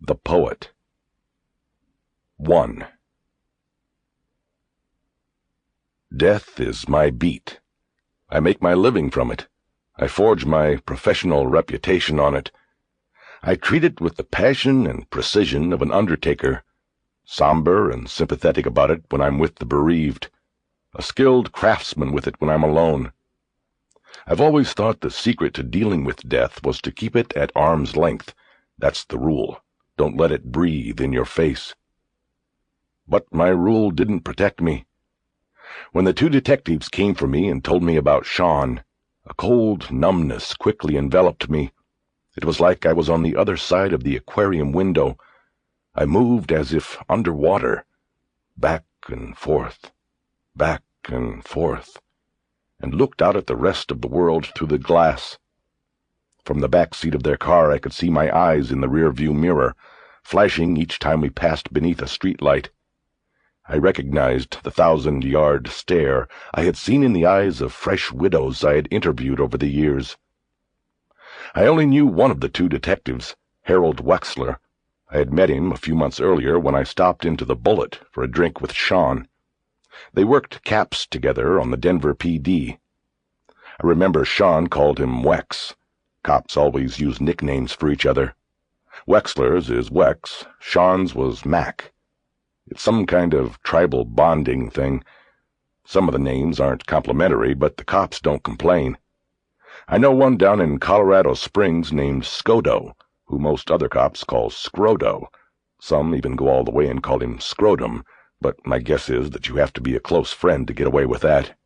The Poet. 1. Death is my beat. I make my living from it. I forge my professional reputation on it. I treat it with the passion and precision of an undertaker, somber and sympathetic about it when I'm with the bereaved, a skilled craftsman with it when I'm alone. I've always thought the secret to dealing with death was to keep it at arm's length. That's the rule. Don't let it breathe in your face. But my rule didn't protect me. When the two detectives came for me and told me about Shawn, a cold numbness quickly enveloped me. It was like I was on the other side of the aquarium window. I moved as if underwater, back and forth, and looked out at the rest of the world through the glass. From the back seat of their car I could see my eyes in the rear-view mirror, flashing each time we passed beneath a streetlight. I recognized the 1,000-yard stare I had seen in the eyes of fresh widows I had interviewed over the years. I only knew one of the two detectives, Harold Wexler. I had met him a few months earlier when I stopped into the Bullet for a drink with Shawn. They worked caps together on the Denver PD. I remember Shawn called him Wex. Cops always use nicknames for each other. Wexler's is Wex, Shawn's was Mac. It's some kind of tribal bonding thing. Some of the names aren't complimentary, but the cops don't complain. I know one down in Colorado Springs named Skodo, who most other cops call Scrodo. Some even go all the way and call him Scrotum, but my guess is that you have to be a close friend to get away with that.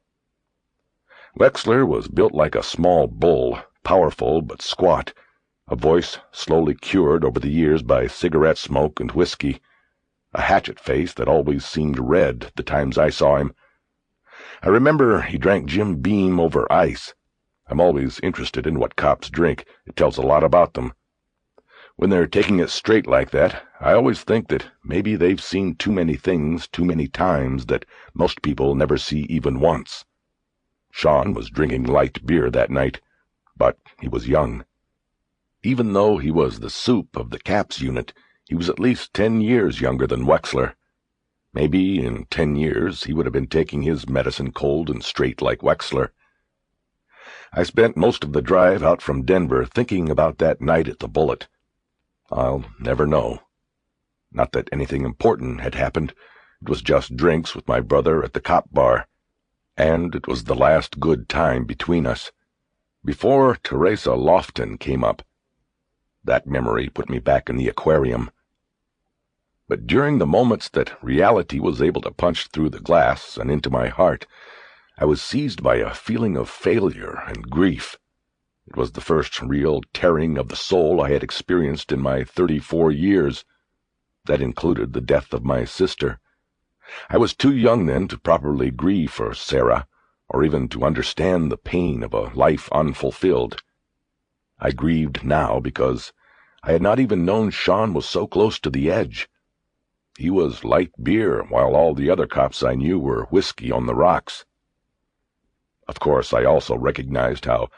Wexler was built like a small bull, powerful but squat, a voice slowly cured over the years by cigarette smoke and whiskey, a hatchet face that always seemed red the times I saw him. I remember he drank Jim Beam over ice. I'm always interested in what cops drink. It tells a lot about them. When they're taking it straight like that, I always think that maybe they've seen too many things too many times that most people never see even once. Shawn was drinking light beer that night, but he was young. Even though he was the soup of the caps unit, he was at least 10 years younger than Wexler. Maybe in 10 years he would have been taking his medicine cold and straight like Wexler. I spent most of the drive out from Denver thinking about that night at the Bullet. I'll never know. Not that anything important had happened. It was just drinks with my brother at the cop bar. And it was the last good time between us, before Teresa Lofton came up. That memory put me back in the aquarium. But during the moments that reality was able to punch through the glass and into my heart, I was seized by a feeling of failure and grief. It was the first real tearing of the soul I had experienced in my 34 years. That included the death of my sister. I was too young then to properly grieve for Sarah, or even to understand the pain of a life unfulfilled. I grieved now because I had not even known Shawn was so close to the edge. He was light beer, while all the other cops I knew were whiskey on the rocks. Of course, I also recognized how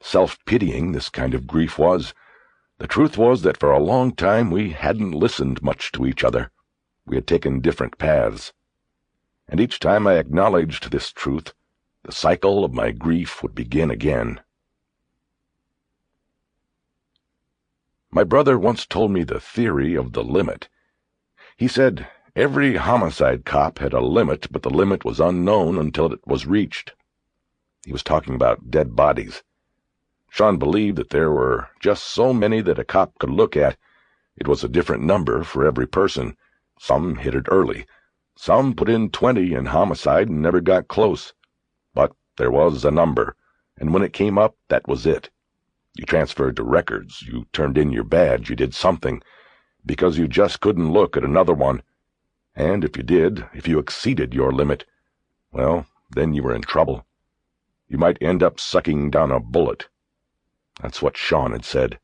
self-pitying this kind of grief was. The truth was that for a long time we hadn't listened much to each other. We had taken different paths. And each time I acknowledged this truth, the cycle of my grief would begin again. My brother once told me the theory of the limit. He said every homicide cop had a limit, but the limit was unknown until it was reached. He was talking about dead bodies. Shawn believed that there were just so many that a cop could look at. It was a different number for every person. Some hit it early. Some put in 20 in homicide and never got close. But there was a number, and when it came up, that was it. You transferred to records, you turned in your badge, you did something, because you just couldn't look at another one. And if you did, if you exceeded your limit, well, then you were in trouble. You might end up sucking down a bullet. That's what Shawn had said.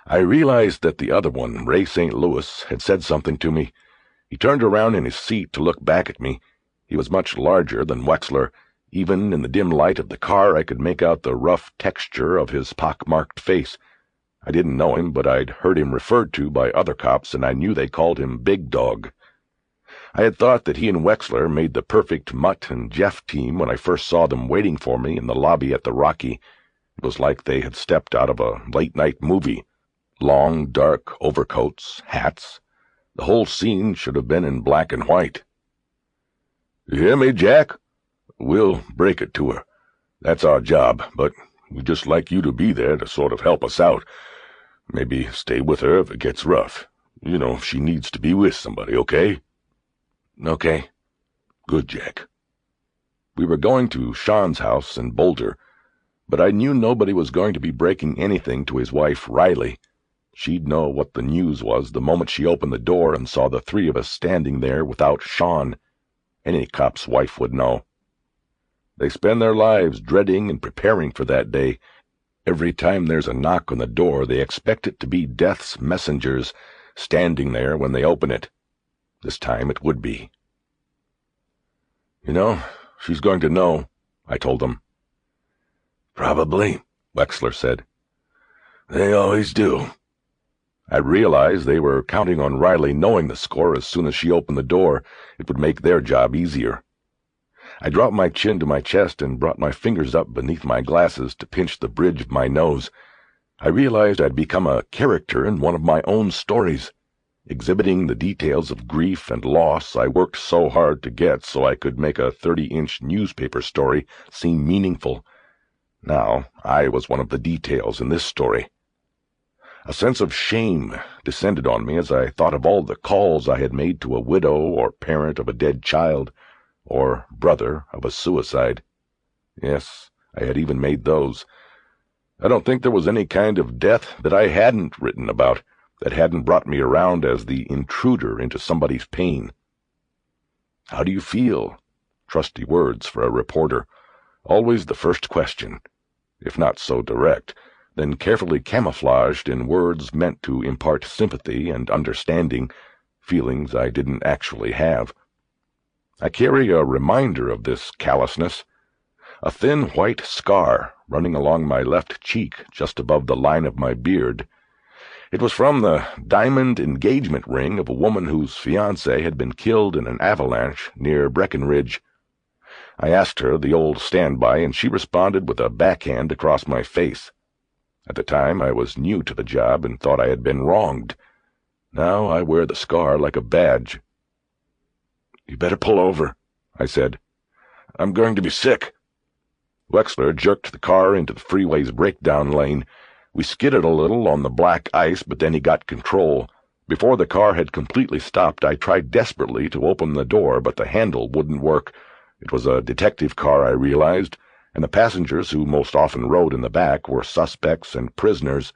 I realized that the other one, Ray St. Louis, had said something to me. He turned around in his seat to look back at me. He was much larger than Wexler. Even in the dim light of the car I could make out the rough texture of his pock-marked face. I didn't know him, but I'd heard him referred to by other cops, and I knew they called him Big Dog. I had thought that he and Wexler made the perfect Mutt and Jeff team when I first saw them waiting for me in the lobby at the Rocky. It was like they had stepped out of a late-night movie. Long, dark overcoats, hats. The whole scene should have been in black and white. "You hear me, Jack? We'll break it to her. That's our job, but we'd just like you to be there to sort of help us out. Maybe stay with her if it gets rough. You know, if she needs to be with somebody, okay?" "Okay." "Good, Jack." We were going to Shawn's house in Boulder, but I knew nobody was going to be breaking anything to his wife, Riley. She'd know what the news was the moment she opened the door and saw the three of us standing there without Shawn. Any cop's wife would know. They spend their lives dreading and preparing for that day. Every time there's a knock on the door, they expect it to be death's messengers standing there when they open it. This time it would be. "You know, she's going to know," I told them. "Probably," Wexler said. "They always do." I realized they were counting on Riley knowing the score as soon as she opened the door. It would make their job easier. I dropped my chin to my chest and brought my fingers up beneath my glasses to pinch the bridge of my nose. I realized I'd become a character in one of my own stories, exhibiting the details of grief and loss I worked so hard to get so I could make a 30-inch newspaper story seem meaningful. Now I was one of the details in this story. A sense of shame descended on me as I thought of all the calls I had made to a widow or parent of a dead child, or brother of a suicide. Yes, I had even made those. I don't think there was any kind of death that I hadn't written about, that hadn't brought me around as the intruder into somebody's pain. "How do you feel?" Trusty words for a reporter. Always the first question, if not so direct, then carefully camouflaged in words meant to impart sympathy and understanding, feelings I didn't actually have. I carry a reminder of this callousness, a thin white scar running along my left cheek just above the line of my beard. It was from the diamond engagement ring of a woman whose fiancé had been killed in an avalanche near Breckenridge. I asked her the old standby, and she responded with a backhand across my face. At the time, I was new to the job and thought I had been wronged. Now I wear the scar like a badge. "You better pull over," I said. "I'm going to be sick." Wexler jerked the car into the freeway's breakdown lane. We skidded a little on the black ice, but then he got control. Before the car had completely stopped, I tried desperately to open the door, but the handle wouldn't work. It was a detective car, I realized, and the passengers who most often rode in the back were suspects and prisoners.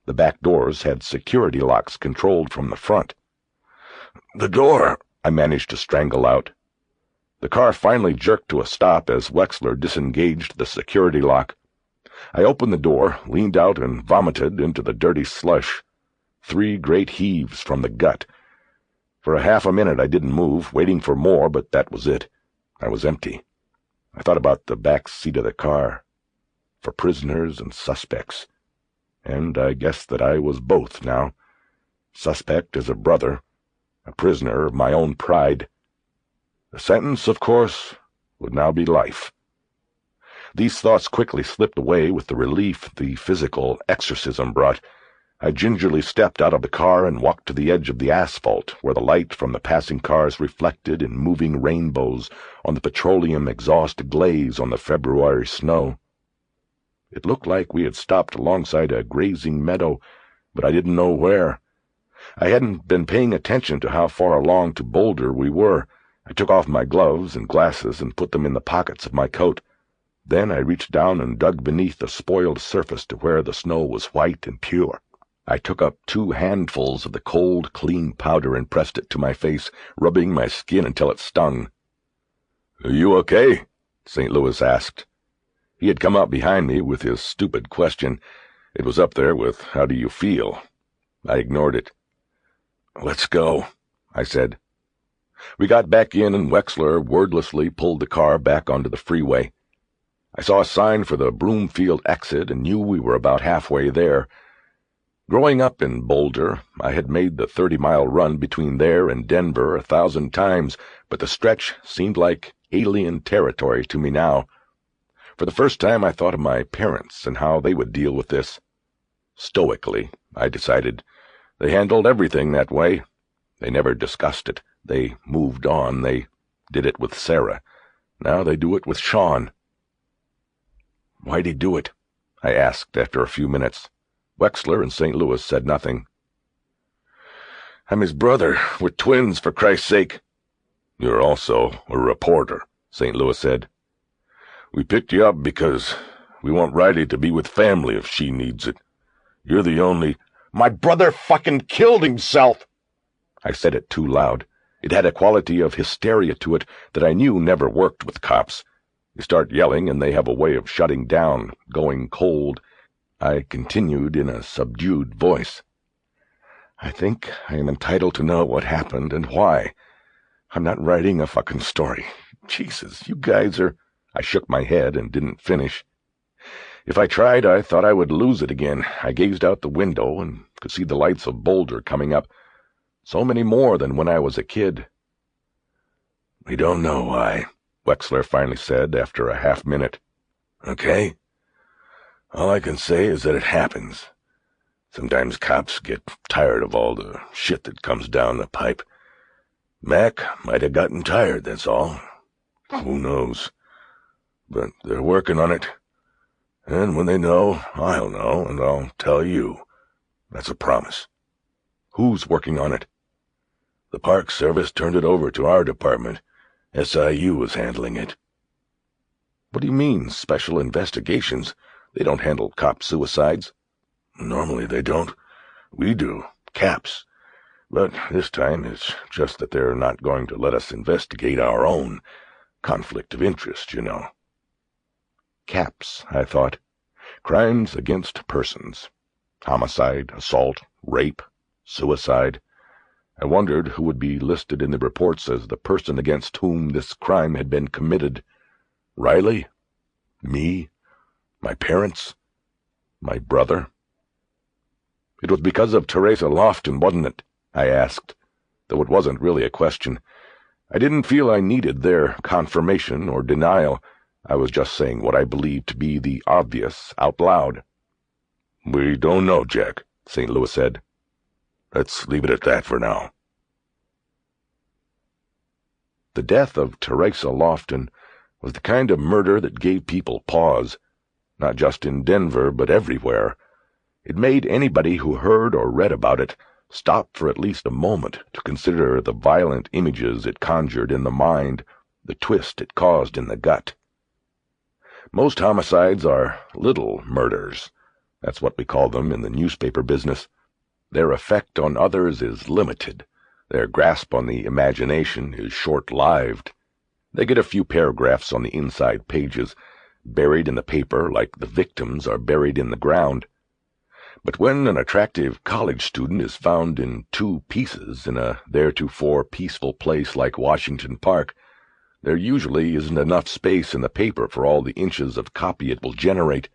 The back doors had security locks controlled from the front. "The door," I managed to strangle out. The car finally jerked to a stop as Wexler disengaged the security lock. I opened the door, leaned out, and vomited into the dirty slush. 3 great heaves from the gut. For a half a minute I didn't move, waiting for more, but that was it. I was empty. I thought about the back seat of the car, for prisoners and suspects, and I guessed that I was both now. Suspect as a brother, a prisoner of my own pride. The sentence, of course, would now be life. These thoughts quickly slipped away with the relief the physical exorcism brought. I gingerly stepped out of the car and walked to the edge of the asphalt, where the light from the passing cars reflected in moving rainbows on the petroleum exhaust glaze on the February snow. It looked like we had stopped alongside a grazing meadow, but I didn't know where. I hadn't been paying attention to how far along to Boulder we were. I took off my gloves and glasses and put them in the pockets of my coat. Then I reached down and dug beneath the spoiled surface to where the snow was white and pure. I took up 2 handfuls of the cold, clean powder and pressed it to my face, rubbing my skin until it stung. "Are you okay?" St. Louis asked. He had come up behind me with his stupid question. It was up there with, "How do you feel?" I ignored it. "Let's go," I said. We got back in, and Wexler wordlessly pulled the car back onto the freeway. I saw a sign for the Broomfield exit and knew we were about halfway there. Growing up in Boulder, I had made the 30-mile run between there and Denver 1,000 times, but the stretch seemed like alien territory to me now. For the first time I thought of my parents and how they would deal with this. Stoically, I decided. They handled everything that way. They never discussed it. They moved on. They did it with Sarah. Now they do it with Shawn. "Why'd he do it?" I asked after a few minutes. Wexler in St. Louis said nothing. "I'm his brother. We're twins, for Christ's sake." "You're also a reporter," St. Louis said. "We picked you up because we want Riley to be with family if she needs it. You're the only—" "My brother fucking killed himself!" I said it too loud. It had a quality of hysteria to it that I knew never worked with cops. You start yelling and they have a way of shutting down, going cold. I continued in a subdued voice. "I think I am entitled to know what happened and why. I'm not writing a fucking story. Jesus, you guys are—" I shook my head and didn't finish. If I tried, I thought I would lose it again. I gazed out the window and could see the lights of Boulder coming up. So many more than when I was a kid. "We don't know why," Wexler finally said after a half-minute. "Okay? All I can say is that it happens. Sometimes cops get tired of all the shit that comes down the pipe. Mac might have gotten tired, that's all. Who knows? But they're working on it. And when they know, I'll know, and I'll tell you. That's a promise." "Who's working on it?" "The Park Service turned it over to our department. SIU is handling it." "What do you mean, special investigations? They don't handle cop suicides." "Normally they don't. We do. Caps. But this time it's just that they're not going to let us investigate our own. Conflict of interest, you know." Caps, I thought. Crimes against persons. Homicide, assault, rape, suicide. I wondered who would be listed in the reports as the person against whom this crime had been committed. Riley? Me? My parents? My brother? "It was because of Teresa Lofton, wasn't it?" I asked, though it wasn't really a question. I didn't feel I needed their confirmation or denial. I was just saying what I believed to be the obvious out loud. "We don't know, Jack," St. Louis said. "Let's leave it at that for now." The death of Teresa Lofton was the kind of murder that gave people pause, not just in Denver, but everywhere. It made anybody who heard or read about it stop for at least a moment to consider the violent images it conjured in the mind, the twist it caused in the gut. Most homicides are little murders. That's what we call them in the newspaper business. Their effect on others is limited. Their grasp on the imagination is short-lived. They get a few paragraphs on the inside pages, buried in the paper like the victims are buried in the ground. But when an attractive college student is found in 2 pieces in a theretofore peaceful place like Washington Park, there usually isn't enough space in the paper for all the inches of copy it will generate.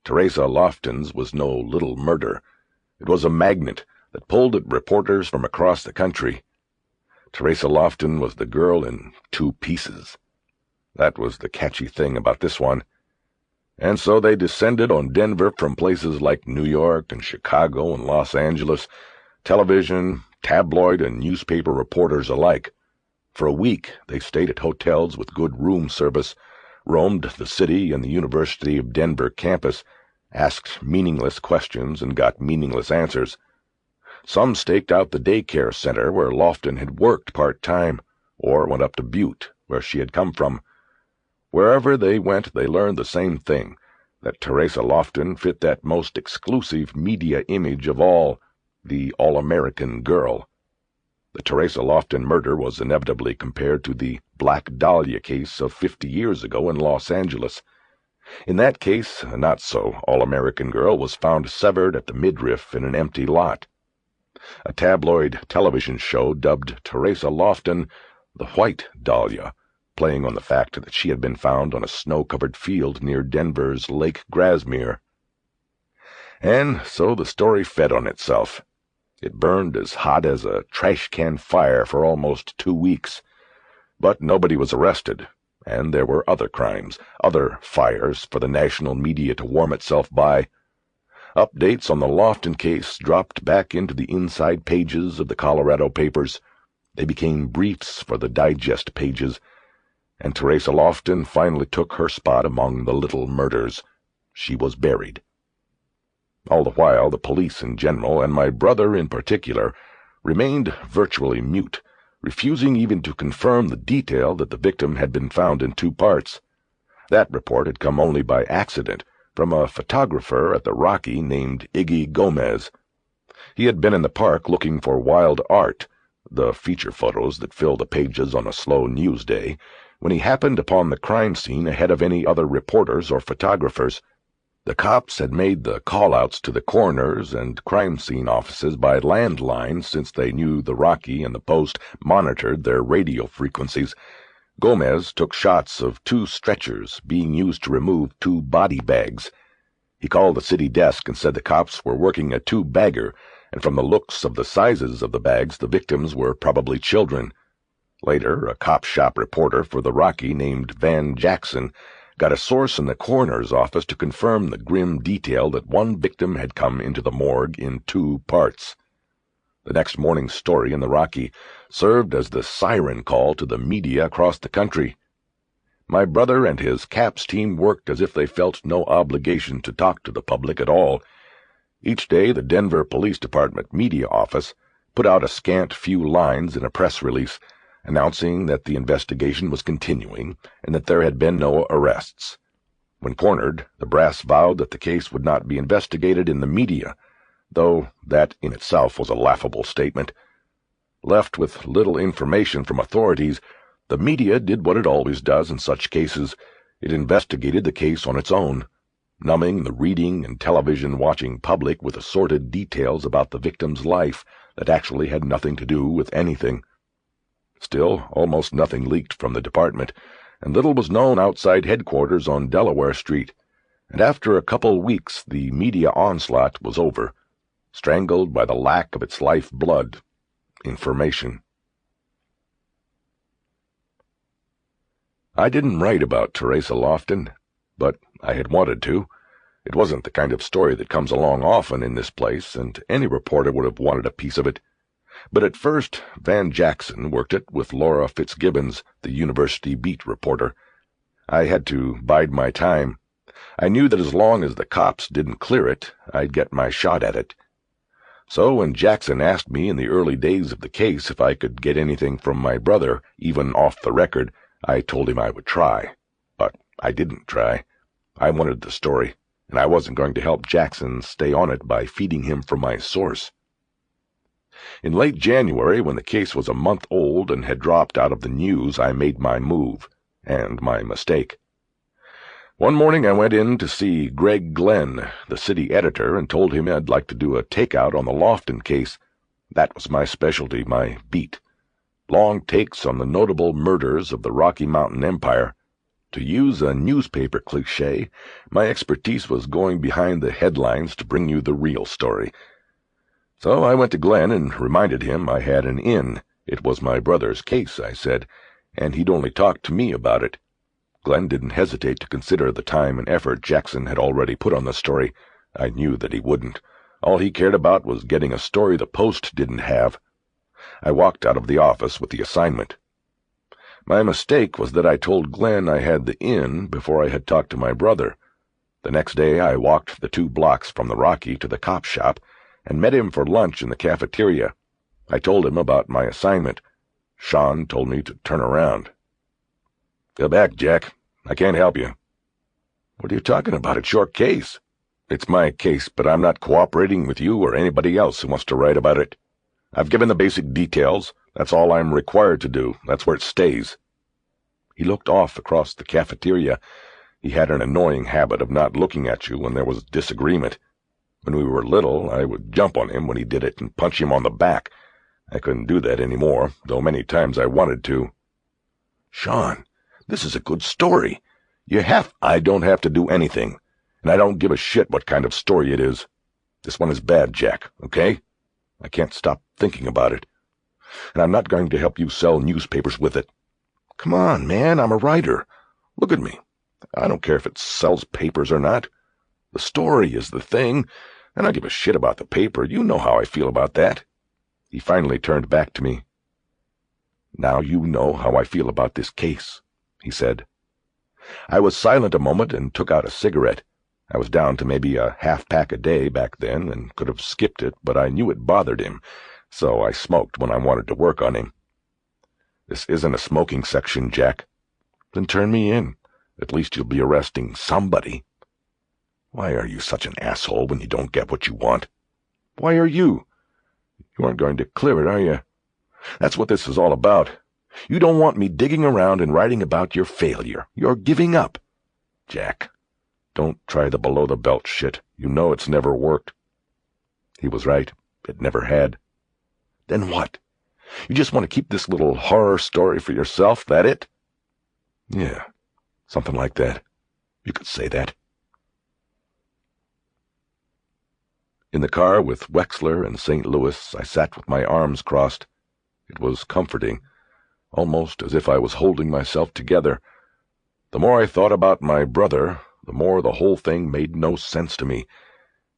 Teresa Lofton's was no little murder. It was a magnet that pulled at reporters from across the country. Teresa Lofton was the girl in 2 pieces. That was the catchy thing about this one. And so they descended on Denver from places like New York and Chicago and Los Angeles, television, tabloid, and newspaper reporters alike. For a week they stayed at hotels with good room service, roamed the city and the University of Denver campus, asked meaningless questions and got meaningless answers. Some staked out the daycare center where Lofton had worked part-time, or went up to Butte, where she had come from. Wherever they went, they learned the same thing, that Teresa Lofton fit that most exclusive media image of all, the all-American girl. The Teresa Lofton murder was inevitably compared to the Black Dahlia case of 50 years ago in Los Angeles. In that case, a not-so-all-American girl was found severed at the midriff in an empty lot. A tabloid television show dubbed Teresa Lofton the White Dahlia, playing on the fact that she had been found on a snow-covered field near Denver's Lake Grasmere. And so the story fed on itself. It burned as hot as a trash can fire for almost 2 weeks. But nobody was arrested, and there were other crimes, other fires for the national media to warm itself by. Updates on the Lofton case dropped back into the inside pages of the Colorado papers. They became briefs for the digest pages, and Teresa Lofton finally took her spot among the little murders. She was buried. All the while, the police in general, and my brother in particular, remained virtually mute, refusing even to confirm the detail that the victim had been found in 2 parts. That report had come only by accident from a photographer at the Rocky named Iggy Gomez. He had been in the park looking for wild art, the feature photos that fill the pages on a slow news day, when he happened upon the crime scene ahead of any other reporters or photographers. The cops had made the call-outs to the coroners and crime scene offices by landline since they knew the Rocky and the Post monitored their radio frequencies. Gomez took shots of 2 stretchers being used to remove 2 body bags. He called the city desk and said the cops were working a 2-bagger, and from the looks of the sizes of the bags, the victims were probably children. Later, a cop shop reporter for the Rocky named Van Jackson got a source in the coroner's office to confirm the grim detail that one victim had come into the morgue in 2 parts. The next morning's story in the Rocky served as the siren call to the media across the country. My brother and his CAPS team worked as if they felt no obligation to talk to the public at all. Each day the Denver Police Department media office put out a scant few lines in a press release announcing that the investigation was continuing and that there had been no arrests. When cornered, the brass vowed that the case would not be investigated in the media, though that in itself was a laughable statement. Left with little information from authorities, the media did what it always does in such cases. It investigated the case on its own, numbing the reading and television-watching public with assorted details about the victim's life that actually had nothing to do with anything. Still, almost nothing leaked from the department, and little was known outside headquarters on Delaware Street, and after a couple weeks the media onslaught was over, strangled by the lack of its life-blood, information. I didn't write about Teresa Lofton, but I had wanted to. It wasn't the kind of story that comes along often in this place, and any reporter would have wanted a piece of it. But at first, Van Jackson worked it with Laura Fitzgibbons, the university beat reporter. I had to bide my time. I knew that as long as the cops didn't clear it, I'd get my shot at it. So when Jackson asked me in the early days of the case if I could get anything from my brother, even off the record, I told him I would try. But I didn't try. I wanted the story, and I wasn't going to help Jackson stay on it by feeding him from my source. In late January, when the case was a month old and had dropped out of the news, I made my move, and my mistake. One morning I went in to see Greg Glenn, the city editor, and told him I'd like to do a takeout on the Lofton case. That was my specialty, my beat. Long takes on the notable murders of the Rocky Mountain Empire. To use a newspaper cliché, my expertise was going behind the headlines to bring you the real story. So I went to Glenn and reminded him I had an in. It was my brother's case, I said, and he'd only talked to me about it. Glenn didn't hesitate to consider the time and effort Jackson had already put on the story. I knew that he wouldn't. All he cared about was getting a story the Post didn't have. I walked out of the office with the assignment. My mistake was that I told Glenn I had the in before I had talked to my brother. The next day I walked the 2 blocks from the Rocky to the cop shop and met him for lunch in the cafeteria. I told him about my assignment. Shawn told me to turn around. "Go back, Jack. I can't help you." "What are you talking about? It's your case." "It's my case, but I'm not cooperating with you or anybody else who wants to write about it. I've given the basic details. That's all I'm required to do. That's where it stays." He looked off across the cafeteria. He had an annoying habit of not looking at you when there was disagreement. When we were little, I would jump on him when he did it and punch him on the back. I couldn't do that any more, though many times I wanted to. "Shawn, this is a good story. I don't have to do anything, and I don't give a shit what kind of story it is. This one is bad, Jack, okay? I can't stop thinking about it. And I'm not going to help you sell newspapers with it. Come on, man, I'm a writer. Look at me. I don't care if it sells papers or not. The story is the thing, and I give a shit about the paper. You know how I feel about that. He finally turned back to me. Now you know how I feel about this case, he said. I was silent a moment and took out a cigarette. I was down to maybe a half-pack a day back then and could have skipped it, but I knew it bothered him, so I smoked when I wanted to work on him. This isn't a smoking section, Jack. Then turn me in. At least you'll be arresting somebody. Why are you such an asshole when you don't get what you want? Why are you? You aren't going to clear it, are you? That's what this is all about. You don't want me digging around and writing about your failure. You're giving up. Jack, don't try the below-the-belt shit. You know it's never worked. He was right. It never had. Then what? You just want to keep this little horror story for yourself, that it? Yeah, something like that. You could say that. In the car with Wexler and St. Louis, I sat with my arms crossed. It was comforting, almost as if I was holding myself together. The more I thought about my brother, the more the whole thing made no sense to me.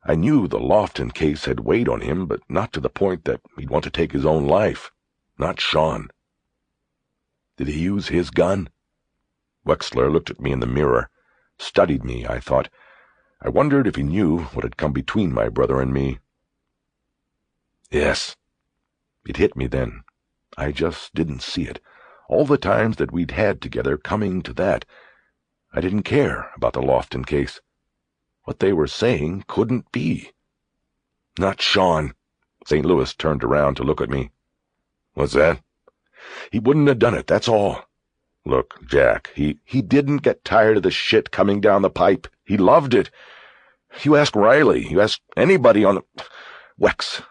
I knew the Lofton case had weighed on him, but not to the point that he'd want to take his own life. Not Shawn. Did he use his gun? Wexler looked at me in the mirror, studied me, I thought. I wondered if he knew what had come between my brother and me. Yes. It hit me then. I just didn't see it. All the times that we'd had together coming to that. I didn't care about the Lofton case. What they were saying couldn't be. Not Shawn. St. Louis turned around to look at me. What's that? He wouldn't have done it, that's all. Look, Jack, he didn't get tired of the shit coming down the pipe. He loved it. You ask Riley, you ask anybody on the... Wex,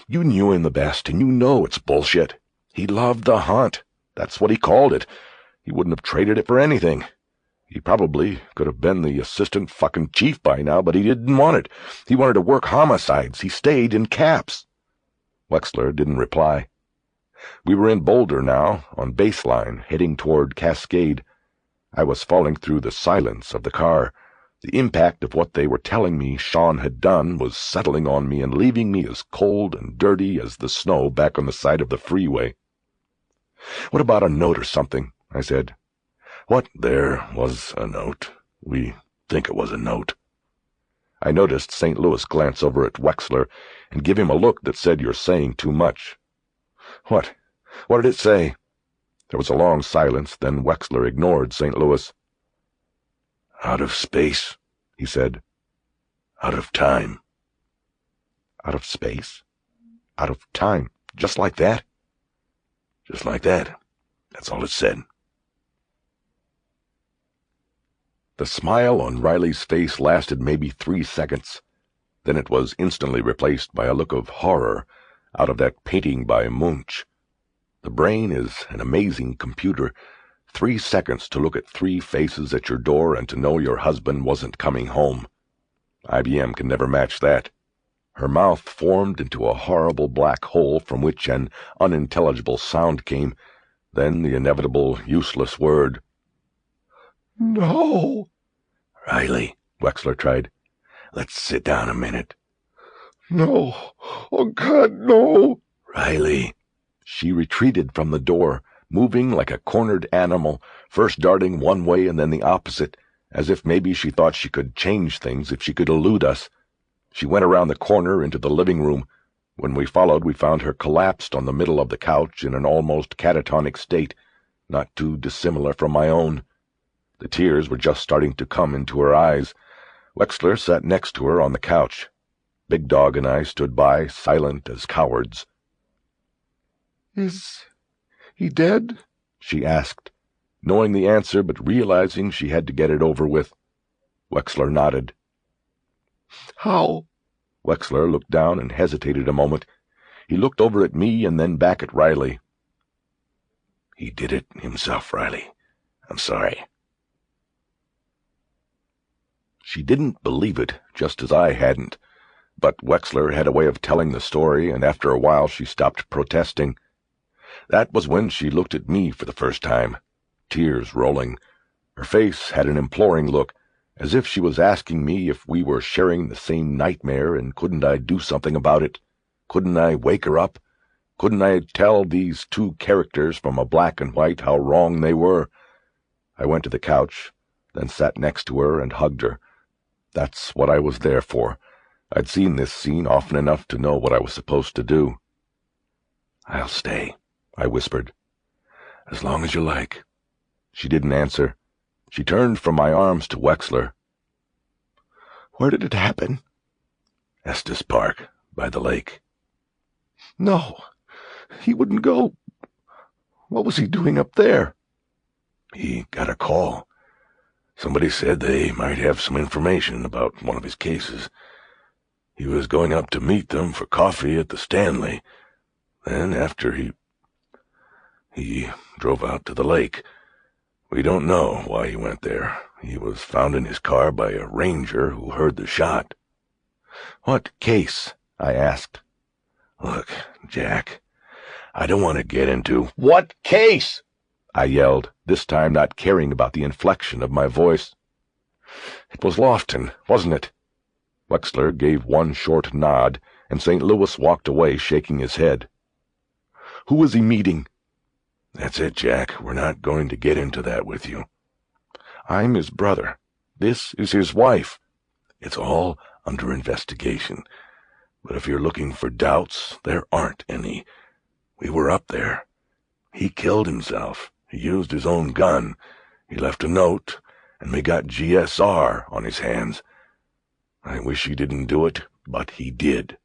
you knew him the best, and you know it's bullshit. He loved the hunt. That's what he called it. He wouldn't have traded it for anything. He probably could have been the assistant fucking chief by now, but he didn't want it. He wanted to work homicides. He stayed in Caps. Wexler didn't reply. We were in Boulder now, on baseline, heading toward Cascade. I was falling through the silence of the car. The impact of what they were telling me Shawn had done was settling on me and leaving me as cold and dirty as the snow back on the side of the freeway. What about a note or something? I said. What? There was a note. We think it was a note. I noticed St. Louis glance over at Wexler and give him a look that said, You're saying too much. What? What did it say? There was a long silence, then Wexler ignored St. Louis. Out of space, he said. Out of time. Out of space? Out of time? Just like that? Just like that. That's all it said. The smile on Riley's face lasted maybe 3 seconds. Then it was instantly replaced by a look of horror out of that painting by Munch. The brain is an amazing computer. 3 seconds to look at 3 faces at your door and to know your husband wasn't coming home. IBM can never match that. Her mouth formed into a horrible black hole from which an unintelligible sound came, then the inevitable, useless word. No. Riley, Wexler tried. Let's sit down a minute. No. Oh, God, no. Riley. She retreated from the door, moving like a cornered animal, first darting one way and then the opposite, as if maybe she thought she could change things if she could elude us. She went around the corner into the living room. When we followed, we found her collapsed on the middle of the couch in an almost catatonic state, not too dissimilar from my own. The tears were just starting to come into her eyes. Wexler sat next to her on the couch. Big Dog and I stood by, silent as cowards. Is he dead? She asked, knowing the answer but realizing she had to get it over with. Wexler nodded. How? Wexler looked down and hesitated a moment. He looked over at me and then back at Riley. He did it himself, Riley. I'm sorry. She didn't believe it, just as I hadn't. But Wexler had a way of telling the story, and after a while she stopped protesting. That was when she looked at me for the first time, tears rolling. Her face had an imploring look, as if she was asking me if we were sharing the same nightmare and couldn't I do something about it. Couldn't I wake her up? Couldn't I tell these two characters from a black and white how wrong they were? I went to the couch, then sat next to her and hugged her. That's what I was there for. I'd seen this scene often enough to know what I was supposed to do. "I'll stay," I whispered. "As long as you like." She didn't answer. She turned from my arms to Wexler. "Where did it happen?" "Estes Park, by the lake." "No, he wouldn't go. What was he doing up there?" "He got a call. Somebody said they might have some information about one of his cases. He was going up to meet them for coffee at the Stanley. Then after he drove out to the lake. We don't know why he went there. He was found in his car by a ranger who heard the shot." "What case?" I asked. "Look, Jack, I don't want to get into—" "What case?" I yelled, this time not caring about the inflection of my voice. "It was Lofton, wasn't it?" Wexler gave one short nod, and St. Louis walked away, shaking his head. "Who was he meeting?" "That's it, Jack. We're not going to get into that with you." "I'm his brother. This is his wife." "It's all under investigation. But if you're looking for doubts, there aren't any. We were up there. He killed himself. He used his own gun. He left a note, and we got GSR on his hands. I wish he didn't do it, but he did."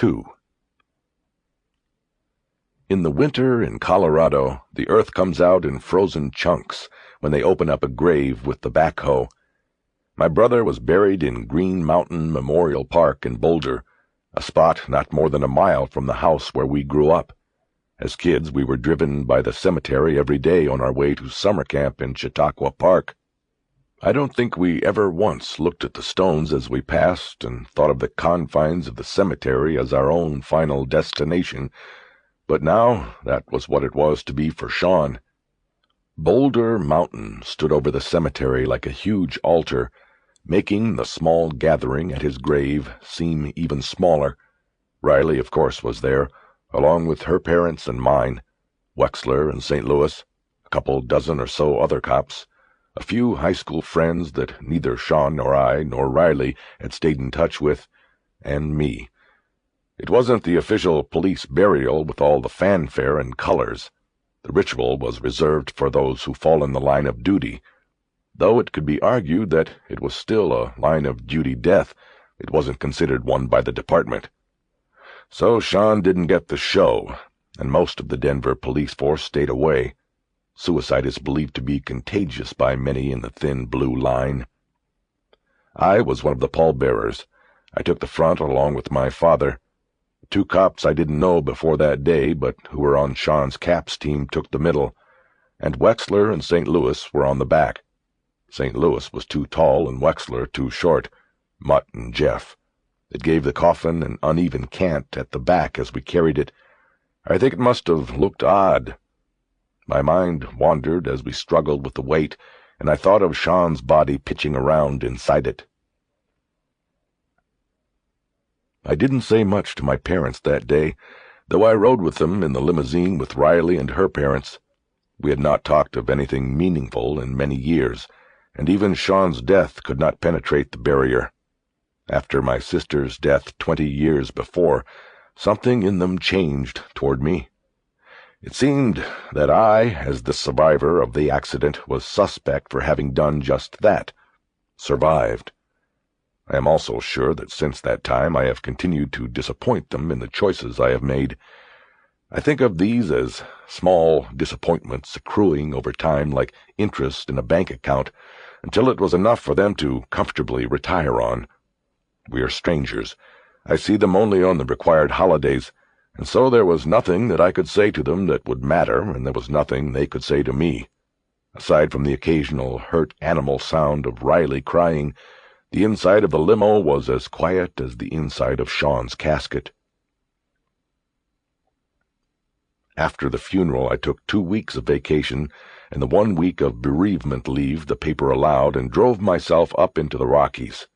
II. In the winter in Colorado, the earth comes out in frozen chunks when they open up a grave with the backhoe. My brother was buried in Green Mountain Memorial Park in Boulder, a spot not more than a mile from the house where we grew up. As kids, we were driven by the cemetery every day on our way to summer camp in Chautauqua Park. I don't think we ever once looked at the stones as we passed and thought of the confines of the cemetery as our own final destination, but now that was what it was to be for Shawn. Boulder Mountain stood over the cemetery like a huge altar, making the small gathering at his grave seem even smaller. Riley, of course, was there, along with her parents and mine, Wexler and St. Louis, a couple dozen or so other cops, a few high school friends that neither Shawn nor I nor Riley had stayed in touch with, and me. It wasn't the official police burial with all the fanfare and colors. The ritual was reserved for those who fall in the line of duty. Though it could be argued that it was still a line-of-duty death, it wasn't considered one by the department. So Shawn didn't get the show, and most of the Denver police force stayed away. Suicide is believed to be contagious by many in the thin blue line. I was one of the pallbearers. I took the front along with my father. Two cops I didn't know before that day, but who were on Shawn's Caps team, took the middle, and Wexler and St. Louis were on the back. St. Louis was too tall and Wexler too short. Mutt and Jeff. It gave the coffin an uneven cant at the back as we carried it. I think it must have looked odd. My mind wandered as we struggled with the weight, and I thought of Shawn's body pitching around inside it. I didn't say much to my parents that day, though I rode with them in the limousine with Riley and her parents. We had not talked of anything meaningful in many years, and even Shawn's death could not penetrate the barrier. After my sister's death 20 years before, something in them changed toward me. It seemed that I, as the survivor of the accident, was suspect for having done just that, survived. I am also sure that since that time I have continued to disappoint them in the choices I have made. I think of these as small disappointments accruing over time like interest in a bank account, until it was enough for them to comfortably retire on. We are strangers. I see them only on the required holidays, and so there was nothing that I could say to them that would matter, and there was nothing they could say to me. Aside from the occasional hurt animal sound of Riley crying, the inside of the limo was as quiet as the inside of Shawn's casket. After the funeral, I took 2 weeks of vacation and the 1 week of bereavement leave the paper allowed and drove myself up into the Rockies.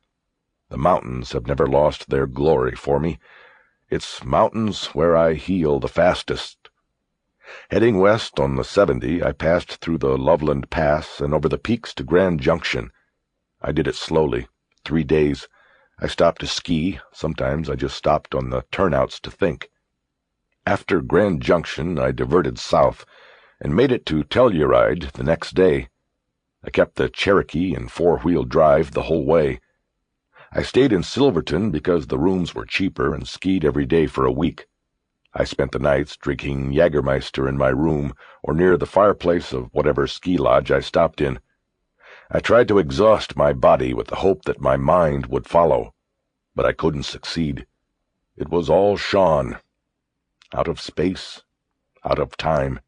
The mountains have never lost their glory for me. It's mountains where I heal the fastest. Heading west on the 70, I passed through the Loveland Pass and over the peaks to Grand Junction. I did it slowly, 3 days. I stopped to ski. Sometimes I just stopped on the turnouts to think. After Grand Junction, I diverted south and made it to Telluride the next day. I kept the Cherokee in 4-wheel drive the whole way. I stayed in Silverton because the rooms were cheaper and skied every day for a week. I spent the nights drinking Jägermeister in my room or near the fireplace of whatever ski lodge I stopped in. I tried to exhaust my body with the hope that my mind would follow, but I couldn't succeed. It was all Shawn. Out of space, out of time.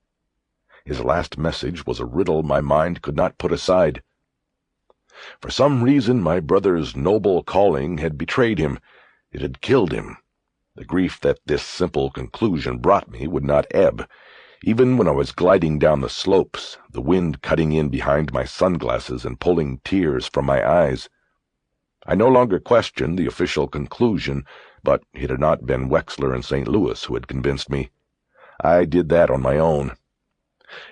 His last message was a riddle my mind could not put aside. For some reason my brother's noble calling had betrayed him. It had killed him. The grief that this simple conclusion brought me would not ebb, even when I was gliding down the slopes, the wind cutting in behind my sunglasses and pulling tears from my eyes. I no longer questioned the official conclusion, but it had not been Wexler in St. Louis who had convinced me. I did that on my own.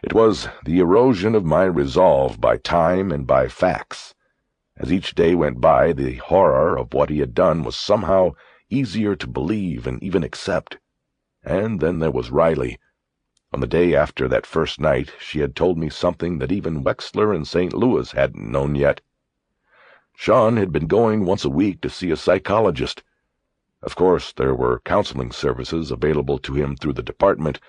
It was the erosion of my resolve by time and by facts. As each day went by, the horror of what he had done was somehow easier to believe and even accept. And then there was Riley. On the day after that first night, she had told me something that even Wexler in St. Louis hadn't known yet. Shawn had been going once a week to see a psychologist. Of course, there were counseling services available to him through the department,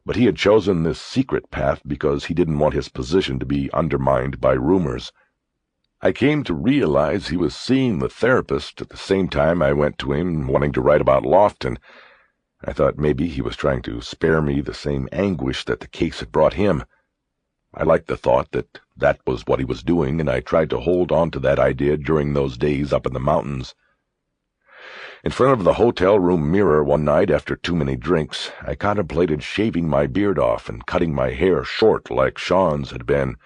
but he had chosen this secret path because he didn't want his position to be undermined by rumors. I came to realize he was seeing the therapist at the same time I went to him wanting to write about Lofton. I thought maybe he was trying to spare me the same anguish that the case had brought him. I liked the thought that that was what he was doing, and I tried to hold on to that idea during those days up in the mountains. In front of the hotel room mirror one night after too many drinks, I contemplated shaving my beard off and cutting my hair short like Shawn's had been.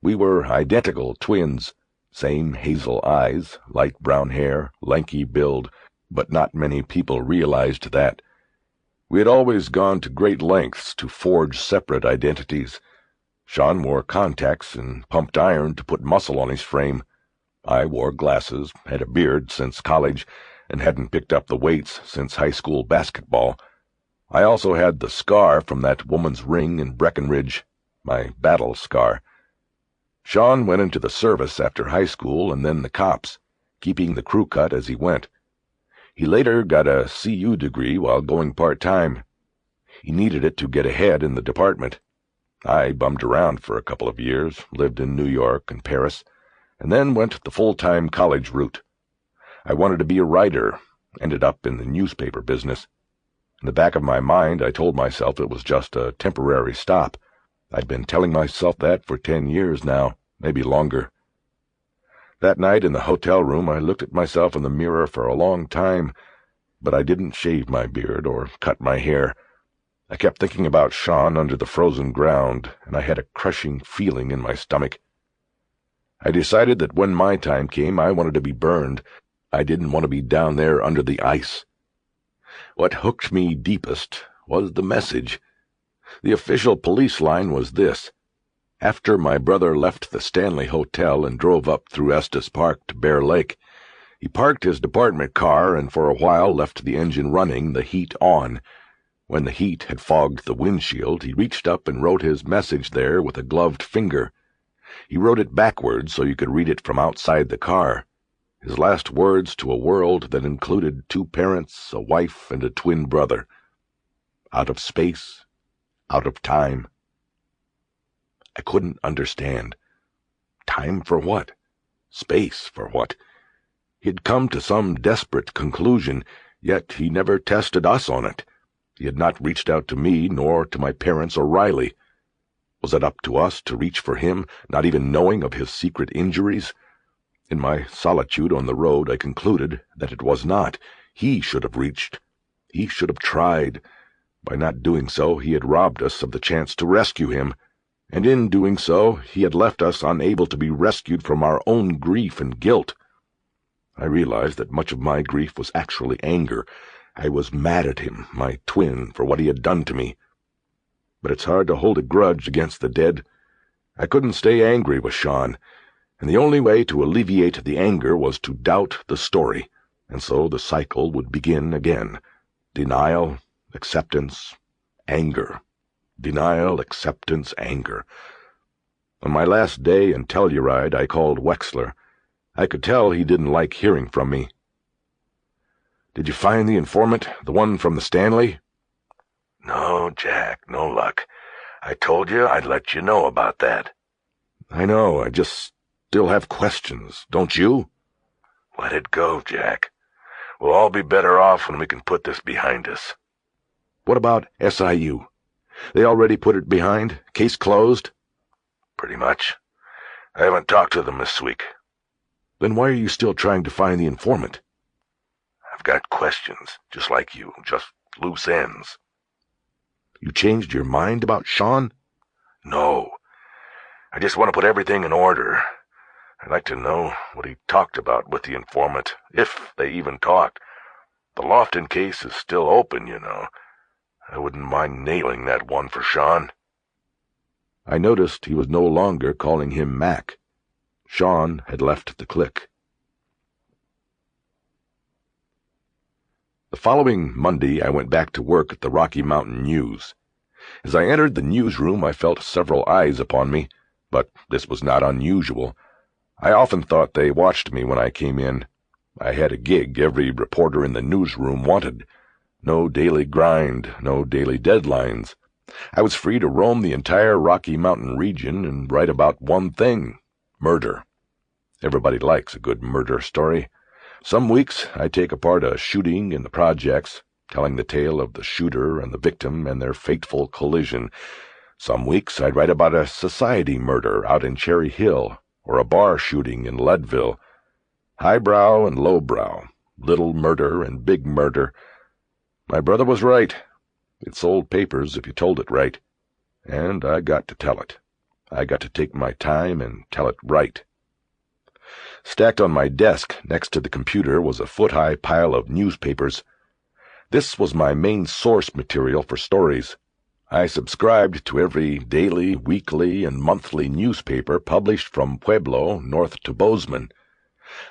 We were identical twins, same hazel eyes, light brown hair, lanky build, but not many people realized that. We had always gone to great lengths to forge separate identities. Shawn wore contacts and pumped iron to put muscle on his frame. I wore glasses, had a beard since college, and hadn't picked up the weights since high school basketball. I also had the scar from that woman's ring in Breckenridge, my battle scar. Shawn went into the service after high school and then the cops, keeping the crew cut as he went. He later got a CU degree while going part-time. He needed it to get ahead in the department. I bummed around for a couple of years, lived in New York and Paris, and then went the full-time college route. I wanted to be a writer, ended up in the newspaper business. In the back of my mind, I told myself it was just a temporary stop. I'd been telling myself that for 10 years now, maybe longer. That night in the hotel room, I looked at myself in the mirror for a long time, but I didn't shave my beard or cut my hair. I kept thinking about Shawn under the frozen ground, and I had a crushing feeling in my stomach. I decided that when my time came, I wanted to be burned. I didn't want to be down there under the ice. What hooked me deepest was the message. The official police line was this. After my brother left the Stanley Hotel and drove up through Estes Park to Bear Lake, he parked his department car and for a while left the engine running, the heat on. When the heat had fogged the windshield, he reached up and wrote his message there with a gloved finger. He wrote it backwards so you could read it from outside the car. His last words to a world that included 2 parents, a wife, and a twin brother. Out of space, out of time. I couldn't understand. Time for what? Space for what? He'd come to some desperate conclusion, yet he never tested us on it. He had not reached out to me, nor to my parents or Riley. Was it up to us to reach for him, not even knowing of his secret injuries? In my solitude on the road, I concluded that it was not. He should have reached. He should have tried. By not doing so, he had robbed us of the chance to rescue him, and in doing so, he had left us unable to be rescued from our own grief and guilt. I realized that much of my grief was actually anger. I was mad at him, my twin, for what he had done to me. But it's hard to hold a grudge against the dead. I couldn't stay angry with Shawn, and the only way to alleviate the anger was to doubt the story, and so the cycle would begin again. Denial, acceptance, anger. Denial, acceptance, anger. On my last day in Telluride, I called Wexler. I could tell he didn't like hearing from me. "Did you find the informant, the one from the Stanley?" "No, Jack, no luck. I told you I'd let you know about that." "I know, I just still have questions, don't you?" "Let it go, Jack. We'll all be better off when we can put this behind us." "What about SIU? They already put it behind? Case closed?" "Pretty much. I haven't talked to them this week." "Then why are you still trying to find the informant?" "I've got questions, just like you, just loose ends." "You changed your mind about Shawn?" "No. I just want to put everything in order. I'd like to know what he talked about with the informant, if they even talked. The Lofton case is still open, you know. I wouldn't mind nailing that one for Shawn." I noticed he was no longer calling him Mac. Shawn had left the clique. The following Monday I went back to work at the Rocky Mountain News. As I entered the newsroom I felt several eyes upon me, but this was not unusual. I often thought they watched me when I came in. I had a gig every reporter in the newsroom wanted. No daily grind, no daily deadlines. I was free to roam the entire Rocky Mountain region and write about one thing: murder. Everybody likes a good murder story. Some weeks I take apart a shooting in the projects, telling the tale of the shooter and the victim and their fateful collision. Some weeks I'd write about a society murder out in Cherry Hill, or a bar shooting in Leadville. Highbrow and lowbrow, little murder and big murder. My brother was right. It sold papers if you told it right. And I got to tell it. I got to take my time and tell it right. Stacked on my desk next to the computer was a foot-high pile of newspapers. This was my main source material for stories. I subscribed to every daily, weekly, and monthly newspaper published from Pueblo north to Bozeman.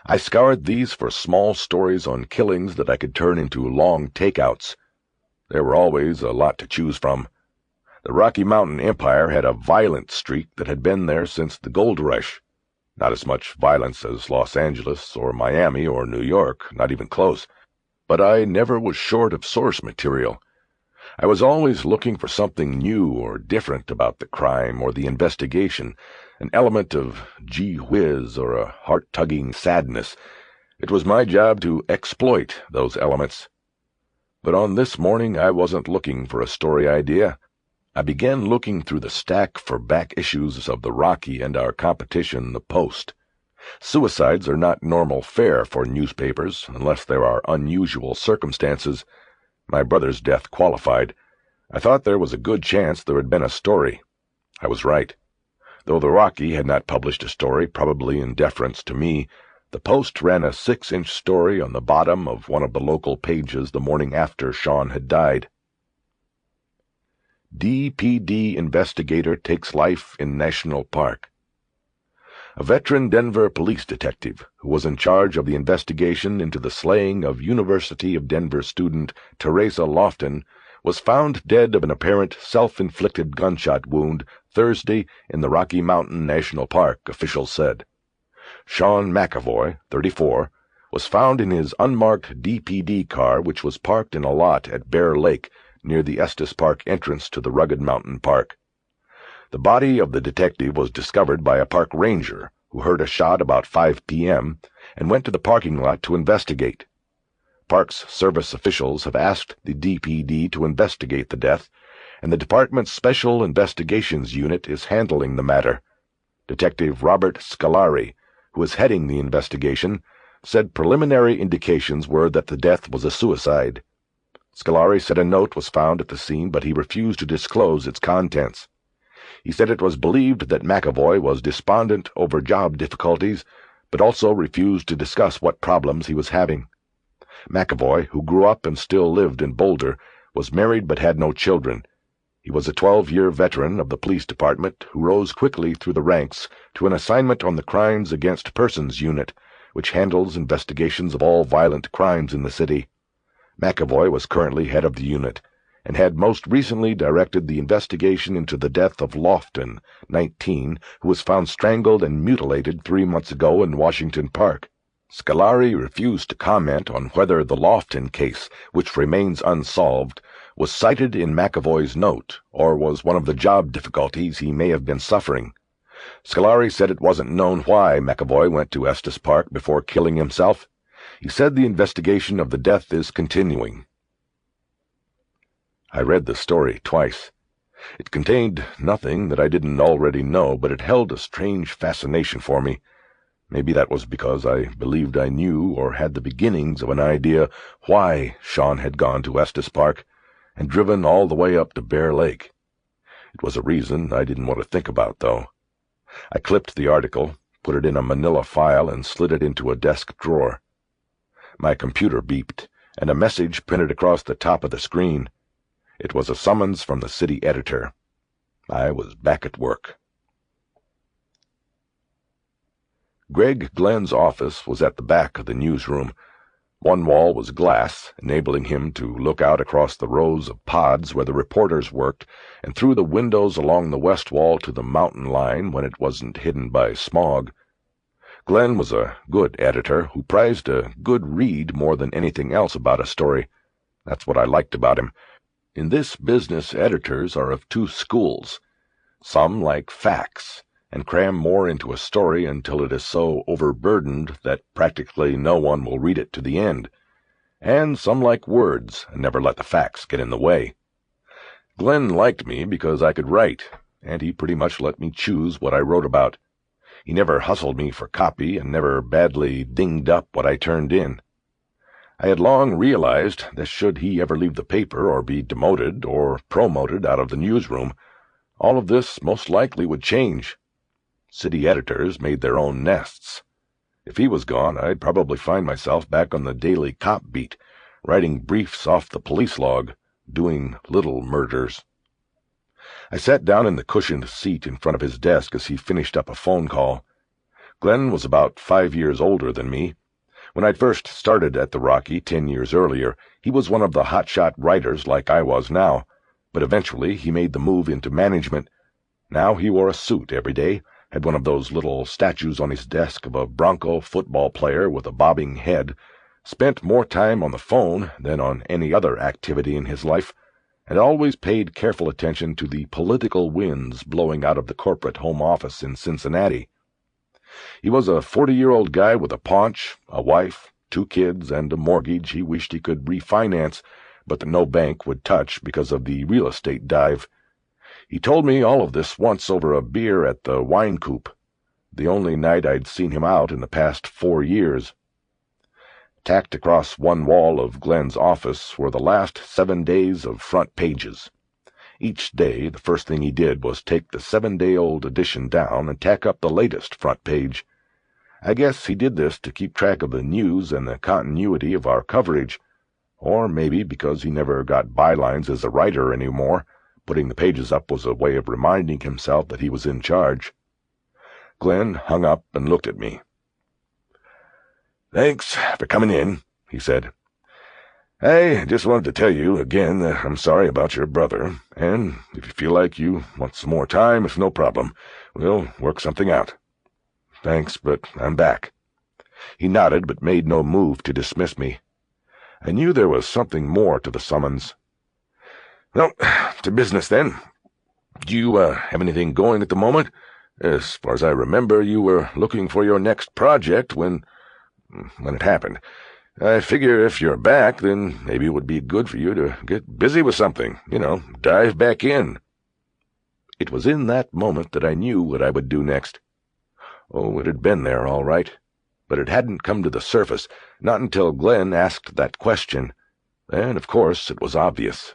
I scoured these for small stories on killings that I could turn into long takeouts. There were always a lot to choose from. The Rocky Mountain Empire had a violent streak that had been there since the gold rush. Not as much violence as Los Angeles or Miami or New York, not even close. But I never was short of source material. I was always looking for something new or different about the crime or the investigation, an element of gee whiz or a heart-tugging sadness. It was my job to exploit those elements. But on this morning I wasn't looking for a story idea. I began looking through the stack for back issues of the Rocky and our competition, the Post. Suicides are not normal fare for newspapers unless there are unusual circumstances. My brother's death qualified. I thought there was a good chance there had been a story. I was right. Though the Rocky had not published a story, probably in deference to me, the Post ran a 6-inch story on the bottom of one of the local pages the morning after Shawn had died. DPD investigator takes life in National Park. A veteran Denver police detective who was in charge of the investigation into the slaying of University of Denver student Teresa Lofton was found dead of an apparent self-inflicted gunshot wound Thursday in the Rocky Mountain National Park, officials said. Shawn McAvoy, 34, was found in his unmarked DPD car, which was parked in a lot at Bear Lake, near the Estes Park entrance to the rugged mountain park. The body of the detective was discovered by a park ranger, who heard a shot about 5 p.m. and went to the parking lot to investigate. Parks Service officials have asked the DPD to investigate the death, and the department's Special Investigations Unit is handling the matter. Detective Robert Scolari, who is heading the investigation, said preliminary indications were that the death was a suicide. Scolari said a note was found at the scene, but he refused to disclose its contents. He said it was believed that McAvoy was despondent over job difficulties, but also refused to discuss what problems he was having. McAvoy, who grew up and still lived in Boulder, was married but had no children. He was a 12-year veteran of the police department who rose quickly through the ranks to an assignment on the Crimes Against Persons Unit, which handles investigations of all violent crimes in the city. McAvoy was currently head of the unit, and had most recently directed the investigation into the death of Lofton, 19, who was found strangled and mutilated 3 months ago in Washington Park. Scolari refused to comment on whether the Lofton case, which remains unsolved, was cited in McAvoy's note, or was one of the job difficulties he may have been suffering. Scolari said it wasn't known why McAvoy went to Estes Park before killing himself. He said the investigation of the death is continuing. I read the story twice. It contained nothing that I didn't already know, but it held a strange fascination for me. Maybe that was because I believed I knew or had the beginnings of an idea why Shawn had gone to Estes Park and driven all the way up to Bear Lake. It was a reason I didn't want to think about, though. I clipped the article, put it in a manila file, and slid it into a desk drawer. My computer beeped, and a message printed across the top of the screen. It was a summons from the city editor. I was back at work. Greg Glen's office was at the back of the newsroom. One wall was glass, enabling him to look out across the rows of pods where the reporters worked, and through the windows along the west wall to the mountain line when it wasn't hidden by smog. Glen was a good editor who prized a good read more than anything else about a story. That's what I liked about him. In this business, editors are of two schools. Some like facts, and cram more into a story until it is so overburdened that practically no one will read it to the end. And some like words, and never let the facts get in the way. Glen liked me because I could write, and he pretty much let me choose what I wrote about. He never hustled me for copy, and never badly dinged up what I turned in. I had long realized that should he ever leave the paper or be demoted or promoted out of the newsroom, all of this most likely would change. City editors made their own nests. If he was gone, I'd probably find myself back on the daily cop beat, writing briefs off the police log, doing little murders. I sat down in the cushioned seat in front of his desk as he finished up a phone call. Glen was about 5 years older than me. When I'd first started at the Rocky 10 years earlier, he was one of the hotshot writers like I was now, but eventually he made the move into management. Now he wore a suit every day, had one of those little statues on his desk of a Bronco football player with a bobbing head, spent more time on the phone than on any other activity in his life, and always paid careful attention to the political winds blowing out of the corporate home office in Cincinnati. He was a 40-year-old guy with a paunch, a wife, 2 kids, and a mortgage he wished he could refinance, but that no bank would touch because of the real estate dive. He told me all of this once over a beer at the Wine Coop, the only night I'd seen him out in the past 4 years. Tacked across one wall of Glen's office were the last 7 days of front pages. Each day, the first thing he did was take the 7-day-old edition down and tack up the latest front page. I guess he did this to keep track of the news and the continuity of our coverage, or maybe because he never got bylines as a writer anymore. Putting the pages up was a way of reminding himself that he was in charge. Glen hung up and looked at me. "Thanks for coming in," he said. "I just wanted to tell you again that I'm sorry about your brother, and if you feel like you want some more time, it's no problem. We'll work something out." "Thanks, but I'm back." He nodded, but made no move to dismiss me. I knew there was something more to the summons. "Well, to business, then. Do you have anything going at the moment? As far as I remember, you were looking for your next project when it happened. I figure if you're back, then maybe it would be good for you to get busy with something, dive back in." It was in that moment that I knew what I would do next. Oh, it had been there, all right, but it hadn't come to the surface, not until Glenn asked that question. Then, of course, it was obvious.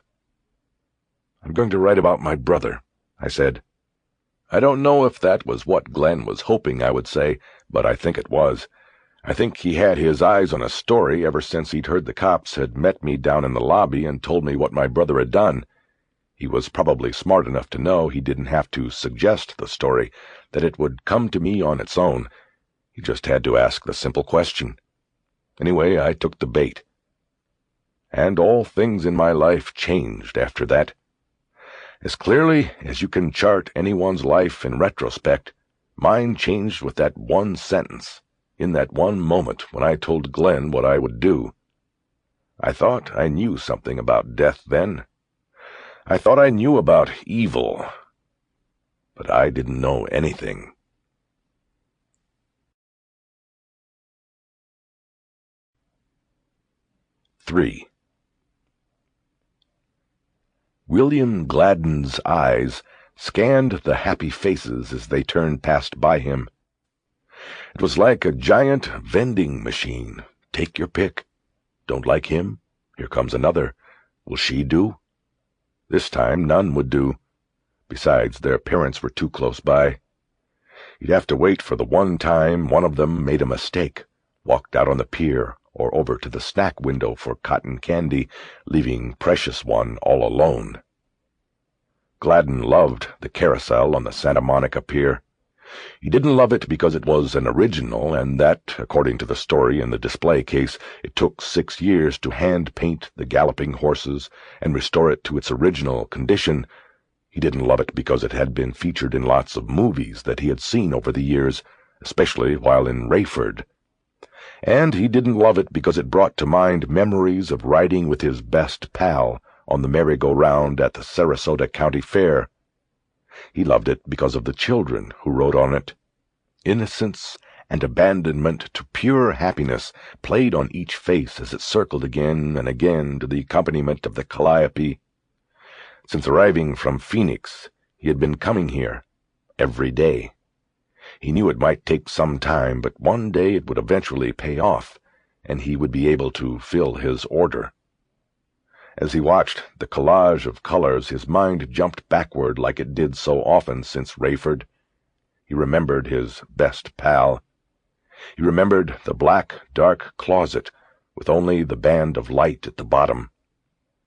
"I'm going to write about my brother," I said. I don't know if that was what Glenn was hoping I would say, but I think it was. I think he had his eyes on a story ever since he'd heard the cops had met me down in the lobby and told me what my brother had done. He was probably smart enough to know he didn't have to suggest the story, that it would come to me on its own. He just had to ask the simple question. Anyway, I took the bait. And all things in my life changed after that. As clearly as you can chart anyone's life in retrospect, mine changed with that one sentence, in that one moment when I told Glenn what I would do. I thought I knew something about death then. I thought I knew about evil, but I didn't know anything. Three. William Gladen's eyes scanned the happy faces as they turned past by him. It was like a giant vending machine. Take your pick. Don't like him? Here comes another. Will she do? This time none would do. Besides, their parents were too close by. He'd have to wait for the one time one of them made a mistake, walked out on the pier or over to the snack window for cotton candy, leaving precious one all alone. Gladen loved the carousel on the Santa Monica pier. He didn't love it because it was an original and that, according to the story in the display case, it took 6 years to hand-paint the galloping horses and restore it to its original condition. He didn't love it because it had been featured in lots of movies that he had seen over the years, especially while in Rayford. And he didn't love it because it brought to mind memories of riding with his best pal on the merry-go-round at the Sarasota County Fair. He loved it because of the children who rode on it. Innocence and abandonment to pure happiness played on each face as it circled again and again to the accompaniment of the calliope. Since arriving from Phoenix, he had been coming here every day. He knew it might take some time, but one day it would eventually pay off, and he would be able to fill his order. As he watched the collage of colors, his mind jumped backward like it did so often since Rayford. He remembered his best pal. He remembered the black, dark closet with only the band of light at the bottom.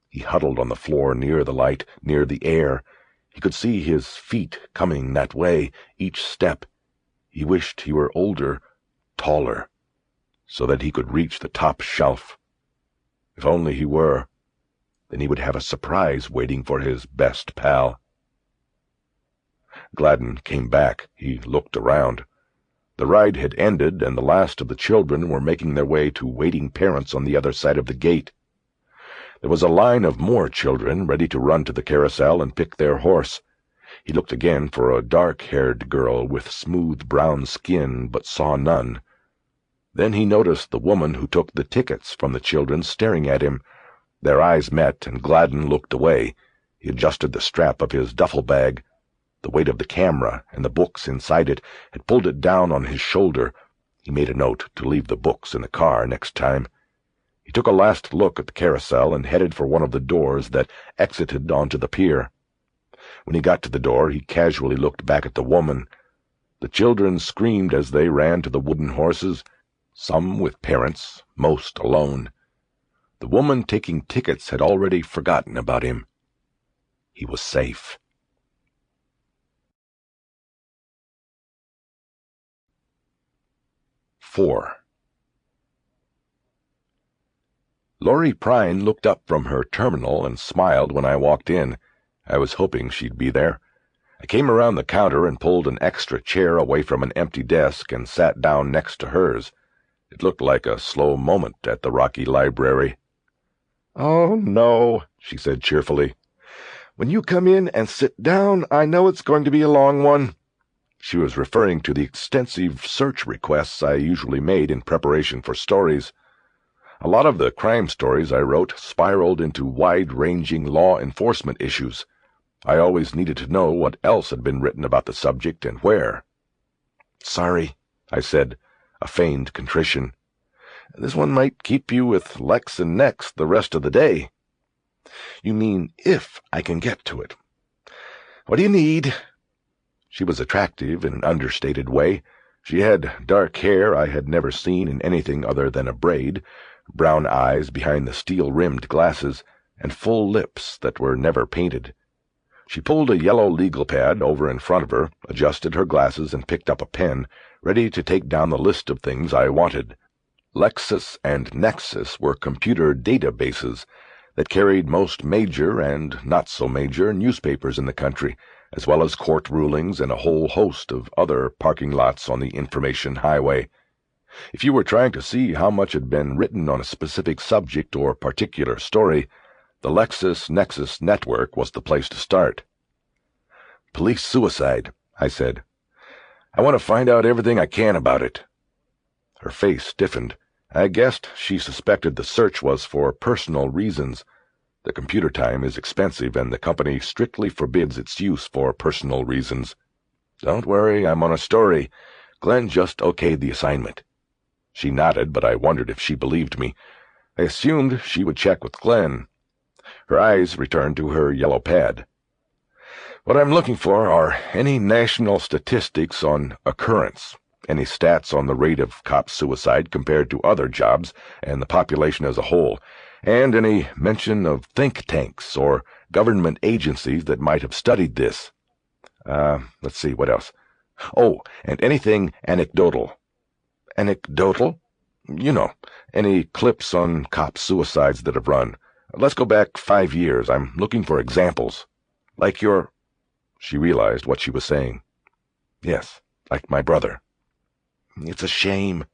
He huddled on the floor near the light, near the air. He could see his feet coming that way, each step. He wished he were older, taller, so that he could reach the top shelf. If only he were. Then he would have a surprise waiting for his best pal. Gladen came back. He looked around. The ride had ended, and the last of the children were making their way to waiting parents on the other side of the gate. There was a line of more children ready to run to the carousel and pick their horse. He looked again for a dark-haired girl with smooth brown skin, but saw none. Then he noticed the woman who took the tickets from the children staring at him. Their eyes met, and Gladen looked away. He adjusted the strap of his duffel bag. The weight of the camera and the books inside it had pulled it down on his shoulder. He made a note to leave the books in the car next time. He took a last look at the carousel and headed for one of the doors that exited onto the pier. When he got to the door, he casually looked back at the woman. The children screamed as they ran to the wooden horses, some with parents, most alone. The woman taking tickets had already forgotten about him. He was safe. Four. Laurie Prine looked up from her terminal and smiled when I walked in. I was hoping she'd be there. I came around the counter and pulled an extra chair away from an empty desk and sat down next to hers. It looked like a slow moment at the Rocky Library. "Oh, no," she said cheerfully. "When you come in and sit down, I know it's going to be a long one." She was referring to the extensive search requests I usually made in preparation for stories. A lot of the crime stories I wrote spiraled into wide-ranging law enforcement issues. I always needed to know what else had been written about the subject and where. "Sorry," I said, a feigned contrition. "This one might keep you with Lex and Nex the rest of the day." "You mean if I can get to it." "What do you need?" She was attractive in an understated way. She had dark hair I had never seen in anything other than a braid, brown eyes behind the steel-rimmed glasses, and full lips that were never painted. She pulled a yellow legal pad over in front of her, adjusted her glasses, and picked up a pen, ready to take down the list of things I wanted. Lexus and Nexus were computer databases that carried most major and not-so-major newspapers in the country, as well as court rulings and a whole host of other parking lots on the information highway. If you were trying to see how much had been written on a specific subject or particular story, the LexisNexis network was the place to start. "Police suicide," I said. "I want to find out everything I can about it." Her face stiffened. I guessed she suspected the search was for personal reasons. The computer time is expensive, and the company strictly forbids its use for personal reasons. "Don't worry, I'm on a story. Glenn just okayed the assignment." She nodded, but I wondered if she believed me. I assumed she would check with Glenn. Her eyes returned to her yellow pad. "What I'm looking for are any national statistics on occurrence, any stats on the rate of cop suicide compared to other jobs and the population as a whole, and any mention of think tanks or government agencies that might have studied this. Let's see, what else? Oh, and anything anecdotal." "Anecdotal?" "You know, any clips on cop suicides that have run. Let's go back 5 years. I'm looking for examples." "Like your—" She realized what she was saying. "Yes, like my brother." "It's a shame."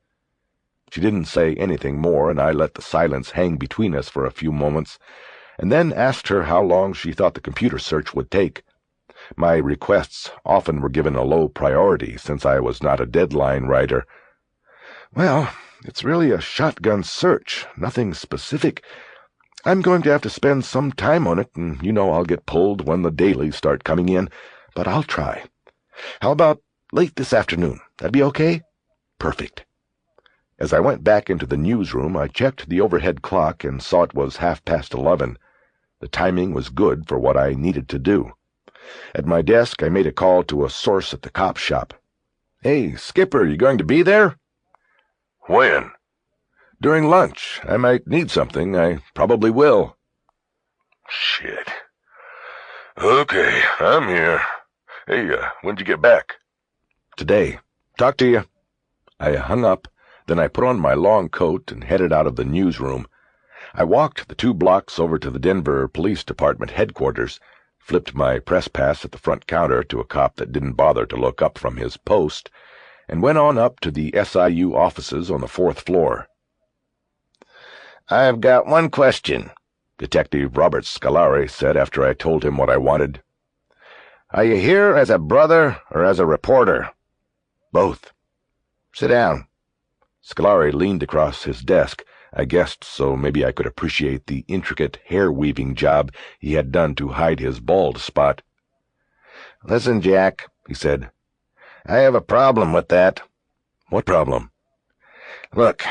She didn't say anything more, and I let the silence hang between us for a few moments, and then asked her how long she thought the computer search would take. My requests often were given a low priority, since I was not a deadline writer. "Well, it's really a shotgun search, nothing specific. I'm going to have to spend some time on it, and you know I'll get pulled when the dailies start coming in, but I'll try. How about late this afternoon? That'd be okay?" "Perfect." As I went back into the newsroom, I checked the overhead clock and saw it was 11:30. The timing was good for what I needed to do. At my desk, I made a call to a source at the cop shop. "Hey, Skipper, you going to be there?" "When?" "During lunch. I might need something. I probably will." "Shit. Okay, I'm here. Hey, when'd you get back?" "Today. Talk to you." I hung up. Then I put on my long coat and headed out of the newsroom. I walked the 2 blocks over to the Denver Police Department headquarters, flipped my press pass at the front counter to a cop that didn't bother to look up from his post, and went on up to the SIU offices on the 4th floor. "I've got one question," Detective Robert Scolari said after I told him what I wanted. "Are you here as a brother or as a reporter?" "Both." "Sit down." Scolari leaned across his desk, I guessed so maybe I could appreciate the intricate hair-weaving job he had done to hide his bald spot. "Listen, Jack," he said, "I have a problem with that." "What problem?" "Look,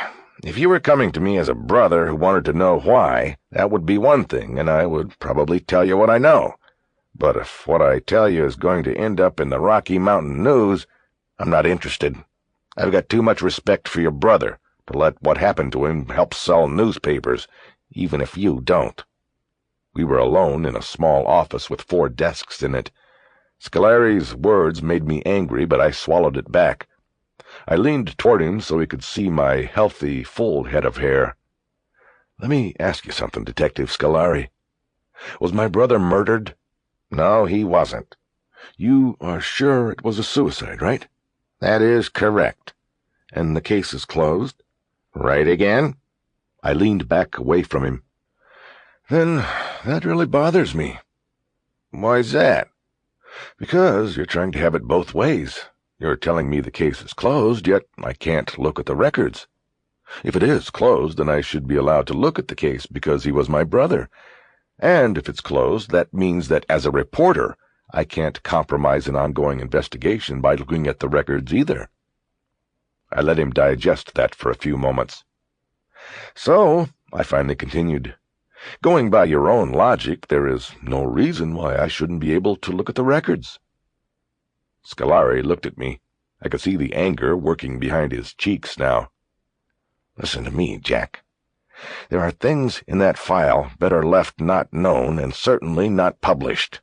if you were coming to me as a brother who wanted to know why, that would be one thing, and I would probably tell you what I know. But if what I tell you is going to end up in the Rocky Mountain News, I'm not interested. I've got too much respect for your brother to let what happened to him help sell newspapers, even if you don't." We were alone in a small office with 4 desks in it. Scolari's words made me angry, but I swallowed it back. I leaned toward him so he could see my healthy, full head of hair. "Let me ask you something, Detective Scolari. Was my brother murdered?" "No, he wasn't." "You are sure it was a suicide, right?" "That is correct." "And the case is closed?" "Right again." I leaned back away from him. "Then that really bothers me." "Why's that?" "Because you're trying to have it both ways. You're telling me the case is closed, yet I can't look at the records." If it is closed, then I should be allowed to look at the case because he was my brother. And if it's closed, that means that as a reporter, I can't compromise an ongoing investigation by looking at the records either. I let him digest that for a few moments. So, I finally continued, going by your own logic, there is no reason why I shouldn't be able to look at the records. Scolari looked at me. I could see the anger working behind his cheeks now. Listen to me, Jack. There are things in that file better left not known and certainly not published.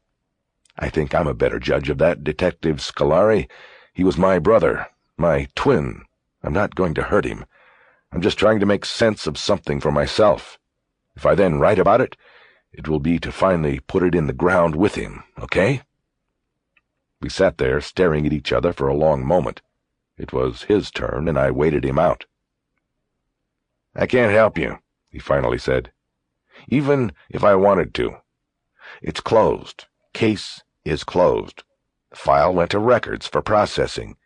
I think I'm a better judge of that, Detective Scolari. He was my brother, my twin. I'm not going to hurt him. I'm just trying to make sense of something for myself. If I then write about it, it will be to finally put it in the ground with him, okay? We sat there staring at each other for a long moment. It was his turn, and I waited him out. I can't help you, he finally said, even if I wanted to. It's closed. Case is closed. The file went to records for processing.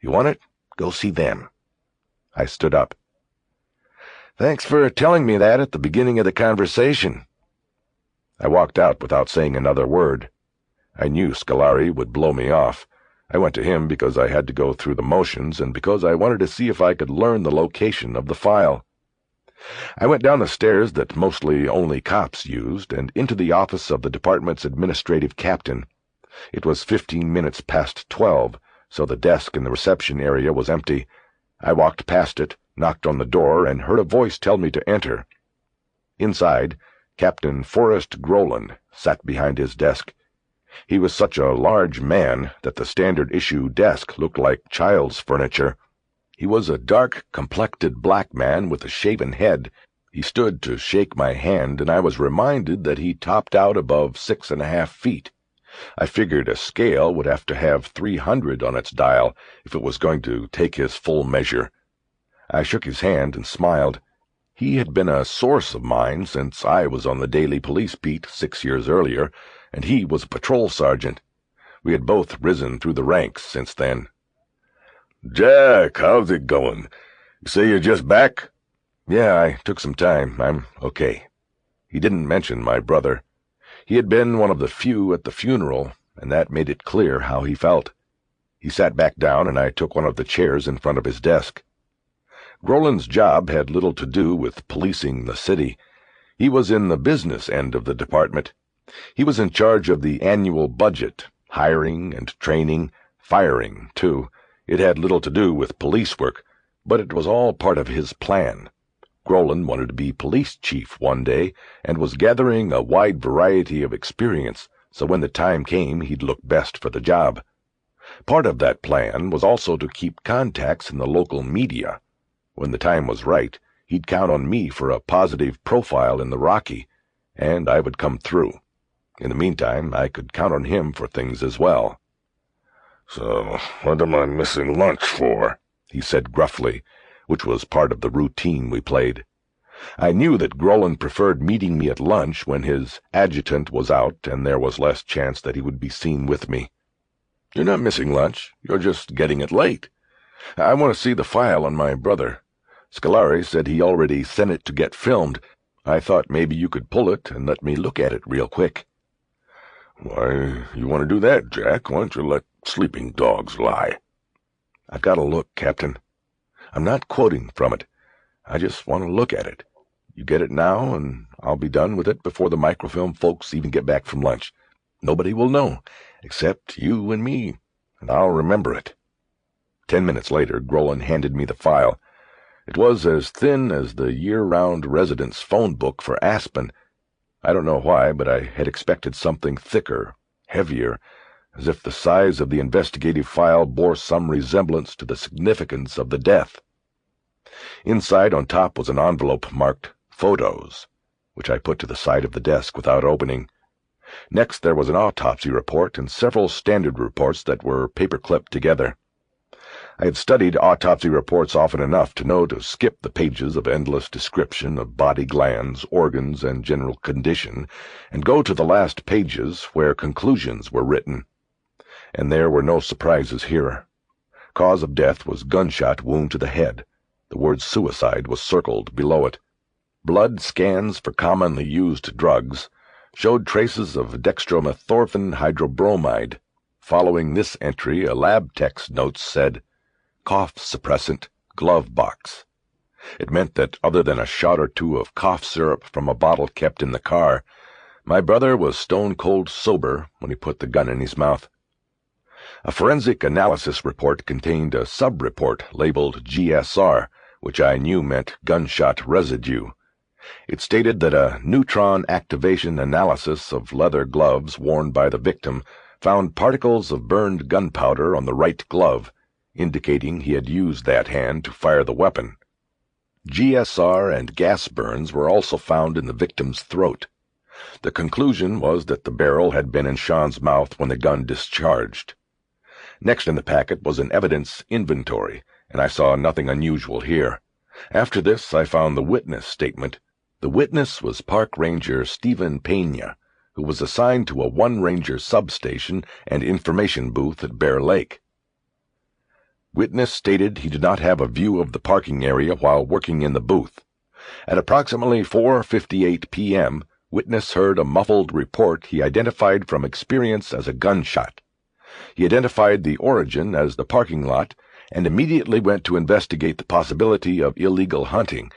You want it? Go see them. I stood up. Thanks for telling me that at the beginning of the conversation. I walked out without saying another word. I knew Scolari would blow me off. I went to him because I had to go through the motions and because I wanted to see if I could learn the location of the file. I went down the stairs that mostly only cops used and into the office of the department's administrative captain. It was 15 minutes past 12, so the desk in the reception area was empty. I walked past it, knocked on the door, and heard a voice tell me to enter. Inside, Captain Forrest Grolan sat behind his desk. He was such a large man that the standard-issue desk looked like child's furniture. He was a dark-complected black man with a shaven head. He stood to shake my hand, and I was reminded that he topped out above 6.5 feet. I figured a scale would have to have 300 on its dial if it was going to take his full measure. I shook his hand and smiled. He had been a source of mine since I was on the daily police beat 6 years earlier, and he was a patrol sergeant. We had both risen through the ranks since then. Jack, how's it going? You say you're just back? Yeah, I took some time. I'm okay. He didn't mention my brother. He had been one of the few at the funeral, and that made it clear how he felt. He sat back down, and I took one of the chairs in front of his desk. Grolan's job had little to do with policing the city. He was in the business end of the department. He was in charge of the annual budget, hiring and training, firing, too. It had little to do with police work, but it was all part of his plan. Grolan wanted to be police chief one day and was gathering a wide variety of experience, so when the time came he'd look best for the job. Part of that plan was also to keep contacts in the local media. When the time was right, he'd count on me for a positive profile in the Rocky, and I would come through. In the meantime, I could count on him for things as well. So, what am I missing lunch for? He said gruffly, which was part of the routine we played. I knew that Grolan preferred meeting me at lunch when his adjutant was out and there was less chance that he would be seen with me. You're not missing lunch. You're just getting it late. I want to see the file on my brother. Scolari said he already sent it to get filmed. I thought maybe you could pull it and let me look at it real quick. Why, you want to do that, Jack? Why don't you let sleeping dogs lie? I've got to look, Captain. I'm not quoting from it. I just want to look at it. You get it now, and I'll be done with it before the microfilm folks even get back from lunch. Nobody will know, except you and me, and I'll remember it. 10 minutes later, Grolan handed me the file. It was as thin as the year-round residence phone book for Aspen. I don't know why, but I had expected something thicker, heavier, as if the size of the investigative file bore some resemblance to the significance of the death. Inside on top was an envelope marked Photos, which I put to the side of the desk without opening. Next there was an autopsy report and several standard reports that were paper-clipped together. I had studied autopsy reports often enough to know to skip the pages of endless description of body glands, organs, and general condition, and go to the last pages where conclusions were written. And there were no surprises here. Cause of death was gunshot wound to the head. The word suicide was circled below it. Blood scans for commonly used drugs showed traces of dextromethorphan hydrobromide. Following this entry, a lab tech's notes said, "Cough suppressant, glove box." It meant that, other than a shot or two of cough syrup from a bottle kept in the car, my brother was stone-cold sober when he put the gun in his mouth. A forensic analysis report contained a sub-report labeled GSR, which I knew meant gunshot residue. It stated that a neutron activation analysis of leather gloves worn by the victim found particles of burned gunpowder on the right glove, indicating he had used that hand to fire the weapon. GSR and gas burns were also found in the victim's throat. The conclusion was that the barrel had been in Shawn's mouth when the gun discharged. Next in the packet was an evidence inventory, and I saw nothing unusual here. After this, I found the witness statement. The witness was Park Ranger Stephen Pena, who was assigned to a one-ranger substation and information booth at Bear Lake. Witness stated he did not have a view of the parking area while working in the booth. At approximately 4:58 p.m., witness heard a muffled report he identified from experience as a gunshot. He identified the origin as the parking lot and immediately went to investigate the possibility of illegal hunting.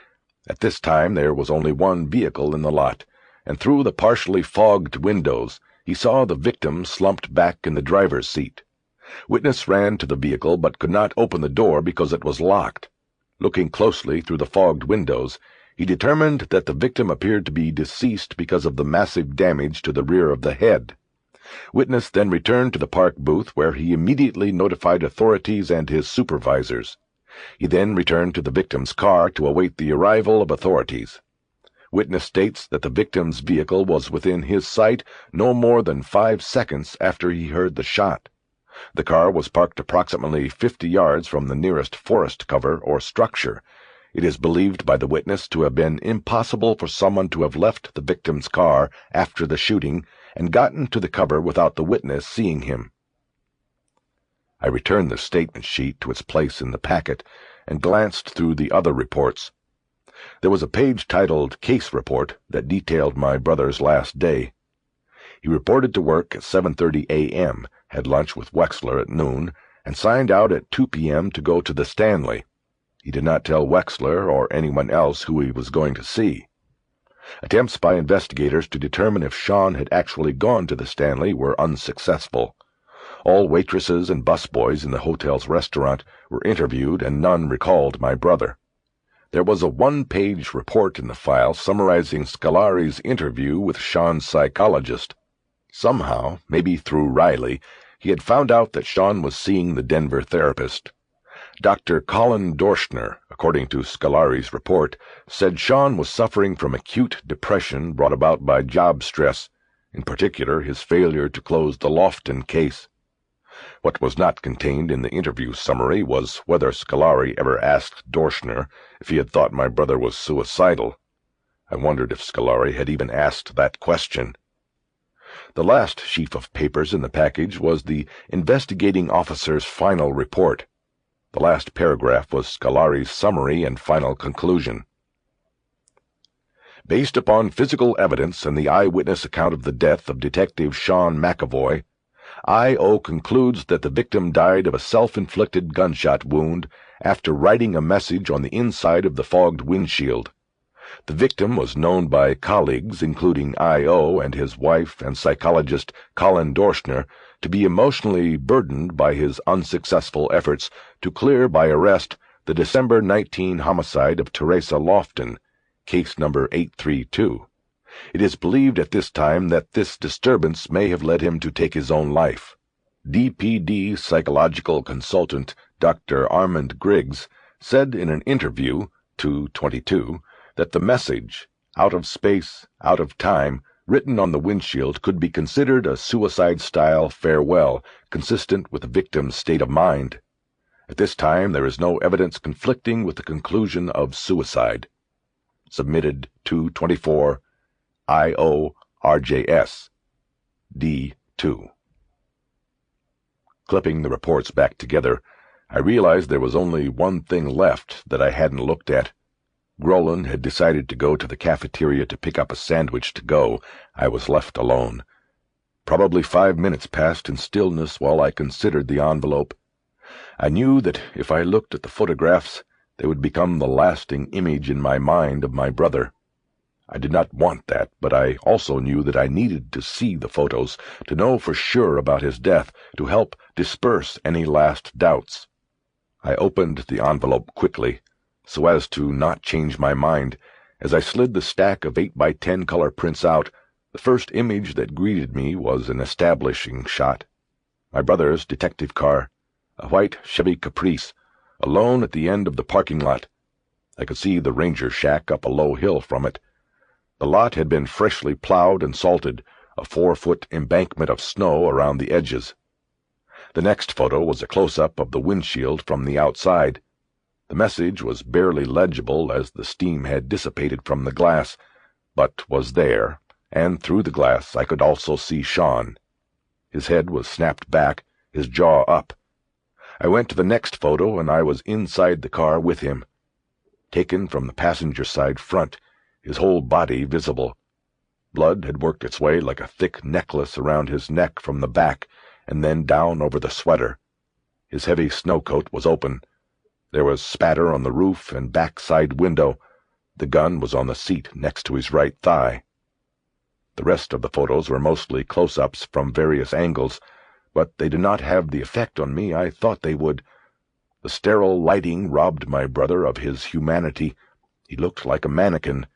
At this time there was only one vehicle in the lot, and through the partially fogged windows he saw the victim slumped back in the driver's seat. Witness ran to the vehicle but could not open the door because it was locked. Looking closely through the fogged windows, he determined that the victim appeared to be deceased because of the massive damage to the rear of the head. Witness then returned to the park booth, where he immediately notified authorities and his supervisors. He then returned to the victim's car to await the arrival of authorities. Witness states that the victim's vehicle was within his sight no more than 5 seconds after he heard the shot. The car was parked approximately 50 yards from the nearest forest cover or structure. It is believed by the witness to have been impossible for someone to have left the victim's car after the shooting and gotten to the cover without the witness seeing him. I returned the statement sheet to its place in the packet and glanced through the other reports. There was a page titled Case Report that detailed my brother's last day. He reported to work at 7:30 a.m., had lunch with Wexler at noon, and signed out at 2 p.m. to go to the Stanley. He did not tell Wexler or anyone else who he was going to see. Attempts by investigators to determine if Shawn had actually gone to the Stanley were unsuccessful. All waitresses and busboys in the hotel's restaurant were interviewed, and none recalled my brother. There was a one-page report in the file summarizing Scolari's interview with Shawn's psychologist. Somehow, maybe through Riley, he had found out that Shawn was seeing the Denver therapist. Dr. Colin Dorschner, according to Scolari's report, said Shawn was suffering from acute depression brought about by job stress, in particular his failure to close the Lofton case. What was not contained in the interview summary was whether Scolari ever asked Dorschner if he had thought my brother was suicidal. I wondered if Scolari had even asked that question. The last sheaf of papers in the package was the investigating officer's final report. The last paragraph was Scolari's summary and final conclusion. Based upon physical evidence and the eyewitness account of the death of Detective Shawn McAvoy, I.O. concludes that the victim died of a self-inflicted gunshot wound after writing a message on the inside of the fogged windshield. The victim was known by colleagues, including I.O. and his wife and psychologist Colin Dorschner, to be emotionally burdened by his unsuccessful efforts to clear by arrest the December 19 homicide of Teresa Lofton, case number 832. It is believed at this time that this disturbance may have led him to take his own life. DPD psychological consultant Dr. Armand Griggs said in an interview, 2/22, that the message, "out of space, out of time," written on the windshield could be considered a suicide-style farewell, consistent with the victim's state of mind. At this time there is no evidence conflicting with the conclusion of suicide. Submitted 2/24, I.O. RJS, D2. Clipping the reports back together, I realized there was only one thing left that I hadn't looked at. Gladen had decided to go to the cafeteria to pick up a sandwich to go. I was left alone. Probably 5 minutes passed in stillness while I considered the envelope. I knew that if I looked at the photographs, they would become the lasting image in my mind of my brother. I did not want that, but I also knew that I needed to see the photos, to know for sure about his death, to help disperse any last doubts. I opened the envelope quickly, so as to not change my mind. As I slid the stack of 8x10 color prints out, the first image that greeted me was an establishing shot. My brother's detective car, a white Chevy Caprice, alone at the end of the parking lot. I could see the ranger shack up a low hill from it. The lot had been freshly plowed and salted, a 4-foot embankment of snow around the edges. The next photo was a close-up of the windshield from the outside. The message was barely legible as the steam had dissipated from the glass, but was there, and through the glass I could also see Shawn. His head was snapped back, his jaw up. I went to the next photo, and I was inside the car with him. Taken from the passenger side front, his whole body visible. Blood had worked its way like a thick necklace around his neck from the back, and then down over the sweater. His heavy snowcoat was open. There was spatter on the roof and backside window. The gun was on the seat next to his right thigh. The rest of the photos were mostly close-ups from various angles, but they did not have the effect on me I thought they would. The sterile lighting robbed my brother of his humanity. He looked like a mannequin,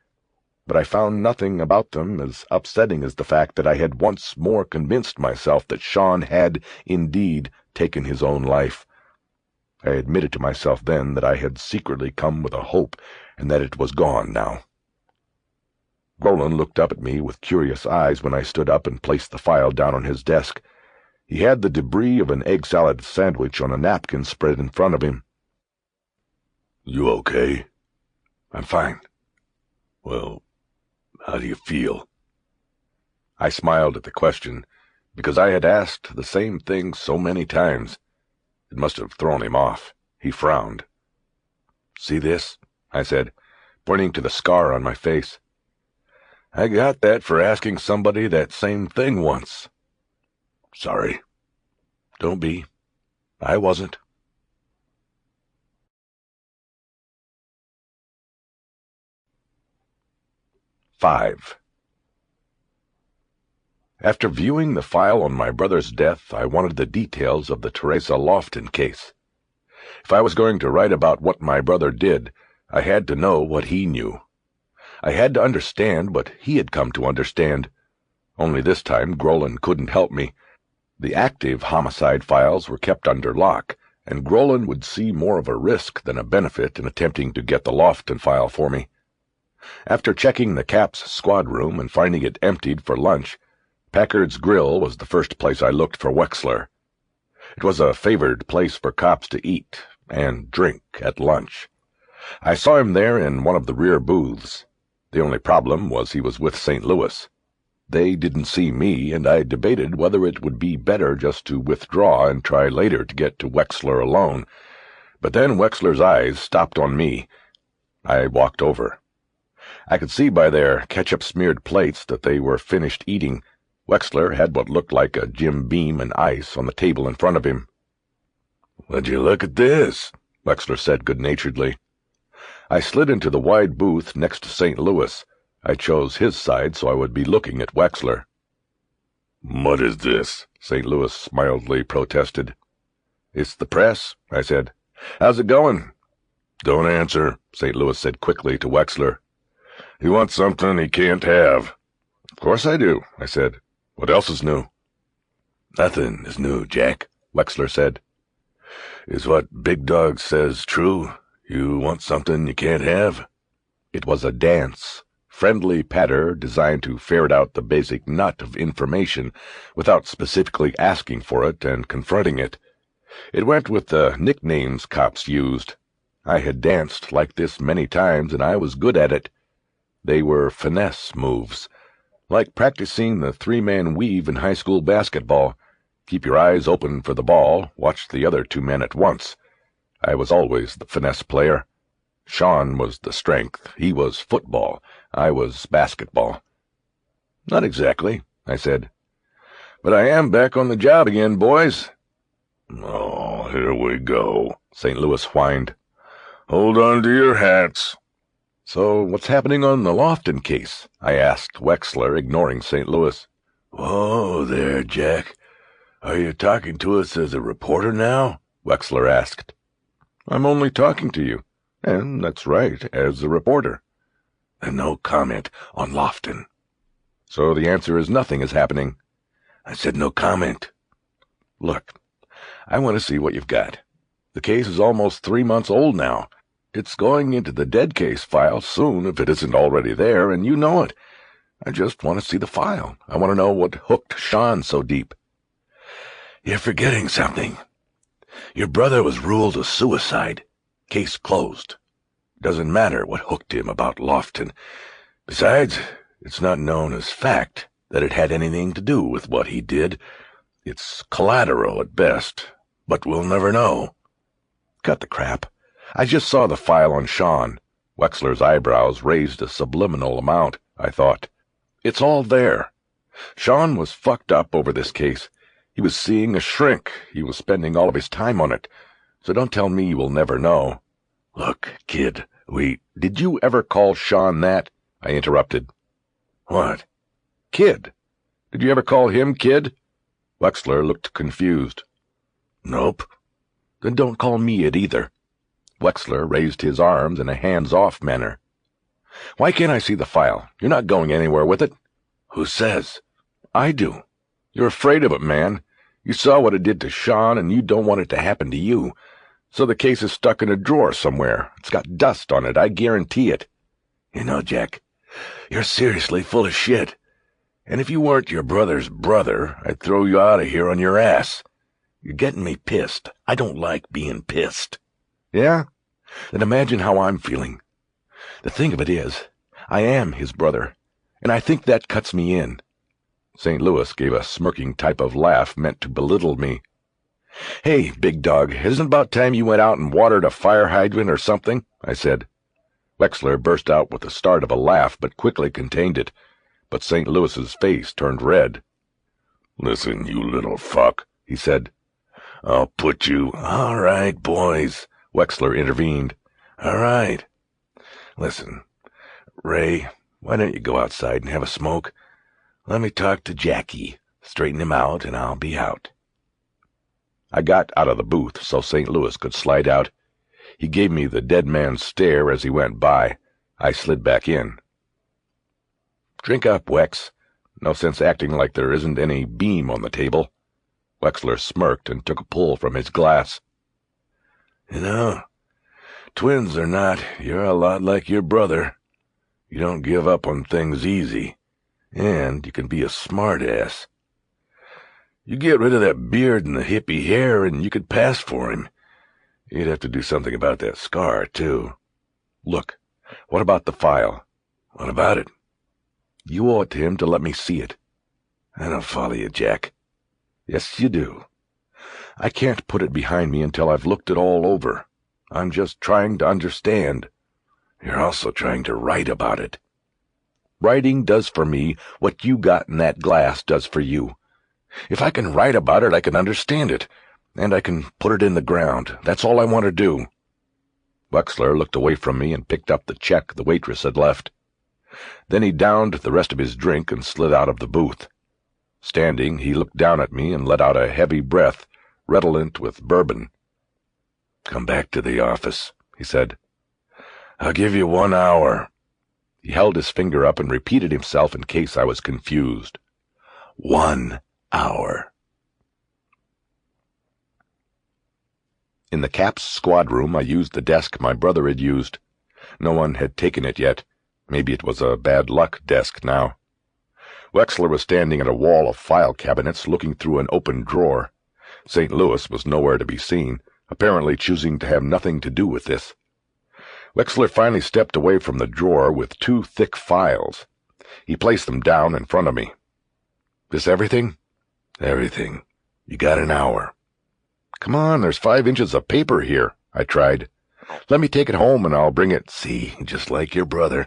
but I found nothing about them as upsetting as the fact that I had once more convinced myself that Shawn had indeed taken his own life. I admitted to myself then that I had secretly come with a hope, and that it was gone now. Gladen looked up at me with curious eyes when I stood up and placed the file down on his desk. He had the debris of an egg salad sandwich on a napkin spread in front of him. "You okay?" "I'm fine." "Well, how do you feel?" I smiled at the question, because I had asked the same thing so many times. It must have thrown him off. He frowned. "See this?" I said, pointing to the scar on my face. "I got that for asking somebody that same thing once." "Sorry." "Don't be. I wasn't." "5. After viewing the file on my brother's death, I wanted the details of the Teresa Lofton case. If I was going to write about what my brother did, I had to know what he knew. I had to understand what he had come to understand. Only this time Gladen couldn't help me. The active homicide files were kept under lock, and Gladen would see more of a risk than a benefit in attempting to get the Lofton file for me. After checking the Cap's squad room and finding it emptied for lunch, Packard's Grill was the first place I looked for Wexler. It was a favored place for cops to eat and drink at lunch. I saw him there in one of the rear booths. The only problem was he was with St. Louis. They didn't see me, and I debated whether it would be better just to withdraw and try later to get to Wexler alone. But then Wexler's eyes stopped on me. I walked over. I could see by their ketchup-smeared plates that they were finished eating. Wexler had what looked like a Jim Beam and ice on the table in front of him. "Would you look at this?" Wexler said good-naturedly. I slid into the wide booth next to St. Louis. I chose his side so I would be looking at Wexler. "What is this?" St. Louis mildly protested. "It's the press," I said. "How's it going?" "Don't answer," St. Louis said quickly to Wexler. "He wants something he can't have." "Of course I do," I said. "What else is new?" "Nothing is new, Jack," Wexler said. "Is what Big Dog says true? You want something you can't have?" It was a dance, friendly patter designed to ferret out the basic nut of information without specifically asking for it and confronting it. It went with the nicknames cops used. I had danced like this many times, and I was good at it. They were finesse moves, like practicing the three-man weave in high school basketball. Keep your eyes open for the ball, watch the other two men at once. I was always the finesse player. Shawn was the strength. He was football. I was basketball. Not exactly, I said. But I am back on the job again, boys. Oh, here we go, St. Louis whined. Hold on to your hats. So what's happening on the Lofton case? I asked Wexler, ignoring St. Louis. Whoa there, Jack. Are you talking to us as a reporter now? Wexler asked. I'm only talking to you. And that's right, as a reporter. And no comment on Lofton. So the answer is nothing is happening. I said no comment. Look, I want to see what you've got. The case is almost 3 months old now. It's going into the dead case file soon if it isn't already there, and you know it. I just want to see the file. I want to know what hooked Shawn so deep. You're forgetting something. Your brother was ruled a suicide. Case closed. Doesn't matter what hooked him about Lofton. Besides, it's not known as fact that it had anything to do with what he did. It's collateral at best, but we'll never know. Cut the crap. I just saw the file on Shawn. Wexler's eyebrows raised a subliminal amount, I thought. It's all there. Shawn was fucked up over this case. He was seeing a shrink. He was spending all of his time on it. So don't tell me you will never know. Look, kid, Did you ever call Shawn that? I interrupted. What? Kid. Did you ever call him Kid? Wexler looked confused. Nope. Then don't call me it either. Wexler raised his arms in a hands-off manner. Why can't I see the file? You're not going anywhere with it. Who says? I do. You're afraid of it, man. You saw what it did to Shawn, and you don't want it to happen to you. So the case is stuck in a drawer somewhere. It's got dust on it, I guarantee it. You know, Jack, you're seriously full of shit. And if you weren't your brother's brother, I'd throw you out of here on your ass. You're getting me pissed. I don't like being pissed. Yeah? Then imagine how I'm feeling. The thing of it is, I am his brother, and I think that cuts me in. St. Louis gave a smirking type of laugh meant to belittle me. Hey, big dog, isn't it about time you went out and watered a fire hydrant or something? I said. Wexler burst out with the start of a laugh, but quickly contained it. But St. Louis's face turned red. Listen, you little fuck, he said. I'll put you— All right, boys, Wexler intervened. All right. Listen, Ray, why don't you go outside and have a smoke? Let me talk to Jackie, straighten him out, and I'll be out. I got out of the booth so St. Louis could slide out. He gave me the dead man's stare as he went by. I slid back in. Drink up, Wex. No sense acting like there isn't any beam on the table. Wexler smirked and took a pull from his glass. You know, twins or not, you're a lot like your brother. You don't give up on things easy, and you can be a smart-ass. You get rid of that beard and the hippie hair, and you could pass for him. You'd have to do something about that scar, too. Look, what about the file? What about it? You owe it to him to let me see it. I don't follow you, Jack. Yes, you do. I can't put it behind me until I've looked it all over. I'm just trying to understand. You're also trying to write about it. Writing does for me what you got in that glass does for you. If I can write about it, I can understand it, and I can put it in the ground. That's all I want to do. Wexler looked away from me and picked up the check the waitress had left. Then he downed the rest of his drink and slid out of the booth. Standing, he looked down at me and let out a heavy breath, redolent with bourbon. Come back to the office, he said. I'll give you 1 hour. He held his finger up and repeated himself in case I was confused. 1 hour. In the Cap's squad room, I used the desk my brother had used. No one had taken it yet. Maybe it was a bad luck desk now. Wexler was standing at a wall of file cabinets looking through an open drawer. St. Louis was nowhere to be seen, apparently choosing to have nothing to do with this. Wexler finally stepped away from the drawer with 2 thick files. He placed them down in front of me. This everything? Everything. You got an hour. Come on, there's 5 inches of paper here, I tried. "Let me take it home and I'll bring it." "See, just like your brother.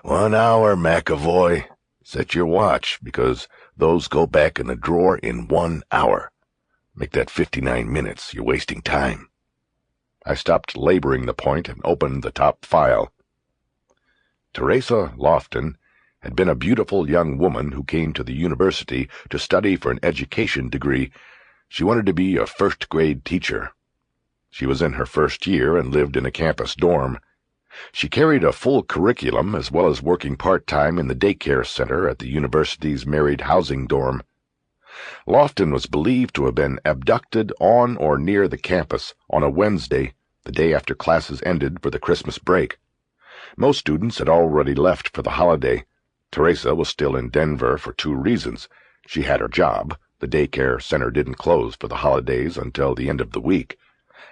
1 hour, McAvoy. Set your watch, because those go back in the drawer in 1 hour. Make that 59 minutes. You're wasting time." I stopped laboring the point and opened the top file. Teresa Lofton had been a beautiful young woman who came to the university to study for an education degree. She wanted to be a first-grade teacher. She was in her first year and lived in a campus dorm. She carried a full curriculum as well as working part-time in the daycare center at the university's married housing dorm. Lofton was believed to have been abducted on or near the campus on a Wednesday, the day after classes ended for the Christmas break. Most students had already left for the holiday. Teresa was still in Denver for 2 reasons. She had her job. The daycare center didn't close for the holidays until the end of the week.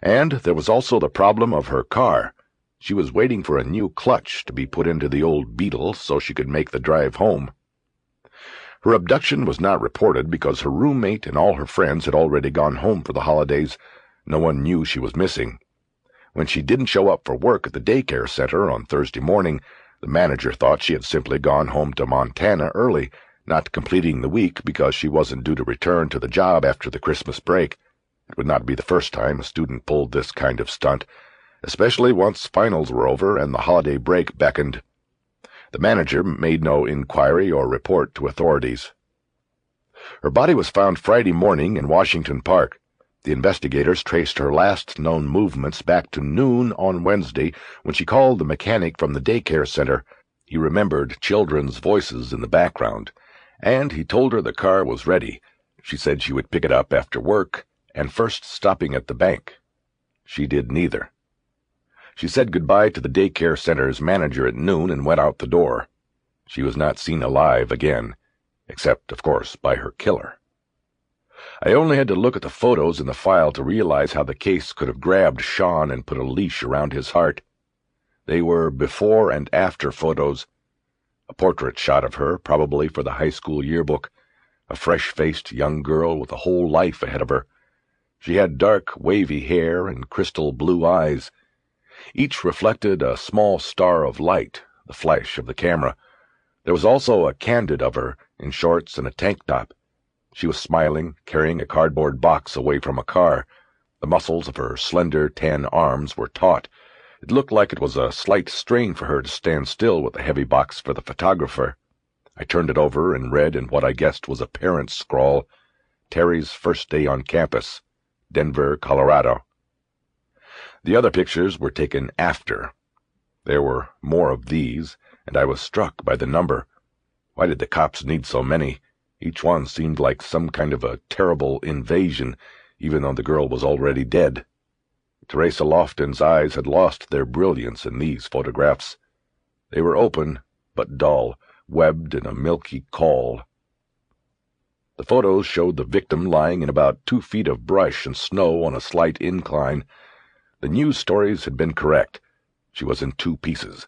And there was also the problem of her car. She was waiting for a new clutch to be put into the old Beetle so she could make the drive home. Her abduction was not reported because her roommate and all her friends had already gone home for the holidays. No one knew she was missing. When she didn't show up for work at the daycare center on Thursday morning, the manager thought she had simply gone home to Montana early, not completing the week because she wasn't due to return to the job after the Christmas break. It would not be the first time a student pulled this kind of stunt, especially once finals were over and the holiday break beckoned. The manager made no inquiry or report to authorities. Her body was found Friday morning in Washington Park. The investigators traced her last known movements back to noon on Wednesday when she called the mechanic from the daycare center. He remembered children's voices in the background, and he told her the car was ready. She said she would pick it up after work and first stopping at the bank. She did neither. She said goodbye to the daycare center's manager at noon and went out the door. She was not seen alive again, except, of course, by her killer. I only had to look at the photos in the file to realize how the case could have grabbed Shawn and put a leash around his heart. They were before and after photos. A portrait shot of her, probably for the high school yearbook. A fresh-faced young girl with a whole life ahead of her. She had dark, wavy hair and crystal blue eyes. Each reflected a small star of light, the flash of the camera. There was also a candid of her, in shorts and a tank top. She was smiling, carrying a cardboard box away from a car. The muscles of her slender, tan arms were taut. It looked like it was a slight strain for her to stand still with the heavy box for the photographer. I turned it over and read in what I guessed was a parent's scrawl, "Terry's first day on campus, Denver, Colorado." The other pictures were taken after. There were more of these, and I was struck by the number. Why did the cops need so many? Each one seemed like some kind of a terrible invasion, even though the girl was already dead. Teresa Lofton's eyes had lost their brilliance in these photographs. They were open, but dull, webbed in a milky caul. The photos showed the victim lying in about 2 feet of brush and snow on a slight incline. The news stories had been correct. She was in 2 pieces.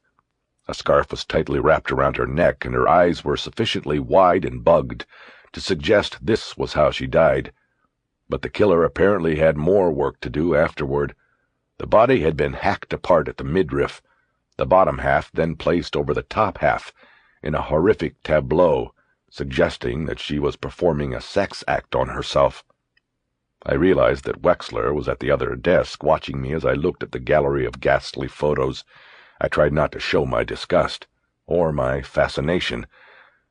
A scarf was tightly wrapped around her neck, and her eyes were sufficiently wide and bugged to suggest this was how she died. But the killer apparently had more work to do afterward. The body had been hacked apart at the midriff, the bottom half then placed over the top half, in a horrific tableau, suggesting that she was performing a sex act on herself. I realized that Wexler was at the other desk, watching me as I looked at the gallery of ghastly photos. I tried not to show my disgust, or my fascination.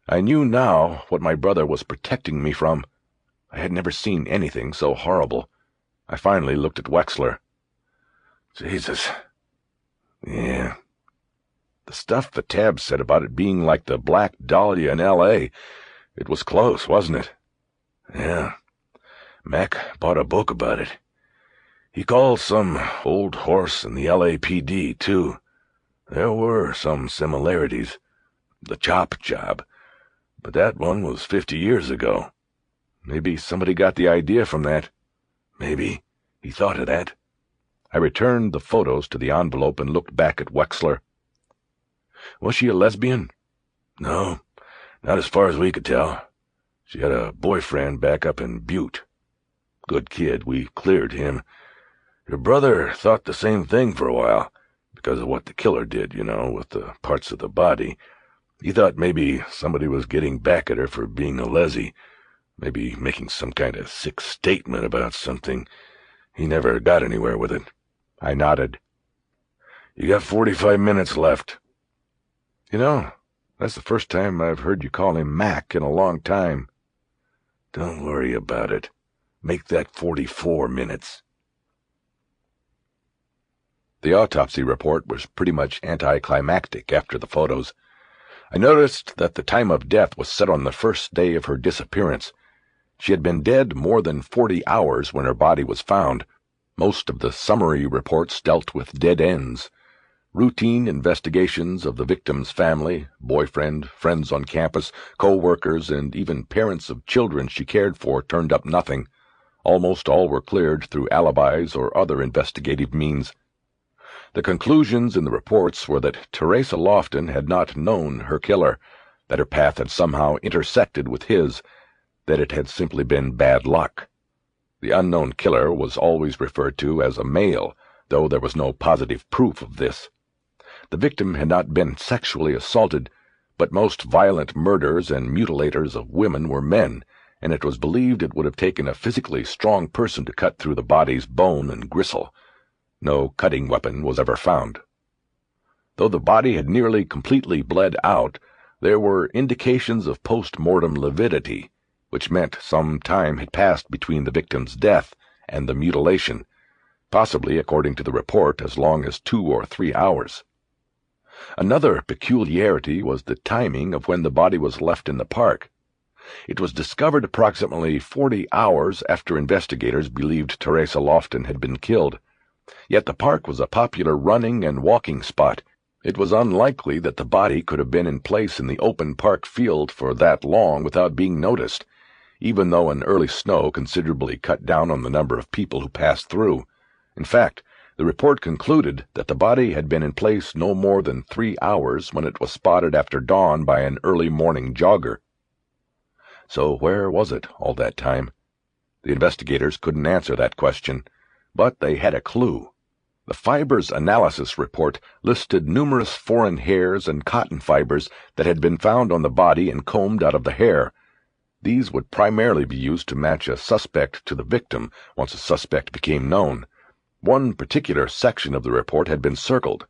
I knew now what my brother was protecting me from. I had never seen anything so horrible. I finally looked at Wexler. Jesus. Yeah. The stuff the tab said about it being like the Black Dahlia in L.A., it was close, wasn't it? Yeah. Mac bought a book about it. He called some old horse in the LAPD, too. There were some similarities. The chop job. But that one was 50 years ago. Maybe somebody got the idea from that. Maybe he thought of that. I returned the photos to the envelope and looked back at Wexler. Was she a lesbian? No, not as far as we could tell. She had a boyfriend back up in Butte. Good kid, we cleared him. Your brother thought the same thing for a while, because of what the killer did, with the parts of the body. He thought maybe somebody was getting back at her for being a lessee, maybe making some kind of sick statement about something. He never got anywhere with it. I nodded. You got 45 minutes left. That's the first time I've heard you call him Mac in a long time. Don't worry about it. Make that 44 minutes. The autopsy report was pretty much anticlimactic after the photos. I noticed that the time of death was set on the first day of her disappearance. She had been dead more than 40 hours when her body was found. Most of the summary reports dealt with dead ends. Routine investigations of the victim's family, boyfriend, friends on campus, co-workers, and even parents of children she cared for turned up nothing. Almost all were cleared through alibis or other investigative means. The conclusions in the reports were that Teresa Lofton had not known her killer, that her path had somehow intersected with his, that it had simply been bad luck. The unknown killer was always referred to as a male, though there was no positive proof of this. The victim had not been sexually assaulted, but most violent murderers and mutilators of women were men, and it was believed it would have taken a physically strong person to cut through the body's bone and gristle. No cutting weapon was ever found. Though the body had nearly completely bled out, there were indications of post-mortem lividity, which meant some time had passed between the victim's death and the mutilation, possibly, according to the report, as long as 2 or 3 hours. Another peculiarity was the timing of when the body was left in the park. It was discovered approximately 40 hours after investigators believed Teresa Lofton had been killed. Yet the park was a popular running and walking spot. It was unlikely that the body could have been in place in the open park field for that long without being noticed, even though an early snow considerably cut down on the number of people who passed through. In fact, the report concluded that the body had been in place no more than 3 hours when it was spotted after dawn by an early morning jogger. So where was it all that time? The investigators couldn't answer that question, but they had a clue. The fibers analysis report listed numerous foreign hairs and cotton fibers that had been found on the body and combed out of the hair. These would primarily be used to match a suspect to the victim once a suspect became known. One particular section of the report had been circled.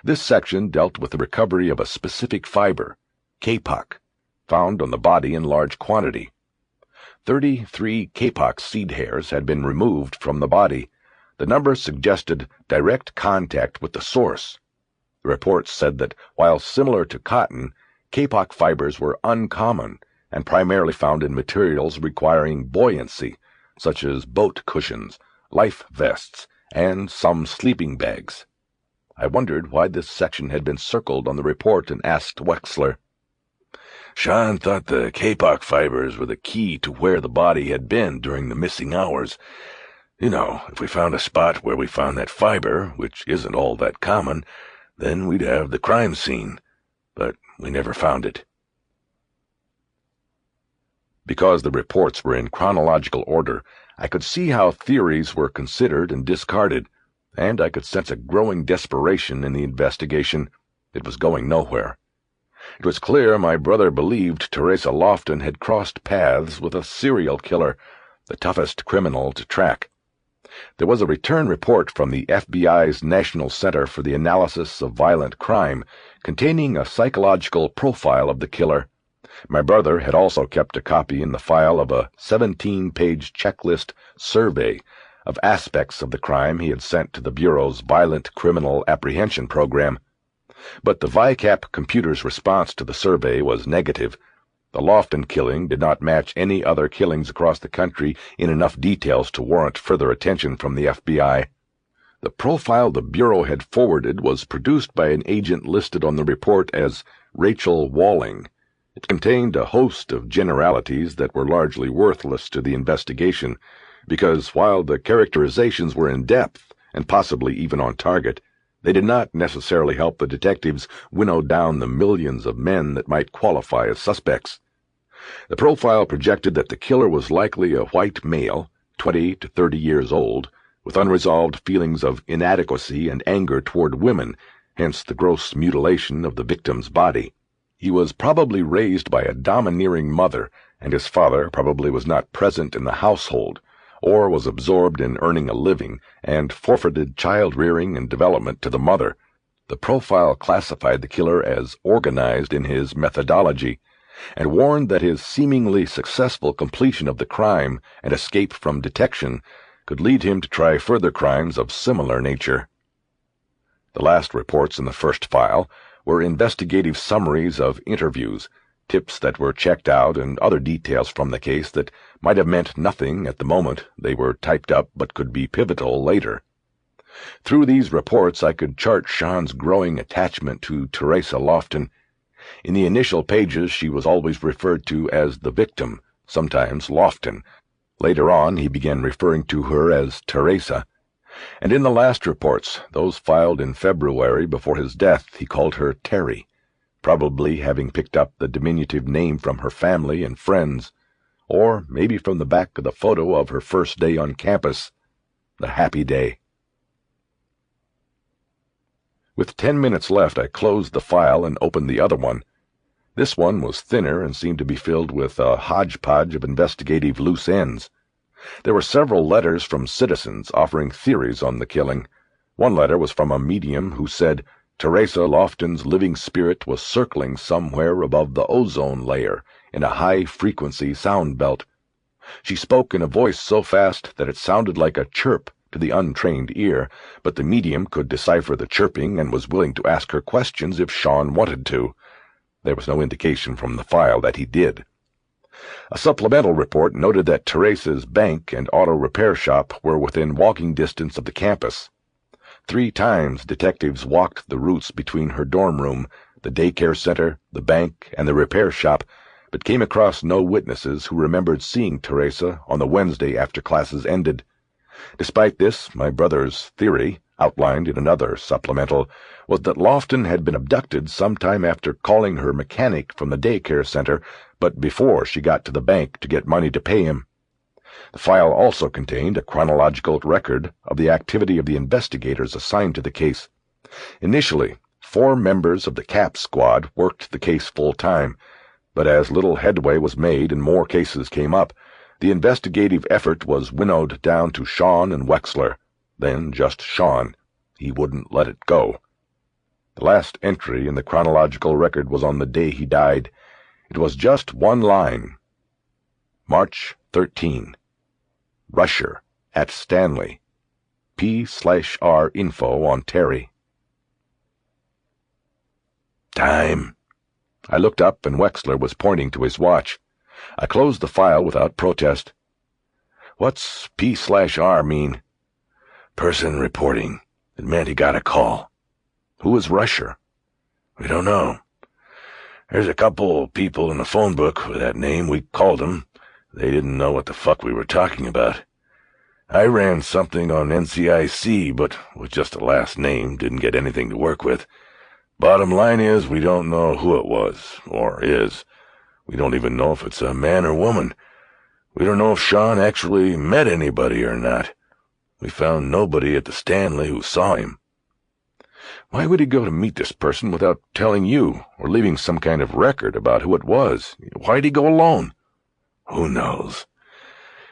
This section dealt with the recovery of a specific fiber, kapok, found on the body in large quantity. 33 kapok seed hairs had been removed from the body. The number suggested direct contact with the source. The report said that while similar to cotton, kapok fibers were uncommon and primarily found in materials requiring buoyancy, such as boat cushions, life vests, and some sleeping bags. I wondered why this section had been circled on the report and asked Wexler. Shawn thought the kapok fibers were the key to where the body had been during the missing hours. If we found a spot where we found that fiber, which isn't all that common, then we'd have the crime scene. But we never found it. Because the reports were in chronological order, I could see how theories were considered and discarded, and I could sense a growing desperation in the investigation. It was going nowhere. It was clear my brother believed Teresa Lofton had crossed paths with a serial killer, the toughest criminal to track. There was a return report from the FBI's National Center for the Analysis of Violent Crime containing a psychological profile of the killer. My brother had also kept a copy in the file of a 17-page checklist survey of aspects of the crime he had sent to the Bureau's Violent Criminal Apprehension Program. But the VICAP computer's response to the survey was negative. The Lofton killing did not match any other killings across the country in enough details to warrant further attention from the FBI. The profile the Bureau had forwarded was produced by an agent listed on the report as Rachel Walling. It contained a host of generalities that were largely worthless to the investigation, because while the characterizations were in-depth and possibly even on target, they did not necessarily help the detectives winnow down the millions of men that might qualify as suspects. The profile projected that the killer was likely a white male, 20 to 30 years old, with unresolved feelings of inadequacy and anger toward women, hence the gross mutilation of the victim's body. He was probably raised by a domineering mother, and his father probably was not present in the household, or was absorbed in earning a living, and forfeited child-rearing and development to the mother. The profile classified the killer as organized in his methodology, and warned that his seemingly successful completion of the crime and escape from detection could lead him to try further crimes of similar nature. The last reports in the first file were investigative summaries of interviews, tips that were checked out, and other details from the case that might have meant nothing at the moment they were typed up but could be pivotal later. Through these reports I could chart Shawn's growing attachment to Teresa Lofton. In the initial pages she was always referred to as the victim, sometimes Lofton. Later on he began referring to her as Teresa, and in the last reports, those filed in February before his death, he called her Terry, probably having picked up the diminutive name from her family and friends, or maybe from the back of the photo of her first day on campus, the happy day. With 10 minutes left, I closed the file and opened the other one. This one was thinner and seemed to be filled with a hodgepodge of investigative loose ends. There were several letters from citizens offering theories on the killing. One letter was from a medium who said Teresa Lofton's living spirit was circling somewhere above the ozone layer in a high-frequency sound belt. She spoke in a voice so fast that it sounded like a chirp to the untrained ear, but the medium could decipher the chirping and was willing to ask her questions if Shawn wanted to. There was no indication from the file that he did. A supplemental report noted that Teresa's bank and auto repair shop were within walking distance of the campus. 3 times detectives walked the routes between her dorm room, the daycare center, the bank, and the repair shop, but came across no witnesses who remembered seeing Teresa on the Wednesday after classes ended. Despite this, my brother's theory, outlined in another supplemental, was that Lofton had been abducted sometime after calling her mechanic from the daycare center, but before she got to the bank to get money to pay him. The file also contained a chronological record of the activity of the investigators assigned to the case. Initially, 4 members of the CAP squad worked the case full-time, but as little headway was made and more cases came up, the investigative effort was winnowed down to Shawn and Wexler, then just Shawn. He wouldn't let it go. The last entry in the chronological record was on the day he died. It was just one line. March 13. Rusher at Stanley. P/R info on Terry. Time. I looked up and Wexler was pointing to his watch. I closed the file without protest. What's P/R mean? Person reporting. It meant he got a call. Who is Rusher? We don't know. There's a couple people in the phone book with that name. We called them. They didn't know what the fuck we were talking about. I ran something on NCIC, but with just a last name, didn't get anything to work with. Bottom line is, we don't know who it was, or is. We don't even know if it's a man or woman. We don't know if Shawn actually met anybody or not. We found nobody at the Stanley who saw him. Why would he go to meet this person without telling you, or leaving some kind of record about who it was? Why'd he go alone? Who knows?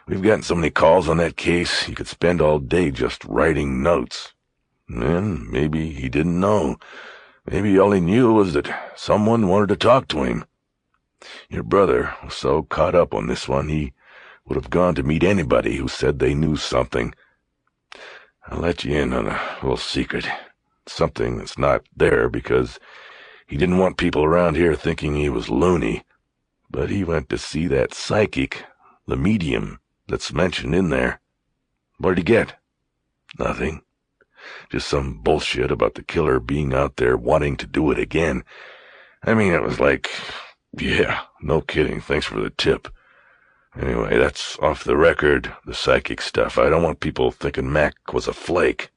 We've gotten so many calls on that case, you could spend all day just writing notes. And maybe he didn't know. Maybe all he knew was that someone wanted to talk to him. Your brother was so caught up on this one, he would have gone to meet anybody who said they knew something. I'll let you in on a little secret. Something that's not there because he didn't want people around here thinking he was loony. But he went to see that psychic, the medium, that's mentioned in there. What did he get? Nothing. Just some bullshit about the killer being out there wanting to do it again. I mean, it was like, yeah, no kidding, thanks for the tip. Anyway, that's off the record, the psychic stuff. I don't want people thinking Mac was a flake.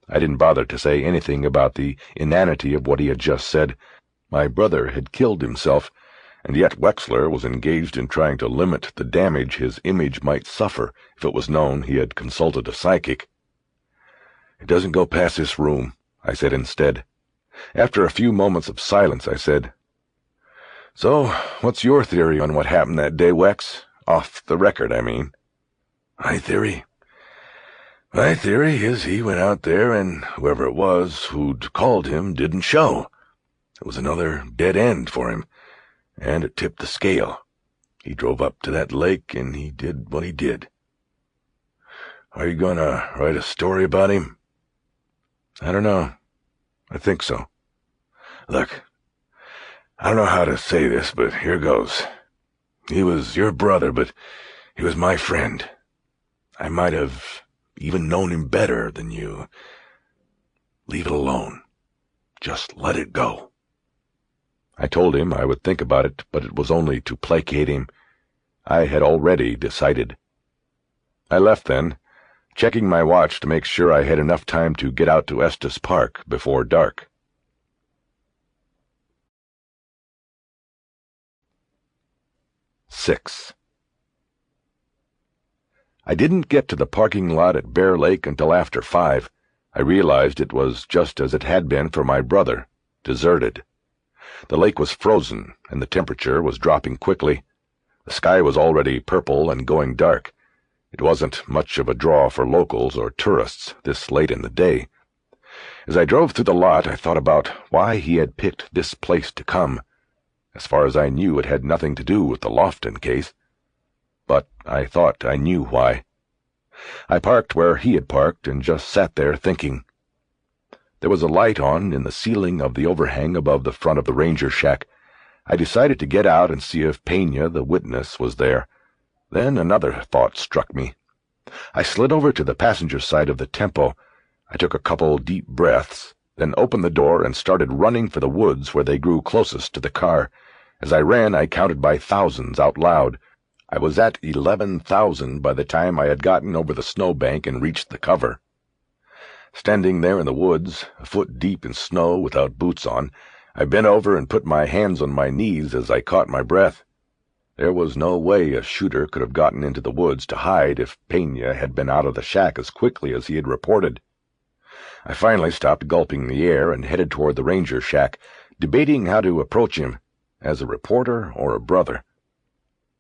I didn't bother to say anything about the inanity of what he had just said. My brother had killed himself, and yet Wexler was engaged in trying to limit the damage his image might suffer if it was known he had consulted a psychic. "It doesn't go past this room," I said instead. After a few moments of silence, I said, "So, what's your theory on what happened that day, Wex? Off the record, I mean." My theory is he went out there and whoever it was who'd called him didn't show. It was another dead end for him, and it tipped the scale. He drove up to that lake and he did what he did." "Are you going to write a story about him?" "I don't know. I think so." "Look, I don't know how to say this, but here goes. He was your brother, but he was my friend. I might have even known him better than you. Leave it alone. Just let it go." I told him I would think about it, but it was only to placate him. I had already decided. I left then, checking my watch to make sure I had enough time to get out to Estes Park before dark. Six. I didn't get to the parking lot at Bear Lake until after 5. I realized it was just as it had been for my brother, deserted. The lake was frozen, and the temperature was dropping quickly. The sky was already purple and going dark. It wasn't much of a draw for locals or tourists this late in the day. As I drove through the lot, I thought about why he had picked this place to come. As far as I knew, it had nothing to do with the Lofton case. But I thought I knew why. I parked where he had parked and just sat there thinking. There was a light on in the ceiling of the overhang above the front of the ranger shack. I decided to get out and see if Pena, the witness, was there. Then another thought struck me. I slid over to the passenger side of the Tempo. I took a couple deep breaths, then opened the door and started running for the woods where they grew closest to the car. As I ran, I counted by thousands out loud. I was at 11,000 by the time I had gotten over the snowbank and reached the cover. Standing there in the woods, a foot deep in snow without boots on, I bent over and put my hands on my knees as I caught my breath. There was no way a shooter could have gotten into the woods to hide if Pena had been out of the shack as quickly as he had reported. I finally stopped gulping the air and headed toward the ranger shack, debating how to approach him, as a reporter or a brother.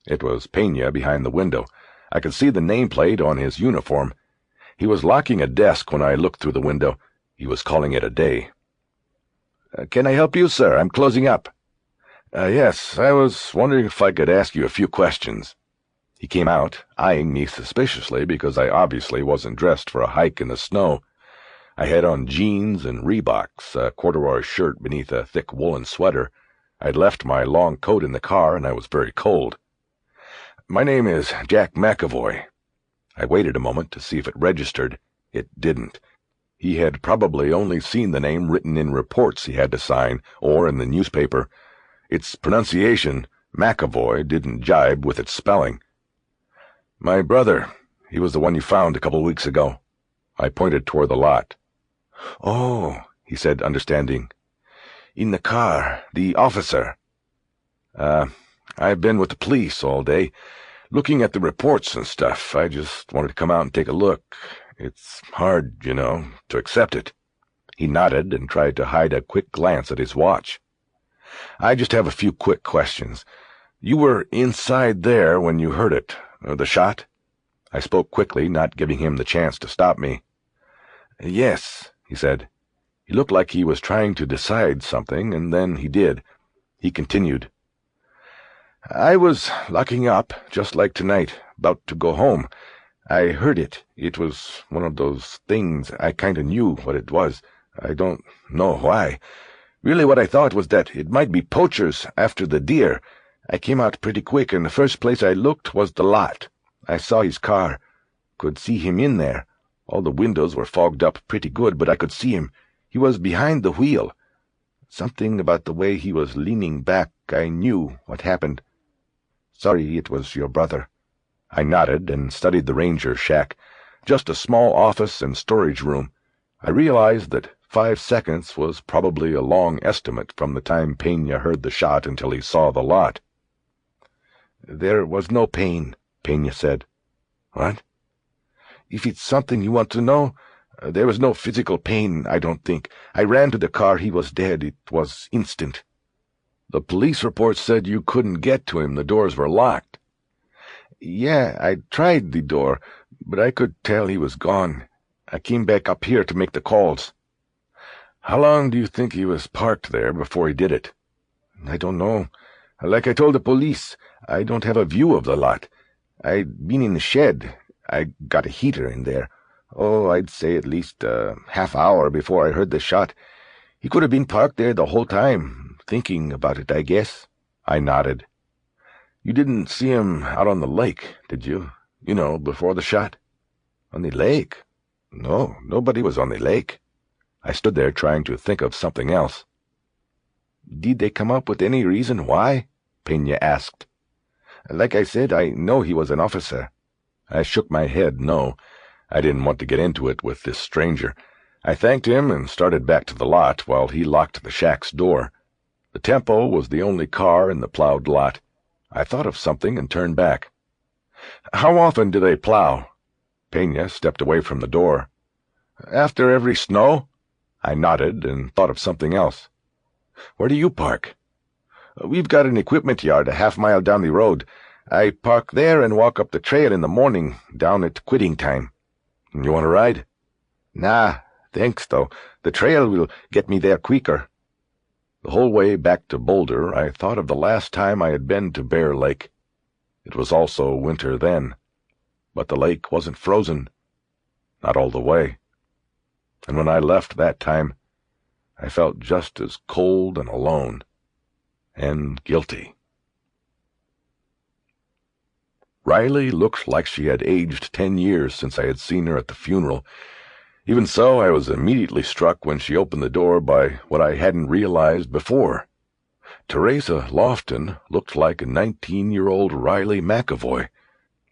It was Pena behind the window. I could see the nameplate on his uniform. He was locking a desk when I looked through the window. He was calling it a day. "Can I help you, sir? I'm closing up." Yes, I was wondering if I could ask you a few questions." He came out, eyeing me suspiciously because I obviously wasn't dressed for a hike in the snow. I had on jeans and Reeboks, a corduroy shirt beneath a thick woolen sweater. I'd left my long coat in the car, and I was very cold. "My name is Jack McAvoy." I waited a moment to see if it registered. It didn't. He had probably only seen the name written in reports he had to sign, or in the newspaper. Its pronunciation, McAvoy, didn't jibe with its spelling. "My brother. He was the one you found a couple weeks ago." I pointed toward the lot. "Oh," he said, understanding. "In the car, the officer." I've been with the police all day, looking at the reports and stuff. I just wanted to come out and take a look. It's hard, to accept it." He nodded and tried to hide a quick glance at his watch. "I just have a few quick questions. You were inside there when you heard it, the shot?" I spoke quickly, not giving him the chance to stop me. "Yes," he said. He looked like he was trying to decide something, and then he did. He continued. "I was locking up, just like tonight, about to go home. I heard it. It was one of those things. I kinda knew what it was. I don't know why. Really what I thought was that it might be poachers after the deer. I came out pretty quick, and the first place I looked was the lot. I saw his car. Could see him in there. All the windows were fogged up pretty good, but I could see him. He was behind the wheel. Something about the way he was leaning back. I knew what happened. Sorry it was your brother." I nodded and studied the ranger shack. Just a small office and storage room. I realized that 5 seconds was probably a long estimate from the time Pena heard the shot until he saw the lot. There was no pain, Pena said. What? If it's something you want to know, there was no physical pain, I don't think. I ran to the car. He was dead. It was instant. The police report said you couldn't get to him. The doors were locked. Yeah, I tried the door, but I could tell he was gone. I came back up here to make the calls. How long do you think he was parked there before he did it? I don't know. Like I told the police, I don't have a view of the lot. I'd been in the shed. I got a heater in there. Oh, I'd say at least a half hour before I heard the shot. He could have been parked there the whole time, thinking about it, I guess. I nodded. You didn't see him out on the lake, did you? You know, before the shot? On the lake? No, nobody was on the lake. I stood there trying to think of something else. Did they come up with any reason why? Pena asked. Like I said, I know he was an officer. I shook my head no. I didn't want to get into it with this stranger. I thanked him and started back to the lot while he locked the shack's door. The Tempo was the only car in the plowed lot. I thought of something and turned back. How often do they plow? Pena stepped away from the door. After every snow? I nodded and thought of something else. Where do you park? We've got an equipment yard a half-mile down the road. I park there and walk up the trail in the morning, down at quitting time. You want to ride? Nah, thanks, though. The trail will get me there quicker. The whole way back to Boulder, I thought of the last time I had been to Bear Lake. It was also winter then, but the lake wasn't frozen. Not all the way. And when I left that time, I felt just as cold and alone, and guilty. Riley looked like she had aged 10 years since I had seen her at the funeral. Even so, I was immediately struck when she opened the door by what I hadn't realized before. Teresa Lofton looked like a 19-year-old Riley McAvoy.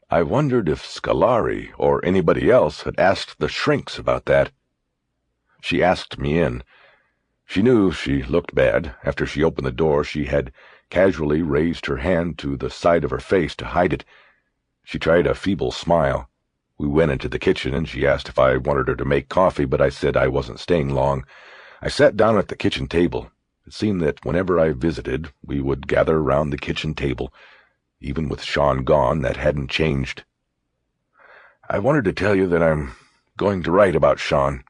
I wondered if Scolari or anybody else had asked the shrinks about that. She asked me in. She knew she looked bad. After she opened the door, she had casually raised her hand to the side of her face to hide it. She tried a feeble smile. We went into the kitchen, and she asked if I wanted her to make coffee, but I said I wasn't staying long. I sat down at the kitchen table. It seemed that whenever I visited, we would gather round the kitchen table. Even with Shawn gone, that hadn't changed. I wanted to tell you that I'm going to write about Shawn.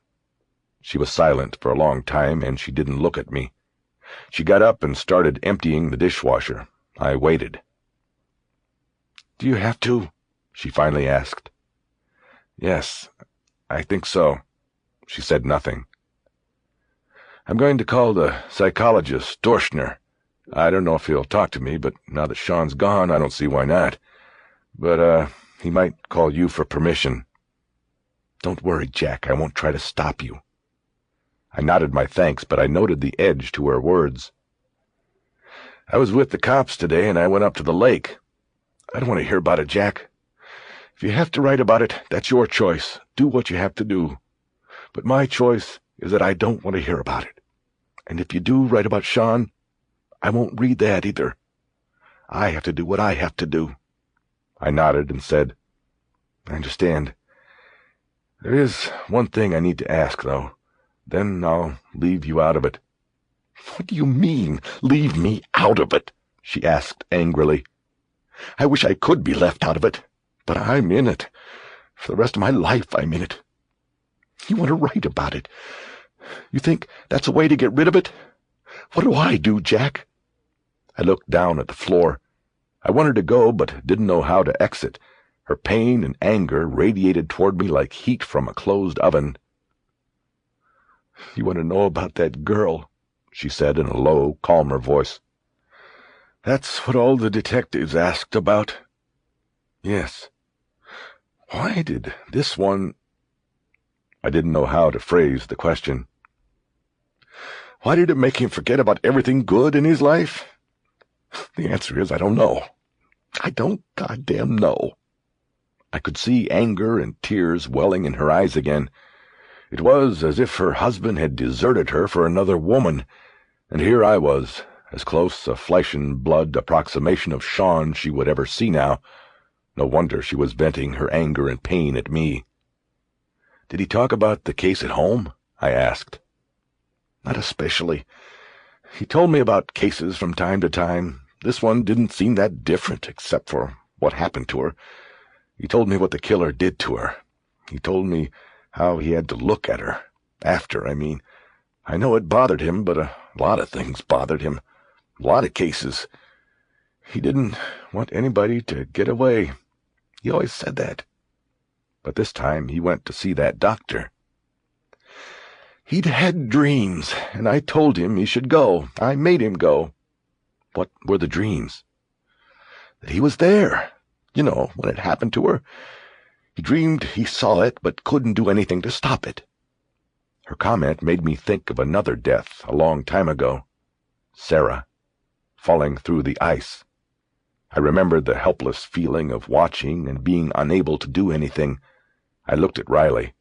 She was silent for a long time, and she didn't look at me. She got up and started emptying the dishwasher. I waited. Do you have to? She finally asked. Yes, I think so. She said nothing. I'm going to call the psychologist, Dorschner. I don't know if he'll talk to me, but now that Shawn's gone, I don't see why not. But, he might call you for permission. Don't worry, Jack. I won't try to stop you. I nodded my thanks, but I noted the edge to her words. I was with the cops today, and I went up to the lake. I don't want to hear about it, Jack. If you have to write about it, that's your choice. Do what you have to do. But my choice is that I don't want to hear about it. And if you do write about Shawn, I won't read that either. I have to do what I have to do. I nodded and said, I understand. There is one thing I need to ask, though. Then I'll leave you out of it. What do you mean, leave me out of it? She asked angrily. I wish I could be left out of it. But I'm in it. For the rest of my life, I'm in it. You want to write about it. You think that's a way to get rid of it? What do I do, Jack? I looked down at the floor. I wanted to go, but didn't know how to exit. Her pain and anger radiated toward me like heat from a closed oven. You want to know about that girl? She said in a low, calmer voice. That's what all the detectives asked about. Yes. Why did this one... I didn't know how to phrase the question. Why did it make him forget about everything good in his life? The answer is I don't know. I don't goddamn know. I could see anger and tears welling in her eyes again. It was as if her husband had deserted her for another woman, and here I was, as close a flesh-and-blood approximation of Shawn she would ever see now. No wonder she was venting her anger and pain at me. "Did he talk about the case at home?" I asked. "Not especially. He told me about cases from time to time. This one didn't seem that different, except for what happened to her. He told me what the killer did to her. He told me how he had to look at her. After, I mean. I know it bothered him, but a lot of things bothered him. A lot of cases. He didn't want anybody to get away. He always said that. But this time he went to see that doctor. He'd had dreams, and I told him he should go. I made him go." "What were the dreams?" "That he was there. You know, when it happened to her. He dreamed he saw it, but couldn't do anything to stop it." Her comment made me think of another death a long time ago. Sarah, falling through the ice. I remembered the helpless feeling of watching and being unable to do anything. I looked at Riley.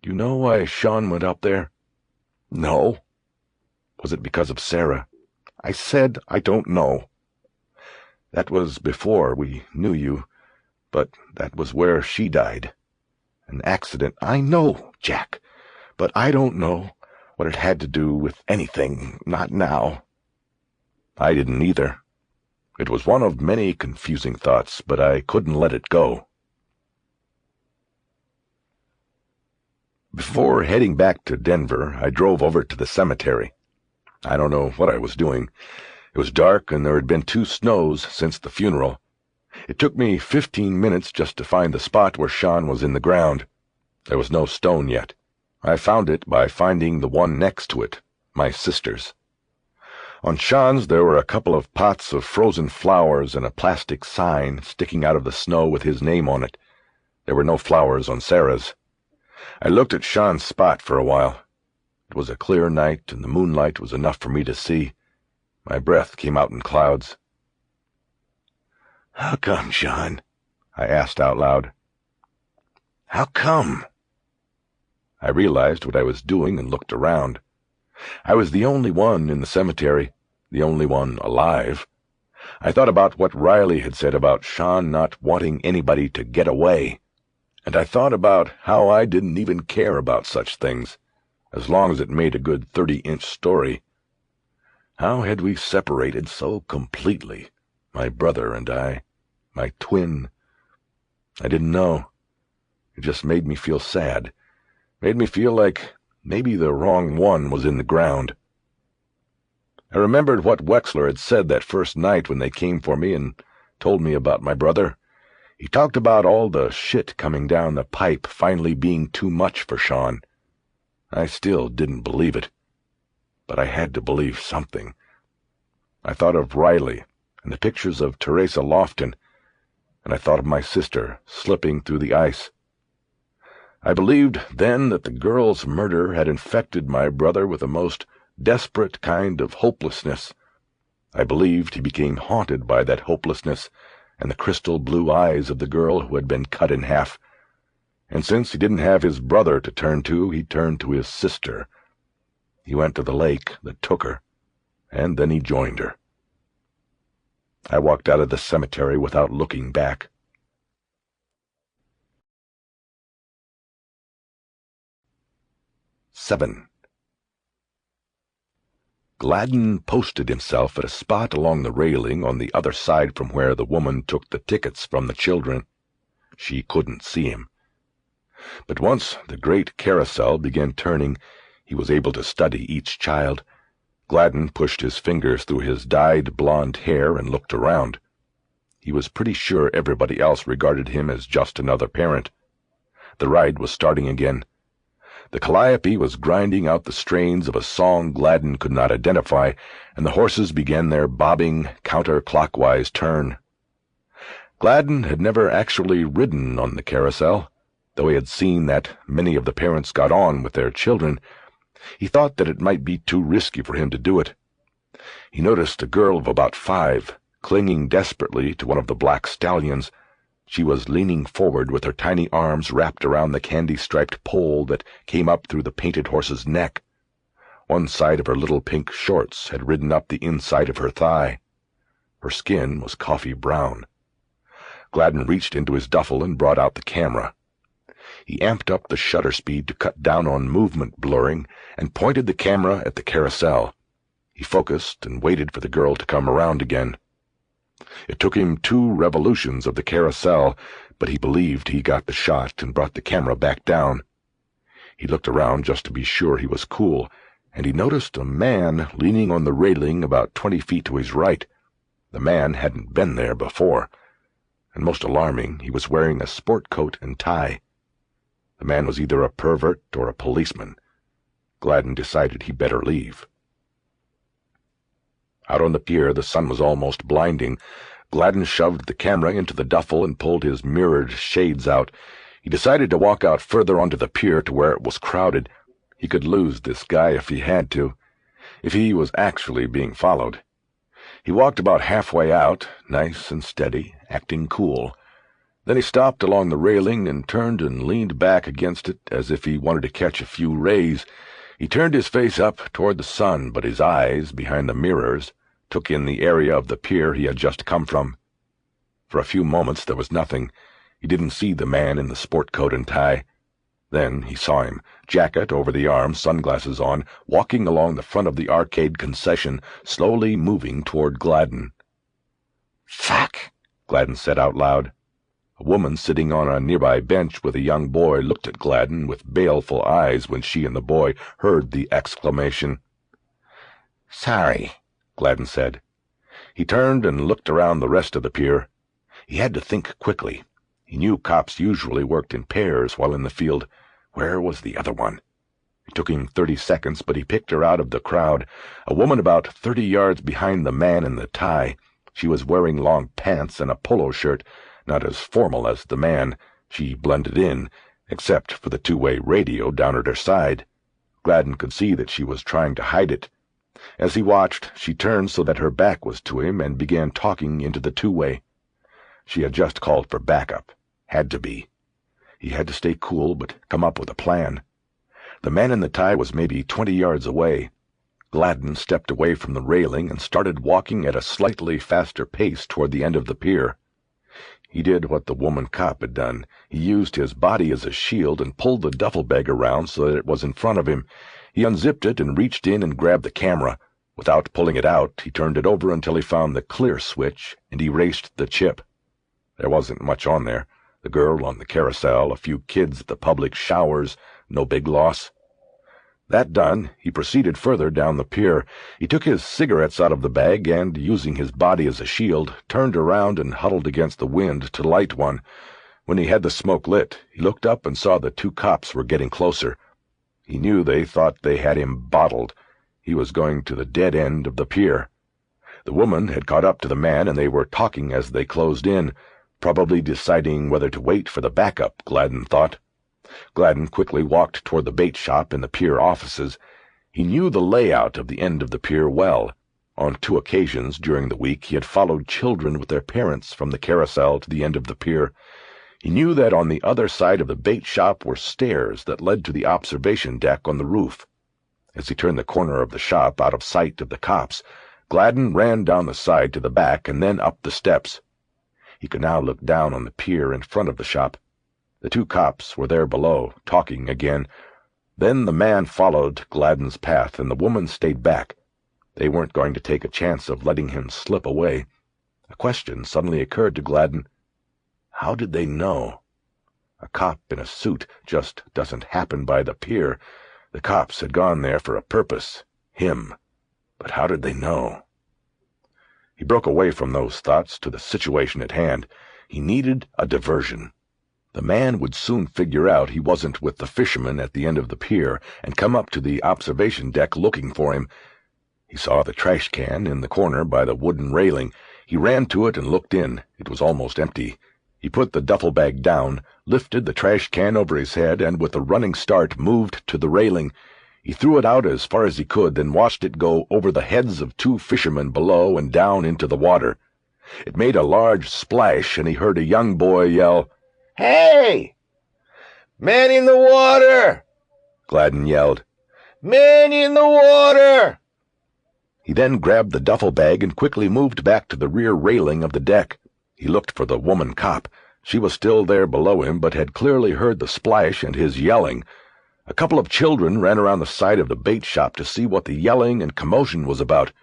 "Do you know why Shawn went up there?" "No." "Was it because of Sarah?" "I said I don't know." "That was before we knew you, but that was where she died. An accident." "I know, Jack, but I don't know what it had to do with anything, not now." I didn't either. It was one of many confusing thoughts, but I couldn't let it go. Before heading back to Denver, I drove over to the cemetery. I don't know what I was doing. It was dark, and there had been 2 snows since the funeral. It took me 15 minutes just to find the spot where Shawn was in the ground. There was no stone yet. I found it by finding the one next to it, my sister's. On Shawn's there were a couple of pots of frozen flowers and a plastic sign sticking out of the snow with his name on it. There were no flowers on Sarah's. I looked at Shawn's spot for a while. It was a clear night, and the moonlight was enough for me to see. My breath came out in clouds. "How come, Shawn?" I asked out loud. "How come?" I realized what I was doing and looked around. I was the only one in the cemetery, the only one alive. I thought about what Riley had said about Shawn not wanting anybody to get away. And I thought about how I didn't even care about such things, as long as it made a good 30-inch story. How had we separated so completely, my brother and I, my twin? I didn't know. It just made me feel sad, made me feel like maybe the wrong one was in the ground. I remembered what Wexler had said that first night when they came for me and told me about my brother. He talked about all the shit coming down the pipe finally being too much for Shawn. I still didn't believe it, but I had to believe something. I thought of Riley and the pictures of Teresa Lofton, and I thought of my sister slipping through the ice. I believed then that the girl's murder had infected my brother with a most desperate kind of hopelessness. I believed he became haunted by that hopelessness and the crystal blue eyes of the girl who had been cut in half. And since he didn't have his brother to turn to, he turned to his sister. He went to the lake that took her, and then he joined her. I walked out of the cemetery without looking back. Seven. Gladen posted himself at a spot along the railing on the other side from where the woman took the tickets from the children. She couldn't see him. But once the great carousel began turning, he was able to study each child. Gladen pushed his fingers through his dyed blonde hair and looked around. He was pretty sure everybody else regarded him as just another parent. The ride was starting again. The calliope was grinding out the strains of a song Gladen could not identify, and the horses began their bobbing, counterclockwise turn. Gladen had never actually ridden on the carousel, though he had seen that many of the parents got on with their children. He thought that it might be too risky for him to do it. He noticed a girl of about 5, clinging desperately to one of the black stallions. She was leaning forward with her tiny arms wrapped around the candy-striped pole that came up through the painted horse's neck. One side of her little pink shorts had ridden up the inside of her thigh. Her skin was coffee brown. Gladen reached into his duffel and brought out the camera. He amped up the shutter speed to cut down on movement blurring and pointed the camera at the carousel. He focused and waited for the girl to come around again. It took him 2 revolutions of the carousel, but he believed he got the shot and brought the camera back down. He looked around just to be sure he was cool, and he noticed a man leaning on the railing about 20 feet to his right. The man hadn't been there before, and most alarming, he was wearing a sport coat and tie. The man was either a pervert or a policeman. Gladen decided he'd better leave. Out on the pier, the sun was almost blinding. Gladen shoved the camera into the duffel and pulled his mirrored shades out. He decided to walk out further onto the pier to where it was crowded. He could lose this guy if he had to, if he was actually being followed. He walked about halfway out, nice and steady, acting cool. Then he stopped along the railing and turned and leaned back against it as if he wanted to catch a few rays. He turned his face up toward the sun, but his eyes, behind the mirrors, took in the area of the pier he had just come from. For a few moments there was nothing. He didn't see the man in the sport coat and tie. Then he saw him, jacket over the arm, sunglasses on, walking along the front of the arcade concession, slowly moving toward Gladen. "Fuck," Gladen said out loud. A woman sitting on a nearby bench with a young boy looked at Gladen with baleful eyes when she and the boy heard the exclamation. "Sorry," Gladen said. He turned and looked around the rest of the pier. He had to think quickly. He knew cops usually worked in pairs while in the field. Where was the other one? It took him 30 seconds, but he picked her out of the crowd, a woman about 30 yards behind the man in the tie. She was wearing long pants and a polo shirt, not as formal as the man. She blended in, except for the 2-way radio down at her side. Gladen could see that she was trying to hide it. As he watched, she turned so that her back was to him and began talking into the 2-way. She had just called for backup. Had to be. He had to stay cool, but come up with a plan. The man in the tie was maybe 20 yards away. Gladen stepped away from the railing and started walking at a slightly faster pace toward the end of the pier. He did what the woman cop had done. He used his body as a shield and pulled the duffel bag around so that it was in front of him. He unzipped it and reached in and grabbed the camera. Without pulling it out, he turned it over until he found the clear switch and erased the chip. There wasn't much on there. The girl on the carousel, a few kids at the public showers, no big loss. That done, he proceeded further down the pier. He took his cigarettes out of the bag and, using his body as a shield, turned around and huddled against the wind to light one. When he had the smoke lit, he looked up and saw the 2 cops were getting closer. He knew they thought they had him bottled. He was going to the dead end of the pier. The woman had caught up to the man, and they were talking as they closed in, probably deciding whether to wait for the backup, Gladen thought. Gladen quickly walked toward the bait shop and the pier offices. He knew the layout of the end of the pier well. On 2 occasions during the week he had followed children with their parents from the carousel to the end of the pier. He knew that on the other side of the bait shop were stairs that led to the observation deck on the roof. As he turned the corner of the shop out of sight of the cops, Gladen ran down the side to the back and then up the steps. He could now look down on the pier in front of the shop. The 2 cops were there below, talking again. Then the man followed Gladen's path, and the woman stayed back. They weren't going to take a chance of letting him slip away. A question suddenly occurred to Gladen. How did they know? A cop in a suit just doesn't happen by the pier. The cops had gone there for a purpose. Him. But how did they know? He broke away from those thoughts to the situation at hand. He needed a diversion. The man would soon figure out he wasn't with the fisherman at the end of the pier and come up to the observation deck looking for him. He saw the trash can in the corner by the wooden railing. He ran to it and looked in. It was almost empty. He put the duffel bag down, lifted the trash can over his head, and with a running start moved to the railing. He threw it out as far as he could, then watched it go over the heads of 2 fishermen below and down into the water. It made a large splash, and he heard a young boy yell, "Hey! Man in the water!" Gladen yelled. "Men in the water!" He then grabbed the duffel bag and quickly moved back to the rear railing of the deck. He looked for the woman cop. She was still there below him, but had clearly heard the splash and his yelling. A couple of children ran around the side of the bait shop to see what the yelling and commotion was about.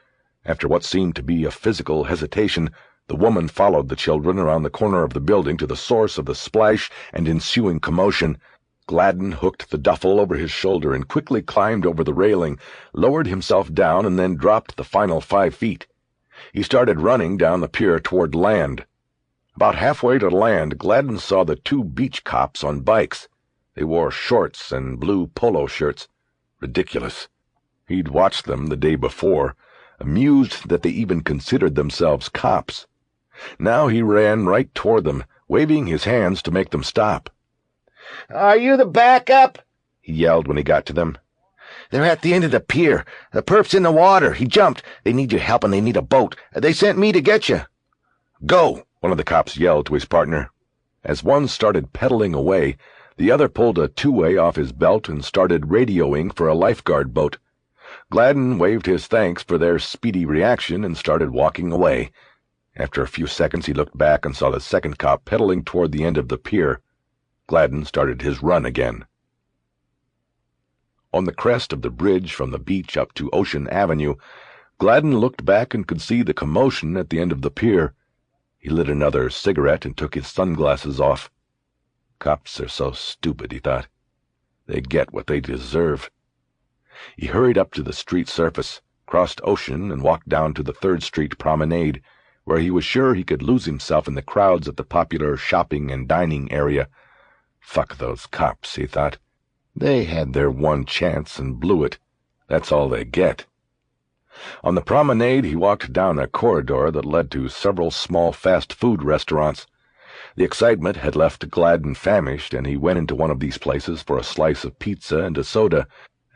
After what seemed to be a physical hesitation, the woman followed the children around the corner of the building to the source of the splash and ensuing commotion. Gladen hooked the duffel over his shoulder and quickly climbed over the railing, lowered himself down, and then dropped the final 5 feet. He started running down the pier toward land. About halfway to land, Gladen saw the 2 beach cops on bikes. They wore shorts and blue polo shirts. Ridiculous. He'd watched them the day before, amused that they even considered themselves cops. Now he ran right toward them, waving his hands to make them stop. "Are you the backup?" he yelled when he got to them. "They're at the end of the pier. The perp's in the water. He jumped. They need your help and they need a boat. They sent me to get you." "Go!" one of the cops yelled to his partner. As one started pedaling away, the other pulled a 2-way off his belt and started radioing for a lifeguard boat. Gladen waved his thanks for their speedy reaction and started walking away. After a few seconds he looked back and saw the second cop pedaling toward the end of the pier. Gladen started his run again. On the crest of the bridge from the beach up to Ocean Avenue, Gladen looked back and could see the commotion at the end of the pier. He lit another cigarette and took his sunglasses off. Cops are so stupid, he thought. They get what they deserve. He hurried up to the street surface, crossed Ocean, and walked down to the 3rd Street promenade, where he was sure he could lose himself in the crowds at the popular shopping and dining area. Fuck those cops, he thought. They had their one chance and blew it. That's all they get. On the promenade, he walked down a corridor that led to several small fast food restaurants. The excitement had left Gladen famished, and he went into one of these places for a slice of pizza and a soda.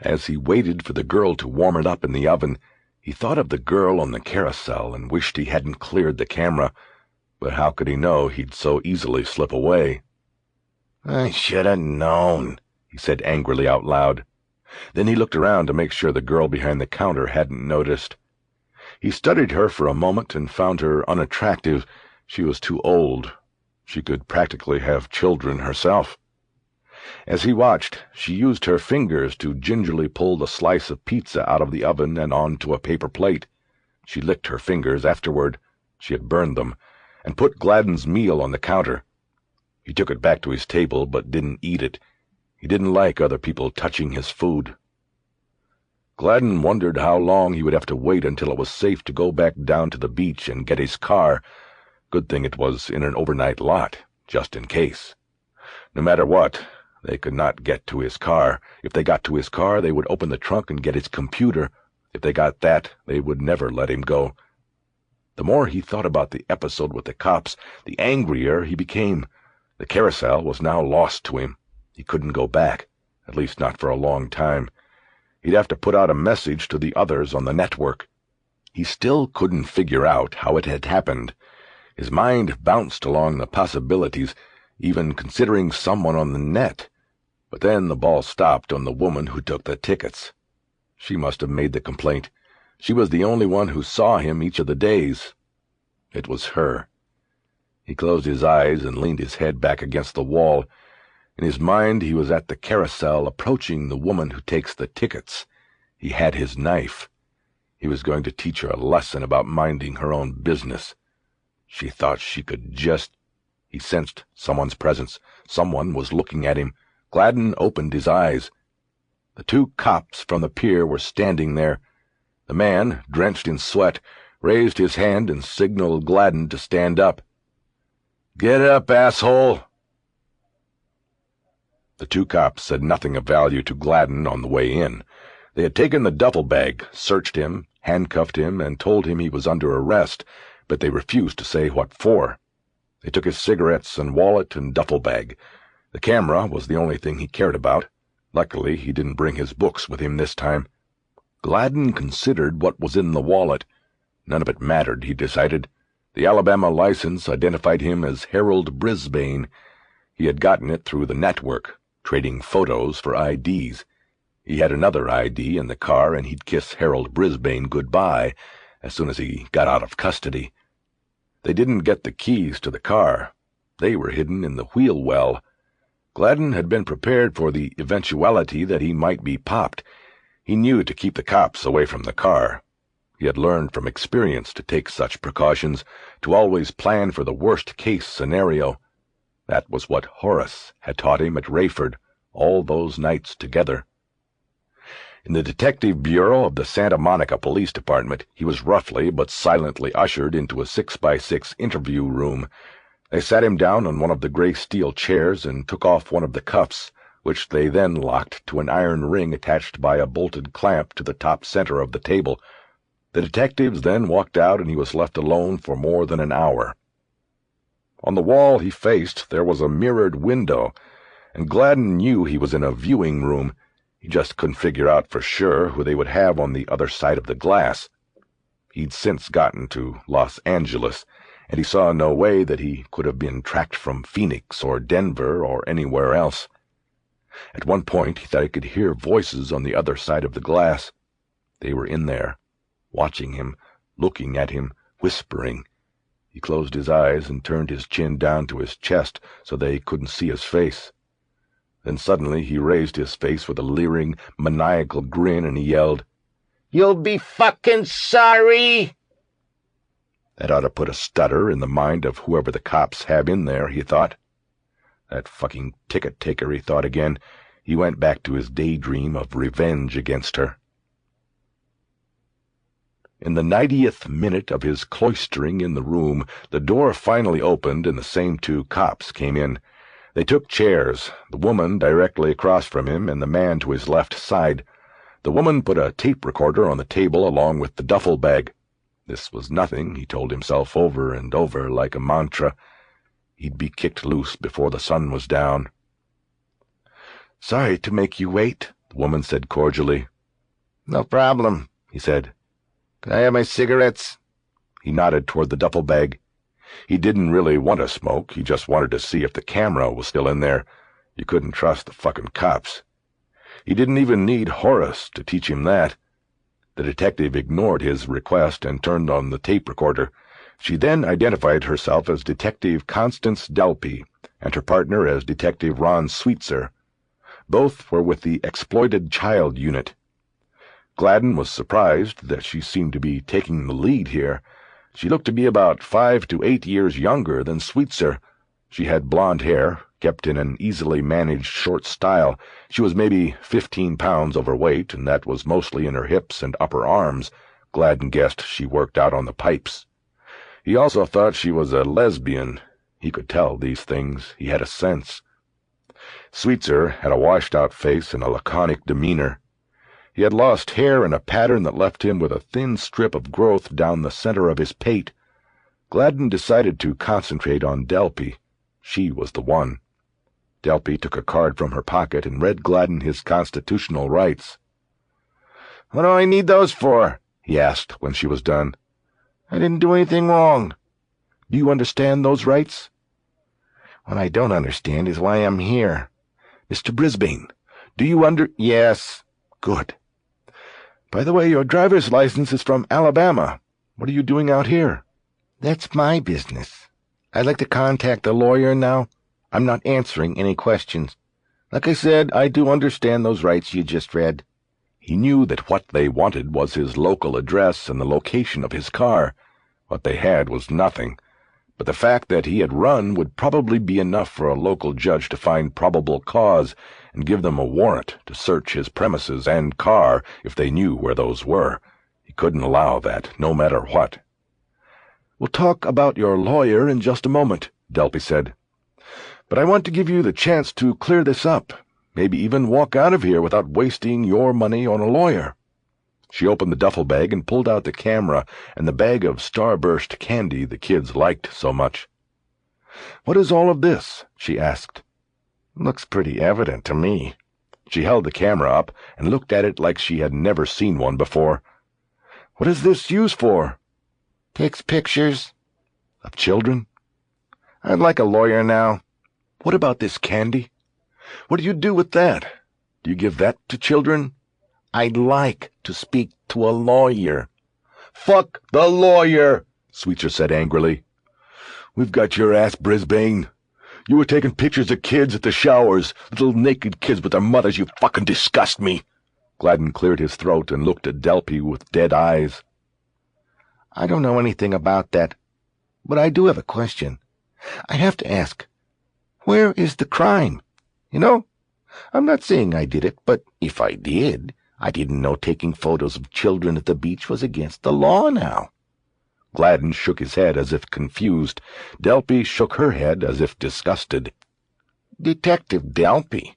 As he waited for the girl to warm it up in the oven, he thought of the girl on the carousel and wished he hadn't cleared the camera. But how could he know he'd so easily slip away? "I should have known," he said angrily out loud. Then he looked around to make sure the girl behind the counter hadn't noticed. He studied her for a moment and found her unattractive. She was too old. She could practically have children herself. As he watched, she used her fingers to gingerly pull the slice of pizza out of the oven and onto a paper plate. She licked her fingers afterward. She had burned them, and put Gladen's meal on the counter. He took it back to his table, but didn't eat it. He didn't like other people touching his food. Gladen wondered how long he would have to wait until it was safe to go back down to the beach and get his car. Good thing it was in an overnight lot, just in case. No matter what, they could not get to his car. If they got to his car, they would open the trunk and get his computer. If they got that, they would never let him go. The more he thought about the episode with the cops, the angrier he became. The carousel was now lost to him. He couldn't go back, at least not for a long time. He'd have to put out a message to the others on the network. He still couldn't figure out how it had happened. His mind bounced along the possibilities, even considering someone on the net. But then the ball stopped on the woman who took the tickets. She must have made the complaint. She was the only one who saw him each of the days. It was her. He closed his eyes and leaned his head back against the wall. In his mind, he was at the carousel, approaching the woman who takes the tickets. He had his knife. He was going to teach her a lesson about minding her own business. She thought she could just... He sensed someone's presence. Someone was looking at him. Gladen opened his eyes. The 2 cops from the pier were standing there. The man, drenched in sweat, raised his hand and signaled Gladen to stand up. "Get up, asshole!" The 2 cops said nothing of value to Gladen on the way in. They had taken the duffel bag, searched him, handcuffed him, and told him he was under arrest, but they refused to say what for. They took his cigarettes and wallet and duffel bag. The camera was the only thing he cared about. Luckily, he didn't bring his books with him this time. Gladen considered what was in the wallet. None of it mattered, he decided. The Alabama license identified him as Harold Brisbane. He had gotten it through the network, trading photos for IDs. He had another ID in the car, and he'd kiss Harold Brisbane goodbye as soon as he got out of custody. They didn't get the keys to the car. They were hidden in the wheel well. Gladen had been prepared for the eventuality that he might be popped. He knew to keep the cops away from the car. He had learned from experience to take such precautions, to always plan for the worst-case scenario. That was what Horace had taught him at Rayford all those nights together. In the Detective Bureau of the Santa Monica Police Department, he was roughly but silently ushered into a 6x6 interview room. They sat him down on one of the gray steel chairs and took off one of the cuffs, which they then locked to an iron ring attached by a bolted clamp to the top center of the table. The detectives then walked out, and he was left alone for more than an hour. On the wall he faced there was a mirrored window, and Gladen knew he was in a viewing room. He just couldn't figure out for sure who they would have on the other side of the glass. He'd since gotten to Los Angeles, and he saw no way that he could have been tracked from Phoenix or Denver or anywhere else. At one point he thought he could hear voices on the other side of the glass. They were in there, watching him, looking at him, whispering. He closed his eyes and turned his chin down to his chest so they couldn't see his face. Then suddenly he raised his face with a leering, maniacal grin, and he yelled, "You'll be fucking sorry!" That ought to put a stutter in the mind of whoever the cops have in there, he thought. That fucking ticket-taker, he thought again. He went back to his daydream of revenge against her. In the 90th minute of his cloistering in the room, the door finally opened and the same two cops came in. They took chairs, the woman directly across from him and the man to his left side. The woman put a tape recorder on the table along with the duffel bag. This was nothing, he told himself over and over like a mantra. He'd be kicked loose before the sun was down. "Sorry to make you wait," the woman said cordially. "No problem," he said. "Can I have my cigarettes?" He nodded toward the duffel bag. He didn't really want to smoke. He just wanted to see if the camera was still in there. You couldn't trust the fucking cops. He didn't even need Horace to teach him that. The detective ignored his request and turned on the tape recorder. She then identified herself as Detective Constance Delpy and her partner as Detective Ron Sweetser. Both were with the Exploited Child Unit. Gladen was surprised that she seemed to be taking the lead here. She looked to be about 5 to 8 years younger than Sweetser. She had blonde hair, kept in an easily managed short style. She was maybe 15 pounds overweight, and that was mostly in her hips and upper arms. Gladen guessed she worked out on the pipes. He also thought she was a lesbian. He could tell these things. He had a sense. Sweetser had a washed-out face and a laconic demeanor. He had lost hair in a pattern that left him with a thin strip of growth down the center of his pate. Gladen decided to concentrate on Delpy. She was the one. Delpy took a card from her pocket and read Gladen his constitutional rights. "What do I need those for?" he asked when she was done. "I didn't do anything wrong." "Do you understand those rights?" "What I don't understand is why I'm here." "Mr. Brisbane, do you Yes." "Good. By the way, your driver's license is from Alabama. What are you doing out here?" "That's my business. I'd like to contact the lawyer now. I'm not answering any questions. Like I said, I do understand those rights you just read." He knew that what they wanted was his local address and the location of his car. What they had was nothing. But the fact that he had run would probably be enough for a local judge to find probable cause and give them a warrant to search his premises and car if they knew where those were. He couldn't allow that, no matter what. "We'll talk about your lawyer in just a moment," Delpy said. "But I want to give you the chance to clear this up, maybe even walk out of here without wasting your money on a lawyer." She opened the duffel bag and pulled out the camera and the bag of Starburst candy the kids liked so much. "What is all of this?" she asked. "Looks pretty evident to me." She held the camera up and looked at it like she had never seen one before. "What is this used for?" "Takes pictures." "Of children?" "I'd like a lawyer now." "What about this candy? What do you do with that?" Do you give that to children? I'd like to speak to a lawyer. Fuck the lawyer, Sweetser said angrily. We've got your ass, Brisbane. You were taking pictures of kids at the showers, little naked kids with their mothers. You fucking disgust me. Gladen cleared his throat and looked at Delpy with dead eyes. I don't know anything about that, but I do have a question. I have to ask, where is the crime? You know, I'm not saying I did it, but if I did, I didn't know taking photos of children at the beach was against the law now. Gladen shook his head as if confused. Delpy shook her head as if disgusted. Detective Delpy,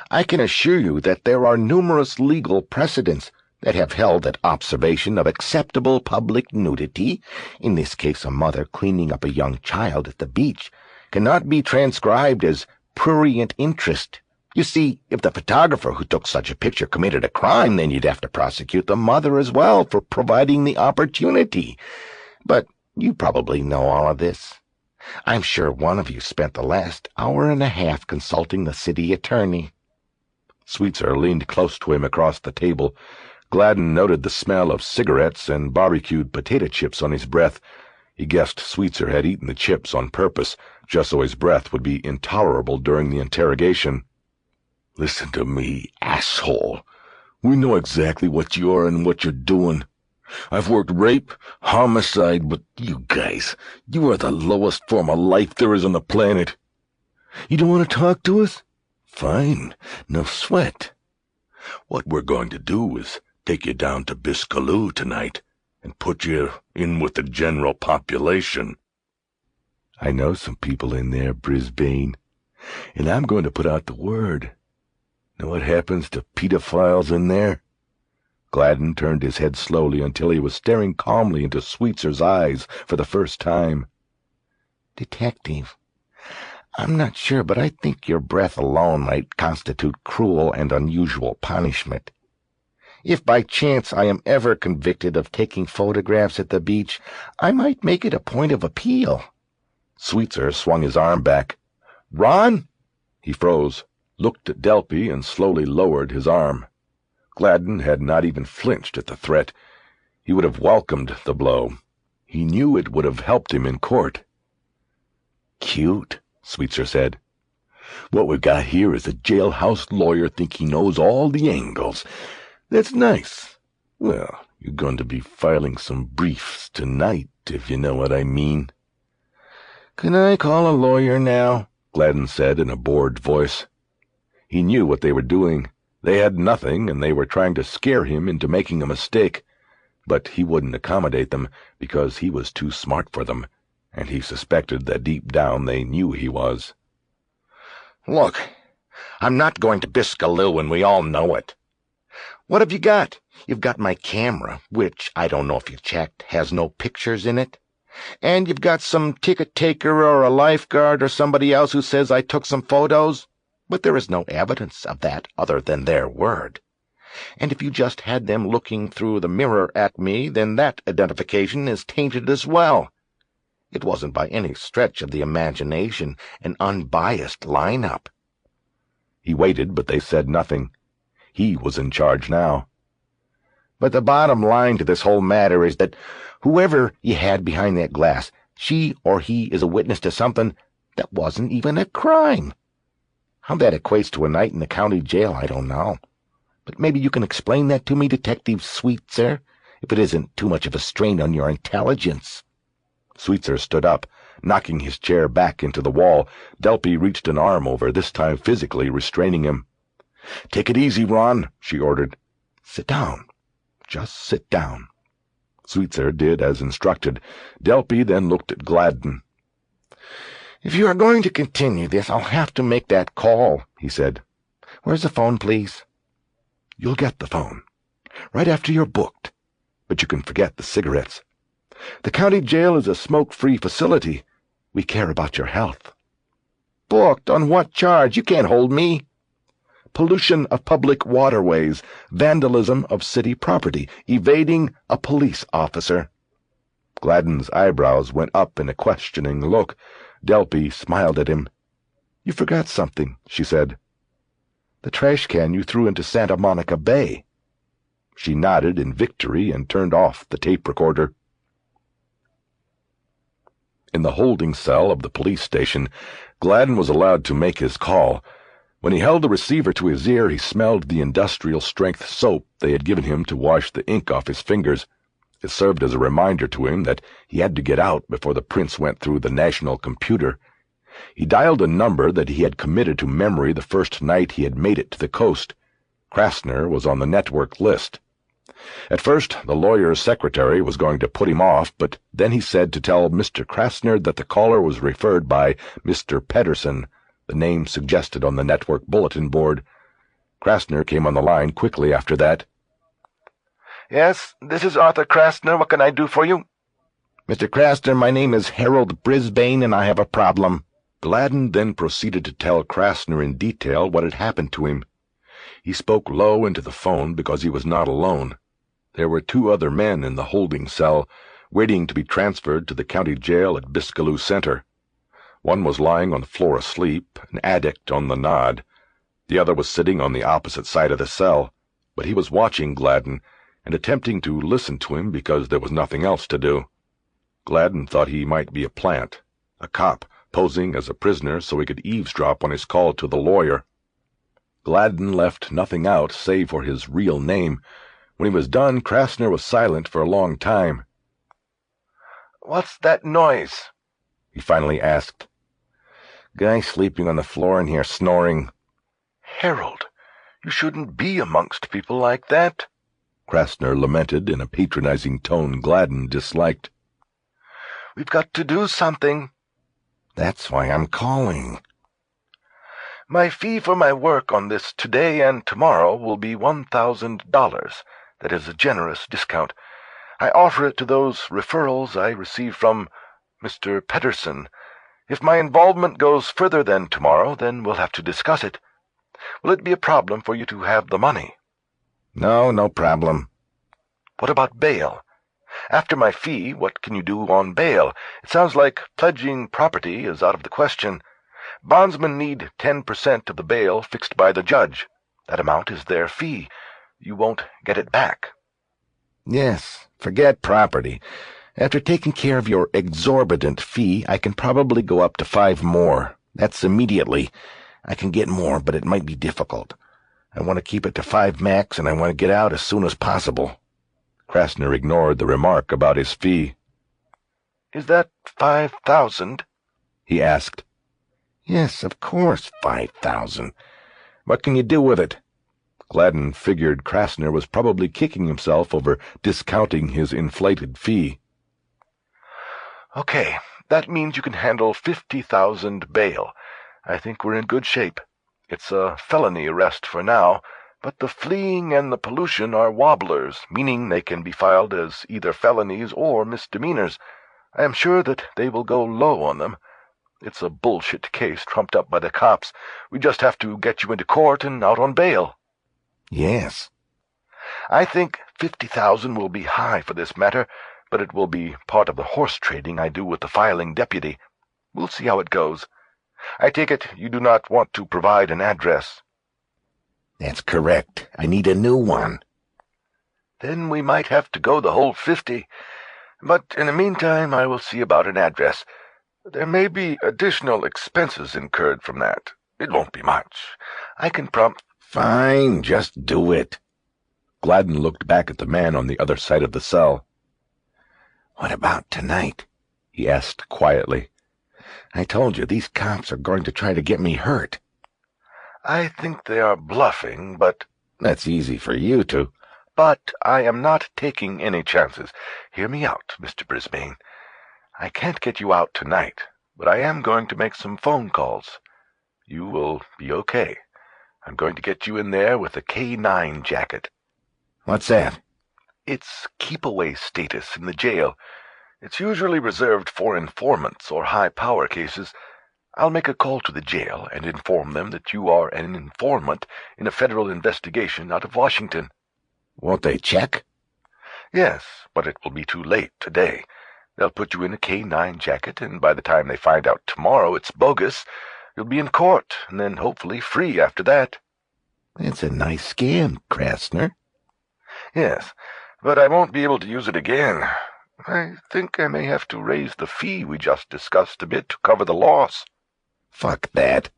I can assure you that there are numerous legal precedents that have held that observation of acceptable public nudity, in this case a mother cleaning up a young child at the beach, cannot be transcribed as prurient interest. You see, if the photographer who took such a picture committed a crime, then you'd have to prosecute the mother as well for providing the opportunity. But you probably know all of this. I'm sure one of you spent the last hour and a half consulting the city attorney. Sweetser leaned close to him across the table. Gladen noted the smell of cigarettes and barbecued potato chips on his breath. He guessed Sweetser had eaten the chips on purpose, just so his breath would be intolerable during the interrogation. Listen to me, asshole. We know exactly what you are and what you're doing. I've worked rape, homicide, but you guys, you are the lowest form of life there is on the planet. You don't want to talk to us? Fine, no sweat. What we're going to do is take you down to Biscaloo tonight and put you in with the general population. I know some people in there, Brisbane, and I'm going to put out the word. Know what happens to pedophiles in there? Gladen turned his head slowly until he was staring calmly into Sweetser's eyes for the first time. Detective, I'm not sure, but I think your breath alone might constitute cruel and unusual punishment. If by chance I am ever convicted of taking photographs at the beach, I might make it a point of appeal. Sweetser swung his arm back. Ron? He froze, looked at Delpy, and slowly lowered his arm. Gladen had not even flinched at the threat. He would have welcomed the blow. He knew it would have helped him in court. Cute, Sweetser said. What we've got here is a jailhouse lawyer think he knows all the angles. That's nice. Well, you're going to be filing some briefs tonight, if you know what I mean. Can I call a lawyer now? Gladen said in a bored voice. He knew what they were doing. They had nothing, and they were trying to scare him into making a mistake. But he wouldn't accommodate them, because he was too smart for them, and he suspected that deep down they knew he was. Look, I'm not going to Biscaloo, and we all know it. What have you got? You've got my camera, which, I don't know if you checked, has no pictures in it. And you've got some ticket taker or a lifeguard or somebody else who says I took some photos. But there is no evidence of that other than their word. And if you just had them looking through the mirror at me, then that identification is tainted as well. It wasn't by any stretch of the imagination an unbiased lineup. He waited, but they said nothing. He was in charge now. But the bottom line to this whole matter is that whoever you had behind that glass, she or he is a witness to something that wasn't even a crime. How that equates to a night in the county jail, I don't know. But maybe you can explain that to me, Detective Sweetser, if it isn't too much of a strain on your intelligence. Sweetser stood up, knocking his chair back into the wall. Delpy reached an arm over, this time physically restraining him. "Take it easy, Ron," she ordered. "Sit down. Just sit down." Sweetser did as instructed. Delpy then looked at Gladen. "If you are going to continue this, I'll have to make that call," he said. "Where's the phone, please?" "You'll get the phone. Right after you're booked. But you can forget the cigarettes. The county jail is a smoke-free facility. We care about your health." "Booked? On what charge? You can't hold me." "Pollution of public waterways, vandalism of city property, evading a police officer." Gladen's eyebrows went up in a questioning look. Delpy smiled at him. "You forgot something," she said. "The trash can you threw into Santa Monica Bay." She nodded in victory and turned off the tape recorder. In the holding cell of the police station, Gladen was allowed to make his call. When he held the receiver to his ear, he smelled the industrial-strength soap they had given him to wash the ink off his fingers. It served as a reminder to him that he had to get out before the prints went through the national computer. He dialed a number that he had committed to memory the first night he had made it to the coast. Krasner was on the network list. At first, the lawyer's secretary was going to put him off, but then he said to tell Mr. Krasner that the caller was referred by Mr. Pedersen, the name suggested on the network bulletin board. Krasner came on the line quickly after that. "Yes, this is Arthur Krasner. What can I do for you?" "Mr. Krasner, my name is Harold Brisbane, and I have a problem." Gladen then proceeded to tell Krasner in detail what had happened to him. He spoke low into the phone because he was not alone. There were 2 other men in the holding cell, waiting to be transferred to the county jail at Biscaloo Center. One was lying on the floor asleep, an addict on the nod. The other was sitting on the opposite side of the cell, but he was watching Gladen and attempting to listen to him because there was nothing else to do. Gladen thought he might be a plant, a cop posing as a prisoner so he could eavesdrop on his call to the lawyer. Gladen left nothing out save for his real name. When he was done, Krasner was silent for a long time. "What's that noise?" he finally asked. "Guy sleeping on the floor in here, snoring." "Harold, you shouldn't be amongst people like that," Krasner lamented in a patronizing tone Gladen disliked. "We've got to do something." "That's why I'm calling." "My fee for my work on this today and tomorrow will be $1,000. That is a generous discount. I offer it to those referrals I receive from Mr. Pedersen. If my involvement goes further than tomorrow, then we'll have to discuss it. Will it be a problem for you to have the money?" No problem." "What about bail? After my fee, what can you do on bail? It sounds like pledging property is out of the question. Bondsmen need 10% of the bail fixed by the judge. That amount is their fee. You won't get it back." "Yes, forget property. After taking care of your exorbitant fee, I can probably go up to 5 more. That's immediately. I can get more, but it might be difficult. I want to keep it to 5 max, and I want to get out as soon as possible." Krasner ignored the remark about his fee. "Is that 5,000? he asked. "Yes, of course, 5,000. What can you do with it?" Gladen figured Krasner was probably kicking himself over discounting his inflated fee. "Okay, that means you can handle 50,000 bail. I think we're in good shape. It's a felony arrest for now, but the fleeing and the pollution are wobblers, meaning they can be filed as either felonies or misdemeanors. I am sure that they will go low on them. It's a bullshit case trumped up by the cops. We just have to get you into court and out on bail." "Yes." "I think 50,000 will be high for this matter, but it will be part of the horse trading I do with the filing deputy. We'll see how it goes. I take it you do not want to provide an address?" "That's correct. I need a new one." "Then we might have to go the whole 50. But in the meantime, I will see about an address. There may be additional expenses incurred from that. It won't be much. I can "Fine, just do it." Gladen looked back at the man on the other side of the cell. "What about tonight?" he asked quietly. "I told you, these cops are going to try to get me hurt." "I think they are bluffing, but—" "That's easy for you to—" "But I am not taking any chances. Hear me out, Mr. Brisbane. I can't get you out tonight, but I am going to make some phone calls. You will be okay. I'm going to get you in there with a K9 jacket." "What's that?" "It's keep-away status in the jail. It's usually reserved for informants or high-power cases. I'll make a call to the jail and inform them that you are an informant in a federal investigation out of Washington." "Won't they check?" "Yes, but it will be too late today. They'll put you in a K9 jacket, and by the time they find out tomorrow it's bogus, you'll be in court, and then hopefully free after that." It's a nice scam, Krasner. Yes, but I won't be able to use it again. I think I may have to raise the fee we just discussed a bit to cover the loss. Fuck that.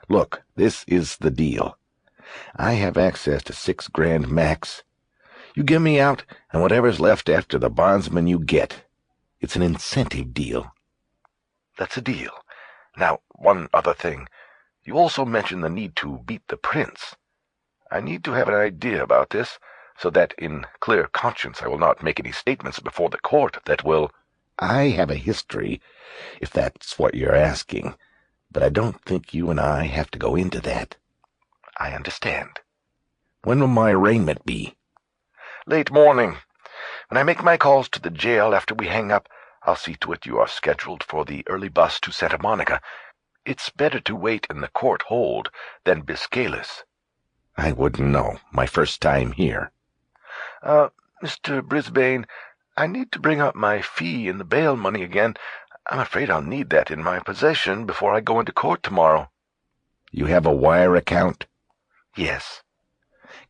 Look, this is the deal. I have access to $6,000 max. You get me out, and whatever's left after the bondsman you get. It's an incentive deal. That's a deal. Now, one other thing. You also mentioned the need to beat the prince. I need to have an idea about this, so that in clear conscience I will not make any statements before the court that will— I have a history, if that's what you're asking, but I don't think you and I have to go into that. I understand. When will my arraignment be? Late morning. When I make my calls to the jail after we hang up, I'll see to it you are scheduled for the early bus to Santa Monica. It's better to wait in the court hold than Biscaylis. I wouldn't know. My first time here. Mr. Brisbane, I need to bring up my fee in the bail money again. I'm afraid I'll need that in my possession before I go into court tomorrow. You have a wire account? Yes.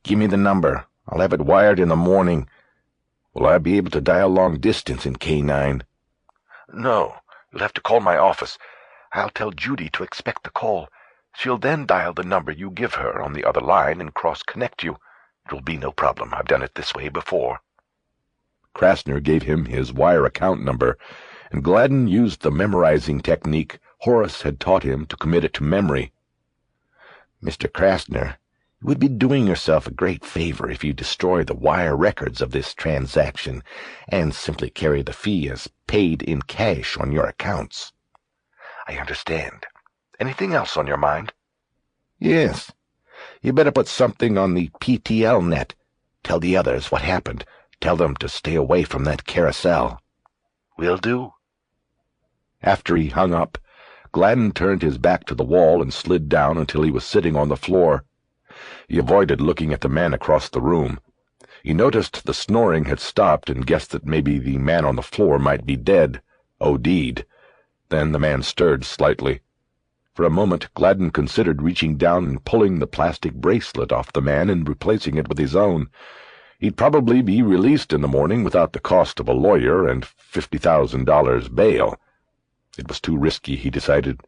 Give me the number. I'll have it wired in the morning. Will I be able to dial long distance in K9? No, you'll have to call my office. I'll tell Judy to expect the call. She'll then dial the number you give her on the other line and cross-connect you. It will be no problem. I've done it this way before. Krasner gave him his wire account number, and Gladen used the memorizing technique Horace had taught him to commit it to memory. Mr. Krasner, you would be doing yourself a great favor if you destroy the wire records of this transaction and simply carry the fee as paid in cash on your accounts. I understand. Anything else on your mind? Yes. You better put something on the PTL net. Tell the others what happened. Tell them to stay away from that carousel. Will do. After he hung up, Gladen turned his back to the wall and slid down until he was sitting on the floor. He avoided looking at the man across the room. He noticed the snoring had stopped and guessed that maybe the man on the floor might be dead, OD'd. Then the man stirred slightly. For a moment, Gladen considered reaching down and pulling the plastic bracelet off the man and replacing it with his own. He'd probably be released in the morning without the cost of a lawyer and $50,000 bail. It was too risky, he decided.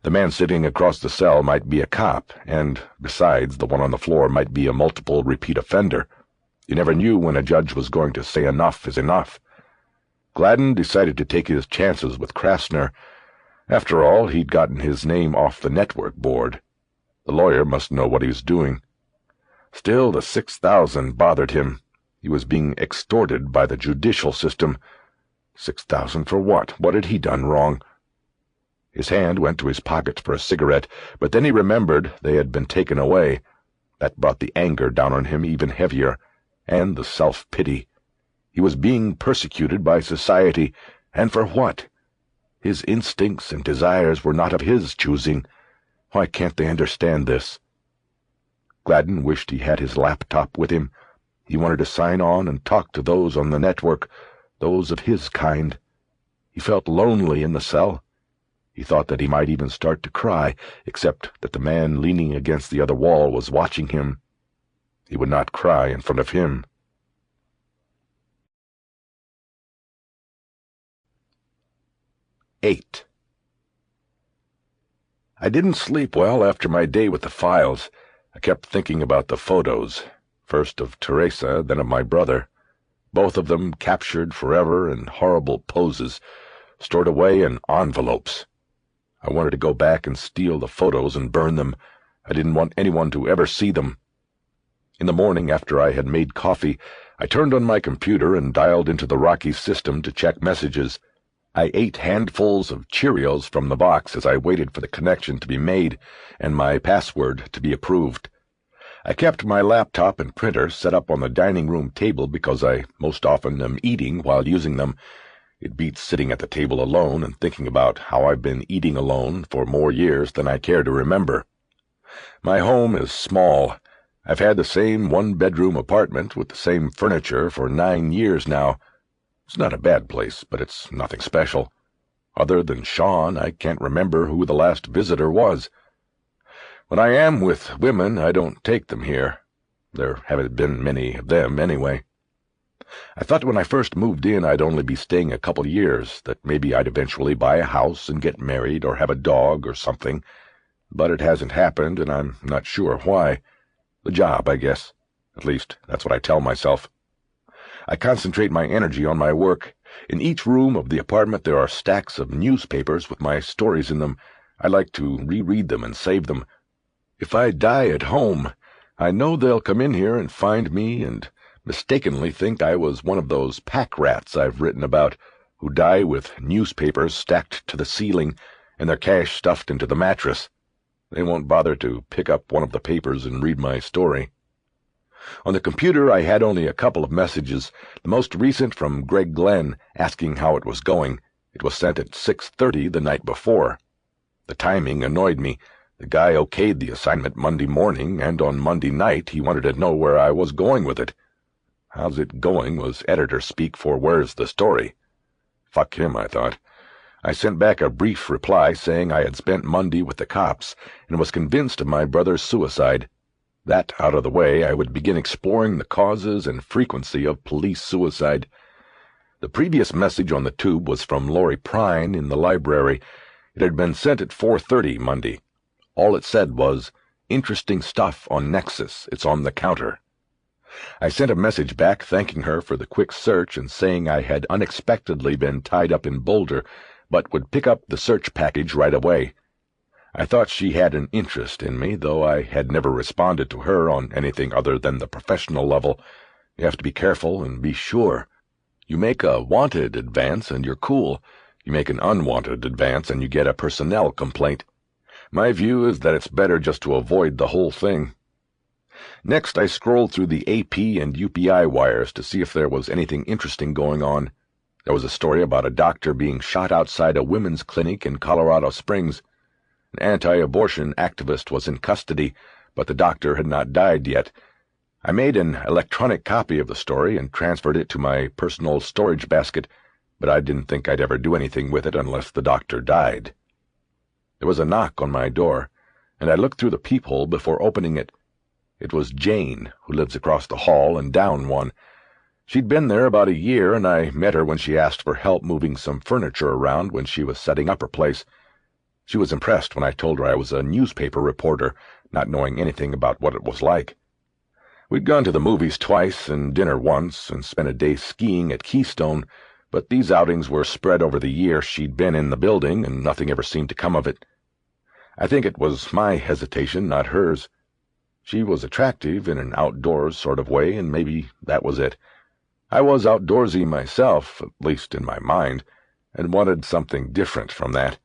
The man sitting across the cell might be a cop, and, besides, the one on the floor might be a multiple repeat offender. You never knew when a judge was going to say enough is enough. Gladen decided to take his chances with Krasner. After all, he'd gotten his name off the network board. The lawyer must know what he was doing. Still, the $6,000 bothered him. He was being extorted by the judicial system. $6,000 for what? What had he done wrong? His hand went to his pocket for a cigarette, but then he remembered they had been taken away. That brought the anger down on him even heavier, and the self-pity. He was being persecuted by society, and for what? His instincts and desires were not of his choosing. Why can't they understand this? Gladen wished he had his laptop with him. He wanted to sign on and talk to those on the network, those of his kind. He felt lonely in the cell. He thought that he might even start to cry, except that the man leaning against the other wall was watching him. He would not cry in front of him. "8. I didn't sleep well after my day with the files. I kept thinking about the photos, first of Teresa, then of my brother. Both of them captured forever in horrible poses, stored away in envelopes. I wanted to go back and steal the photos and burn them. I didn't want anyone to ever see them. In the morning, after I had made coffee, I turned on my computer and dialed into the Rocky system to check messages. I ate handfuls of Cheerios from the box as I waited for the connection to be made and my password to be approved. I kept my laptop and printer set up on the dining room table because I most often am eating while using them. It beats sitting at the table alone and thinking about how I've been eating alone for more years than I care to remember. My home is small. I've had the same one-bedroom apartment with the same furniture for 9 years now. It's not a bad place, but it's nothing special. Other than Shawn, I can't remember who the last visitor was. When I am with women, I don't take them here. There haven't been many of them, anyway. I thought when I first moved in I'd only be staying a couple years, that maybe I'd eventually buy a house and get married or have a dog or something, but it hasn't happened, and I'm not sure why. The job, I guess. At least, that's what I tell myself. I concentrate my energy on my work. In each room of the apartment there are stacks of newspapers with my stories in them. I like to reread them and save them. If I die at home, I know they'll come in here and find me and mistakenly think I was one of those pack rats I've written about, who die with newspapers stacked to the ceiling and their cash stuffed into the mattress. They won't bother to pick up one of the papers and read my story. On the computer I had only a couple of messages, the most recent from Greg Glenn asking how it was going. It was sent at 6:30 the night before. The timing annoyed me. The guy okayed the assignment Monday morning, and on Monday night he wanted to know where I was going with it. How's it going was editor speak for where's the story. Fuck him, I thought. I sent back a brief reply saying I had spent Monday with the cops and was convinced of my brother's suicide. That out of the way, I would begin exploring the causes and frequency of police suicide. The previous message on the tube was from Laurie Prine in the library. It had been sent at 4:30 Monday. All it said was, "Interesting stuff on Nexus. It's on the counter." I sent a message back thanking her for the quick search and saying I had unexpectedly been tied up in Boulder, but would pick up the search package right away. I thought she had an interest in me, though I had never responded to her on anything other than the professional level. You have to be careful and be sure. You make a wanted advance and you're cool. You make an unwanted advance and you get a personnel complaint. My view is that it's better just to avoid the whole thing. Next, I scrolled through the AP and UPI wires to see if there was anything interesting going on. There was a story about a doctor being shot outside a women's clinic in Colorado Springs. An anti-abortion activist was in custody, but the doctor had not died yet. I made an electronic copy of the story and transferred it to my personal storage basket, but I didn't think I'd ever do anything with it unless the doctor died. There was a knock on my door, and I looked through the peephole before opening it. It was Jane, who lives across the hall and down one. She'd been there about a year, and I met her when she asked for help moving some furniture around when she was setting up her place. She was impressed when I told her I was a newspaper reporter, not knowing anything about what it was like. We'd gone to the movies twice and dinner once and spent a day skiing at Keystone, but these outings were spread over the year she'd been in the building, and nothing ever seemed to come of it. I think it was my hesitation, not hers. She was attractive in an outdoors sort of way, and maybe that was it. I was outdoorsy myself, at least in my mind, and wanted something different from that.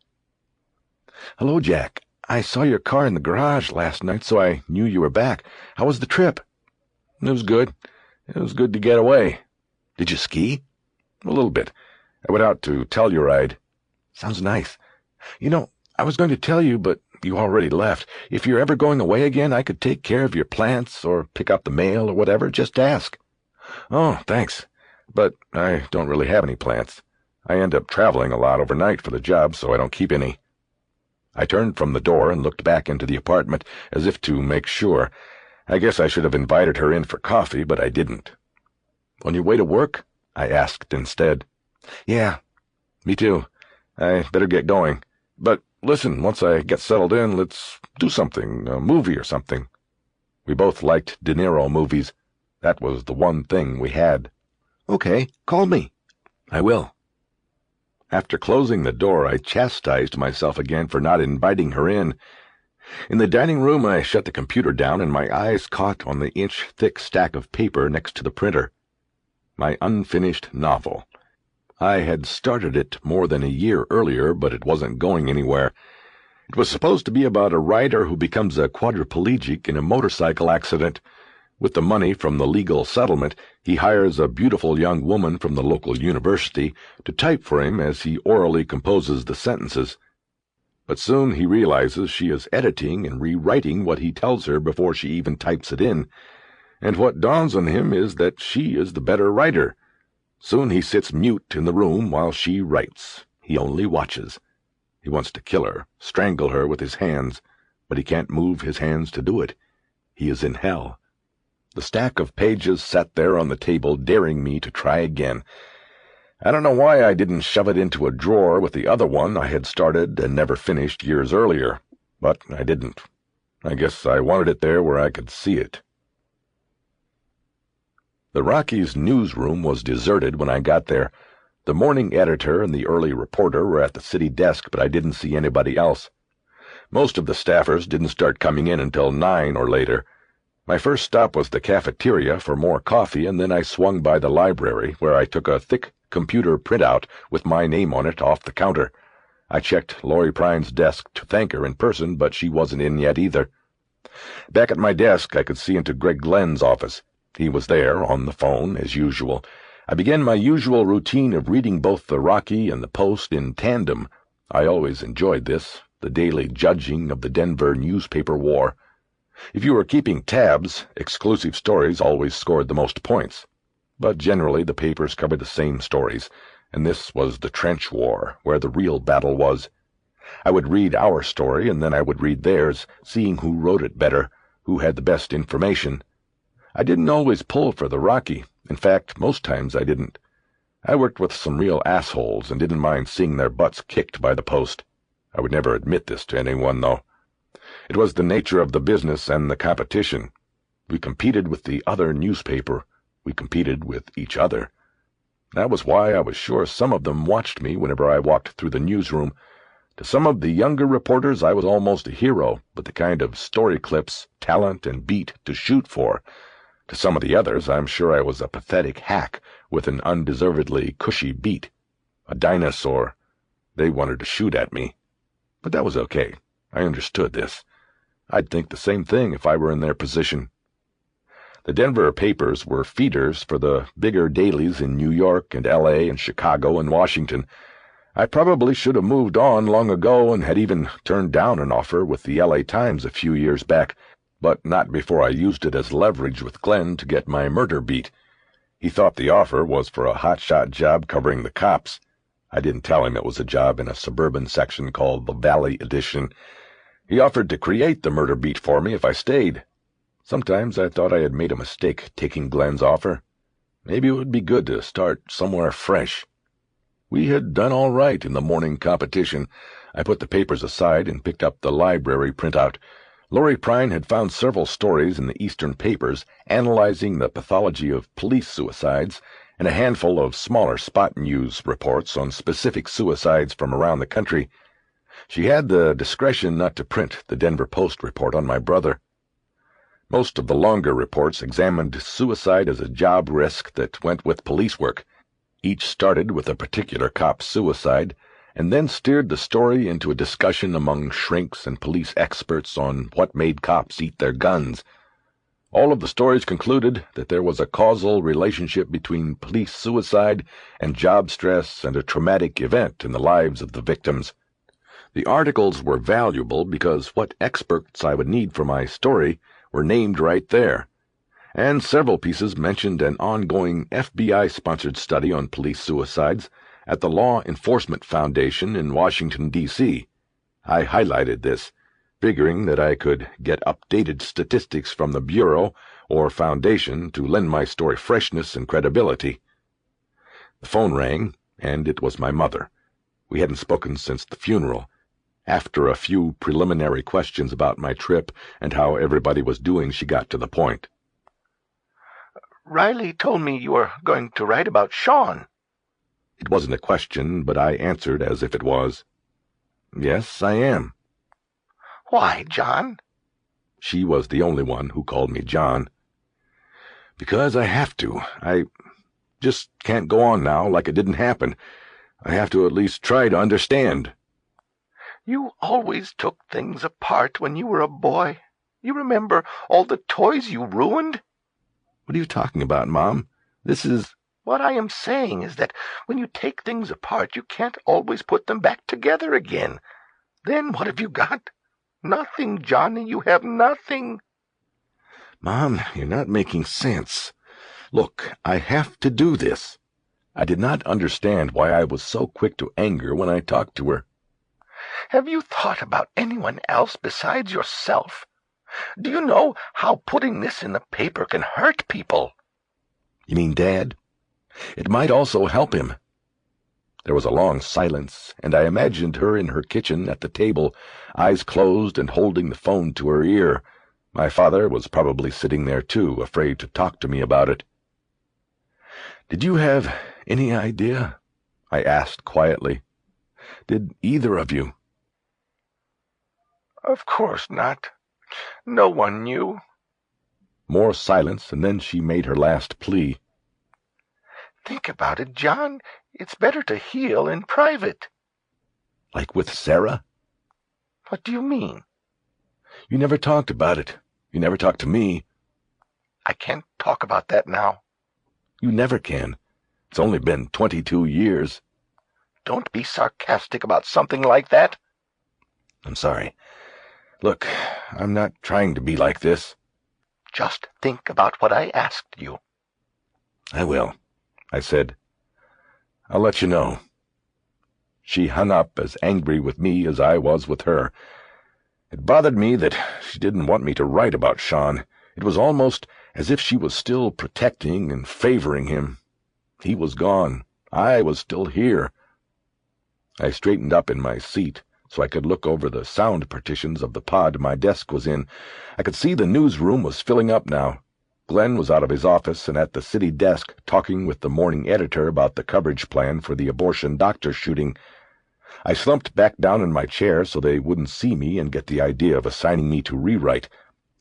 "Hello, Jack. I saw your car in the garage last night, so I knew you were back. How was the trip?" "It was good. It was good to get away." "Did you ski?" "A little bit. I went out to Telluride." "Sounds nice. You know, I was going to tell you, but you already left. If you're ever going away again, I could take care of your plants or pick up the mail or whatever. Just ask." "Oh, thanks. But I don't really have any plants. I end up traveling a lot overnight for the job, so I don't keep any." I turned from the door and looked back into the apartment as if to make sure. I guess I should have invited her in for coffee, but I didn't. "On your way to work?" I asked instead. "Yeah, me too. I better get going. But listen, once I get settled in, let's do something, a movie or something." We both liked De Niro movies. That was the one thing we had. "Okay, call me." "I will." After closing the door, I chastised myself again for not inviting her in. In the dining room, I shut the computer down, and my eyes caught on the inch-thick stack of paper next to the printer. My unfinished novel. I had started it more than a year earlier, but it wasn't going anywhere. It was supposed to be about a writer who becomes a quadriplegic in a motorcycle accident. With the money from the legal settlement, he hires a beautiful young woman from the local university to type for him as he orally composes the sentences. But soon he realizes she is editing and rewriting what he tells her before she even types it in, and what dawns on him is that she is the better writer. Soon he sits mute in the room while she writes. He only watches. He wants to kill her, strangle her with his hands. but he can't move his hands to do it. He is in hell. The stack of pages sat there on the table, daring me to try again. I don't know why I didn't shove it into a drawer with the other one I had started and never finished years earlier, but I didn't. I guess I wanted it there where I could see it. The Rockies newsroom was deserted when I got there. The morning editor and the early reporter were at the city desk, but I didn't see anybody else. Most of the staffers didn't start coming in until 9 or later. My first stop was the cafeteria for more coffee, and then I swung by the library, where I took a thick computer printout with my name on it off the counter. I checked Laurie Prine's desk to thank her in person, but she wasn't in yet either. Back at my desk, I could see into Greg Glenn's office. He was there, on the phone, as usual. I began my usual routine of reading both the Rocky and the Post in tandem. I always enjoyed this, the daily judging of the Denver newspaper war. If you were keeping tabs, exclusive stories always scored the most points. But generally the papers covered the same stories, and this was the trench war, where the real battle was. I would read our story, and then I would read theirs, seeing who wrote it better, who had the best information. I didn't always pull for the Rocky. In fact, most times I didn't. I worked with some real assholes and didn't mind seeing their butts kicked by the Post. I would never admit this to anyone, though. It was the nature of the business and the competition. We competed with the other newspaper. We competed with each other. That was why I was sure some of them watched me whenever I walked through the newsroom. To some of the younger reporters I was almost a hero, with the kind of story clips, talent, and beat to shoot for. To some of the others, I'm sure I was a pathetic hack with an undeservedly cushy beat. A dinosaur. They wanted to shoot at me. But that was okay. I understood this. I'd think the same thing if I were in their position. The Denver papers were feeders for the bigger dailies in New York and L.A. and Chicago and Washington. I probably should have moved on long ago and had even turned down an offer with the L.A. Times a few years back, but not before I used it as leverage with Glenn to get my murder beat. He thought the offer was for a hotshot job covering the cops. I didn't tell him it was a job in a suburban section called the Valley Edition. He offered to create the murder beat for me if I stayed. Sometimes I thought I had made a mistake taking Glenn's offer. Maybe it would be good to start somewhere fresh. We had done all right in the morning competition. I put the papers aside and picked up the library printout. Laurie Prine had found several stories in the Eastern papers analyzing the pathology of police suicides and a handful of smaller spot news reports on specific suicides from around the country. She had the discretion not to print the Denver Post report on my brother. Most of the longer reports examined suicide as a job risk that went with police work. Each started with a particular cop's suicide, and then steered the story into a discussion among shrinks and police experts on what made cops eat their guns. All of the stories concluded that there was a causal relationship between police suicide and job stress and a traumatic event in the lives of the victims. The articles were valuable because what experts I would need for my story were named right there, and several pieces mentioned an ongoing FBI-sponsored study on police suicides at the Law Enforcement Foundation in Washington, D.C. I highlighted this, figuring that I could get updated statistics from the Bureau or Foundation to lend my story freshness and credibility. The phone rang, and it was my mother. We hadn't spoken since the funeral. After a few preliminary questions about my trip and how everybody was doing, she got to the point. "Riley told me you were going to write about Shawn." It wasn't a question, but I answered as if it was. "Yes, I am." "Why, John?" She was the only one who called me John. "Because I have to. I just can't go on now like it didn't happen. I have to at least try to understand." "You always took things apart when you were a boy. You remember all the toys you ruined?" "What are you talking about, Mom? This is—" "What I am saying is that when you take things apart, you can't always put them back together again. Then what have you got? Nothing, Johnny. You have nothing." "Mom, you're not making sense. Look, I have to do this." I did not understand why I was so quick to anger when I talked to her. Have you thought about anyone else besides yourself? Do you know how putting this in the paper can hurt people? You mean Dad? It might also help him. There was a long silence, and I imagined her in her kitchen at the table, eyes closed and holding the phone to her ear. My father was probably sitting there too, afraid to talk to me about it. "Did you have any idea?" I asked quietly. "Did either of you?" Of course not. No one knew. More silence, and then she made her last plea. Think about it, John. It's better to heal in private. Like with Sarah? What do you mean? You never talked about it. You never talked to me. I can't talk about that now. You never can. It's only been 22 years. Don't be sarcastic about something like that. I'm sorry. Look, I'm not trying to be like this. Just think about what I asked you. I will, I said. I'll let you know. She hung up, as angry with me as I was with her. It bothered me that she didn't want me to write about Shawn. It was almost as if she was still protecting and favoring him. He was gone. I was still here. I straightened up in my seat so I could look over the sound partitions of the pod my desk was in. I could see the newsroom was filling up now. Glenn was out of his office and at the city desk talking with the morning editor about the coverage plan for the abortion doctor shooting. I slumped back down in my chair so they wouldn't see me and get the idea of assigning me to rewrite.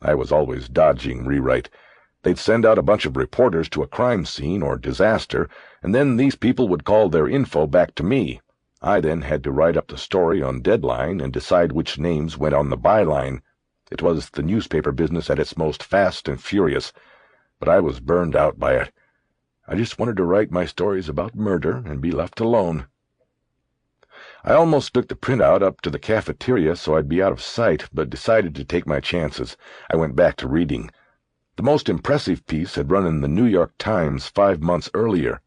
I was always dodging rewrite. They'd send out a bunch of reporters to a crime scene or disaster, and then these people would call their info back to me. I then had to write up the story on deadline and decide which names went on the byline. It was the newspaper business at its most fast and furious, but I was burned out by it. I just wanted to write my stories about murder and be left alone. I almost took the printout up to the cafeteria so I'd be out of sight, but decided to take my chances. I went back to reading. The most impressive piece had run in the New York Times 5 months earlier.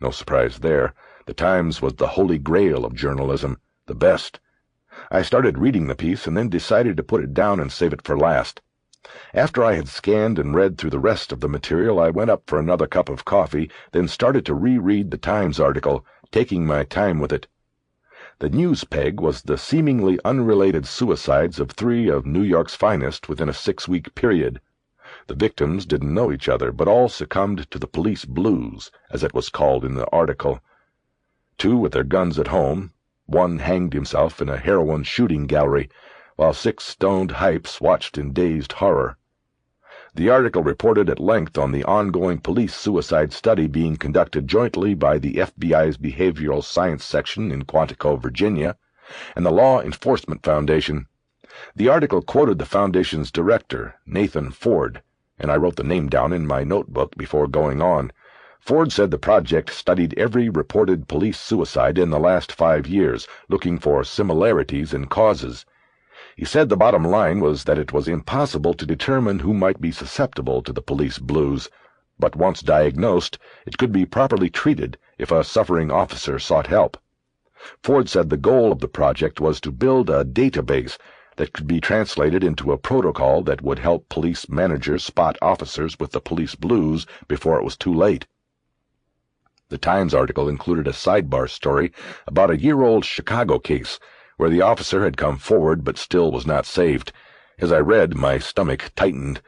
No surprise there. The Times was the holy grail of journalism, the best. I started reading the piece and then decided to put it down and save it for last. After I had scanned and read through the rest of the material, I went up for another cup of coffee, then started to reread the Times article, taking my time with it. The news peg was the seemingly unrelated suicides of 3 of New York's finest within a 6-week period. The victims didn't know each other, but all succumbed to the police blues, as it was called in the article. 2 with their guns at home. 1 hanged himself in a heroin shooting gallery, while 6 stoned hypes watched in dazed horror. The article reported at length on the ongoing police suicide study being conducted jointly by the FBI's Behavioral Science Section in Quantico, Virginia, and the Law Enforcement Foundation. The article quoted the Foundation's director, Nathan Ford, and I wrote the name down in my notebook before going on. Ford said the project studied every reported police suicide in the last 5 years, looking for similarities in causes. He said the bottom line was that it was impossible to determine who might be susceptible to the police blues, but once diagnosed, it could be properly treated if a suffering officer sought help. Ford said the goal of the project was to build a database that could be translated into a protocol that would help police managers spot officers with the police blues before it was too late. The Times article included a sidebar story about a year-old Chicago case where the officer had come forward but still was not saved. As I read, my stomach tightened.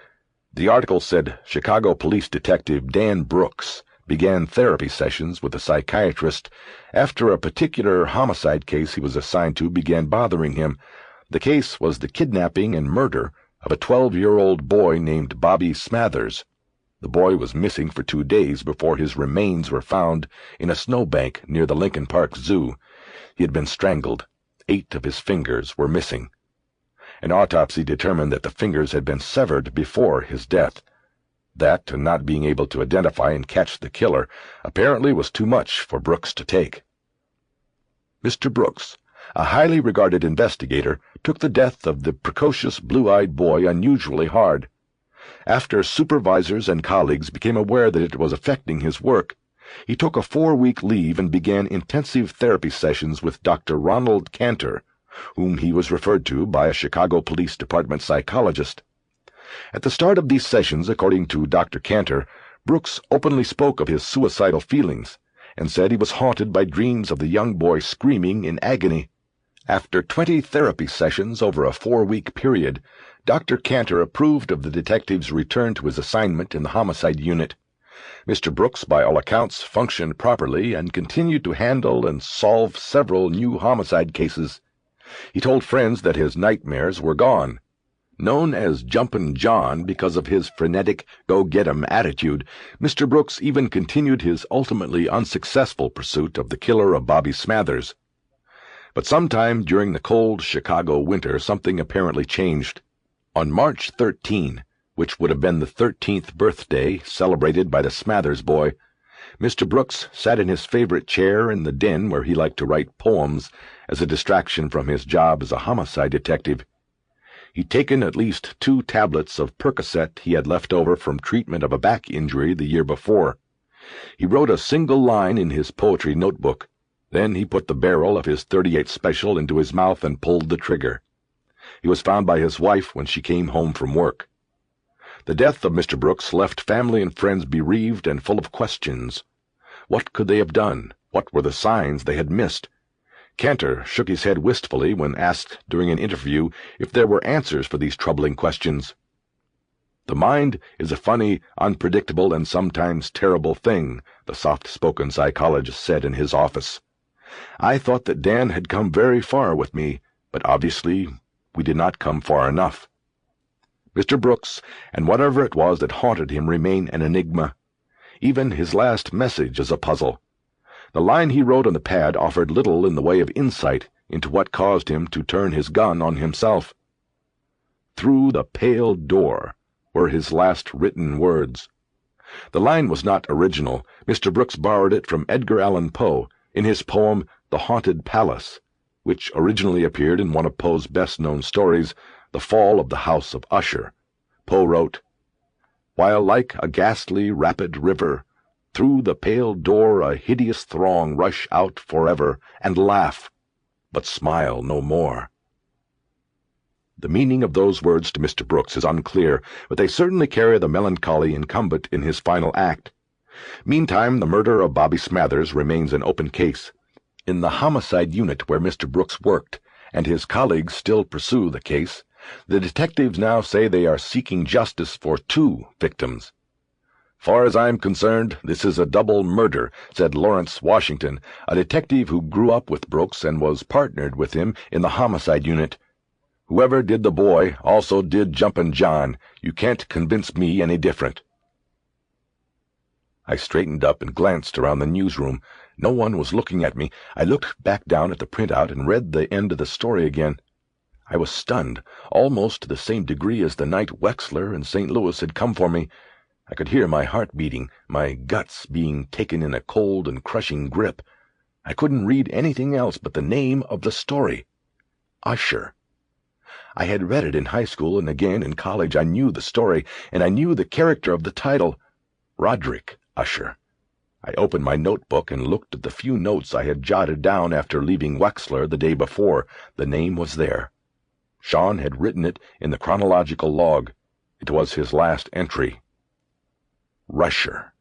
The article said Chicago police detective Dan Brooks began therapy sessions with a psychiatrist after a particular homicide case he was assigned to began bothering him. The case was the kidnapping and murder of a 12-year-old boy named Bobby Smathers. The boy was missing for 2 days before his remains were found in a snowbank near the Lincoln Park Zoo. He had been strangled. 8 of his fingers were missing. An autopsy determined that the fingers had been severed before his death. That, and not being able to identify and catch the killer, apparently was too much for Brooks to take. Mr. Brooks, a highly regarded investigator, took the death of the precocious blue-eyed boy unusually hard. After supervisors and colleagues became aware that it was affecting his work, he took a 4-week leave and began intensive therapy sessions with Dr. Ronald Cantor, whom he was referred to by a Chicago Police Department psychologist. At the start of these sessions, according to Dr. Cantor, Brooks openly spoke of his suicidal feelings and said he was haunted by dreams of the young boy screaming in agony. After 20 therapy sessions over a 4-week period, Dr. Cantor approved of the detective's return to his assignment in the homicide unit. Mr. Brooks, by all accounts, functioned properly and continued to handle and solve several new homicide cases. He told friends that his nightmares were gone. Known as Jumpin' John because of his frenetic, go-get-'em attitude, Mr. Brooks even continued his ultimately unsuccessful pursuit of the killer of Bobby Smathers. But sometime during the cold Chicago winter, something apparently changed. On March 13, which would have been the 13th birthday celebrated by the Smathers boy, Mr. Brooks sat in his favorite chair in the den where he liked to write poems as a distraction from his job as a homicide detective. He'd taken at least 2 tablets of Percocet he had left over from treatment of a back injury the year before. He wrote a single line in his poetry notebook. Then he put the barrel of his .38 Special into his mouth and pulled the trigger. He was found by his wife when she came home from work. The death of Mr. Brooks left family and friends bereaved and full of questions. What could they have done? What were the signs they had missed? Cantor shook his head wistfully when asked during an interview if there were answers for these troubling questions. "The mind is a funny, unpredictable, and sometimes terrible thing," the soft-spoken psychologist said in his office. "I thought that Dan had come very far with me, but obviously we did not come far enough." Mr. Brooks, and whatever it was that haunted him, remain an enigma. Even his last message is a puzzle. The line he wrote on the pad offered little in the way of insight into what caused him to turn his gun on himself. "Through the pale door" were his last written words. The line was not original. Mr. Brooks borrowed it from Edgar Allan Poe in his poem The Haunted Palace, which originally appeared in one of Poe's best-known stories, The Fall of the House of Usher. Poe wrote, "While like a ghastly rapid river, through the pale door a hideous throng rush out forever and laugh, but smile no more." The meaning of those words to Mr. Brooks is unclear, but they certainly carry the melancholy incumbent in his final act. Meantime, the murder of Bobby Smathers remains an open case. In the homicide unit where Mr. Brooks worked, and his colleagues still pursue the case, the detectives now say they are seeking justice for 2 victims. "Far as I'm concerned, this is a double murder," said Lawrence Washington, a detective who grew up with Brooks and was partnered with him in the homicide unit. "Whoever did the boy also did Jumpin' John. You can't convince me any different." I straightened up and glanced around the newsroom. No one was looking at me. I looked back down at the printout and read the end of the story again. I was stunned, almost to the same degree as the night Wexler in St. Louis had come for me. I could hear my heart beating, my guts being taken in a cold and crushing grip. I couldn't read anything else but the name of the story. Usher. I had read it in high school and again in college. I knew the story, and I knew the character of the title, Roderick Usher. I opened my notebook and looked at the few notes I had jotted down after leaving Wexler the day before. The name was there. Shawn had written it in the chronological log. It was his last entry. Rusher.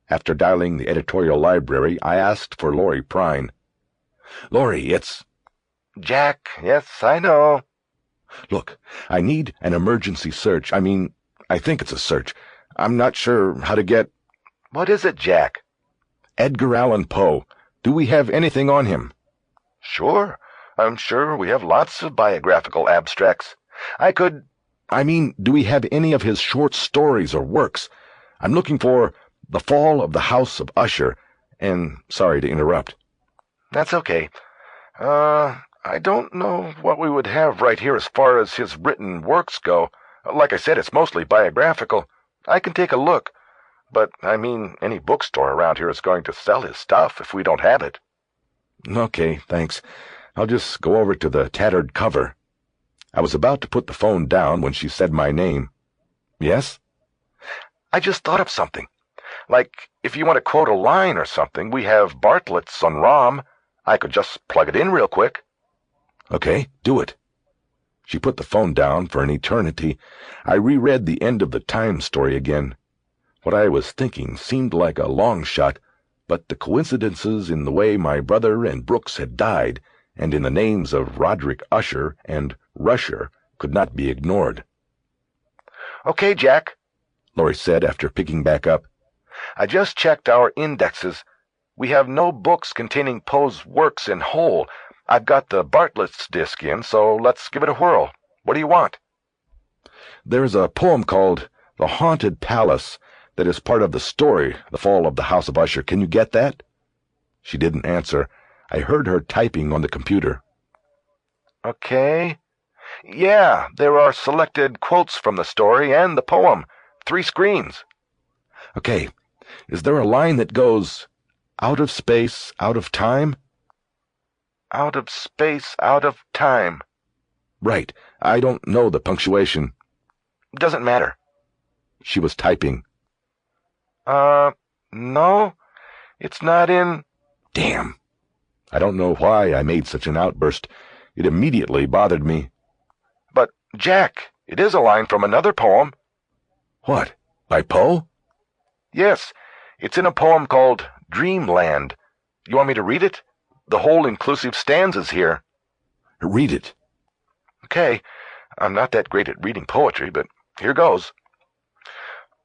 After dialing the editorial library, I asked for Laurie Prine. "Laurie, it's—" Jack, yes, I know. "Look, I need an emergency search. I think it's a search. I'm not sure how to get—" What is it, Jack? "Edgar Allan Poe. Do we have anything on him?" Sure. I'm sure we have lots of biographical abstracts. I could— do we have any of his short stories or works? I'm looking for The Fall of the House of Usher, and sorry to interrupt." That's okay. I don't know what we would have right here as far as his written works go. Like I said, it's mostly biographical. I can take a look. But, any bookstore around here is going to sell his stuff if we don't have it. Okay, thanks. I'll just go over to the tattered cover. I was about to put the phone down when she said my name. "Yes?" I just thought of something. Like, if you want to quote a line or something, we have Bartlett's on ROM. I could just plug it in real quick. Okay, do it. She put the phone down for an eternity. I reread the end of the time story again. What I was thinking seemed like a long shot, but the coincidences in the way my brother and Brooks had died, and in the names of Roderick Usher and Rusher, could not be ignored. Okay, Jack, Laurie said after picking back up. I just checked our indexes. We have no books containing Poe's works in whole. I've got the Bartlett's disc in, so let's give it a whirl. What do you want? There's a poem called The Haunted Palace that is part of the story, The Fall of the House of Usher. Can you get that? She didn't answer. I heard her typing on the computer. Okay. Yeah, there are selected quotes from the story and the poem. 3 screens. Okay. Is there a line that goes, out of space, out of time? Out of space, out of time. Right. I don't know the punctuation. Doesn't matter. She was typing. No. It's not in... Damn. I don't know why I made such an outburst. It immediately bothered me. But, Jack, it is a line from another poem. What? By Poe? Yes. It's in a poem called Dreamland. You want me to read it? The whole inclusive stanzas here. Read it. Okay. I'm not that great at reading poetry, but here goes.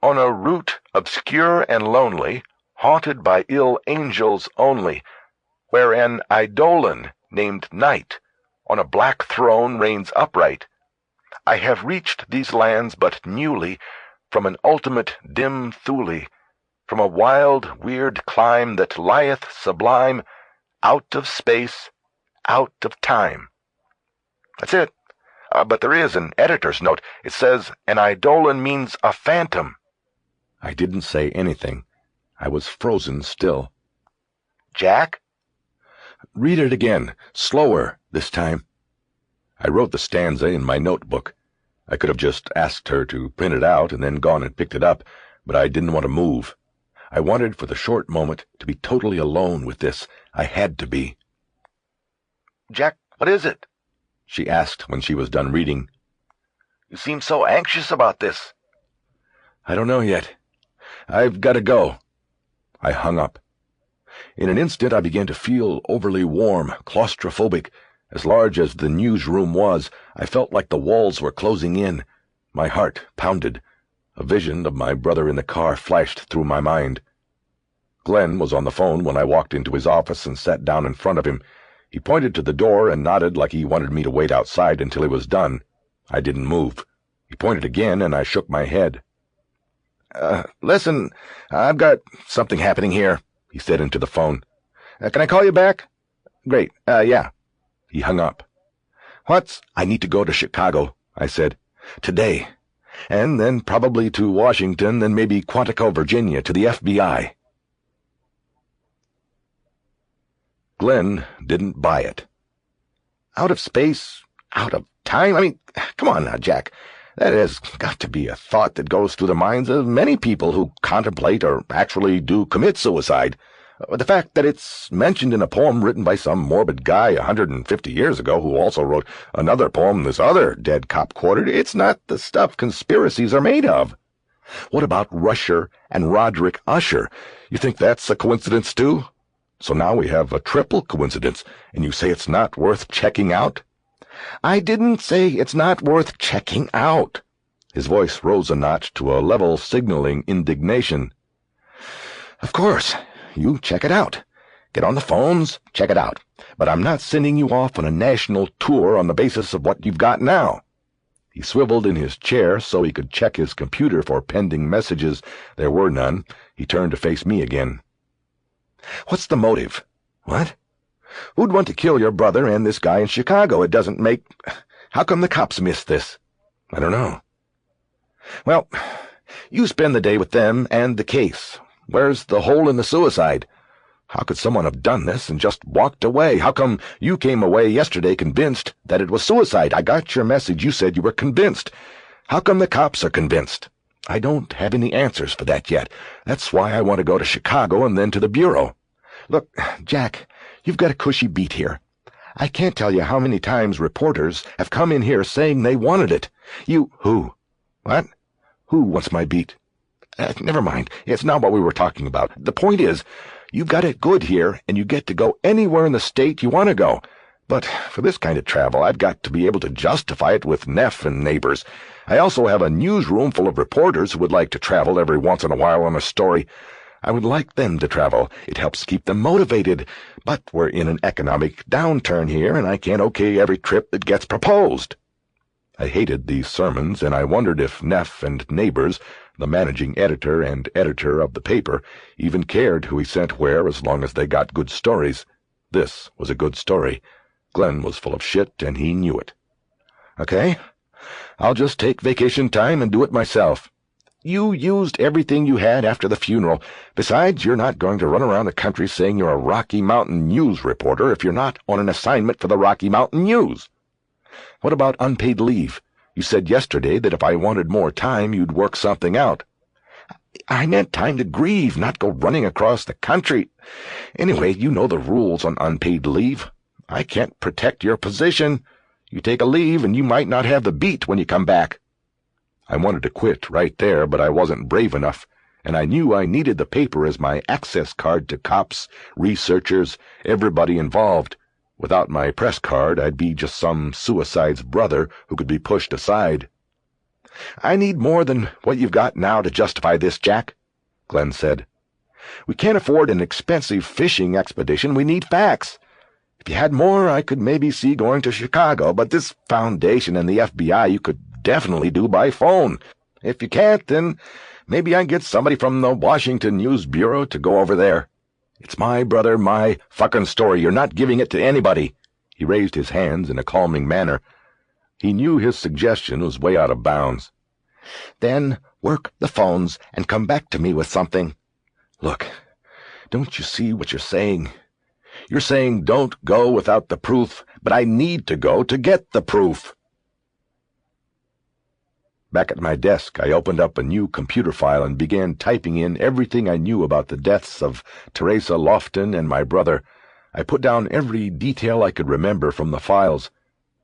On a route obscure and lonely, haunted by ill angels only, where an eidolon named Night on a black throne reigns upright, I have reached these lands but newly from an ultimate dim Thule, from a wild, weird clime that lieth sublime out of space, out of time. That's it. But there is an editor's note. It says an eidolon means a phantom. I didn't say anything. I was frozen still. Jack? Read it again, slower this time. I wrote the stanza in my notebook. I could have just asked her to print it out and then gone and picked it up, but I didn't want to move. I wanted for the short moment to be totally alone with this. I had to be. Jack, what is it? She asked when she was done reading. You seem so anxious about this. I don't know yet. I've got to go. I hung up. In an instant I began to feel overly warm, claustrophobic. As large as the newsroom was, I felt like the walls were closing in. My heart pounded. A vision of my brother in the car flashed through my mind. Glenn was on the phone when I walked into his office and sat down in front of him. He pointed to the door and nodded like he wanted me to wait outside until he was done. I didn't move. He pointed again, and I shook my head. Listen, I've got something happening here, he said into the phone. Can I call you back? Great, yeah. He hung up. I need to go to Chicago, I said. Today. And then probably to Washington, then maybe Quantico, Virginia, to the FBI. Glenn didn't buy it. Out of space? Out of time? I mean, come on now, Jack. That has got to be a thought that goes through the minds of many people who contemplate or actually do commit suicide. The fact that it's mentioned in a poem written by some morbid guy 150 years ago who also wrote another poem this other dead cop quoted, it's not the stuff conspiracies are made of. What about Rusher and Roderick Usher? You think that's a coincidence too? So now we have a triple coincidence, and you say it's not worth checking out? I didn't say it's not worth checking out. His voice rose a notch to a level signaling indignation. Of course, you check it out. Get on the phones, check it out. But I'm not sending you off on a national tour on the basis of what you've got now. He swiveled in his chair so he could check his computer for pending messages. There were none. He turned to face me again. What's the motive? What? Who'd want to kill your brother and this guy in Chicago? It doesn't make... How come the cops missed this? I don't know. Well, you spend the day with them and the case. Where's the hole in the suicide? How could someone have done this and just walked away? How come you came away yesterday convinced that it was suicide? I got your message. You said you were convinced. How come the cops are convinced? I don't have any answers for that yet. That's why I want to go to Chicago and then to the Bureau. Look, Jack, you've got a cushy beat here. I can't tell you how many times reporters have come in here saying they wanted it. Who? What? Who wants my beat? Never mind. It's not what we were talking about. The point is, you've got it good here, and you get to go anywhere in the state you want to go. But for this kind of travel, I've got to be able to justify it with Neff and neighbors. I also have a newsroom full of reporters who would like to travel every once in a while on a story. I would like them to travel. It helps keep them motivated. But we're in an economic downturn here, and I can't okay every trip that gets proposed. I hated these sermons, and I wondered if Neff and neighbors, the managing editor and editor of the paper, even cared who he sent where as long as they got good stories. This was a good story. Glenn was full of shit, and he knew it. Okay, I'll just take vacation time and do it myself. You used everything you had after the funeral. Besides, you're not going to run around the country saying you're a Rocky Mountain News reporter if you're not on an assignment for the Rocky Mountain News. What about unpaid leave? You said yesterday that if I wanted more time, you'd work something out. I meant time to grieve, not go running across the country. Anyway, you know the rules on unpaid leave. I can't protect your position. You take a leave, and you might not have the beat when you come back. I wanted to quit right there, but I wasn't brave enough, and I knew I needed the paper as my access card to cops, researchers, everybody involved. Without my press card, I'd be just some suicide's brother who could be pushed aside. I need more than what you've got now to justify this, Jack, Glenn said. We can't afford an expensive fishing expedition. We need facts. If you had more, I could maybe see going to Chicago, but this Foundation and the FBI you could definitely do by phone. If you can't, then maybe I can get somebody from the Washington News Bureau to go over there. It's my brother, my fucking story. You're not giving it to anybody. He raised his hands in a calming manner. He knew his suggestion was way out of bounds. Then work the phones and come back to me with something. Look, don't you see what you're saying? You're saying don't go without the proof, but I need to go to get the proof. Back at my desk, I opened up a new computer file and began typing in everything I knew about the deaths of Teresa Lofton and my brother. I put down every detail I could remember from the files.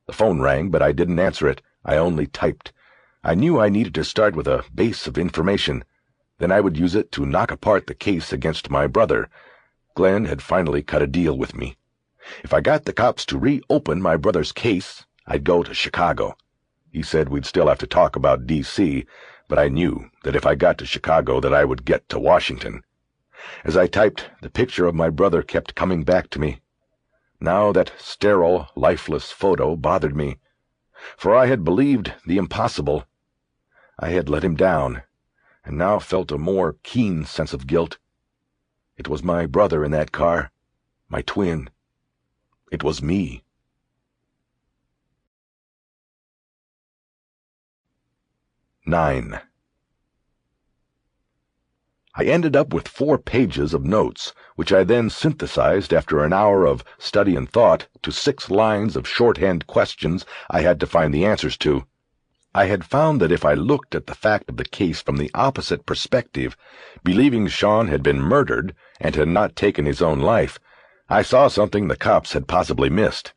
The phone rang, but I didn't answer it. I only typed. I knew I needed to start with a base of information. Then I would use it to knock apart the case against my brother. Glenn had finally cut a deal with me. If I got the cops to reopen my brother's case, I'd go to Chicago. He said we'd still have to talk about D.C., but I knew that if I got to Chicago that I would get to Washington. As I typed, the picture of my brother kept coming back to me. Now that sterile, lifeless photo bothered me, for I had believed the impossible. I had let him down, and now felt a more keen sense of guilt. It was my brother in that car, my twin. It was me. 9. I ended up with 4 pages of notes, which I then synthesized after an hour of study and thought to 6 lines of shorthand questions I had to find the answers to. I had found that if I looked at the fact of the case from the opposite perspective, believing Shawn had been murdered and had not taken his own life, I saw something the cops had possibly missed.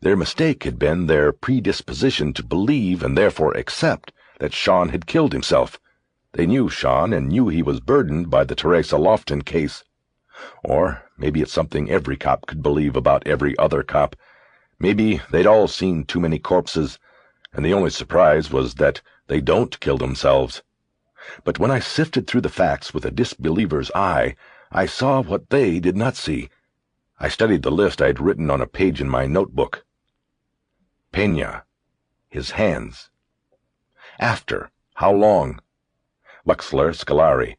Their mistake had been their predisposition to believe and therefore accept that Shawn had killed himself. They knew Shawn and knew he was burdened by the Teresa Lofton case. Or maybe it's something every cop could believe about every other cop. Maybe they'd all seen too many corpses, and the only surprise was that they don't kill themselves. But when I sifted through the facts with a disbeliever's eye, I saw what they did not see. I studied the list I'd written on a page in my notebook. Peña. His hands. After. How long? Wexler Scolari.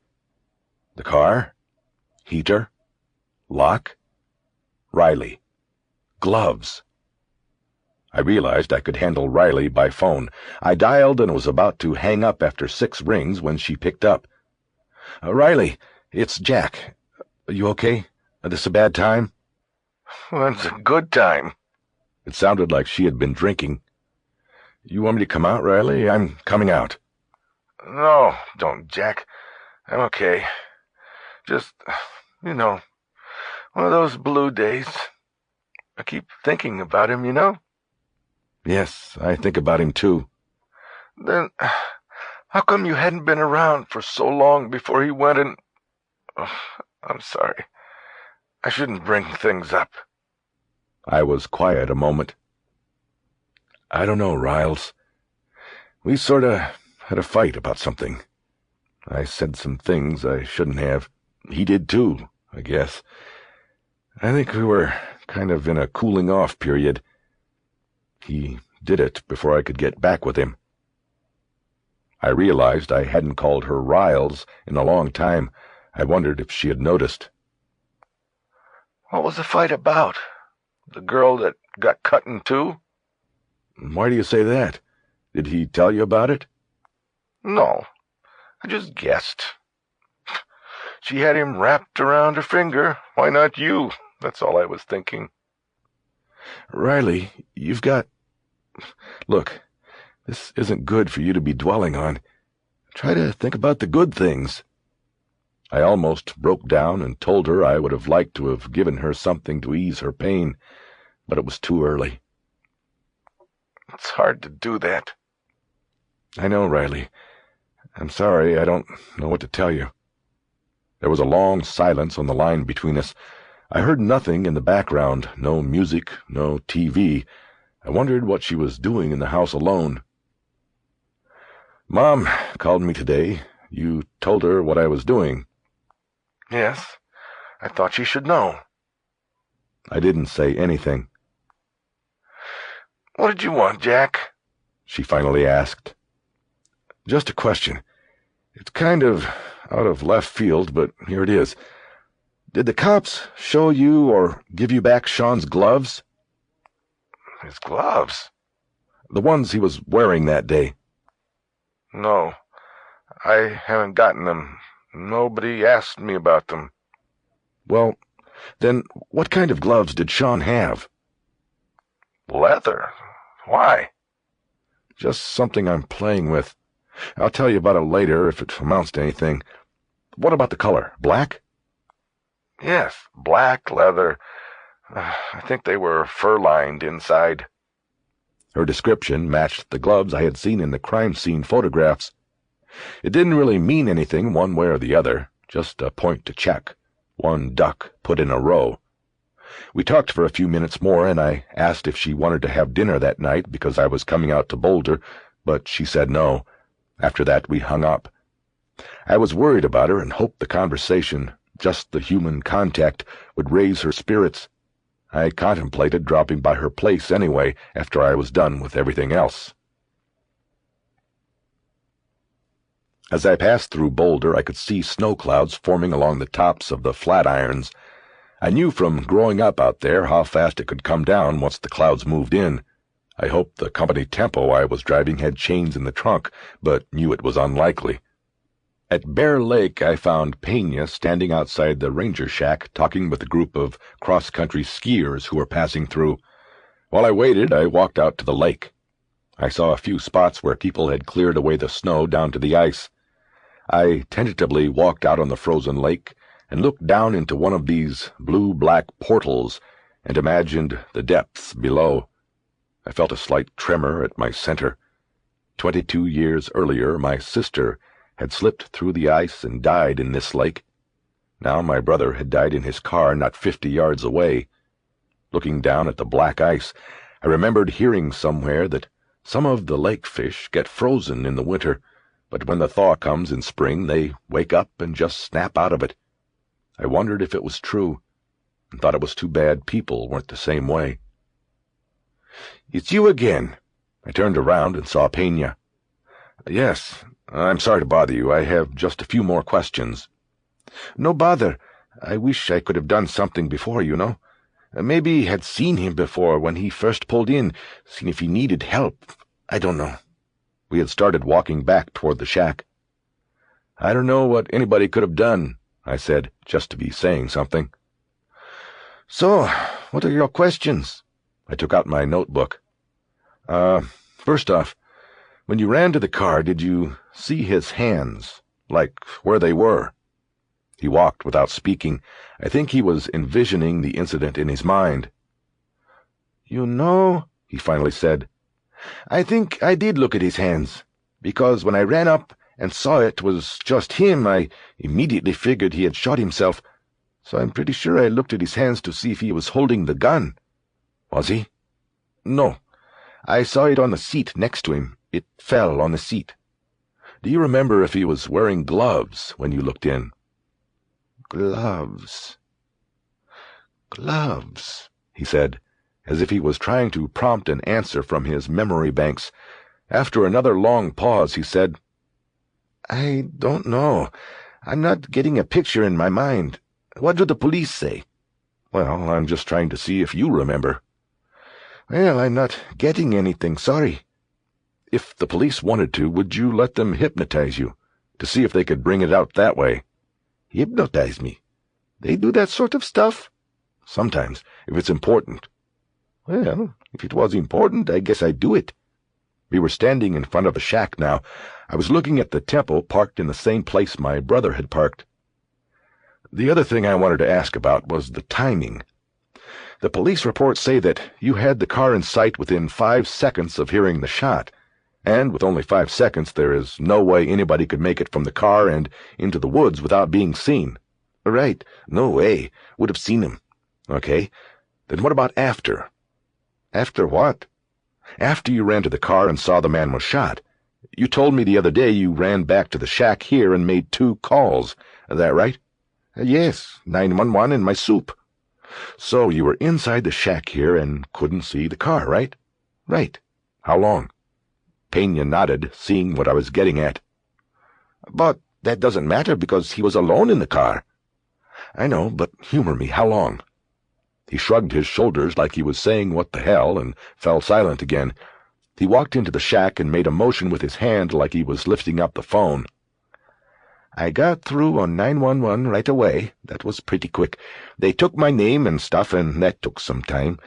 The car? Heater? Lock? Riley. Gloves. I realized I could handle Riley by phone. I dialed and was about to hang up after 6 rings when she picked up. Riley, it's Jack. Are you okay? Is this a bad time? Well, it's a good time. It sounded like she had been drinking. You want me to come out, Riley? I'm coming out. No, don't, Jack. I'm okay. Just, one of those blue days. I keep thinking about him, you know? Yes, I think about him too. Then, how come you hadn't been around for so long before he went and... Oh, I'm sorry. I shouldn't bring things up. I was quiet a moment. I don't know, Riles. We sorta had a fight about something. I said some things I shouldn't have. He did too, I guess. I think we were kind of in a cooling-off period. He did it before I could get back with him. I realized I hadn't called her Riles in a long time. I wondered if she had noticed. What was the fight about? The girl that got cut in two? Why do you say that? Did he tell you about it? No, I just guessed. She had him wrapped around her finger. Why not you? That's all I was thinking. Riley, you've got... Look, this isn't good for you to be dwelling on. Try to think about the good things. I almost broke down and told her I would have liked to have given her something to ease her pain, but it was too early. It's hard to do that. I know, Riley. I'm sorry, I don't know what to tell you. There was a long silence on the line between us. I heard nothing in the background, no music, no TV. I wondered what she was doing in the house alone. Mom called me today. You told her what I was doing. Yes, I thought she should know. I didn't say anything. What did you want, Jack? She finally asked. Just a question. It's kind of out of left field, but here it is. Did the cops show you or give you back Shawn's gloves? His gloves? The ones he was wearing that day. No, I haven't gotten them. Nobody asked me about them. Well, then what kind of gloves did Shawn have? Leather? Why? Just something I'm playing with. I'll tell you about it later if it amounts to anything. What about the color? Black? Yes, black leather. I think they were fur-lined inside. Her description matched the gloves I had seen in the crime scene photographs. It didn't really mean anything one way or the other, just a point to check. One duck put in a row. We talked for a few minutes more, and I asked if she wanted to have dinner that night because I was coming out to Boulder, but she said no. After that, we hung up. I was worried about her and hoped the conversation, just the human contact, would raise her spirits. I contemplated dropping by her place anyway after I was done with everything else. As I passed through Boulder, I could see snow clouds forming along the tops of the Flatirons. I knew from growing up out there how fast it could come down once the clouds moved in. I hoped the company tempo I was driving had chains in the trunk, but knew it was unlikely. At Bear Lake, I found Pena standing outside the ranger shack talking with a group of cross-country skiers who were passing through. While I waited, I walked out to the lake. I saw a few spots where people had cleared away the snow down to the ice. I tentatively walked out on the frozen lake and looked down into one of these blue-black portals and imagined the depths below. I felt a slight tremor at my center. 22 years earlier, my sister had slipped through the ice and died in this lake. Now my brother had died in his car not 50 yards away. Looking down at the black ice, I remembered hearing somewhere that some of the lake fish get frozen in the winter, but when the thaw comes in spring, they wake up and just snap out of it. I wondered if it was true, and thought it was too bad people weren't the same way. "It's you again." I turned around and saw Pena. "Yes, I'm sorry to bother you. I have just a few more questions." "No bother. I wish I could have done something before, you know. Maybe had seen him before when he first pulled in, seen if he needed help. I don't know." We had started walking back toward the shack. "I don't know what anybody could have done," I said, just to be saying something. "So, what are your questions?" I took out my notebook. First off, when you ran to the car, did you see his hands, like where they were?" He walked without speaking. I think he was envisioning the incident in his mind. "You know," he finally said, "I think I did look at his hands, because when I ran up and saw it was just him, I immediately figured he had shot himself, so I'm pretty sure I looked at his hands to see if he was holding the gun." Was he? "No. I saw it on the seat next to him. It fell on the seat." Do you remember if he was wearing gloves when you looked in? Gloves, he said, as if he was trying to prompt an answer from his memory banks. After another long pause, he said, "I don't know. I'm not getting a picture in my mind. What do the police say?" "Well, I'm just trying to see if you remember." "Well, I'm not getting anything, sorry." If the police wanted to, would you let them hypnotize you, to see if they could bring it out that way? Hypnotize me? They do that sort of stuff? Sometimes, if it's important. Well, if it was important, I guess I'd do it. We were standing in front of a shack now. I was looking at the temple parked in the same place my brother had parked. The other thing I wanted to ask about was the timing. The police reports say that you had the car in sight within 5 seconds of hearing the shot. And with only 5 seconds, there is no way anybody could make it from the car and into the woods without being seen. Right. No way. Would have seen him. Okay. Then what about after? After what? After you ran to the car and saw the man was shot. You told me the other day you ran back to the shack here and made 2 calls. Is that right? Yes. 911 and my soup. So you were inside the shack here and couldn't see the car, right? Right. How long? Pena nodded, seeing what I was getting at. But that doesn't matter because he was alone in the car. I know, but humor me. How long? He shrugged his shoulders like he was saying what the hell and fell silent again. He walked into the shack and made a motion with his hand like he was lifting up the phone. I got through on 911 right away. That was pretty quick. They took my name and stuff, and that took some time.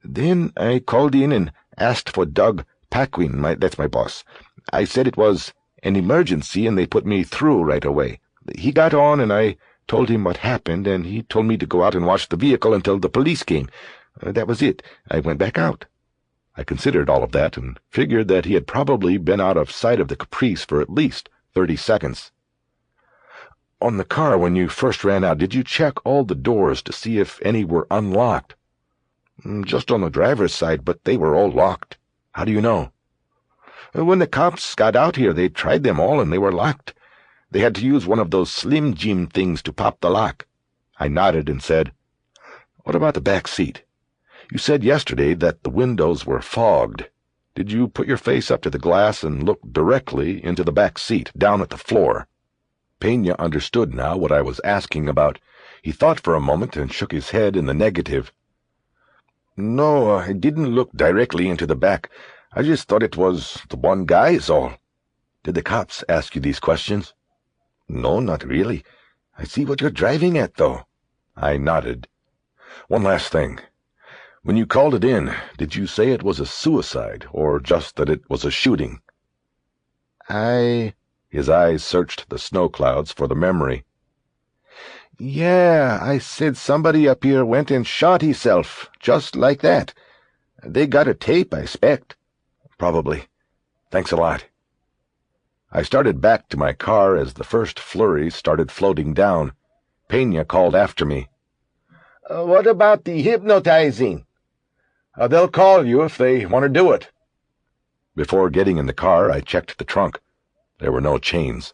Then I called in and asked for Doug Paquin, that's my boss. I said it was an emergency, and they put me through right away. He got on, and I told him what happened, and he told me to go out and watch the vehicle until the police came. That was it. I went back out. I considered all of that and figured that he had probably been out of sight of the Caprice for at least 30 seconds. On the car, when you first ran out, did you check all the doors to see if any were unlocked? Just on the driver's side, but they were all locked. How do you know? When the cops got out here, they tried them all, and they were locked. They had to use one of those Slim Jim things to pop the lock. I nodded and said, "What about the back seat? You said yesterday that the windows were fogged. Did you put your face up to the glass and look directly into the back seat, down at the floor?" Pena understood now what I was asking about. He thought for a moment and shook his head in the negative. "No, I didn't look directly into the back. I just thought it was the one guy is all." "Did the cops ask you these questions?" "No, not really. I see what you're driving at, though." I nodded. "One last thing. When you called it in, did you say it was a suicide, or just that it was a shooting?" His eyes searched the snow clouds for the memory. "Yeah, I said somebody up here went and shot himself, just like that. They got a tape, I expect." "Probably. Thanks a lot." I started back to my car as the first flurries started floating down. Pena called after me. What about the hypnotizing?" They'll call you if they want to do it." Before getting in the car, I checked the trunk. There were no chains.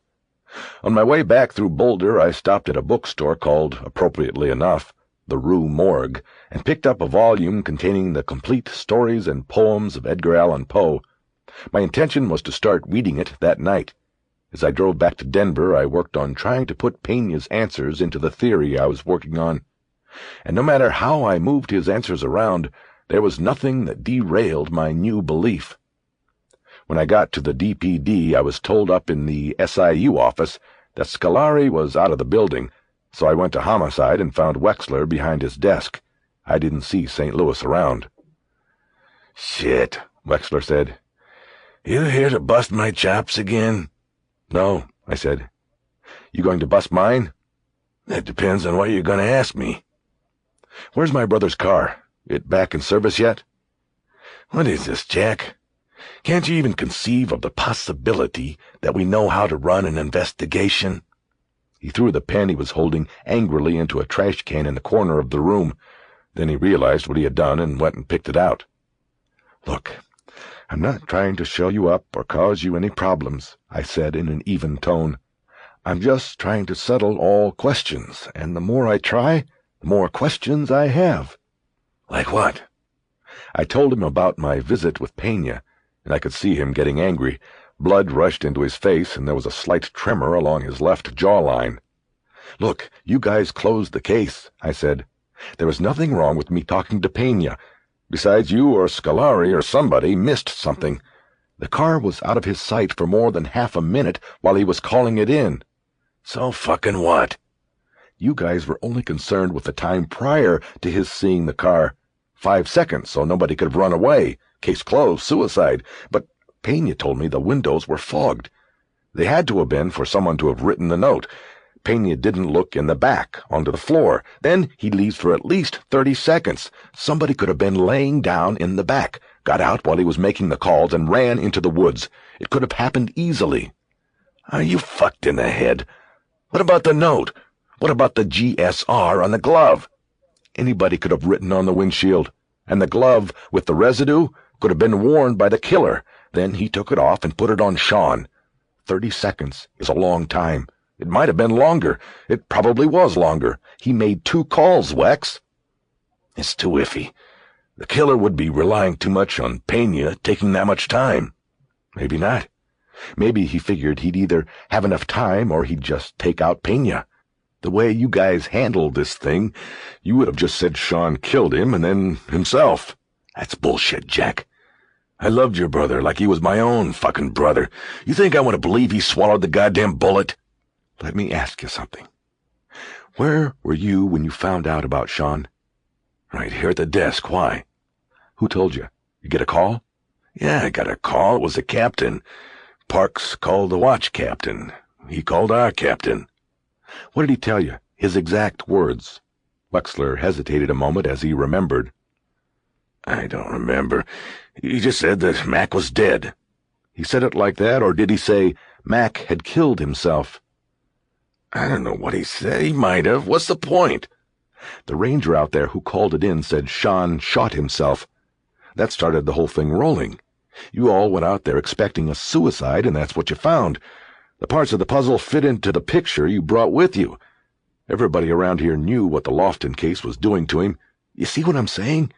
On my way back through Boulder, I stopped at a bookstore called, appropriately enough, the Rue Morgue, and picked up a volume containing the complete stories and poems of Edgar Allan Poe. My intention was to start reading it that night. As I drove back to Denver, I worked on trying to put Pena's answers into the theory I was working on. And no matter how I moved his answers around, there was nothing that derailed my new belief. When I got to the DPD, I was told up in the SIU office that Scolari was out of the building, so I went to Homicide and found Wexler behind his desk. I didn't see St. Louis around. "Shit," Wexler said. "You here to bust my chops again?" "No," I said. "You going to bust mine?" "That depends on what you're going to ask me." "Where's my brother's car? It back in service yet?" What is this, Jack? Can't you even conceive of the possibility that we know how to run an investigation?" He threw the pen he was holding angrily into a trash can in the corner of the room. Then he realized what he had done and went and picked it out. "Look, I'm not trying to show you up or cause you any problems," I said in an even tone. "I'm just trying to settle all questions, and the more I try, the more questions I have." "Like what?" I told him about my visit with Pena, and I could see him getting angry. Blood rushed into his face, and there was a slight tremor along his left jawline. "Look, you guys closed the case," I said. "There was nothing wrong with me talking to Pena. Besides, you or Scolari or somebody missed something. The car was out of his sight for more than half a minute while he was calling it in." "So fucking what?" "You guys were only concerned with the time prior to his seeing the car. 5 seconds, so nobody could have run away. Case closed, suicide. But Pena told me the windows were fogged. They had to have been for someone to have written the note. Pena didn't look in the back, onto the floor. Then he leaves for at least 30 seconds. Somebody could have been laying down in the back, got out while he was making the calls, and ran into the woods. It could have happened easily." "Are you fucked in the head? What about the note? What about the GSR on the glove?" "Anybody could have written on the windshield. And the glove with the residue could have been worn by the killer. Then he took it off and put it on Shawn. 30 seconds is a long time. It might have been longer. It probably was longer. He made 2 calls, Wex." "It's too iffy. The killer would be relying too much on Pena taking that much time." "Maybe not. Maybe he figured he'd either have enough time or he'd just take out Pena. The way you guys handled this thing, you would have just said Shawn killed him and then himself." "That's bullshit, Jack. I loved your brother like he was my own fucking brother. You think I want to believe he swallowed the goddamn bullet?" "Let me ask you something. Where were you when you found out about Shawn?" "Right here at the desk. Why?" "Who told you? You get a call?" "Yeah, I got a call. It was the captain. Parks called the watch captain. He called our captain." "What did he tell you? His exact words?" Wexler hesitated a moment as he remembered. "I don't remember. He just said that Mac was dead." "He said it like that, or did he say Mac had killed himself?" "I don't know what he said. He might have. What's the point?" "The ranger out there who called it in said Shawn shot himself. That started the whole thing rolling. You all went out there expecting a suicide, and that's what you found. The parts of the puzzle fit into the picture you brought with you. Everybody around here knew what the Lofton case was doing to him. You see what I'm saying?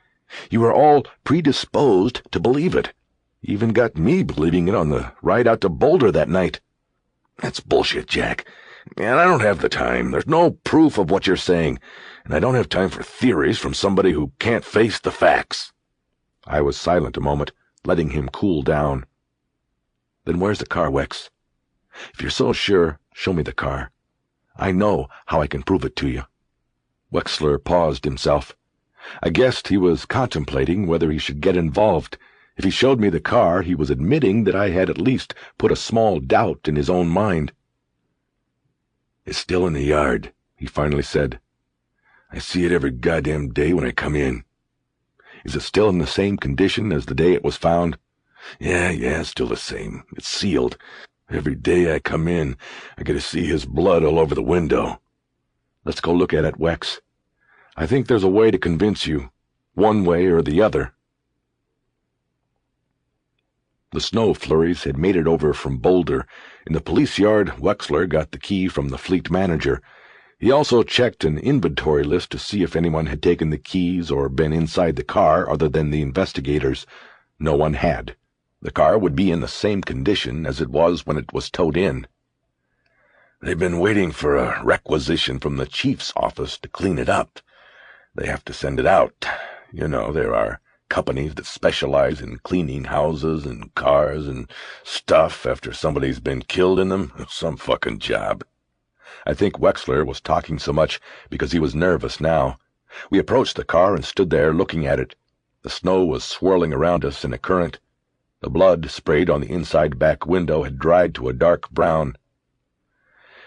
You were all predisposed to believe it. You even got me believing it on the ride out to Boulder that night." "That's bullshit, Jack. And I don't have the time. There's no proof of what you're saying, and I don't have time for theories from somebody who can't face the facts." I was silent a moment, letting him cool down. "Then where's the car, Wex? If you're so sure, show me the car. I know how I can prove it to you." Wexler paused himself. I guessed he was contemplating whether he should get involved. If he showed me the car, he was admitting that I had at least put a small doubt in his own mind. "It's still in the yard," he finally said. "I see it every goddamn day when I come in." "Is it still in the same condition as the day it was found?" Yeah, it's still the same. It's sealed. Every day I come in, I get to see his blood all over the window." "Let's go look at it, Wex. I think there's a way to convince you, one way or the other." The snow flurries had made it over from Boulder. In the police yard, Wexler got the key from the fleet manager. He also checked an inventory list to see if anyone had taken the keys or been inside the car other than the investigators. No one had. The car would be in the same condition as it was when it was towed in. "They've been waiting for a requisition from the chief's office to clean it up. They have to send it out. You know, there are companies that specialize in cleaning houses and cars and stuff after somebody's been killed in them. Some fucking job." I think Wexler was talking so much because he was nervous now. We approached the car and stood there looking at it. The snow was swirling around us in a current. The blood sprayed on the inside back window had dried to a dark brown.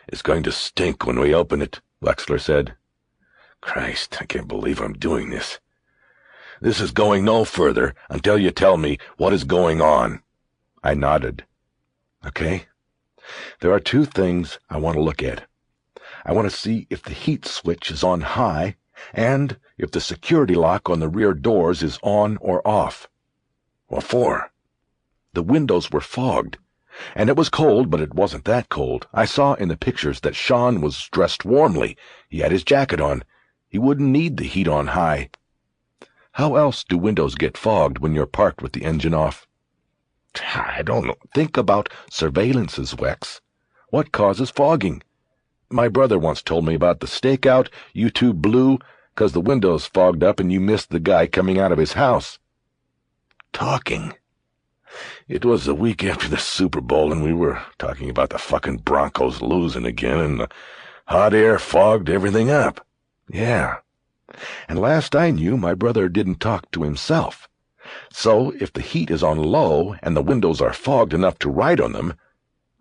"It's going to stink when we open it," Wexler said. "Christ, I can't believe I'm doing this. This is going no further until you tell me what is going on." I nodded. "Okay. There are two things I want to look at. I want to see if the heat switch is on high and if the security lock on the rear doors is on or off." "What for?" "The windows were fogged, and it was cold, but it wasn't that cold. I saw in the pictures that Shawn was dressed warmly. He had his jacket on. He wouldn't need the heat on high. How else do windows get fogged when you're parked with the engine off?" I don't know. Think about surveillances, Wex. What causes fogging? My brother once told me about the stakeout you two blew 'cause the windows fogged up and you missed the guy coming out of his house. Talking. It was the week after the Super Bowl, and we were talking about the fucking Broncos losing again, and the hot air fogged everything up. Yeah. And last I knew, my brother didn't talk to himself. So if the heat is on low and the windows are fogged enough to write on them,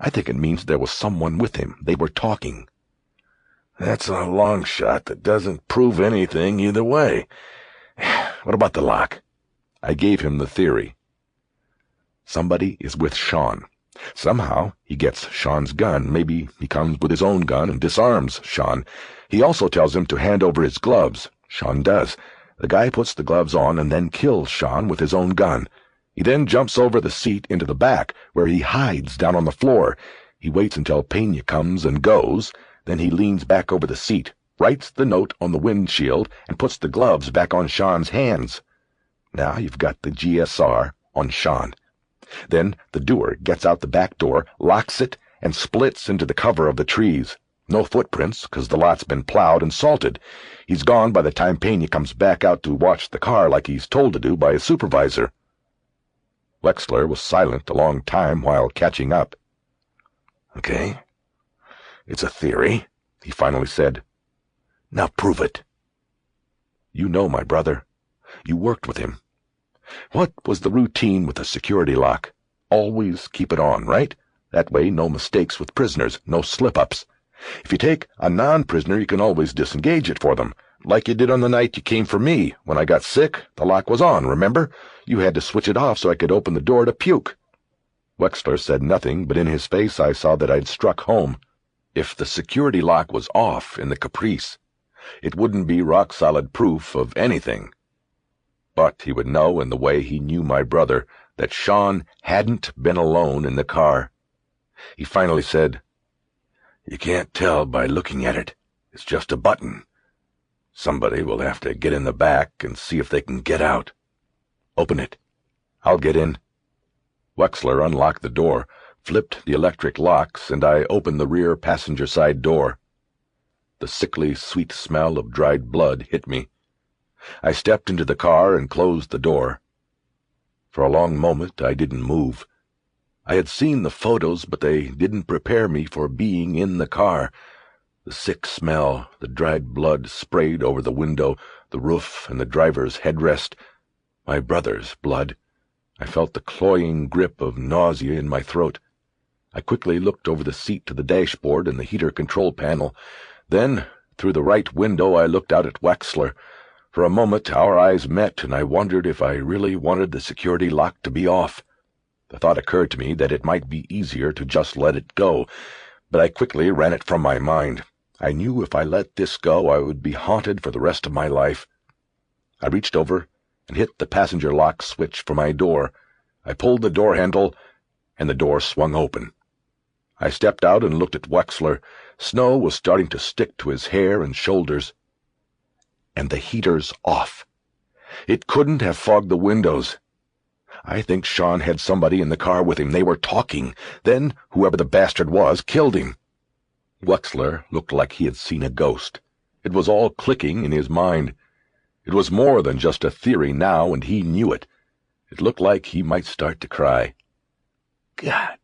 I think it means there was someone with him. They were talking. That's a long shot that doesn't prove anything either way. What about the lock? I gave him the theory. Somebody is with Shawn. Somehow he gets Shawn's gun. Maybe he comes with his own gun and disarms Shawn. He also tells him to hand over his gloves. Shawn does. The guy puts the gloves on and then kills Shawn with his own gun. He then jumps over the seat into the back, where he hides down on the floor. He waits until Pena comes and goes. Then he leans back over the seat, writes the note on the windshield, and puts the gloves back on Shawn's hands. Now you've got the GSR on Shawn. Then the doer gets out the back door, locks it, and splits into the cover of the trees. No footprints, 'cause the lot's been plowed and salted. He's gone by the time Pena comes back out to watch the car like he's told to do by his supervisor. Wexler was silent a long time while catching up. "Okay. It's a theory," he finally said. "Now prove it." "You know my brother. You worked with him. What was the routine with the security lock? Always keep it on, right? That way no mistakes with prisoners, no slip-ups. If you take a non-prisoner, you can always disengage it for them. Like you did on the night you came for me. When I got sick, the lock was on, remember? You had to switch it off so I could open the door to puke." Wexler said nothing, but in his face I saw that I'd struck home. If the security lock was off in the Caprice, it wouldn't be rock-solid proof of anything. But he would know in the way he knew my brother that Shawn hadn't been alone in the car. He finally said, "You can't tell by looking at it. It's just a button. Somebody will have to get in the back and see if they can get out." "Open it. I'll get in." Wexler unlocked the door, flipped the electric locks, and I opened the rear passenger side door. The sickly, sweet smell of dried blood hit me. I stepped into the car and closed the door. For a long moment I didn't move. I had seen the photos, but they didn't prepare me for being in the car. The sick smell, the dried blood sprayed over the window, the roof, and the driver's headrest. My brother's blood. I felt the cloying grip of nausea in my throat. I quickly looked over the seat to the dashboard and the heater control panel. Then, through the right window, I looked out at Wexler. For a moment our eyes met, and I wondered if I really wanted the security lock to be off. The thought occurred to me that it might be easier to just let it go, but I quickly ran it from my mind. I knew if I let this go I would be haunted for the rest of my life. I reached over and hit the passenger lock switch for my door. I pulled the door handle, and the door swung open. I stepped out and looked at Wexler. Snow was starting to stick to his hair and shoulders. And the heater's off. It couldn't have fogged the windows. I think Shawn had somebody in the car with him. They were talking. Then whoever the bastard was killed him. Wexler looked like he had seen a ghost. It was all clicking in his mind. It was more than just a theory now, and he knew it. It looked like he might start to cry. "God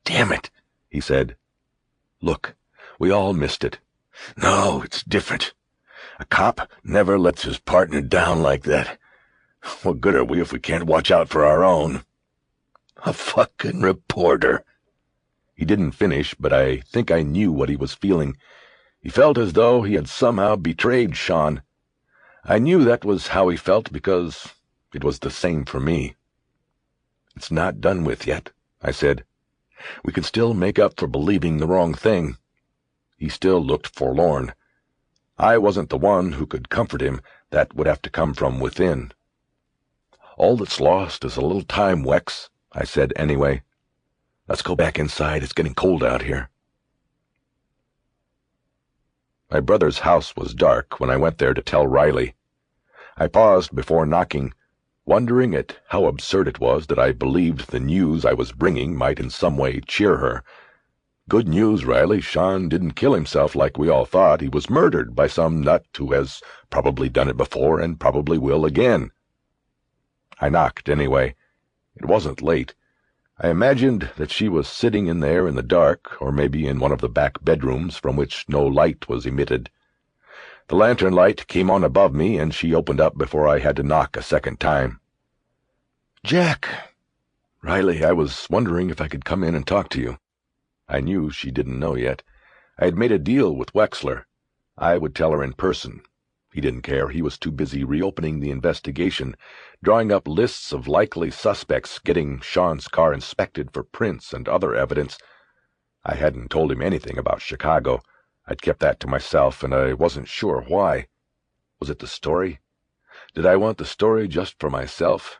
damn it," he said. "Look, we all missed it." "No, it's different. A cop never lets his partner down like that. What good are we if we can't watch out for our own?" "A fucking reporter." He didn't finish, but I think I knew what he was feeling. He felt as though he had somehow betrayed Shawn. I knew that was how he felt because it was the same for me. "It's not done with yet," I said. "We can still make up for believing the wrong thing." He still looked forlorn. I wasn't the one who could comfort him. That would have to come from within. "All that's lost is a little time, Wex," I said anyway. "Let's go back inside. It's getting cold out here." My brother's house was dark when I went there to tell Riley. I paused before knocking, wondering at how absurd it was that I believed the news I was bringing might in some way cheer her. "Good news, Riley. Shawn didn't kill himself like we all thought. He was murdered by some nut who has probably done it before and probably will again." I knocked anyway. It wasn't late. I imagined that she was sitting in there in the dark, or maybe in one of the back bedrooms from which no light was emitted. The lantern light came on above me, and she opened up before I had to knock a second time. "Jack." "Riley, I was wondering if I could come in and talk to you." I knew she didn't know yet. I had made a deal with Wexler. I would tell her in person. He didn't care. He was too busy reopening the investigation, drawing up lists of likely suspects, getting Shawn's car inspected for prints and other evidence. I hadn't told him anything about Chicago. I'd kept that to myself, and I wasn't sure why. Was it the story? Did I want the story just for myself?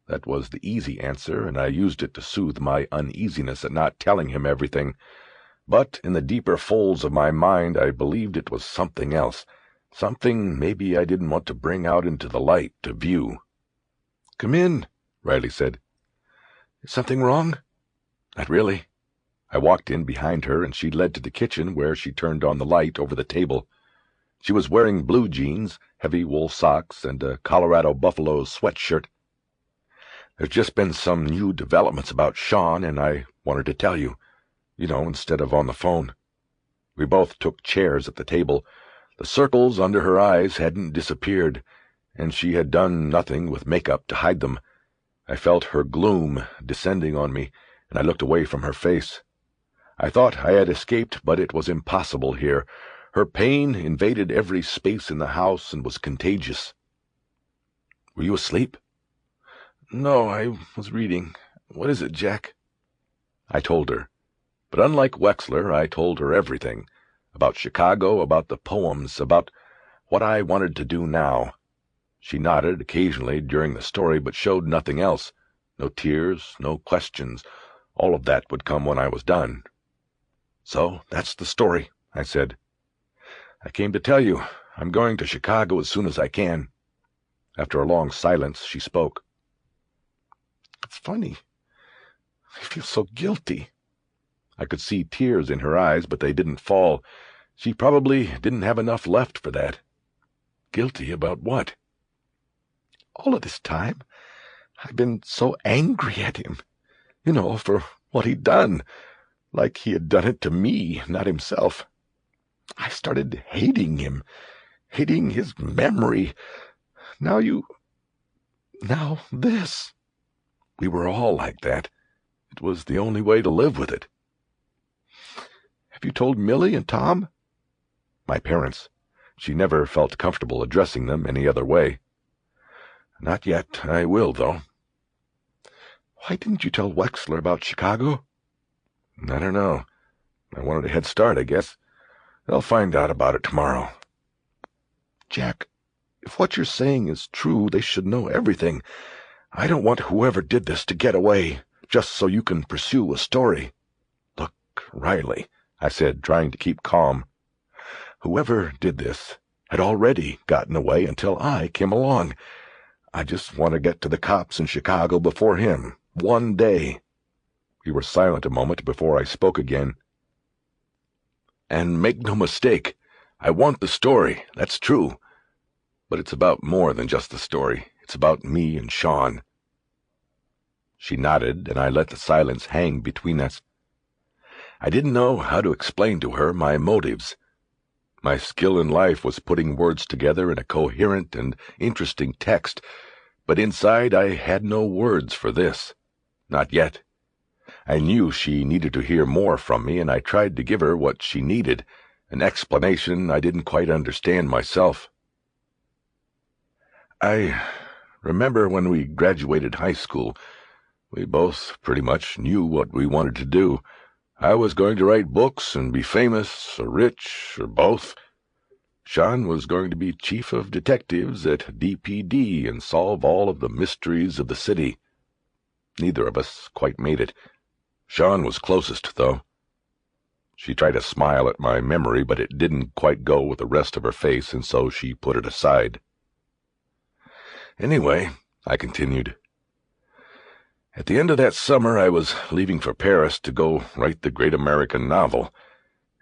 That was the easy answer, and I used it to soothe my uneasiness at not telling him everything. But in the deeper folds of my mind I believed it was something else, something maybe I didn't want to bring out into the light to view. "Come in," Riley said. "Is something wrong?" "Not really." I walked in behind her, and she led to the kitchen, where she turned on the light over the table. She was wearing blue jeans, heavy wool socks, and a Colorado buffalo sweatshirt. "There's just been some new developments about Shawn, and I wanted to tell you, instead of on the phone." We both took chairs at the table. The circles under her eyes hadn't disappeared, and she had done nothing with makeup to hide them. I felt her gloom descending on me, and I looked away from her face. I thought I had escaped, but it was impossible here. Her pain invaded every space in the house and was contagious. "Were you asleep?" "No, I was reading. What is it, Jack?" I told her. But unlike Wexler, I told her everything. About Chicago, about the poems, about what I wanted to do now. She nodded occasionally during the story, but showed nothing else. No tears, no questions. All of that would come when I was done. "So that's the story," I said. "I came to tell you. I'm going to Chicago as soon as I can." After a long silence, she spoke. "It's funny. I feel so guilty." I could see tears in her eyes, but they didn't fall. She probably didn't have enough left for that. "Guilty about what?" "All of this time, I've been so angry at him, for what he'd done, like he had done it to me, not himself. I started hating him, hating his memory. Now this. We were all like that. It was the only way to live with it." "Have you told Millie and Tom?" "My parents. She never felt comfortable addressing them any other way." "Not yet. I will, though." "Why didn't you tell Wexler about Chicago?" "I don't know. I wanted a head start, I guess. They'll find out about it tomorrow." "Jack, if what you're saying is true, they should know everything. I don't want whoever did this to get away, just so you can pursue a story." "Look, Riley," I said, trying to keep calm. "Whoever did this had already gotten away until I came along. I just want to get to the cops in Chicago before him, one day." We were silent a moment before I spoke again. "And make no mistake, I want the story, that's true. But it's about more than just the story. It's about me and Shawn." She nodded, and I let the silence hang between us. I didn't know how to explain to her my motives. My skill in life was putting words together in a coherent and interesting text, but inside I had no words for this. Not yet. I knew she needed to hear more from me, and I tried to give her what she needed, an explanation I didn't quite understand myself. I remember when we graduated high school, we both pretty much knew what we wanted to do. I was going to write books and be famous or rich or both. Shawn was going to be chief of detectives at DPD and solve all of the mysteries of the city. Neither of us quite made it. Shawn was closest, though. She tried to smile at my memory, but it didn't quite go with the rest of her face, and so she put it aside. Anyway, I continued, at the end of that summer I was leaving for Paris to go write the great American novel,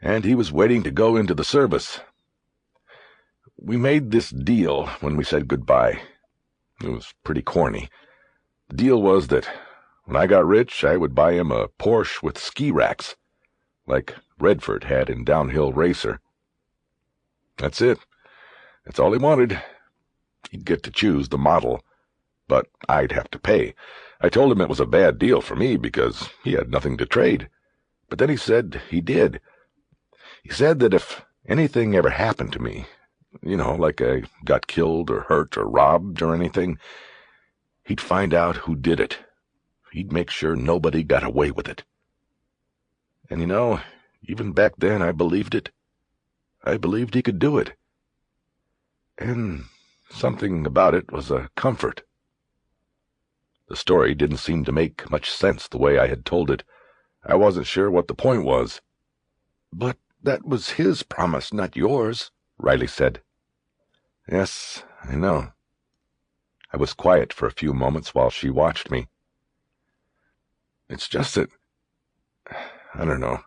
and he was waiting to go into the service. We made this deal when we said goodbye. It was pretty corny. The deal was that when I got rich, I would buy him a Porsche with ski racks, like Redford had in Downhill Racer. That's it. That's all he wanted. He'd get to choose the model, but I'd have to pay. I told him it was a bad deal for me because he had nothing to trade. But then he said he did. He said that if anything ever happened to me, like I got killed or hurt or robbed or anything, he'd find out who did it. He'd make sure nobody got away with it. And even back then I believed it. I believed he could do it. And something about it was a comfort. The story didn't seem to make much sense the way I had told it. I wasn't sure what the point was. But that was his promise, not yours, Riley said. Yes, I know. I was quiet for a few moments while she watched me. It's just that, I don't know,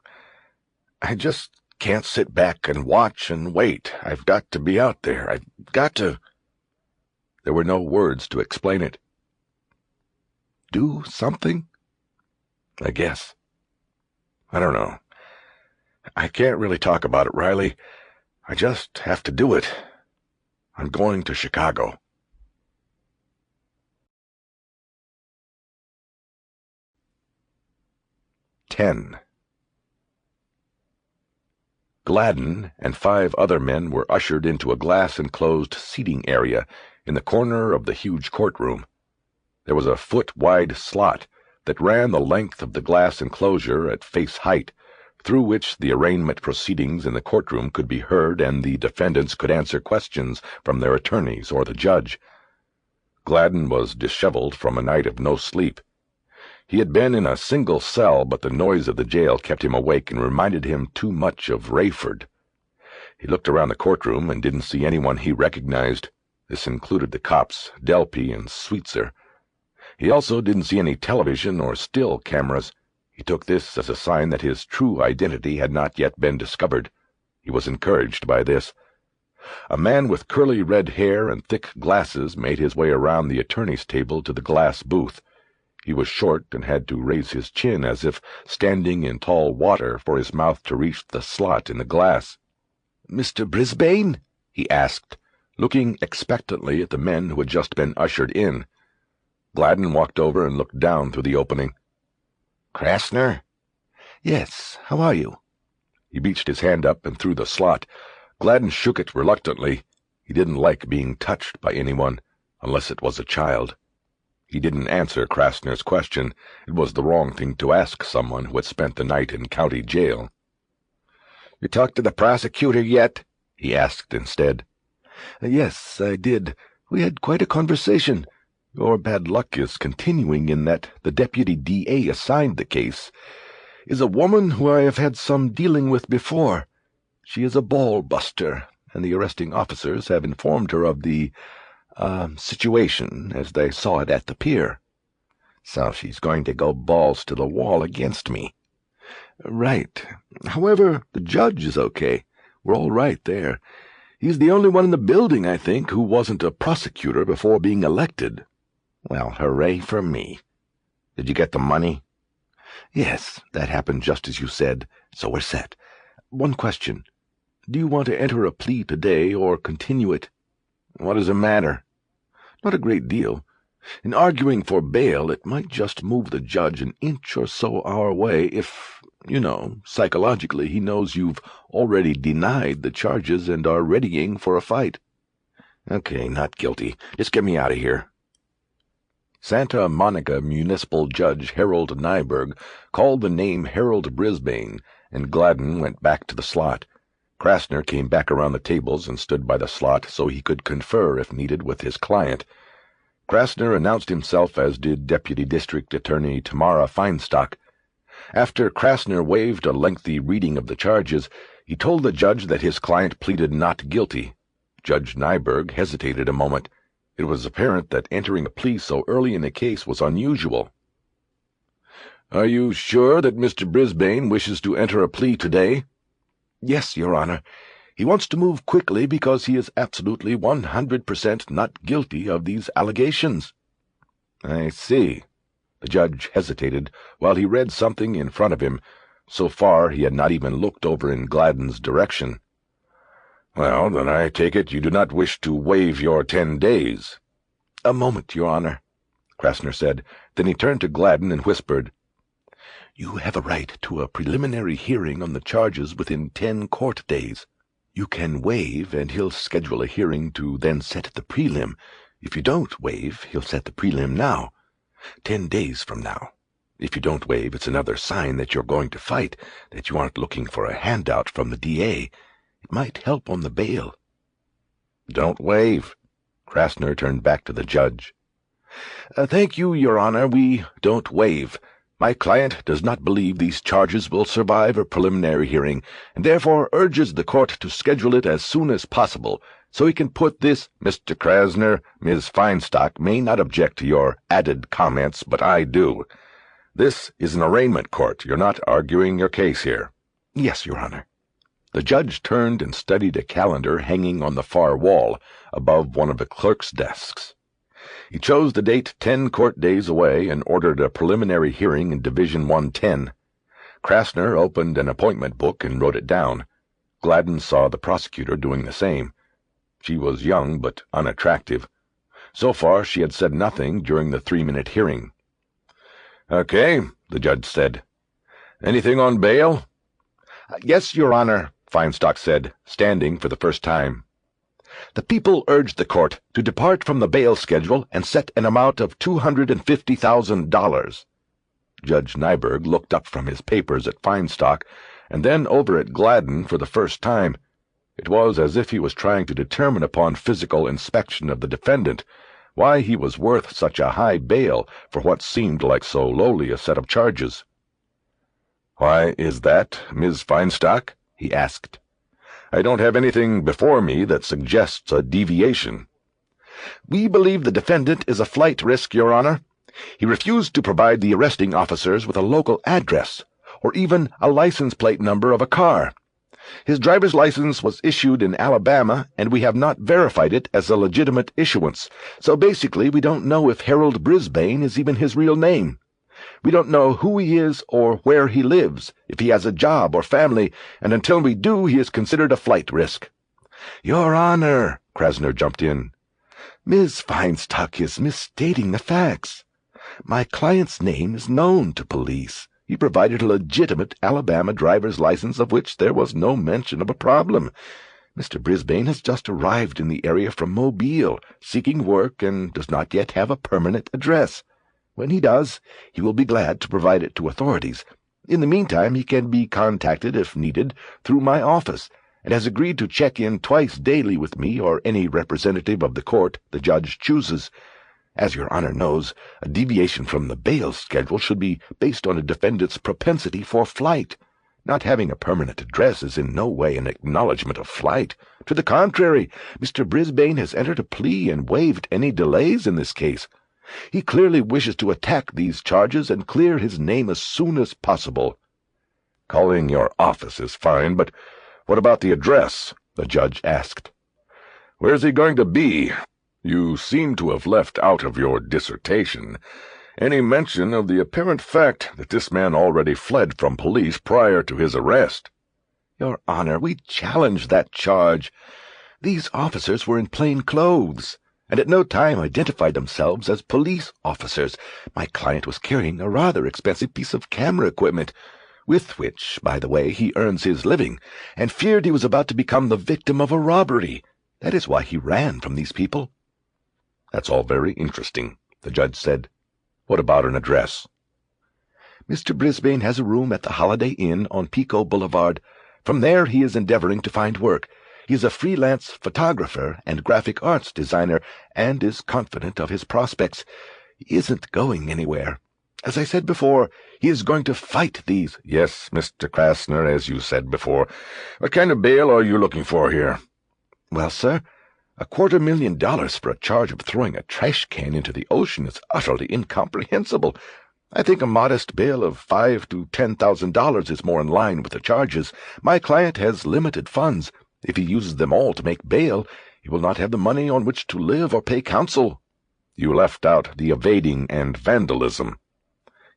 I just can't sit back and watch and wait. I've got to be out there. I've got to. There were no words to explain it. Do something? I guess. I don't know. I can't really talk about it, Riley. I just have to do it. I'm going to Chicago. Gladen and 5 other men were ushered into a glass-enclosed seating area in the corner of the huge courtroom. There was a foot-wide slot that ran the length of the glass enclosure at face height, through which the arraignment proceedings in the courtroom could be heard and the defendants could answer questions from their attorneys or the judge. Gladen was disheveled from a night of no sleep. He had been in a single cell, but the noise of the jail kept him awake and reminded him too much of Rayford. He looked around the courtroom and didn't see anyone he recognized. This included the cops, Delpy and Sweetser. He also didn't see any television or still cameras. He took this as a sign that his true identity had not yet been discovered. He was encouraged by this. A man with curly red hair and thick glasses made his way around the attorney's table to the glass booth. He was short and had to raise his chin as if standing in tall water for his mouth to reach the slot in the glass. "Mr. Brisbane?" he asked, looking expectantly at the men who had just been ushered in. Gladen walked over and looked down through the opening. "Krasner?" "Yes, how are you?" He beached his hand up and through the slot. Gladen shook it reluctantly. He didn't like being touched by anyone, unless it was a child. He didn't answer Krasner's question. It was the wrong thing to ask someone who had spent the night in county jail. "You talked to the prosecutor yet?" he asked instead. "Yes, I did. We had quite a conversation. Your bad luck is continuing in that the deputy DA assigned the case is a woman who I have had some dealing with before. She is a ball-buster, and the arresting officers have informed her of the situation as they saw it at the pier." "So she's going to go balls to the wall against me." "Right. However, the judge is okay. We're all right there. He's the only one in the building, I think, who wasn't a prosecutor before being elected." "Well, hooray for me. Did you get the money?" "Yes, that happened just as you said, so we're set. One question. Do you want to enter a plea today or continue it?" "What does it matter?" "Not a great deal. In arguing for bail, it might just move the judge an inch or so our way if, psychologically he knows you've already denied the charges and are readying for a fight." Okay, not guilty. Just get me out of here. Santa Monica Municipal Judge Harold Nyberg called the name Harold Brisbane, and Gladen went back to the slot. Krasner came back around the tables and stood by the slot so he could confer, if needed, with his client. Krasner announced himself, as did Deputy District Attorney Tamara Feinstock. After Krasner waved a lengthy reading of the charges, he told the judge that his client pleaded not guilty. Judge Nyberg hesitated a moment. It was apparent that entering a plea so early in the case was unusual. "Are you sure that Mr. Brisbane wishes to enter a plea today?" "Yes, Your Honor. He wants to move quickly because he is absolutely 100% not guilty of these allegations." "I see." The judge hesitated while he read something in front of him. So far he had not even looked over in Gladen's direction. "Well, then I take it you do not wish to waive your 10 days. "A moment, Your Honor," Krasner said. Then he turned to Gladen and whispered, "You have a right to a preliminary hearing on the charges within 10 court days. You can waive, and he'll schedule a hearing to then set the prelim. If you don't waive, he'll set the prelim now, 10 days from now. If you don't waive, it's another sign that you're going to fight, that you aren't looking for a handout from the DA. It might help on the bail." "Don't waive." Krasner turned back to the judge. "Thank you, Your Honor. We don't waive. My client does not believe these charges will survive a preliminary hearing, and therefore urges the court to schedule it as soon as possible, so he can put this—" "Mr. Krasner, Ms. Feinstock may not object to your added comments, but I do. This is an arraignment court. You're not arguing your case here." "Yes, Your Honor." The judge turned and studied a calendar hanging on the far wall, above one of the clerk's desks. He chose the date 10 court days away and ordered a preliminary hearing in Division 110. Krasner opened an appointment book and wrote it down. Gladen saw the prosecutor doing the same. She was young but unattractive. So far she had said nothing during the 3-minute hearing. "Okay," the judge said. "Anything on bail?" "Yes, Your Honor," Feinstock said, standing for the first time. "The people urge the court to depart from the bail schedule and set an amount of $250,000. Judge Nyberg looked up from his papers at Feinstock and then over at Gladen for the first time. It was as if he was trying to determine upon physical inspection of the defendant why he was worth such a high bail for what seemed like so lowly a set of charges. "Why is that, Ms. Feinstock?" he asked. "I don't have anything before me that suggests a deviation." "We believe the defendant is a flight risk, Your Honor. He refused to provide the arresting officers with a local address, or even a license plate number of a car. His driver's license was issued in Alabama, and we have not verified it as a legitimate issuance, so basically we don't know if Harold Brisbane is even his real name. We don't know who he is or where he lives, if he has a job or family, and until we do, he is considered a flight risk." "Your Honor," Krasner jumped in, "Ms. Feinstock is misstating the facts. My client's name is known to police. He provided a legitimate Alabama driver's license of which there was no mention of a problem. Mr. Brisbane has just arrived in the area from Mobile, seeking work, and does not yet have a permanent address. When he does, he will be glad to provide it to authorities. In the meantime, he can be contacted, if needed, through my office, and has agreed to check in twice daily with me or any representative of the court the judge chooses. As Your Honor knows, a deviation from the bail schedule should be based on a defendant's propensity for flight. Not having a permanent address is in no way an acknowledgment of flight. To the contrary, Mr. Brisbane has entered a plea and waived any delays in this case. He clearly wishes to attack these charges and clear his name as soon as possible." "Calling your office is fine, but what about the address?" the judge asked. "Where's he going to be? You seem to have left out of your dissertation any mention of the apparent fact that this man already fled from police prior to his arrest." "Your Honor, we challenge that charge. These officers were in plain clothes, and at no time identified themselves as police officers. My client was carrying a rather expensive piece of camera equipment, with which, by the way, he earns his living, and feared he was about to become the victim of a robbery. That is why he ran from these people." "That's all very interesting," the judge said. "What about an address?" "Mr. Brisbane has a room at the Holiday Inn on Pico Boulevard. From there he is endeavoring to find work. He is a freelance photographer and graphic arts designer and is confident of his prospects. He isn't going anywhere. As I said before, he is going to fight these—" "Yes, Mr. Krasner, as you said before. What kind of bail are you looking for here?" "Well, sir, $250,000 for a charge of throwing a trash can into the ocean is utterly incomprehensible. I think a modest bail of $5,000 to $10,000 is more in line with the charges. My client has limited funds. If he uses them all to make bail, he will not have the money on which to live or pay counsel." "You left out the evading and vandalism."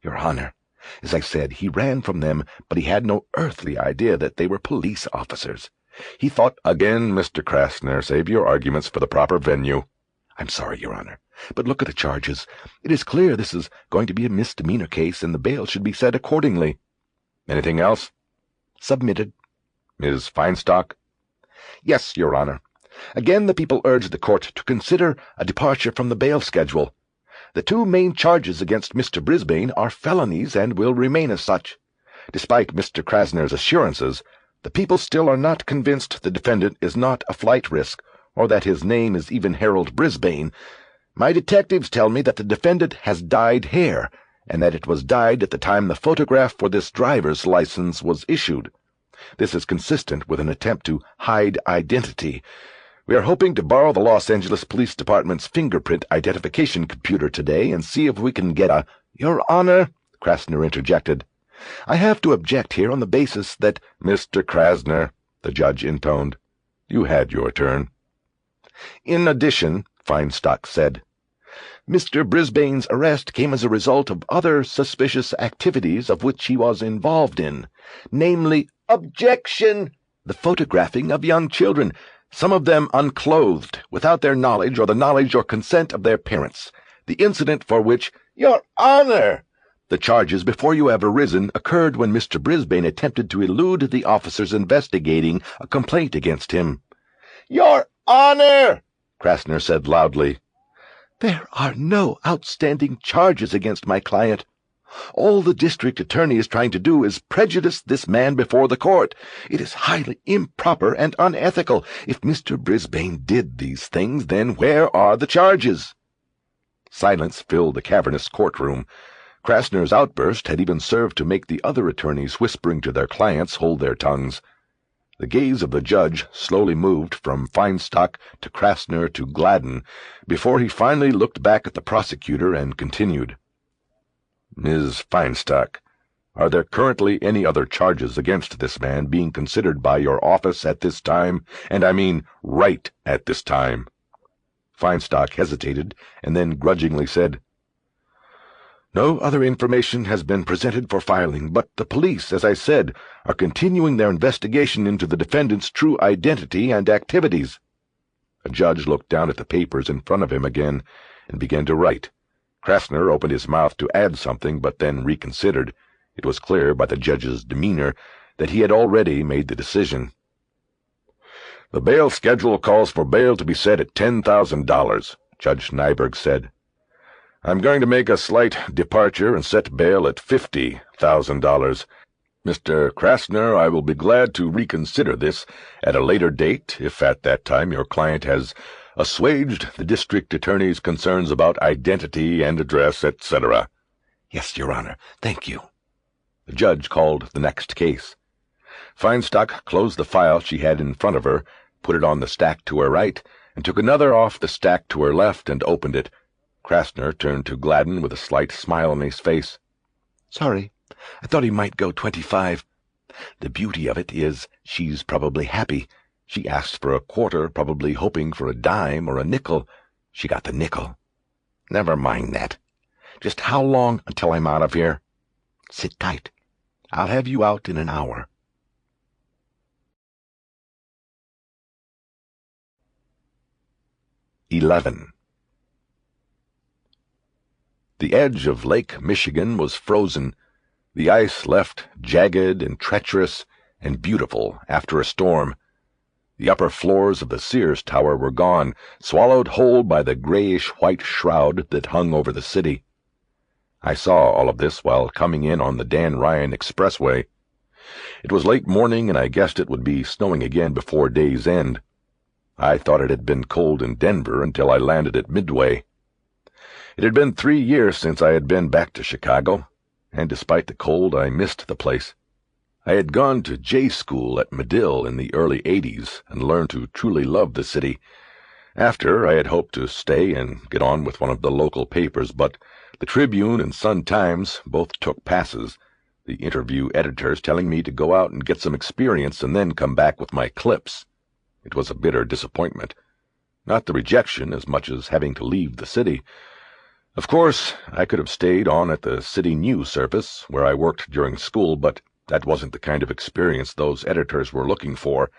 "Your Honor, as I said, he ran from them, but he had no earthly idea that they were police officers. He thought—" "Again, Mr. Krasner, save your arguments for the proper venue." "I'm sorry, Your Honor, but look at the charges. It is clear this is going to be a misdemeanor case, and the bail should be set accordingly." "Anything else?" "Submitted." "Ms. Feinstock?" "Yes, Your Honor. Again, the people urge the court to consider a departure from the bail schedule. The two main charges against Mr. Brisbane are felonies and will remain as such. Despite Mr. Krasner's assurances, the people still are not convinced the defendant is not a flight risk, or that his name is even Harold Brisbane. My detectives tell me that the defendant has dyed hair, and that it was dyed at the time the photograph for this driver's license was issued. This is consistent with an attempt to hide identity. We are hoping to borrow the Los Angeles Police Department's fingerprint identification computer today and see if we can get a—" "Your Honor," Krasner interjected, "I have to object here on the basis that—" "Mr. Krasner," the judge intoned, "you had your turn." "In addition," Feinstock said, "Mr. Brisbane's arrest came as a result of other suspicious activities of which he was involved in, namely—" "Objection!" "The photographing of young children, some of them unclothed, without their knowledge or the knowledge or consent of their parents. The incident for which—" "Your Honor!" "The charges before you have arisen occurred when Mr. Brisbane attempted to elude the officers investigating a complaint against him." "Your Honor!" Krasner said loudly. "There are no outstanding charges against my client. All the district attorney is trying to do is prejudice this man before the court. It is highly improper and unethical. If Mr. Brisbane did these things, then where are the charges?" Silence filled the cavernous courtroom. Krasner's outburst had even served to make the other attorneys whispering to their clients hold their tongues. The gaze of the judge slowly moved from Feinstock to Krasner to Gladen, before he finally looked back at the prosecutor and continued. "Ms. Feinstock, are there currently any other charges against this man being considered by your office at this time? And I mean right at this time." Feinstock hesitated, and then grudgingly said, "No other information has been presented for filing, but the police, as I said, are continuing their investigation into the defendant's true identity and activities." A judge looked down at the papers in front of him again and began to write. Krasner opened his mouth to add something, but then reconsidered. It was clear by the judge's demeanor that he had already made the decision. "The bail schedule calls for bail to be set at $10,000, Judge Nyberg said. "I'm going to make a slight departure and set bail at $50,000. Mr. Krasner, I will be glad to reconsider this at a later date if at that time your client has assuaged the district attorney's concerns about identity and address, etc." "Yes, Your Honor. Thank you." The judge called the next case. Feinstock closed the file she had in front of her, put it on the stack to her right, and took another off the stack to her left and opened it. Krasner turned to Gladen with a slight smile on his face. "Sorry, I thought he might go 25. The beauty of it is she's probably happy. She asked for a quarter, probably hoping for a dime or a nickel. She got the nickel. Never mind that. Just how long until I'm out of here? Sit tight. I'll have you out in an hour." "11. The edge of Lake Michigan was frozen. The ice left jagged and treacherous and beautiful after a storm. The upper floors of the Sears Tower were gone, swallowed whole by the grayish-white shroud that hung over the city. I saw all of this while coming in on the Dan Ryan Expressway. It was late morning, and I guessed it would be snowing again before day's end. I thought it had been cold in Denver until I landed at Midway. It had been 3 years since I had been back to Chicago, and despite the cold, I missed the place. I had gone to J School at Medill in the early '80s and learned to truly love the city. After, I had hoped to stay and get on with one of the local papers, but the Tribune and Sun-Times both took passes, the interview editors telling me to go out and get some experience and then come back with my clips. It was a bitter disappointment. Not the rejection as much as having to leave the city. Of course, I could have stayed on at the City News Service, where I worked during school, but that wasn't the kind of experience those editors were looking for,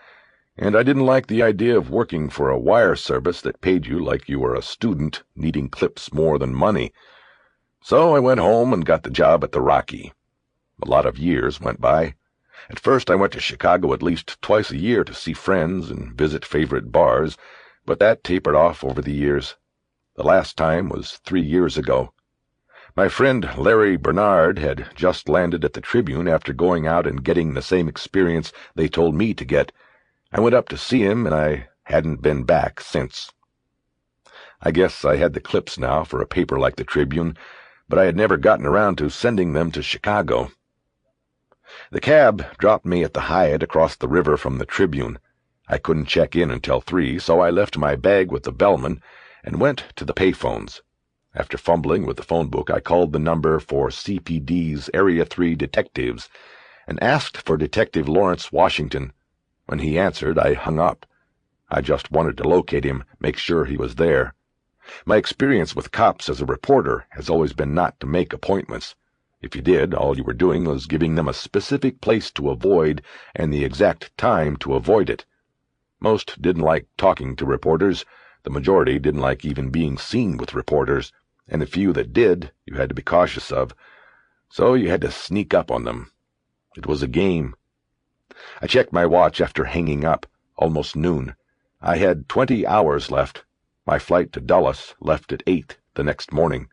and I didn't like the idea of working for a wire service that paid you like you were a student needing clips more than money. So I went home and got the job at the Rocky. A lot of years went by. At first I went to Chicago at least twice a year to see friends and visit favorite bars, but that tapered off over the years. The last time was 3 years ago. My friend Larry Bernard had just landed at the Tribune after going out and getting the same experience they told me to get. I went up to see him, and I hadn't been back since. I guess I had the clips now for a paper like the Tribune, but I had never gotten around to sending them to Chicago. The cab dropped me at the Hyatt across the river from the Tribune. I couldn't check in until 3, so I left my bag with the bellman and went to the payphones. After fumbling with the phone book, I called the number for CPD's Area 3 detectives and asked for Detective Lawrence Washington. When he answered, I hung up. I just wanted to locate him, make sure he was there. My experience with cops as a reporter has always been not to make appointments. If you did, all you were doing was giving them a specific place to avoid and the exact time to avoid it. Most didn't like talking to reporters. The majority didn't like even being seen with reporters, and the few that did, you had to be cautious of. So you had to sneak up on them. It was a game. I checked my watch after hanging up, almost noon. I had 20 hours left. My flight to Dulles left at 8 the next morning.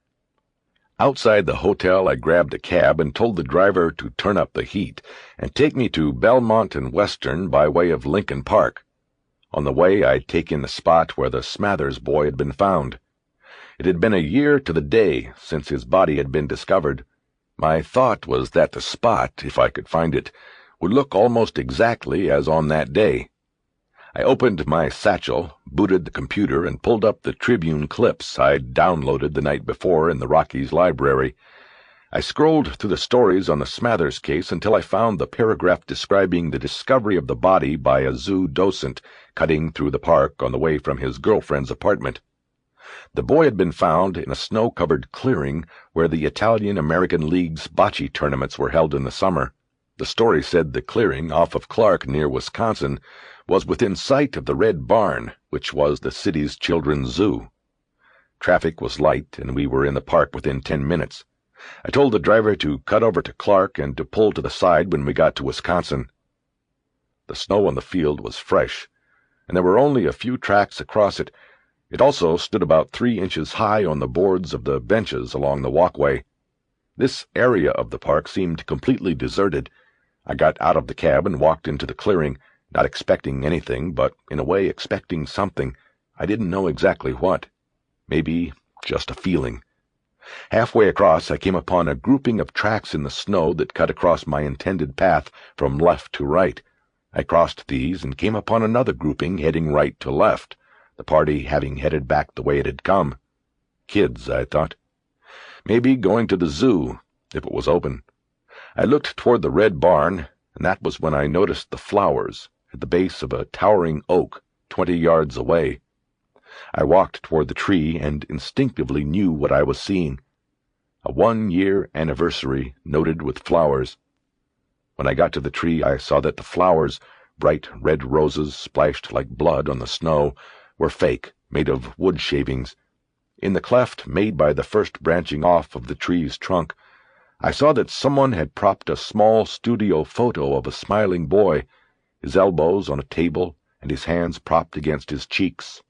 Outside the hotel, I grabbed a cab and told the driver to turn up the heat and take me to Belmont and Western by way of Lincoln Park. On the way, I'd take in the spot where the Smathers boy had been found. It had been a year to the day since his body had been discovered. My thought was that the spot, if I could find it, would look almost exactly as on that day. I opened my satchel, booted the computer, and pulled up the Tribune clips I'd downloaded the night before in the Rockies library. I scrolled through the stories on the Smathers case until I found the paragraph describing the discovery of the body by a zoo docent cutting through the park on the way from his girlfriend's apartment. The boy had been found in a snow-covered clearing where the Italian-American League's bocce tournaments were held in the summer. The story said the clearing off of Clark near Wisconsin was within sight of the Red Barn, which was the city's children's zoo. Traffic was light, and we were in the park within 10 minutes. I told the driver to cut over to Clark and to pull to the side when we got to Wisconsin. The snow on the field was fresh, and there were only a few tracks across it. It also stood about 3 inches high on the boards of the benches along the walkway. This area of the park seemed completely deserted. I got out of the cab and walked into the clearing, not expecting anything, but in a way expecting something. I didn't know exactly what. Maybe just a feeling. Halfway across, I came upon a grouping of tracks in the snow that cut across my intended path from left to right. I crossed these and came upon another grouping heading right to left, the party having headed back the way it had come. Kids, I thought. Maybe going to the zoo, if it was open. I looked toward the Red Barn, and that was when I noticed the flowers at the base of a towering oak 20 yards away. I walked toward the tree and instinctively knew what I was seeing. A 1-year anniversary noted with flowers. When I got to the tree, I saw that the flowers, bright red roses splashed like blood on the snow, were fake, made of wood shavings. In the cleft made by the first branching off of the tree's trunk, I saw that someone had propped a small studio photo of a smiling boy, his elbows on a table and his hands propped against his cheeks.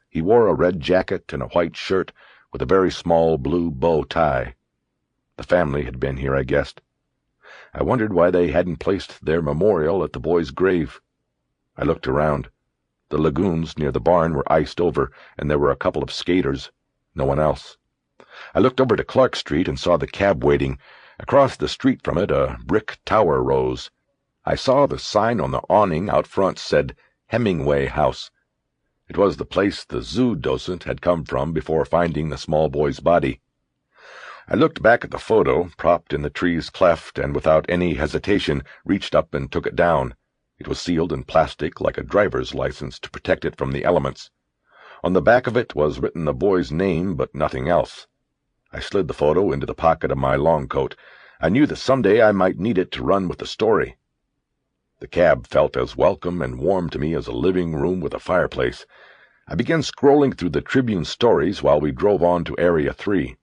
He wore a red jacket and a white shirt with a very small blue bow tie. The family had been here, I guessed. I wondered why they hadn't placed their memorial at the boy's grave. I looked around. The lagoons near the barn were iced over, and there were a couple of skaters. No one else. I looked over to Clark Street and saw the cab waiting. Across the street from it, a brick tower rose. I saw the sign on the awning out front said Hemingway House. It was the place the zoo docent had come from before finding the small boy's body. I looked back at the photo, propped in the tree's cleft, and without any hesitation reached up and took it down. It was sealed in plastic like a driver's license to protect it from the elements. On the back of it was written the boy's name, but nothing else. I slid the photo into the pocket of my long coat. I knew that someday I might need it to run with the story. The cab felt as welcome and warm to me as a living room with a fireplace. I began scrolling through the Tribune stories while we drove on to Area 3.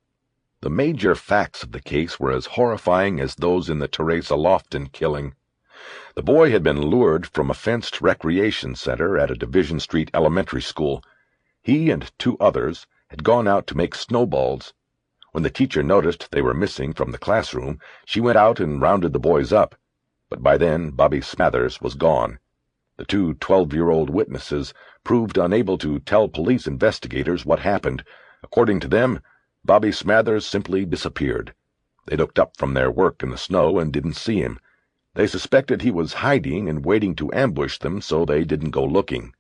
The major facts of the case were as horrifying as those in the Teresa Lofton killing. The boy had been lured from a fenced recreation center at a Division Street elementary school. He and 2 others had gone out to make snowballs. When the teacher noticed they were missing from the classroom, she went out and rounded the boys up. But by then, Bobby Smathers was gone. The 2 12-year-old witnesses proved unable to tell police investigators what happened. According to them, Bobby Smathers simply disappeared. They looked up from their work in the snow and didn't see him. They suspected he was hiding and waiting to ambush them, so they didn't go looking.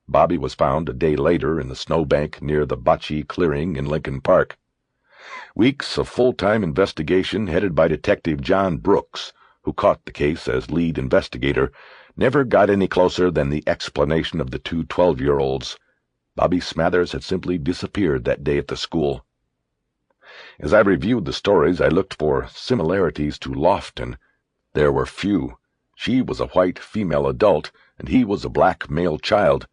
Bobby was found a day later in the snowbank near the Bocce clearing in Lincoln Park. Weeks of full-time investigation headed by Detective John Brooks, who caught the case as lead investigator, never got any closer than the explanation of the 2 12-year-olds. Bobby Smathers had simply disappeared that day at the school. As I reviewed the stories, I looked for similarities to Lofton. There were few. She was a white female adult, and he was a black male child.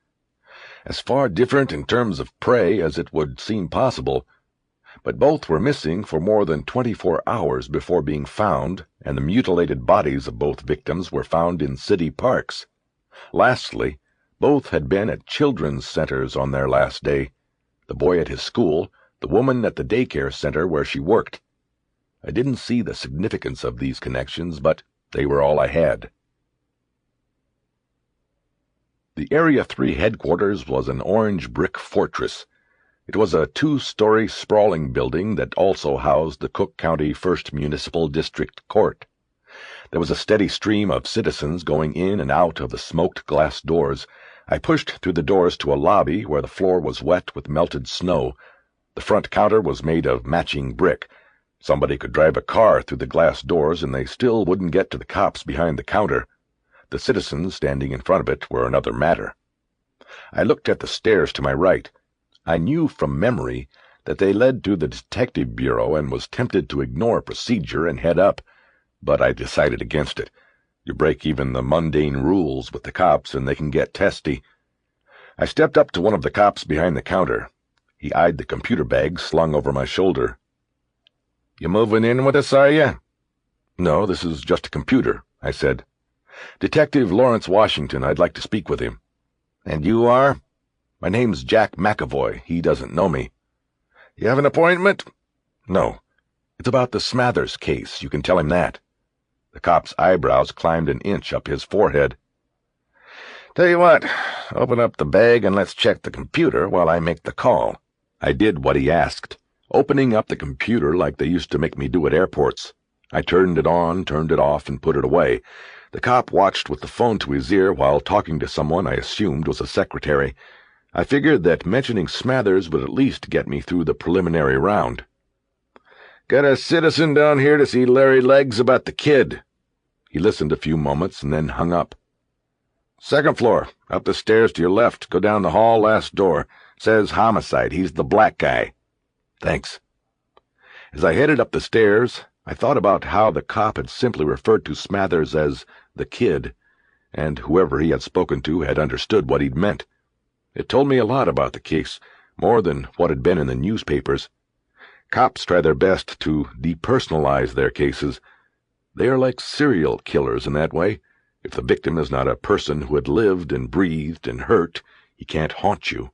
As far different in terms of prey as it would seem possible, but both were missing for more than 24 hours before being found, and the mutilated bodies of both victims were found in city parks. Lastly, both had been at children's centers on their last day, the boy at his school, the woman at the daycare center where she worked. I didn't see the significance of these connections, but they were all I had. The Area 3 headquarters was an orange brick fortress. It was a 2-story sprawling building that also housed the Cook County 1st Municipal District Court. There was a steady stream of citizens going in and out of the smoked glass doors. I pushed through the doors to a lobby where the floor was wet with melted snow. The front counter was made of matching brick. Somebody could drive a car through the glass doors and they still wouldn't get to the cops behind the counter. The citizens standing in front of it were another matter. I looked at the stairs to my right. I knew from memory that they led to the detective bureau and was tempted to ignore procedure and head up, but I decided against it. You break even the mundane rules with the cops and they can get testy. I stepped up to one of the cops behind the counter. He eyed the computer bag slung over my shoulder. "You moving in with us, are you?" "No, this is just a computer," I said. "Detective Lawrence Washington, I'd like to speak with him." "And you are?" "My name's Jack McAvoy. He doesn't know me." "You have an appointment?" "No. It's about the Smathers case. You can tell him that." The cop's eyebrows climbed an inch up his forehead. "Tell you what, open up the bag and let's check the computer while I make the call." I did what he asked, opening up the computer like they used to make me do at airports. I turned it on, turned it off, and put it away. The cop watched with the phone to his ear while talking to someone I assumed was a secretary. I figured that mentioning Smathers would at least get me through the preliminary round. "Got a citizen down here to see Larry Leggs about the kid." He listened a few moments and then hung up. "Second floor, up the stairs to your left. Go down the hall, last door. Says homicide. He's the black guy." "Thanks." As I headed up the stairs, I thought about how the cop had simply referred to Smathers as the kid, and whoever he had spoken to had understood what he'd meant. It told me a lot about the case, more than what had been in the newspapers. Cops try their best to depersonalize their cases. They are like serial killers in that way. If the victim is not a person who had lived and breathed and hurt, he can't haunt you.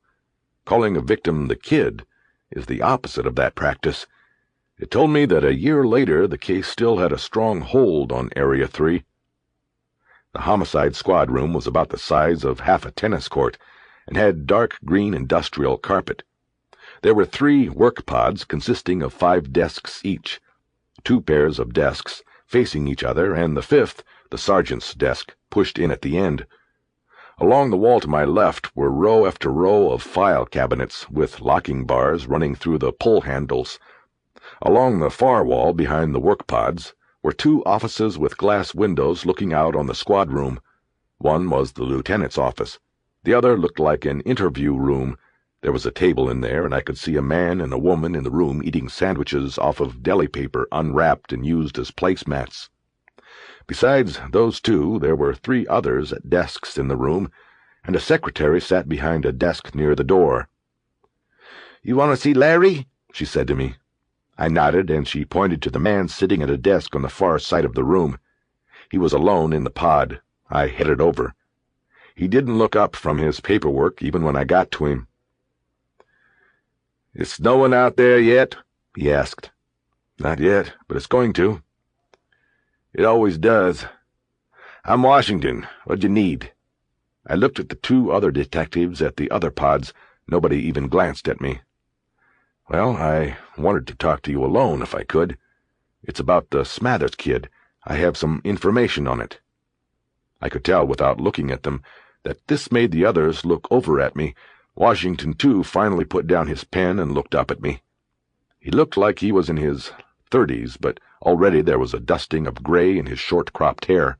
Calling a victim the kid is the opposite of that practice. It told me that a year later the case still had a strong hold on Area 3. The homicide squad room was about the size of half a tennis court and had dark green industrial carpet. There were 3 work pods consisting of 5 desks each, 2 pairs of desks facing each other, and the 5th, the sergeant's desk, pushed in at the end. Along the wall to my left were row after row of file cabinets with locking bars running through the pull handles. Along the far wall behind the work pods were 2 offices with glass windows looking out on the squad room. One was the lieutenant's office. The other looked like an interview room. There was a table in there, and I could see a man and a woman in the room eating sandwiches off of deli paper unwrapped and used as placemats. Besides those 2, there were 3 others at desks in the room, and a secretary sat behind a desk near the door. "You want to see Larry?" she said to me. I nodded, and she pointed to the man sitting at a desk on the far side of the room. He was alone in the pod. I headed over. He didn't look up from his paperwork even when I got to him. "It's snowing out there yet?" he asked. "Not yet, but it's going to." "It always does. I'm Washington. What'd you need?" I looked at the 2 other detectives at the other pods. Nobody even glanced at me. "Well, I wanted to talk to you alone, if I could. It's about the Smathers kid. I have some information on it." I could tell without looking at them that this made the others look over at me. Washington, too, finally put down his pen and looked up at me. He looked like he was in his 30s, but already there was a dusting of gray in his short-cropped hair.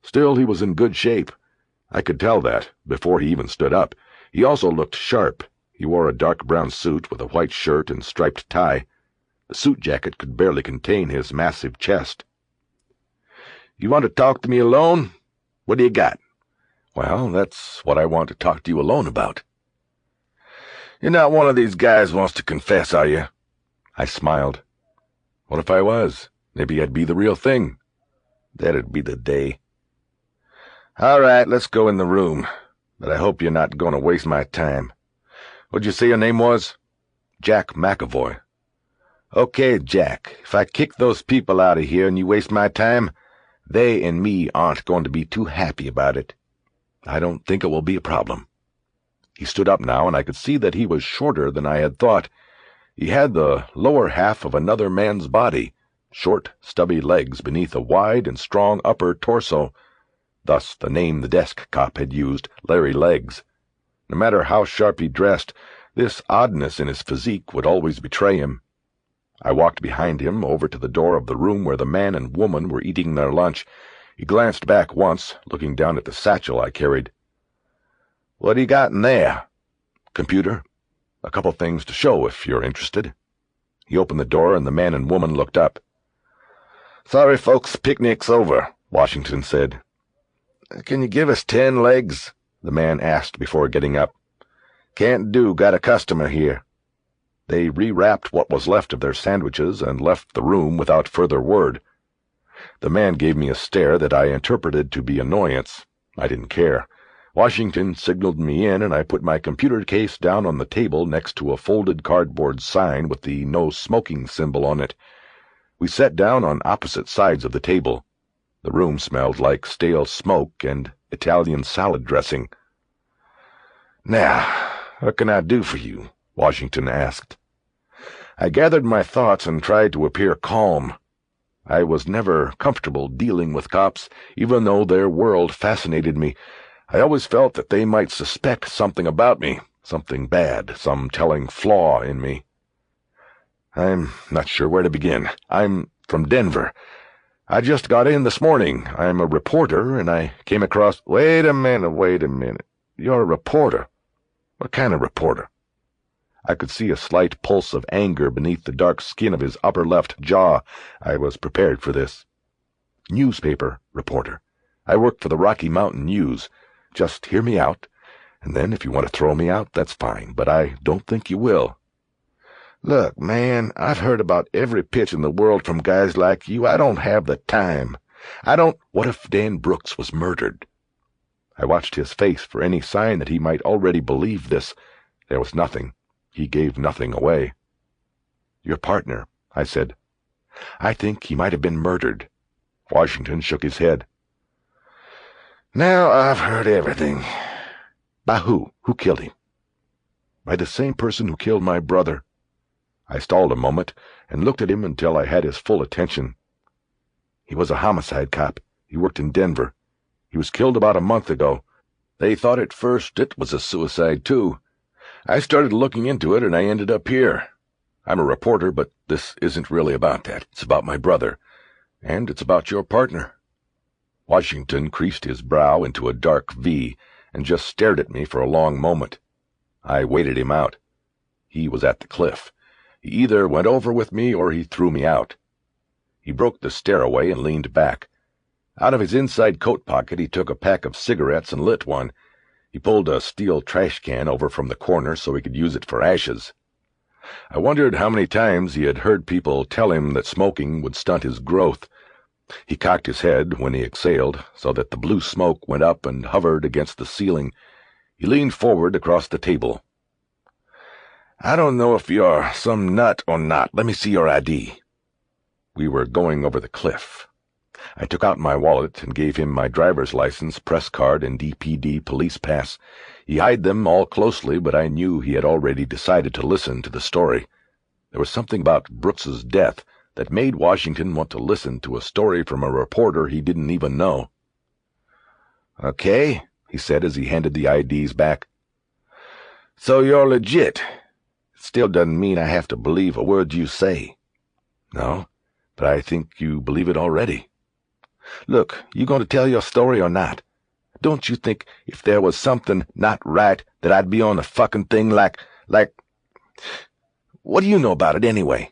Still, he was in good shape. I could tell that, before he even stood up. He also looked sharp. He wore a dark brown suit with a white shirt and striped tie. The suit jacket could barely contain his massive chest. "You want to talk to me alone? What do you got?" "Well, that's what I want to talk to you alone about." "You're not one of these guys who wants to confess, are you?" I smiled. "What if I was? Maybe I'd be the real thing." "That'd be the day." "All right, let's go in the room, but I hope you're not going to waste my time. What'd you say your name was?" "Jack McAvoy." "Okay, Jack, if I kick those people out of here and you waste my time, they and me aren't going to be too happy about it." "I don't think it will be a problem." He stood up now, and I could see that he was shorter than I had thought. He had the lower half of another man's body, short, stubby legs beneath a wide and strong upper torso. Thus the name the desk cop had used, Larry Legs. No matter how sharp he dressed, this oddness in his physique would always betray him. I walked behind him over to the door of the room where the man and woman were eating their lunch. He glanced back once, looking down at the satchel I carried. "What do you got in there?" "Computer. A couple things to show if you're interested." He opened the door, and the man and woman looked up. "Sorry, folks, picnic's over," Washington said. "Can you give us 10 legs?" the man asked before getting up. "Can't do, got a customer here." They rewrapped what was left of their sandwiches and left the room without further word. The man gave me a stare that I interpreted to be annoyance. I didn't care. Washington signaled me in, and I put my computer case down on the table next to a folded cardboard sign with the no smoking symbol on it. We sat down on opposite sides of the table. The room smelled like stale smoke and Italian salad dressing. "Now, what can I do for you?" Washington asked. I gathered my thoughts and tried to appear calm. I was never comfortable dealing with cops, even though their world fascinated me. I always felt that they might suspect something about me, something bad, some telling flaw in me. "I'm not sure where to begin. I'm from Denver. I just got in this morning. I'm a reporter, and I came across—" Wait a minute. You're a reporter? What kind of reporter?" I could see a slight pulse of anger beneath the dark skin of his upper left jaw. I was prepared for this. "Newspaper reporter. I work for the Rocky Mountain News. Just hear me out, and then if you want to throw me out, that's fine, but I don't think you will." "Look, man, I've heard about every pitch in the world from guys like you. I don't have the time. What if Dan Brooks was murdered? I watched his face for any sign that he might already believe this. There was nothing. He gave nothing away. Your partner, I said. I think he might have been murdered. Washington shook his head. Now I've heard everything. By who? Who killed him? By the same person who killed my brother. I stalled a moment and looked at him until I had his full attention. He was a homicide cop. He worked in Denver. He was killed about a month ago. They thought at first it was a suicide, too. I started looking into it, and I ended up here. I'm a reporter, but this isn't really about that. It's about my brother, and it's about your partner. Washington creased his brow into a dark V and just stared at me for a long moment. I waited him out. He was at the cliff. He either went over with me or he threw me out. He broke the stairway and leaned back. Out of his inside coat pocket he took a pack of cigarettes and lit one. He pulled a steel trash can over from the corner so he could use it for ashes. I wondered how many times he had heard people tell him that smoking would stunt his growth. He cocked his head when he exhaled so that the blue smoke went up and hovered against the ceiling. He leaned forward across the table. I don't know if you're some nut or not. Let me see your ID. We were going over the cliff. I took out my wallet and gave him my driver's license, press card, and DPD police pass. He eyed them all closely, but I knew he had already decided to listen to the story. There was something about Brooks's death that made Washington want to listen to a story from a reporter he didn't even know. Okay, he said as he handed the IDs back. So you're legit. It still doesn't mean I have to believe a word you say. No, but I think you believe it already. Look, you going to tell your story or not? Don't you think if there was something not right that I'd be on the fucking thing like... What do you know about it anyway?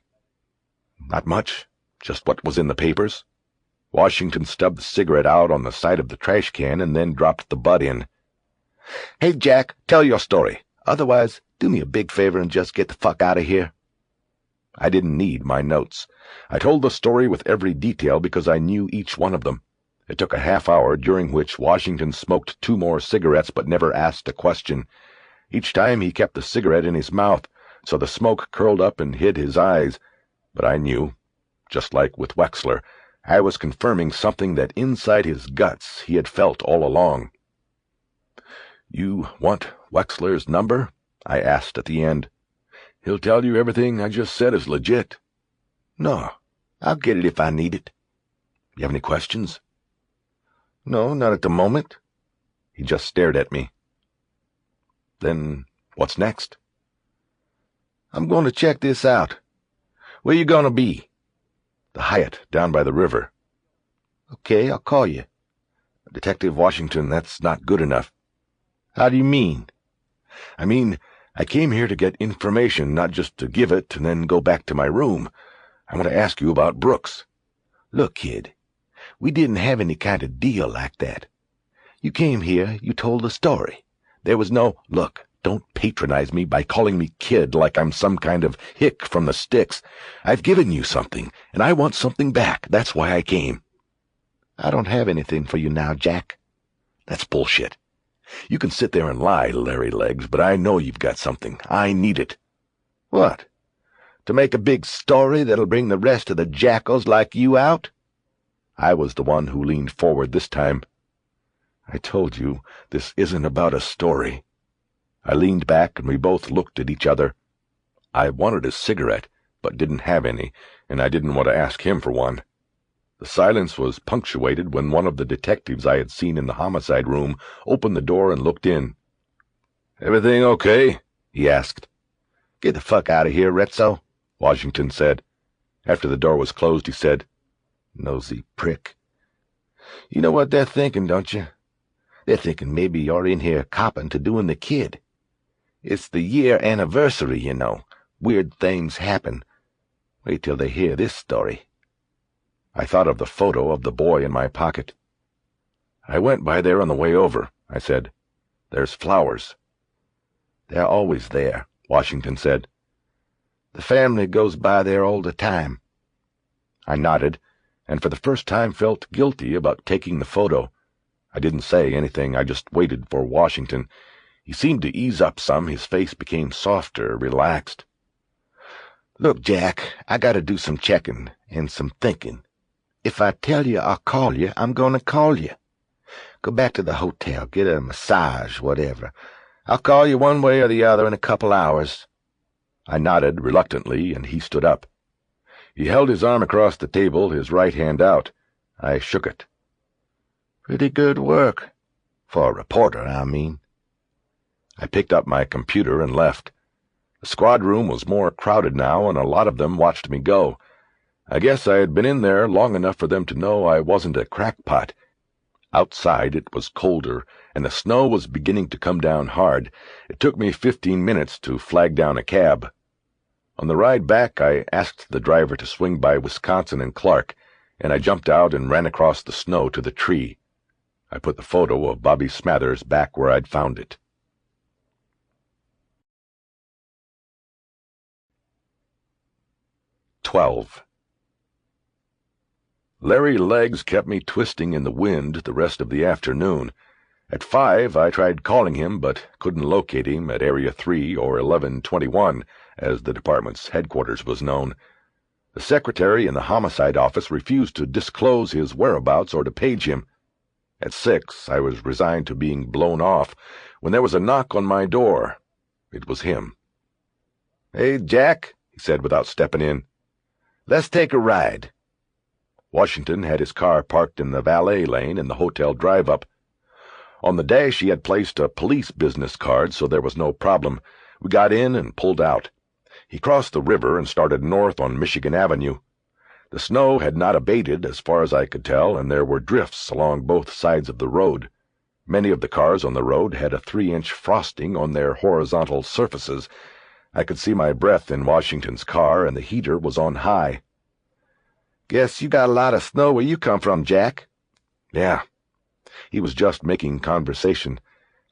Not much. Just what was in the papers. Washington stubbed the cigarette out on the side of the trash can and then dropped the butt in. Hey, Jack, tell your story. Otherwise, do me a big favor and just get the fuck out of here. I didn't need my notes. I told the story with every detail because I knew each one of them. It took a half hour, during which Washington smoked 2 more cigarettes but never asked a question. Each time he kept the cigarette in his mouth, so the smoke curled up and hid his eyes. But I knew, just like with Wexler, I was confirming something that inside his guts he had felt all along. You want Wexler's number? I asked at the end. He'll tell you everything I just said is legit. No, I'll get it if I need it. You have any questions? No, not at the moment. He just stared at me. Then what's next? I'm going to check this out. Where you going to be? The Hyatt, down by the river. Okay, I'll call you. Detective Washington, that's not good enough. How do you mean? I mean, I came here to get information, not just to give it and then go back to my room. I want to ask you about Brooks. Look, kid, we didn't have any kind of deal like that. You came here, you told a story. There was no, look, don't patronize me by calling me kid like I'm some kind of hick from the sticks. I've given you something, and I want something back. That's why I came. I don't have anything for you now, Jack. That's bullshit. You can sit there and lie, Larry Legs, but I know you've got something. I need it. What? To make a big story that'll bring the rest of the jackals like you out? I was the one who leaned forward this time. I told you, this isn't about a story. I leaned back and we both looked at each other. I wanted a cigarette, but didn't have any, and I didn't want to ask him for one. The silence was punctuated when one of the detectives I had seen in the homicide room opened the door and looked in. Everything okay? He asked. Get the fuck out of here, Bledsoe, Washington said. After the door was closed, he said, Nosy prick. You know what they're thinking, don't you? They're thinking maybe you're in here copping to doing the kid. It's the year anniversary, you know. Weird things happen. Wait till they hear this story. I thought of the photo of the boy in my pocket. I went by there on the way over, I said. There's flowers. They're always there, Washington said. The family goes by there all the time. I nodded, and for the first time felt guilty about taking the photo. I didn't say anything. I just waited for Washington. He seemed to ease up some. His face became softer, relaxed. Look, Jack, I gotta do some checking and some thinking. If I tell you I'll call you, I'm gonna call you. Go back to the hotel, get a massage, whatever. I'll call you one way or the other in a couple hours. I nodded reluctantly, and he stood up. He held his arm across the table, his right hand out. I shook it. Pretty good work. For a reporter, I mean. I picked up my computer and left. The squad room was more crowded now, and a lot of them watched me go. I guess I had been in there long enough for them to know I wasn't a crackpot. Outside it was colder, and the snow was beginning to come down hard. It took me 15 minutes to flag down a cab. On the ride back, I asked the driver to swing by Wisconsin and Clark, and I jumped out and ran across the snow to the tree. I put the photo of Bobby Smathers back where I'd found it. Larry Legs kept me twisting in the wind the rest of the afternoon. At 5, I tried calling him, but couldn't locate him at Area 3 or 1121, as the department's headquarters was known. The secretary in the homicide office refused to disclose his whereabouts or to page him. At 6, I was resigned to being blown off when there was a knock on my door. It was him. "Hey, Jack," he said without stepping in. "Let's take a ride." Washington had his car parked in the valet lane in the hotel drive-up. On the dash he had placed a police business card, so there was no problem. We got in and pulled out. He crossed the river and started north on Michigan Avenue. The snow had not abated, as far as I could tell, and there were drifts along both sides of the road. Many of the cars on the road had a 3-inch frosting on their horizontal surfaces. I could see my breath in Washington's car, and the heater was on high. "Guess you got a lot of snow where you come from, Jack." "Yeah." He was just making conversation.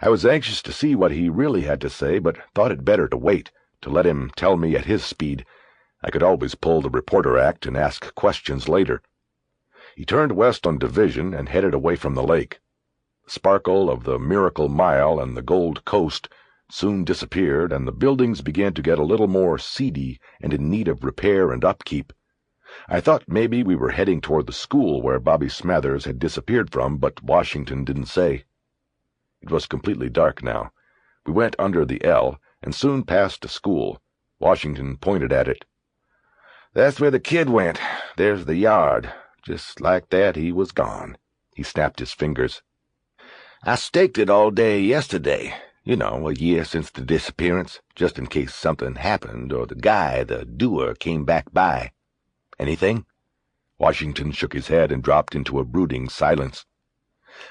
I was anxious to see what he really had to say, but thought it better to wait, to let him tell me at his speed. I could always pull the reporter act and ask questions later. He turned west on Division and headed away from the lake. The sparkle of the Miracle Mile and the Gold Coast soon disappeared, and the buildings began to get a little more seedy and in need of repair and upkeep. I thought maybe we were heading toward the school where Bobby Smathers had disappeared from, but Washington didn't say. It was completely dark now. We went under the L and soon passed a school. Washington pointed at it. "That's where the kid went. There's the yard. Just like that, he was gone." He snapped his fingers. "I staked it all day yesterday. You know, a year since the disappearance, just in case something happened or the guy, the doer, came back by." "Anything?" Washington shook his head and dropped into a brooding silence.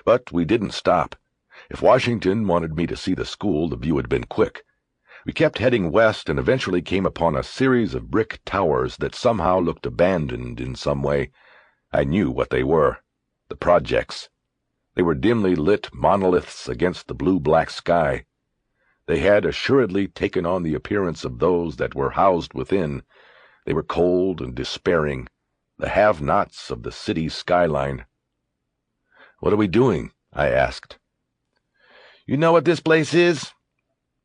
But we didn't stop. If Washington wanted me to see the school, the view had been quick. We kept heading west and eventually came upon a series of brick towers that somehow looked abandoned in some way. I knew what they were. The projects. They were dimly lit monoliths against the blue-black sky. They had assuredly taken on the appearance of those that were housed within. They were cold and despairing, the have-nots of the city's skyline. "What are we doing?" I asked. "You know what this place is?"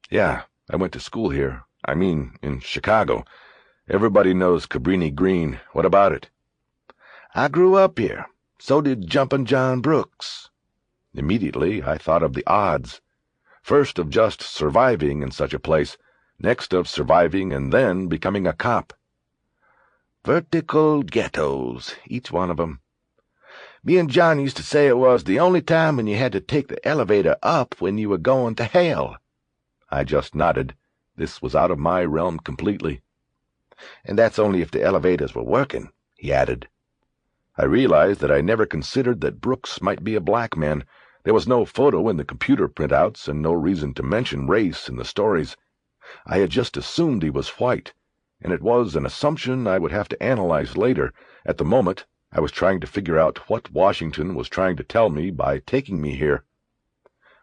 "Yeah, I went to school here. I mean, in Chicago. Everybody knows Cabrini Green. What about it?" "I grew up here. So did Jumpin' John Brooks." Immediately I thought of the odds. First of just surviving in such a place, next of surviving and then becoming a cop. Vertical ghettos, each one of 'em. Me and John used to say it was the only time when you had to take the elevator up when you were going to hell. I just nodded. This was out of my realm completely. "And that's only if the elevators were working," he added. I realized that I never considered that Brooks might be a black man. There was no photo in the computer printouts and no reason to mention race in the stories. I had just assumed he was white, and it was an assumption I would have to analyze later. At the moment, I was trying to figure out what Washington was trying to tell me by taking me here.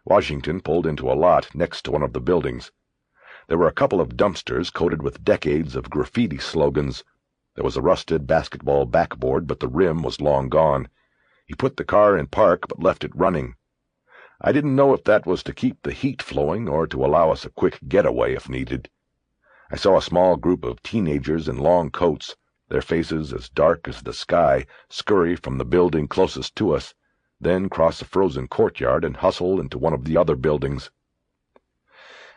Washington pulled into a lot next to one of the buildings. There were a couple of dumpsters coated with decades of graffiti slogans. There was a rusted basketball backboard, but the rim was long gone. He put the car in park, but left it running. I didn't know if that was to keep the heat flowing or to allow us a quick getaway if needed. I saw a small group of teenagers in long coats, their faces as dark as the sky, scurry from the building closest to us, then cross a frozen courtyard and hustle into one of the other buildings.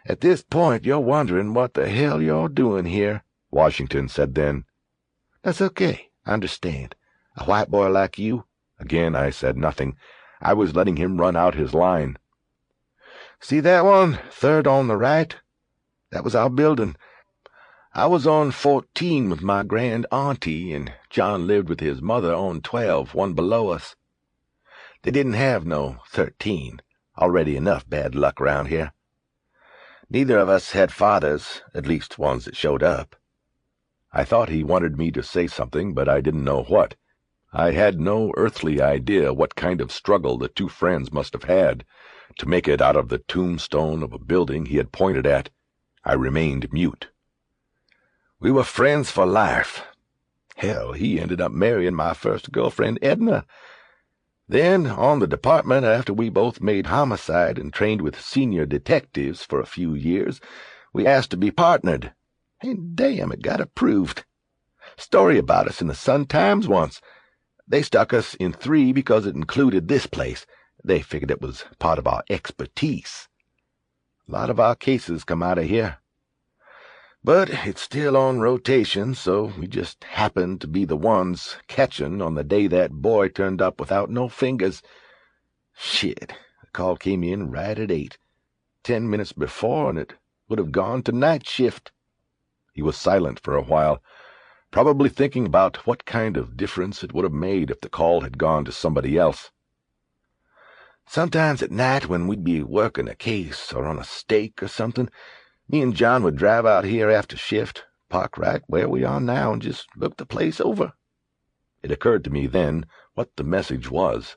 "At this point, you're wondering what the hell you're doing here," Washington said then. "That's okay. I understand. A white boy like you." Again I said nothing. I was letting him run out his line. "See that one, third on the right? That was our building. I was on 14 with my grand auntie, and John lived with his mother on 12, one below us. They didn't have no 13. Already enough bad luck around here. Neither of us had fathers, at least ones that showed up." I thought he wanted me to say something, but I didn't know what. I had no earthly idea what kind of struggle the two friends must have had to make it out of the tombstone of a building he had pointed at. I remained mute. "We were friends for life. Hell, he ended up marrying my first girlfriend, Edna. Then, on the department, after we both made homicide and trained with senior detectives for a few years, we asked to be partnered. And damn, it got approved. Story about us in the Sun-Times once. They stuck us in 3 because it included this place. They figured it was part of our expertise. A lot of our cases come out of here. But it's still on rotation, so we just happened to be the ones catching on the day that boy turned up without no fingers. Shit, the call came in right at 8. 10 minutes before, and it would have gone to night shift." He was silent for a while, probably thinking about what kind of difference it would have made if the call had gone to somebody else. "Sometimes at night when we'd be working a case or on a stake or something, me and John would drive out here after shift, park right where we are now, and just look the place over." It occurred to me then what the message was.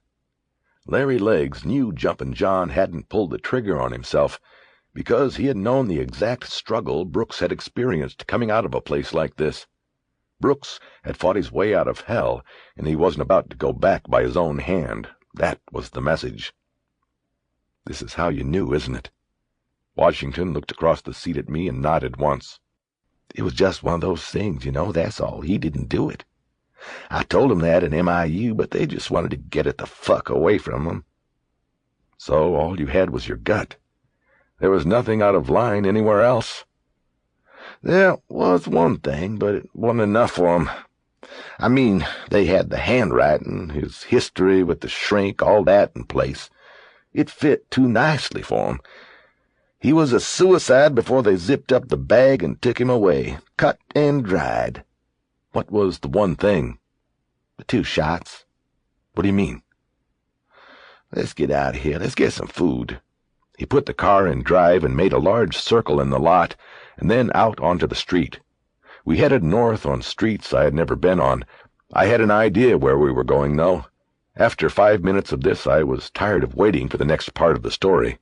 Larry Leggs knew Jumpin' John hadn't pulled the trigger on himself, because he had known the exact struggle Brooks had experienced coming out of a place like this. Brooks had fought his way out of hell, and he wasn't about to go back by his own hand. That was the message. "This is how you knew, isn't it?" Washington looked across the seat at me and nodded once. "It was just one of those things, that's all. He didn't do it. I told him that in MIU, but they just wanted to get it the fuck away from him." "So all you had was your gut. There was nothing out of line anywhere else?" "There was one thing, but it wasn't enough for him. I mean, they had the handwriting, his history with the shrink, all that in place. It fit too nicely for him. He was a suicide before they zipped up the bag and took him away, cut and dried." "What was the one thing?" "The 2 shots." "What do you mean?" "Let's get out of here. Let's get some food." He put the car in drive and made a large circle in the lot, and then out onto the street. We headed north on streets I had never been on. I had an idea where we were going, though. After 5 minutes of this, I was tired of waiting for the next part of the story.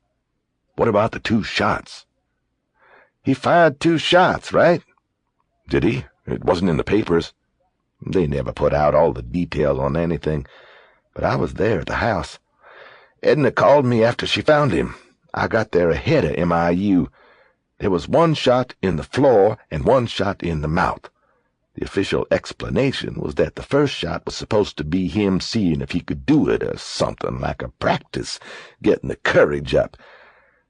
"What about the 2 shots?" "He fired 2 shots, right?" "Did he? It wasn't in the papers." "They never put out all the details on anything, but I was there at the house. Edna called me after she found him. I got there ahead of MIU. There was 1 shot in the floor and 1 shot in the mouth. The official explanation was that the first shot was supposed to be him seeing if he could do it or something, like a practice, getting the courage up.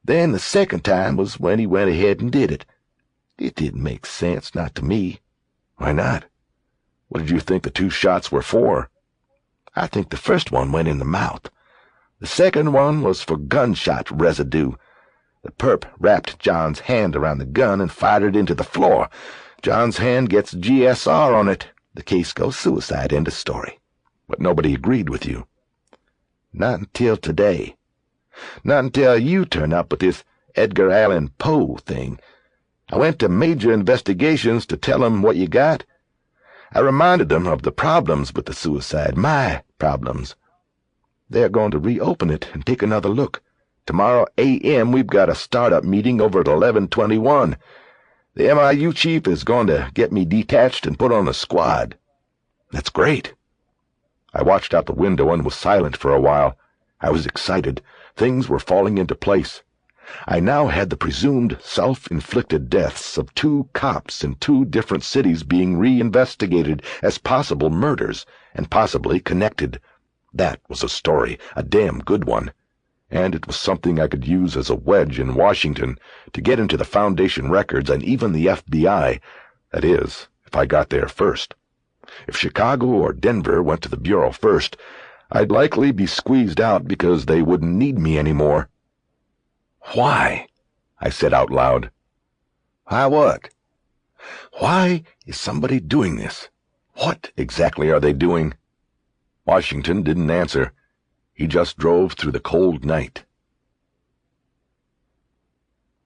Then the second time was when he went ahead and did it. It didn't make sense, not to me." "Why not? What did you think the 2 shots were for?" "I think the first one went in the mouth. The second one was for gunshot residue. The perp wrapped John's hand around the gun and fired it into the floor. John's hand gets GSR on it. The case goes suicide, end of story." "But nobody agreed with you." "Not until today. Not until you turn up with this Edgar Allan Poe thing. I went to major investigations to tell them what you got. I reminded them of the problems with the suicide, my problems. They're going to reopen it and take another look. Tomorrow a.m. we've got a startup meeting over at 1121. The MIU chief is going to get me detached and put on a squad." "That's great." I watched out the window and was silent for a while. I was excited. Things were falling into place. I now had the presumed self-inflicted deaths of 2 cops in 2 different cities being reinvestigated as possible murders, and possibly connected. That was a story, a damn good one. And it was something I could use as a wedge in Washington to get into the Foundation records and even the FBI. That is, if I got there first. If Chicago or Denver went to the Bureau first, I'd likely be squeezed out because they wouldn't need me anymore. "Why?" I said out loud. "Why what?" "Why is somebody doing this? What exactly are they doing?" Washington didn't answer. He just drove through the cold night.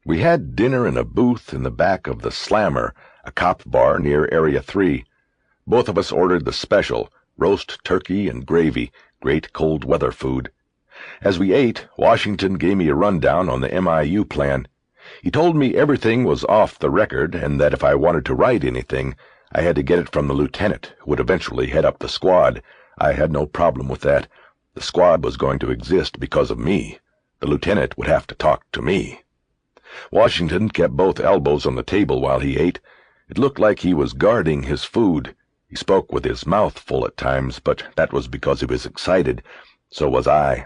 We had dinner in a booth in the back of the Slammer, a cop bar near Area 3. Both of us ordered the special, roast turkey and gravy, great cold weather food. As we ate, Washington gave me a rundown on the MIU plan. He told me everything was off the record and that if I wanted to write anything, I had to get it from the lieutenant, who would eventually head up the squad. I had no problem with that. The squad was going to exist because of me. The lieutenant would have to talk to me. Washington kept both elbows on the table while he ate. It looked like he was guarding his food. He spoke with his mouth full at times, but that was because he was excited. So was I.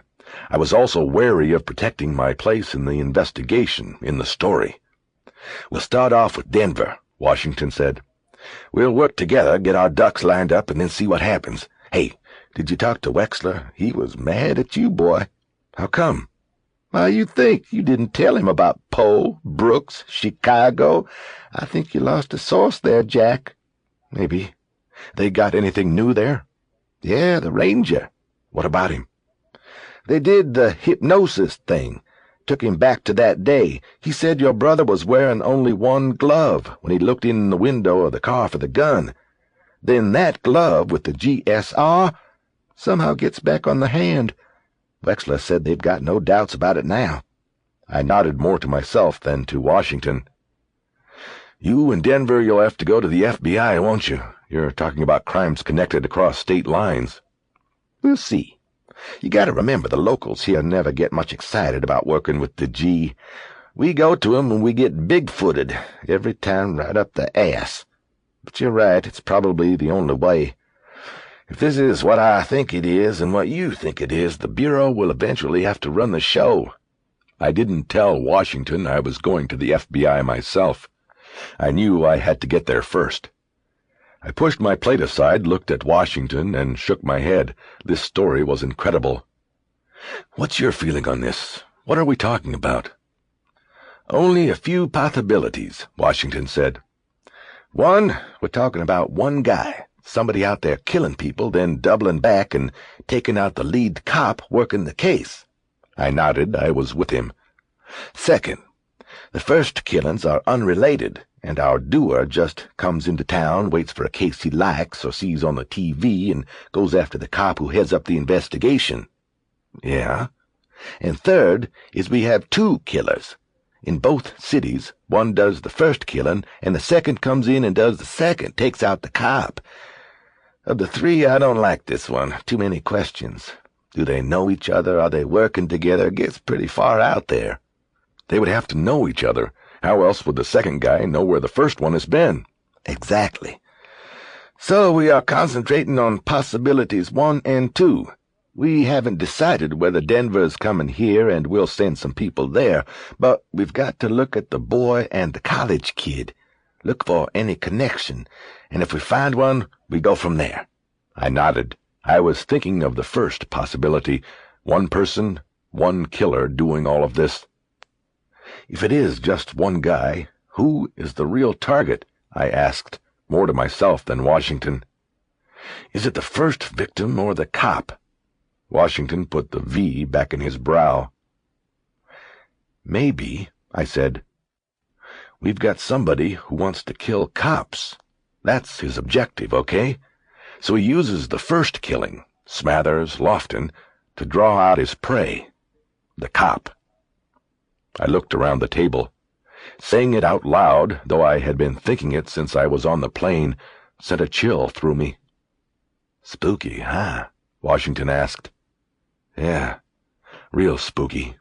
I was also wary of protecting my place in the investigation, in the story. "We'll start off with Denver," Washington said. "We'll work together, get our ducks lined up, and then see what happens. Hey, did you talk to Wexler? He was mad at you, boy." "How come?" "Why, you think you didn't tell him about Poe, Brooks, Chicago? I think you lost a source there, Jack." "Maybe. They got anything new there?" "Yeah, the ranger." "What about him?" "They did the hypnosis thing. Took him back to that day. He said your brother was wearing only one glove when he looked in the window of the car for the gun. Then that glove with the GSR somehow gets back on the hand. Wexler said they've got no doubts about it now." I nodded more to myself than to Washington. "You and Denver, you'll have to go to the FBI, won't you? You're talking about crimes connected across state lines." "We'll see. You gotta remember the locals here never get much excited about working with the G. We go to 'em when we get big-footed, every time right up the ass. But you're right, it's probably the only way. If this is what I think it is and what you think it is, the Bureau will eventually have to run the show." I didn't tell Washington I was going to the FBI myself. I knew I had to get there first. I pushed my plate aside, looked at Washington, and shook my head. This story was incredible. "What's your feeling on this? What are we talking about?" "Only a few possibilities," Washington said. "One, we're talking about one guy, somebody out there killing people, then doubling back and taking out the lead cop working the case." I nodded. I was with him. "Second, the first killings are unrelated, and our doer just comes into town, waits for a case he likes or sees on the TV, and goes after the cop who heads up the investigation." "Yeah." "And third is we have 2 killers. In both cities, one does the first killing, and the second comes in and does the second, takes out the cop. Of the 3, I don't like this one. Too many questions. Do they know each other? Are they working together? It gets pretty far out there." "They would have to know each other. How else would the second guy know where the first one has been?" "Exactly. So we are concentrating on possibilities 1 and 2. We haven't decided whether Denver's coming here, and we'll send some people there, but we've got to look at the boy and the college kid. Look for any connection, and if we find one, we go from there." I nodded. I was thinking of the first possibility, one person, one killer doing all of this. "If it is just one guy, who is the real target?" I asked, more to myself than Washington. "Is it the first victim or the cop?" Washington put the V back in his brow. "Maybe," I said. "We've got somebody who wants to kill cops. That's his objective, okay? So he uses the first killing, Smathers, Lofton, to draw out his prey, the cop." I looked around the table. Saying it out loud, though I had been thinking it since I was on the plane, sent a chill through me. "Spooky, huh?" Washington asked. "Yeah, real spooky."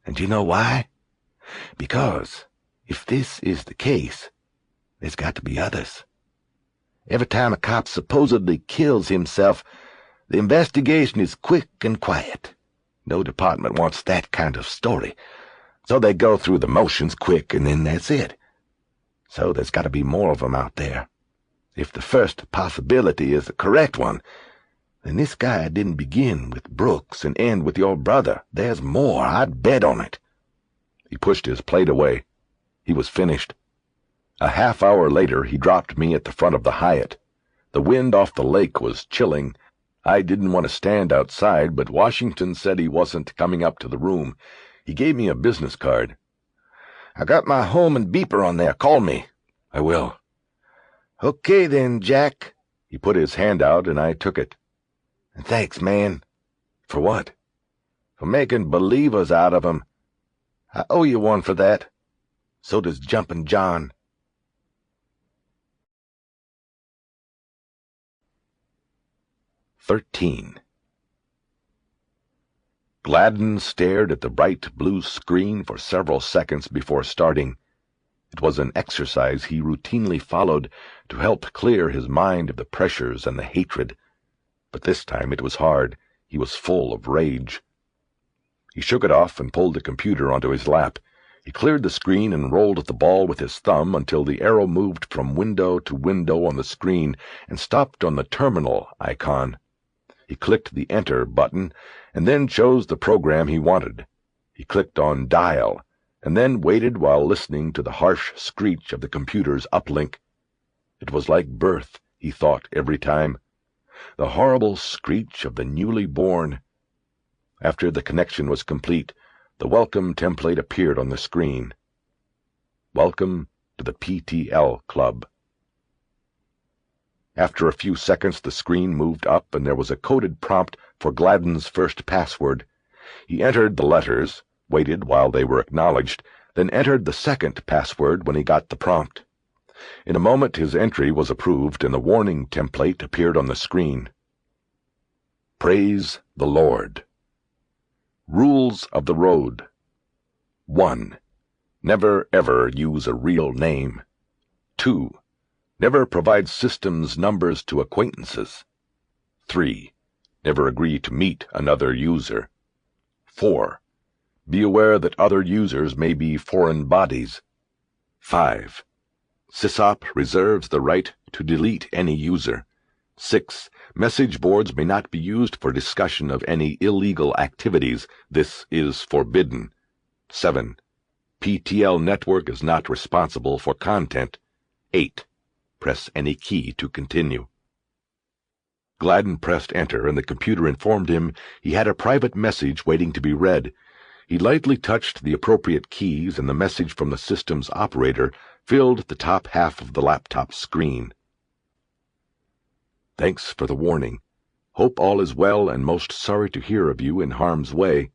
"And you know why? Because if this is the case, there's got to be others. Every time a cop supposedly kills himself, the investigation is quick and quiet. No department wants that kind of story, so they go through the motions quick and then that's it. So there's got to be more of them out there. If the first possibility is the correct one, then this guy didn't begin with Brooks and end with your brother. There's more. I'd bet on it." He pushed his plate away. He was finished. A half-hour later, he dropped me at the front of the Hyatt. The wind off the lake was chilling. I didn't want to stand outside, but Washington said he wasn't coming up to the room. He gave me a business card. "I got my home and beeper on there. Call me." "I will." "Okay then, Jack." He put his hand out, and I took it. "Thanks, man." "For what?" "For making believers out of 'em. I owe you one for that. So does Jumpin' John." "13. Gladen stared at the bright blue screen for several seconds before starting. It was an exercise he routinely followed to help clear his mind of the pressures and the hatred. But this time it was hard. He was full of rage. He shook it off and pulled the computer onto his lap. He cleared the screen and rolled the ball with his thumb until the arrow moved from window to window on the screen and stopped on the terminal icon. He clicked the Enter button and then chose the program he wanted. He clicked on Dial and then waited while listening to the harsh screech of the computer's uplink. It was like birth, he thought every time. The horrible screech of the newly born. After the connection was complete, the welcome template appeared on the screen. "Welcome to the PTL Club." After a few seconds, the screen moved up and there was a coded prompt for Gladen's first password. He entered the letters, waited while they were acknowledged, then entered the second password when he got the prompt. In a moment his entry was approved and the warning template appeared on the screen. Praise the Lord. Rules of the Road. 1. Never ever use a real name. 2. Never provide systems numbers to acquaintances. 3. Never agree to meet another user. 4. Be aware that other users may be foreign bodies. 5. SysOp reserves the right to delete any user. 6. Message boards may not be used for discussion of any illegal activities. This is forbidden. 7. PTL network is not responsible for content. 8. Press any key to continue. Gladen pressed Enter, and the computer informed him he had a private message waiting to be read. He lightly touched the appropriate keys, and the message from the system's operator filled the top half of the laptop screen. Thanks for the warning. Hope all is well and most sorry to hear of you in harm's way.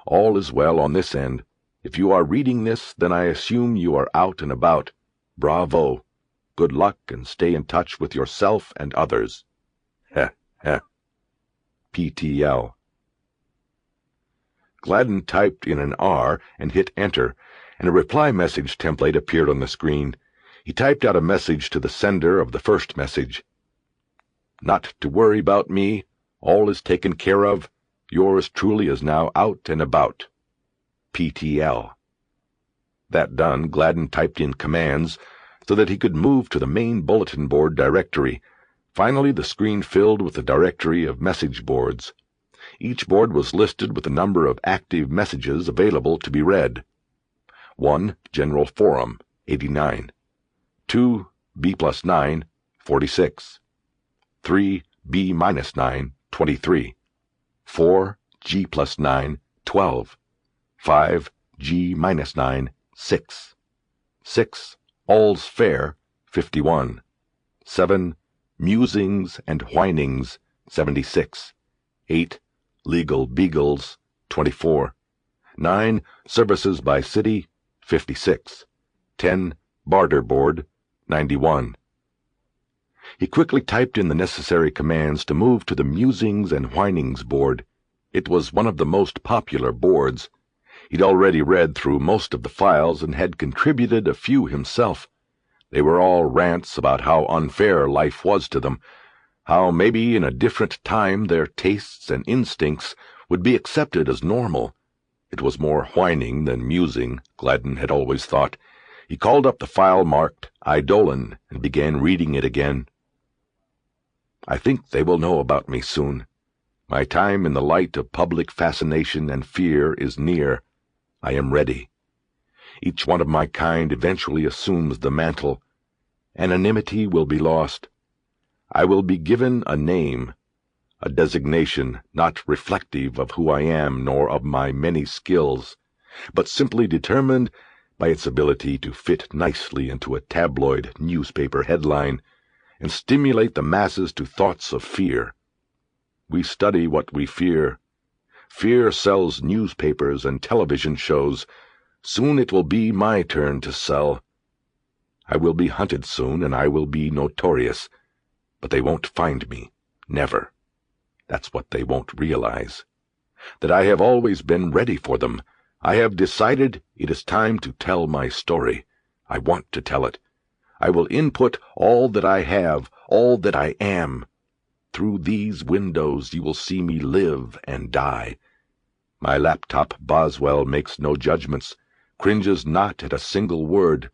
All is well on this end. If you are reading this, then I assume you are out and about. Bravo. Good luck and stay in touch with yourself and others. Heh, heh. PTL. Gladen typed in an R and hit Enter, and a reply message template appeared on the screen. He typed out a message to the sender of the first message. Not to worry about me. All is taken care of. Yours truly is now out and about. PTL. That done, Gladen typed in commands so that he could move to the main bulletin board directory. Finally, the screen filled with the directory of message boards. Each board was listed with the number of active messages available to be read. 1. General Forum, 89. 2. B+9, 46. 3. B-9, 23. 4. G+9, 12. 5. G-9, 6. 6. All's Fair, 51. 7. Musings and Whinings, 76. 8. Legal Beagles, 24. 9. Services by City, 56. 10. Barter board, 91. He quickly typed in the necessary commands to move to the musings and whinings board. It was one of the most popular boards. He'd already read through most of the files and had contributed a few himself. They were all rants about how unfair life was to them, how maybe in a different time their tastes and instincts would be accepted as normal. It was more whining than musing, Gladen had always thought. He called up the file marked Eidolon and began reading it again. I think they will know about me soon. My time in the light of public fascination and fear is near. I am ready. Each one of my kind eventually assumes the mantle. Anonymity will be lost. I will be given a name, a designation not reflective of who I am nor of my many skills, but simply determined by its ability to fit nicely into a tabloid newspaper headline and stimulate the masses to thoughts of fear. We study what we fear. Fear sells newspapers and television shows. Soon it will be my turn to sell. I will be hunted soon, and I will be notorious. But they won't find me. Never. That's what they won't realize. That I have always been ready for them. I have decided it is time to tell my story. I want to tell it. I will input all that I have, all that I am. Through these windows you will see me live and die. My laptop Boswell makes no judgments, cringes not at a single word.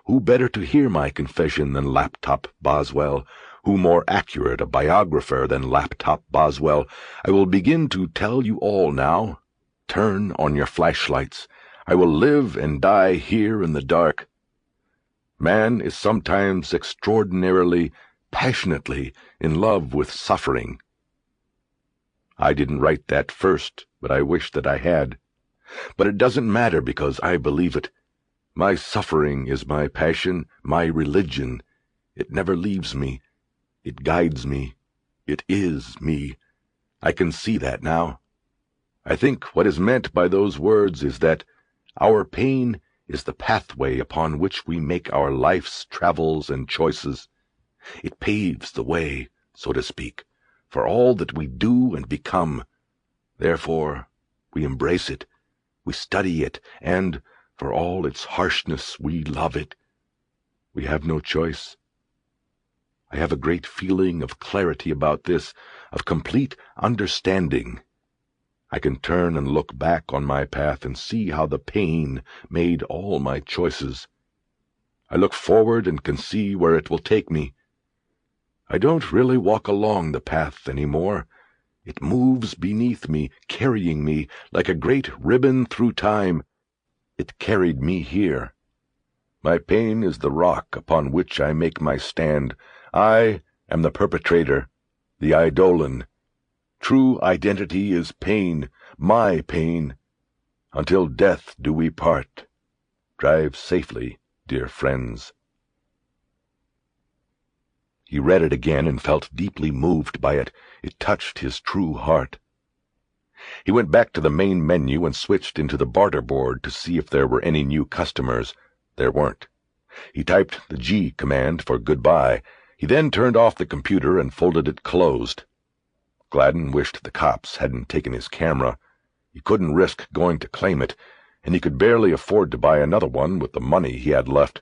Who better to hear my confession than Laptop Boswell? Who more accurate a biographer than Laptop Boswell? I will begin to tell you all now. Turn on your flashlights. I will live and die here in the dark. Man is sometimes extraordinarily, passionately in love with suffering. I didn't write that first, but I wish that I had. But it doesn't matter because I believe it. My suffering is my passion, my religion. It never leaves me. It guides me. It is me. I can see that now. I think what is meant by those words is that our pain is the pathway upon which we make our life's travels and choices. It paves the way, so to speak, for all that we do and become. Therefore, we embrace it, we study it, and, for all its harshness, we love it. We have no choice. I have a great feeling of clarity about this, of complete understanding. I can turn and look back on my path and see how the pain made all my choices. I look forward and can see where it will take me. I don't really walk along the path any more. It moves beneath me, carrying me like a great ribbon through time. It carried me here. My pain is the rock upon which I make my stand. I am the perpetrator, the Eidolon. True identity is pain, my pain. Until death do we part. Drive safely, dear friends. He read it again and felt deeply moved by it. It touched his true heart. He went back to the main menu and switched into the barter board to see if there were any new customers. There weren't. He typed the G command for goodbye. He then turned off the computer and folded it closed. Gladen wished the cops hadn't taken his camera. He couldn't risk going to claim it, and he could barely afford to buy another one with the money he had left.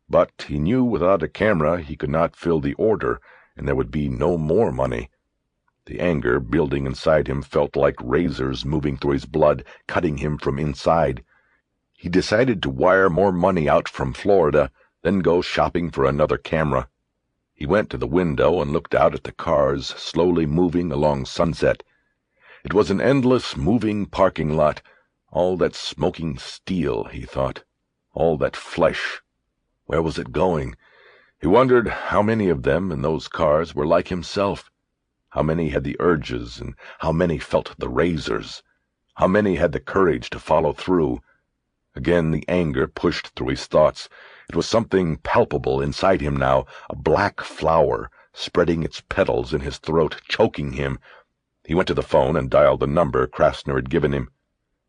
But he knew without a camera he could not fill the order, and there would be no more money. The anger building inside him felt like razors moving through his blood, cutting him from inside. He decided to wire more money out from Florida, then go shopping for another camera. He went to the window and looked out at the cars slowly moving along Sunset. It was an endless moving parking lot. All that smoking steel, he thought. All that flesh. Where was it going? He wondered how many of them in those cars were like himself. How many had the urges, and how many felt the razors? How many had the courage to follow through? Again the anger pushed through his thoughts. It was something palpable inside him now, a black flower, spreading its petals in his throat, choking him. He went to the phone and dialed the number Krasner had given him.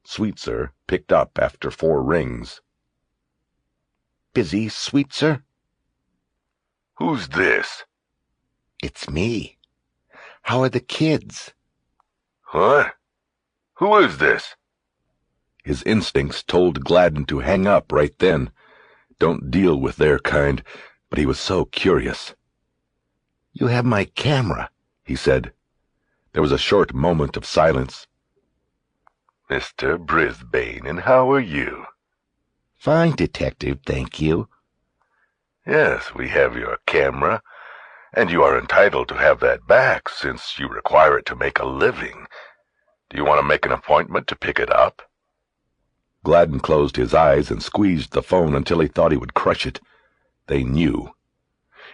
Sweetser picked up after 4 rings. busy, Sweetser? Who's this? It's me. How are the kids? What? Who is this? His instincts told Gladen to hang up right then. Don't deal with their kind, but he was so curious. You have my camera, he said. There was a short moment of silence. Mr. Brisbane, and how are you? Fine, Detective, thank you. Yes, we have your camera, and you are entitled to have that back since you require it to make a living. Do you want to make an appointment to pick it up? Gladen closed his eyes and squeezed the phone until he thought he would crush it. They knew.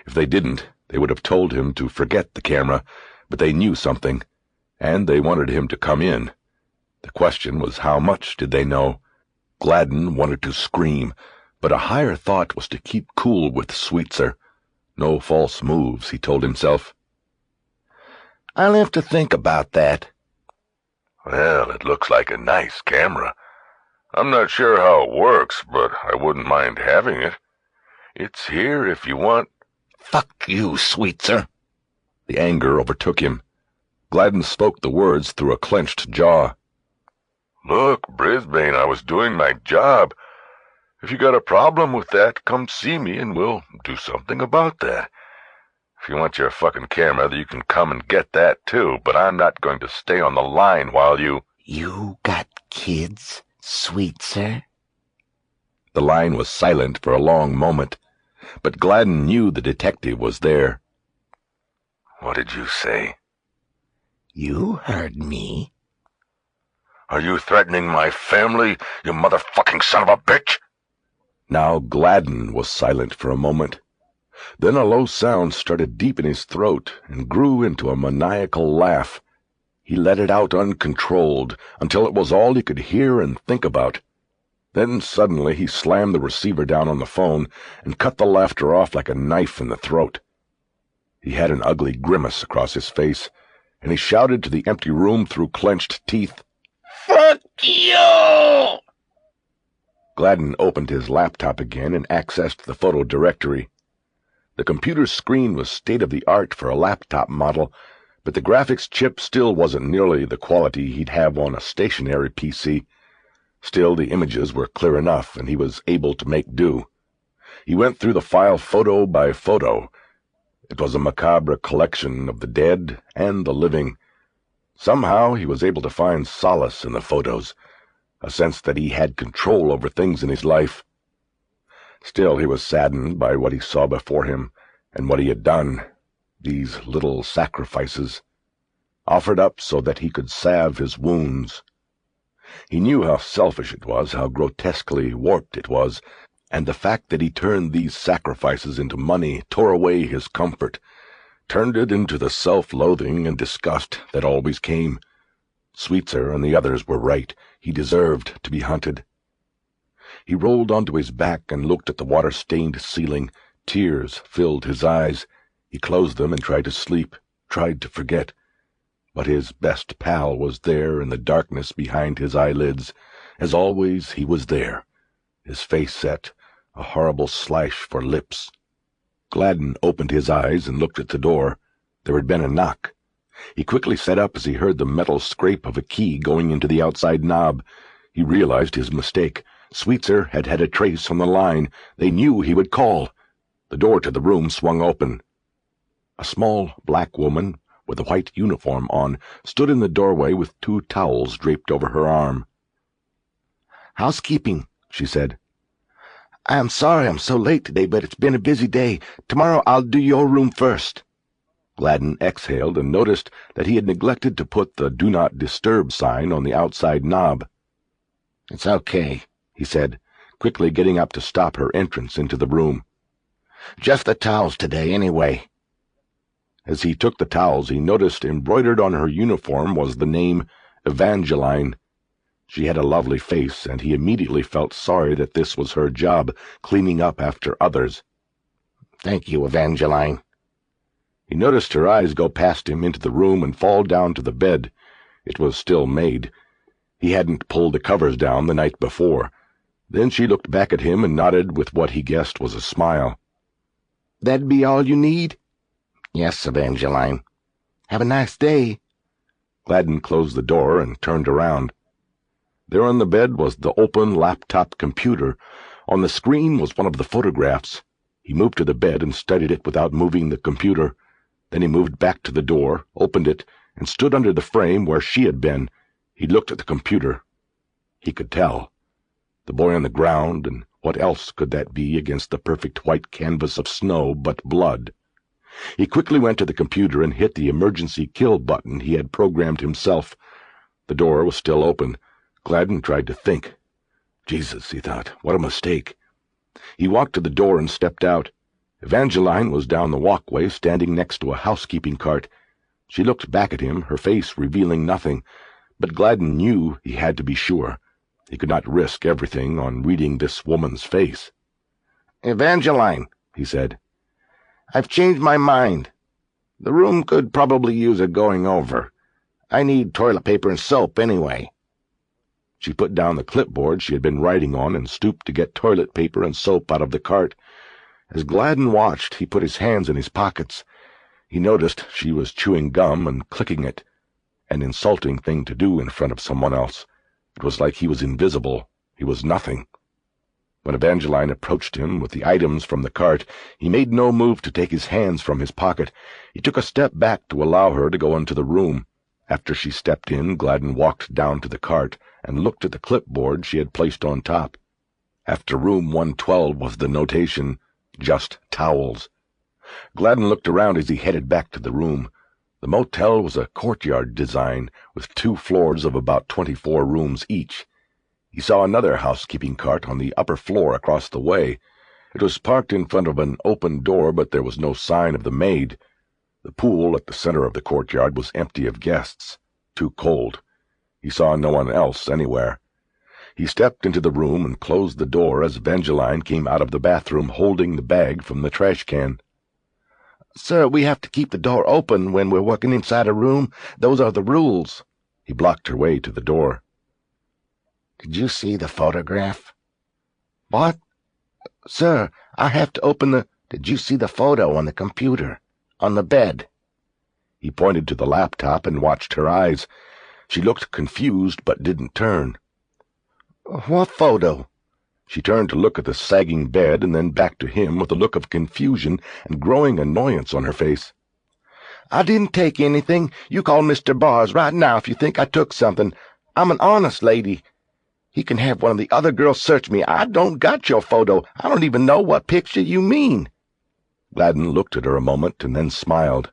If they didn't, they would have told him to forget the camera, but they knew something, and they wanted him to come in. The question was, how much did they know? Gladen wanted to scream, but a higher thought was to keep cool with Sweetser. No false moves, he told himself. I'll have to think about that. Well, it looks like a nice camera. I'm not sure how it works, but I wouldn't mind having it. It's here if you want. Fuck you, Sweetser. The anger overtook him. Gladen spoke the words through a clenched jaw. Look, Brisbane, I was doing my job. If you got a problem with that, come see me and we'll do something about that. If you want your fucking camera, you can come and get that too, but I'm not going to stay on the line while you... You got kids, Sweetser? The line was silent for a long moment, but Gladen knew the detective was there. What did you say? You heard me. Are you threatening my family, you motherfucking son of a bitch? Now Gladen was silent for a moment. Then a low sound started deep in his throat and grew into a maniacal laugh. He let it out uncontrolled until it was all he could hear and think about. Then suddenly he slammed the receiver down on the phone and cut the laughter off like a knife in the throat. He had an ugly grimace across his face, and he shouted to the empty room through clenched teeth, Fuck you! Gladen opened his laptop again and accessed the photo directory. The computer's screen was state-of-the-art for a laptop model, but the graphics chip still wasn't nearly the quality he'd have on a stationary PC. Still, the images were clear enough, and he was able to make do. He went through the file photo by photo. It was a macabre collection of the dead and the living. Somehow he was able to find solace in the photos, a sense that he had control over things in his life. Still, he was saddened by what he saw before him and what he had done, these little sacrifices, offered up so that he could salve his wounds. He knew how selfish it was, how grotesquely warped it was, and the fact that he turned these sacrifices into money tore away his comfort, turned it into the self-loathing and disgust that always came. Sweetser and the others were right. He deserved to be hunted. He rolled onto his back and looked at the water-stained ceiling. Tears filled his eyes. He closed them and tried to sleep, tried to forget. But his best pal was there in the darkness behind his eyelids. As always, he was there, his face set, a horrible slash for lips. Gladen opened his eyes and looked at the door. There had been a knock. He quickly sat up as he heard the metal scrape of a key going into the outside knob. He realized his mistake. Sweetser had had a trace on the line. They knew he would call. The door to the room swung open. A small black woman with a white uniform on stood in the doorway with 2 towels draped over her arm. Housekeeping, she said. I'm sorry I'm so late today, but it's been a busy day. Tomorrow I'll do your room first. Gladen exhaled and noticed that he had neglected to put the Do Not Disturb sign on the outside knob. It's okay, he said, quickly getting up to stop her entrance into the room. Just the towels today, anyway. As he took the towels, he noticed embroidered on her uniform was the name Evangeline. She had a lovely face, and he immediately felt sorry that this was her job, cleaning up after others. Thank you, Evangeline. He noticed her eyes go past him into the room and fall down to the bed. It was still made. He hadn't pulled the covers down the night before. Then she looked back at him and nodded with what he guessed was a smile. "That be all you need?" "Yes, Evangeline. Have a nice day." Gladen closed the door and turned around. There on the bed was the open laptop computer. On the screen was one of the photographs. He moved to the bed and studied it without moving the computer. Then he moved back to the door, opened it, and stood under the frame where she had been. He looked at the computer. He could tell. The boy on the ground, and what else could that be against the perfect white canvas of snow but blood? He quickly went to the computer and hit the emergency kill button he had programmed himself. The door was still open. Gladen tried to think. Jesus, he thought, what a mistake. He walked to the door and stepped out. Evangeline was down the walkway, standing next to a housekeeping cart. She looked back at him, her face revealing nothing, but Gladen knew he had to be sure. He could not risk everything on reading this woman's face. "Evangeline," he said, "I've changed my mind. The room could probably use a going over. I need toilet paper and soap anyway." She put down the clipboard she had been writing on and stooped to get toilet paper and soap out of the cart. As Gladen watched, he put his hands in his pockets. He noticed she was chewing gum and clicking it, an insulting thing to do in front of someone else. It was like he was invisible. He was nothing. When Evangeline approached him with the items from the cart, he made no move to take his hands from his pocket. He took a step back to allow her to go into the room. After she stepped in, Gladen walked down to the cart and looked at the clipboard she had placed on top. After room 112 was the notation, "Just towels." Gladen looked around as he headed back to the room. The motel was a courtyard design, with 2 floors of about 24 rooms each. He saw another housekeeping cart on the upper floor across the way. It was parked in front of an open door, but there was no sign of the maid. The pool at the center of the courtyard was empty of guests. Too cold. He saw no one else anywhere. He stepped into the room and closed the door as Evangeline came out of the bathroom holding the bag from the trash can. "Sir, we have to keep the door open when we're working inside a room. Those are the rules." He blocked her way to the door. "Did you see the photograph?" "What?" "Sir, I have to open the—" "Did you see the photo on the computer? On the bed?" He pointed to the laptop and watched her eyes. She looked confused but didn't turn. "What photo?" She turned to look at the sagging bed and then back to him with a look of confusion and growing annoyance on her face. "I didn't take anything. You call Mr. Bars right now if you think I took something. I'm an honest lady. He can have one of the other girls search me. I don't got your photo. I don't even know what picture you mean." Gladen looked at her a moment and then smiled.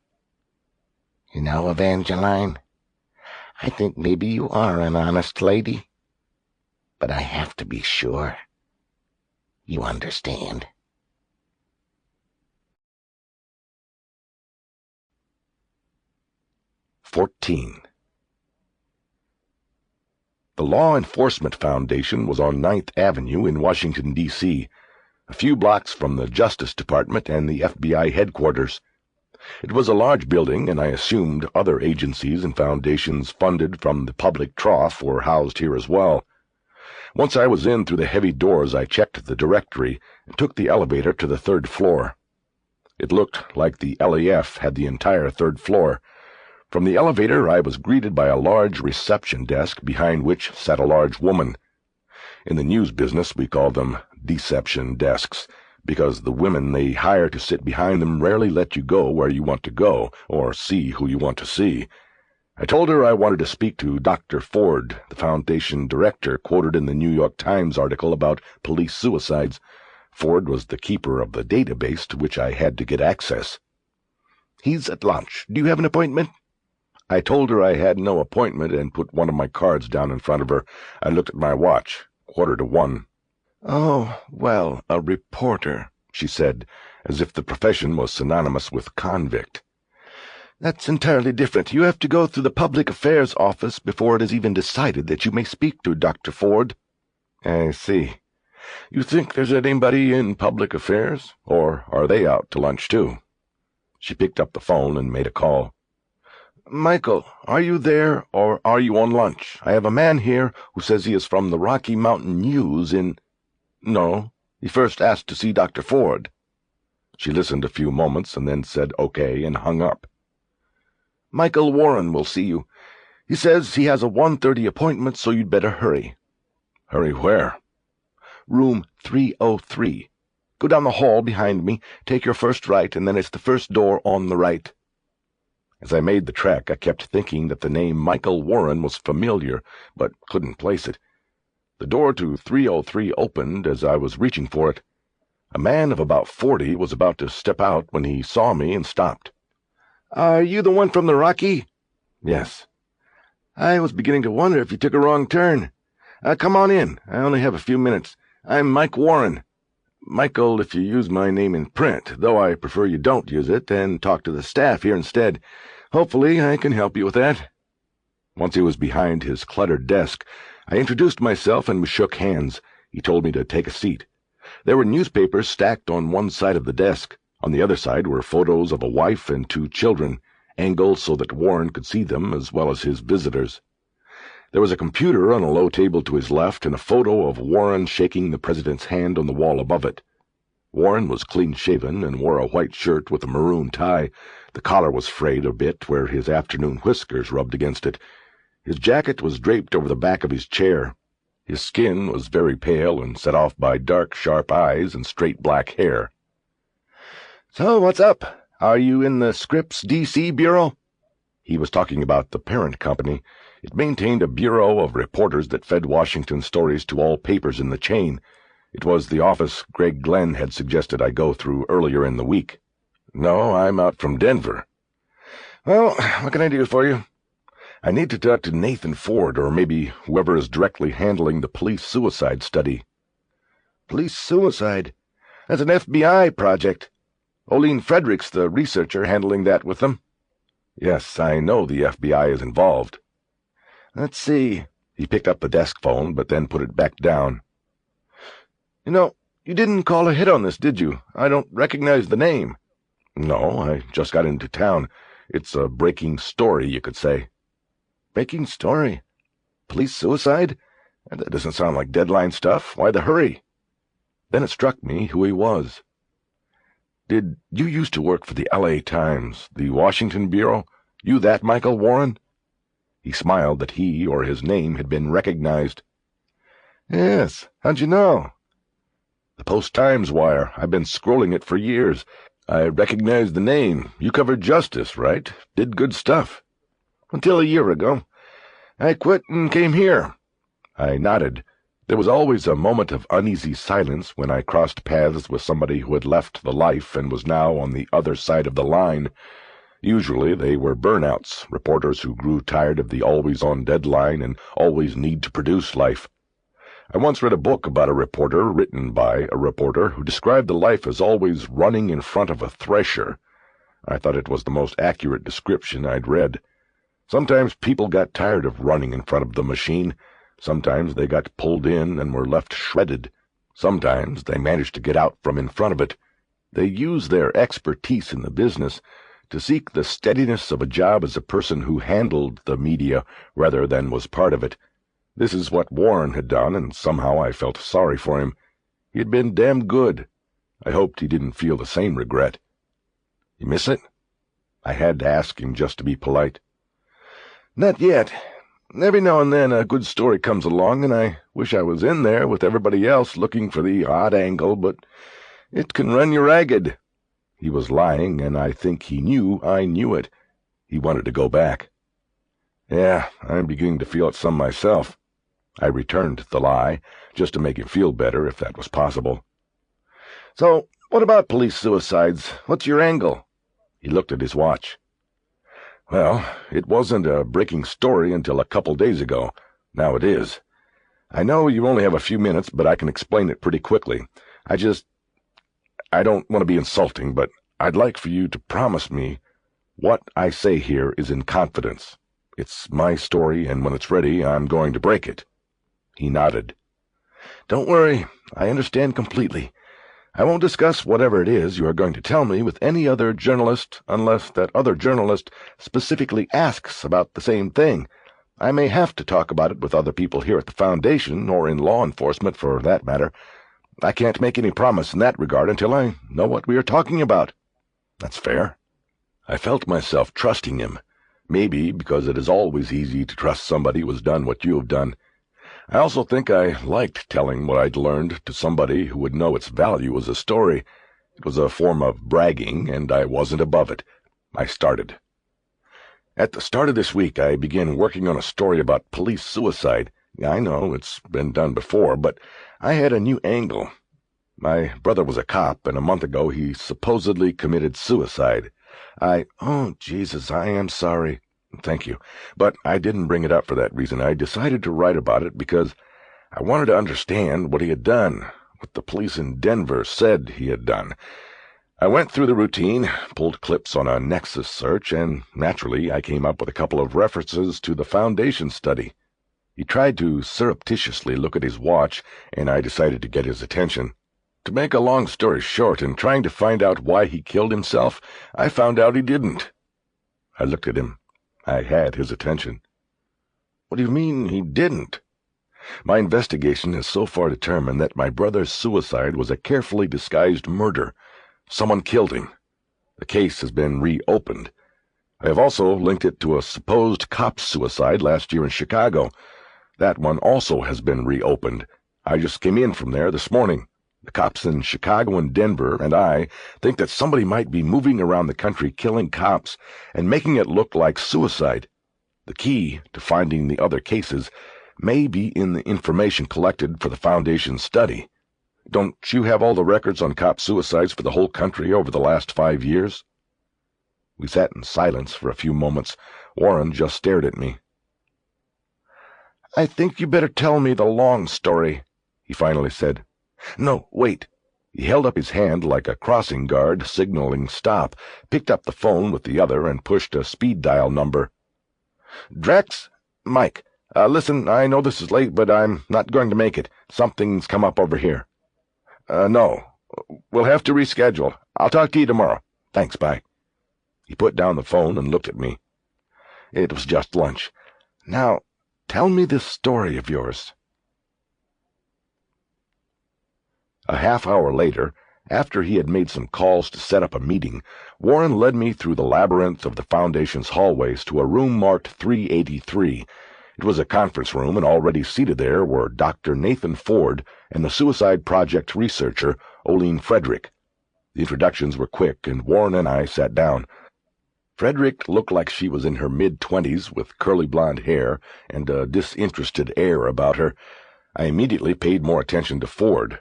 "You know, Evangeline, I think maybe you are an honest lady. But I have to be sure. You understand?" "14. The Law Enforcement Foundation was on 9th Avenue in Washington, D.C., a few blocks from the Justice Department and the FBI headquarters. It was a large building, and I assumed other agencies and foundations funded from the public trough were housed here as well. Once I was in through the heavy doors, I checked the directory and took the elevator to the 3rd floor. It looked like the LAF had the entire 3rd floor. From the elevator, I was greeted by a large reception desk behind which sat a large woman. In the news business, we call them deception desks, because the women they hire to sit behind them rarely let you go where you want to go or see who you want to see. I told her I wanted to speak to Dr. Ford, the Foundation director quoted in the New York Times article about police suicides. Ford was the keeper of the database to which I had to get access. "He's at lunch. Do you have an appointment?" I told her I had no appointment and put one of my cards down in front of her. I looked at my watch. 1:45. "Oh, well, a reporter," she said, as if the profession was synonymous with convict. "That's entirely different. You have to go through the Public Affairs Office before it is even decided that you may speak to Dr. Ford." "I see. You think there's anybody in Public Affairs, or are they out to lunch too?" She picked up the phone and made a call. "Michael, are you there, or are you on lunch? I have a man here who says he is from the Rocky Mountain News in—" No. He first asked to see Dr. Ford. She listened a few moments and then said okay and hung up. Michael Warren will see you. He says he has a 1:30 appointment, so you'd better hurry. Hurry where? Room 303. Go down the hall behind me, take your first right, and then it's the first door on the right. As I made the trek, I kept thinking that the name Michael Warren was familiar, but couldn't place it. The door to 303 opened as I was reaching for it. A man of about 40 was about to step out when he saw me and stopped. Are you the one from the Rocky? Yes. I was beginning to wonder if you took a wrong turn. Come on in. I only have a few minutes. I'm Mike Warren. Michael, if you use my name in print, though I prefer you don't use it, and talk to the staff here instead. Hopefully I can help you with that. Once he was behind his cluttered desk, I introduced myself and we shook hands. He told me to take a seat. There were newspapers stacked on one side of the desk. On the other side were photos of a wife and 2 children, angled so that Warren could see them as well as his visitors. There was a computer on a low table to his left and a photo of Warren shaking the president's hand on the wall above it. Warren was clean-shaven and wore a white shirt with a maroon tie. The collar was frayed a bit where his afternoon whiskers rubbed against it. His jacket was draped over the back of his chair. His skin was very pale and set off by dark, sharp eyes and straight black hair. So what's up? Are you in the Scripps D.C. Bureau? He was talking about the parent company. It maintained a bureau of reporters that fed Washington stories to all papers in the chain. It was the office Greg Glenn had suggested I go through earlier in the week. No, I'm out from Denver. Well, what can I do for you? I need to talk to Nathan Ford, or maybe whoever is directly handling the police suicide study. Police suicide? That's an FBI project. Olene Frederick's the researcher handling that with them. Yes, I know the FBI is involved. Let's see. He picked up the desk phone, but then put it back down. You know, you didn't call ahead on this, did you? I don't recognize the name. No, I just got into town. It's a breaking story, you could say. Breaking story? Police suicide? That doesn't sound like deadline stuff. Why the hurry? Then it struck me who he was. Did you used to work for the L.A. Times, the Washington Bureau? You that Michael Warren? He smiled that he or his name had been recognized. Yes, how'd you know? The Post-Times wire. I've been scrolling it for years. I recognized the name. You covered justice, right? Did good stuff. Until a year ago. I quit and came here. I nodded. There was always a moment of uneasy silence when I crossed paths with somebody who had left the life and was now on the other side of the line. Usually they were burnouts, reporters who grew tired of the always-on deadline and always need to produce life. I once read a book about a reporter written by a reporter who described the life as always running in front of a thresher. I thought it was the most accurate description I'd read. Sometimes people got tired of running in front of the machine. Sometimes they got pulled in and were left shredded. Sometimes they managed to get out from in front of it. They used their expertise in the business to seek the steadiness of a job as a person who handled the media rather than was part of it. This is what Warren had done, and somehow I felt sorry for him. He had been damn good. I hoped he didn't feel the same regret. You miss it? I had to ask him just to be polite. Not yet. Every now and then a good story comes along, and I wish I was in there with everybody else looking for the odd angle, but it can run you ragged. He was lying, and I think he knew I knew it. He wanted to go back. Yeah, I'm beginning to feel it some myself. I returned the lie, just to make him feel better, if that was possible. So, what about police suicides? What's your angle? He looked at his watch. Well, it wasn't a breaking story until a couple days ago. Now it is. I know you only have a few minutes, but I can explain it pretty quickly. I don't want to be insulting, but I'd like for you to promise me what I say here is in confidence. It's my story, and when it's ready, I'm going to break it. He nodded. Don't worry, I understand completely. I won't discuss whatever it is you are going to tell me with any other journalist unless that other journalist specifically asks about the same thing. I may have to talk about it with other people here at the Foundation, or in law enforcement for that matter. I can't make any promise in that regard until I know what we are talking about." "That's fair." I felt myself trusting him, maybe because it is always easy to trust somebody who has done what you have done. I also think I liked telling what I'd learned to somebody who would know its value as a story. It was a form of bragging, and I wasn't above it. I started. "At the start of this week, I began working on a story about police suicide. I know it's been done before, but I had a new angle. My brother was a cop, and a month ago he supposedly committed suicide. Oh, Jesus, I am sorry." "Thank you. But I didn't bring it up for that reason. I decided to write about it because I wanted to understand what he had done, what the police in Denver said he had done. I went through the routine, pulled clips on a Nexus search, and naturally I came up with a couple of references to the Foundation study." He tried to surreptitiously look at his watch, and I decided to get his attention. "To make a long story short, in trying to find out why he killed himself, I found out he didn't." I looked at him. I had his attention. "What do you mean he didn't?" "My investigation has so far determined that my brother's suicide was a carefully disguised murder. Someone killed him. The case has been reopened. I have also linked it to a supposed cop suicide last year in Chicago. That one also has been reopened. I just came in from there this morning. The cops in Chicago and Denver and I think that somebody might be moving around the country killing cops and making it look like suicide. The key to finding the other cases may be in the information collected for the Foundation study. Don't you have all the records on cop suicides for the whole country over the last 5 years?" We sat in silence for a few moments. Warren just stared at me. "I think you better tell me the long story," he finally said. "No, wait." He held up his hand like a crossing guard, signaling stop, picked up the phone with the other, and pushed a speed dial number. "Drex? Mike. Listen, I know this is late, but I'm not going to make it. Something's come up over here." No. We'll have to reschedule. I'll talk to you tomorrow. Thanks, bye." He put down the phone and looked at me. It was just lunch. "Now, tell me this story of yours." A half-hour later, after he had made some calls to set up a meeting, Warren led me through the labyrinth of the Foundation's hallways to a room marked 383. It was a conference room, and already seated there were Dr. Nathan Ford and the Suicide Project researcher, Oline Frederick. The introductions were quick, and Warren and I sat down. Frederick looked like she was in her mid-20s, with curly blonde hair and a disinterested air about her. I immediately paid more attention to Ford.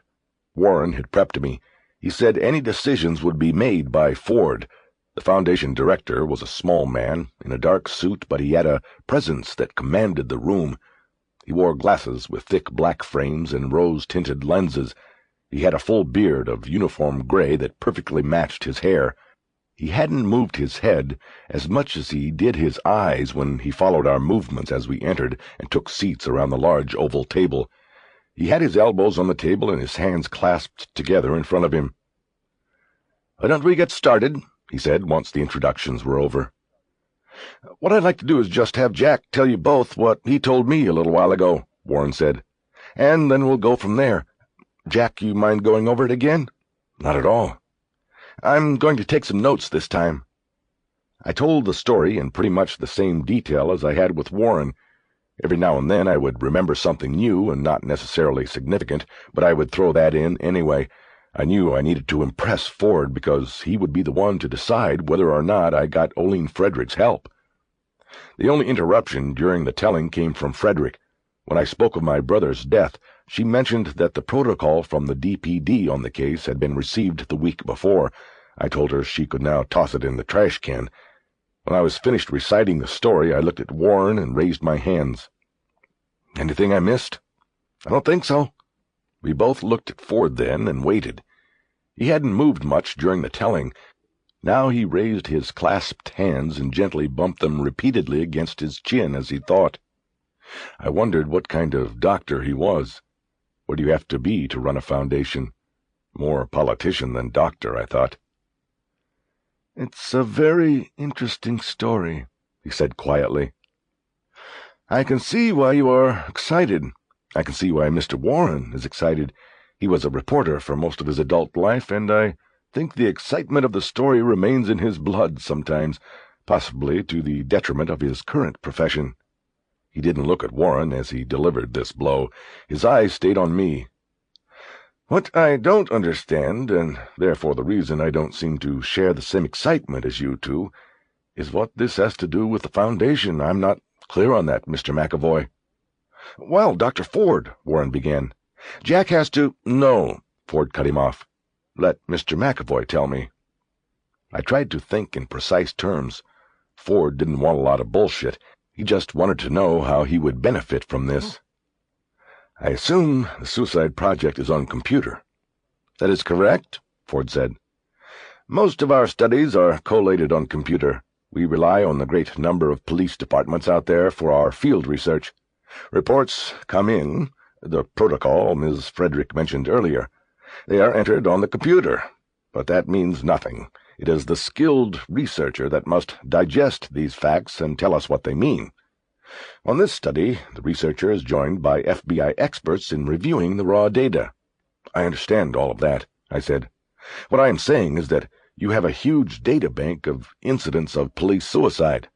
Warren had prepped me. He said any decisions would be made by Ford. The Foundation director was a small man, in a dark suit, but he had a presence that commanded the room. He wore glasses with thick black frames and rose-tinted lenses. He had a full beard of uniform gray that perfectly matched his hair. He hadn't moved his head as much as he did his eyes when he followed our movements as we entered and took seats around the large oval table. He had his elbows on the table and his hands clasped together in front of him. "Why don't we get started?" he said once the introductions were over. "What I'd like to do is just have Jack tell you both what he told me a little while ago," Warren said. "And then we'll go from there. Jack, you mind going over it again?" "Not at all." "I'm going to take some notes this time." I told the story in pretty much the same detail as I had with Warren. Every now and then I would remember something new and not necessarily significant, but I would throw that in anyway. I knew I needed to impress Ford because he would be the one to decide whether or not I got Oline Frederick's help. The only interruption during the telling came from Frederick. When I spoke of my brother's death, she mentioned that the protocol from the DPD on the case had been received the week before. I told her she could now toss it in the trash can. When I was finished reciting the story, I looked at Warren and raised my hands. "Anything I missed?" "I don't think so." We both looked at Ford then and waited. He hadn't moved much during the telling. Now he raised his clasped hands and gently bumped them repeatedly against his chin as he thought. I wondered what kind of doctor he was. What do you have to be to run a foundation? More politician than doctor, I thought. "It's a very interesting story," he said quietly. "I can see why you are excited. I can see why Mr. Warren is excited. He was a reporter for most of his adult life, and I think the excitement of the story remains in his blood sometimes, possibly to the detriment of his current profession. He didn't look at Warren as he delivered this blow. His eyes stayed on me. What I don't understand, and therefore the reason I don't seem to share the same excitement as you two, is what this has to do with the Foundation. I'm not clear on that, Mr. McAvoy. Well, Dr. Ford, Warren began. Jack has to— No, Ford cut him off. Let Mr. McAvoy tell me. I tried to think in precise terms. Ford didn't want a lot of bullshit. He just wanted to know how he would benefit from this. I assume the suicide project is on computer. That is correct, Ford said. Most of our studies are collated on computer. We rely on the great number of police departments out there for our field research. Reports come in, the protocol Ms. Frederick mentioned earlier. They are entered on the computer, but that means nothing. It is the skilled researcher that must digest these facts and tell us what they mean. On this study, the researcher is joined by FBI experts in reviewing the raw data. I understand all of that, I said. What I am saying is that you have a huge data bank of incidents of police suicide.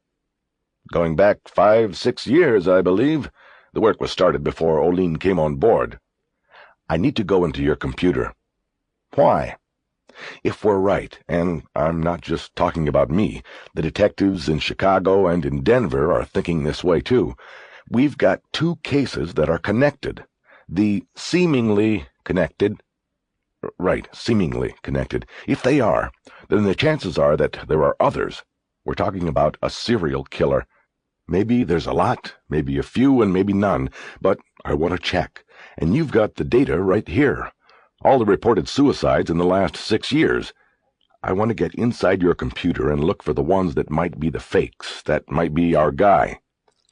Going back 5-6 years, I believe. The work was started before Olin came on board. I need to go into your computer. Why? If we're right, and I'm not just talking about me, the detectives in Chicago and in Denver are thinking this way too. We've got 2 cases that are connected. The seemingly connected— Right, seemingly connected. If they are, then the chances are that there are others. We're talking about a serial killer. Maybe there's a lot, maybe a few, and maybe none, but I want to check, and you've got the data right here. All the reported suicides in the last 6 years. I want to get inside your computer and look for the ones that might be the fakes, that might be our guy.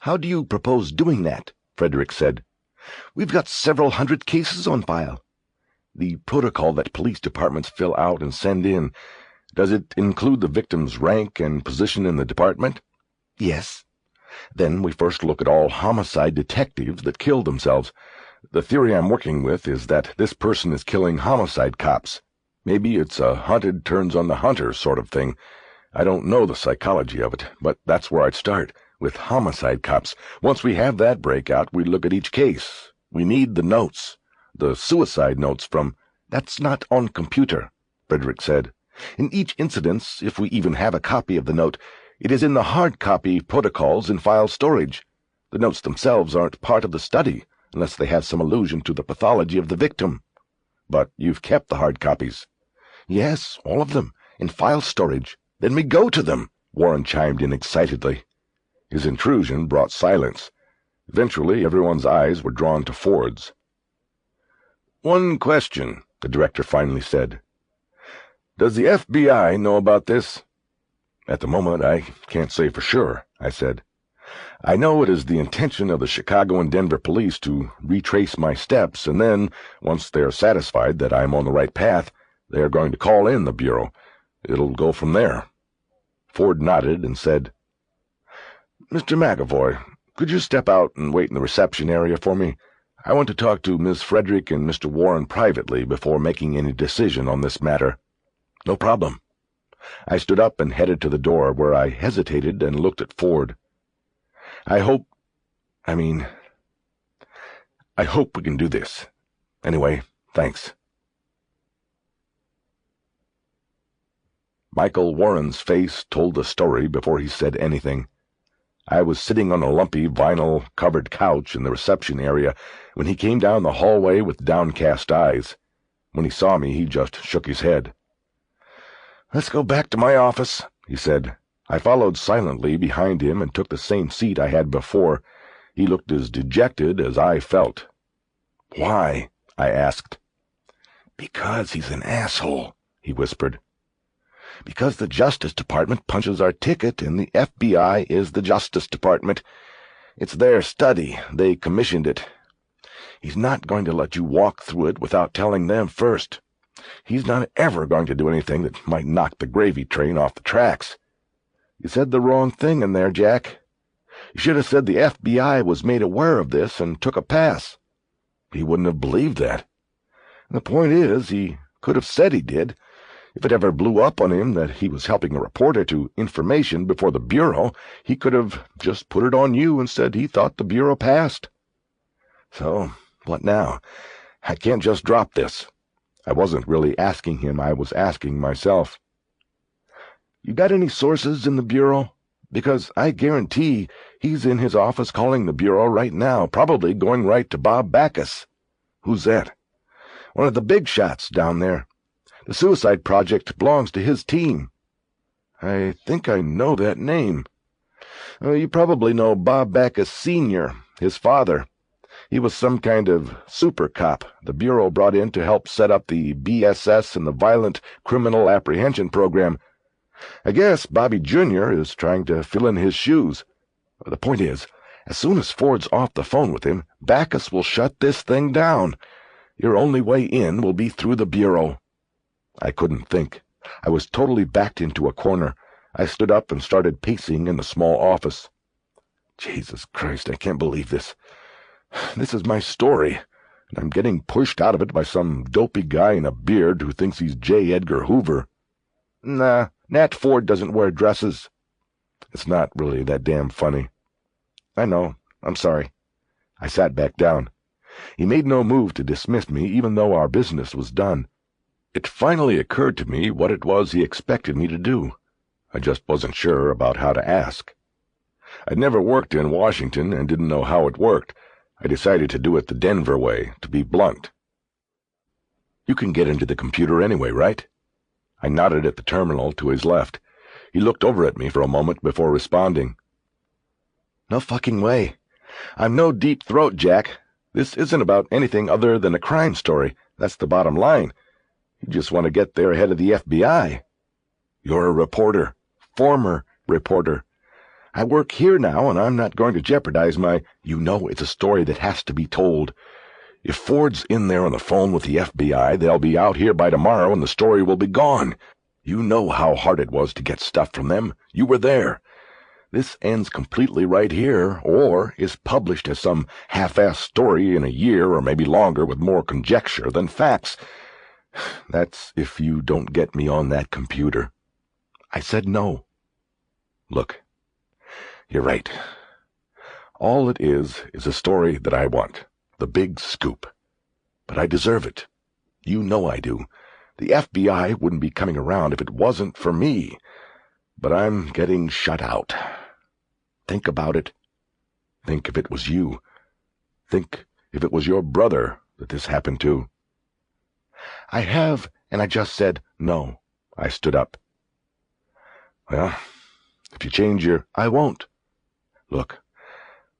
How do you propose doing that? Frederick said. We've got several hundred cases on file. The protocol that police departments fill out and send in, does it include the victim's rank and position in the department? Yes. Then we first look at all homicide detectives that killed themselves. The theory I'm working with is that this person is killing homicide cops. Maybe it's a hunted turns on the hunter sort of thing. I don't know the psychology of it, but that's where I'd start, with homicide cops. Once we have that breakout, we look at each case. We need the notes. The suicide notes from— That's not on computer, Frederick said. In each incident, if we even have a copy of the note, it is in the hard copy protocols in file storage. The notes themselves aren't part of the study, unless they have some allusion to the pathology of the victim. But you've kept the hard copies. Yes, all of them, in file storage. Then we go to them, Warren chimed in excitedly. His intrusion brought silence. Eventually, everyone's eyes were drawn to Ford's. One question, the director finally said. Does the FBI know about this? At the moment, I can't say for sure, I said. I know it is the intention of the Chicago and Denver police to retrace my steps, and then, once they are satisfied that I am on the right path, they are going to call in the Bureau. It'll go from there. Ford nodded and said, Mr. McAvoy, could you step out and wait in the reception area for me? I want to talk to Miss Frederick and Mr. Warren privately before making any decision on this matter. No problem. I stood up and headed to the door, where I hesitated and looked at Ford. I hope we can do this. Anyway, thanks. Michael Warren's face told the story before he said anything. I was sitting on a lumpy vinyl-covered couch in the reception area when he came down the hallway with downcast eyes. When he saw me, he just shook his head. Let's go back to my office, he said. I followed silently behind him and took the same seat I had before. He looked as dejected as I felt. Why? I asked. Because he's an asshole, he whispered. Because the Justice Department punches our ticket, and the FBI is the Justice Department. It's their study. They commissioned it. He's not going to let you walk through it without telling them first. He's not ever going to do anything that might knock the gravy train off the tracks. You said the wrong thing in there, Jack. You should have said the FBI was made aware of this and took a pass. He wouldn't have believed that. The point is, he could have said he did. If it ever blew up on him that he was helping a reporter to information before the Bureau, he could have just put it on you and said he thought the Bureau passed. So, what now? I can't just drop this. I wasn't really asking him, I was asking myself. You got any sources in the Bureau? Because I guarantee he's in his office calling the Bureau right now, probably going right to Bob Backus. Who's that? One of the big shots down there. The suicide project belongs to his team. I think I know that name. You probably know Bob Backus Sr., his father. He was some kind of super cop the Bureau brought in to help set up the BSS and the Violent Criminal Apprehension Program. I guess Bobby Jr. is trying to fill in his shoes. The point is, as soon as Ford's off the phone with him, Backus will shut this thing down. Your only way in will be through the Bureau. I couldn't think. I was totally backed into a corner. I stood up and started pacing in the small office. Jesus Christ, I can't believe this. This is my story, and I'm getting pushed out of it by some dopey guy in a beard who thinks he's J. Edgar Hoover. Nah, Nat Ford doesn't wear dresses. It's not really that damn funny. I know. I'm sorry. I sat back down. He made no move to dismiss me, even though our business was done. It finally occurred to me what it was he expected me to do. I just wasn't sure about how to ask. I'd never worked in Washington and didn't know how it worked. I decided to do it the Denver way, to be blunt. You can get into the computer anyway, right? I nodded at the terminal to his left. He looked over at me for a moment before responding. No fucking way. I'm no deep throat, Jack. This isn't about anything other than a crime story. That's the bottom line. You just want to get there ahead of the FBI. You're a reporter. Former reporter. I work here now, and I'm not going to jeopardize my... You know it's a story that has to be told. If Ford's in there on the phone with the FBI, they'll be out here by tomorrow, and the story will be gone. You know how hard it was to get stuff from them. You were there. This ends completely right here, or is published as some half-assed story in a year or maybe longer with more conjecture than facts. That's if you don't get me on that computer. I said no. Look, you're right. All it is a story that I want, the big scoop. But I deserve it. You know I do. The FBI wouldn't be coming around if it wasn't for me. But I'm getting shut out. Think about it. Think if it was you. Think if it was your brother that this happened to. I have, and I just said no. I stood up. Well, if you change your... I won't. Look,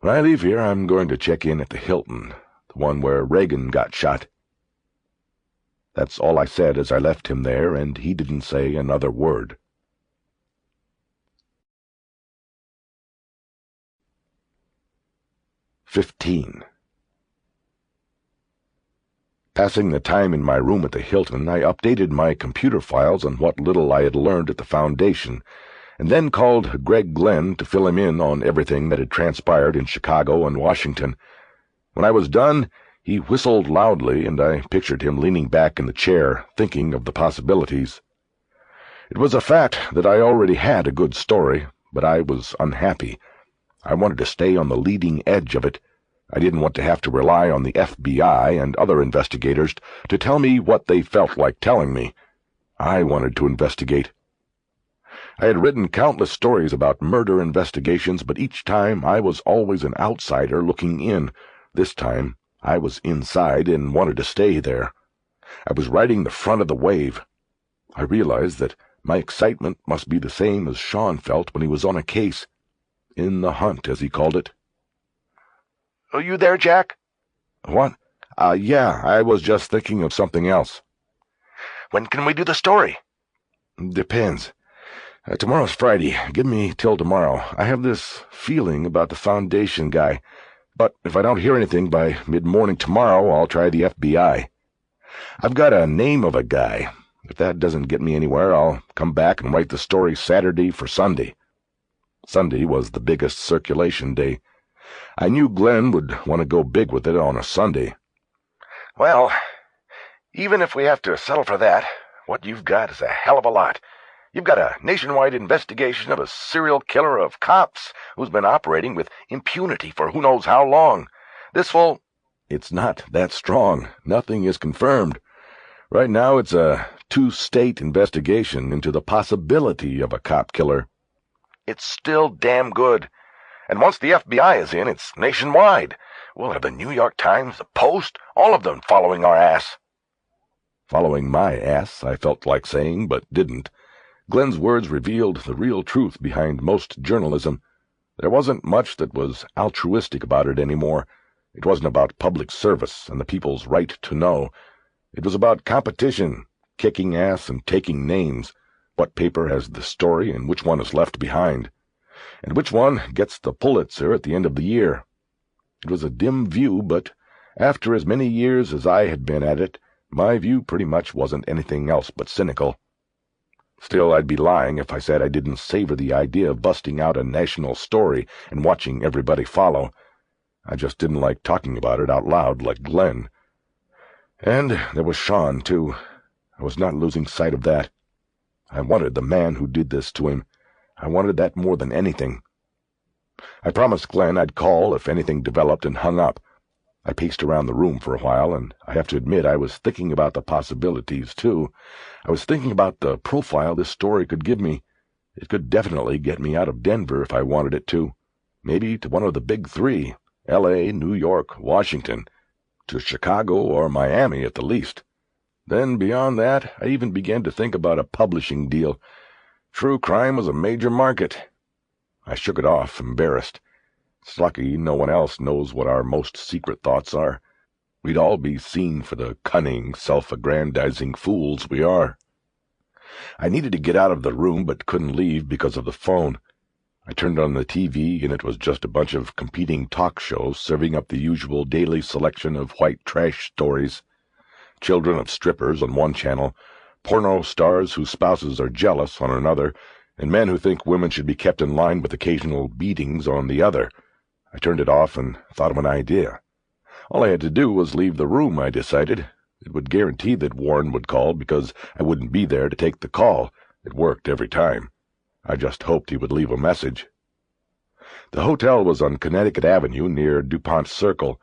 when I leave here, I'm going to check in at the Hilton, the one where Reagan got shot. That's all I said as I left him there, and he didn't say another word. 15. Passing the time in my room at the Hilton, I updated my computer files on what little I had learned at the Foundation, and then called Greg Glenn to fill him in on everything that had transpired in Chicago and Washington. When I was done, he whistled loudly, and I pictured him leaning back in the chair, thinking of the possibilities. It was a fact that I already had a good story, but I was unhappy. I wanted to stay on the leading edge of it. I didn't want to have to rely on the FBI and other investigators to tell me what they felt like telling me. I wanted to investigate. I had written countless stories about murder investigations, but each time I was always an outsider looking in. This time I was inside and wanted to stay there. I was riding the front of the wave. I realized that my excitement must be the same as Shawn felt when he was on a case. In the hunt, as he called it. Are you there, Jack? What? Yeah, I was just thinking of something else. When can we do the story? Depends. Tomorrow's Friday. Give me till tomorrow. I have this feeling about the Foundation guy, but if I don't hear anything by mid-morning tomorrow, I'll try the FBI. I've got a name of a guy. If that doesn't get me anywhere, I'll come back and write the story Saturday for Sunday. Sunday was the biggest circulation day. I knew Glenn would want to go big with it on a Sunday. Well, Even if we have to settle for that, what you've got is a hell of a lot. You've got a nationwide investigation of a serial killer of cops who's been operating with impunity for who knows how long. This will... It's not that strong. Nothing is confirmed. Right now it's a 2-state investigation into the possibility of a cop killer. It's still damn good. And once the FBI is in, it's nationwide. We'll have the New York Times, the Post, all of them following our ass. Following my ass, I felt like saying, but didn't. Glenn's words revealed the real truth behind most journalism. There wasn't much that was altruistic about it anymore. It wasn't about public service and the people's right to know. It was about competition, kicking ass and taking names. What paper has the story and which one is left behind? And which one gets the Pulitzer at the end of the year? It was a dim view, but after as many years as I had been at it, my view pretty much wasn't anything else but cynical. Still, I'd be lying if I said I didn't savor the idea of busting out a national story and watching everybody follow. I just didn't like talking about it out loud like Glenn. And there was Shawn, too. I was not losing sight of that. I wanted the man who did this to him. I wanted that more than anything. I promised Glenn I'd call if anything developed and hung up. I paced around the room for a while, and I have to admit I was thinking about the possibilities, too. I was thinking about the profile this story could give me. It could definitely get me out of Denver if I wanted it to. Maybe to one of the big 3, L.A., New York, Washington, to Chicago or Miami at the least. Then, beyond that, I even began to think about a publishing deal. True crime was a major market. I shook it off, embarrassed. It's lucky no one else knows what our most secret thoughts are. We'd all be seen for the cunning, self-aggrandizing fools we are. I needed to get out of the room but couldn't leave because of the phone. I turned on the TV, and it was just a bunch of competing talk shows serving up the usual daily selection of white trash stories. Children of strippers on one channel, porno stars whose spouses are jealous on another, and men who think women should be kept in line with occasional beatings on the other. I turned it off and thought of an idea. All I had to do was leave the room, I decided. It would guarantee that Warren would call because I wouldn't be there to take the call. It worked every time. I just hoped he would leave a message. The hotel was on Connecticut Avenue near DuPont Circle.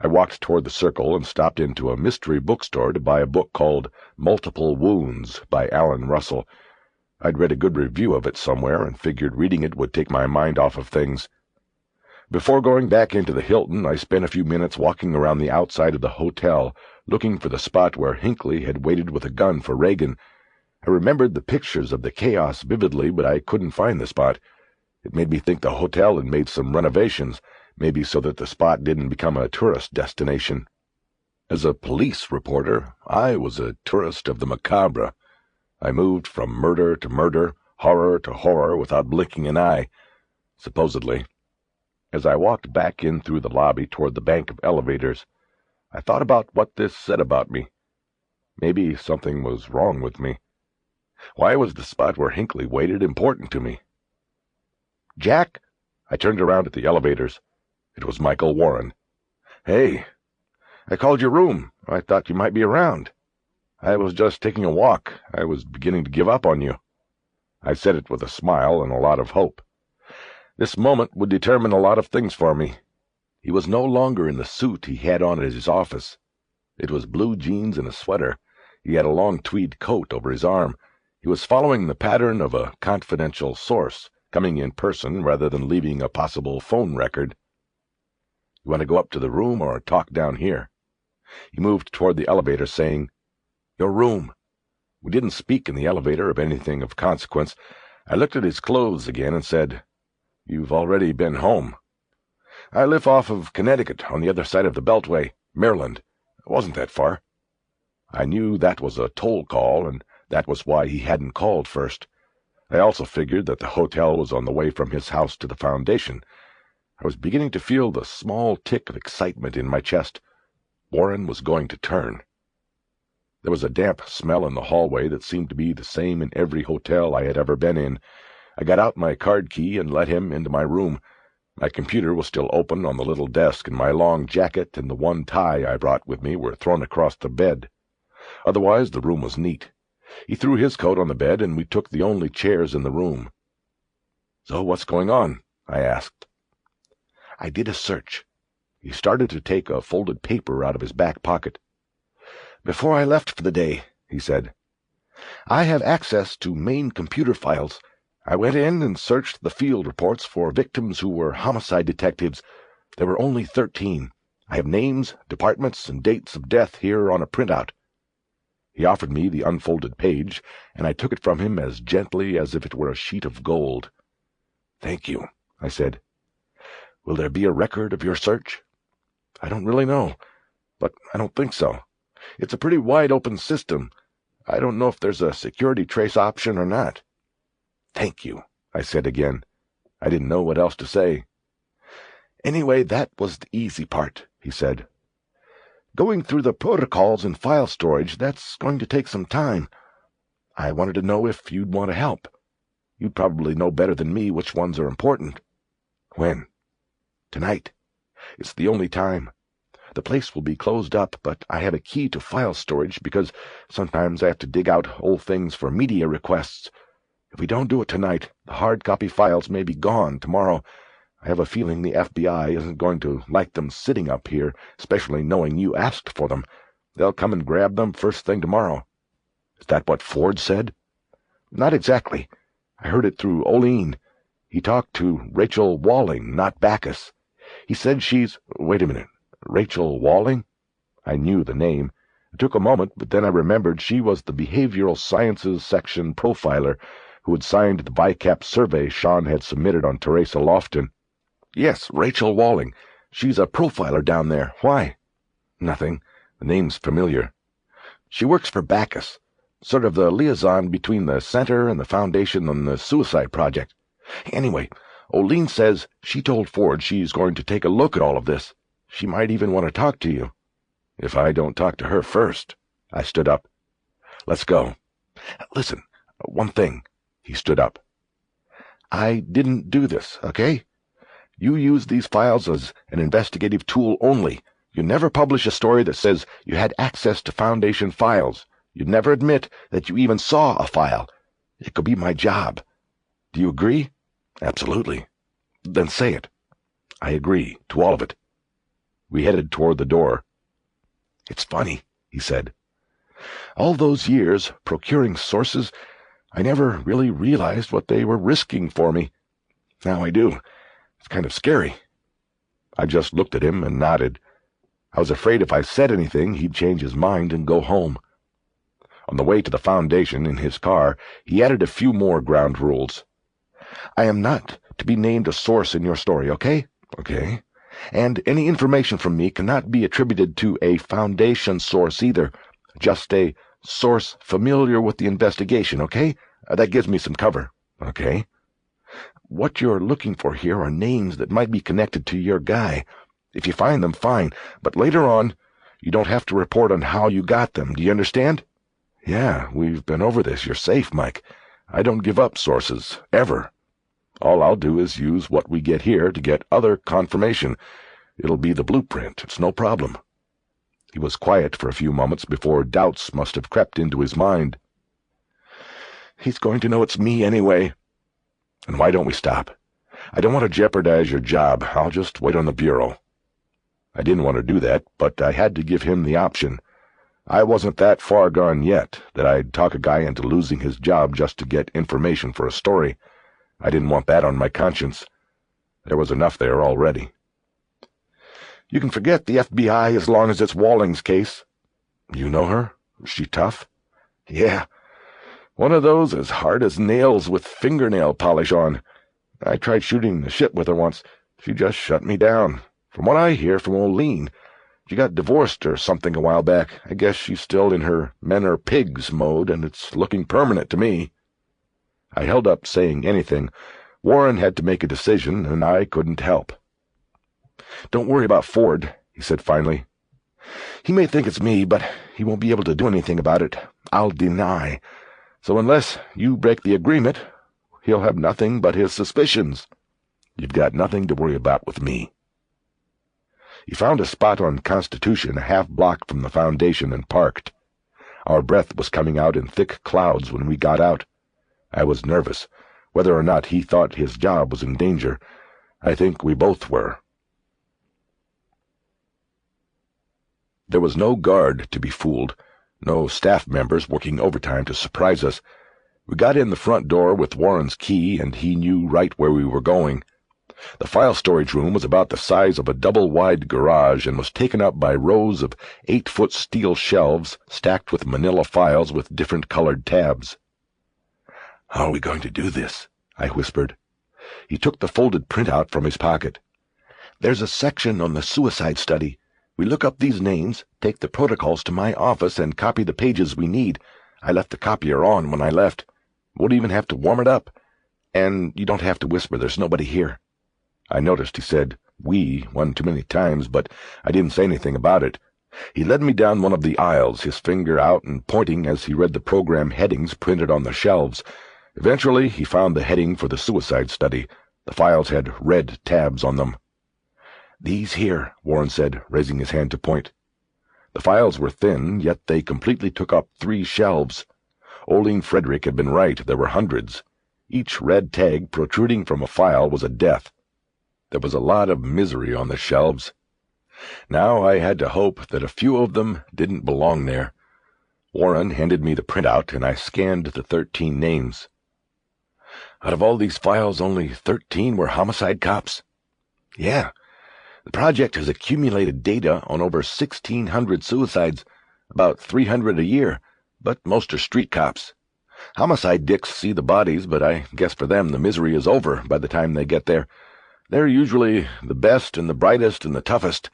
I walked toward the Circle and stopped into a mystery bookstore to buy a book called Multiple Wounds by Alan Russell. I'd read a good review of it somewhere and figured reading it would take my mind off of things. Before going back into the Hilton, I spent a few minutes walking around the outside of the hotel, looking for the spot where Hinckley had waited with a gun for Reagan. I remembered the pictures of the chaos vividly, but I couldn't find the spot. It made me think the hotel had made some renovations, maybe so that the spot didn't become a tourist destination. As a police reporter, I was a tourist of the macabre. I moved from murder to murder, horror to horror without blinking an eye, supposedly. As I walked back in through the lobby toward the bank of elevators, I thought about what this said about me. Maybe something was wrong with me. Why was the spot where Hinckley waited important to me? "Jack?" I turned around at the elevators. It was Michael Warren. "Hey, I called your room. I thought you might be around." "I was just taking a walk. I was beginning to give up on you." I said it with a smile and a lot of hope. This moment would determine a lot of things for me. He was no longer in the suit he had on at his office. It was blue jeans and a sweater. He had a long tweed coat over his arm. He was following the pattern of a confidential source, coming in person rather than leaving a possible phone record. "You want to go up to the room or talk down here?" He moved toward the elevator, saying, "Your room." We didn't speak in the elevator of anything of consequence. I looked at his clothes again and said, "You've already been home." "I live off of Connecticut, on the other side of the Beltway, Maryland. It wasn't that far." I knew that was a toll call, and that was why he hadn't called first. I also figured that the hotel was on the way from his house to the foundation. I was beginning to feel the small tick of excitement in my chest. Warren was going to turn. There was a damp smell in the hallway that seemed to be the same in every hotel I had ever been in. I got out my card key and let him into my room. My computer was still open on the little desk, and my long jacket and the one tie I brought with me were thrown across the bed. Otherwise, the room was neat. He threw his coat on the bed, and we took the only chairs in the room. "So what's going on?" I asked. "I did a search." He started to take a folded paper out of his back pocket. "Before I left for the day," he said, "I have access to main computer files. I went in and searched the field reports for victims who were homicide detectives. There were only 13. I have names, departments, and dates of death here on a printout." He offered me the unfolded page, and I took it from him as gently as if it were a sheet of gold. "Thank you," I said. "Will there be a record of your search?" "I don't really know, but I don't think so. It's a pretty wide-open system. I don't know if there's a security trace option or not." "Thank you," I said again. I didn't know what else to say. "Anyway, that was the easy part," he said. "Going through the protocols and file storage, that's going to take some time. I wanted to know if you'd want to help. You'd probably know better than me which ones are important." "When?" "Tonight. It's the only time. The place will be closed up, but I have a key to file storage because sometimes I have to dig out old things for media requests. If we don't do it tonight, the hard copy files may be gone tomorrow. I have a feeling the FBI isn't going to like them sitting up here, especially knowing you asked for them. They'll come and grab them first thing tomorrow." "Is that what Ford said?" "Not exactly. I heard it through Olene. He talked to Rachel Walling, not Backus. He said she's— Wait a minute. Rachel Walling?" I knew the name. It took a moment, but then I remembered she was the Behavioral Sciences Section profiler who had signed the VICAP survey Shawn had submitted on Teresa Lofton. "Yes, Rachel Walling. She's a profiler down there. Why?" "Nothing. The name's familiar." "She works for Backus, sort of the liaison between the center and the foundation on the suicide project. Anyway, Olene says she told Ford she's going to take a look at all of this. She might even want to talk to you." "If I don't talk to her first." I stood up. "Let's go. Listen, one thing." He stood up. "I didn't do this, okay? You use these files as an investigative tool only. You never publish a story that says you had access to Foundation files. You never admit that you even saw a file. It could be my job. Do you agree?" "Absolutely." "Then say it." "I agree to all of it." We headed toward the door. "It's funny," he said. "All those years procuring sources, I never really realized what they were risking for me. Now I do. It's kind of scary." I just looked at him and nodded. I was afraid if I said anything, he'd change his mind and go home. On the way to the Foundation in his car, he added a few more ground rules. "I am not to be named a source in your story, okay?" "Okay." "And any information from me cannot be attributed to a Foundation source either. Just a source familiar with the investigation, okay? That gives me some cover." "Okay." "What you're looking for here are names that might be connected to your guy. If you find them, fine, but later on, you don't have to report on how you got them. Do you understand?" "Yeah, we've been over this. You're safe, Mike. I don't give up sources, ever. All I'll do is use what we get here to get other confirmation. It'll be the blueprint. It's no problem." He was quiet for a few moments before doubts must have crept into his mind. "He's going to know it's me anyway." "And why don't we stop? I don't want to jeopardize your job. I'll just wait on the bureau." I didn't want to do that, but I had to give him the option. I wasn't that far gone yet that I'd talk a guy into losing his job just to get information for a story. I didn't want that on my conscience. There was enough there already. "You can forget the FBI as long as it's Walling's case." "You know her? Is she tough?" "Yeah. One of those as hard as nails with fingernail polish on. I tried shooting the shit with her once. She just shut me down. From what I hear from Olene, she got divorced or something a while back. I guess she's still in her men are pigs mode, and it's looking permanent to me." I held up saying anything. Warren had to make a decision, and I couldn't help. "Don't worry about Ford," he said finally. "He may think it's me, but he won't be able to do anything about it. I'll deny. So unless you break the agreement, he'll have nothing but his suspicions. You've got nothing to worry about with me." He found a spot on Constitution a half block from the Foundation and parked. Our breath was coming out in thick clouds when we got out. I was nervous. Whether or not he thought his job was in danger, I think we both were. There was no guard to be fooled, no staff members working overtime to surprise us. We got in the front door with Warren's key, and he knew right where we were going. The file storage room was about the size of a double-wide garage and was taken up by rows of 8-foot steel shelves stacked with manila files with different colored tabs. "How are we going to do this?" I whispered. He took the folded printout from his pocket. "There's a section on the suicide study. We look up these names, take the protocols to my office, and copy the pages we need. I left the copier on when I left. Won't even have to warm it up. And you don't have to whisper, there's nobody here." I noticed he said "we" one too many times, but I didn't say anything about it. He led me down one of the aisles, his finger out and pointing as he read the program headings printed on the shelves. Eventually, he found the heading for the suicide study. The files had red tabs on them. "These here," Warren said, raising his hand to point. The files were thin, yet they completely took up 3 shelves. Oline Frederick had been right, there were hundreds. Each red tag protruding from a file was a death. There was a lot of misery on the shelves. Now I had to hope that a few of them didn't belong there. Warren handed me the printout, and I scanned the 13 names. "Out of all these files, only 13 were homicide cops?" "Yeah. The project has accumulated data on over 1,600 suicides, about 300 a year, but most are street cops. Homicide dicks see the bodies, but I guess for them the misery is over by the time they get there. They're usually the best and the brightest and the toughest.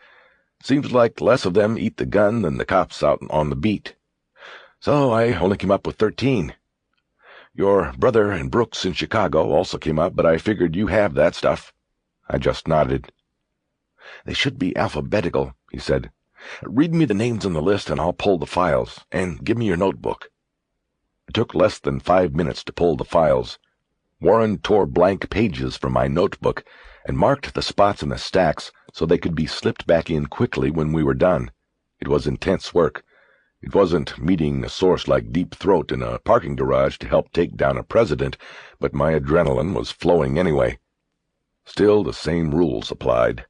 Seems like less of them eat the gun than the cops out on the beat. So I only came up with 13. Your brother and Brooks in Chicago also came up, but I figured you have that stuff." I just nodded. "They should be alphabetical," he said. "Read me the names on the list and I'll pull the files. And give me your notebook." It took less than 5 minutes to pull the files. Warren tore blank pages from my notebook and marked the spots in the stacks so they could be slipped back in quickly when we were done. It was intense work. It wasn't meeting a source like Deep Throat in a parking garage to help take down a president, but my adrenaline was flowing anyway. Still, the same rules applied.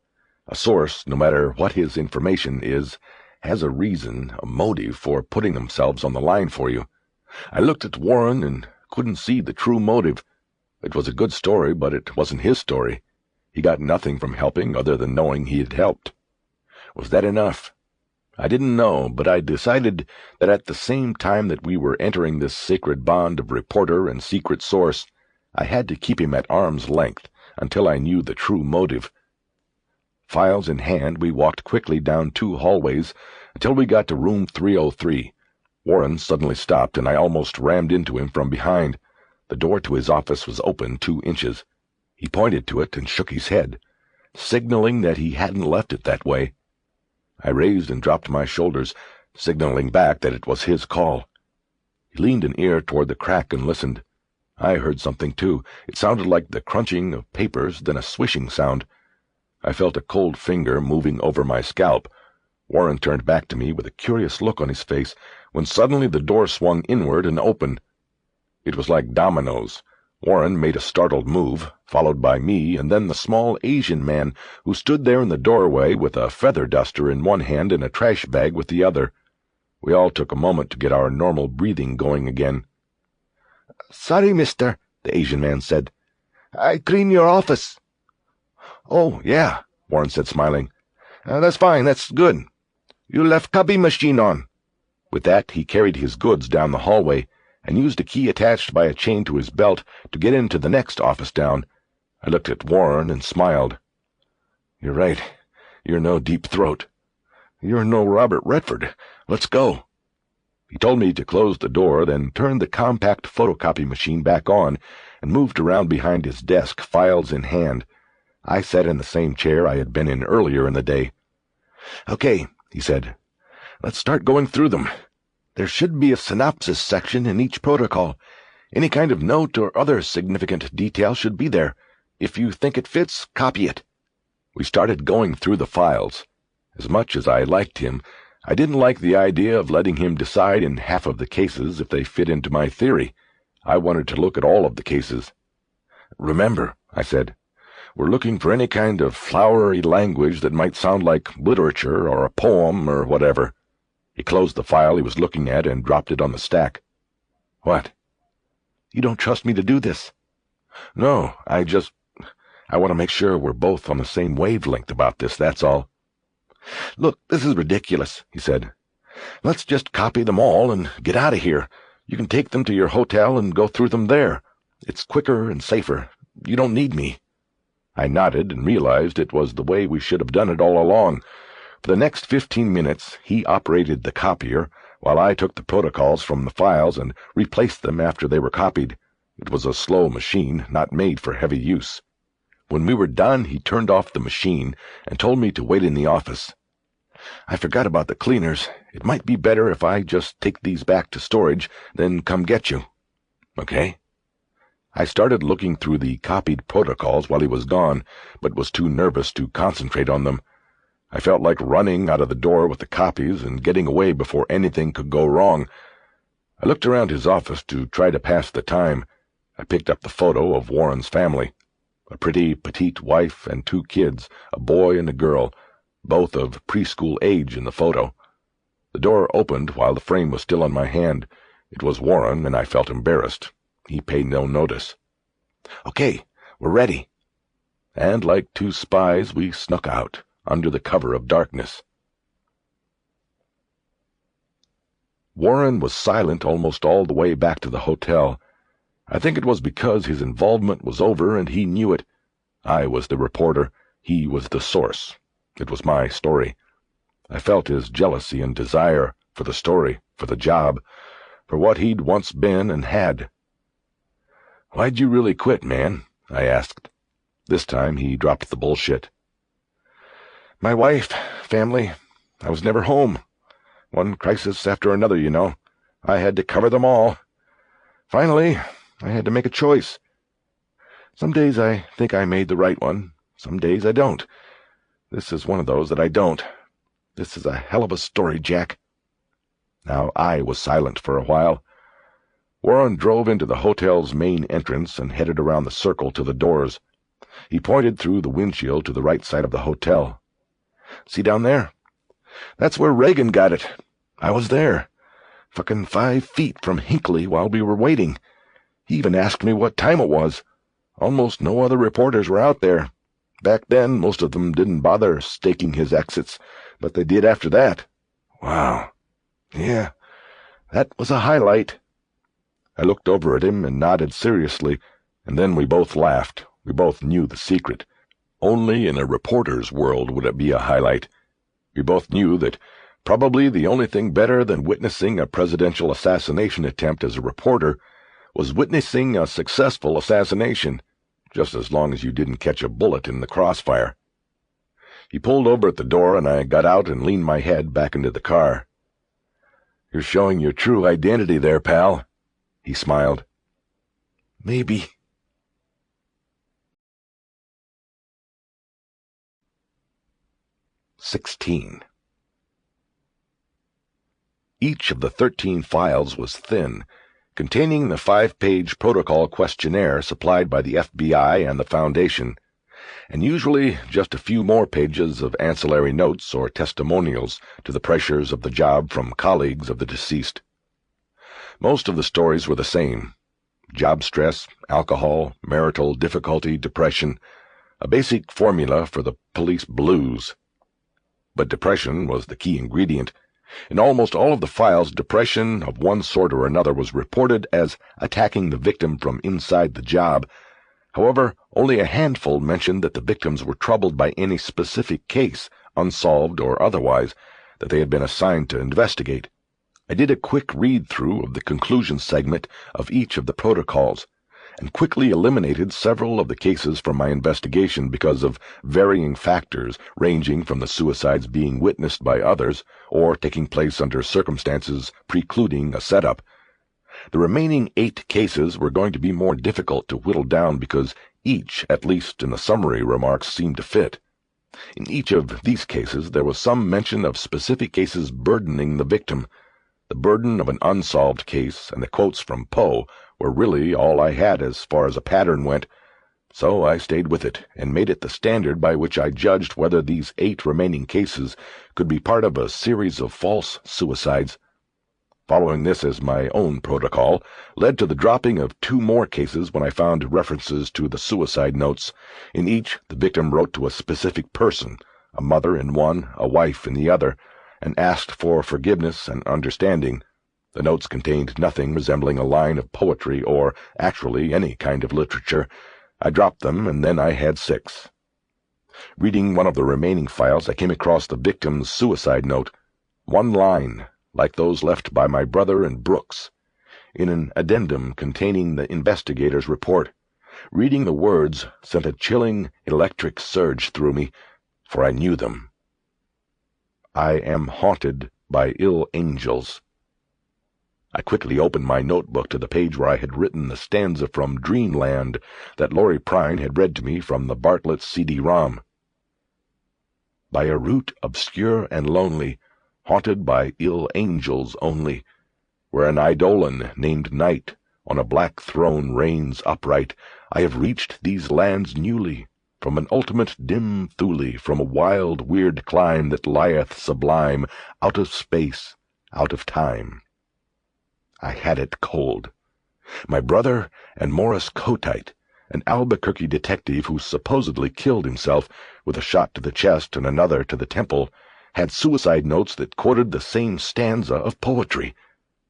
A source, no matter what his information is, has a reason, a motive for putting themselves on the line for you. I looked at Warren and couldn't see the true motive. It was a good story, but it wasn't his story. He got nothing from helping other than knowing he had helped. Was that enough? I didn't know, but I decided that at the same time that we were entering this sacred bond of reporter and secret source, I had to keep him at arm's length until I knew the true motive. Files in hand, we walked quickly down 2 hallways until we got to room 303. Warren suddenly stopped, and I almost rammed into him from behind. The door to his office was open 2 inches. He pointed to it and shook his head, signaling that he hadn't left it that way. I raised and dropped my shoulders, signaling back that it was his call. He leaned an ear toward the crack and listened. I heard something, too. It sounded like the crunching of papers, then a swishing sound. I felt a cold finger moving over my scalp. Warren turned back to me with a curious look on his face, when suddenly the door swung inward and opened. It was like dominoes. Warren made a startled move, followed by me, and then the small Asian man who stood there in the doorway with a feather duster in one hand and a trash bag with the other. We all took a moment to get our normal breathing going again. "Sorry, mister," the Asian man said. "I clean your office." "Oh, yeah," Warren said, smiling. "That's fine, that's good. You left copy machine on." With that, he carried his goods down the hallway and used a key attached by a chain to his belt to get into the next office down. I looked at Warren and smiled. "You're right. You're no Deep Throat. You're no Robert Redford. Let's go." He told me to close the door, then turned the compact photocopy machine back on and moved around behind his desk, files in hand. I sat in the same chair I had been in earlier in the day. "Okay," he said. "Let's start going through them. There should be a synopsis section in each protocol. Any kind of note or other significant detail should be there. If you think it fits, copy it." We started going through the files. As much as I liked him, I didn't like the idea of letting him decide in half of the cases if they fit into my theory. I wanted to look at all of the cases. "Remember," I said, "we're looking for any kind of flowery language that might sound like literature or a poem or whatever." He closed the file he was looking at and dropped it on the stack. "What?" "You don't trust me to do this?" "No, I want to make sure we're both on the same wavelength about this, that's all." "Look, this is ridiculous," he said. "Let's just copy them all and get out of here. You can take them to your hotel and go through them there. It's quicker and safer. You don't need me." I nodded and realized it was the way we should have done it all along. For the next 15 minutes, he operated the copier, while I took the protocols from the files and replaced them after they were copied. It was a slow machine, not made for heavy use. When we were done, he turned off the machine and told me to wait in the office. "I forgot about the cleaners. It might be better if I just take these back to storage, then come get you." "Okay." I started looking through the copied protocols while he was gone, but was too nervous to concentrate on them. I felt like running out of the door with the copies and getting away before anything could go wrong. I looked around his office to try to pass the time. I picked up the photo of Warren's family. A pretty, petite wife and 2 kids, a boy and a girl, both of preschool age in the photo. The door opened while the frame was still on my hand. It was Warren, and I felt embarrassed. He paid no notice. "Okay, we're ready." And like 2 spies, we snuck out, under the cover of darkness. Warren was silent almost all the way back to the hotel. I think it was because his involvement was over and he knew it. I was the reporter. He was the source. It was my story. I felt his jealousy and desire for the story, for the job, for what he'd once been and had. "Why'd you really quit, man?" I asked. This time he dropped the bullshit. "My wife, family. I was never home. One crisis after another, you know. I had to cover them all. Finally, I had to make a choice. Some days I think I made the right one. Some days I don't. This is one of those that I don't. This is a hell of a story, Jack." Now I was silent for a while. Warren drove into the hotel's main entrance and headed around the circle to the doors. He pointed through the windshield to the right side of the hotel. "See down there? That's where Reagan got it. I was there. Fucking 5 feet from Hinckley while we were waiting. He even asked me what time it was. Almost no other reporters were out there. Back then, most of them didn't bother staking his exits, but they did after that. Wow. Yeah, that was a highlight." I looked over at him and nodded seriously, and then we both laughed. We both knew the secret. Only in a reporter's world would it be a highlight. We both knew that probably the only thing better than witnessing a presidential assassination attempt as a reporter was witnessing a successful assassination, just as long as you didn't catch a bullet in the crossfire. He pulled over at the door, and I got out and leaned my head back into the car. "You're showing your true identity there, pal." He smiled. "Maybe." (16) Each of the 13 files was thin, containing the 5-page protocol questionnaire supplied by the FBI and the Foundation, and usually just a few more pages of ancillary notes or testimonials to the pressures of the job from colleagues of the deceased. Most of the stories were the same: job stress, alcohol, marital difficulty, depression, a basic formula for the police blues. But depression was the key ingredient. In almost all of the files, depression of one sort or another was reported as attacking the victim from inside the job. However, only a handful mentioned that the victims were troubled by any specific case, unsolved or otherwise, that they had been assigned to investigate. I did a quick read-through of the conclusion segment of each of the protocols, and quickly eliminated several of the cases from my investigation because of varying factors ranging from the suicides being witnessed by others or taking place under circumstances precluding a setup. The remaining 8 cases were going to be more difficult to whittle down because each, at least in the summary remarks, seemed to fit. In each of these cases there was some mention of specific cases burdening the victim. The burden of an unsolved case and the quotes from Poe were really all I had as far as a pattern went, so I stayed with it and made it the standard by which I judged whether these 8 remaining cases could be part of a series of false suicides. Following this as my own protocol led to the dropping of 2 more cases when I found references to the suicide notes. In each, the victim wrote to a specific person, a mother in one, a wife in the other, and asked for forgiveness and understanding. The notes contained nothing resembling a line of poetry or, actually, any kind of literature. I dropped them, and then I had 6. Reading one of the remaining files, I came across the victim's suicide note. 1 line, like those left by my brother and Brooks, in an addendum containing the investigator's report. Reading the words sent a chilling electric surge through me, for I knew them. I am haunted by ill angels. I quickly opened my notebook to the page where I had written the stanza from Dreamland that Laurie Prine had read to me from the Bartlett CD-ROM. By a route obscure and lonely, haunted by ill angels only, where an eidolon named Night on a black throne reigns upright, I have reached these lands newly, from an ultimate dim Thule, from a wild, weird clime that lieth sublime, out of space, out of time. I had it cold. My brother and Morris Kotite, an Albuquerque detective who supposedly killed himself with a shot to the chest and another to the temple, had suicide notes that quoted the same stanza of poetry.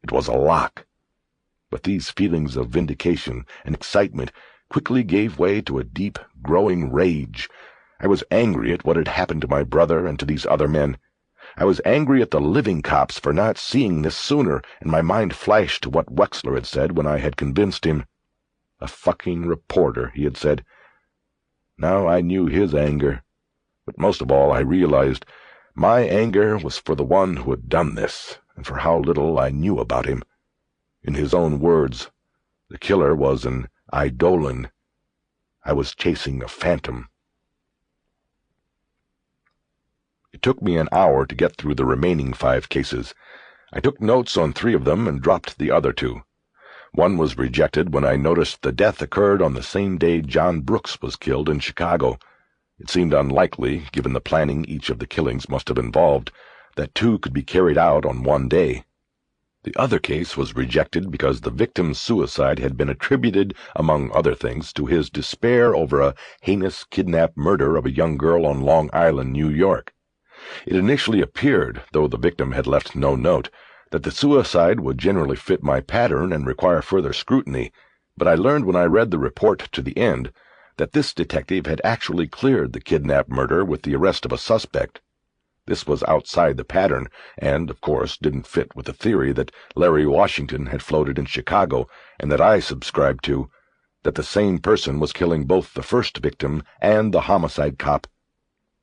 It was a lock. But these feelings of vindication and excitement quickly gave way to a deep, growing rage. I was angry at what had happened to my brother and to these other men. I was angry at the living cops for not seeing this sooner, and my mind flashed to what Wexler had said when I had convinced him. A fucking reporter, he had said. Now I knew his anger. But most of all, I realized my anger was for the one who had done this, and for how little I knew about him. In his own words, the killer was an eidolon. I was chasing a phantom. It took me an hour to get through the remaining 5 cases. I took notes on 3 of them and dropped the other 2. One was rejected when I noticed the death occurred on the same day John Brooks was killed in Chicago. It seemed unlikely, given the planning each of the killings must have involved, that 2 could be carried out on one day. The other case was rejected because the victim's suicide had been attributed, among other things, to his despair over a heinous kidnap murder of a young girl on Long Island, New York. It initially appeared, though the victim had left no note, that the suicide would generally fit my pattern and require further scrutiny, but I learned when I read the report to the end that this detective had actually cleared the kidnap murder with the arrest of a suspect. This was outside the pattern, and, of course, didn't fit with the theory that Larry Washington had floated in Chicago, and that I subscribed to, that the same person was killing both the first victim and the homicide cop.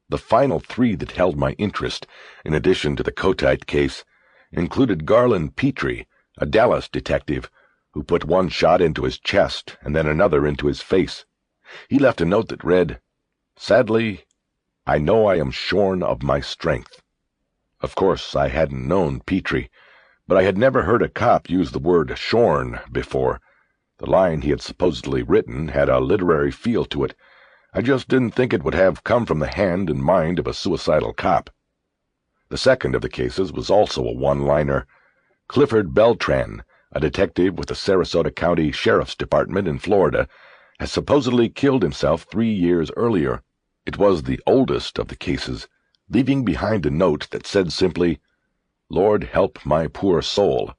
The final 3 that held my interest, in addition to the Kotite case, included Garland Petrie, a Dallas detective, who put 1 shot into his chest and then another into his face. He left a note that read, "Sadly, I know I am shorn of my strength." Of course, I hadn't known Petrie, but I had never heard a cop use the word shorn before. The line he had supposedly written had a literary feel to it. I just didn't think it would have come from the hand and mind of a suicidal cop. The second of the cases was also a one-liner. Clifford Beltran, a detective with the Sarasota County Sheriff's Department in Florida, has supposedly killed himself 3 years earlier. It was the oldest of the cases, leaving behind a note that said simply, "Lord help my poor soul."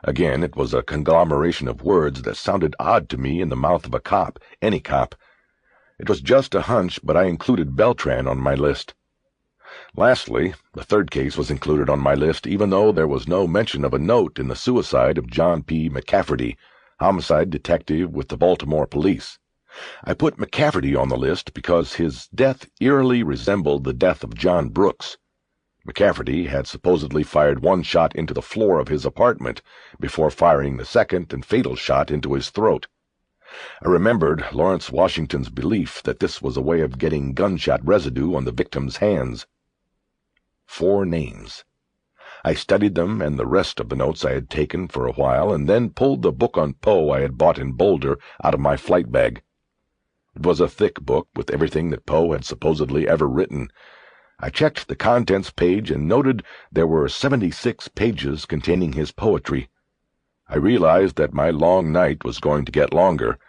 Again, it was a conglomeration of words that sounded odd to me in the mouth of a cop, any cop. It was just a hunch, but I included Beltran on my list. Lastly, the third case was included on my list, even though there was no mention of a note in the suicide of John P. McCafferty, homicide detective with the Baltimore police. I put McCafferty on the list because his death eerily resembled the death of John Brooks. McCafferty had supposedly fired 1 shot into the floor of his apartment before firing the second and fatal shot into his throat. I remembered Lawrence Washington's belief that this was a way of getting gunshot residue on the victim's hands. 4 names. I studied them and the rest of the notes I had taken for a while, and then pulled the book on Poe I had bought in Boulder out of my flight bag. It was a thick book with everything that Poe had supposedly ever written. I checked the contents page and noted there were 76 pages containing his poetry. I realized that my long night was going to get longer.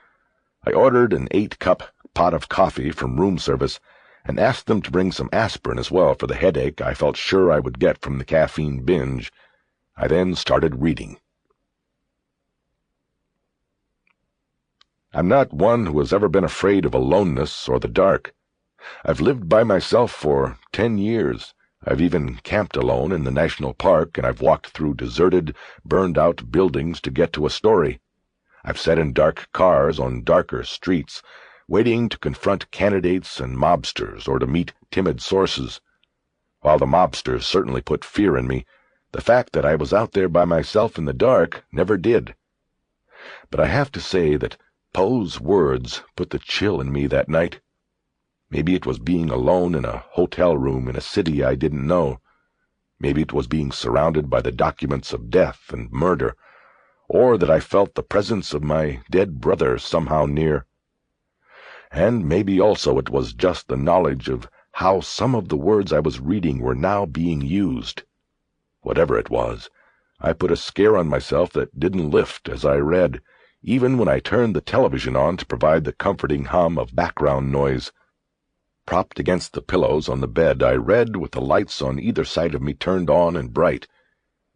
I ordered an 8-cup pot of coffee from room service and asked them to bring some aspirin as well for the headache I felt sure I would get from the caffeine binge. I then started reading. I'm not one who has ever been afraid of aloneness or the dark. I've lived by myself for 10 years. I've even camped alone in the national park, and I've walked through deserted, burned-out buildings to get to a story. I've sat in dark cars on darker streets, waiting to confront candidates and mobsters or to meet timid sources. While the mobsters certainly put fear in me, the fact that I was out there by myself in the dark never did. But I have to say that Poe's words put the chill in me that night. Maybe it was being alone in a hotel room in a city I didn't know. Maybe it was being surrounded by the documents of death and murder, or that I felt the presence of my dead brother somehow near. And maybe also it was just the knowledge of how some of the words I was reading were now being used. Whatever it was, I put a scare on myself that didn't lift as I read, even when I turned the television on to provide the comforting hum of background noise. Propped against the pillows on the bed, I read with the lights on either side of me turned on and bright.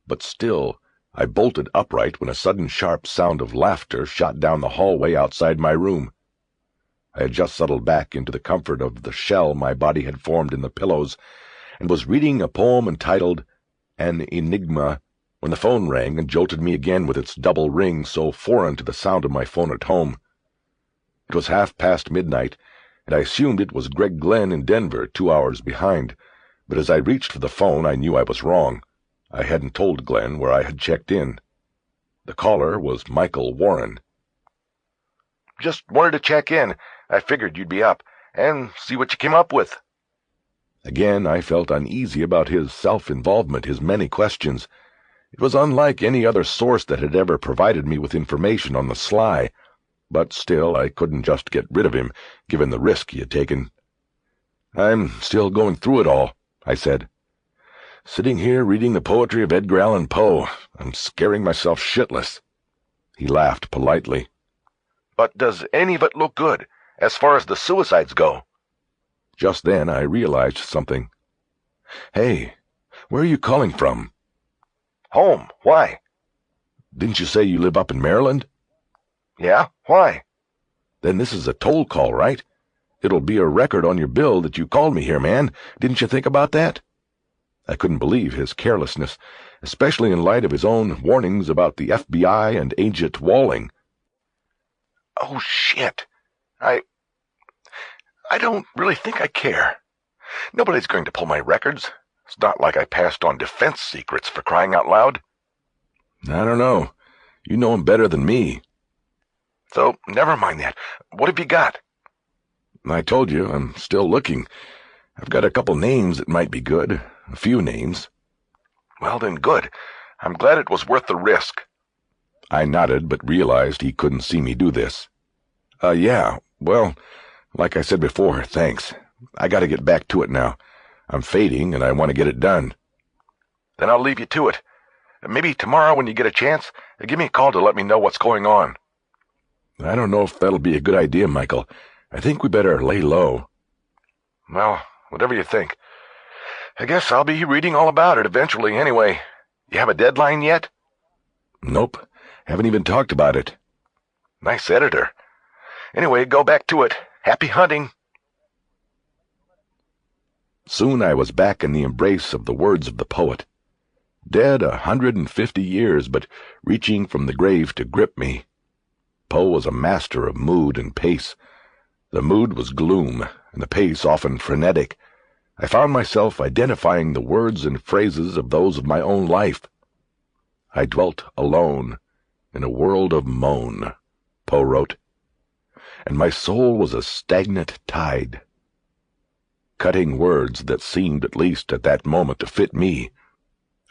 But still, I bolted upright when a sudden sharp sound of laughter shot down the hallway outside my room. I had just settled back into the comfort of the shell my body had formed in the pillows, and was reading a poem entitled An Enigma, when the phone rang and jolted me again with its double ring so foreign to the sound of my phone at home. It was midnight, and I assumed it was Greg Glenn in Denver, 2 hours behind, but as I reached for the phone I knew I was wrong. I hadn't told Glenn where I had checked in. The caller was Michael Warren. Just wanted to check in. I figured you'd be up, and see what you came up with. Again I felt uneasy about his self-involvement, his many questions. It was unlike any other source that had ever provided me with information on the sly. But still, I couldn't just get rid of him, given the risk he had taken. "I'm still going through it all," I said. "Sitting here reading the poetry of Edgar Allan Poe. I'm scaring myself shitless." He laughed politely. "But does any of it look good, as far as the suicides go?" Just then I realized something. "Hey, where are you calling from?" "Home. Why?" "Didn't you say you live up in Maryland?" "Yeah? Why?" "Then this is a toll call, right? It'll be a record on your bill that you called me here, man. Didn't you think about that?" I couldn't believe his carelessness, especially in light of his own warnings about the FBI and Agent Walling. "Oh, shit. I don't really think I care. Nobody's going to pull my records. It's not like I passed on defense secrets, for crying out loud." "I don't know. You know him better than me." "So, never mind that. What have you got?" "I told you, I'm still looking. I've got a couple names that might be good. A few names." "Well, then good. I'm glad it was worth the risk." I nodded, but realized he couldn't see me do this. Yeah, well, like I said before, thanks. I gotta get back to it now. I'm fading, and I want to get it done." "Then I'll leave you to it. Maybe tomorrow when you get a chance, give me a call to let me know what's going on." "I don't know if that'll be a good idea, Michael. I think we better lay low." "Well, whatever you think. I guess I'll be reading all about it eventually anyway. You have a deadline yet?" "Nope. Haven't even talked about it." "Nice editor. Anyway, go back to it. Happy hunting." Soon I was back in the embrace of the words of the poet. Dead 150 years, but reaching from the grave to grip me. Poe was a master of mood and pace. The mood was gloom, and the pace often frenetic. I found myself identifying the words and phrases of those of my own life. I dwelt alone in a world of moan, Poe wrote. and my soul was a stagnant tide. Cutting words that seemed, at least at that moment, to fit me,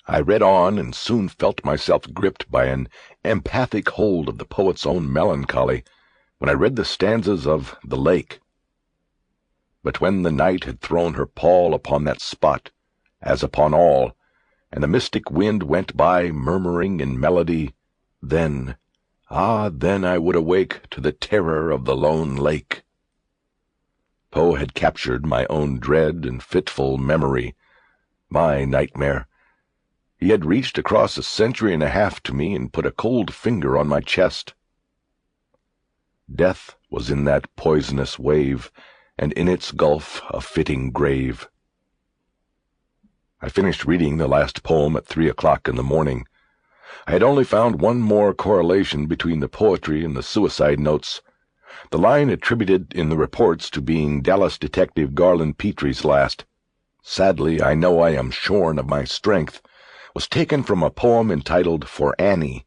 I read on and soon felt myself gripped by an empathic hold of the poet's own melancholy when I read the stanzas of The Lake. But when the night had thrown her pall upon that spot, as upon all, and the mystic wind went by murmuring in melody, then, then I would awake to the terror of the lone lake. Poe had captured my own dread and fitful memory, my nightmare. He had reached across a century and a half to me and put a cold finger on my chest. Death was in that poisonous wave, and in its gulf a fitting grave. I finished reading the last poem at 3 o'clock in the morning. I had only found one more correlation between the poetry and the suicide notes, the line attributed in the reports to being Dallas detective Garland Petrie's last. Sadly, I know I am shorn of my strength, was taken from a poem entitled For Annie,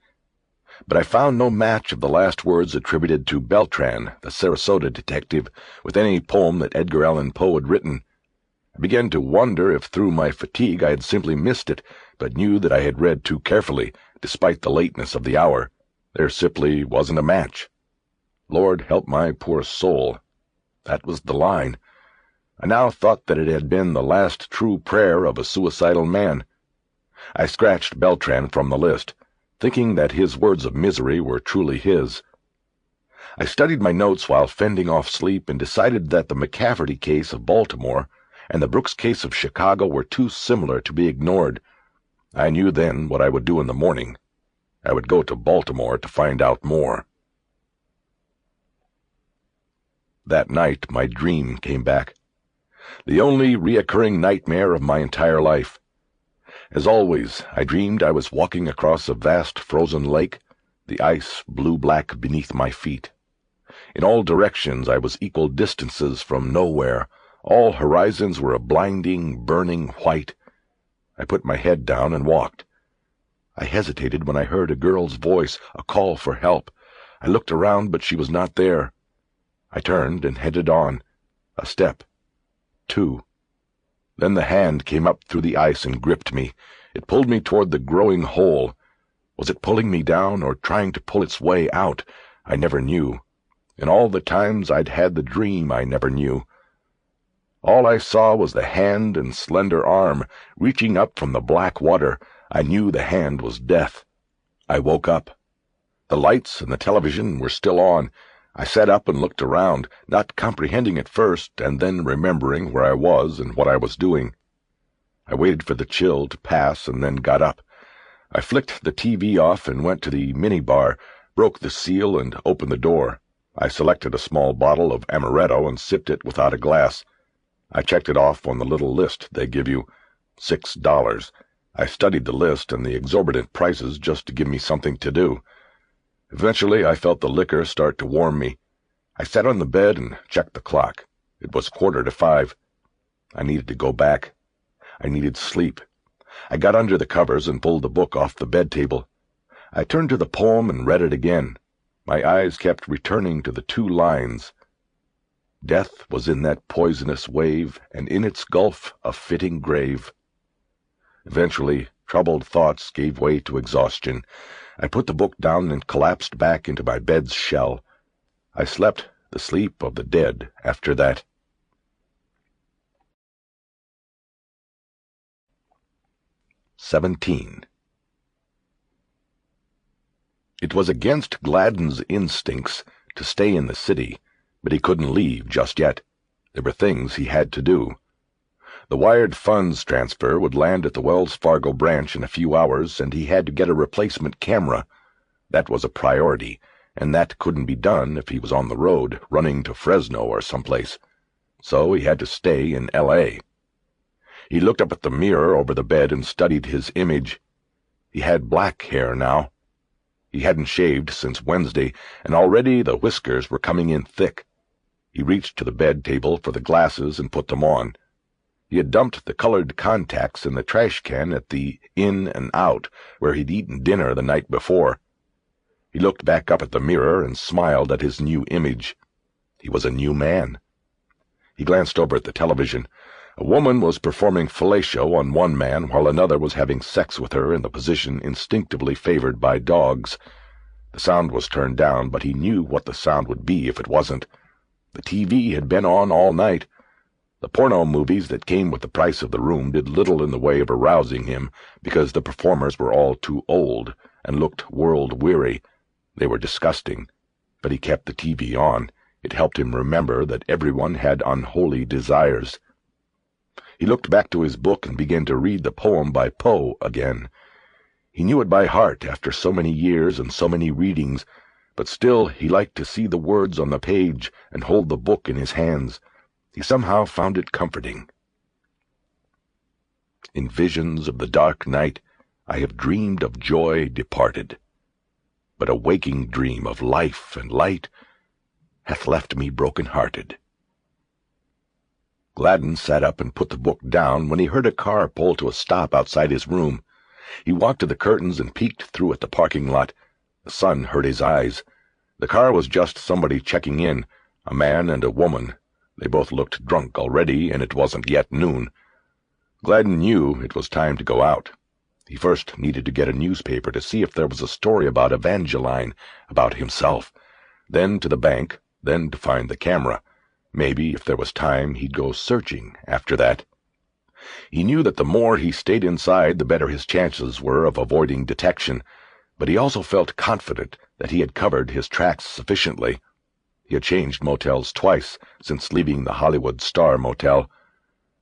but I found no match of the last words attributed to Beltran, the Sarasota detective, with any poem that Edgar Allan Poe had written. I began to wonder if through my fatigue I had simply missed it, but knew that I had read too carefully, despite the lateness of the hour. There simply wasn't a match. Lord help my poor soul. That was the line. I now thought that it had been the last true prayer of a suicidal man. I scratched Beltran from the list, thinking that his words of misery were truly his. I studied my notes while fending off sleep and decided that the McCafferty case of Baltimore and the Brooks case of Chicago were too similar to be ignored. I knew then what I would do in the morning. I would go to Baltimore to find out more. That night my dream came back, the only reoccurring nightmare of my entire life. As always, I dreamed I was walking across a vast frozen lake, the ice blue-black beneath my feet. In all directions I was equal distances from nowhere. All horizons were a blinding, burning white. I put my head down and walked. I hesitated when I heard a girl's voice, a call for help. I looked around, but she was not there. I turned and headed on. A step. 2. Then the hand came up through the ice and gripped me. It pulled me toward the growing hole. Was it pulling me down or trying to pull its way out? I never knew. In all the times I'd had the dream, I never knew. All I saw was the hand and slender arm reaching up from the black water. I knew the hand was death. I woke up. The lights and the television were still on. I sat up and looked around, not comprehending at first, and then remembering where I was and what I was doing. I waited for the chill to pass and then got up. I flicked the TV off and went to the minibar, broke the seal and opened the door. I selected a small bottle of amaretto and sipped it without a glass. I checked it off on the little list they give you. $6. I studied the list and the exorbitant prices just to give me something to do. Eventually I felt the liquor start to warm me. I sat on the bed and checked the clock. It was 5:15. I needed to go back. I needed sleep. I got under the covers and pulled the book off the bed table. I turned to the poem and read it again. My eyes kept returning to the 2 lines. Death was in that poisonous wave, and in its gulf a fitting grave. Eventually, troubled thoughts gave way to exhaustion. I put the book down and collapsed back into my bed's shell. I slept the sleep of the dead after that. (17) It was against Gladen's instincts to stay in the city, but he couldn't leave just yet. There were things he had to do. The wired funds transfer would land at the Wells Fargo branch in a few hours, and he had to get a replacement camera. That was a priority, and that couldn't be done if he was on the road, running to Fresno or someplace. So he had to stay in L.A. He looked up at the mirror over the bed and studied his image. He had black hair now. He hadn't shaved since Wednesday, and already the whiskers were coming in thick. He reached to the bed table for the glasses and put them on. He had dumped the colored contacts in the trash can at the In and Out, where he'd eaten dinner the night before. He looked back up at the mirror and smiled at his new image. He was a new man. He glanced over at the television. A woman was performing fellatio on one man while another was having sex with her in the position instinctively favored by dogs. The sound was turned down, but he knew what the sound would be if it wasn't. The TV had been on all night. The porno movies that came with the price of the room did little in the way of arousing him because the performers were all too old and looked world-weary. They were disgusting, but he kept the TV on. It helped him remember that everyone had unholy desires. He looked back to his book and began to read the poem by Poe again. He knew it by heart after so many years and so many readings, but still he liked to see the words on the page and hold the book in his hands. He somehow found it comforting. In visions of the dark night, I have dreamed of joy departed, but a waking dream of life and light hath left me broken-hearted. Gladen sat up and put the book down when he heard a car pull to a stop outside his room. He walked to the curtains and peeked through at the parking lot. The sun hurt his eyes. The car was just somebody checking in, a man and a woman. They both looked drunk already, and it wasn't yet noon. Gladen knew it was time to go out. He first needed to get a newspaper to see if there was a story about Evangeline, about himself. Then to the bank, then to find the camera. Maybe, if there was time, he'd go searching after that. He knew that the more he stayed inside, the better his chances were of avoiding detection, but he also felt confident that he had covered his tracks sufficiently. He had changed motels twice since leaving the Hollywood Star Motel.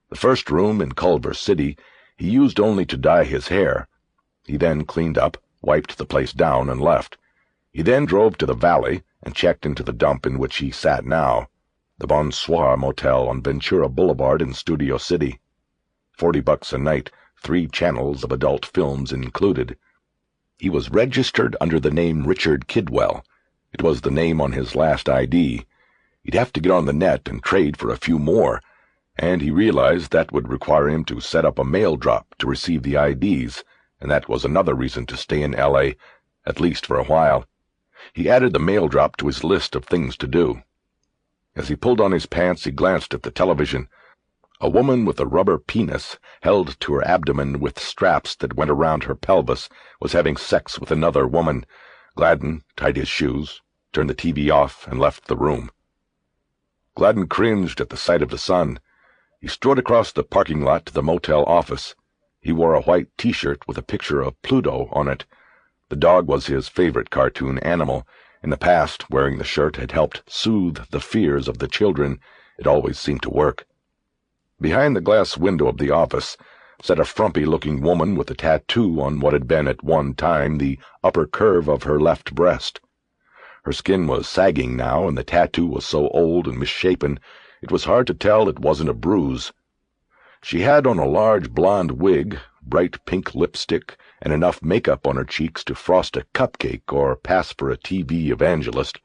The first room in Culver City he used only to dye his hair. He then cleaned up, wiped the place down, and left. He then drove to the Valley and checked into the dump in which he sat now, the Bonsoir Motel on Ventura Boulevard in Studio City. $40 a night, 3 channels of adult films included. He was registered under the name Richard Kidwell. It was the name on his last ID. He'd have to get on the net and trade for a few more, and he realized that would require him to set up a mail drop to receive the IDs, and that was another reason to stay in L.A., at least for a while. He added the mail drop to his list of things to do. As he pulled on his pants, he glanced at the television. A woman with a rubber penis held to her abdomen with straps that went around her pelvis was having sex with another woman. Gladen tied his shoes, turned the TV off, and left the room. Gladen cringed at the sight of the sun. He strode across the parking lot to the motel office. He wore a white T-shirt with a picture of Pluto on it. The dog was his favorite cartoon animal. In the past, wearing the shirt had helped soothe the fears of the children. It always seemed to work. Behind the glass window of the office sat a frumpy-looking woman with a tattoo on what had been at one time the upper curve of her left breast. Her skin was sagging now, and the tattoo was so old and misshapen it was hard to tell it wasn't a bruise. She had on a large blonde wig, bright pink lipstick, and enough makeup on her cheeks to frost a cupcake or pass for a TV evangelist.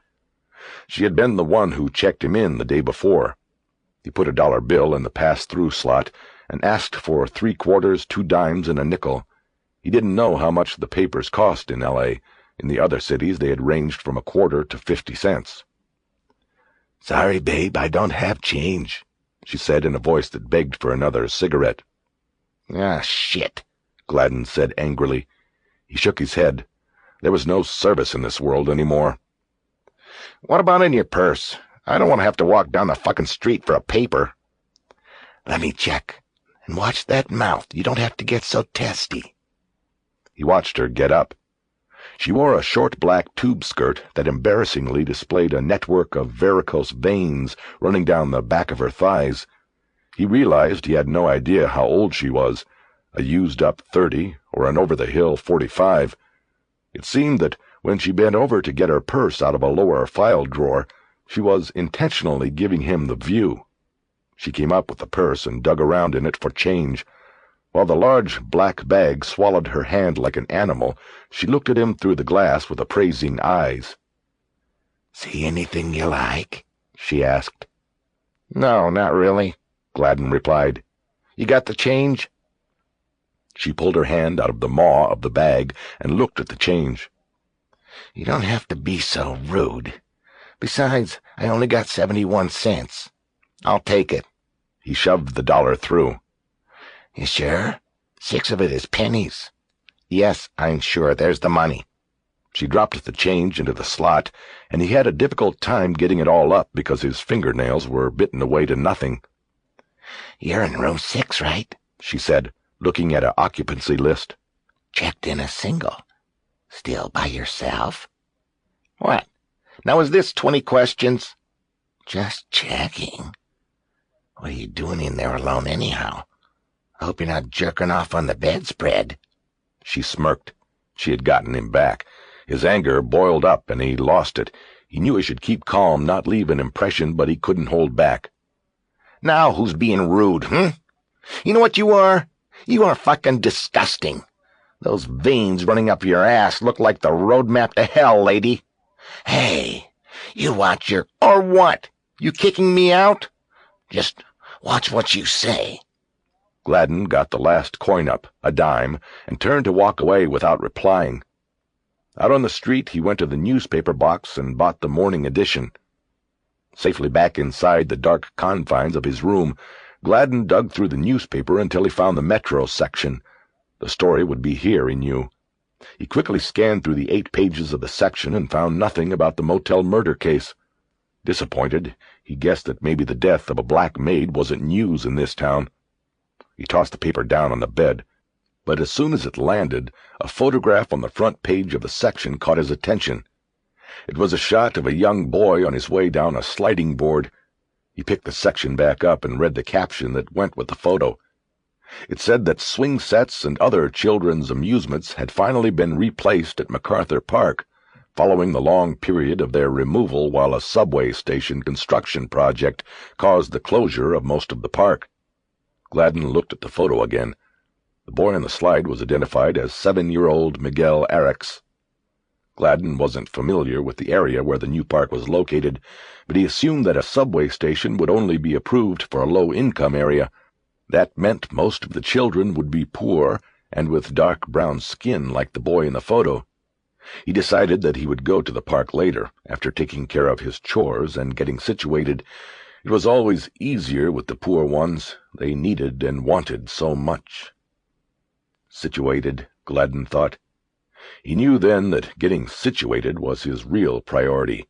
She had been the one who checked him in the day before. He put a $1 bill in the pass-through slot and asked for 3 quarters, 2 dimes, and a nickel. He didn't know how much the papers cost in L.A. In the other cities they had ranged from a quarter to 50 cents. "Sorry, babe, I don't have change," she said in a voice that begged for another cigarette. "Ah, shit," Gladen said angrily. He shook his head. There was no service in this world anymore. "What about in your purse? I don't want to have to walk down the fucking street for a paper." "Let me check. And watch that mouth. You don't have to get so testy." He watched her get up. She wore a short black tube skirt that embarrassingly displayed a network of varicose veins running down the back of her thighs. He realized he had no idea how old she was, a used-up 30 or an over-the-hill 45. It seemed that when she bent over to get her purse out of a lower file drawer, she was intentionally giving him the view. She came up with the purse and dug around in it for change. While the large black bag swallowed her hand like an animal, she looked at him through the glass with appraising eyes. "See anything you like?" she asked. "No, not really," Gladen replied. "You got the change?" She pulled her hand out of the maw of the bag and looked at the change. "You don't have to be so rude. Besides, I only got 71 cents. I'll take it. He shoved the dollar through. You sure? 6 of it is pennies. Yes, I'm sure. There's the money. She dropped the change into the slot, and he had a difficult time getting it all up because his fingernails were bitten away to nothing. You're in room 6, right? She said, looking at an occupancy list. Checked in a single. Still by yourself? What? Now is this 20 questions? Just checking. What are you doing in there alone anyhow? I hope you're not jerking off on the bedspread. She smirked. She had gotten him back. His anger boiled up, and he lost it. He knew he should keep calm, not leave an impression, but he couldn't hold back. Now who's being rude, You know what you are? You are fucking disgusting. Those veins running up your ass look like the roadmap to hell, lady. Hey, you watch your... Or what? You kicking me out? Just watch what you say. Gladen got the last coin up, a dime, and turned to walk away without replying. Out on the street, he went to the newspaper box and bought the morning edition. Safely back inside the dark confines of his room, Gladen dug through the newspaper until he found the Metro section. The story would be here, he knew. He quickly scanned through the 8 pages of the section and found nothing about the motel murder case. Disappointed, he guessed that maybe the death of a black maid wasn't news in this town. He tossed the paper down on the bed, but as soon as it landed, a photograph on the front page of the section caught his attention. It was a shot of a young boy on his way down a sliding board. He picked the section back up and read the caption that went with the photo. It said that swing sets and other children's amusements had finally been replaced at MacArthur Park, following the long period of their removal while a subway station construction project caused the closure of most of the park. Gladen looked at the photo again. The boy on the slide was identified as 7-year-old Miguel Arix. Gladen wasn't familiar with the area where the new park was located, but he assumed that a subway station would only be approved for a low-income area. That meant most of the children would be poor and with dark brown skin like the boy in the photo. He decided that he would go to the park later, after taking care of his chores and getting situated. It was always easier with the poor ones. They needed and wanted so much. Situated, Gladen thought. He knew then that getting situated was his real priority.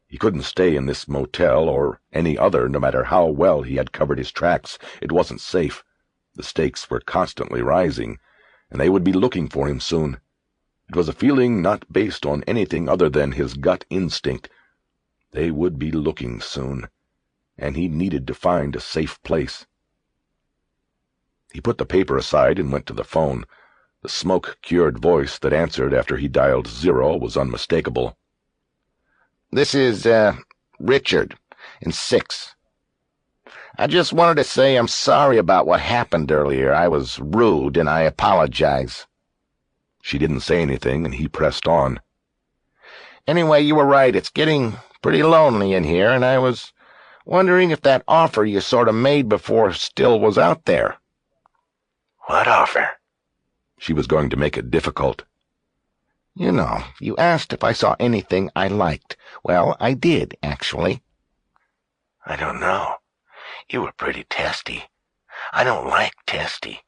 He couldn't stay in this motel or any other, no matter how well he had covered his tracks. It wasn't safe. The stakes were constantly rising, and they would be looking for him soon. It was a feeling not based on anything other than his gut instinct. They would be looking soon, and he needed to find a safe place. He put the paper aside and went to the phone. The smoke-cured voice that answered after he dialed 0 was unmistakable. This is, Richard, in 6. I just wanted to say I'm sorry about what happened earlier. I was rude, and I apologize. She didn't say anything, and he pressed on. Anyway, you were right. It's getting pretty lonely in here, and I was wondering if that offer you sort of made before still was out there. What offer? She was going to make it difficult. You know, you asked if I saw anything I liked. Well, I did, actually. I don't know. You were pretty testy. I don't like testy.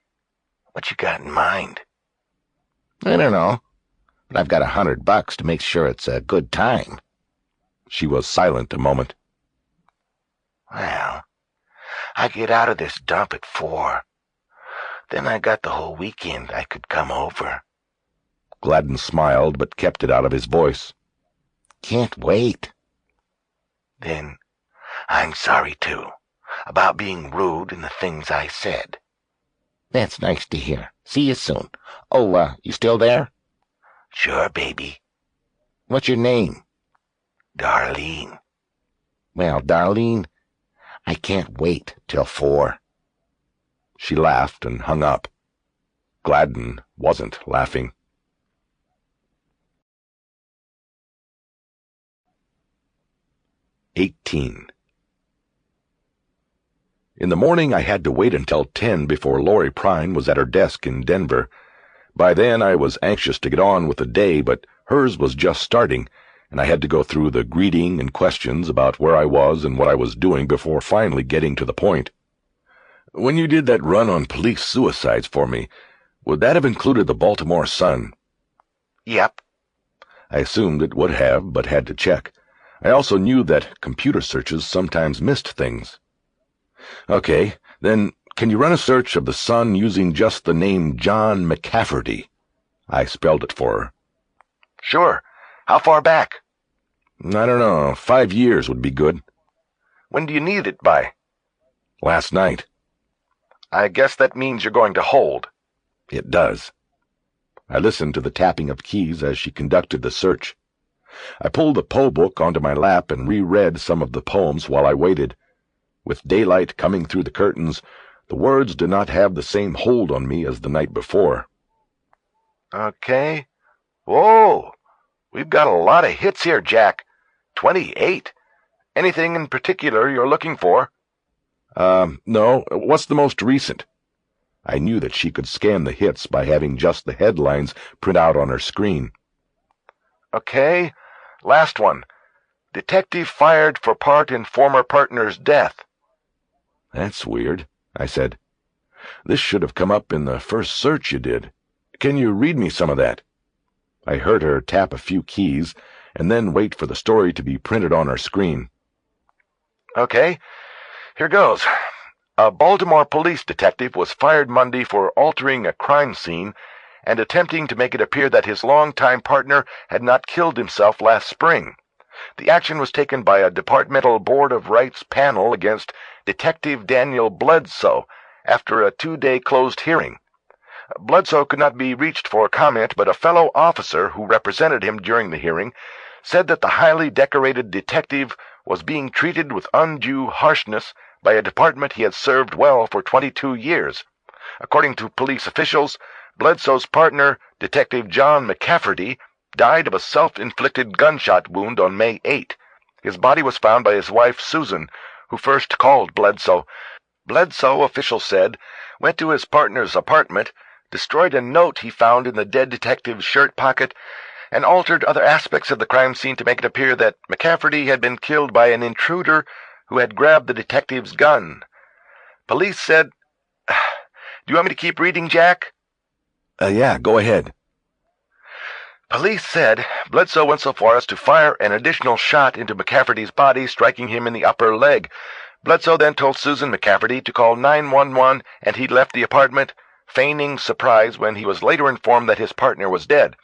What you got in mind? I don't know, but I've got $100 to make sure it's a good time. She was silent a moment. Well, I get out of this dump at 4. Then I got the whole weekend I could come over. Gladen smiled, but kept it out of his voice. Can't wait. Then I'm sorry, too, about being rude and the things I said. That's nice to hear. See you soon. Oh, you still there? Sure, baby. What's your name? Darlene. Well, Darlene, I can't wait till 4. She laughed and hung up. Gladen wasn't laughing. In the morning, I had to wait until 10 before Lori Prine was at her desk in Denver. By then, I was anxious to get on with the day, but hers was just starting, and I had to go through the greeting and questions about where I was and what I was doing before finally getting to the point. When you did that run on police suicides for me, would that have included the Baltimore Sun? Yep. I assumed it would have, but had to check. I also knew that computer searches sometimes missed things. Okay, then can you run a search of the Sun using just the name John McCafferty? I spelled it for her. Sure. How far back? I don't know. 5 years would be good. When do you need it by? Last night. I guess that means you're going to hold. It does. I listened to the tapping of keys as she conducted the search. I pulled the Poe book onto my lap and reread some of the poems while I waited. With daylight coming through the curtains, the words did not have the same hold on me as the night before. Okay. Whoa! We've got a lot of hits here, Jack. 28. Anything in particular you're looking for? No. What's the most recent? I knew that she could scan the hits by having just the headlines print out on her screen. Okay. Last one. Detective fired for part in former partner's death. That's weird, I said. This should have come up in the first search you did. Can you read me some of that? I heard her tap a few keys and then wait for the story to be printed on her screen. Okay. Here goes. A Baltimore police detective was fired Monday for altering a crime scene and attempting to make it appear that his longtime partner had not killed himself last spring. The action was taken by a Departmental Board of Rights panel against Detective Daniel Bledsoe after a 2-day closed hearing. Bledsoe could not be reached for comment, but a fellow officer who represented him during the hearing said that the highly decorated detective was being treated with undue harshness by a department he had served well for 22 years. According to police officials, Bledsoe's partner, Detective John McCafferty, died of a self-inflicted gunshot wound on May 8. His body was found by his wife, Susan, who first called Bledsoe. Bledsoe, officials said, went to his partner's apartment, destroyed a note he found in the dead detective's shirt pocket, and altered other aspects of the crime scene to make it appear that McCafferty had been killed by an intruder who had grabbed the detective's gun. Police said... Do you want me to keep reading, Jack? Yeah, go ahead. Police said Bledsoe went so far as to fire an additional shot into McCafferty's body, striking him in the upper leg. Bledsoe then told Susan McCafferty to call 911, and he left the apartment, feigning surprise when he was later informed that his partner was dead.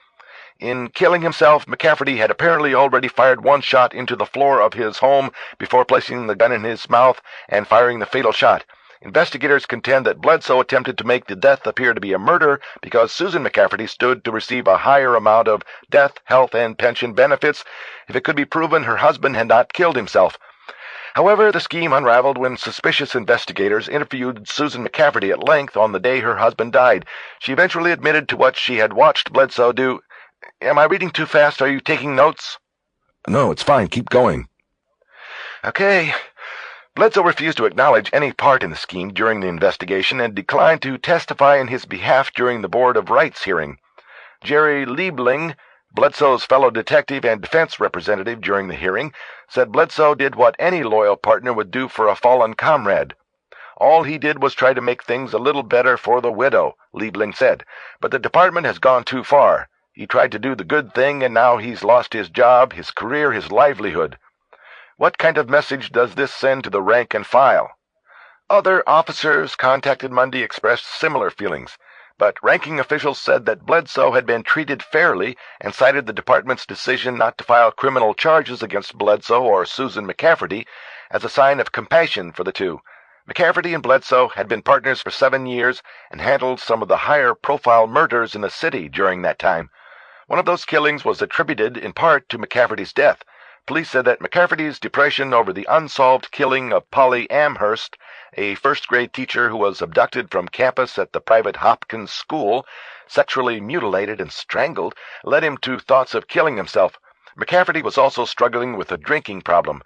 In killing himself, McCafferty had apparently already fired one shot into the floor of his home before placing the gun in his mouth and firing the fatal shot. Investigators contend that Bledsoe attempted to make the death appear to be a murder because Susan McCafferty stood to receive a higher amount of death, health, and pension benefits if it could be proven her husband had not killed himself. However, the scheme unraveled when suspicious investigators interviewed Susan McCafferty at length on the day her husband died. She eventually admitted to what she had watched Bledsoe do. Am I reading too fast? Are you taking notes? No, it's fine. Keep going. Okay. Bledsoe refused to acknowledge any part in the scheme during the investigation and declined to testify in his behalf during the Board of Rights hearing. Jerry Liebling, Bledsoe's fellow detective and defense representative during the hearing, said Bledsoe did what any loyal partner would do for a fallen comrade. All he did was try to make things a little better for the widow, Liebling said, but the department has gone too far. He tried to do the good thing, and now he's lost his job, his career, his livelihood. What kind of message does this send to the rank and file? Other officers contacted Monday expressed similar feelings, but ranking officials said that Bledsoe had been treated fairly and cited the department's decision not to file criminal charges against Bledsoe or Susan McCafferty as a sign of compassion for the two. McCafferty and Bledsoe had been partners for 7 years and handled some of the higher-profile murders in the city during that time. One of those killings was attributed in part to McCafferty's death. Police said that McCafferty's depression over the unsolved killing of Polly Amherst, a first-grade teacher who was abducted from campus at the private Hopkins school, sexually mutilated and strangled, led him to thoughts of killing himself. McCafferty was also struggling with a drinking problem.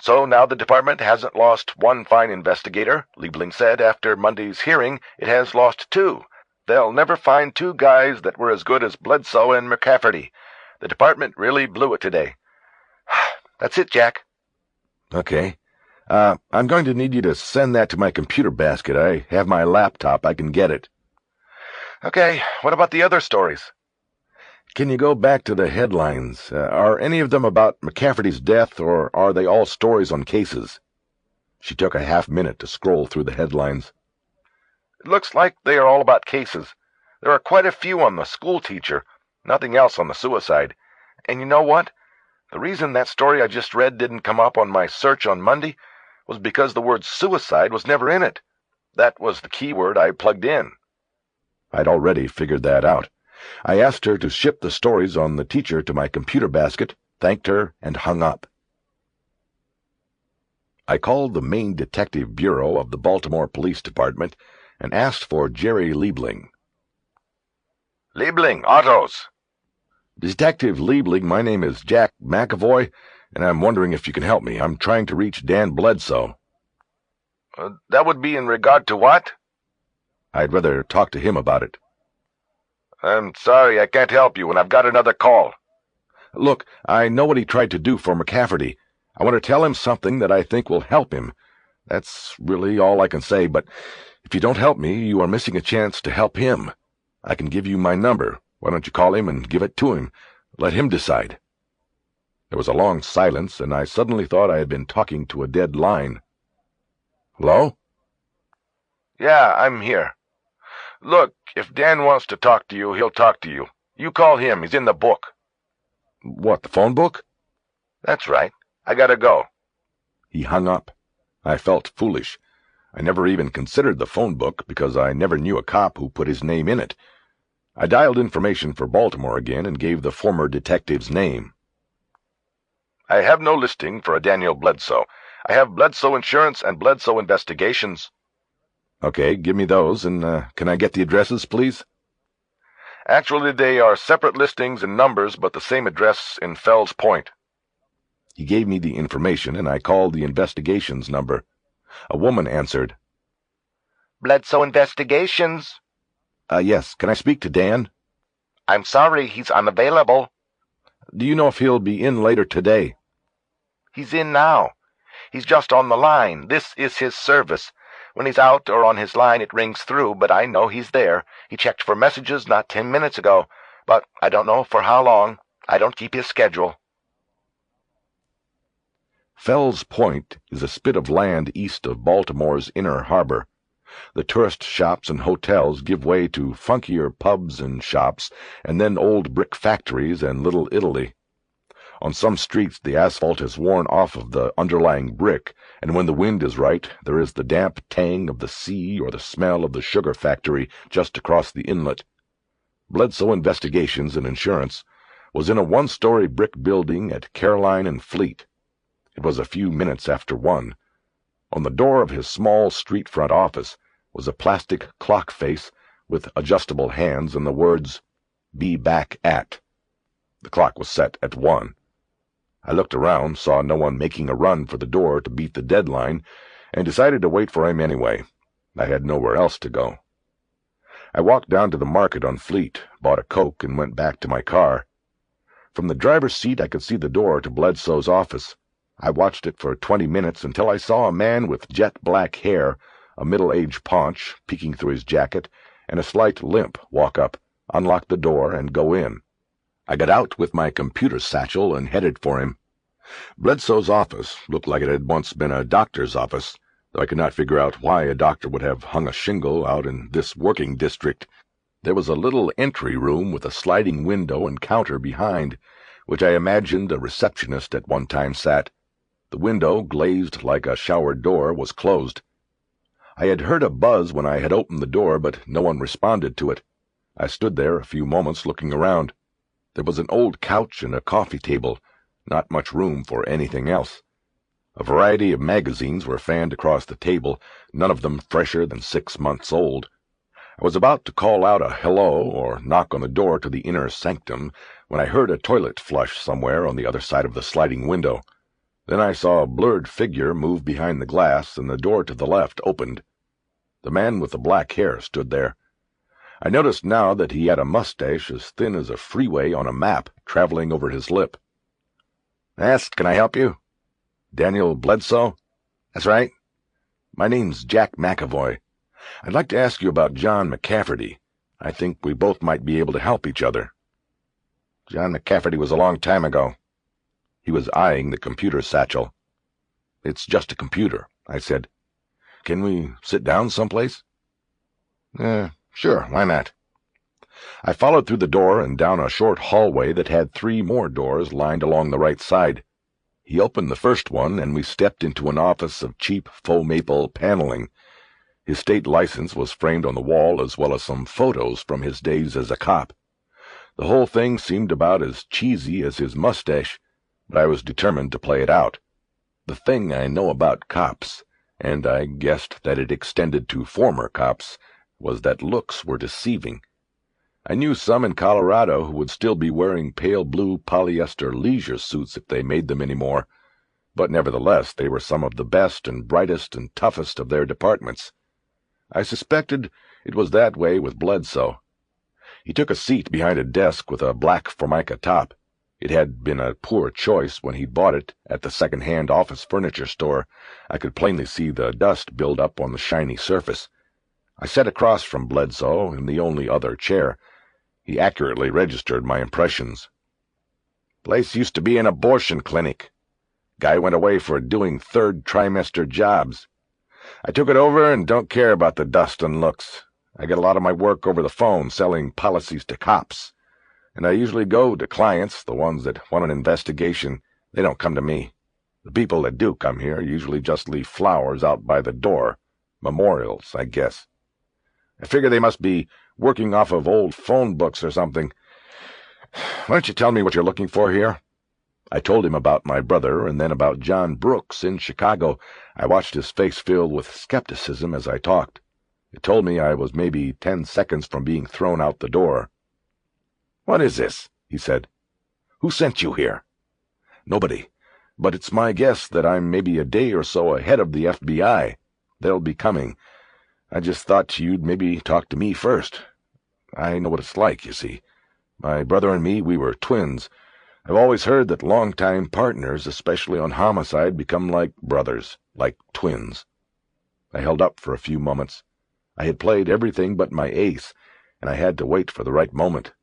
So now the department hasn't lost one fine investigator, Liebling said. After Monday's hearing, it has lost 2. They'll never find 2 guys that were as good as Bledsoe and McCafferty. The department really blew it today. That's it, Jack. Okay. I'm going to need you to send that to my computer basket. I have my laptop. I can get it. Okay, what about the other stories? Can you go back to the headlines? Are any of them about McCafferty's death, or are they all stories on cases? She took a half-minute to scroll through the headlines. It looks like they are all about cases. There are quite a few on the school teacher, nothing else on the suicide. And you know what? The reason that story I just read didn't come up on my search on Monday was because the word suicide was never in it. That was the keyword I plugged in. I'd already figured that out. I asked her to ship the stories on the teacher to my computer basket, thanked her, and hung up. I called the main detective bureau of the Baltimore Police Department and asked for Jerry Liebling. Liebling, autos. Detective Liebling, my name is Jack McAvoy, and I'm wondering if you can help me. I'm trying to reach Dan Bledsoe. That would be in regard to what? I'd rather talk to him about it. I'm sorry, I can't help you, and I've got another call. Look, I know what he tried to do for McCafferty. I want to tell him something that I think will help him. That's really all I can say, but if you don't help me, you are missing a chance to help him. I can give you my number. Why don't you call him and give it to him? Let him decide. There was a long silence, and I suddenly thought I had been talking to a dead line. Hello? Yeah, I'm here. Look, if Dan wants to talk to you, he'll talk to you. You call him. He's in the book. What, the phone book? That's right. I gotta go. He hung up. I felt foolish. I never even considered the phone book because I never knew a cop who put his name in it. I dialed information for Baltimore again and gave the former detective's name. I have no listing for a Daniel Bledsoe. I have Bledsoe Insurance and Bledsoe Investigations. Okay, give me those, and can I get the addresses, please? Actually, they are separate listings and numbers, but the same address in Fells Point. He gave me the information, and I called the investigations number. A woman answered. Bledsoe Investigations. Yes, can I speak to Dan? I'm sorry, he's unavailable. Do you know if he'll be in later today? He's in now. He's just on the line. This is his service. When he's out or on his line, it rings through, but I know he's there. He checked for messages not 10 minutes ago, but I don't know for how long. I don't keep his schedule. Fells Point is a spit of land east of Baltimore's inner harbor. The tourist shops and hotels give way to funkier pubs and shops, and then old brick factories and Little Italy. On some streets the asphalt is worn off of the underlying brick, and when the wind is right, there is the damp tang of the sea or the smell of the sugar factory just across the inlet. Bledsoe Investigations and Insurance was in a one-story brick building at Caroline and Fleet. It was a few minutes after 1. On the door of his small street-front office was a plastic clock face with adjustable hands and the words, "Be back at." The clock was set at 1. I looked around, saw no one making a run for the door to beat the deadline, and decided to wait for him anyway. I had nowhere else to go. I walked down to the market on Fleet, bought a Coke, and went back to my car. From the driver's seat I could see the door to Bledsoe's office. I watched it for 20 minutes until I saw a man with jet-black hair, a middle-aged paunch peeking through his jacket, and a slight limp walk up, unlock the door, and go in. I got out with my computer satchel and headed for him. Bledsoe's office looked like it had once been a doctor's office, though I could not figure out why a doctor would have hung a shingle out in this working district. There was a little entry room with a sliding window and counter behind, which I imagined a receptionist at one time sat. The window, glazed like a shower door, was closed. I had heard a buzz when I had opened the door, but no one responded to it. I stood there a few moments looking around. There was an old couch and a coffee table, not much room for anything else. A variety of magazines were fanned across the table, none of them fresher than 6 months old. I was about to call out a hello or knock on the door to the inner sanctum when I heard a toilet flush somewhere on the other side of the sliding window. Then I saw a blurred figure move behind the glass, and the door to the left opened. The man with the black hair stood there. I noticed now that he had a mustache as thin as a freeway on a map traveling over his lip. Can I help you? Daniel Bledsoe? That's right. My name's Jack McAvoy. I'd like to ask you about John McCafferty. I think we both might be able to help each other. John McCafferty was a long time ago. He was eyeing the computer satchel. It's just a computer, I said. Can we sit down someplace? Sure, why not? I followed through the door and down a short hallway that had 3 more doors lined along the right side. He opened the first one, and we stepped into an office of cheap faux maple paneling. His state license was framed on the wall, as well as some photos from his days as a cop. The whole thing seemed about as cheesy as his mustache, but I was determined to play it out. The thing I know about cops, and I guessed that it extended to former cops, was that looks were deceiving. I knew some in Colorado who would still be wearing pale blue polyester leisure suits if they made them anymore, but nevertheless they were some of the best and brightest and toughest of their departments. I suspected it was that way with Bledsoe. He took a seat behind a desk with a black formica top. It had been a poor choice when he'd bought it at the second-hand office furniture store. I could plainly see the dust build up on the shiny surface. I sat across from Bledsoe in the only other chair. He accurately registered my impressions. Place used to be an abortion clinic. Guy went away for doing 3rd trimester jobs. I took it over and don't care about the dust and looks. I get a lot of my work over the phone selling policies to cops. And I usually go to clients, the ones that want an investigation. They don't come to me. The people that do come here usually just leave flowers out by the door. Memorials, I guess. I figure they must be working off of old phone books or something. Why don't you tell me what you're looking for here? I told him about my brother and then about John Brooks in Chicago. I watched his face fill with skepticism as I talked. It told me I was maybe 10 seconds from being thrown out the door. What is this? He said. Who sent you here? Nobody, but it's my guess that I'm maybe a day or so ahead of the FBI. They'll be coming. I just thought you'd maybe talk to me first. I know what it's like, you see. My brother and me, we were twins. I've always heard that long-time partners, especially on homicide, become like brothers, like twins. I held up for a few moments. I had played everything but my ace, and I had to wait for the right moment.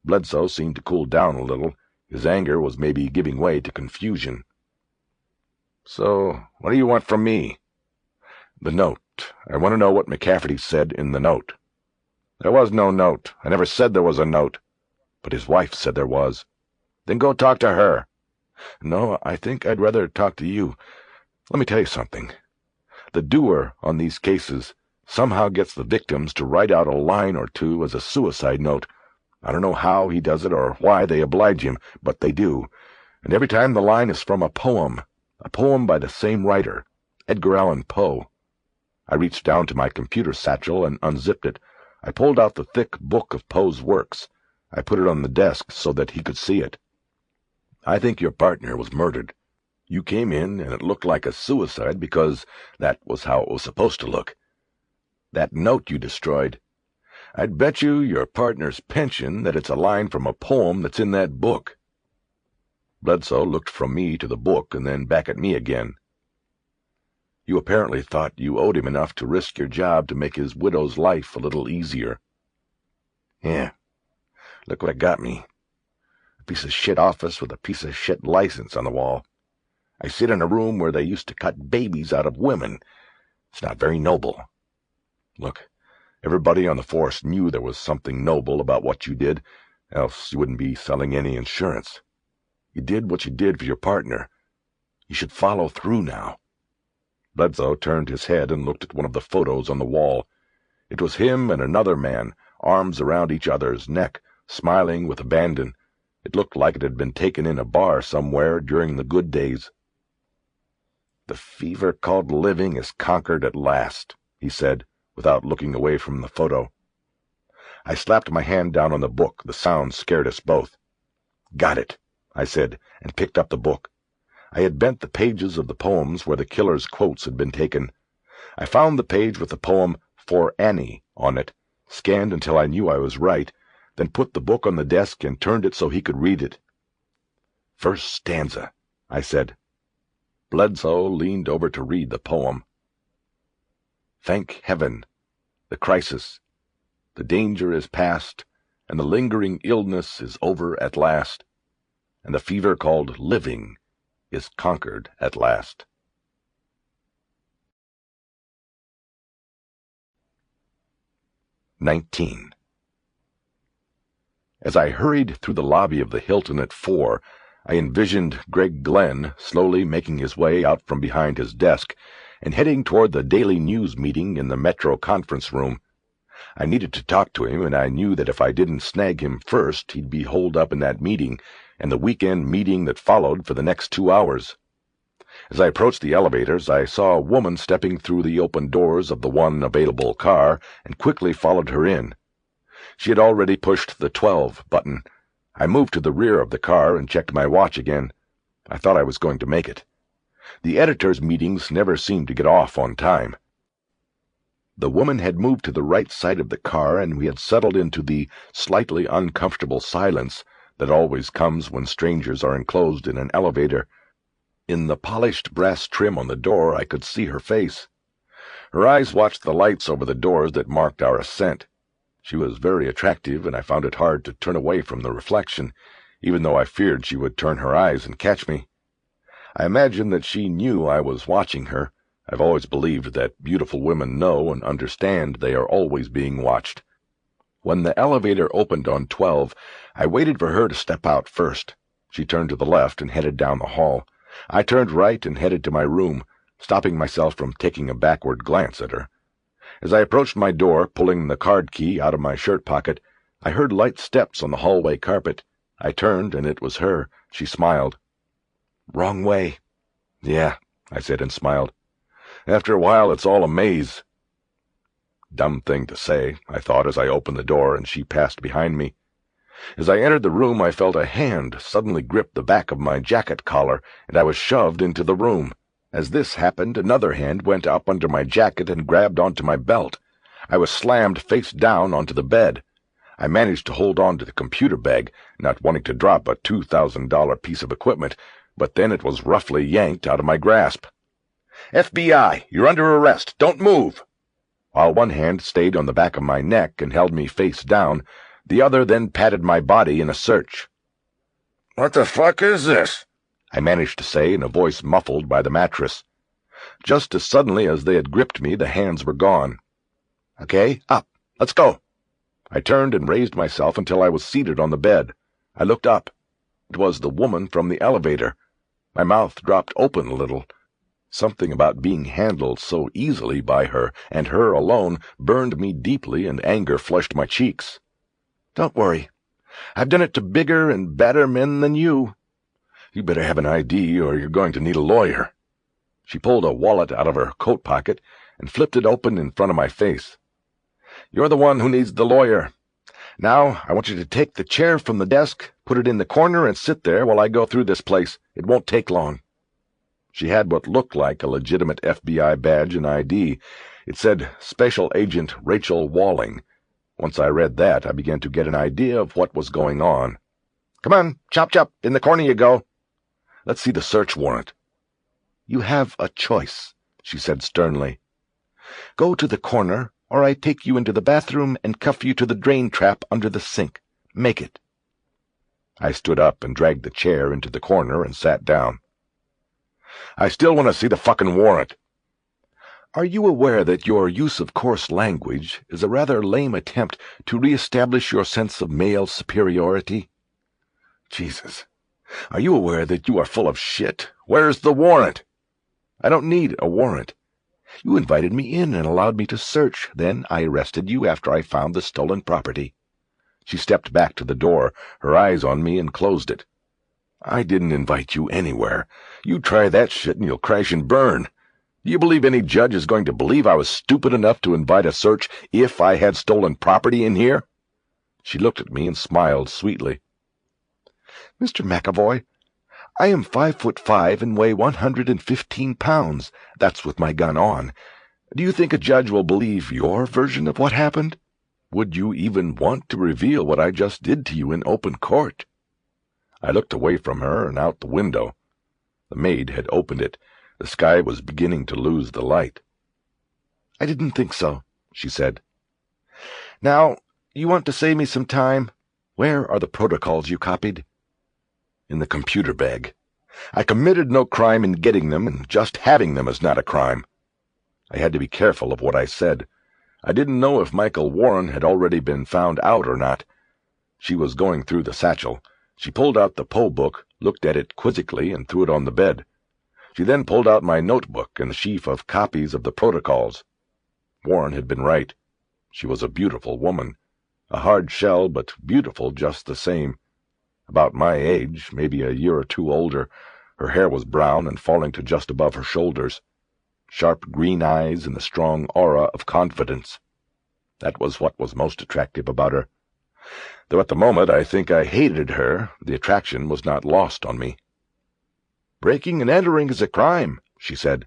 Bledsoe seemed to cool down a little. His anger was maybe giving way to confusion. So, what do you want from me? The note. I want to know what McCafferty said in the note. There was no note. I never said there was a note. But his wife said there was. Then go talk to her. No, I think I'd rather talk to you. Let me tell you something. The doer on these cases somehow gets the victims to write out a line or two as a suicide note. I don't know how he does it or why they oblige him, but they do. And every time the line is from a poem by the same writer, Edgar Allan Poe. I reached down to my computer satchel and unzipped it. I pulled out the thick book of Poe's works. I put it on the desk so that he could see it. I think your partner was murdered. You came in, and it looked like a suicide because that was how it was supposed to look. That note you destroyed, I'd bet you your partner's pension that it's a line from a poem that's in that book. Bledsoe looked from me to the book and then back at me again. You apparently thought you owed him enough to risk your job to make his widow's life a little easier. Yeah. Look what it got me. A piece of shit office with a piece of shit license on the wall. I sit in a room where they used to cut babies out of women. It's not very noble. Look, everybody on the force knew there was something noble about what you did, else you wouldn't be selling any insurance. You did what you did for your partner. You should follow through now. Bledsoe turned his head and looked at one of the photos on the wall. It was him and another man, arms around each other's neck, smiling with abandon. It looked like it had been taken in a bar somewhere during the good days. The fever called living is conquered at last, he said, without looking away from the photo. I slapped my hand down on the book. The sound scared us both. Got it, I said, and picked up the book. I had bent the pages of the poems where the killer's quotes had been taken. I found the page with the poem For Annie on it, scanned until I knew I was right, then put the book on the desk and turned it so he could read it. "First stanza," I said. Bledsoe leaned over to read the poem. "Thank heaven, the crisis, the danger is past, and the lingering illness is over at last, and the fever called living is conquered at last." (19) As I hurried through the lobby of the Hilton at 4, I envisioned Greg Glenn slowly making his way out from behind his desk and heading toward the daily news meeting in the Metro conference room. I needed to talk to him, and I knew that if I didn't snag him first, he'd be holed up in that meeting and the weekend meeting that followed for the next 2 hours. As I approached the elevators, I saw a woman stepping through the open doors of the one available car and quickly followed her in. She had already pushed the 12 button. I moved to the rear of the car and checked my watch again. I thought I was going to make it. The editors' meetings never seemed to get off on time. The woman had moved to the right side of the car, and we had settled into the slightly uncomfortable silence that always comes when strangers are enclosed in an elevator. In the polished brass trim on the door, I could see her face. Her eyes watched the lights over the doors that marked our ascent. She was very attractive, and I found it hard to turn away from the reflection, even though I feared she would turn her eyes and catch me. I imagined that she knew I was watching her. I've always believed that beautiful women know and understand they are always being watched. When the elevator opened on 12, I waited for her to step out first. She turned to the left and headed down the hall. I turned right and headed to my room, stopping myself from taking a backward glance at her. As I approached my door, pulling the card key out of my shirt pocket, I heard light steps on the hallway carpet. I turned, and it was her. She smiled. "Wrong way." "Yeah," I said and smiled. "After a while, it's all a maze." Dumb thing to say, I thought as I opened the door and she passed behind me. As I entered the room, I felt a hand suddenly grip the back of my jacket collar, and I was shoved into the room. As this happened, another hand went up under my jacket and grabbed onto my belt. I was slammed face down onto the bed. I managed to hold on to the computer bag, not wanting to drop a $2,000 piece of equipment, but then it was roughly yanked out of my grasp. "FBI, you're under arrest. Don't move." While one hand stayed on the back of my neck and held me face down, the other then patted my body in a search. "What the fuck is this?" I managed to say in a voice muffled by the mattress. Just as suddenly as they had gripped me, the hands were gone. "Okay, up. Let's go." I turned and raised myself until I was seated on the bed. I looked up. It was the woman from the elevator. My mouth dropped open a little. Something about being handled so easily by her, and her alone, burned me deeply, and anger flushed my cheeks. "Don't worry. I've done it to bigger and badder men than you. You better have an ID, or you're going to need a lawyer." She pulled a wallet out of her coat pocket and flipped it open in front of my face. "You're the one who needs the lawyer. Now, I want you to take the chair from the desk, put it in the corner, and sit there while I go through this place. It won't take long." She had what looked like a legitimate FBI badge and ID. It said Special Agent Rachel Walling. Once I read that, I began to get an idea of what was going on. "Come on, chop chop, in the corner you go." "Let's see the search warrant." "You have a choice," she said sternly. "Go to the corner, or I take you into the bathroom and cuff you to the drain trap under the sink. Make it." I stood up and dragged the chair into the corner and sat down. "I still want to see the fucking warrant." "Are you aware that your use of coarse language is a rather lame attempt to re-establish your sense of male superiority?" "Jesus. Are you aware that you are full of shit? Where's the warrant?" "I don't need a warrant. You invited me in and allowed me to search. Then I arrested you after I found the stolen property." She stepped back to the door, her eyes on me, and closed it. "I didn't invite you anywhere. You try that shit and you'll crash and burn. Do you believe any judge is going to believe I was stupid enough to invite a search if I had stolen property in here?" She looked at me and smiled sweetly. "Mr. McAvoy, I am 5'5" and weigh 115 pounds. That's with my gun on. Do you think a judge will believe your version of what happened?" would you even want to reveal what I just did to you in open court?" I looked away from her and out the window. The maid had opened it. The sky was beginning to lose the light. "I didn't think so," she said. "Now, you want to save me some time? Where are the protocols you copied?" "In the computer bag. I committed no crime in getting them, and just having them is not a crime." I had to be careful of what I said. I didn't know if Michael Warren had already been found out or not. She was going through the satchel. She pulled out the Poe book, looked at it quizzically, and threw it on the bed. She then pulled out my notebook and the sheaf of copies of the protocols. Warren had been right. She was a beautiful woman. A hard shell, but beautiful just the same. About my age, maybe a year or two older. Her hair was brown and falling to just above her shoulders. Sharp green eyes and the strong aura of confidence. That was what was most attractive about her. Though at the moment I think I hated her, the attraction was not lost on me. "Breaking and entering is a crime," she said.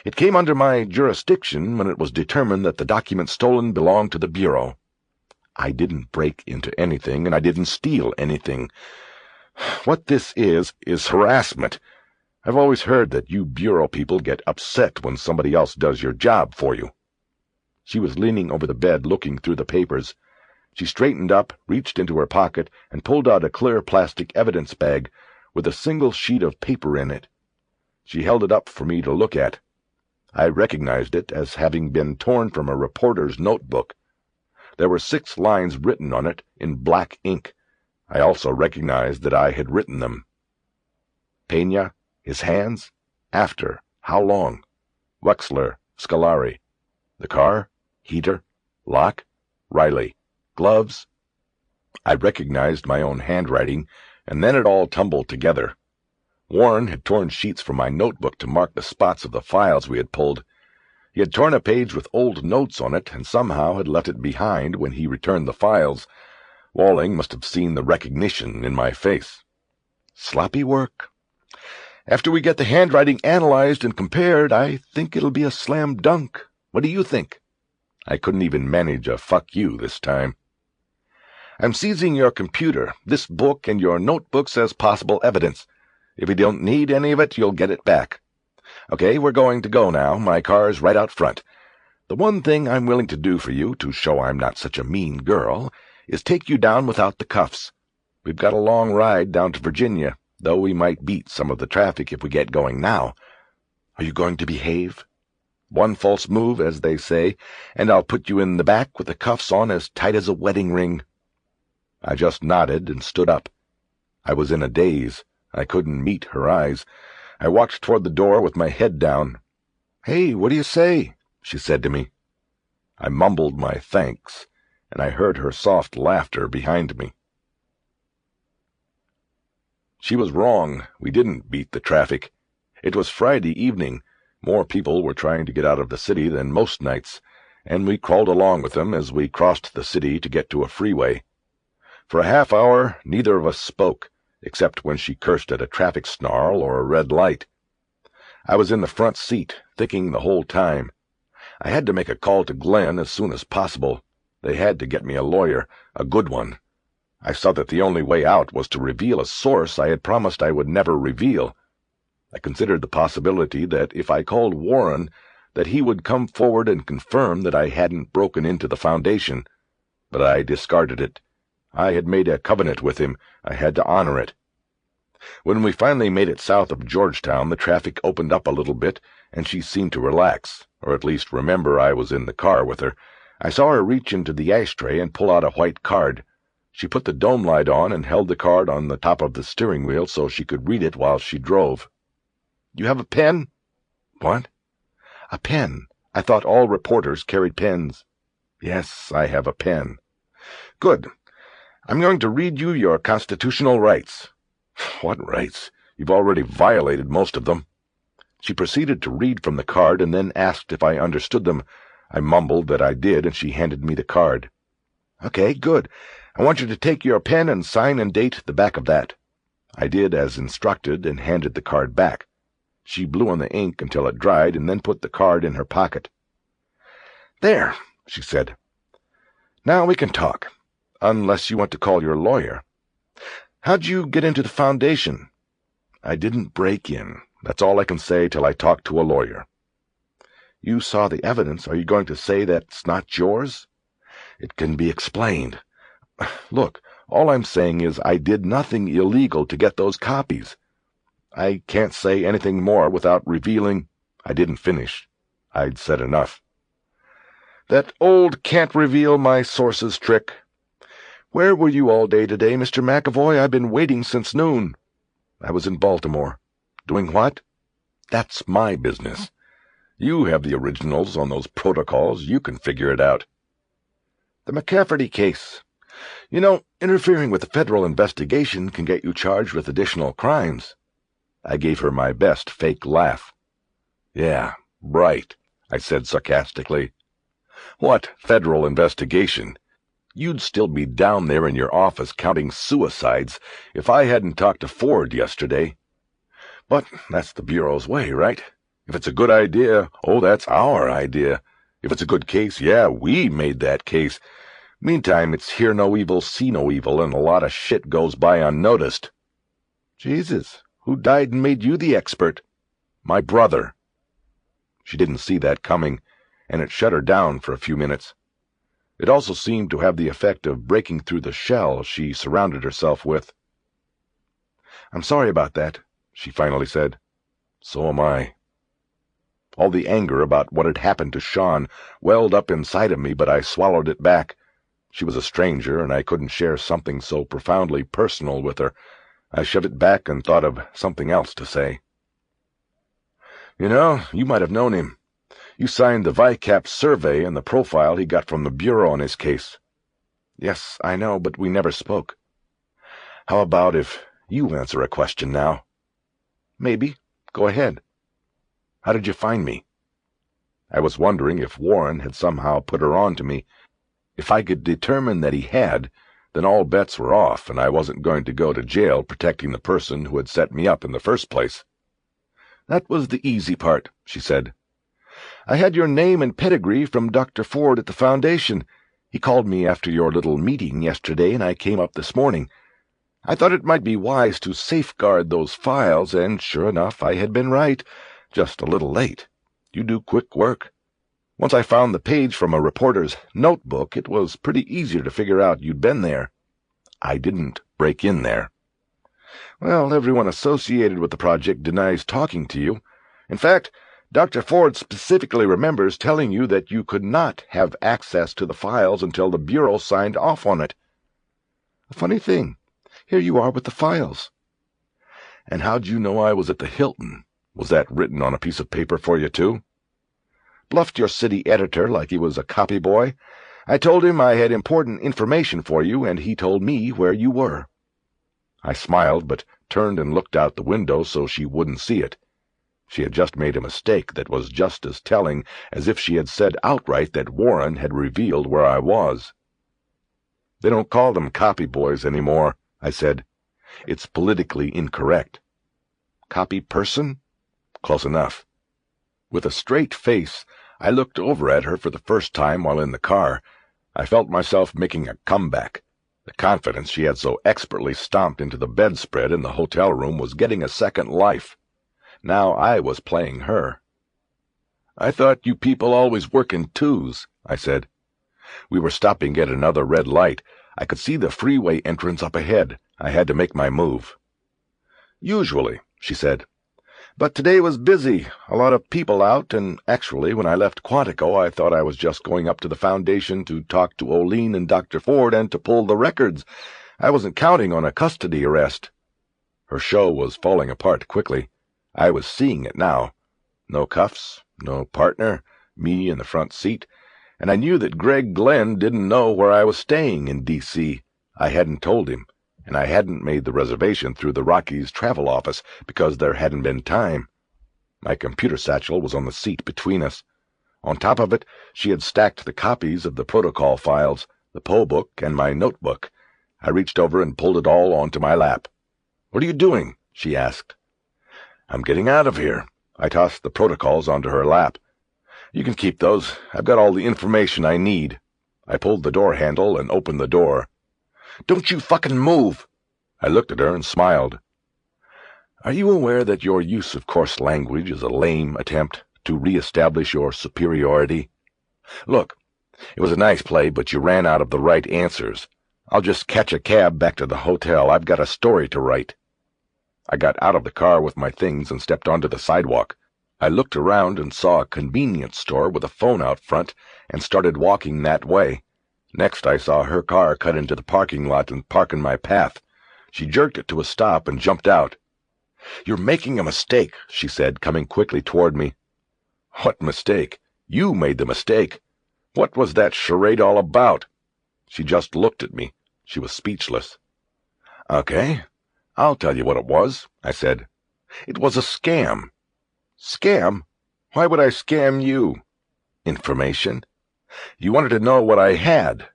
"It came under my jurisdiction when it was determined that the documents stolen belonged to the Bureau. I didn't break into anything, and I didn't steal anything. What this is harassment. I've always heard that you Bureau people get upset when somebody else does your job for you." She was leaning over the bed looking through the papers. She straightened up, reached into her pocket, and pulled out a clear plastic evidence bag with a single sheet of paper in it. She held it up for me to look at. I recognized it as having been torn from a reporter's notebook. There were 6 lines written on it in black ink. I also recognized that I had written them. Peña, his hands, after, how long? Wexler, Scolari. The car, heater, lock, Riley. Gloves. I recognized my own handwriting, and then it all tumbled together. Warren had torn sheets from my notebook to mark the spots of the files we had pulled. He had torn a page with old notes on it and somehow had left it behind when he returned the files. Walling must have seen the recognition in my face. Sloppy work. After we get the handwriting analyzed and compared, I think it'll be a slam dunk. What do you think? I couldn't even manage a fuck you this time. I'm seizing your computer, this book, and your notebooks as possible evidence. If you don't need any of it, you'll get it back. Okay, we're going to go now. My car's right out front. The one thing I'm willing to do for you, to show I'm not such a mean girl, is take you down without the cuffs. We've got a long ride down to Virginia, though we might beat some of the traffic if we get going now. Are you going to behave? One false move, as they say, and I'll put you in the back with the cuffs on as tight as a wedding ring. I just nodded and stood up. I was in a daze. I couldn't meet her eyes. I walked toward the door with my head down. "Hey, what do you say?" she said to me. I mumbled my thanks, and I heard her soft laughter behind me. She was wrong. We didn't beat the traffic. It was Friday evening. More people were trying to get out of the city than most nights, and we crawled along with them as we crossed the city to get to a freeway. For a half hour, neither of us spoke, except when she cursed at a traffic snarl or a red light. I was in the front seat, thinking the whole time. I had to make a call to Glenn as soon as possible. They had to get me a lawyer, a good one. I saw that the only way out was to reveal a source I had promised I would never reveal. I considered the possibility that if I called Warren, that he would come forward and confirm that I hadn't broken into the foundation. But I discarded it. I had made a covenant with him. I had to honor it. When we finally made it south of Georgetown, the traffic opened up a little bit, and she seemed to relax, or at least remember I was in the car with her. I saw her reach into the ashtray and pull out a white card. She put the dome light on and held the card on the top of the steering wheel so she could read it while she drove. "You have a pen?" "What?" "A pen. I thought all reporters carried pens." "Yes, I have a pen." "Good. I'm going to read you your constitutional rights." "What rights? You've already violated most of them." She proceeded to read from the card and then asked if I understood them. I mumbled that I did, and she handed me the card. "Okay, good. I want you to take your pen and sign and date the back of that." I did as instructed and handed the card back. She blew on the ink until it dried and then put the card in her pocket. "There," she said. Now we can talk, unless you want to call your lawyer. How'd you get into the foundation? I didn't break in. That's all I can say till I talk to a lawyer. You saw the evidence. Are you going to say that's not yours? It can be explained. Look, all I'm saying is I did nothing illegal to get those copies. I can't say anything more without revealing. I didn't finish. I'd said enough. That old can't reveal my sources trick. Where were you all day today, Mr. McAvoy? I've been waiting since noon. I was in Baltimore. Doing what? That's my business. You have the originals on those protocols. You can figure it out. The McCafferty case. You know, interfering with the federal investigation can get you charged with additional crimes. I gave her my best fake laugh. Yeah, right, I said sarcastically. What federal investigation? You'd still be down there in your office counting suicides if I hadn't talked to Ford yesterday. But that's the Bureau's way, right? If it's a good idea, oh, that's our idea. If it's a good case, yeah, we made that case. Meantime, it's hear no evil, see no evil, and a lot of shit goes by unnoticed. Jesus, who died and made you the expert? My brother. She didn't see that coming, and it shut her down for a few minutes. It also seemed to have the effect of breaking through the shell she surrounded herself with. I'm sorry about that, she finally said. So am I. All the anger about what had happened to Shawn welled up inside of me, but I swallowed it back. She was a stranger, and I couldn't share something so profoundly personal with her. I shoved it back and thought of something else to say. You know, you might have known him. You signed the VICAP survey and the profile he got from the Bureau on his case. Yes, I know, but we never spoke. How about if you answer a question now? Maybe. Go ahead. How did you find me? I was wondering if Warren had somehow put her on to me. If I could determine that he had, then all bets were off, and I wasn't going to go to jail protecting the person who had set me up in the first place. That was the easy part, she said. I had your name and pedigree from Dr. Ford at the Foundation. He called me after your little meeting yesterday, and I came up this morning. I thought it might be wise to safeguard those files, and sure enough, I had been right, just a little late. You do quick work. Once I found the page from a reporter's notebook, it was pretty easy to figure out you'd been there. I didn't break in there. Well, everyone associated with the project denies talking to you. In fact, Dr. Ford specifically remembers telling you that you could not have access to the files until the Bureau signed off on it. A funny thing, here you are with the files. And how'd you know I was at the Hilton? Was that written on a piece of paper for you, too? Bluffed your city editor like he was a copy boy. I told him I had important information for you, and he told me where you were. I smiled, but turned and looked out the window so she wouldn't see it. She had just made a mistake that was just as telling as if she had said outright that Warren had revealed where I was. They don't call them copy boys anymore, I said. It's politically incorrect. Copy person? Close enough. With a straight face, I looked over at her for the first time while in the car. I felt myself making a comeback. The confidence she had so expertly stomped into the bedspread in the hotel room was getting a second life. Now I was playing her. I thought you people always work in twos, I said. We were stopping at another red light. I could see the freeway entrance up ahead. I had to make my move. Usually, she said. But today was busy, a lot of people out, and actually, when I left Quantico, I thought I was just going up to the Foundation to talk to O'Lean and Dr. Ford and to pull the records. I wasn't counting on a custody arrest. Her show was falling apart quickly. I was seeing it now. No cuffs, no partner, me in the front seat, and I knew that Greg Glenn didn't know where I was staying in D.C. I hadn't told him, and I hadn't made the reservation through the Rockies travel office because there hadn't been time. My computer satchel was on the seat between us. On top of it, she had stacked the copies of the protocol files, the Poe book, and my notebook. I reached over and pulled it all onto my lap. "What are you doing?" she asked. "I'm getting out of here." I tossed the protocols onto her lap. "You can keep those. I've got all the information I need." I pulled the door handle and opened the door. "Don't you fucking move!" I looked at her and smiled. Are you aware that your use of coarse language is a lame attempt to re-establish your superiority? Look, it was a nice play, but you ran out of the right answers. I'll just catch a cab back to the hotel. I've got a story to write. I got out of the car with my things and stepped onto the sidewalk. I looked around and saw a convenience store with a phone out front and started walking that way. Next, I saw her car cut into the parking lot and park in my path. She jerked it to a stop and jumped out. "You're making a mistake," she said, coming quickly toward me. "What mistake? You made the mistake. What was that charade all about?" She just looked at me. She was speechless. "Okay, I'll tell you what it was," I said. "It was a scam." "Scam? Why would I scam you?" "Information. You wanted to know what I had.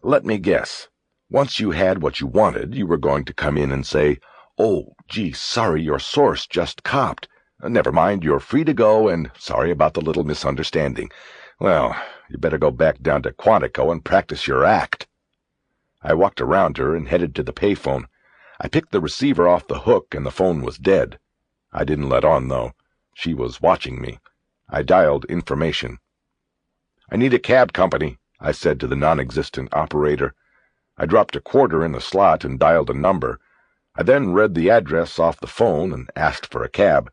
Let me guess. Once you had what you wanted, you were going to come in and say, 'Oh, gee, sorry, your source just copped. Never mind, you're free to go, and sorry about the little misunderstanding. Well, you better go back down to Quantico and practice your act.'" I walked around her and headed to the payphone. I picked the receiver off the hook, and the phone was dead. I didn't let on, though. She was watching me. I dialed information. "I need a cab company," I said to the non-existent operator. I dropped a quarter in the slot and dialed a number. I then read the address off the phone and asked for a cab.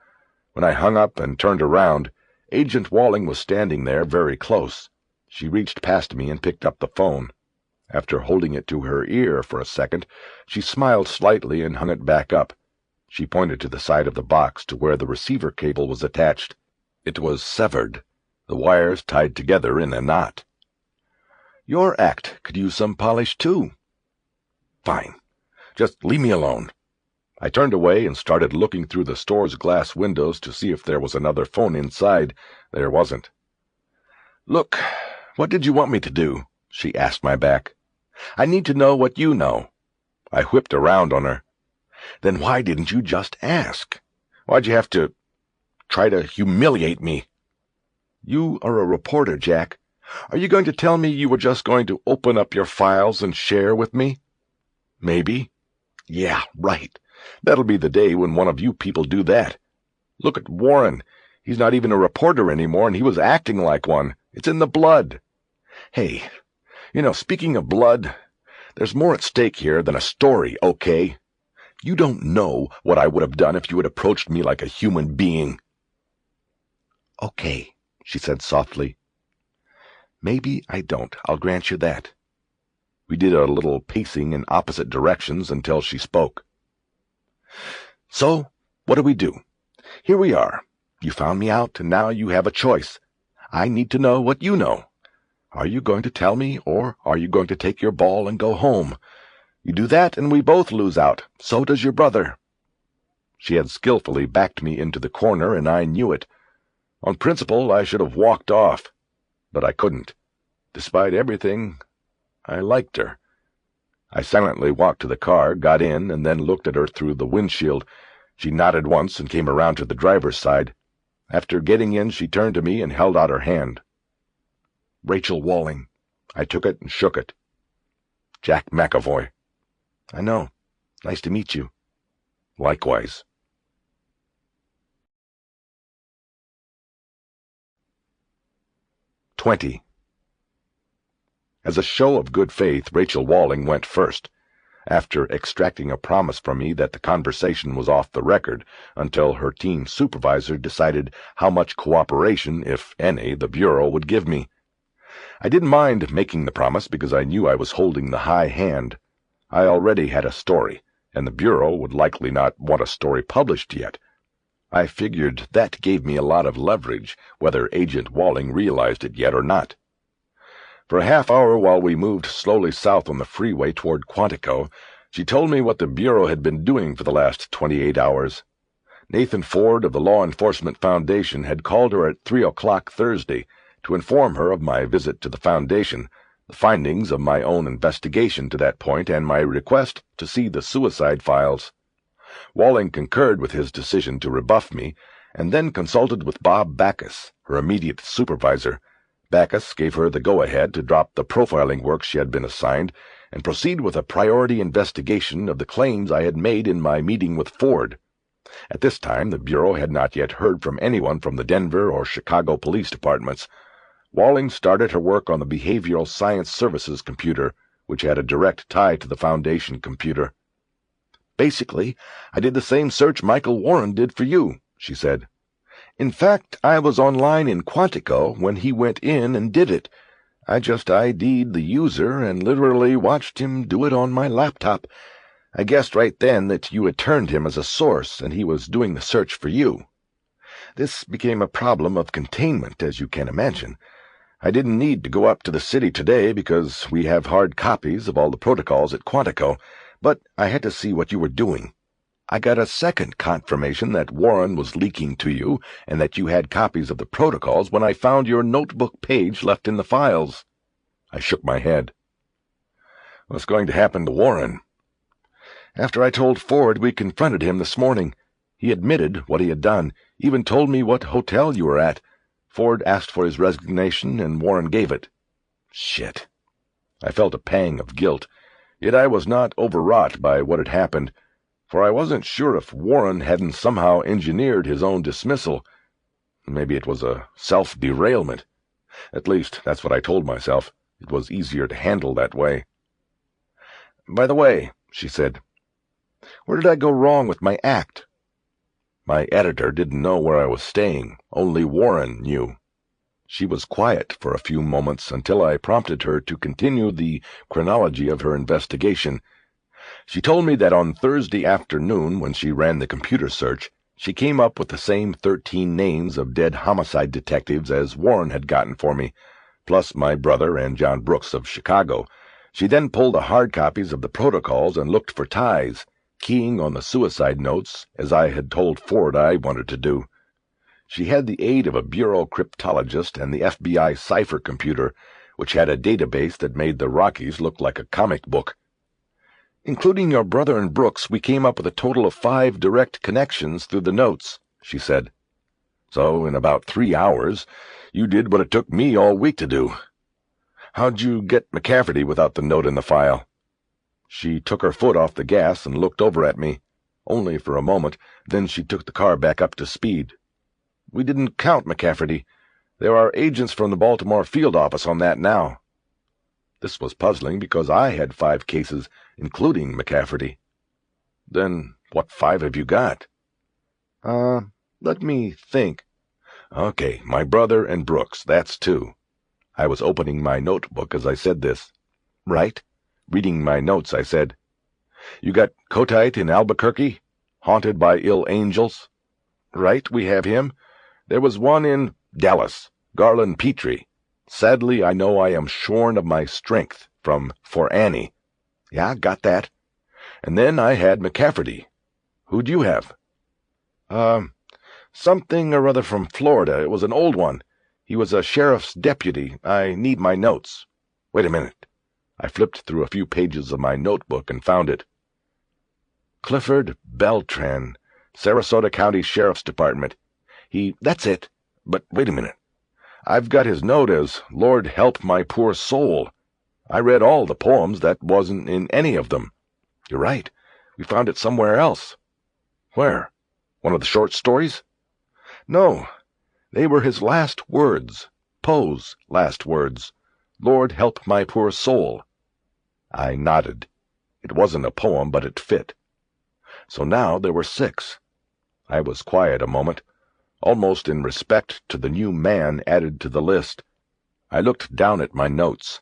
When I hung up and turned around, Agent Walling was standing there very close. She reached past me and picked up the phone. After holding it to her ear for a second, she smiled slightly and hung it back up. She pointed to the side of the box to where the receiver cable was attached. It was severed, the wires tied together in a knot. "Your act could use some polish, too." "Fine. Just leave me alone." I turned away and started looking through the store's glass windows to see if there was another phone inside. There wasn't. "Look, what did you want me to do?" she asked my back. "I need to know what you know." I whipped around on her. "Then why didn't you just ask? Why'd you have to try to humiliate me?" "You are a reporter, Jack. Are you going to tell me you were just going to open up your files and share with me?" "Maybe." "Yeah, right. That'll be the day when one of you people do that. Look at Warren. He's not even a reporter anymore, and he was acting like one. It's in the blood. Hey, speaking of blood, there's more at stake here than a story, okay? You don't know what I would have done if you had approached me like a human being." "Okay," she said softly. "Maybe I don't. I'll grant you that." We did a little pacing in opposite directions until she spoke. "So, what do we do? Here we are. You found me out, and now you have a choice. I need to know what you know. Are you going to tell me, or are you going to take your ball and go home? You do that, and we both lose out. So does your brother." She had skillfully backed me into the corner, and I knew it. On principle, I should have walked off, but I couldn't. Despite everything, I liked her. I silently walked to the car, got in, and then looked at her through the windshield. She nodded once and came around to the driver's side. After getting in, she turned to me and held out her hand. "Rachel Walling." I took it and shook it. "Jack McAvoy." "I know. Nice to meet you." "Likewise." "20. As a show of good faith, Rachel Walling went first, after extracting a promise from me that the conversation was off the record until her team supervisor decided how much cooperation, if any, the Bureau would give me. I didn't mind making the promise because I knew I was holding the high hand. I already had a story, and the Bureau would likely not want a story published yet. I figured that gave me a lot of leverage, whether Agent Walling realized it yet or not. For a half hour while we moved slowly south on the freeway toward Quantico, she told me what the Bureau had been doing for the last 28 hours. Nathan Ford of the Law Enforcement Foundation had called her at 3 o'clock Thursday to inform her of my visit to the Foundation, the findings of my own investigation to that point, and my request to see the suicide files. Walling concurred with his decision to rebuff me, and then consulted with Bob Backus, her immediate supervisor. Backus gave her the go-ahead to drop the profiling work she had been assigned and proceed with a priority investigation of the claims I had made in my meeting with Ford. At this time, the Bureau had not yet heard from anyone from the Denver or Chicago police departments. Walling started her work on the Behavioral Science Services computer, which had a direct tie to the Foundation computer. "Basically, I did the same search Michael Warren did for you," she said. "In fact, I was online in Quantico when he went in and did it. I just ID'd the user and literally watched him do it on my laptop. I guessed right then that you had turned him as a source and he was doing the search for you. This became a problem of containment, as you can imagine. I didn't need to go up to the city today because we have hard copies of all the protocols at Quantico, but I had to see what you were doing. I got a second confirmation that Warren was leaking to you and that you had copies of the protocols when I found your notebook page left in the files." I shook my head. "What's going to happen to Warren?" "After I told Ford, we confronted him this morning. He admitted what he had done, even told me what hotel you were at. Ford asked for his resignation, and Warren gave it." Shit. I felt a pang of guilt, yet I was not overwrought by what had happened, for I wasn't sure if Warren hadn't somehow engineered his own dismissal. Maybe it was a self-derailment. At least, that's what I told myself. It was easier to handle that way. "By the way," she said, "where did I go wrong with my act?" My editor didn't know where I was staying. Only Warren knew. She was quiet for a few moments until I prompted her to continue the chronology of her investigation. She told me that on Thursday afternoon, when she ran the computer search, she came up with the same 13 names of dead homicide detectives as Warren had gotten for me, plus my brother and John Brooks of Chicago. She then pulled the hard copies of the protocols and looked for ties, keying on the suicide notes, as I had told Ford I wanted to do. She had the aid of a bureau cryptologist and the FBI cipher computer, which had a database that made the Rockies look like a comic book. "Including your brother and Brooks, we came up with a total of 5 direct connections through the notes," she said. "So, in about 3 hours, you did what it took me all week to do. How'd you get McCafferty without the note in the file?" She took her foot off the gas and looked over at me. Only for a moment, then she took the car back up to speed. "We didn't count McCafferty. There are agents from the Baltimore field office on that now." This was puzzling because I had 5 cases, including McCafferty. "Then what 5 have you got?" Let me think. Okay, my brother and Brooks, that's 2. I was opening my notebook as I said this. "Right." Reading my notes, I said, "You got Kotite in Albuquerque, haunted by ill angels?" "Right, we have him. There was one in Dallas, Garland Petrie. Sadly, I know I am shorn of my strength, from For Annie." "Yeah, got that." "And then I had McCafferty. Who'd you have?" Something or other from Florida. It was an old one. He was a sheriff's deputy. I need my notes." "Wait a minute." I flipped through a few pages of my notebook and found it. "Clifford Beltran, Sarasota County Sheriff's Department. That's it. But wait a minute. I've got his note as Lord Help My Poor Soul. I read all the poems. That wasn't in any of them." "You're right. We found it somewhere else." "Where? One of the short stories?" "No. They were his last words. Poe's last words. Lord help my poor soul." I nodded. It wasn't a poem, but it fit. So now there were 6. I was quiet a moment, almost in respect to the new man added to the list. I looked down at my notes.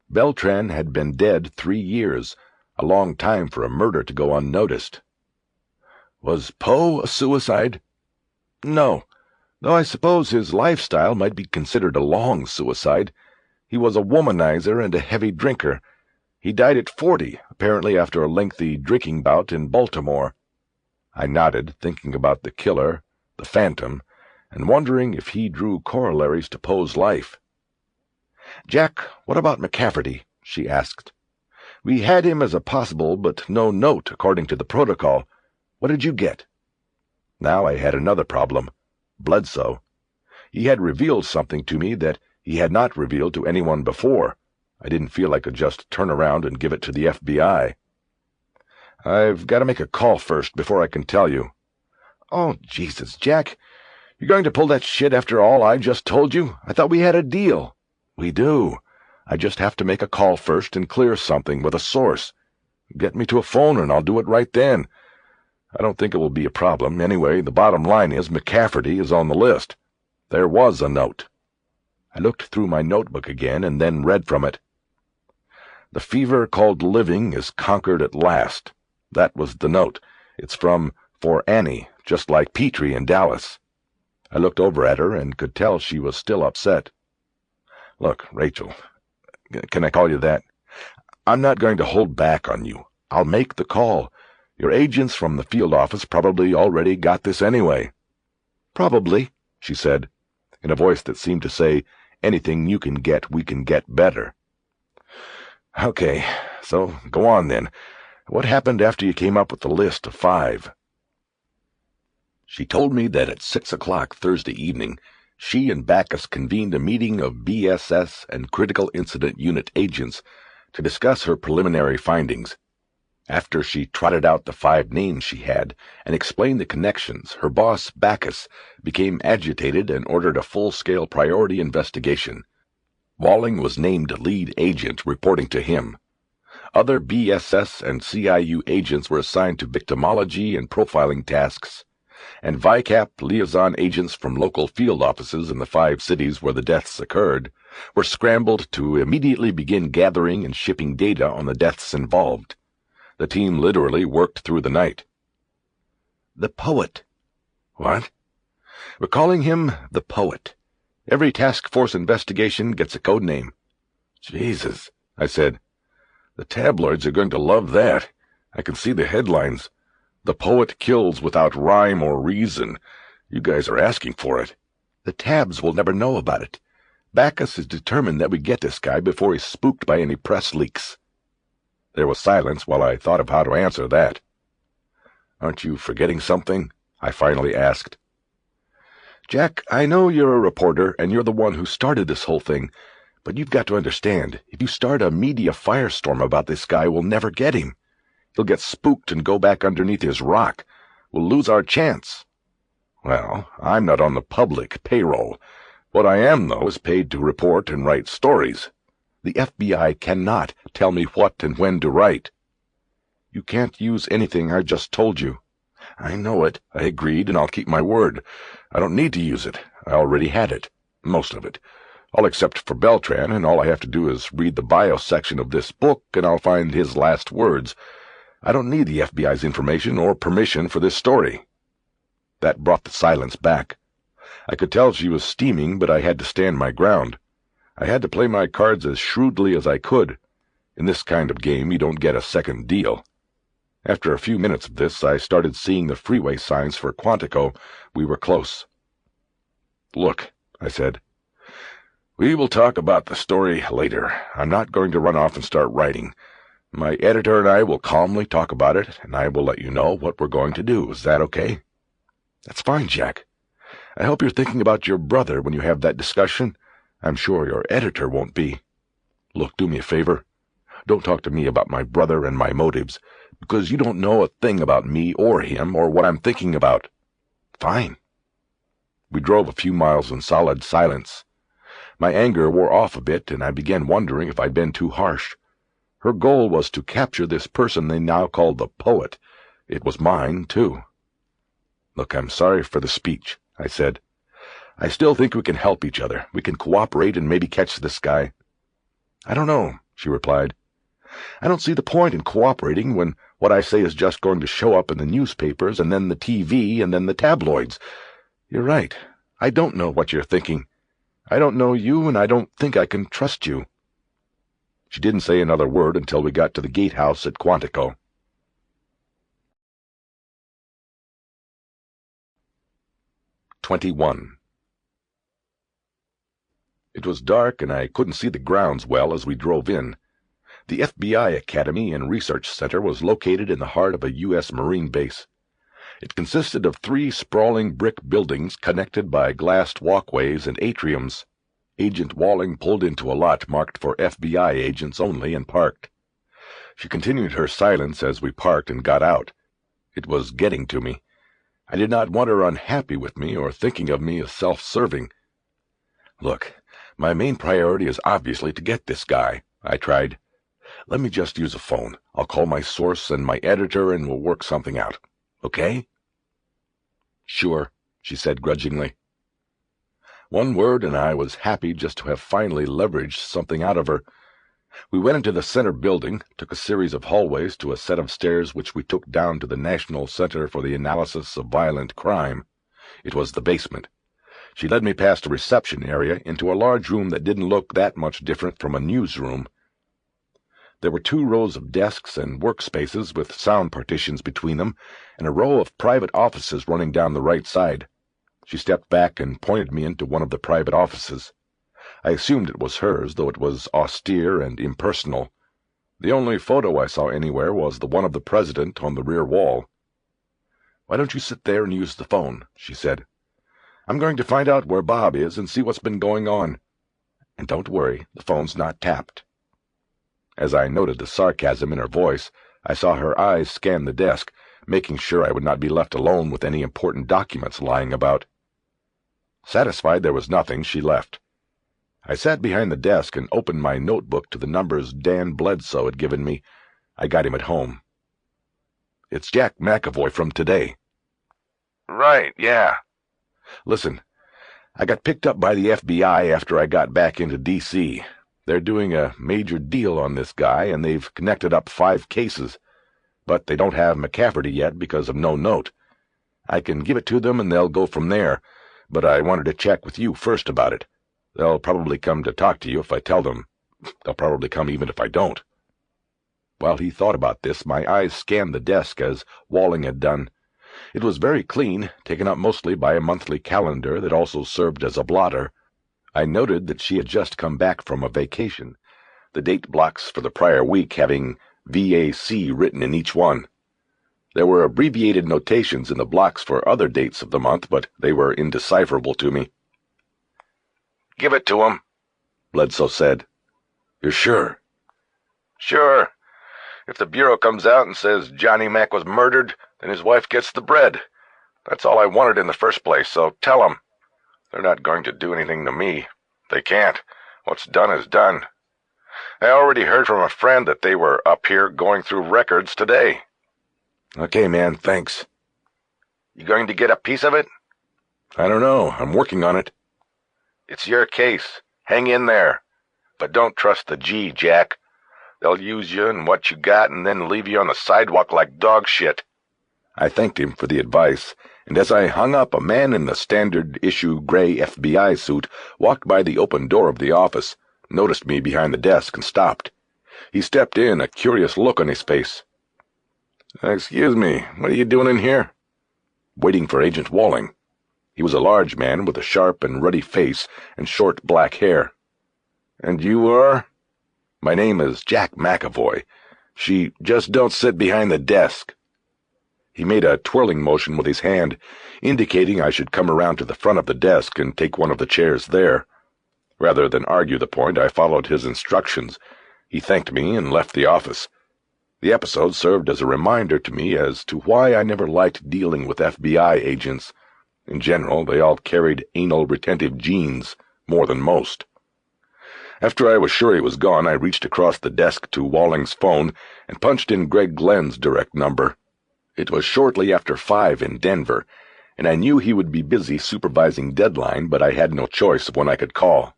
Beltran had been dead 3 years, a long time for a murder to go unnoticed. "Was Poe a suicide?" "No, though I suppose his lifestyle might be considered a long suicide. He was a womanizer and a heavy drinker. He died at 40, apparently after a lengthy drinking bout in Baltimore." I nodded, thinking about the killer, the Phantom, and wondering if he drew corollaries to Poe's life. "Jack, what about McCafferty?" she asked. "We had him as a possible, but no note according to the protocol. What did you get?" Now I had another problem. Bledsoe. He had revealed something to me that he had not revealed to anyone before. I didn't feel I could just turn around and give it to the FBI. "I've got to make a call first before I can tell you." "Oh, Jesus, Jack. You're going to pull that shit after all I just told you? I thought we had a deal." "We do. I just have to make a call first and clear something with a source. Get me to a phone and I'll do it right then. I don't think it will be a problem. Anyway, the bottom line is McCafferty is on the list. There was a note." I looked through my notebook again and then read from it. "The fever called living is conquered at last." That was the note. It's from "For Annie," just like Petrie in Dallas. I looked over at her and could tell she was still upset. "Look, Rachel, can I call you that? I'm not going to hold back on you. I'll make the call. Your agents from the field office probably already got this anyway." "Probably," she said, in a voice that seemed to say, "Anything you can get, we can get better." "Okay, so go on then. What happened after you came up with the list of 5? She told me that at 6 o'clock Thursday evening, she and Backus convened a meeting of BSS and Critical Incident Unit agents to discuss her preliminary findings. After she trotted out the 5 names she had and explained the connections, her boss, Backus, became agitated and ordered a full-scale priority investigation. Walling was named lead agent, reporting to him. Other BSS and CIU agents were assigned to victimology and profiling tasks, and VICAP liaison agents from local field offices in the 5 cities where the deaths occurred were scrambled to immediately begin gathering and shipping data on the deaths involved. The team literally worked through the night. "The poet." "What?" "We're calling him the poet. Every task force investigation gets a code name." "Jesus," I said. "The tabloids are going to love that. I can see the headlines. 'The poet kills without rhyme or reason.' You guys are asking for it." "The tabs will never know about it. Backus is determined that we get this guy before he's spooked by any press leaks." There was silence while I thought of how to answer that. "Aren't you forgetting something?" I finally asked. "Jack, I know you're a reporter and you're the one who started this whole thing, but you've got to understand, if you start a media firestorm about this guy, we'll never get him. He'll get spooked and go back underneath his rock. We'll lose our chance." "Well, I'm not on the public payroll. What I am, though, is paid to report and write stories. The FBI cannot tell me what and when to write." "You can't use anything I just told you." "I know it. I agreed, and I'll keep my word. I don't need to use it. I already had it. Most of it. All except for Beltran, and all I have to do is read the bio section of this book, and I'll find his last words. I don't need the FBI's information or permission for this story." That brought the silence back. I could tell she was steaming, but I had to stand my ground. I had to play my cards as shrewdly as I could. In this kind of game, you don't get a second deal. After a few minutes of this, I started seeing the freeway signs for Quantico. We were close. "Look," I said, "we will talk about the story later. I'm not going to run off and start writing. My editor and I will calmly talk about it, and I will let you know what we're going to do. Is that okay?" "That's fine, Jack. I hope you're thinking about your brother when you have that discussion. I'm sure your editor won't be. Look, do me a favor. Don't talk to me about my brother and my motives, because you don't know a thing about me or him or what I'm thinking about." "Fine." We drove a few miles in solid silence. My anger wore off a bit, and I began wondering if I'd been too harsh. Her goal was to capture this person they now called the poet. It was mine, too. "Look, I'm sorry for the speech," I said. "I still think we can help each other. We can cooperate and maybe catch this guy." "I don't know," she replied. "I don't see the point in cooperating when what I say is just going to show up in the newspapers and then the TV and then the tabloids. You're right. I don't know what you're thinking. I don't know you, and I don't think I can trust you." She didn't say another word until we got to the gatehouse at Quantico. 21. It was dark, and I couldn't see the grounds well as we drove in. The FBI Academy and Research Center was located in the heart of a U.S. Marine base. It consisted of 3 sprawling brick buildings connected by glassed walkways and atriums. Agent Walling pulled into a lot marked for FBI agents only and parked. She continued her silence as we parked and got out. It was getting to me. I did not want her unhappy with me or thinking of me as self-serving. "Look, my main priority is obviously to get this guy," I tried. "Let me just use a phone. I'll call my source and my editor and we'll work something out. Okay?" "Sure," she said grudgingly. One word, and I was happy just to have finally leveraged something out of her. We went into the center building, took a series of hallways to a set of stairs which we took down to the National Center for the Analysis of Violent Crime. It was the basement. She led me past a reception area into a large room that didn't look that much different from a newsroom. There were 2 rows of desks and workspaces with sound partitions between them, and a row of private offices running down the right side. She stepped back and pointed me into one of the private offices. I assumed it was hers, though it was austere and impersonal. The only photo I saw anywhere was the one of the president on the rear wall. "Why don't you sit there and use the phone?" she said. "I'm going to find out where Bob is and see what's been going on. And don't worry, the phone's not tapped." As I noted the sarcasm in her voice, I saw her eyes scan the desk, making sure I would not be left alone with any important documents lying about. Satisfied there was nothing, she left. I sat behind the desk and opened my notebook to the numbers Dan Bledsoe had given me. I got him at home. "It's Jack McAvoy from Today." Right, yeah. "Listen, I got picked up by the FBI after I got back into D.C. They're doing a major deal on this guy, and they've connected up 5 cases. But they don't have McCafferty yet because of no note. I can give it to them and they'll go from there, but I wanted to check with you first about it. They'll probably come to talk to you if I tell them. They'll probably come even if I don't." While he thought about this, my eyes scanned the desk as Walling had done. It was very clean, taken up mostly by a monthly calendar that also served as a blotter. I noted that she had just come back from a vacation, the date blocks for the prior week having VAC written in each one. There were abbreviated notations in the blocks for other dates of the month, but they were indecipherable to me. "Give it to him," Bledsoe said. "You're sure?" "Sure. If the Bureau comes out and says Johnny Mac was murdered, then his wife gets the bread. That's all I wanted in the first place, so tell them. They're not going to do anything to me. They can't. What's done is done. I already heard from a friend that they were up here going through records today." "Okay, man, thanks." "You going to get a piece of it?" "I don't know. I'm working on it." "It's your case. Hang in there. But don't trust the G, Jack. They'll use you and what you got and then leave you on the sidewalk like dog shit." I thanked him for the advice, and as I hung up, a man in the standard-issue gray FBI suit walked by the open door of the office, noticed me behind the desk, and stopped. He stepped in, a curious look on his face. "Excuse me, what are you doing in here?" "Waiting for Agent Walling." He was a large man with a sharp and ruddy face and short black hair. "And you are?" "My name is Jack McAvoy. Just don't sit behind the desk." He made a twirling motion with his hand, indicating I should come around to the front of the desk and take one of the chairs there. Rather than argue the point, I followed his instructions. He thanked me and left the office. The episode served as a reminder to me as to why I never liked dealing with FBI agents. In general, they all carried anal retentive genes, more than most. After I was sure he was gone, I reached across the desk to Walling's phone and punched in Greg Glenn's direct number. It was shortly after 5 in Denver, and I knew he would be busy supervising Deadline, but I had no choice of when I could call.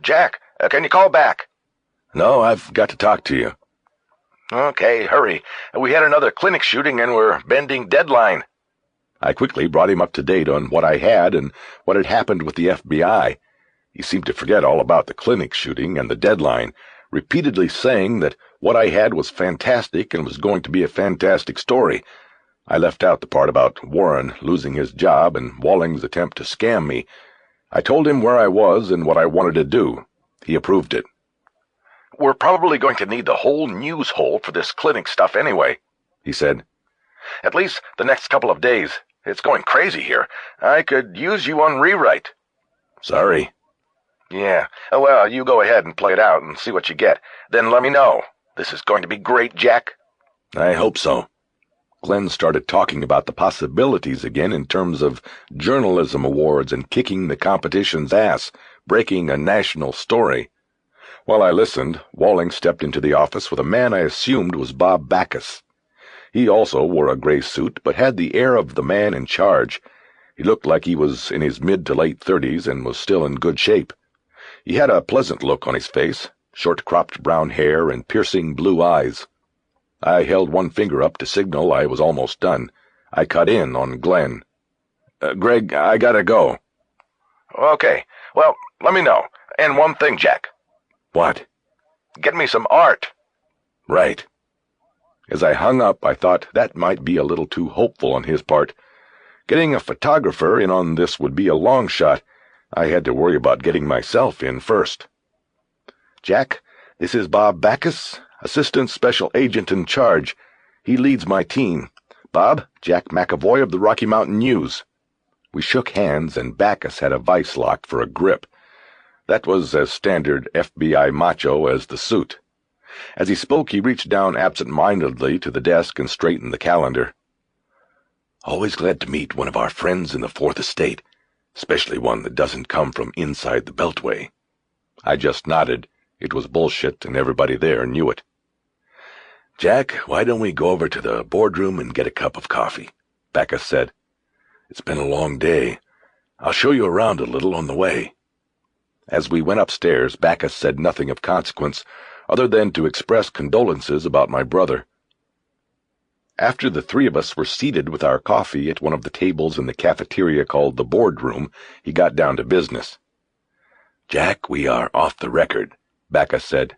"Jack, can you call back?" "No, I've got to talk to you." "Okay, hurry. We had another clinic shooting and we're bending Deadline." I quickly brought him up to date on what I had and what had happened with the FBI. He seemed to forget all about the clinic shooting and the Deadline, repeatedly saying that what I had was fantastic and was going to be a fantastic story. I left out the part about Warren losing his job and Walling's attempt to scam me. I told him where I was and what I wanted to do. He approved it. "We're probably going to need the whole news hole for this clinic stuff anyway," he said. "At least the next couple of days. It's going crazy here. I could use you on rewrite." "Sorry." Yeah, well, you go ahead and play it out and see what you get. Then let me know. This is going to be great, Jack. I hope so. Glenn started talking about the possibilities again in terms of journalism awards and kicking the competition's ass, breaking a national story. While I listened, Walling stepped into the office with a man I assumed was Bob Backus. He also wore a gray suit, but had the air of the man in charge. He looked like he was in his mid to late 30s and was still in good shape. He had a pleasant look on his face, short-cropped brown hair and piercing blue eyes. I held one finger up to signal I was almost done. I cut in on Glenn. Greg, I gotta go. Okay, well, let me know. And one thing, Jack. What? Get me some art. Right. As I hung up, I thought that might be a little too hopeful on his part. Getting a photographer in on this would be a long shot. I had to worry about getting myself in first. Jack, this is Bob Backus, Assistant Special Agent in charge. He leads my team. Bob, Jack McAvoy of the Rocky Mountain News. We shook hands, and Backus had a vice lock for a grip. That was as standard FBI macho as the suit. As he spoke, he reached down absent-mindedly to the desk and straightened the calendar. Always glad to meet one of our friends in the Fourth Estate, especially one that doesn't come from inside the Beltway. I just nodded. It was bullshit, and everybody there knew it. Jack, why don't we go over to the boardroom and get a cup of coffee? Backus said. It's been a long day. I'll show you around a little on the way. As we went upstairs, Backus said nothing of consequence, other than to express condolences about my brother. After the three of us were seated with our coffee at one of the tables in the cafeteria called the boardroom, he got down to business. Jack, we are off the record, Backus said.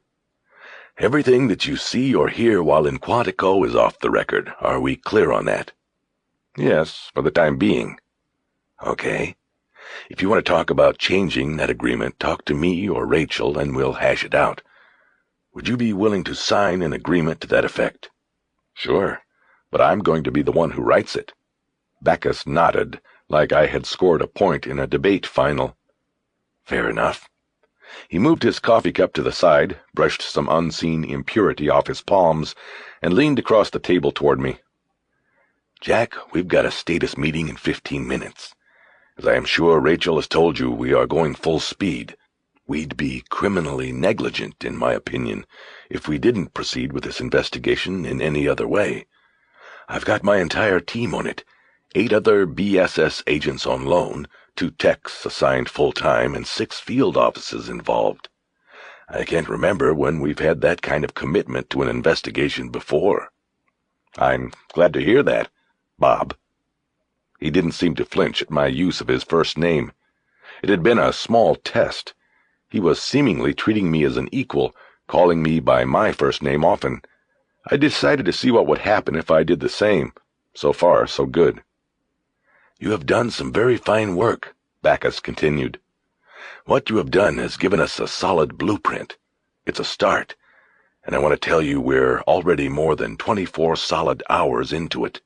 Everything that you see or hear while in Quantico is off the record. Are we clear on that? Yes, for the time being. Okay. If you want to talk about changing that agreement, talk to me or Rachel and we'll hash it out. Would you be willing to sign an agreement to that effect? Sure, but I'm going to be the one who writes it. Backus nodded, like I had scored a point in a debate final. Fair enough. He moved his coffee cup to the side, brushed some unseen impurity off his palms, and leaned across the table toward me. Jack, we've got a status meeting in 15 minutes. As I am sure Rachel has told you, we are going full speed. We'd be criminally negligent, in my opinion, if we didn't proceed with this investigation in any other way. I've got my entire team on it, 8 other BSS agents on loan, 2 techs assigned full-time, and 6 field offices involved. I can't remember when we've had that kind of commitment to an investigation before. I'm glad to hear that, Bob. He didn't seem to flinch at my use of his first name. It had been a small test. He was seemingly treating me as an equal, calling me by my first name often. I decided to see what would happen if I did the same. So far, so good. You have done some very fine work, Backus continued. What you have done has given us a solid blueprint. It's a start, and I want to tell you we're already more than 24 solid hours into it.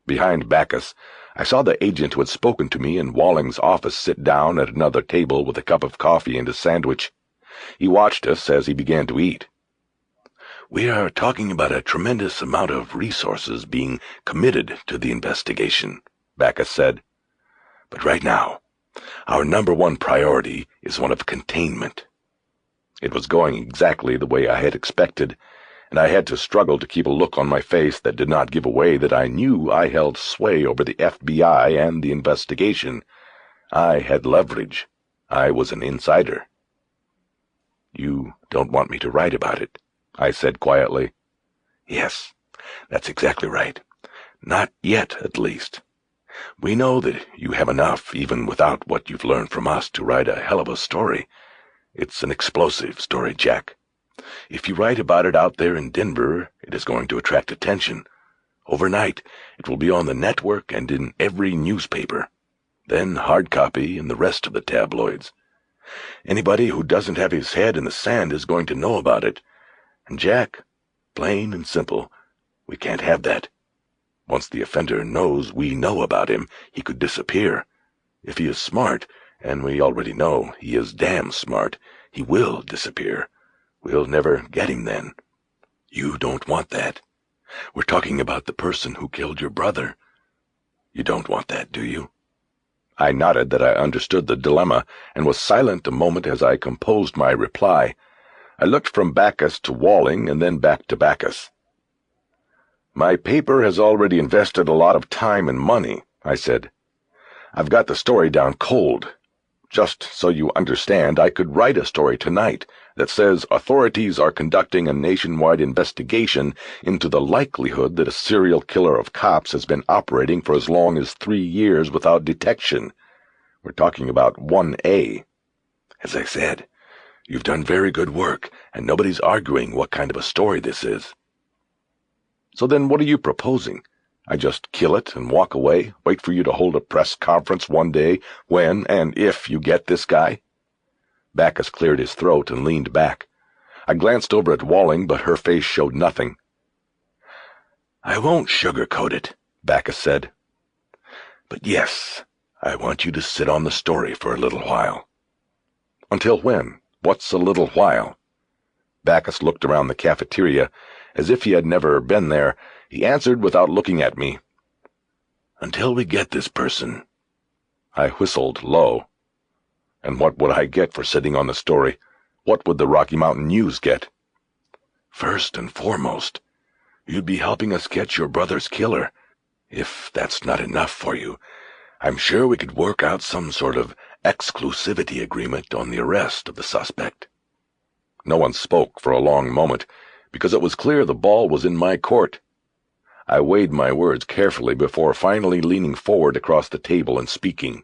Behind Backus, I saw the agent who had spoken to me in Walling's office sit down at another table with a cup of coffee and a sandwich. He watched us as he began to eat. We are talking about a tremendous amount of resources being committed to the investigation, Backus said. But right now, our #1 priority is one of containment. It was going exactly the way I had expected, and I had to struggle to keep a look on my face that did not give away that I knew I held sway over the FBI and the investigation. I had leverage. I was an insider. You don't want me to write about it, I said quietly. Yes, that's exactly right. Not yet, at least. We know that you have enough, even without what you've learned from us, to write a hell of a story. It's an explosive story, Jack. If you write about it out there in Denver, it is going to attract attention. Overnight, it will be on the network and in every newspaper. Then hard copy in the rest of the tabloids. Anybody who doesn't have his head in the sand is going to know about it. And Jack, plain and simple, we can't have that. Once the offender knows we know about him, he could disappear. If he is smart, And we already know he is damn smart. He will disappear. We'll never get him then. You don't want that. We're talking about the person who killed your brother. You don't want that, do you?" I nodded that I understood the dilemma and was silent a moment as I composed my reply. I looked from Bacchus to Walling and then back to Bacchus. "My paper has already invested a lot of time and money," I said. "I've got the story down cold. Just so you understand, I could write a story tonight that says authorities are conducting a nationwide investigation into the likelihood that a serial killer of cops has been operating for as long as 3 years without detection. We're talking about 1A. As I said, you've done very good work, and nobody's arguing what kind of a story this is." "So then what are you proposing? I just kill it and walk away, wait for you to hold a press conference one day when and if you get this guy?" Bacchus cleared his throat and leaned back. I glanced over at Walling, but her face showed nothing. "I won't sugarcoat it," Bacchus said. "But yes, I want you to sit on the story for a little while." "Until when? What's a little while?" Bacchus looked around the cafeteria as if he had never been there. He answered without looking at me. "Until we get this person." I whistled low. And what would I get for sitting on the story? What would the Rocky Mountain News get? "First and foremost, you'd be helping us catch your brother's killer. If that's not enough for you, I'm sure we could work out some sort of exclusivity agreement on the arrest of the suspect." No one spoke for a long moment, because it was clear the ball was in my court. I weighed my words carefully before finally leaning forward across the table and speaking.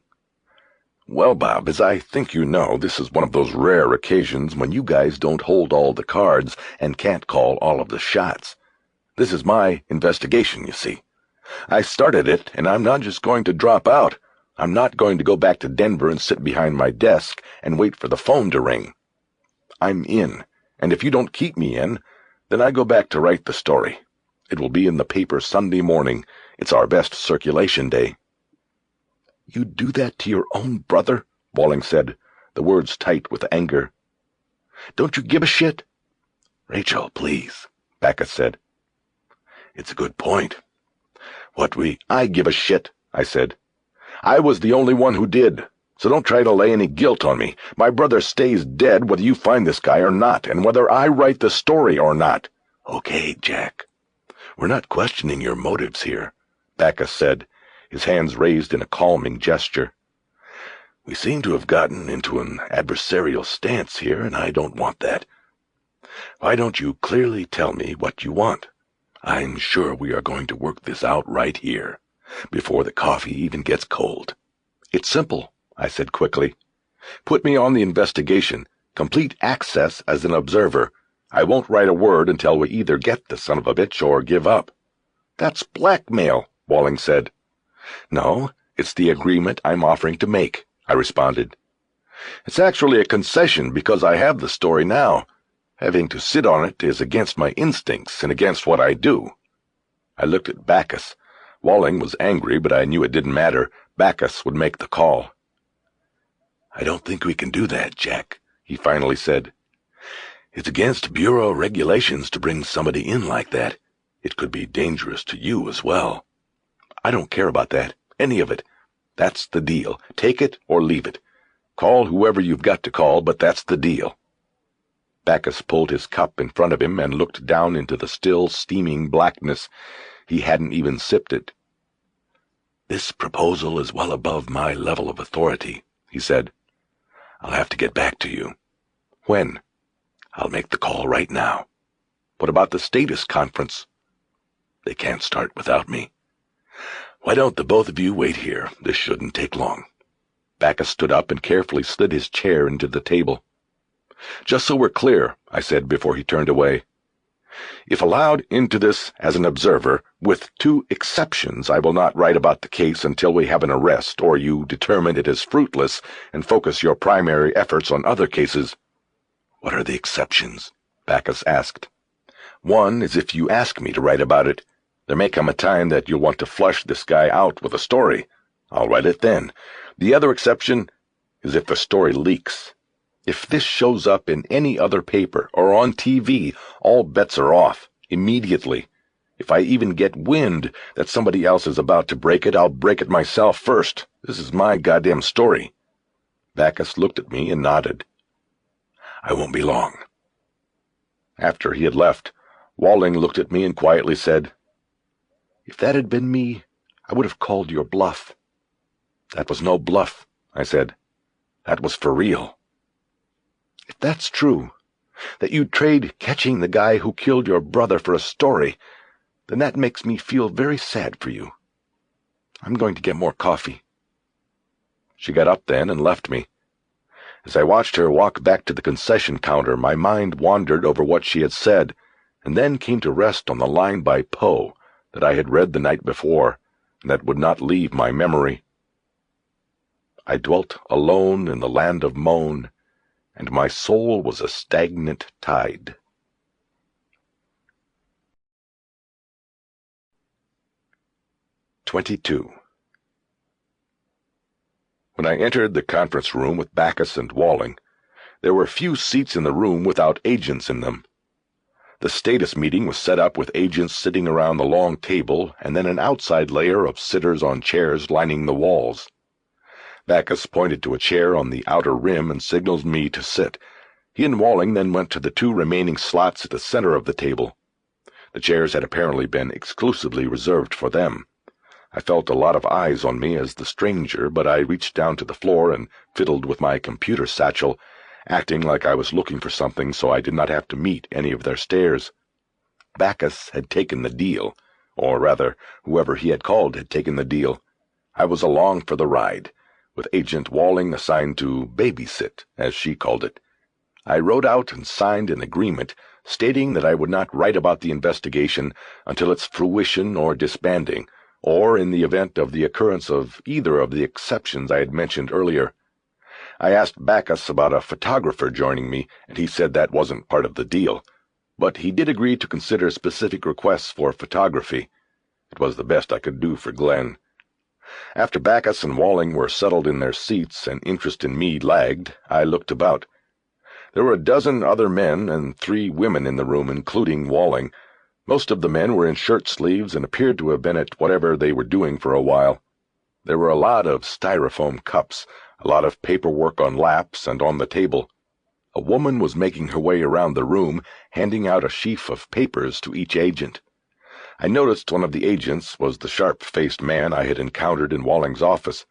"Well, Bob, as I think you know, this is one of those rare occasions when you guys don't hold all the cards and can't call all of the shots. This is my investigation, you see. I started it, and I'm not just going to drop out. I'm not going to go back to Denver and sit behind my desk and wait for the phone to ring. I'm in, and if you don't keep me in, then I go back to write the story. It will be in the paper Sunday morning. It's our best circulation day." "You'd do that to your own brother?" Walling said, the words tight with anger. "Don't you give a shit?" "Rachel, please," Bacchus said. "It's a good point. I give a shit," I said. "I was the only one who did, so don't try to lay any guilt on me. My brother stays dead whether you find this guy or not, and whether I write the story or not." "Okay, Jack. We're not questioning your motives here," Bacchus said, his hands raised in a calming gesture. "We seem to have gotten into an adversarial stance here, and I don't want that. Why don't you clearly tell me what you want? I'm sure we are going to work this out right here, before the coffee even gets cold." "It's simple," I said quickly. "Put me on the investigation, complete access as an observer. I won't write a word until we either get the son of a bitch or give up." "That's blackmail," Walling said. "No, it's the agreement I'm offering to make," I responded. "It's actually a concession because I have the story now. Having to sit on it is against my instincts and against what I do." I looked at Bacchus. Walling was angry, but I knew it didn't matter. Bacchus would make the call. "I don't think we can do that, Jack," he finally said. "It's against Bureau regulations to bring somebody in like that. It could be dangerous to you as well." "I don't care about that, any of it. That's the deal. Take it or leave it. Call whoever you've got to call, but that's the deal." Bacchus pulled his cup in front of him and looked down into the still steaming blackness. He hadn't even sipped it. "This proposal is well above my level of authority," he said. "I'll have to get back to you." "When?" "I'll make the call right now." "What about the status conference?" "They can't start without me. Why don't the both of you wait here? This shouldn't take long." Bacchus stood up and carefully slid his chair into the table. "Just so we're clear," I said before he turned away. "If allowed into this as an observer, with 2 exceptions, I will not write about the case until we have an arrest or you determine it is fruitless and focus your primary efforts on other cases." "What are the exceptions?" Bacchus asked. "One is if you ask me to write about it. There may come a time that you'll want to flush this guy out with a story. I'll write it then. The other exception is if the story leaks. If this shows up in any other paper or on TV, all bets are off, immediately. If I even get wind that somebody else is about to break it, I'll break it myself first. This is my goddamn story." Bacchus looked at me and nodded. "I won't be long." After he had left, Walling looked at me and quietly said, "If that had been me, I would have called your bluff." "That was no bluff," I said. "That was for real." "If that's true, that you'd trade catching the guy who killed your brother for a story, then that makes me feel very sad for you. I'm going to get more coffee." She got up then and left me. As I watched her walk back to the concession counter, my mind wandered over what she had said, and then came to rest on the line by Poe that I had read the night before, and that would not leave my memory. "I dwelt alone in the land of moan, and my soul was a stagnant tide." (22) When I entered the conference room with Bacchus and Walling, there were few seats in the room without agents in them. The status meeting was set up with agents sitting around the long table and then an outside layer of sitters on chairs lining the walls. Bacchus pointed to a chair on the outer rim and signaled me to sit. He and Walling then went to the two remaining slots at the center of the table. The chairs had apparently been exclusively reserved for them. I felt a lot of eyes on me as the stranger, but I reached down to the floor and fiddled with my computer satchel, acting like I was looking for something so I did not have to meet any of their stares. Bacchus had taken the deal, or rather, whoever he had called had taken the deal. I was along for the ride, with Agent Walling assigned to babysit, as she called it. I wrote out and signed an agreement stating that I would not write about the investigation until its fruition or disbanding, or in the event of the occurrence of either of the exceptions I had mentioned earlier. I asked Bacchus about a photographer joining me, and he said that wasn't part of the deal, but he did agree to consider specific requests for photography. It was the best I could do for Glenn. After Bacchus and Walling were settled in their seats and interest in me lagged, I looked about. There were a dozen other men and 3 women in the room, including Walling. Most of the men were in shirt sleeves and appeared to have been at whatever they were doing for a while. There were a lot of styrofoam cups, a lot of paperwork on laps and on the table. A woman was making her way around the room, handing out a sheaf of papers to each agent. I noticed one of the agents was the sharp-faced man I had encountered in Walling's office,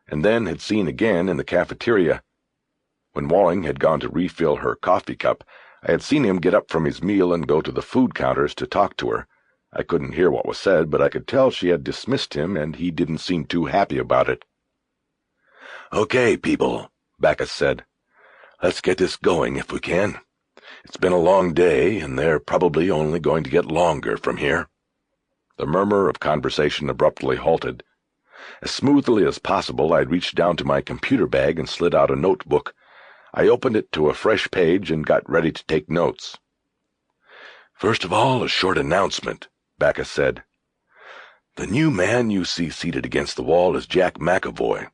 and then had seen again in the cafeteria. When Walling had gone to refill her coffee cup, I had seen him get up from his meal and go to the food counters to talk to her. I couldn't hear what was said, but I could tell she had dismissed him, and he didn't seem too happy about it. "Okay, people," Bacchus said. "Let's get this going if we can. It's been a long day, and they're probably only going to get longer from here." The murmur of conversation abruptly halted. As smoothly as possible, I reached down to my computer bag and slid out a notebook. I opened it to a fresh page and got ready to take notes. "First of all, a short announcement," Bacchus said. "The new man you see seated against the wall is Jack McAvoy.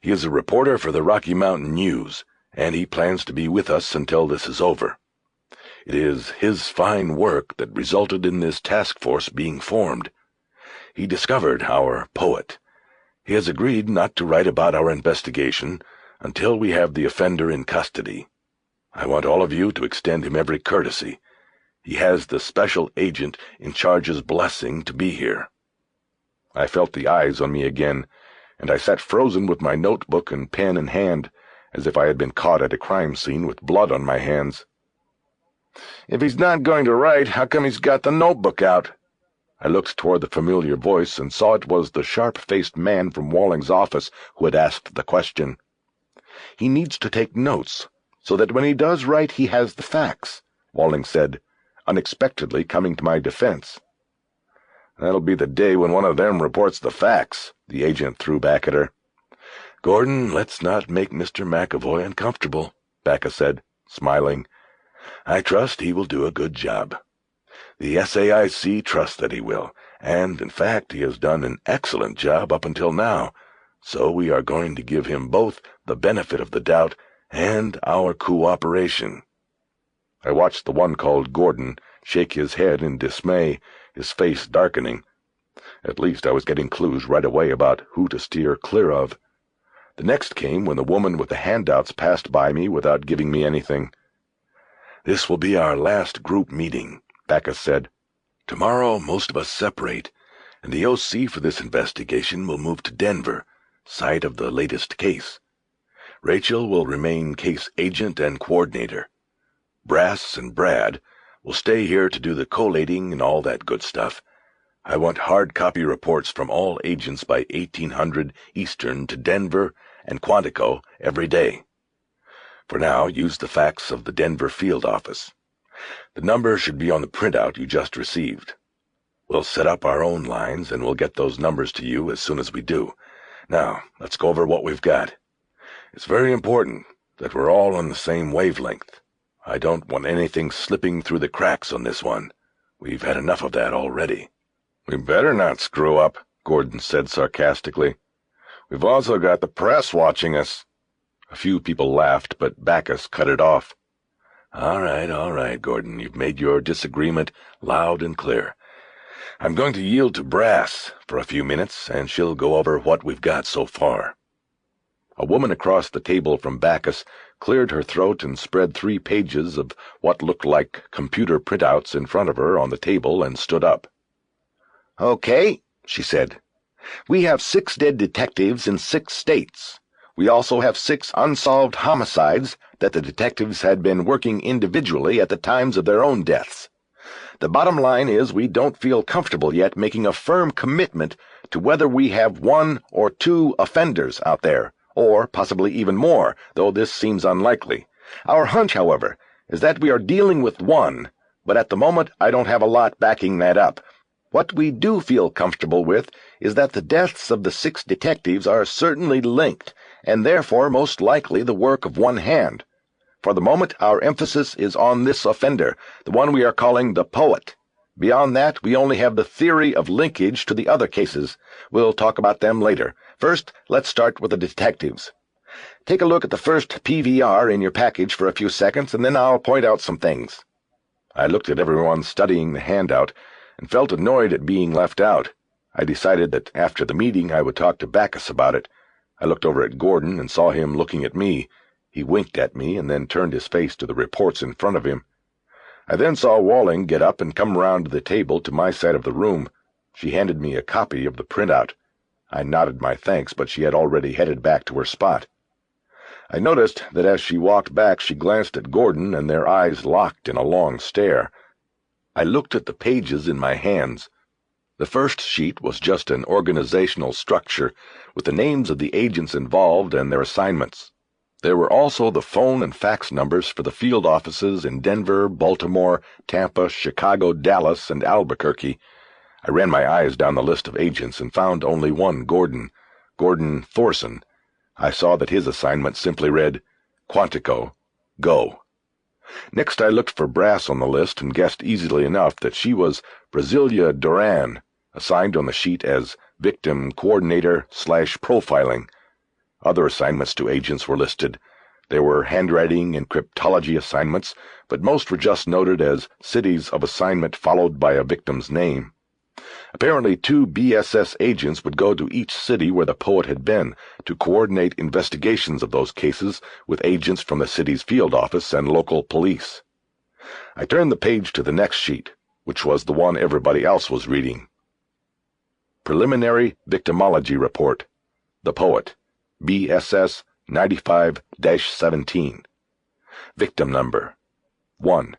He is a reporter for the Rocky Mountain News, and he plans to be with us until this is over. It is his fine work that resulted in this task force being formed. He discovered our poet. He has agreed not to write about our investigation until we have the offender in custody. I want all of you to extend him every courtesy. He has the special agent in charge's blessing to be here." I felt the eyes on me again, and I sat frozen with my notebook and pen in hand, as if I had been caught at a crime scene with blood on my hands. "If he's not going to write, how come he's got the notebook out?" I looked toward the familiar voice and saw it was the sharp-faced man from Walling's office who had asked the question. "He needs to take notes, so that when he does write he has the facts," Walling said, unexpectedly coming to my defense. "That'll be the day when one of them reports the facts," the agent threw back at her. "Gordon, let's not make Mr. McAvoy uncomfortable," Bacchus said, smiling. "I trust he will do a good job. The SAIC trusts that he will, and, in fact, he has done an excellent job up until now, so we are going to give him both the benefit of the doubt, and our cooperation. I watched the one called Gordon shake his head in dismay, his face darkening. At least I was getting clues right away about who to steer clear of. The next came when the woman with the handouts passed by me without giving me anything. "This will be our last group meeting," Backus said. "Tomorrow most of us separate, and the OC for this investigation will move to Denver, site of the latest case. Rachel will remain case agent and coordinator. Brass and Brad will stay here to do the collating and all that good stuff. I want hard copy reports from all agents by 1800 Eastern to Denver and Quantico every day. For now, use the fax of the Denver field office. The number should be on the printout you just received. We'll set up our own lines, and we'll get those numbers to you as soon as we do. Now, let's go over what we've got. It's very important that we're all on the same wavelength. I don't want anything slipping through the cracks on this one. We've had enough of that already." "We better not screw up," Gordon said sarcastically. "We've also got the press watching us." A few people laughed, but Backus cut it off. All right, Gordon, you've made your disagreement loud and clear. I'm going to yield to Brass for a few minutes, and she'll go over what we've got so far." A woman across the table from Backus cleared her throat and spread 3 pages of what looked like computer printouts in front of her on the table and stood up. "Okay," she said. "We have 6 dead detectives in 6 states. We also have 6 unsolved homicides that the detectives had been working individually at the times of their own deaths. The bottom line is we don't feel comfortable yet making a firm commitment to whether we have 1 or 2 offenders out there, or possibly even more, though this seems unlikely. Our hunch, however, is that we are dealing with 1, but at the moment I don't have a lot backing that up. What we do feel comfortable with is that the deaths of the 6 detectives are certainly linked, and therefore most likely the work of one hand. For the moment, our emphasis is on this offender, the one we are calling the poet. Beyond that, we only have the theory of linkage to the other cases. We'll talk about them later. First, let's start with the detectives. Take a look at the first PVR in your package for a few seconds, and then I'll point out some things." I looked at everyone studying the handout and felt annoyed at being left out. I decided that after the meeting I would talk to Backus about it. I looked over at Gordon and saw him looking at me. He winked at me and then turned his face to the reports in front of him. I then saw Walling get up and come round to the table to my side of the room. She handed me a copy of the printout. I nodded my thanks, but she had already headed back to her spot. I noticed that as she walked back she glanced at Gordon, and their eyes locked in a long stare. I looked at the pages in my hands. The first sheet was just an organizational structure with the names of the agents involved and their assignments. There were also the phone and fax numbers for the field offices in Denver, Baltimore, Tampa, Chicago, Dallas, and Albuquerque. I ran my eyes down the list of agents and found only one Gordon Thorson. I saw that his assignment simply read, Quantico, go. Next I looked for Brass on the list and guessed easily enough that she was Brasilia Duran, assigned on the sheet as victim coordinator/profiling. Other assignments to agents were listed. There were handwriting and cryptology assignments, but most were just noted as cities of assignment followed by a victim's name. Apparently 2 BSS agents would go to each city where the poet had been to coordinate investigations of those cases with agents from the city's field office and local police. I turned the page to the next sheet, which was the one everybody else was reading. Preliminary Victimology Report. The Poet. BSS 95-17. Victim Number 1.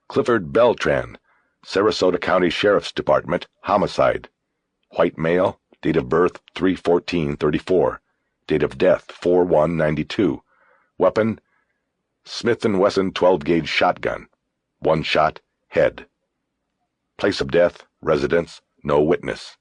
Clifford Beltran, Sarasota County Sheriff's Department, homicide. White male, date of birth 3/14/34, date of death 4/1/92. Weapon, Smith & Wesson 12-gauge shotgun. 1 shot, head. Place of death, residence, no witness.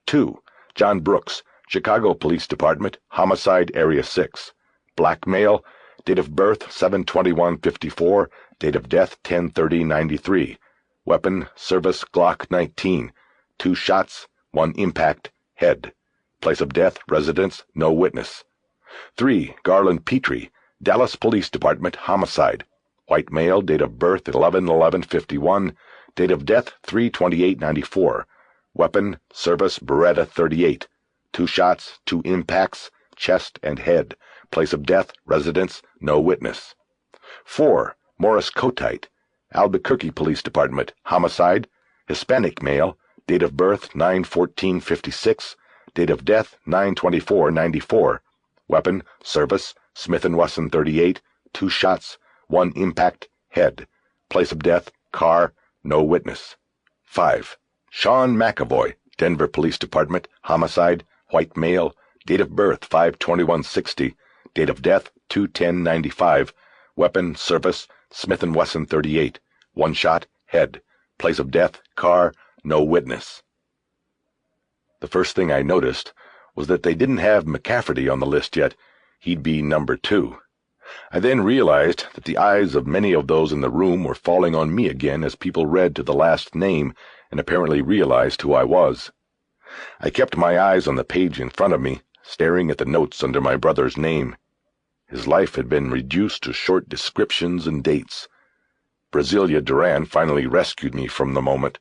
2. John Brooks, Chicago Police Department, homicide, area 6. Black male, date of birth 7/21/54, date of death 10/30/93. Weapon, service Glock 19. 2 shots, 1 impact, head. Place of death, residence, no witness. 3. Garland Petrie, Dallas Police Department, homicide. White male, date of birth 11/11/51, date of death 3/28/94. Weapon, service Beretta 38. 2 shots, 2 impacts, chest and head. Place of death, residence, no witness. 4. Morris Cotite, Albuquerque Police Department, homicide, Hispanic male, date of birth 9/14/56, date of death 9/24/94. Weapon, service, Smith & Wesson 38, 2 shots, 1 impact, head. Place of death, car, no witness. 5. Shawn McAvoy, Denver Police Department, homicide, white male, date of birth 5/21/60, date of death 2/10/95. Weapon, service, Smith & Wesson 38, 1 shot, head. Place of death, car, no witness. The first thing I noticed was that they didn't have McCafferty on the list yet. He'd be number 2. I then realized that the eyes of many of those in the room were falling on me again as people read to the last name and apparently realized who I was. I kept my eyes on the page in front of me, staring at the notes under my brother's name. His life had been reduced to short descriptions and dates. Brasilia Duran finally rescued me from the moment.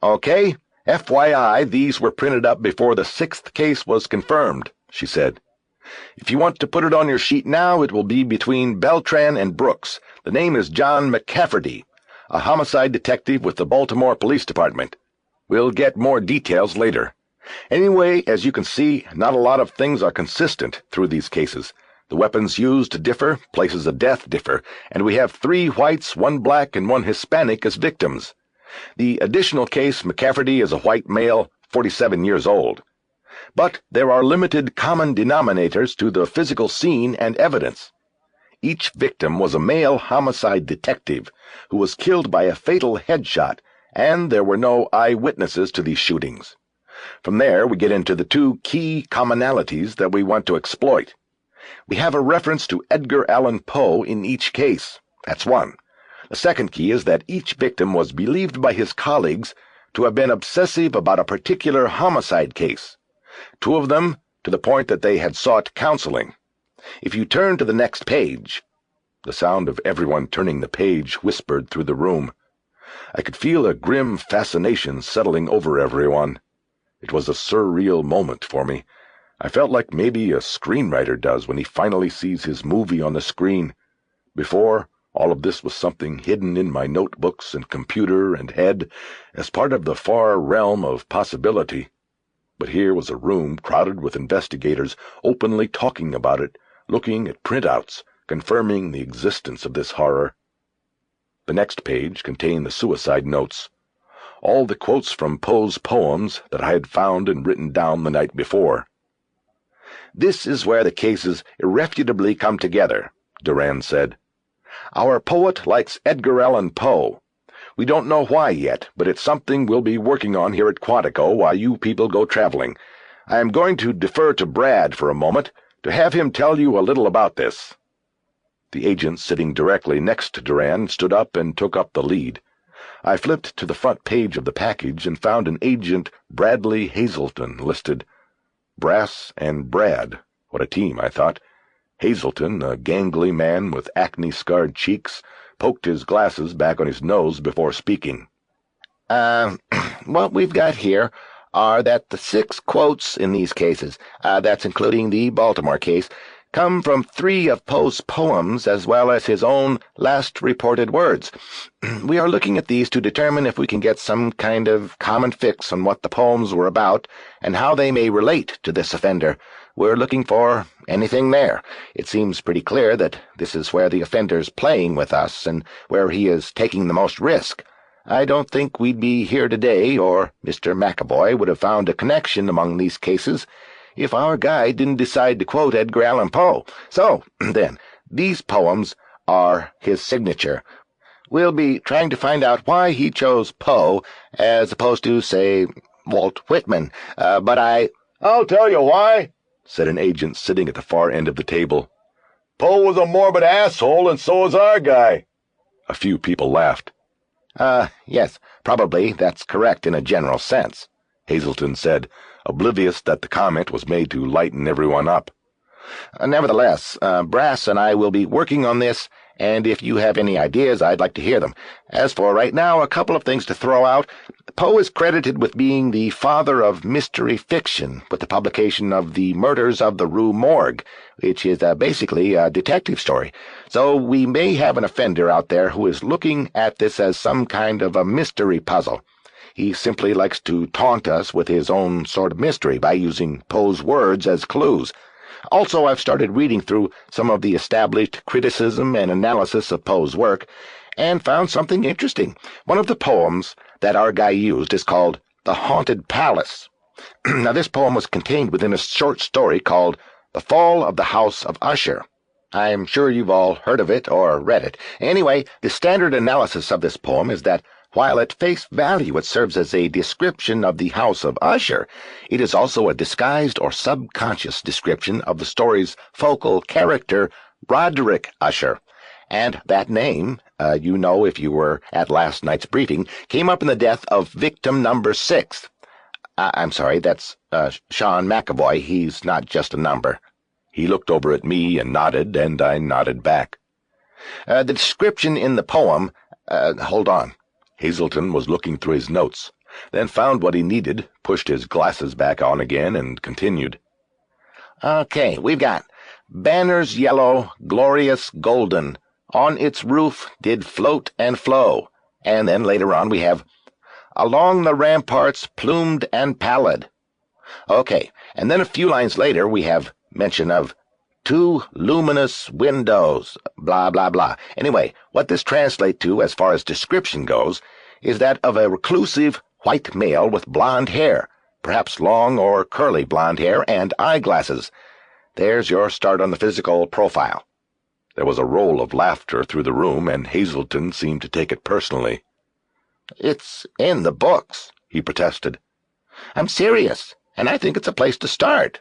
"Okay, FYI, these were printed up before the 6th case was confirmed," she said. "If you want to put it on your sheet now, it will be between Beltran and Brooks. The name is John McCafferty, a homicide detective with the Baltimore Police Department. We'll get more details later. Anyway, as you can see, not a lot of things are consistent through these cases. The weapons used differ, places of death differ, and we have 3 whites, 1 black, and 1 Hispanic as victims. The additional case, McCafferty is a white male, 47 years old. But there are limited common denominators to the physical scene and evidence. Each victim was a male homicide detective who was killed by a fatal headshot, and there were no eyewitnesses to these shootings. From there, we get into the 2 key commonalities that we want to exploit. We have a reference to Edgar Allan Poe in each case. That's 1. The second key is that each victim was believed by his colleagues to have been obsessive about a particular homicide case. 2 of them to the point that they had sought counseling. If you turn to the next page—" The sound of everyone turning the page whispered through the room. I could feel a grim fascination settling over everyone. It was a surreal moment for me. I felt like maybe a screenwriter does when he finally sees his movie on the screen. Before, all of this was something hidden in my notebooks and computer and head as part of the far realm of possibility. But here was a room crowded with investigators openly talking about it, looking at printouts, confirming the existence of this horror. The next page contained the suicide notes, all the quotes from Poe's poems that I had found and written down the night before. "This is where the cases irrefutably come together," Duran said. "Our poet likes Edgar Allan Poe. We don't know why yet, but it's something we'll be working on here at Quantico while you people go traveling. I am going to defer to Brad for a moment to have him tell you a little about this." The agent sitting directly next to Duran stood up and took up the lead. I flipped to the front page of the package and found an Agent Bradley Hazelton listed. Brass and Brad. What a team, I thought. Hazelton, a gangly man with acne-scarred cheeks, poked his glasses back on his nose before speaking. What we've got here are that the 6 quotes in these cases, that's including the Baltimore case, come from 3 of Poe's poems as well as his own last reported words. We are looking at these to determine if we can get some kind of common fix on what the poems were about and how they may relate to this offender. We're looking for anything there. It seems pretty clear that this is where the offender's playing with us and where he is taking the most risk. I don't think we'd be here today, or Mr. McAvoy would have found a connection among these cases if our guy didn't decide to quote Edgar Allan Poe. So, then, these poems are his signature. We'll be trying to find out why he chose Poe as opposed to, say, Walt Whitman, but "I'll tell you why," said an agent sitting at the far end of the table. "Poe was a morbid asshole, and so is our guy." A few people laughed. Yes, probably that's correct in a general sense," Hazelton said, oblivious that the comment was made to lighten everyone up. Nevertheless, Brass and I will be working on this, and if you have any ideas, I'd like to hear them. As for right now, a couple of things to throw out. Poe is credited with being the father of mystery fiction, with the publication of The Murders of the Rue Morgue, which is basically a detective story. So we may have an offender out there who is looking at this as some kind of a mystery puzzle. He simply likes to taunt us with his own sort of mystery by using Poe's words as clues. Also, I've started reading through some of the established criticism and analysis of Poe's work, and found something interesting. One of the poems that our guy used is called The Haunted Palace. Now, this poem was contained within a short story called The Fall of the House of Usher. I'm sure you've all heard of it or read it. Anyway, the standard analysis of this poem is that while at face value it serves as a description of the House of Usher, it is also a disguised or subconscious description of the story's focal character, Roderick Usher. And that name, you know if you were at last night's briefing, came up in the death of victim number 6. I'm sorry, that's Shawn McAvoy. He's not just a number. He looked over at me and I nodded back. The description in the poem, hold on. Hazelton was looking through his notes, then found what he needed, pushed his glasses back on again, and continued. Okay, we've got banners yellow, glorious golden, on its roof did float and flow, and then later on we have along the ramparts plumed and pallid. Okay, and then a few lines later we have mention of 2 luminous windows, blah, blah, blah. Anyway, what this translates to as far as description goes is that of a reclusive white male with blonde hair, perhaps long or curly blonde hair, and eyeglasses. There's your start on the physical profile. There was a roll of laughter through the room, and Hazelton seemed to take it personally. It's in the books, he protested. I'm serious, and I think it's a place to start.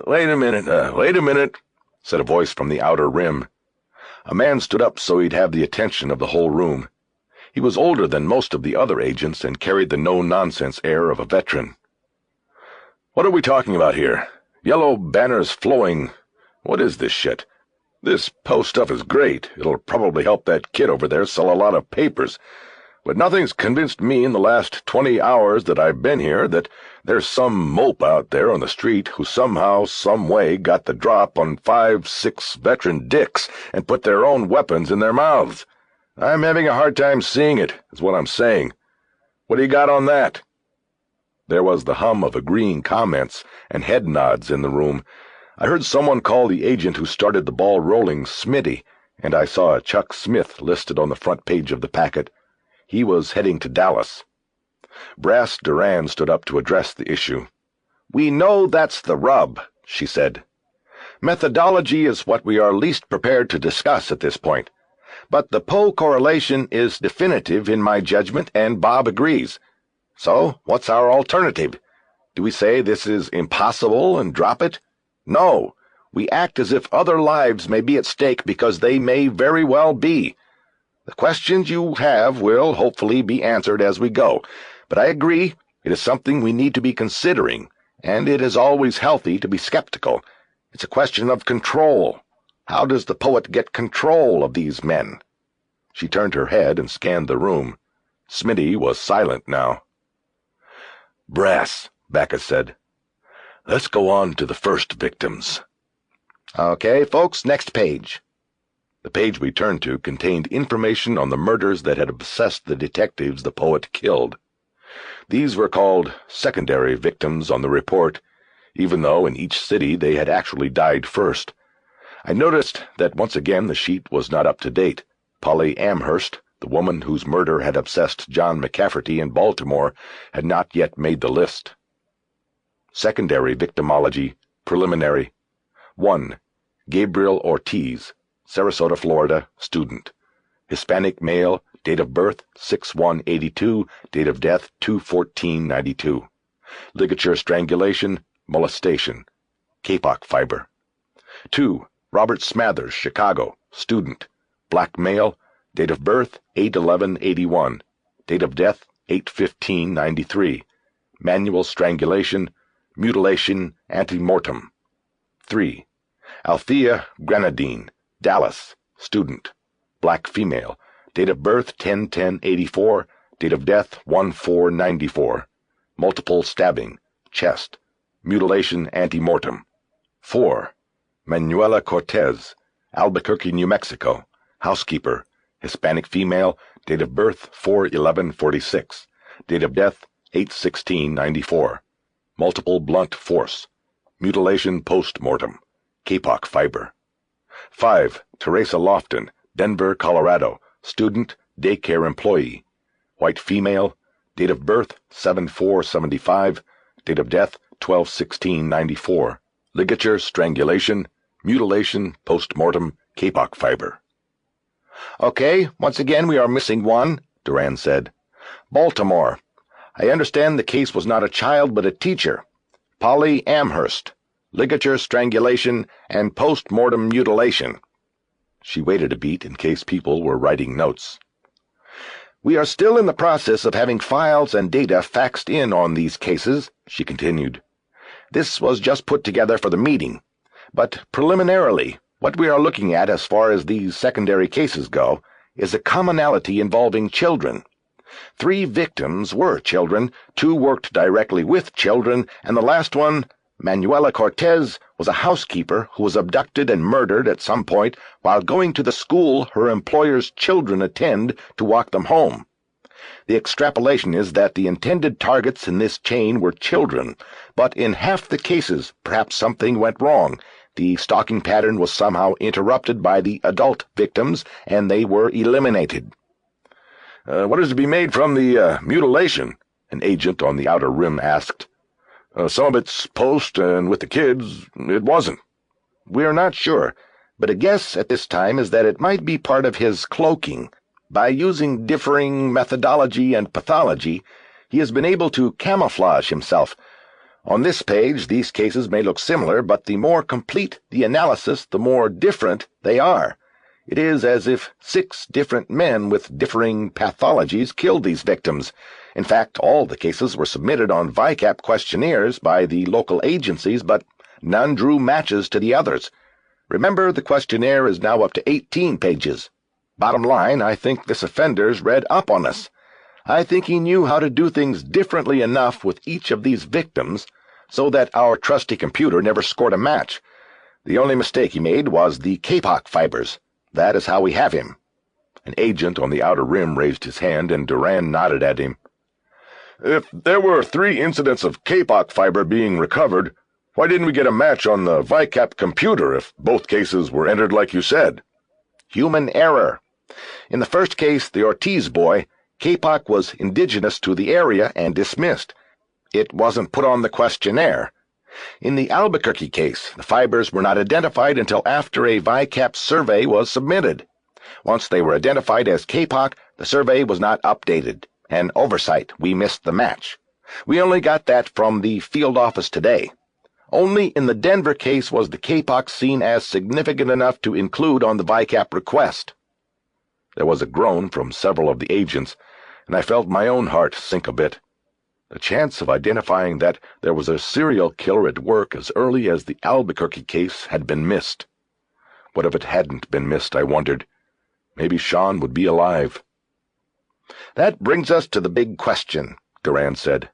Wait a minute, said a voice from the outer rim. A man stood up so he'd have the attention of the whole room. He was older than most of the other agents and carried the no-nonsense air of a veteran. What are we talking about here? Yellow banners flowing. What is this shit? This Poe stuff is great. It'll probably help that kid over there sell a lot of papers. But nothing's convinced me in the last 20 hours that I've been here that there's some mope out there on the street who somehow, some way got the drop on 5, 6 veteran dicks and put their own weapons in their mouths. I'm having a hard time seeing it, is what I'm saying. What do you got on that? There was the hum of agreeing comments and head nods in the room. I heard someone call the agent who started the ball rolling Smitty, and I saw a Chuck Smith listed on the front page of the packet. He was heading to Dallas. Brass Duran stood up to address the issue. We know that's the rub, she said. Methodology is what we are least prepared to discuss at this point. But the Poe correlation is definitive in my judgment, and Bob agrees. So, what's our alternative? Do we say this is impossible and drop it? No. We act as if other lives may be at stake because they may very well be. The questions you have will hopefully be answered as we go, but I agree it is something we need to be considering, and it is always healthy to be skeptical. It's a question of control. How does the poet get control of these men? She turned her head and scanned the room. Smitty was silent now. Brass, Backus said. Let's go on to the first victims. Okay, folks, next page. The page we turned to contained information on the murders that had obsessed the detectives the poet killed. These were called secondary victims on the report, even though in each city they had actually died first. I noticed that once again the sheet was not up to date. Polly Amherst, the woman whose murder had obsessed John McCafferty in Baltimore, had not yet made the list. Secondary victimology, preliminary. 1. Gabriel Ortiz, Sarasota, Florida, student. Hispanic male, date of birth 6/1/82, date of death 2/14/92. Ligature strangulation, molestation. Kapok fiber. 2. Robert Smathers, Chicago, student. Black male, date of birth 8/11/81, date of death 8/15/93. Manual strangulation, mutilation ante mortem. 3. Althea Grenadine, Dallas, student, black female, date of birth 10/10/84, date of death 1/4/94, multiple stabbing, chest, mutilation ante-mortem. 4. Manuela Cortez, Albuquerque, New Mexico, housekeeper, Hispanic female, date of birth 4/11/46, date of death 8/16/94, multiple blunt force, mutilation post-mortem, kapok fiber. 5. Teresa Lofton, Denver, Colorado, student, daycare employee, white female, date of birth 7/4/75, date of death 12/16/94, ligature strangulation, mutilation post-mortem, kapok fiber. Okay, once again we are missing one, Duran said. Baltimore. I understand the case was not a child but a teacher. Polly Amherst. Ligature strangulation and post-mortem mutilation. She waited a beat in case people were writing notes. We are still in the process of having files and data faxed in on these cases, she continued. This was just put together for the meeting. But preliminarily, what we are looking at as far as these secondary cases go is a commonality involving children. 3 victims were children, 2 worked directly with children, and the last one, Manuela Cortez, was a housekeeper who was abducted and murdered at some point while going to the school her employer's children attend to walk them home. The extrapolation is that the intended targets in this chain were children, but in half the cases perhaps something went wrong. The stalking pattern was somehow interrupted by the adult victims, and they were eliminated. What is to be made from the mutilation? An agent on the outer rim asked. Some of it's post, and with the kids, it wasn't. We're not sure, but a guess at this time is that it might be part of his cloaking. By using differing methodology and pathology, he has been able to camouflage himself. On this page, these cases may look similar, but the more complete the analysis, the more different they are. It is as if 6 different men with differing pathologies killed these victims. In fact, all the cases were submitted on VICAP questionnaires by the local agencies, but none drew matches to the others. Remember, the questionnaire is now up to 18 pages. Bottom line, I think this offender's read up on us. I think he knew how to do things differently enough with each of these victims so that our trusty computer never scored a match. The only mistake he made was the kapok fibers. That is how we have him. An agent on the outer rim raised his hand, and Duran nodded at him. If there were 3 incidents of kapok fiber being recovered, why didn't we get a match on the VICAP computer if both cases were entered like you said? Human error. In the first case, the Ortiz boy, kapok was indigenous to the area and dismissed. It wasn't put on the questionnaire. In the Albuquerque case, the fibers were not identified until after a VICAP survey was submitted. Once they were identified as kapok, the survey was not updated. An oversight, we missed the match. We only got that from the field office today. Only in the Denver case was the kapok seen as significant enough to include on the VICAP request. There was a groan from several of the agents, and I felt my own heart sink a bit. The chance of identifying that there was a serial killer at work as early as the Albuquerque case had been missed. What if it hadn't been missed, I wondered? Maybe Shawn would be alive. That brings us to the big question, Duran said.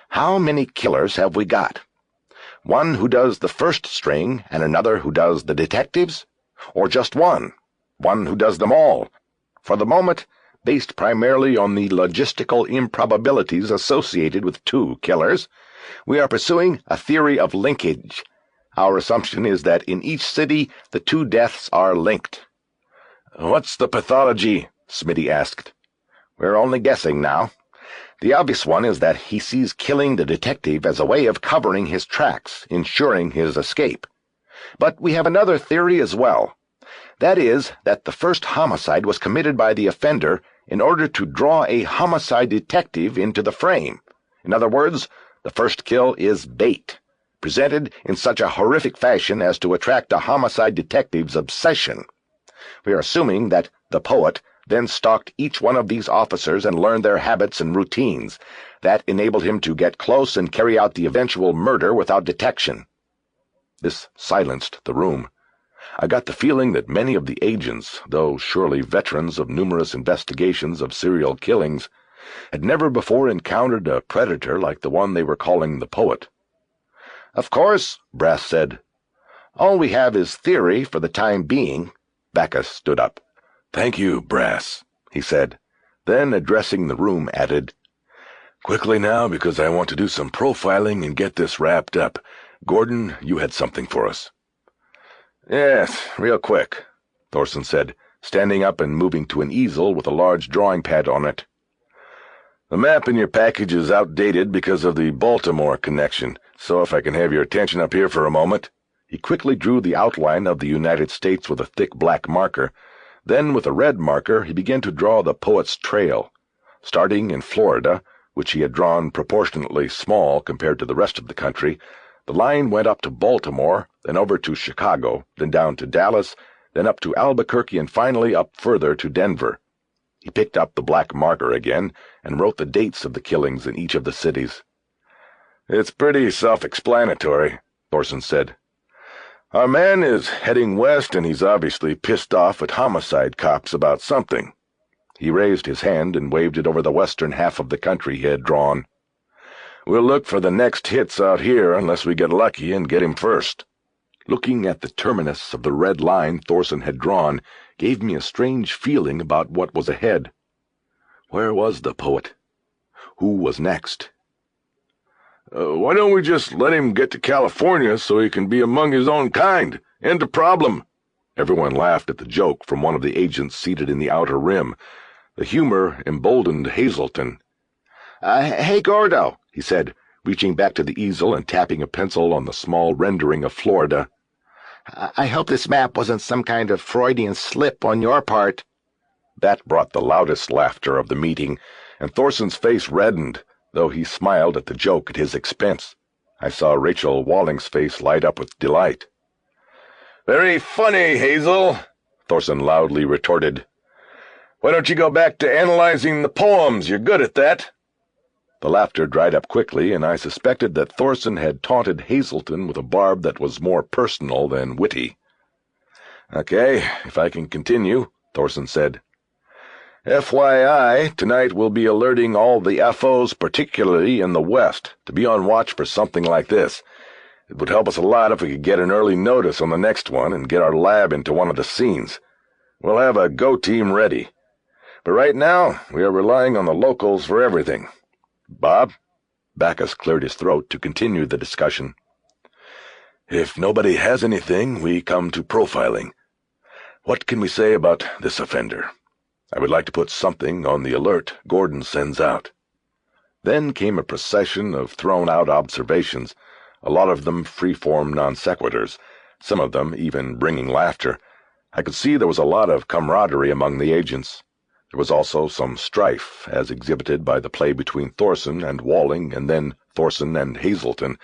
How many killers have we got? One who does the first string and another who does the detectives? Or just one? One who does them all? For the moment, based primarily on the logistical improbabilities associated with 2 killers, we are pursuing a theory of linkage. Our assumption is that in each city the 2 deaths are linked. What's the pathology? Smitty asked. We're only guessing now. The obvious one is that he sees killing the detective as a way of covering his tracks, ensuring his escape. But we have another theory as well. That is, that the first homicide was committed by the offender in order to draw a homicide detective into the frame. In other words, the first kill is bait, presented in such a horrific fashion as to attract a homicide detective's obsession. We are assuming that the poet then stalked each one of these officers and learned their habits and routines. That enabled him to get close and carry out the eventual murder without detection. This silenced the room. I got the feeling that many of the agents, though surely veterans of numerous investigations of serial killings, had never before encountered a predator like the one they were calling the poet. "Of course," Brass said. "All we have is theory for the time being." Bacchus stood up. "Thank you, Brass," he said. Then, addressing the room, added, "Quickly now, because I want to do some profiling and get this wrapped up. Gordon, you had something for us." "Yes, real quick," Thorson said, standing up and moving to an easel with a large drawing pad on it. "The map in your package is outdated because of the Baltimore connection, so if I can have your attention up here for a moment." He quickly drew the outline of the United States with a thick black marker. Then, with a red marker, he began to draw the poet's trail. Starting in Florida, which he had drawn proportionately small compared to the rest of the country, the line went up to Baltimore, then over to Chicago, then down to Dallas, then up to Albuquerque, and finally up further to Denver. He picked up the black marker again and wrote the dates of the killings in each of the cities. "It's pretty self-explanatory," Thorson said. "Our man is heading west, and he's obviously pissed off at homicide cops about something." He raised his hand and waved it over the western half of the country he had drawn. "We'll look for the next hits out here unless we get lucky and get him first." Looking at the terminus of the red line Thorson had drawn gave me a strange feeling about what was ahead. Where was the poet? Who was next? Why don't we just let him get to California so he can be among his own kind? End the problem." Everyone laughed at the joke from one of the agents seated in the outer rim. The humor emboldened Hazelton. Hey, Gordo," he said, reaching back to the easel and tapping a pencil on the small rendering of Florida. I hope this map wasn't some kind of Freudian slip on your part." That brought the loudest laughter of the meeting, and Thorson's face reddened, though he smiled at the joke at his expense. I saw Rachel Walling's face light up with delight. "Very funny, Hazel," Thorson loudly retorted. "Why don't you go back to analyzing the poems? You're good at that." The laughter dried up quickly, and I suspected that Thorson had taunted Hazelton with a barb that was more personal than witty. "Okay, if I can continue," Thorson said. "FYI, tonight we'll be alerting all the FOs, particularly in the West, to be on watch for something like this. It would help us a lot if we could get an early notice on the next one and get our lab into one of the scenes. We'll have a go team ready. But right now, we are relying on the locals for everything. Bob?" Bacchus cleared his throat to continue the discussion. "If nobody has anything, we come to profiling. What can we say about this offender? I would like to put something on the alert Gordon sends out." Then came a procession of thrown-out observations, a lot of them free-form non-sequiturs, some of them even bringing laughter. I could see there was a lot of camaraderie among the agents. There was also some strife, as exhibited by the play between Thorson and Walling and then Thorson and Hazelton.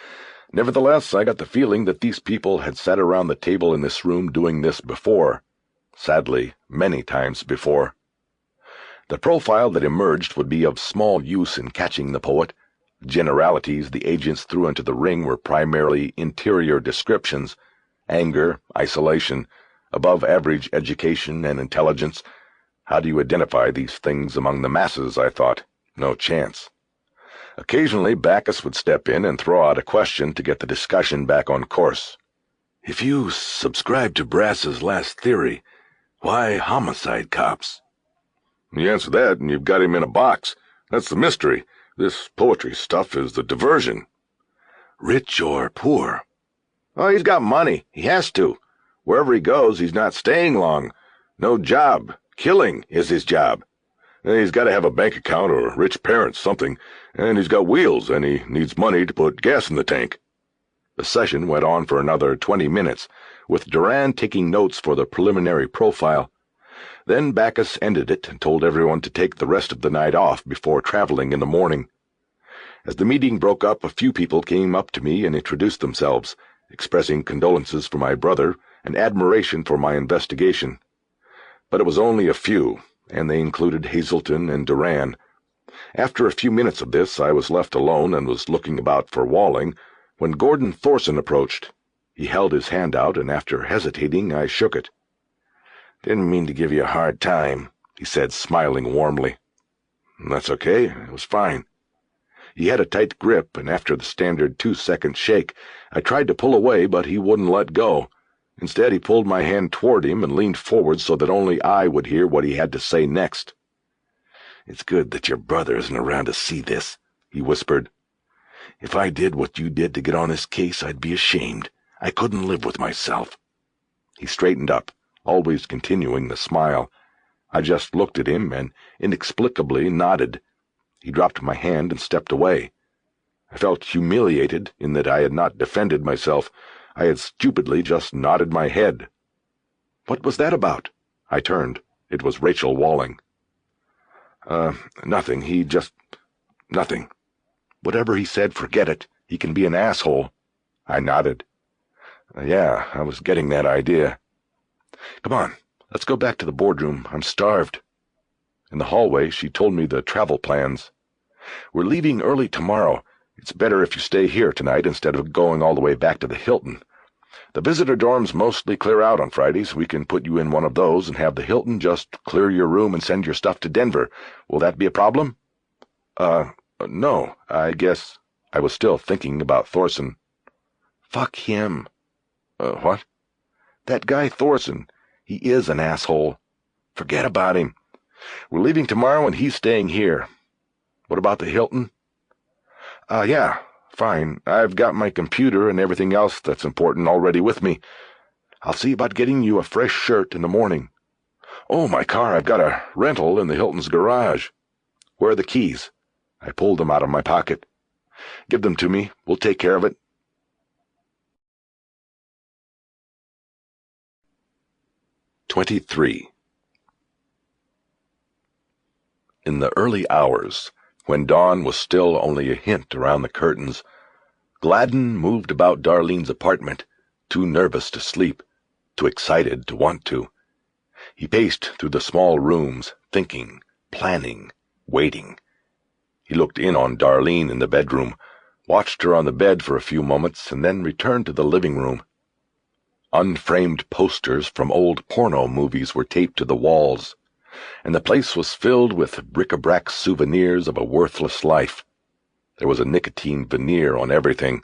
Nevertheless, I got the feeling that these people had sat around the table in this room doing this before. Sadly, many times before. The profile that emerged would be of small use in catching the poet. The generalities the agents threw into the ring were primarily interior descriptions: anger, isolation, above-average education and intelligence. How do you identify these things among the masses, I thought? No chance. Occasionally, Bacchus would step in and throw out a question to get the discussion back on course. "If you subscribe to Brass's last theory, why homicide cops?" You answer that, and you've got him in a box. That's the mystery. This poetry stuff is the diversion. Rich or poor? Oh, he's got money. He has to. Wherever he goes, he's not staying long. No job. Killing is his job. He's got to have a bank account or rich parents, something, and he's got wheels, and he needs money to put gas in the tank. The session went on for another 20 minutes, with Duran taking notes for the preliminary profile. Then Bacchus ended it and told everyone to take the rest of the night off before traveling in the morning. As the meeting broke up, a few people came up to me and introduced themselves, expressing condolences for my brother and admiration for my investigation. But it was only a few, and they included Hazelton and Duran. After a few minutes of this, I was left alone and was looking about for Walling when Gordon Thorson approached. He held his hand out, and after hesitating, I shook it. "Didn't mean to give you a hard time," he said, smiling warmly. "That's okay. It was fine." He had a tight grip, and after the standard 2-second shake, I tried to pull away, but he wouldn't let go. Instead, he pulled my hand toward him and leaned forward so that only I would hear what he had to say next. "It's good that your brother isn't around to see this," he whispered. "If I did what you did to get on this case, I'd be ashamed. I couldn't live with myself." He straightened up, always continuing the smile. I just looked at him and inexplicably nodded. He dropped my hand and stepped away. I felt humiliated in that I had not defended myself. I had stupidly just nodded my head. "What was that about?" I turned. It was Rachel Walling. Nothing. Nothing. Whatever he said, forget it. He can be an asshole." I nodded. "Yeah, I was getting that idea." "Come on, let's go back to the boardroom. I'm starved." In the hallway, she told me the travel plans. "We're leaving early tomorrow. It's better if you stay here tonight instead of going all the way back to the Hilton. The visitor dorms mostly clear out on Fridays. We can put you in one of those and have the Hilton just clear your room and send your stuff to Denver. Will that be a problem?" No, I guess." I was still thinking about Thorson. "Fuck him." What?" "That guy Thorson. He is an asshole. Forget about him. We're leaving tomorrow and he's staying here. What about the Hilton?" Yeah, fine. I've got my computer and everything else that's important already with me. I'll see about getting you a fresh shirt in the morning." "Oh, my car. I've got a rental in the Hilton's garage." "Where are the keys?" I pulled them out of my pocket. "Give them to me. We'll take care of it." 23. In the early hours, when dawn was still only a hint around the curtains, Gladen moved about Darlene's apartment, too nervous to sleep, too excited to want to. He paced through the small rooms, thinking, planning, waiting. He looked in on Darlene in the bedroom, watched her on the bed for a few moments, and then returned to the living room. Unframed posters from old porno movies were taped to the walls, and the place was filled with bric-a-brac souvenirs of a worthless life. There was a nicotine veneer on everything.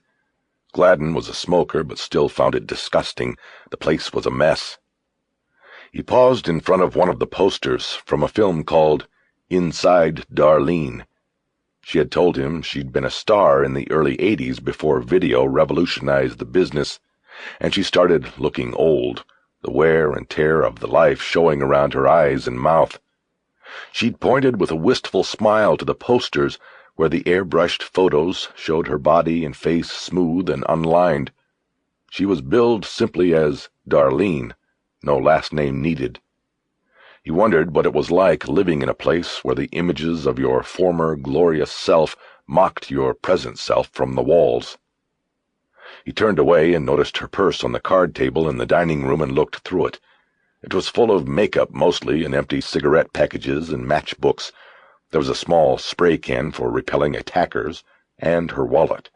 Gladen was a smoker, but still found it disgusting. The place was a mess. He paused in front of one of the posters from a film called Inside Darlene. She had told him she'd been a star in the early 80s before video revolutionized the business, and she started looking old, the wear and tear of the life showing around her eyes and mouth. She'd pointed with a wistful smile to the posters where the airbrushed photos showed her body and face smooth and unlined. She was billed simply as Darlene, no last name needed. He wondered what it was like living in a place where the images of your former glorious self mocked your present self from the walls. He turned away and noticed her purse on the card table in the dining room and looked through it. It was full of makeup mostly, and empty cigarette packages and matchbooks. There was a small spray can for repelling attackers, and her wallet.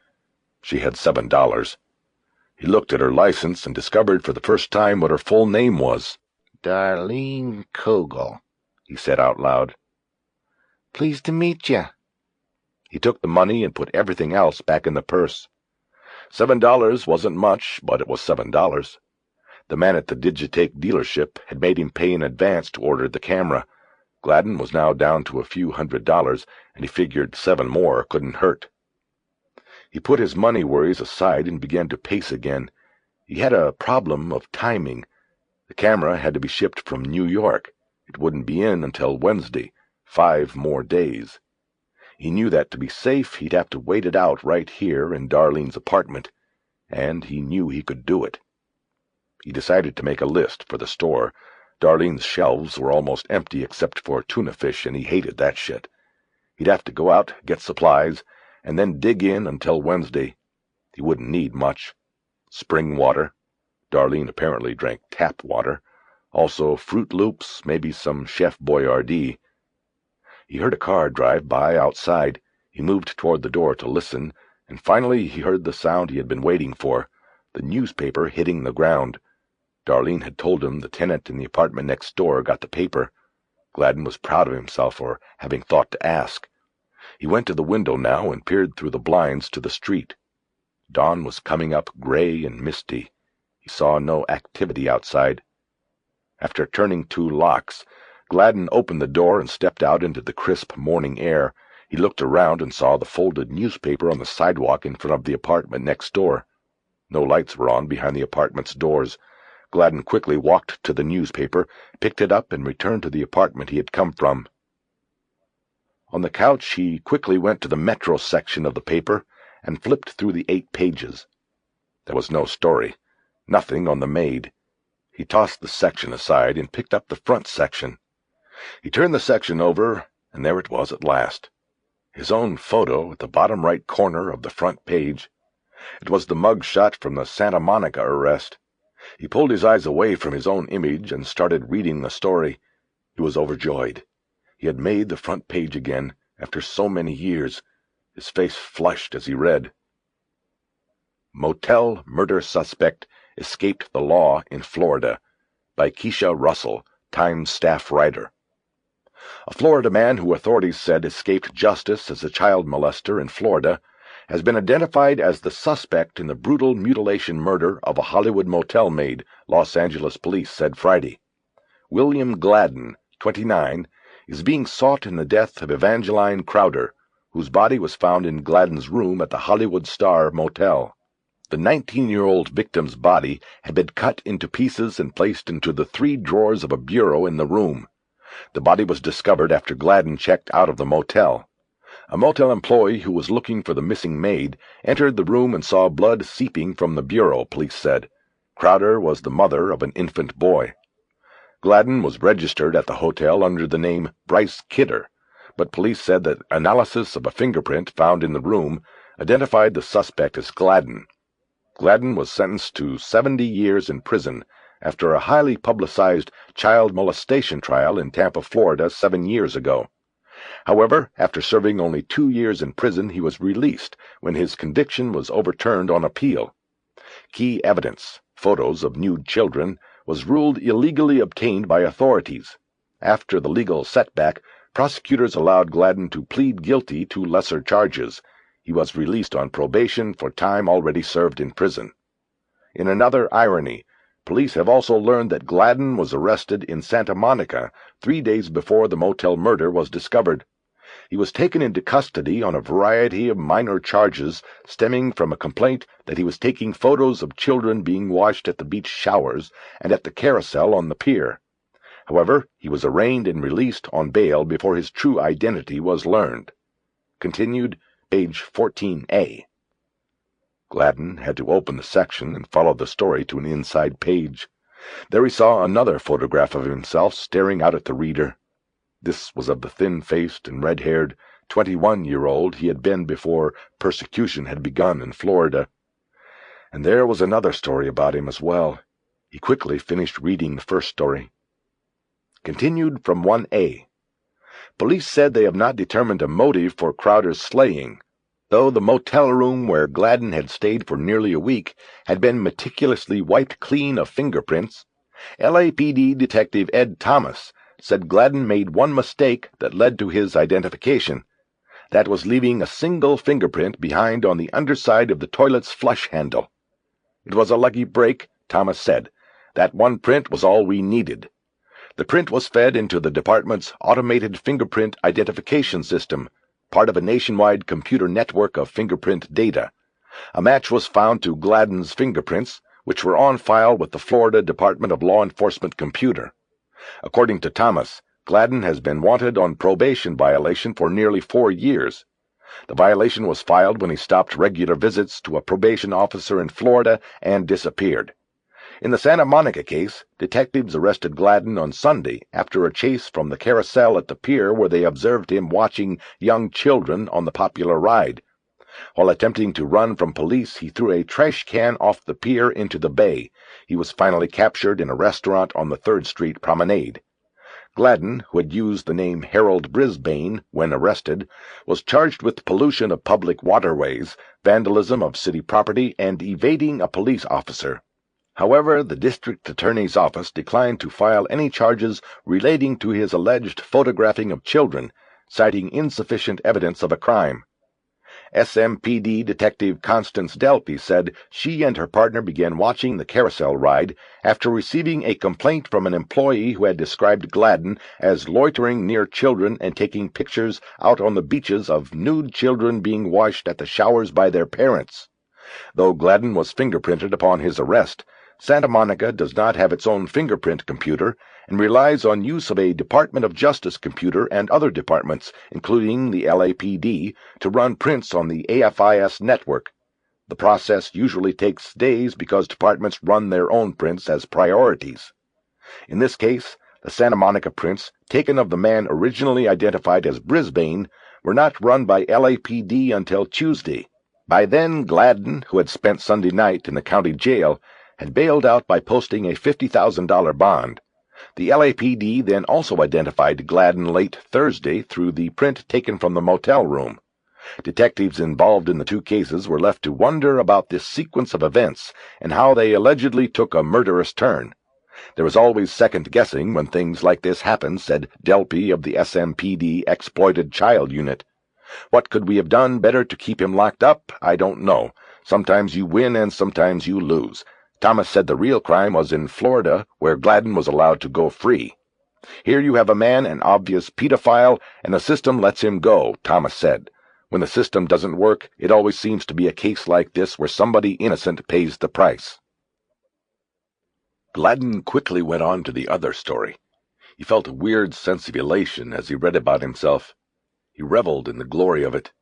She had $7. He looked at her license and discovered for the first time what her full name was. "Darlene Kogel," he said out loud. "Pleased to meet you." He took the money and put everything else back in the purse. $7 wasn't much, but it was $7. The man at the Digitake dealership had made him pay in advance to order the camera. Gladen was now down to a few $100, and he figured 7 more couldn't hurt. He put his money worries aside and began to pace again. He had a problem of timing. The camera had to be shipped from New York. It wouldn't be in until Wednesday, 5 more days. He knew that to be safe, he'd have to wait it out right here in Darlene's apartment, and he knew he could do it. He decided to make a list for the store. Darlene's shelves were almost empty except for tuna fish, and he hated that shit. He'd have to go out, get supplies, and then dig in until Wednesday. He wouldn't need much. Spring water. Darlene apparently drank tap water. Also Fruit Loops, maybe some Chef Boyardee. He heard a car drive by outside. He moved toward the door to listen, and finally he heard the sound he had been waiting for, the newspaper hitting the ground. Darlene had told him the tenant in the apartment next door got the paper. Gladen was proud of himself for having thought to ask. He went to the window now and peered through the blinds to the street. Dawn was coming up gray and misty. He saw no activity outside. After turning 2 locks, Gladen opened the door and stepped out into the crisp morning air. He looked around and saw the folded newspaper on the sidewalk in front of the apartment next door. No lights were on behind the apartment's doors. Gladen quickly walked to the newspaper, picked it up, and returned to the apartment he had come from. On the couch, he quickly went to the Metro section of the paper and flipped through the 8 pages. There was no story, nothing on the maid. He tossed the section aside and picked up the front section. He turned the section over, and there it was at last. His own photo at the bottom right corner of the front page. It was the mug shot from the Santa Monica arrest. He pulled his eyes away from his own image and started reading the story. He was overjoyed. He had made the front page again, after so many years. His face flushed as he read. Motel Murder Suspect Escaped the Law in Florida, by Keisha Russell, Times staff writer. A Florida man who authorities said escaped justice as a child molester in Florida has been identified as the suspect in the brutal mutilation murder of a Hollywood motel maid, Los Angeles police said Friday. William Gladen, 29, is being sought in the death of Evangeline Crowder, whose body was found in Gladen's room at the Hollywood Star Motel. The 19-year-old victim's body had been cut into pieces and placed into the 3 drawers of a bureau in the room. The body was discovered after Gladen checked out of the motel. A motel employee who was looking for the missing maid entered the room and saw blood seeping from the bureau, police said. Crowder was the mother of an infant boy. Gladen was registered at the hotel under the name Bryce Kidder, but police said that analysis of a fingerprint found in the room identified the suspect as Gladen. Gladen was sentenced to 70 years in prison after a highly publicized child molestation trial in Tampa, Florida 7 years ago. However, after serving only 2 years in prison, he was released when his conviction was overturned on appeal. Key evidence, photos of nude children, was ruled illegally obtained by authorities. After the legal setback, prosecutors allowed Gladen to plead guilty to lesser charges. He was released on probation for time already served in prison. In another irony, police have also learned that Gladen was arrested in Santa Monica 3 days before the motel murder was discovered. He was taken into custody on a variety of minor charges stemming from a complaint that he was taking photos of children being washed at the beach showers and at the carousel on the pier. However, he was arraigned and released on bail before his true identity was learned. Continued, page 14a. Gladen had to open the section and follow the story to an inside page. There he saw another photograph of himself staring out at the reader. This was of the thin-faced and red-haired 21-year-old he had been before persecution had begun in Florida. And there was another story about him as well. He quickly finished reading the first story. Continued from 1a. Police said they have not determined a motive for Crowder's slaying, though the motel room where Gladen had stayed for nearly a week had been meticulously wiped clean of fingerprints. LAPD Detective Ed Thomas said Gladen made one mistake that led to his identification. That was leaving a single fingerprint behind on the underside of the toilet's flush handle. It was a lucky break, Thomas said. That one print was all we needed. The print was fed into the department's automated fingerprint identification system, part of a nationwide computer network of fingerprint data. A match was found to Gladen's fingerprints, which were on file with the Florida Department of Law Enforcement computer. According to Thomas, Gladen has been wanted on probation violation for nearly 4 years. The violation was filed when he stopped regular visits to a probation officer in Florida and disappeared. In the Santa Monica case, detectives arrested Gladen on Sunday after a chase from the carousel at the pier where they observed him watching young children on the popular ride. While attempting to run from police, he threw a trash can off the pier into the bay. He was finally captured in a restaurant on the 3rd Street promenade. Gladen, who had used the name Harold Brisbane when arrested, was charged with pollution of public waterways, vandalism of city property, and evading a police officer. However, the district attorney's office declined to file any charges relating to his alleged photographing of children, citing insufficient evidence of a crime. SMPD Detective Constance Delpy said she and her partner began watching the carousel ride after receiving a complaint from an employee who had described Gladen as loitering near children and taking pictures out on the beaches of nude children being washed at the showers by their parents. Though Gladen was fingerprinted upon his arrest, Santa Monica does not have its own fingerprint computer and relies on use of a Department of Justice computer and other departments, including the LAPD, to run prints on the AFIS network. The process usually takes days because departments run their own prints as priorities. In this case, the Santa Monica prints, taken of the man originally identified as Brisbane, were not run by LAPD until Tuesday. By then, Gladen, who had spent Sunday night in the county jail, had bailed out by posting a $50,000 bond. The LAPD then also identified Gladen late Thursday through the print taken from the motel room. Detectives involved in the two cases were left to wonder about this sequence of events and how they allegedly took a murderous turn. There is always second-guessing when things like this happen, said Delpy of the SMPD Exploited Child Unit. What could we have done better to keep him locked up? I don't know. Sometimes you win and sometimes you lose. Thomas said the real crime was in Florida, where Gladen was allowed to go free. Here you have a man, an obvious pedophile, and the system lets him go, Thomas said. When the system doesn't work, it always seems to be a case like this where somebody innocent pays the price. Gladen quickly went on to the other story. He felt a weird sense of elation as he read about himself. He reveled in the glory of it.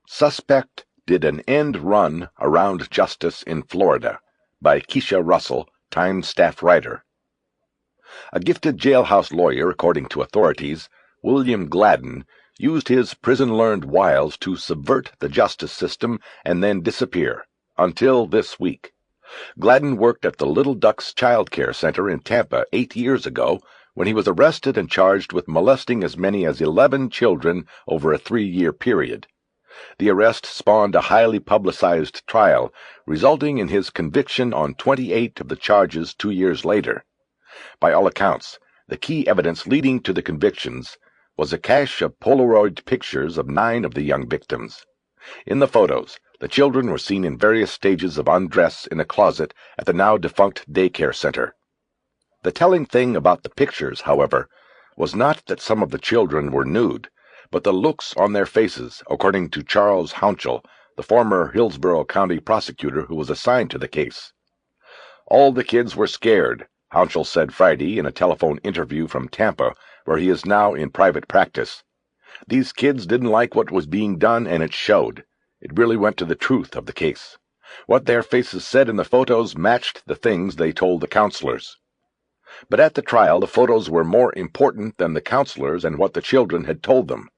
Suspect did an end run around justice in Florida, by Keisha Russell, Times staff writer. A gifted jailhouse lawyer, according to authorities, William Gladen, used his prison-learned wiles to subvert the justice system and then disappear, until this week. Gladen worked at the Little Ducks Child Care Center in Tampa 8 years ago when he was arrested and charged with molesting as many as 11 children over a 3-year period. The arrest spawned a highly publicized trial, resulting in his conviction on 28 of the charges 2 years later. By all accounts, the key evidence leading to the convictions was a cache of Polaroid pictures of 9 of the young victims. In the photos, the children were seen in various stages of undress in a closet at the now-defunct daycare center. The telling thing about the pictures, however, was not that some of the children were nude, but the looks on their faces, according to Charles Hounchel, the former Hillsborough County prosecutor who was assigned to the case. All the kids were scared, Hounchel said Friday in a telephone interview from Tampa, where he is now in private practice. These kids didn't like what was being done, and it showed. It really went to the truth of the case. What their faces said in the photos matched the things they told the counselors. But at the trial, the photos were more important than the counselors and what the children had told them.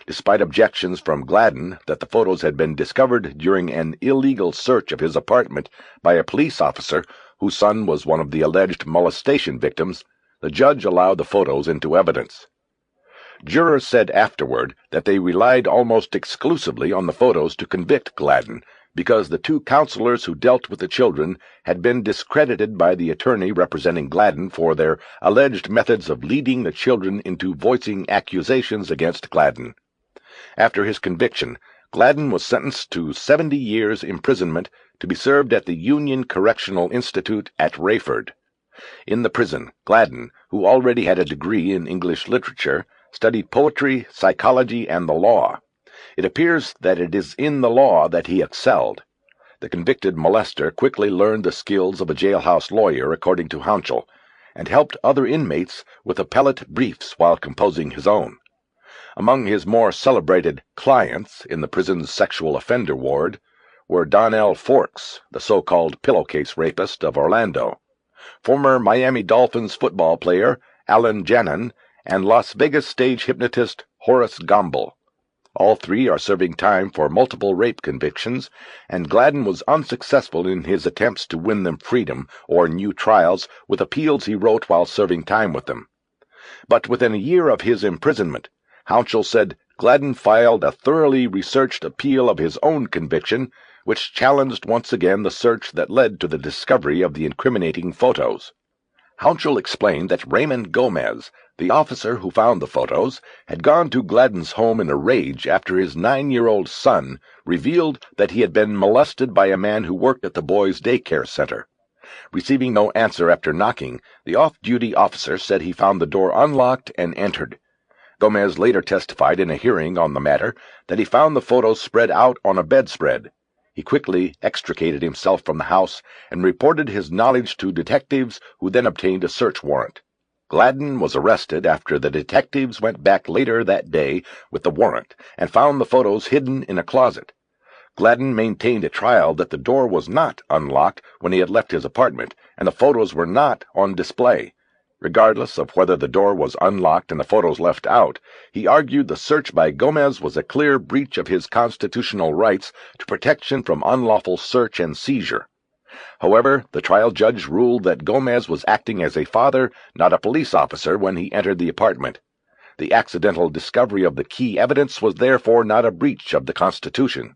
Despite objections from Gladen that the photos had been discovered during an illegal search of his apartment by a police officer whose son was one of the alleged molestation victims, the judge allowed the photos into evidence. Jurors said afterward that they relied almost exclusively on the photos to convict Gladen because the 2 counselors who dealt with the children had been discredited by the attorney representing Gladen for their alleged methods of leading the children into voicing accusations against Gladen. After his conviction, Gladen was sentenced to 70 years imprisonment to be served at the Union Correctional Institute at Rayford. In the prison, Gladen, who already had a degree in English literature, studied poetry, psychology, and the law. It appears that it is in the law that he excelled. The convicted molester quickly learned the skills of a jailhouse lawyer, according to Hounchel, and helped other inmates with appellate briefs while composing his own. Among his more celebrated clients in the prison's sexual offender ward were Donnell Forks, the so-called pillowcase rapist of Orlando, former Miami Dolphins football player Alan Jannon, and Las Vegas stage hypnotist Horace Gomble. All 3 are serving time for multiple rape convictions, and Gladen was unsuccessful in his attempts to win them freedom or new trials with appeals he wrote while serving time with them. But within a year of his imprisonment, Hounsell said Gladen filed a thoroughly researched appeal of his own conviction, which challenged once again the search that led to the discovery of the incriminating photos. Hounsell explained that Raymond Gomez, the officer who found the photos, had gone to Gladen's home in a rage after his 9-year-old son revealed that he had been molested by a man who worked at the boys' daycare center. Receiving no answer after knocking, the off-duty officer said he found the door unlocked and entered. Gomez later testified in a hearing on the matter that he found the photos spread out on a bedspread. He quickly extricated himself from the house and reported his knowledge to detectives, who then obtained a search warrant. Gladen was arrested after the detectives went back later that day with the warrant and found the photos hidden in a closet. Gladen maintained at trial that the door was not unlocked when he had left his apartment, and the photos were not on display. Regardless of whether the door was unlocked and the photos left out, he argued the search by Gomez was a clear breach of his constitutional rights to protection from unlawful search and seizure. However, the trial judge ruled that Gomez was acting as a father, not a police officer, when he entered the apartment. The accidental discovery of the key evidence was therefore not a breach of the Constitution.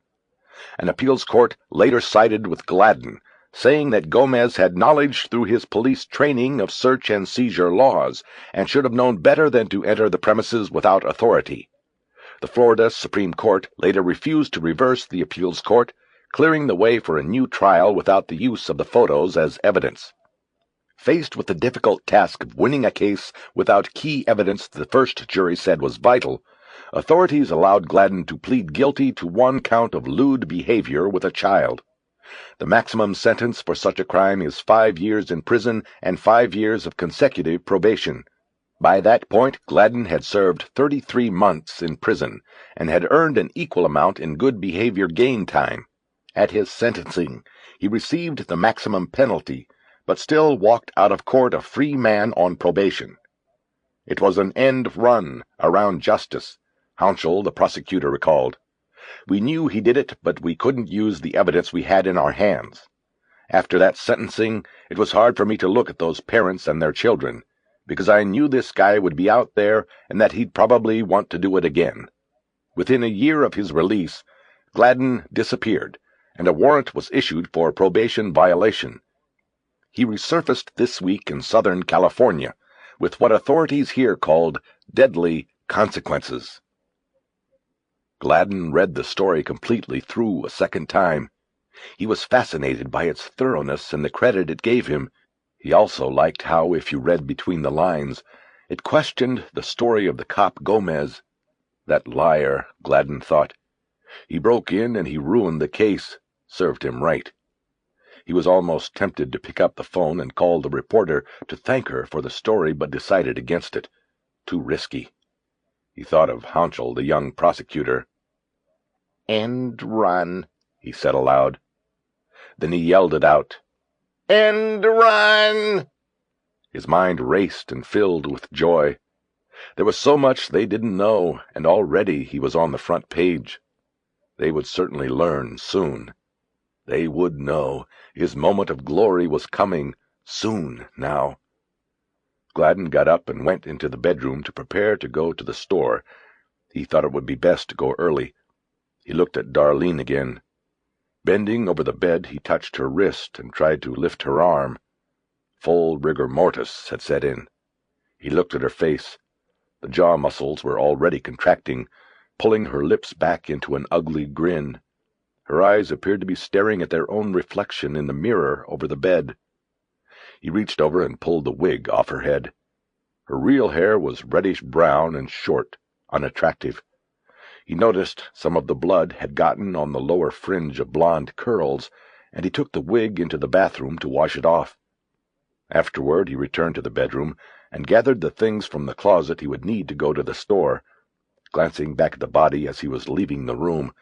An appeals court later sided with Gladen, saying that Gomez had knowledge through his police training of search and seizure laws, and should have known better than to enter the premises without authority. The Florida Supreme Court later refused to reverse the appeals court, clearing the way for a new trial without the use of the photos as evidence. Faced with the difficult task of winning a case without key evidence the first jury said was vital, authorities allowed Gladen to plead guilty to one count of lewd behavior with a child. The maximum sentence for such a crime is 5 years in prison and 5 years of consecutive probation. By that point, Gladen had served 33 months in prison and had earned an equal amount in good behavior gain time. At his sentencing, he received the maximum penalty, but still walked out of court a free man on probation. It was an end run around justice, Hounsell, the prosecutor, recalled. We knew he did it, but we couldn't use the evidence we had in our hands. After that sentencing, it was hard for me to look at those parents and their children, because I knew this guy would be out there and that he'd probably want to do it again. Within a year of his release, Gladen disappeared, and a warrant was issued for probation violation. He resurfaced this week in Southern California, with what authorities here called deadly consequences. Gladen read the story completely through a second time. He was fascinated by its thoroughness and the credit it gave him. He also liked how, if you read between the lines, it questioned the story of the cop Gomez. That liar, Gladen thought. He broke in and he ruined the case. Served him right. He was almost tempted to pick up the phone and call the reporter to thank her for the story, but decided against it. Too risky. He thought of Hounsell, the young prosecutor. "End run," he said aloud. Then he yelled it out. "End run!" His mind raced and filled with joy. There was so much they didn't know, and already he was on the front page. They would certainly learn soon. They would know. His moment of glory was coming, soon now. Gladen got up and went into the bedroom to prepare to go to the store. He thought it would be best to go early. He looked at Darlene again. Bending over the bed, he touched her wrist and tried to lift her arm. Full rigor mortis had set in. He looked at her face. The jaw muscles were already contracting, pulling her lips back into an ugly grin. Her eyes appeared to be staring at their own reflection in the mirror over the bed. He reached over and pulled the wig off her head. Her real hair was reddish-brown and short, unattractive. He noticed some of the blood had gotten on the lower fringe of blonde curls, and he took the wig into the bathroom to wash it off. Afterward he returned to the bedroom and gathered the things from the closet he would need to go to the store. Glancing back at the body as he was leaving the room,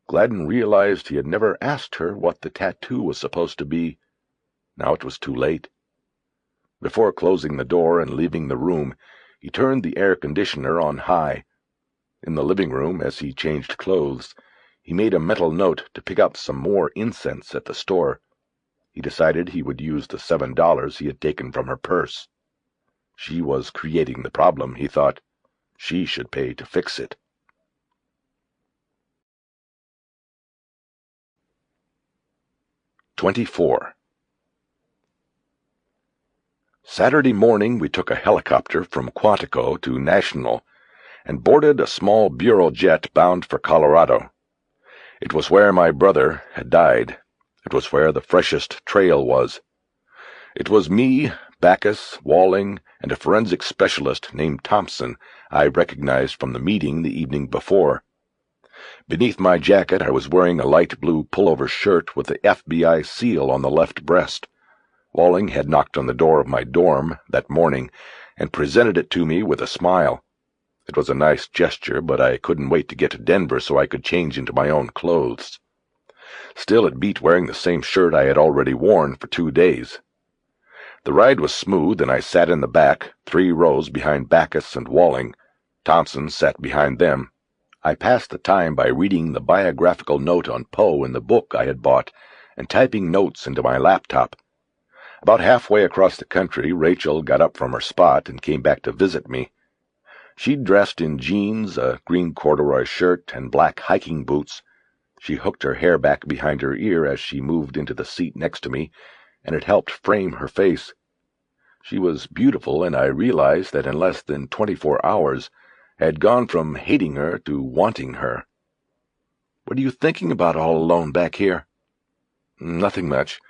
Gladen realized he had never asked her what the tattoo was supposed to be. Now it was too late. Before closing the door and leaving the room, he turned the air conditioner on high. In the living room, as he changed clothes, he made a mental note to pick up some more incense at the store. He decided he would use the $7 he had taken from her purse. She was creating the problem, he thought. She should pay to fix it. "24. Saturday morning we took a helicopter from Quantico to National and boarded a small bureau jet bound for Colorado. It was where my brother had died. It was where the freshest trail was. It was me, Backus, Walling, and a forensic specialist named Thompson I recognized from the meeting the evening before. Beneath my jacket I was wearing a light blue pullover shirt with the FBI seal on the left breast. Walling had knocked on the door of my dorm that morning and presented it to me with a smile. It was a nice gesture, but I couldn't wait to get to Denver so I could change into my own clothes. Still, it beat wearing the same shirt I had already worn for 2 days. The ride was smooth, and I sat in the back, 3 rows behind Backus and Walling. Thompson sat behind them. I passed the time by reading the biographical note on Poe in the book I had bought and typing notes into my laptop. About halfway across the country, Rachel got up from her spot and came back to visit me. She'd dressed in jeans, a green corduroy shirt, and black hiking boots. She hooked her hair back behind her ear as she moved into the seat next to me, and it helped frame her face. She was beautiful, and I realized that in less than 24 hours I had gone from hating her to wanting her. "What are you thinking about all alone back here?" "Nothing much.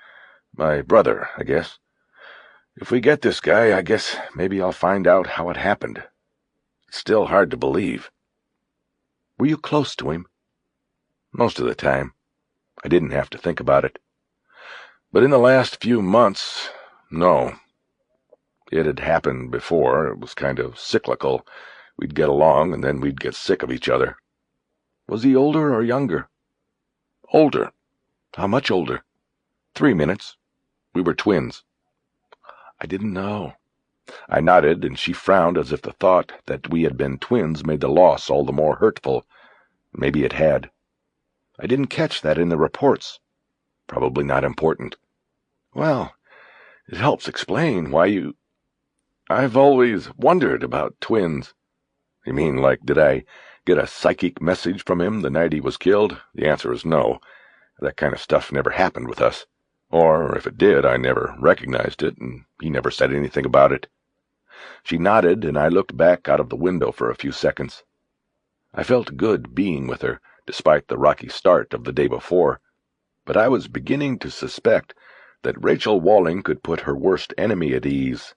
My brother, I guess. If we get this guy, I guess maybe I'll find out how it happened. It's still hard to believe." "Were you close to him?" "Most of the time. I didn't have to think about it. But in the last few months, no. It had happened before. It was kind of cyclical. We'd get along, and then we'd get sick of each other." "Was he older or younger?" "Older." "How much older?" 3 minutes. We were twins." "I didn't know." I nodded, and she frowned as if the thought that we had been twins made the loss all the more hurtful. Maybe it had. "I didn't catch that in the reports." "Probably not important." "Well, it helps explain why you—" "I've always wondered about twins." "You mean, like, did I get a psychic message from him the night he was killed? The answer is no. That kind of stuff never happened with us. Or, if it did, I never recognized it, and he never said anything about it." She nodded, and I looked back out of the window for a few seconds. I felt good being with her, despite the rocky start of the day before, but I was beginning to suspect that Rachel Walling could put her worst enemy at ease.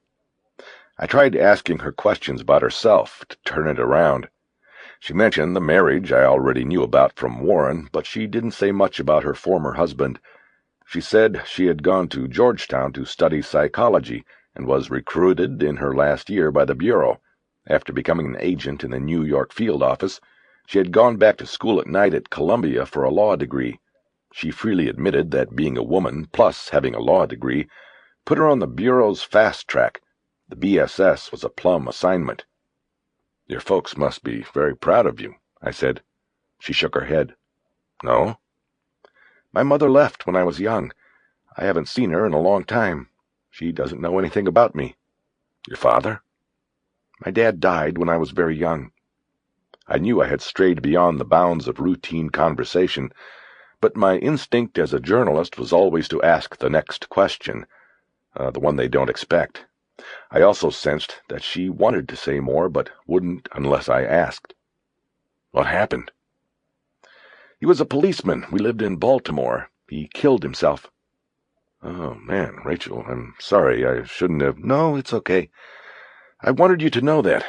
I tried asking her questions about herself to turn it around. She mentioned the marriage I already knew about from Warren, but she didn't say much about her former husband. She said she had gone to Georgetown to study psychology and was recruited in her last year by the Bureau. After becoming an agent in the New York field office, she had gone back to school at night at Columbia for a law degree. She freely admitted that being a woman, plus having a law degree, put her on the Bureau's fast track. The BSS was a plum assignment. "Your folks must be very proud of you," I said. She shook her head. "No?" "My mother left when I was young. I haven't seen her in a long time. She doesn't know anything about me." "Your father?" "My dad died when I was very young." I knew I had strayed beyond the bounds of routine conversation, but my instinct as a journalist was always to ask the next question, the one they don't expect. I also sensed that she wanted to say more, but wouldn't unless I asked. "What happened?" "He was a policeman. We lived in Baltimore. He killed himself." "Oh, man, Rachel, I'm sorry. I shouldn't have—" "No, it's okay. I wanted you to know that.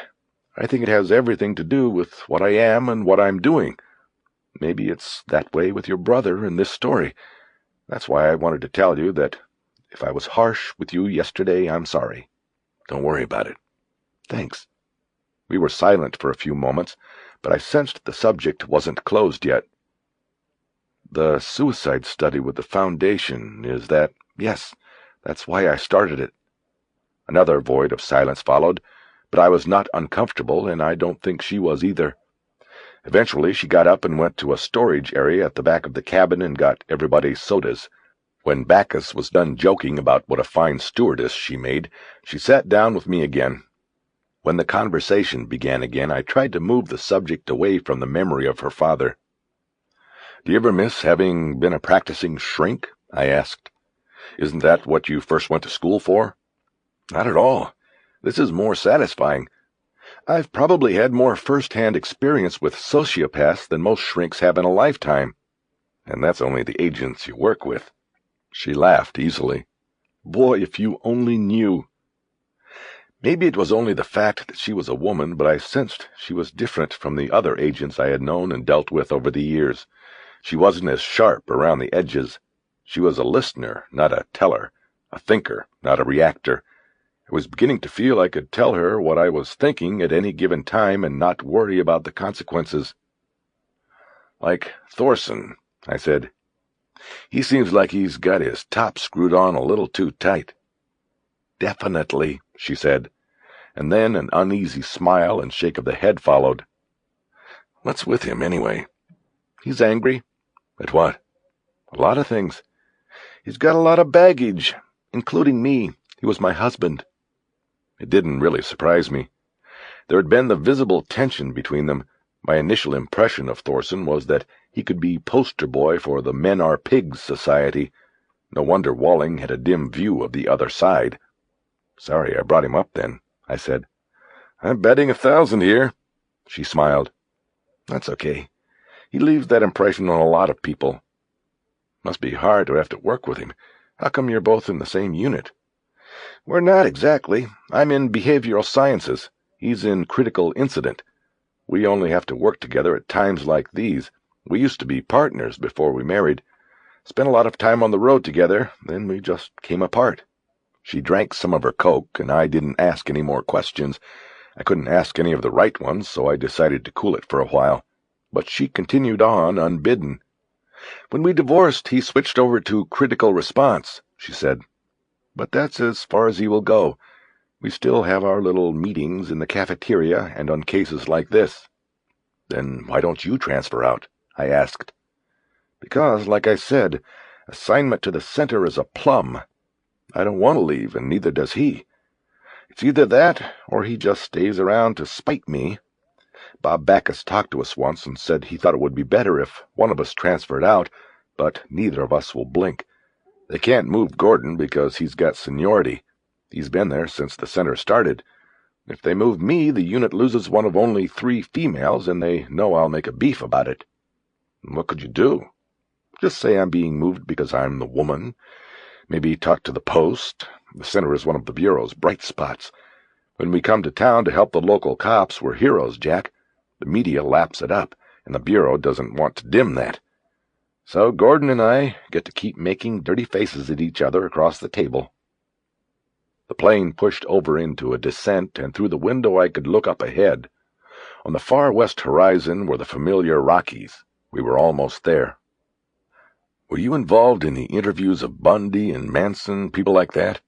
I think it has everything to do with what I am and what I'm doing. Maybe it's that way with your brother in this story. That's why I wanted to tell you that if I was harsh with you yesterday, I'm sorry." "Don't worry about it." "Thanks." We were silent for a few moments, but I sensed the subject wasn't closed yet. "The suicide study with the Foundation, is that—" "Yes, that's why I started it." Another void of silence followed, but I was not uncomfortable, and I don't think she was either. Eventually she got up and went to a storage area at the back of the cabin and got everybody sodas. When Backus was done joking about what a fine stewardess she made, she sat down with me again, When the conversation began again, I tried to move the subject away from the memory of her father. "Do you ever miss having been a practicing shrink?" I asked. "Isn't that what you first went to school for?" "Not at all. This is more satisfying. I've probably had more first-hand experience with sociopaths than most shrinks have in a lifetime. And that's only the agents you work with." She laughed easily. "Boy, if you only knew." Maybe it was only the fact that she was a woman, but I sensed she was different from the other agents I had known and dealt with over the years. She wasn't as sharp around the edges. She was a listener, not a teller, a thinker, not a reactor. I was beginning to feel I could tell her what I was thinking at any given time and not worry about the consequences. "Like Thorson," I said. "He seems like he's got his top screwed on a little too tight." "Definitely," she said, and then an uneasy smile and shake of the head followed. "What's with him, anyway?" "He's angry." "At what?" "A lot of things. He's got a lot of baggage, including me. He was my husband." It didn't really surprise me. There had been the visible tension between them. My initial impression of Thorson was that he could be poster boy for the Men Are Pigs Society. No wonder Walling had a dim view of the other side. "Sorry I brought him up then," I said. "I'm betting 1,000 here." She smiled. "That's okay. He leaves that impression on a lot of people." "Must be hard to have to work with him. How come you're both in the same unit?" "We're not exactly. I'm in behavioral sciences. He's in critical incident. We only have to work together at times like these. We used to be partners before we married. Spent a lot of time on the road together, then we just came apart." She drank some of her Coke, and I didn't ask any more questions. I couldn't ask any of the right ones, so I decided to cool it for a while. But she continued on unbidden. "When we divorced, he switched over to critical response," she said. "But that's as far as he will go. We still have our little meetings in the cafeteria and on cases like this." "Then why don't you transfer out?" I asked. "Because, like I said, assignment to the center is a plum. I don't want to leave, and neither does he. It's either that, or he just stays around to spite me. Bob Backus talked to us once and said he thought it would be better if one of us transferred out, but neither of us will blink. They can't move Gordon because he's got seniority. He's been there since the center started. If they move me, the unit loses one of only 3 females, and they know I'll make a beef about it." "What could you do?" "Just say I'm being moved because I'm the woman. Maybe talk to the Post. The center is one of the Bureau's bright spots. When we come to town to help the local cops, we're heroes, Jack. The media laps it up, and the Bureau doesn't want to dim that. So Gordon and I get to keep making dirty faces at each other across the table." The plane pushed over into a descent, and through the window I could look up ahead. On the far west horizon were the familiar Rockies. We were almost there. "Were you involved in the interviews of Bundy and Manson, people like that?"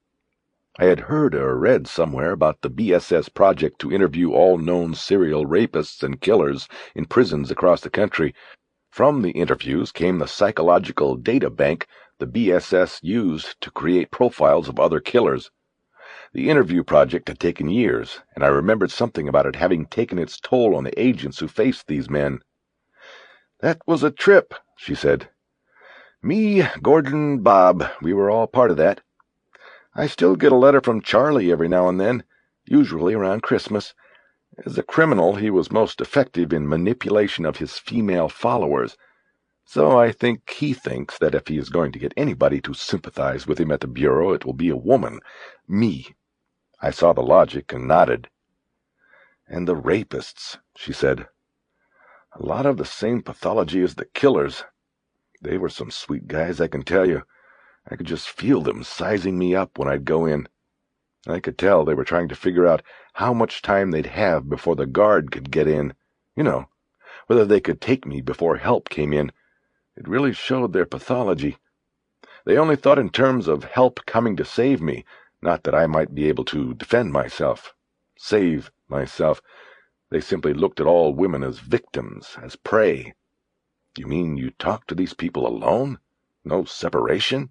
I had heard or read somewhere about the BSS project to interview all known serial rapists and killers in prisons across the country. From the interviews came the psychological data bank the BSS used to create profiles of other killers. The interview project had taken years, and I remembered something about it having taken its toll on the agents who faced these men. "That was a trip," she said. "Me, Gordon, Bob, we were all part of that. I still get a letter from Charlie every now and then, usually around Christmas. As a criminal, he was most effective in manipulation of his female followers, so I think he thinks that if he is going to get anybody to sympathize with him at the Bureau, it will be a woman, me." I saw the logic and nodded. "And the rapists," she said. "A lot of the same pathology as the killers. They were some sweet guys, I can tell you. I could just feel them sizing me up when I'd go in. I could tell they were trying to figure out how much time they'd have before the guard could get in. You know, whether they could take me before help came in. It really showed their pathology. They only thought in terms of help coming to save me, not that I might be able to defend myself, save myself. They simply looked at all women as victims, as prey." "You mean you talked to these people alone? No separation?"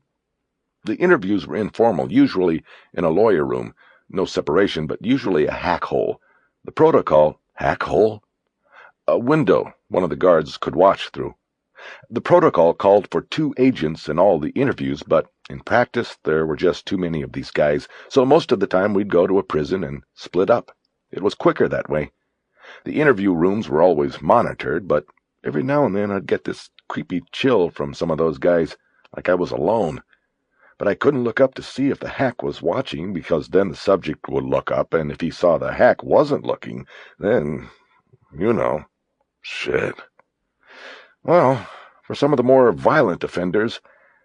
"The interviews were informal, usually in a lawyer room. No separation, but usually a hack hole. The protocol, hack hole? A window one of the guards could watch through. The protocol called for 2 agents in all the interviews, but in practice there were just too many of these guys, so most of the time we'd go to a prison and split up. It was quicker that way. The interview rooms were always monitored, but every now and then I'd get this creepy chill from some of those guys, like I was alone. But I couldn't look up to see if the hack was watching, because then the subject would look up, and if he saw the hack wasn't looking, then, Shit. Well, for some of the more violent offenders,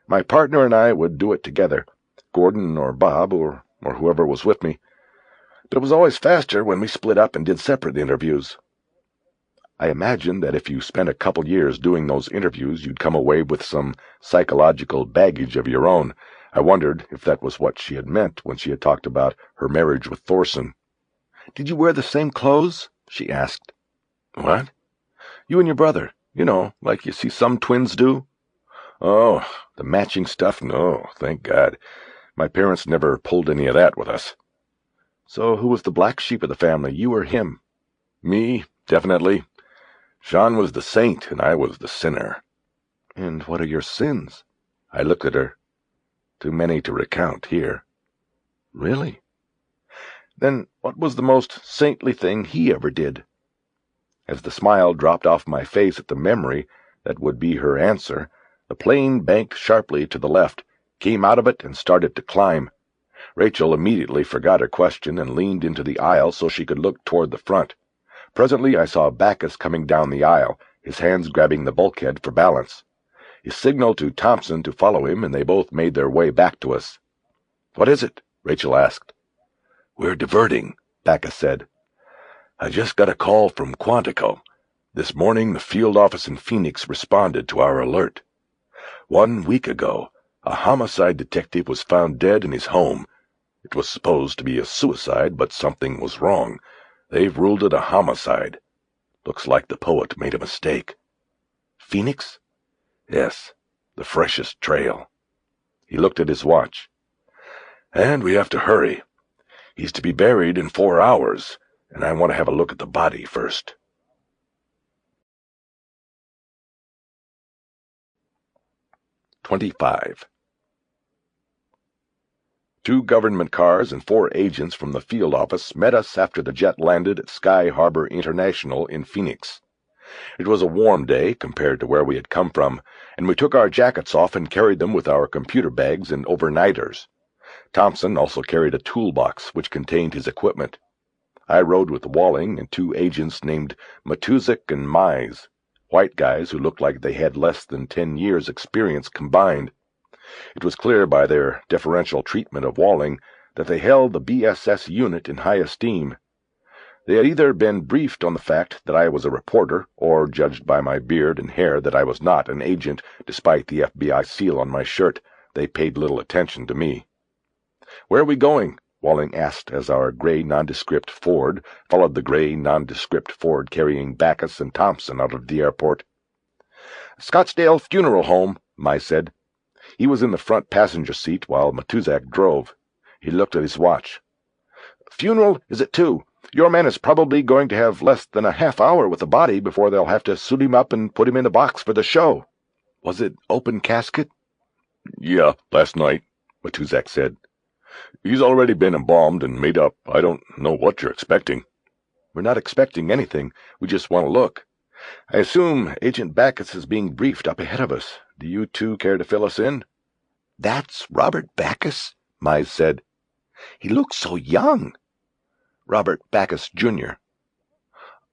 my partner and I would do it together, Gordon or Bob or whoever was with me. But it was always faster when we split up and did separate interviews. I imagined that if you spent a couple years doing those interviews, you'd come away with some psychological baggage of your own. I wondered if that was what she had meant when she had talked about her marriage with Thorson. "Did you wear the same clothes?" she asked. What? "You and your brother, like you see some twins do." Oh, the matching stuff? No, thank God. My parents never pulled any of that with us. "So who was the black sheep of the family, you or him?" Me, definitely. Shawn was the saint, and I was the sinner. "And what are your sins?" I looked at her. Too many to recount here. "Really? Then what was the most saintly thing he ever did?" As the smile dropped off my face at the memory that would be her answer, the plane banked sharply to the left, came out of it, and started to climb. Rachel immediately forgot her question and leaned into the aisle so she could look toward the front. Presently I saw Bacchus coming down the aisle, his hands grabbing the bulkhead for balance. He signaled to Thompson to follow him, and they both made their way back to us. "What is it?" Rachel asked. "We're diverting," Bacchus said. "I just got a call from Quantico. This morning the field office in Phoenix responded to our alert. 1 week ago, a homicide detective was found dead in his home. It was supposed to be a suicide, but something was wrong. They've ruled it a homicide. Looks like the poet made a mistake." "Phoenix?" "Yes, the freshest trail." He looked at his watch. "And we have to hurry. He's to be buried in 4 hours, and I want to have a look at the body first." "25. 2 government cars and 4 agents from the field office met us after the jet landed at Sky Harbor International in Phoenix. It was a warm day compared to where we had come from, and we took our jackets off and carried them with our computer bags and overnighters. Thompson also carried a toolbox which contained his equipment. I rode with Walling and 2 agents named Matuzik and Mize, white guys who looked like they had less than 10 years' experience combined. It was clear by their deferential treatment of Walling that they held the BSS unit in high esteem. They had either been briefed on the fact that I was a reporter, or judged by my beard and hair that I was not an agent, despite the FBI seal on my shirt. They paid little attention to me. "Where are we going?" Walling asked as our gray nondescript Ford followed the gray nondescript Ford carrying Bacchus and Thompson out of the airport. "Scottsdale Funeral Home," Mize said. He was in the front passenger seat while Matuzak drove. He looked at his watch. "Funeral is at 2. Your man is probably going to have less than a half hour with the body before they'll have to suit him up and put him in the box for the show." "Was it open casket?" "Yeah, last night," Matuzak said. "He's already been embalmed and made up. I don't know what you're expecting." "We're not expecting anything. We just want to look. I assume Agent Bacchus is being briefed up ahead of us. Do you 2 care to fill us in?" "That's Robert Bacchus," Mize said. "He looks so young." "Robert Bacchus, Jr."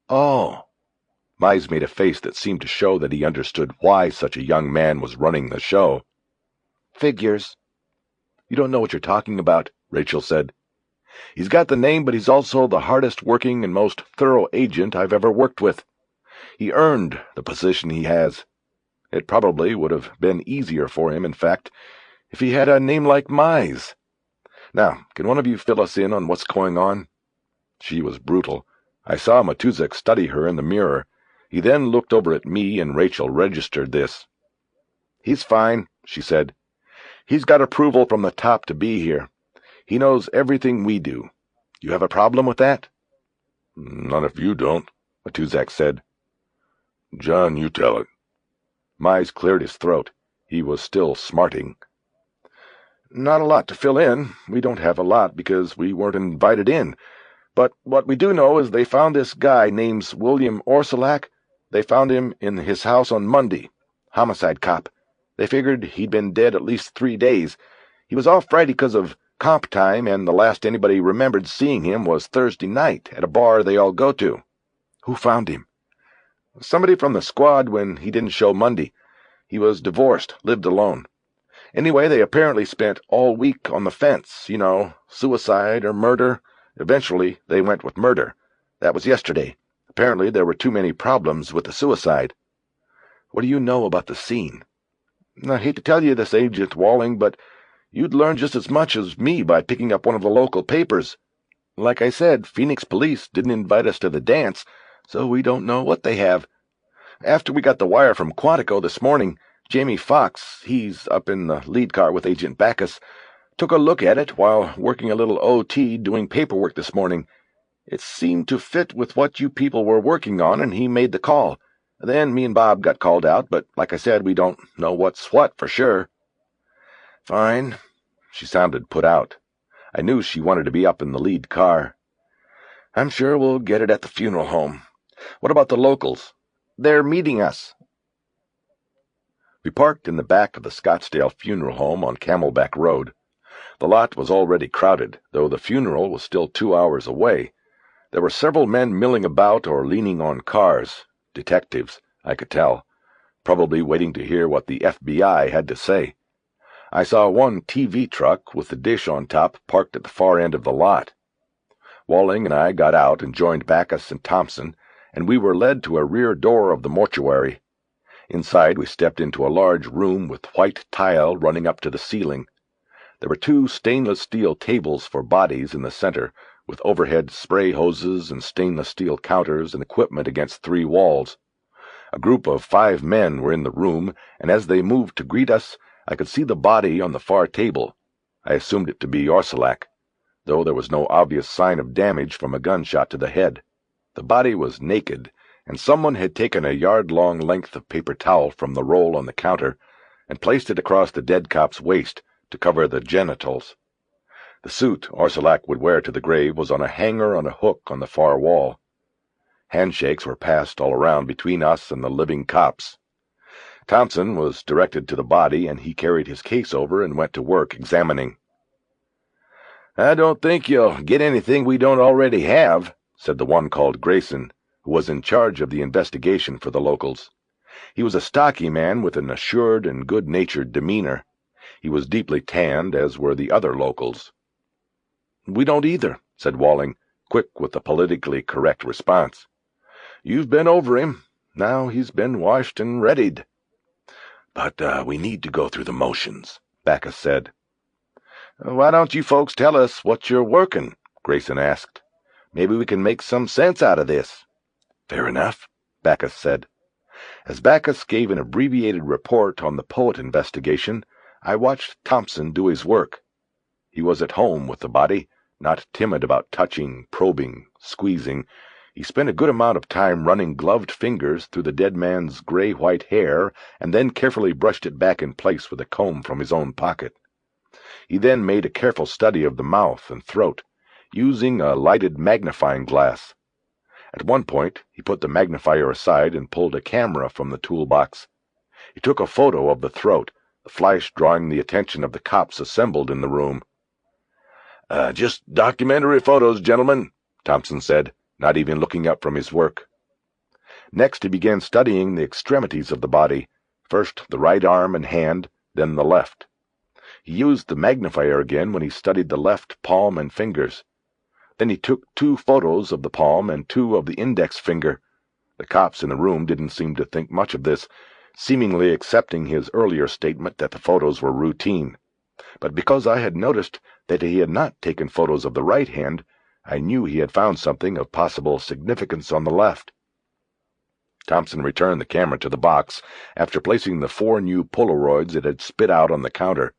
"Oh." Mize made a face that seemed to show that he understood why such a young man was running the show. "Figures." "You don't know what you're talking about," Rachel said. "He's got the name, but he's also the hardest-working and most thorough agent I've ever worked with. He earned the position he has. It probably would have been easier for him, in fact, if he had a name like Mize. Now, can one of you fill us in on what's going on?" She was brutal. I saw Matuzak study her in the mirror. He then looked over at me, and Rachel registered this. "He's fine," she said. "He's got approval from the top to be here. He knows everything we do. You have a problem with that?" None if you don't, Matuzak said. John, you tell it. Mize cleared his throat. He was still smarting. Not a lot to fill in. We don't have a lot because we weren't invited in. But what we do know is they found this guy named William Orsolak. They found him in his house on Monday. Homicide cop. They figured he'd been dead at least 3 days. He was off Friday because of comp time, and the last anybody remembered seeing him was Thursday night at a bar they all go to. Who found him? Somebody from the squad when he didn't show Monday. He was divorced, lived alone. Anyway, they apparently spent all week on the fence, suicide or murder. Eventually, they went with murder. That was yesterday. Apparently, there were too many problems with the suicide. What do you know about the scene? I hate to tell you this, Agent Walling, but you'd learn just as much as me by picking up one of the local papers. Like I said, Phoenix police didn't invite us to the dance, so we don't know what they have. After we got the wire from Quantico this morning, Jamie Fox, he's up in the lead car with Agent Backus, took a look at it while working a little OT doing paperwork this morning. It seemed to fit with what you people were working on, and he made the call. Then me and Bob got called out, but like I said, we don't know what's what for sure. Fine. She sounded put out. I knew she wanted to be up in the lead car. I'm sure we'll get it at the funeral home. What about the locals? They're meeting us. We parked in the back of the Scottsdale Funeral Home on Camelback Road. The lot was already crowded, though the funeral was still 2 hours away. There were several men milling about or leaning on cars. Detectives, I could tell, probably waiting to hear what the FBI had to say. I saw one TV truck with the dish on top parked at the far end of the lot. Walling and I got out and joined Backus and Thompson, and we were led to a rear door of the mortuary. Inside, we stepped into a large room with white tile running up to the ceiling. There were 2 stainless steel tables for bodies in the center, with overhead spray hoses and stainless steel counters and equipment against 3 walls. A group of 5 men were in the room, and as they moved to greet us, I could see the body on the far table. I assumed it to be Orsolak, though there was no obvious sign of damage from a gunshot to the head. The body was naked, and someone had taken a yard-long length of paper towel from the roll on the counter and placed it across the dead cop's waist to cover the genitals. The suit Orsolak would wear to the grave was on a hanger on a hook on the far wall. Handshakes were passed all around between us and the living cops. Thompson was directed to the body, and he carried his case over and went to work examining. "I don't think you'll get anything we don't already have," said the one called Grayson, who was in charge of the investigation for the locals. He was a stocky man with an assured and good-natured demeanor. He was deeply tanned, as were the other locals. "We don't either," said Walling, quick with the politically correct response. "You've been over him. Now he's been washed and readied." "But we need to go through the motions," Backus said. "Why don't you folks tell us what you're working?" Grayson asked. "Maybe we can make some sense out of this." "Fair enough," Backus said. As Backus gave an abbreviated report on the poet investigation, I watched Thompson do his work. He was at home with the body, not timid about touching, probing, squeezing. He spent a good amount of time running gloved fingers through the dead man's gray-white hair and then carefully brushed it back in place with a comb from his own pocket. He then made a careful study of the mouth and throat, using a lighted magnifying glass. At one point, he put the magnifier aside and pulled a camera from the toolbox. He took a photo of the throat, the flash drawing the attention of the cops assembled in the room. Just documentary photos, gentlemen," Thompson said, not even looking up from his work. Next he began studying the extremities of the body, first the right arm and hand, then the left. He used the magnifier again when he studied the left palm and fingers. Then he took 2 photos of the palm and 2 of the index finger. The cops in the room didn't seem to think much of this, seemingly accepting his earlier statement that the photos were routine. But because I had noticed that he had not taken photos of the right hand, I knew he had found something of possible significance on the left. Thompson returned the camera to the box after placing the 4 new Polaroids it had spit out on the counter.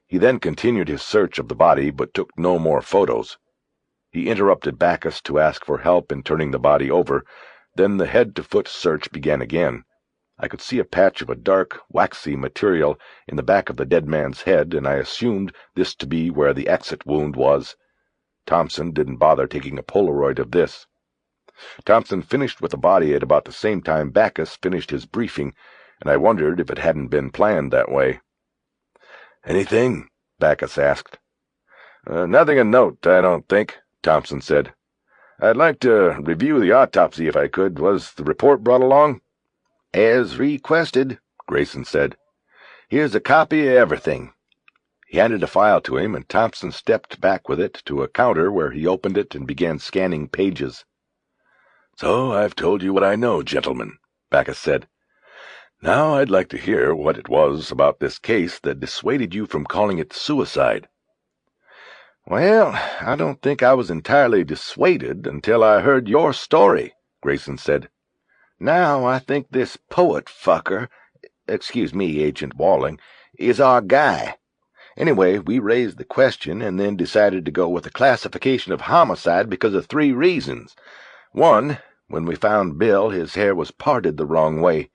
He then continued his search of the body but took no more photos. He interrupted Bacchus to ask for help in turning the body over. Then the head-to-foot search began again. I could see a patch of a dark, waxy material in the back of the dead man's head, and I assumed this to be where the exit wound was. Thompson didn't bother taking a Polaroid of this. Thompson finished with the body at about the same time Bacchus finished his briefing, and I wondered if it hadn't been planned that way. "Anything?" Bacchus asked. Nothing of note, I don't think," Thompson said. "I'd like to review the autopsy if I could. Was the report brought along?" "As requested," Grayson said. "Here's a copy of everything." He handed a file to him, and Thompson stepped back with it to a counter where he opened it and began scanning pages. "So I've told you what I know, gentlemen," Bacchus said. "Now I'd like to hear what it was about this case that dissuaded you from calling it suicide." "Well, I don't think I was entirely dissuaded until I heard your story," Grayson said. "Now I think this poet fucker, excuse me, Agent Walling, is our guy. Anyway, we raised the question and then decided to go with a classification of homicide because of 3 reasons. 1, when we found Bill, his hair was parted the wrong way.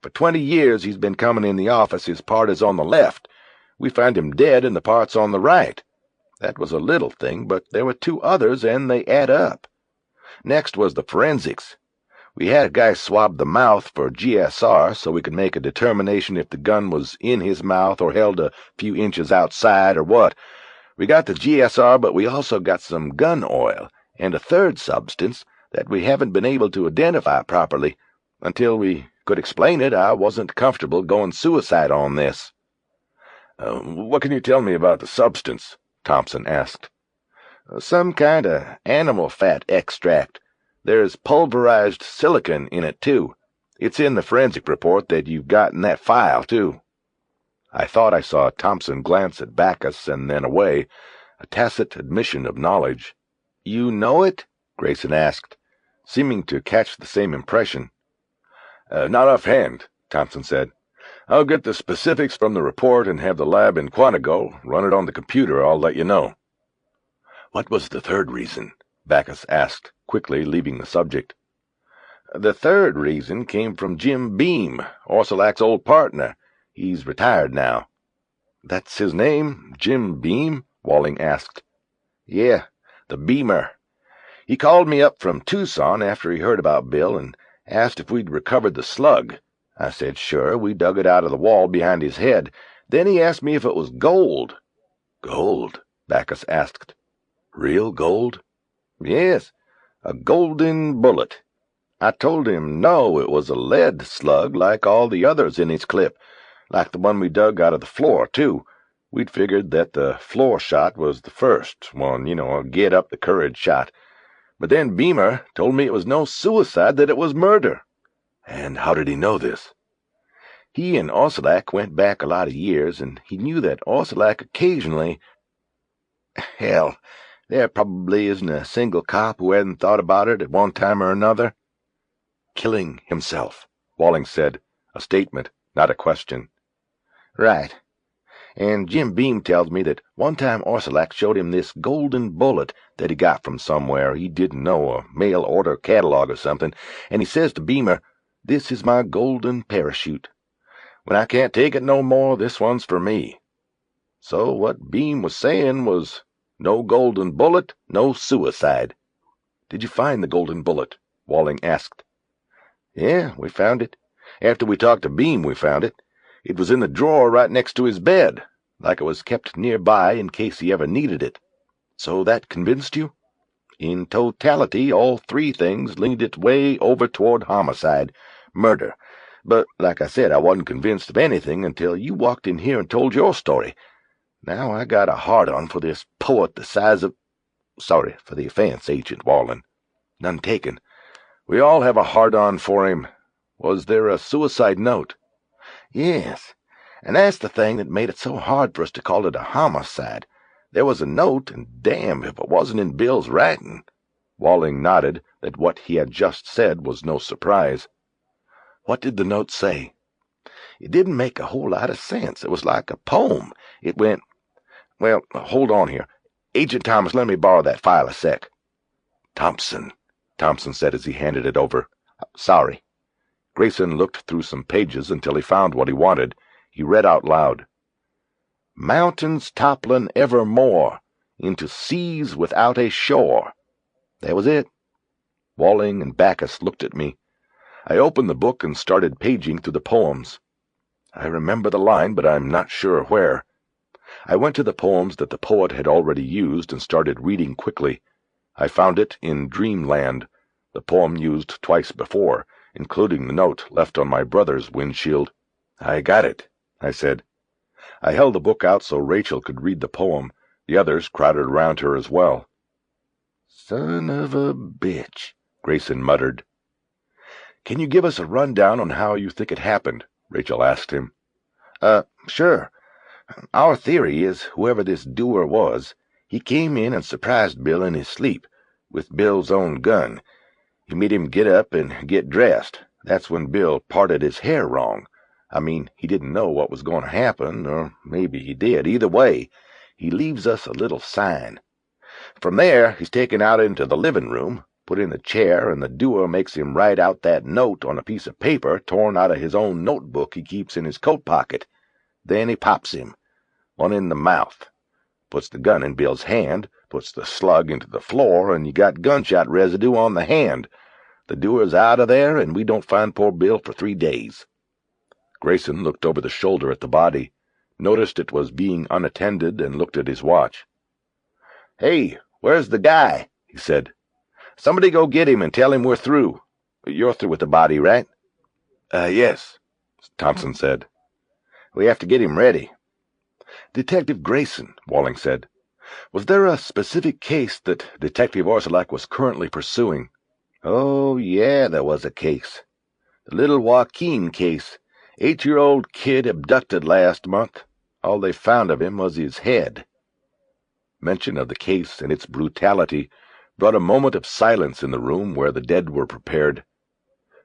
For 20 years he's been coming in the office, his part is on the left. We found him dead and the part's on the right. That was a little thing, but there were 2 others, and they add up. Next was the forensics. We had a guy swab the mouth for GSR so we could make a determination if the gun was in his mouth or held a few inches outside or what. We got the GSR, but we also got some gun oil and a 3rd substance that we haven't been able to identify properly. Until we could explain it, I wasn't comfortable going suicide on this." "What can you tell me about the substance?" Thompson asked. "Some kind of animal fat extract. There's pulverized silicon in it, too. It's in the forensic report that you've got in that file, too." I thought I saw Thompson glance at Bacchus and then away, a tacit admission of knowledge. "You know it?" Grayson asked, seeming to catch the same impression. "Not offhand," Thompson said. "I'll get the specifics from the report and have the lab in Quantico run it on the computer. I'll let you know." "What was the 3rd reason?" Bacchus asked, quickly leaving the subject. "The 3rd reason came from Jim Beam, Orsolak's old partner. He's retired now." "That's his name, Jim Beam?" Walling asked. "Yeah, the Beamer. He called me up from Tucson after he heard about Bill and asked if we'd recovered the slug. I said sure. We dug it out of the wall behind his head. Then he asked me if it was gold." "Gold?" Bacchus asked. "Real gold?" "Yes, a golden bullet. I told him no, it was a lead slug like all the others in his clip, like the one we dug out of the floor, too. We'd figured that the floor shot was the first one, a get-up-the-courage shot. But then Beamer told me it was no suicide, that it was murder." "And how did he know this?" "He and Orsolak went back a lot of years, and he knew that Orsolak occasionally— Hell, there probably isn't a single cop who hadn't thought about it at one time or another." "Killing himself," Walling said, a statement, not a question. "Right. And Jim Beam tells me that one time Orsolak showed him this golden bullet that he got from somewhere he didn't know, a mail-order catalog or something, and he says to Beamer, 'This is my golden parachute. When I can't take it no more, this one's for me.' So what Beam was saying was, no golden bullet, no suicide." "Did you find the golden bullet?" Walling asked. "Yeah, we found it. After we talked to Beam, we found it. It was in the drawer right next to his bed, like it was kept nearby in case he ever needed it." "So that convinced you?" "In totality, all 3 things leaned it way over toward homicide, murder. But, like I said, I wasn't convinced of anything until you walked in here and told your story. Now I got a hard-on for this poet the size of— Sorry for the offense, Agent Walling." "None taken. We all have a hard-on for him. Was there a suicide note?" "Yes, and that's the thing that made it so hard for us to call it a homicide. There was a note, and damn if it wasn't in Bill's writing." Walling nodded that what he had just said was no surprise. "What did the note say?" "It didn't make a whole lot of sense. It was like a poem. It went— Well, hold on here. Agent Thomas, let me borrow that file a sec. Thompson said as he handed it over. Sorry. Grayson looked through some pages until he found what he wanted. He read out loud. Mountains toppling evermore into seas without a shore. That was it. Walling and Bacchus looked at me. I opened the book and started paging through the poems. I remember the line, but I'm not sure where. I went to the poems that the poet had already used and started reading quickly. I found it in Dreamland, the poem used twice before, including the note left on my brother's windshield. I got it, I said. I held the book out so Rachel could read the poem. The others crowded around her as well. Son of a bitch, Grayson muttered. Can you give us a rundown on how you think it happened? Rachel asked him. Sure. Our theory is whoever this doer was, he came in and surprised Bill in his sleep, with Bill's own gun. He made him get up and get dressed. That's when Bill parted his hair wrong. I mean, he didn't know what was going to happen, or maybe he did. Either way, he leaves us a little sign. From there, he's taken out into the living room, put in the chair, and the doer makes him write out that note on a piece of paper torn out of his own notebook he keeps in his coat pocket. Then he pops him, one in the mouth, puts the gun in Bill's hand, puts the slug into the floor, and you got gunshot residue on the hand. The doer's out of there, and we don't find poor Bill for 3 days. Grayson looked over the shoulder at the body, noticed it was being unattended, and looked at his watch. Hey, where's the guy? He said. Somebody go get him and tell him we're through. You're through with the body, right? Yes, Thompson said. We have to get him ready. Detective Grayson, Walling said. Was there a specific case that Detective Orsolak was currently pursuing? Oh, yeah, there was a case. The little Joaquin case. 8-year-old kid abducted last month. All they found of him was his head. Mention of the case and its brutality brought a moment of silence in the room where the dead were prepared.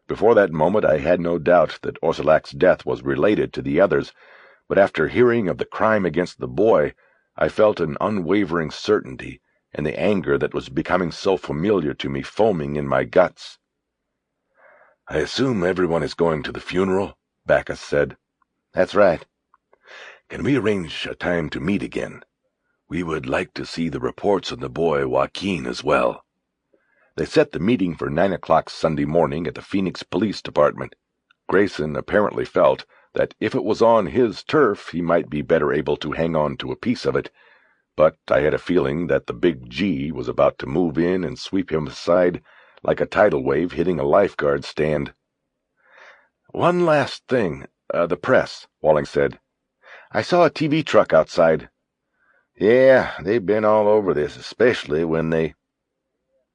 Before that moment I had no doubt that Orsolak's death was related to the others, but after hearing of the crime against the boy, I felt an unwavering certainty, and the anger that was becoming so familiar to me foaming in my guts. I assume everyone is going to the funeral, Bacchus said. That's right. Can we arrange a time to meet again? We would like to see the reports on the boy Joaquin as well. They set the meeting for 9 o'clock Sunday morning at the Phoenix Police Department. Grayson apparently felt that if it was on his turf he might be better able to hang on to a piece of it, but I had a feeling that the big G was about to move in and sweep him aside like a tidal wave hitting a lifeguard stand. One last thing, the press, Walling said. I saw a TV truck outside. Yeah, they've been all over this, especially when they...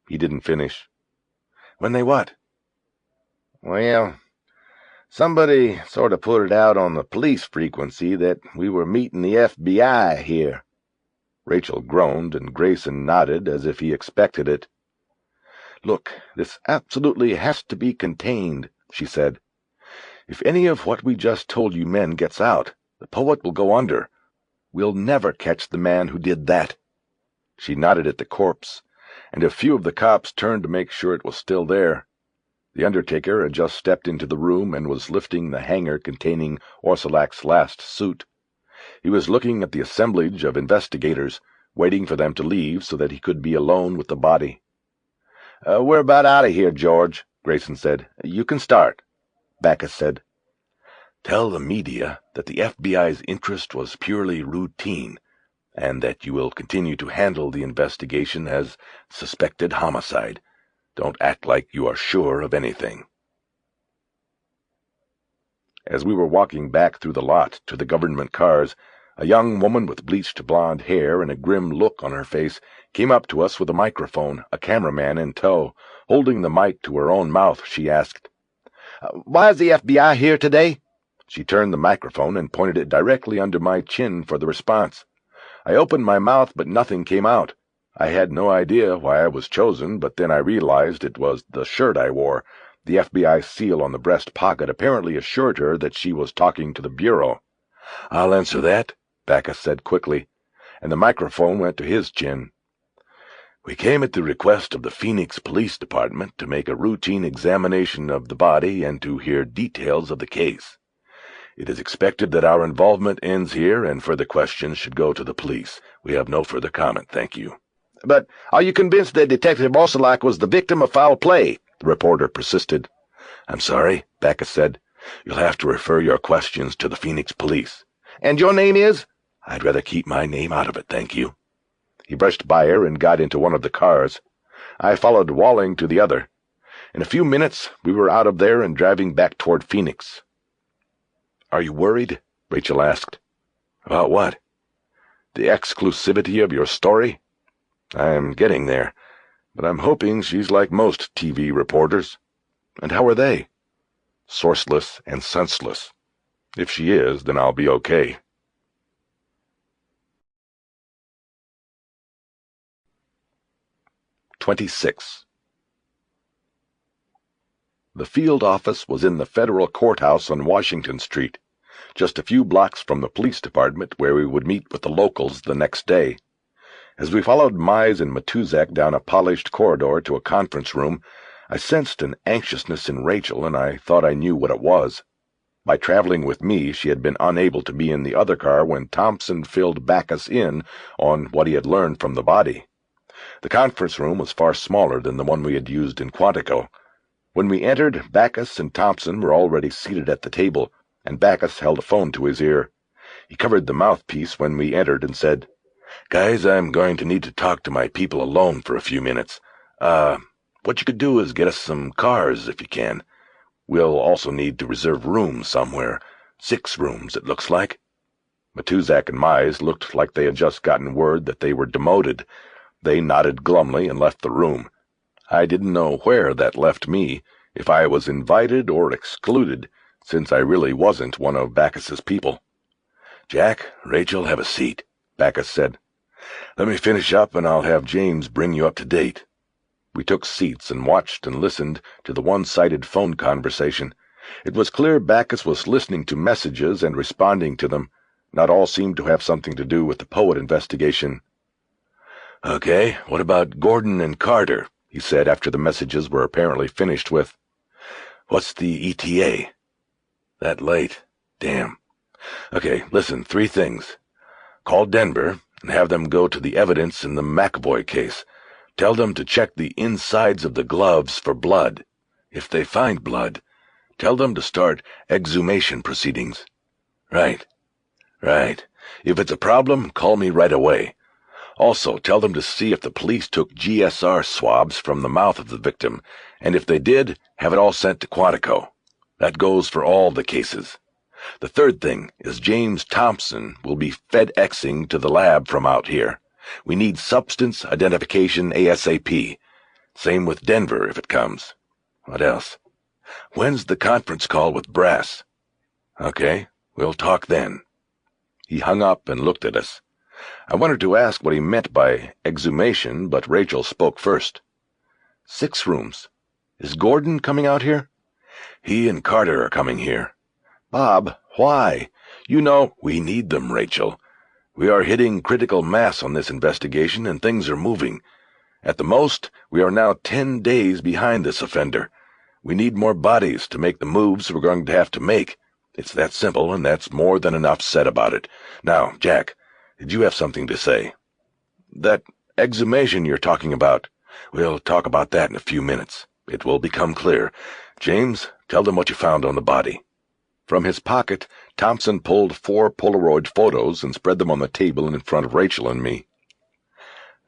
He didn't finish. When they what? Well, somebody sort of put it out on the police frequency that we were meeting the FBI here. Rachel groaned, and Grayson nodded as if he expected it. Look, this absolutely has to be contained, she said. If any of what we just told you men gets out, the poet will go under. We'll never catch the man who did that. She nodded at the corpse, and a few of the cops turned to make sure it was still there. The undertaker had just stepped into the room and was lifting the hanger containing Orsolak's last suit. He was looking at the assemblage of investigators, waiting for them to leave so that he could be alone with the body. We're about out of here, George, Grayson said. You can start. Bacchus said. Tell the media that the FBI's interest was purely routine, and that you will continue to handle the investigation as suspected homicide. Don't act like you are sure of anything. As we were walking back through the lot to the government cars, a young woman with bleached blonde hair and a grim look on her face came up to us with a microphone, a cameraman in tow. Holding the mic to her own mouth, she asked, Why is the FBI here today? She turned the microphone and pointed it directly under my chin for the response. I opened my mouth, but nothing came out. I had no idea why I was chosen, but then I realized it was the shirt I wore. The FBI seal on the breast pocket apparently assured her that she was talking to the Bureau. I'll answer that, Bacchus said quickly. and the microphone went to his chin. "We came at the request of the Phoenix Police Department to make a routine examination of the body and to hear details of the case. It is expected that our involvement ends here, and further questions should go to the police. We have no further comment, thank you." "But are you convinced that Detective Orsolak was the victim of foul play?" the reporter persisted. "I'm sorry," Backus said. "You'll have to refer your questions to the Phoenix Police." "And your name is?" "I'd rather keep my name out of it, thank you." He brushed by her and got into one of the cars. I followed Walling to the other. In a few minutes, we were out of there and driving back toward Phoenix. "Are you worried?" Rachel asked. "About what?" "The exclusivity of your story?" "I'm getting there, but I'm hoping she's like most TV reporters." "And how are they?" "Sourceless and senseless. If she is, then I'll be okay." (26) The field office was in the federal courthouse on Washington Street, just a few blocks from the police department where we would meet with the locals the next day. As we followed Mize and Matuzak down a polished corridor to a conference room, I sensed an anxiousness in Rachel, and I thought I knew what it was. By traveling with me, she had been unable to be in the other car when Thompson filled Backus in on what he had learned from the body. The conference room was far smaller than the one we had used in Quantico. When we entered, Backus and Thompson were already seated at the table, and Backus held a phone to his ear. He covered the mouthpiece when we entered and said, "Guys, I'm going to need to talk to my people alone for a few minutes. What you could do is get us some cars if you can. We'll also need to reserve rooms somewhere. 6 rooms, it looks like." Matuzak and Mize looked like they had just gotten word that they were demoted. They nodded glumly and left the room. I didn't know where that left me, if I was invited or excluded, since I really wasn't one of Backus's people. "Jack, Rachel, have a seat," Backus said. "Let me finish up, and I'll have James bring you up to date." We took seats and watched and listened to the one-sided phone conversation. It was clear Backus was listening to messages and responding to them. Not all seemed to have something to do with the poet investigation. "Okay, what about Gordon and Carter?" he said after the messages were apparently finished with. "What's the ETA?" "That late. Damn. Okay, listen, 3 things. Call Denver and have them go to the evidence in the McAvoy case. Tell them to check the insides of the gloves for blood. If they find blood, tell them to start exhumation proceedings." Right. If it's a problem, call me right away. Also, tell them to see if the police took GSR swabs from the mouth of the victim, and if they did, have it all sent to Quantico. That goes for all the cases. The 3rd thing is James Thompson will be FedExing to the lab from out here. We need substance identification ASAP. Same with Denver if it comes. What else? When's the conference call with Brass? Okay, we'll talk then. He hung up and looked at us. I wanted to ask what he meant by exhumation, but Rachel spoke first. 6 rooms. Is Gordon coming out here? He and Carter are coming here. Bob, why? You know, we need them, Rachel. We are hitting critical mass on this investigation, and things are moving. At the most, we are now 10 days behind this offender. We need more bodies to make the moves we're going to have to make. It's that simple, and that's more than enough said about it. Now, Jack, did you have something to say? That exhumation you're talking about. We'll talk about that in a few minutes. It will become clear. James, tell them what you found on the body. From his pocket, Thompson pulled 4 Polaroid photos and spread them on the table in front of Rachel and me.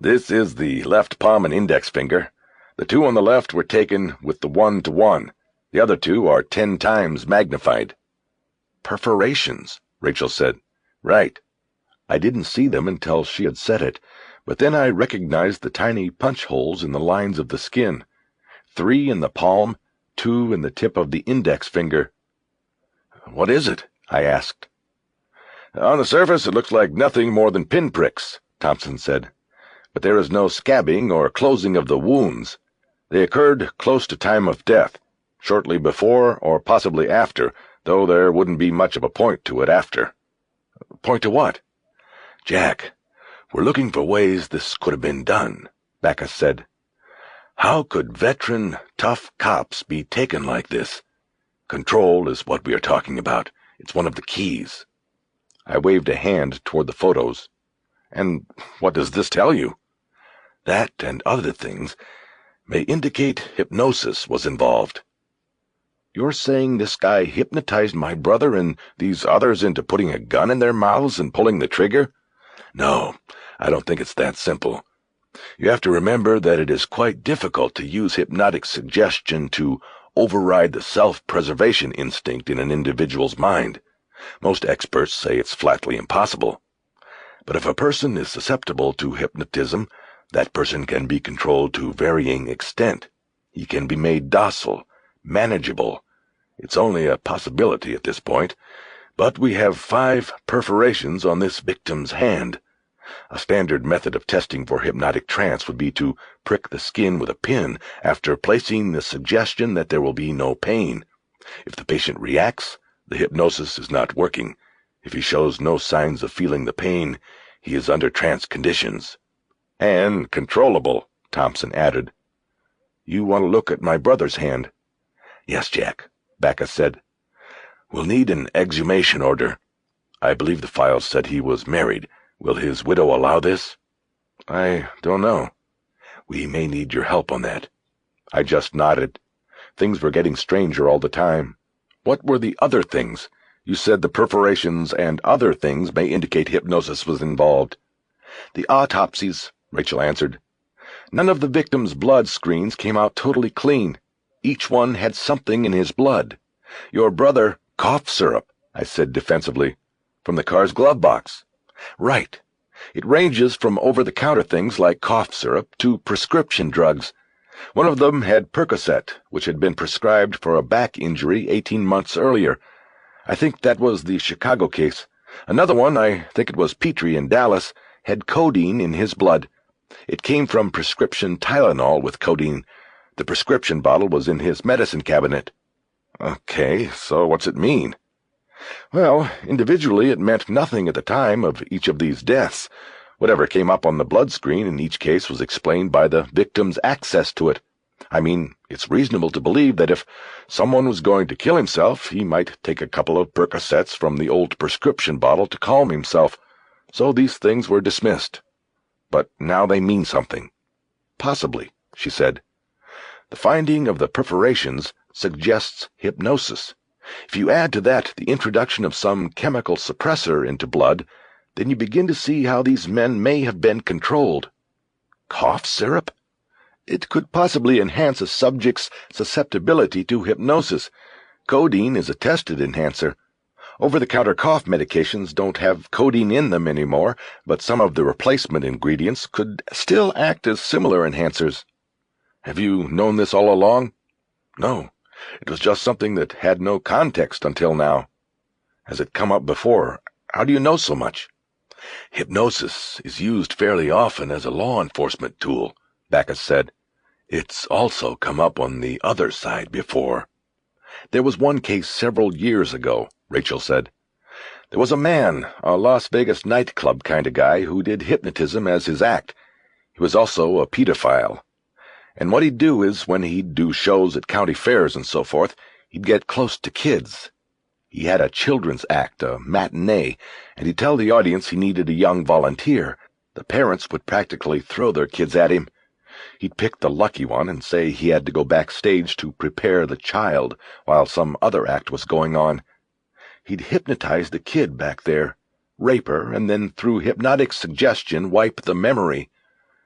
This is the left palm and index finger. The 2 on the left were taken with the 1-to-1. The other 2 are 10 times magnified. Perforations, Rachel said. Right. I didn't see them until she had said it, but then I recognized the tiny punch holes in the lines of the skin. 3 in the palm, 2 in the tip of the index finger. What is it? I asked. On the surface, it looks like nothing more than pinpricks, Thompson said. But there is no scabbing or closing of the wounds. They occurred close to time of death, shortly before or possibly after, though there wouldn't be much of a point to it after. Point to what? Jack, We're looking for ways this could have been done, Backus said. How could veteran, tough cops be taken like this? Control is what we are talking about. It's one of the keys. I waved a hand toward the photos. And what does this tell you? That and other things may indicate hypnosis was involved. You're saying this guy hypnotized my brother and these others into putting a gun in their mouths and pulling the trigger? No, I don't think it's that simple. You have to remember that it is quite difficult to use hypnotic suggestion to override the self-preservation instinct in an individual's mind. Most experts say it's flatly impossible. But if a person is susceptible to hypnotism, that person can be controlled to varying extent. He can be made docile, manageable. It's only a possibility at this point, but we have 5 perforations on this victim's hand. A standard method of testing for hypnotic trance would be to prick the skin with a pin after placing the suggestion that there will be no pain. If the patient reacts, the hypnosis is not working. If he shows no signs of feeling the pain, he is under trance conditions. And controllable, Thompson added. You want to look at my brother's hand? Yes, Jack, Backus said. We'll need an exhumation order. I believe the files said he was married. Will his widow allow this? I don't know. We may need your help on that. I just nodded. Things were getting stranger all the time. What were the other things? You said the perforations and other things may indicate hypnosis was involved. The autopsies, Rachel answered. None of the victims' blood screens came out totally clean. Each one had something in his blood. Your brother, cough syrup, I said defensively, from the car's glove box. Right. It ranges from over-the-counter things like cough syrup to prescription drugs. One of them had Percocet, which had been prescribed for a back injury 18 months earlier. I think that was the Chicago case. Another one, I think it was Petrie in Dallas, had codeine in his blood. It came from prescription Tylenol with codeine. The prescription bottle was in his medicine cabinet. Okay, so what's it mean? Well, individually it meant nothing at the time of each of these deaths. Whatever came up on the blood screen in each case was explained by the victim's access to it. I mean, it's reasonable to believe that if someone was going to kill himself, he might take a couple of Percocets from the old prescription bottle to calm himself. So these things were dismissed. But now they mean something. Possibly, she said. The finding of the perforations suggests hypnosis. If you add to that the introduction of some chemical suppressor into blood, then you begin to see how these men may have been controlled. Cough syrup? It could possibly enhance a subject's susceptibility to hypnosis. Codeine is a tested enhancer. Over-the-counter cough medications don't have codeine in them anymore, but some of the replacement ingredients could still act as similar enhancers. Have you known this all along? No. It was just something that had no context until now. Has it come up before? How do you know so much? Hypnosis is used fairly often as a law enforcement tool, Backus said. It's also come up on the other side before. There was one case several years ago, Rachel said. There was a man, a Las Vegas nightclub kind of guy, who did hypnotism as his act. He was also a pedophile. And what he'd do is, when he'd do shows at county fairs and so forth, he'd get close to kids. He had a children's act, a matinee, and he'd tell the audience he needed a young volunteer. The parents would practically throw their kids at him. He'd pick the lucky one and say he had to go backstage to prepare the child while some other act was going on. He'd hypnotize the kid back there, rape her, and then through hypnotic suggestion wipe the memory.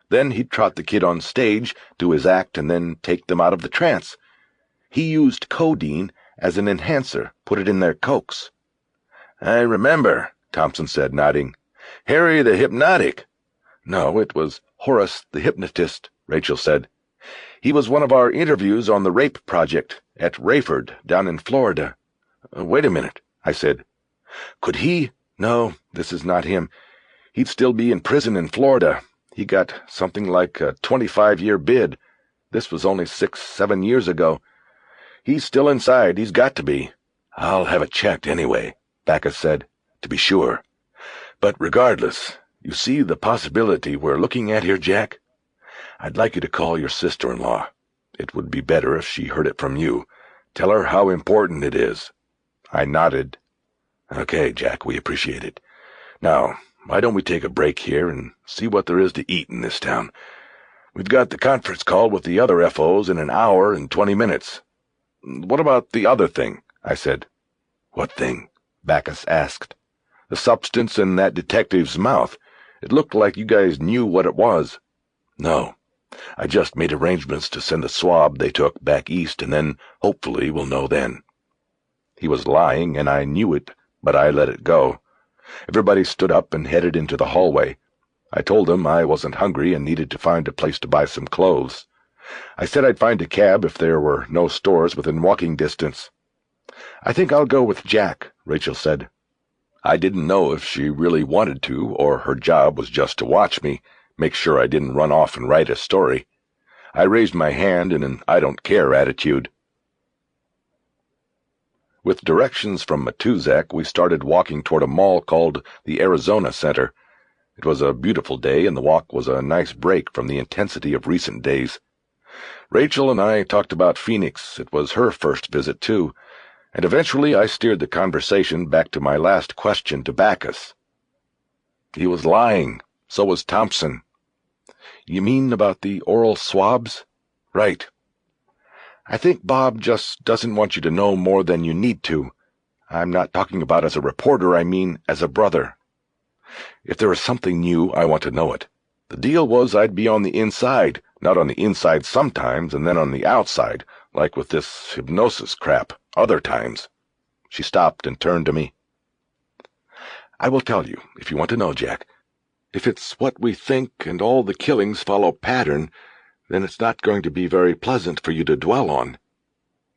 Then he'd trot the kid on stage, do his act, and then take them out of the trance. He used codeine as an enhancer, put it in their cokes. I remember, Thompson said, nodding. Harry the Hypnotic. No, it was Horace the Hypnotist, Rachel said. He was one of our interviews on the rape project at Rayford, down in Florida. Wait a minute, I said. Could he? No, this is not him. He'd still be in prison in Florida. He got something like a 25-year bid. This was only 6-7 years ago. He's still inside. He's got to be. I'll have it checked anyway, Backus said, to be sure. But regardless, You see the possibility we're looking at here, Jack? I'd like you to call your sister-in-law. It would be better if she heard it from you. Tell her how important it is." I nodded. "Okay, Jack, we appreciate it. Now, why don't we take a break here and see what there is to eat in this town? We've got the conference call with the other FOs in an hour and 20 minutes. "What about the other thing?" I said. "What thing?" Backus asked. "The substance in that detective's mouth. It looked like you guys knew what it was." "No. I just made arrangements to send the swab they took back east, and then hopefully we'll know then." He was lying, and I knew it, but I let it go. Everybody stood up and headed into the hallway. I told them I wasn't hungry and needed to find a place to buy some clothes. I said I'd find a cab if there were no stores within walking distance. "I think I'll go with Jack," Rachel said. I didn't know if she really wanted to, or her job was just to watch me, make sure I didn't run off and write a story. I raised my hand in an I-don't-care attitude. With directions from Matuzak, we started walking toward a mall called the Arizona Center. It was a beautiful day, and the walk was a nice break from the intensity of recent days. Rachel and I talked about Phoenix. It was her first visit, too, and eventually I steered the conversation back to my last question to Backus. "He was lying. So was Thompson." "You mean about the oral swabs?" "Right. I think Bob just doesn't want you to know more than you need to. I'm not talking about as a reporter, I mean as a brother. If there is something new, I want to know it. The deal was I'd be on the inside, not on the inside sometimes and then on the outside, like with this hypnosis crap, other times." She stopped and turned to me. "I will tell you, if you want to know, Jack. If it's what we think and all the killings follow pattern, then it's not going to be very pleasant for you to dwell on."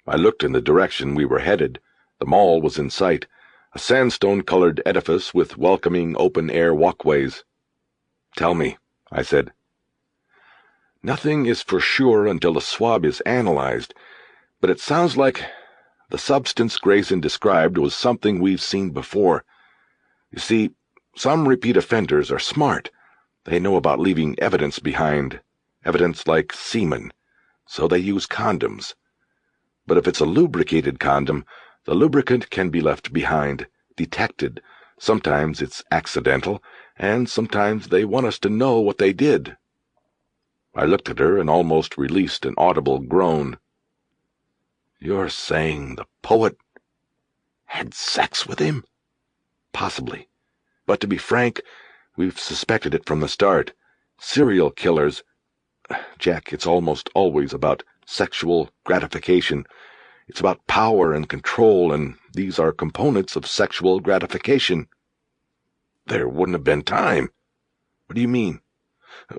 I looked in the direction we were headed. The mall was in sight, a sandstone-colored edifice with welcoming open-air walkways. "Tell me," I said. "Nothing is for sure until the swab is analyzed, but it sounds like the substance Grayson described was something we've seen before. You see, some repeat offenders are smart. They know about leaving evidence behind, evidence like semen, so they use condoms. But if it's a lubricated condom, the lubricant can be left behind, detected. Sometimes it's accidental, and sometimes they want us to know what they did." I looked at her and almost released an audible groan. "You're saying the poet had sex with him?" "Possibly. But to be frank, we've suspected it from the start. Serial killers— Jack, it's almost always about sexual gratification. It's about power and control, and these are components of sexual gratification." "There wouldn't have been time." "What do you mean?"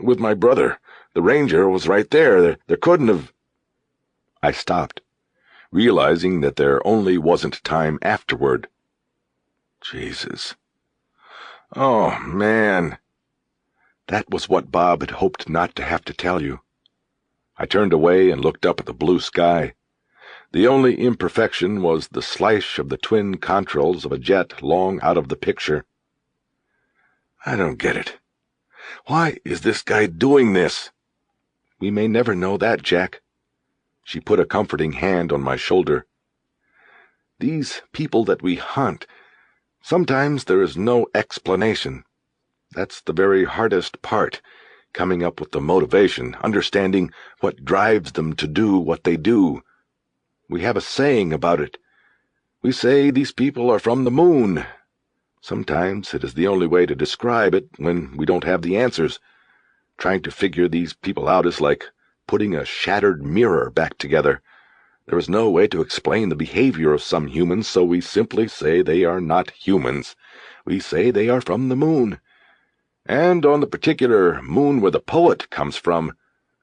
"With my brother. The ranger was right there. There couldn't have—" I stopped, realizing that there only wasn't time afterward. Jesus. Oh, man. That was what Bob had hoped not to have to tell you. I turned away and looked up at the blue sky. The only imperfection was the slash of the twin contrails of a jet long out of the picture. "I don't get it. Why is this guy doing this?" "We may never know that, Jack." She put a comforting hand on my shoulder. "These people that we hunt, sometimes there is no explanation. That's the very hardest part, coming up with the motivation, understanding what drives them to do what they do. We have a saying about it. We say these people are from the moon. Sometimes it is the only way to describe it when we don't have the answers. Trying to figure these people out is like putting a shattered mirror back together. There is no way to explain the behavior of some humans, so we simply say they are not humans. We say they are from the moon. And on the particular moon where the poet comes from,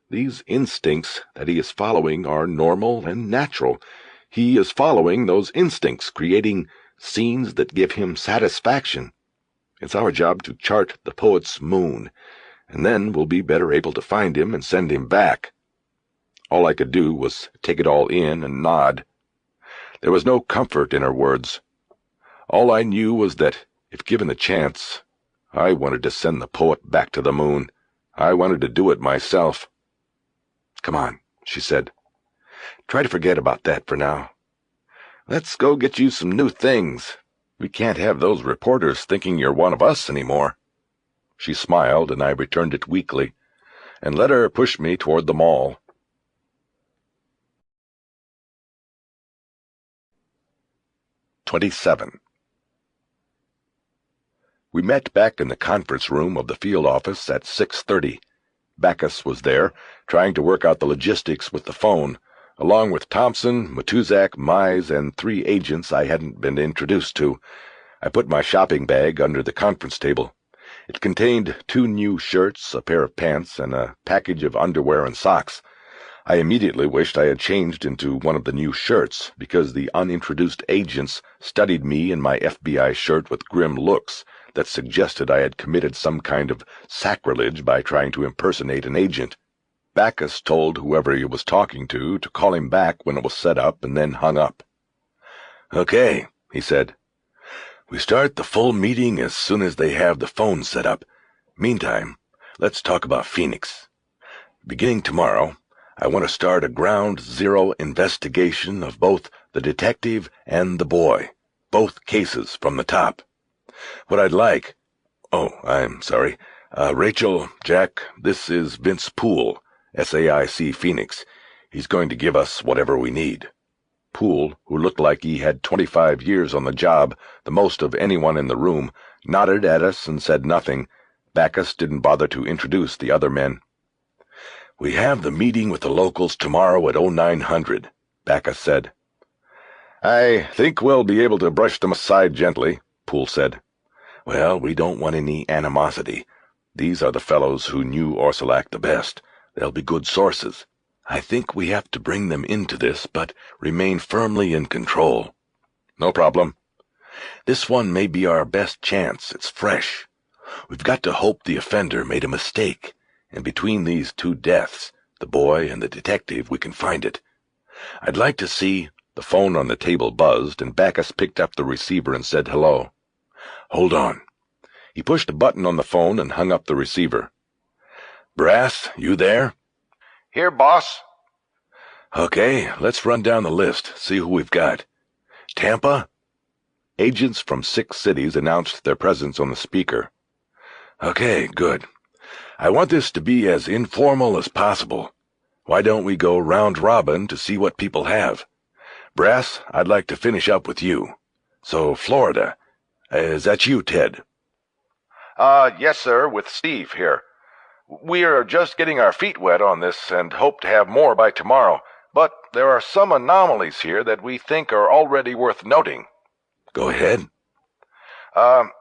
these instincts that he is following are normal and natural. He is following those instincts, creating scenes that give him satisfaction. It's our job to chart the poet's moon, and then we'll be better able to find him and send him back." All I could do was take it all in and nod. There was no comfort in her words. All I knew was that, if given the chance, I wanted to send the poet back to the moon. I wanted to do it myself. "Come on," she said. "Try to forget about that for now. Let's go get you some new things. We can't have those reporters thinking you're one of us anymore." She smiled, and I returned it weakly, and let her push me toward the mall. "27. We met back in the conference room of the field office at 6:30. Backus was there, trying to work out the logistics with the phone, along with Thompson, Matuzak, Mize, and 3 agents I hadn't been introduced to. I put my shopping bag under the conference table. It contained 2 new shirts, a pair of pants, and a package of underwear and socks. I immediately wished I had changed into one of the new shirts, because the unintroduced agents studied me in my FBI shirt with grim looks that suggested I had committed some kind of sacrilege by trying to impersonate an agent. Backus told whoever he was talking to call him back when it was set up, and then hung up. "Okay," he said. "We start the full meeting as soon as they have the phone set up. Meantime, let's talk about Phoenix. Beginning tomorrow, I want to start a ground zero investigation of both the detective and the boy, both cases from the top. What I'd like— Oh, I'm sorry. Rachel, Jack, this is Vince Poole, SAIC Phoenix. He's going to give us whatever we need." Poole, who looked like he had 25 years on the job, the most of anyone in the room, nodded at us and said nothing. Backus didn't bother to introduce the other men. "We have the meeting with the locals tomorrow at 0900, Backus said. "I think we'll be able to brush them aside gently," Poole said. "Well, we don't want any animosity. These are the fellows who knew Orsilac the best. They'll be good sources. I think we have to bring them into this, but remain firmly in control." "No problem." "This one may be our best chance. It's fresh. We've got to hope the offender made a mistake, and between these 2 deaths, the boy and the detective, we can find it. I'd like to see—" The phone on the table buzzed, and Backus picked up the receiver and said hello. "Hold on." He pushed a button on the phone and hung up the receiver. "Brass, you there?" "Here, boss." "Okay, let's run down the list, see who we've got. Tampa?" Agents from 6 cities announced their presence on the speaker. "Okay, good. I want this to be as informal as possible. Why don't we go round robin to see what people have? Brass, I'd like to finish up with you. So, Florida. Is that you, Ted?" Yes, sir, with Steve here. We are just getting our feet wet on this and hope to have more by tomorrow, but there are some anomalies here that we think are already worth noting." "Go ahead."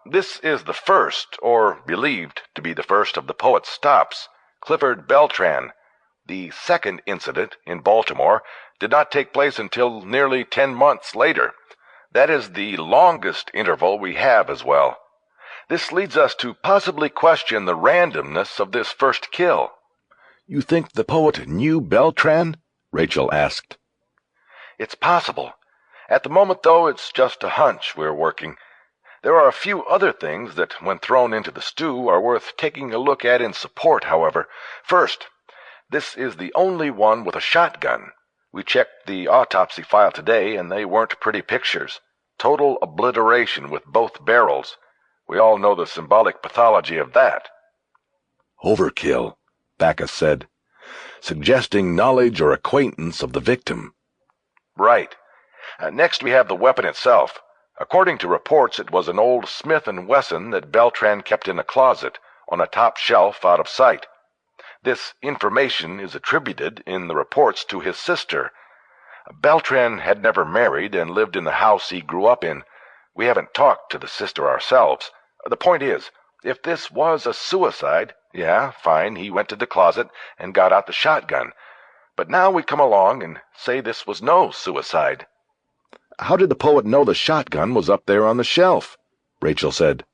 This is the first, or believed to be the first, of the poet's stops, Clifford Beltran. The second incident in Baltimore did not take place until nearly 10 months later. That is the longest interval we have as well. This leads us to possibly question the randomness of this first kill. "You think the poet knew Beltran?" Rachel asked. "It's possible. At the moment, though, it's just a hunch we're working. There are a few other things that, when thrown into the stew, are worth taking a look at in support, however. First, this is the only one with a shotgun. We checked the autopsy file today, and they weren't pretty pictures. Total obliteration with both barrels. We all know the symbolic pathology of that." "Overkill," Backus said, "suggesting knowledge or acquaintance of the victim." "Right. Next we have the weapon itself. According to reports, it was an old Smith & Wesson that Beltran kept in a closet, on a top shelf out of sight. This information is attributed in the reports to his sister. Beltran had never married and lived in the house he grew up in. We haven't talked to the sister ourselves. The point is, if this was a suicide, yeah, fine, he went to the closet and got out the shotgun. But now we come along and say this was no suicide." "How did the poet know the shotgun was up there on the shelf?" Rachel said.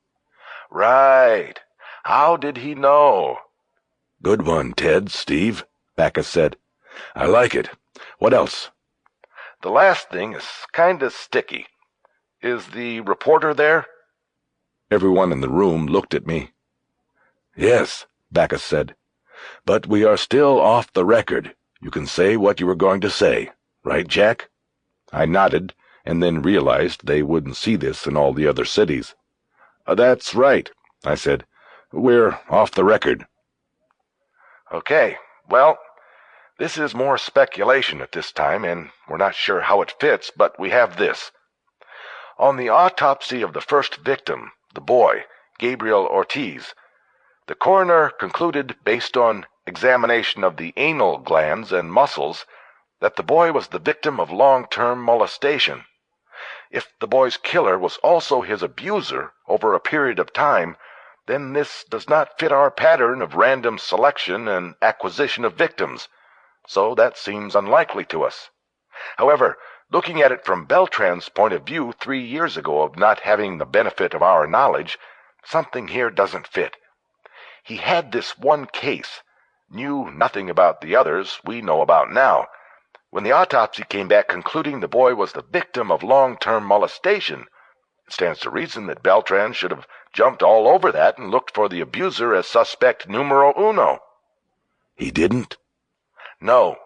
"Right. How did he know?" "Good one, Ted, Steve," Backus said. "I like it. What else?" "The last thing is kinda sticky. Is the reporter there?" Everyone in the room looked at me. "Yes," Backus said, "but we are still off the record. You can say what you were going to say. Right, Jack?" I nodded, and then realized they wouldn't see this in all the other cities. "That's right," I said. "We're off the record." "Okay, well, this is more speculation at this time, and we're not sure how it fits, but we have this. On the autopsy of the first victim, the boy, Gabriel Ortiz, the coroner concluded, based on examination of the anal glands and muscles, that the boy was the victim of long-term molestation. If the boy's killer was also his abuser over a period of time, then this does not fit our pattern of random selection and acquisition of victims, so that seems unlikely to us. However, looking at it from Beltran's point of view 3 years ago of not having the benefit of our knowledge, something here doesn't fit. He had this one case, knew nothing about the others we know about now. When the autopsy came back concluding the boy was the victim of long-term molestation, it stands to reason that Beltran should have jumped all over that and looked for the abuser as suspect numero uno. He didn't? No.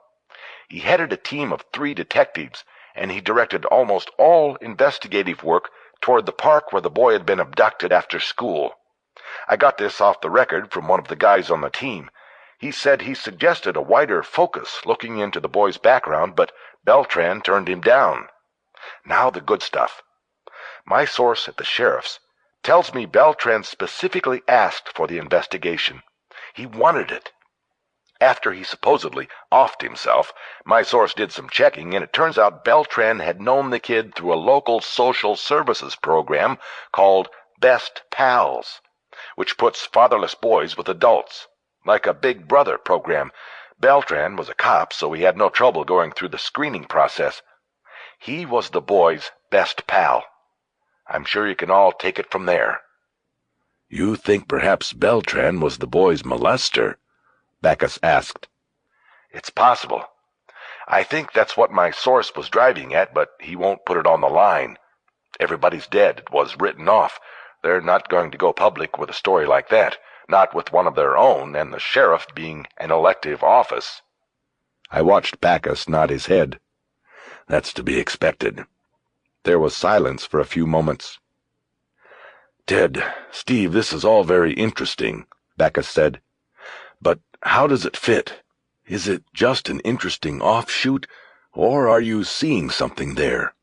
He headed a team of 3 detectives, and he directed almost all investigative work toward the park where the boy had been abducted after school. I got this off the record from one of the guys on the team. He said he suggested a wider focus looking into the boy's background, but Beltran turned him down. Now the good stuff. My source at the sheriff's tells me Beltran specifically asked for the investigation. He wanted it. After he supposedly offed himself, my source did some checking, and it turns out Beltran had known the kid through a local social services program called Best Pals, which puts fatherless boys with adults. Like a Big Brother program. Beltran was a cop, so he had no trouble going through the screening process. He was the boy's best pal. I'm sure you can all take it from there. "You think perhaps Beltran was the boy's molester?" Backus asked. It's possible. I think that's what my source was driving at, but he won't put it on the line. Everybody's dead. It was written off. They're not going to go public with a story like that. Not with one of their own, and the sheriff being an elective office. I watched Backus nod his head. "That's to be expected." There was silence for a few moments. "Ted, Steve, this is all very interesting," Backus said. "But how does it fit? Is it just an interesting offshoot, or are you seeing something there?"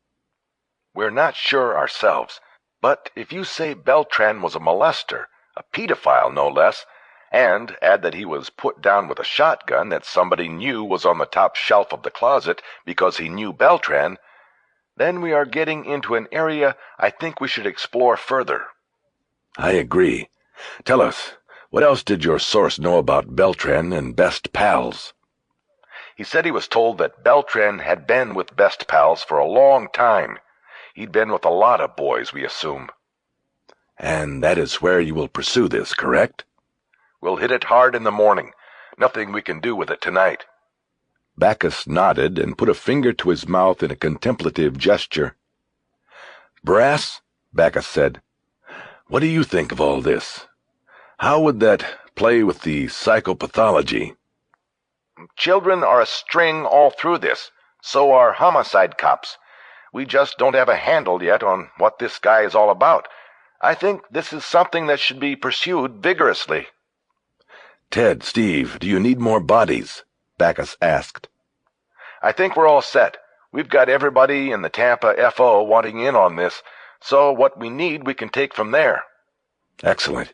We're not sure ourselves, but if you say Beltran was a molester, a pedophile no less, and add that he was put down with a shotgun that somebody knew was on the top shelf of the closet because he knew Beltran, then we are getting into an area I think we should explore further. I agree. Tell us, what else did your source know about Beltran and Best Pals? He said he was told that Beltran had been with Best Pals for a long time. He'd been with a lot of boys, we assume. And that is where you will pursue this, correct? We'll hit it hard in the morning. Nothing we can do with it tonight. Backus nodded and put a finger to his mouth in a contemplative gesture. "Brass," Backus said, "what do you think of all this? How would that play with the psychopathology?" Children are a string all through this. So are homicide cops. We just don't have a handle yet on what this guy is all about. I think this is something that should be pursued vigorously. "Ted, Steve, do you need more bodies?" Backus asked. I think we're all set. We've got everybody in the Tampa FO wanting in on this, so what we need we can take from there. Excellent.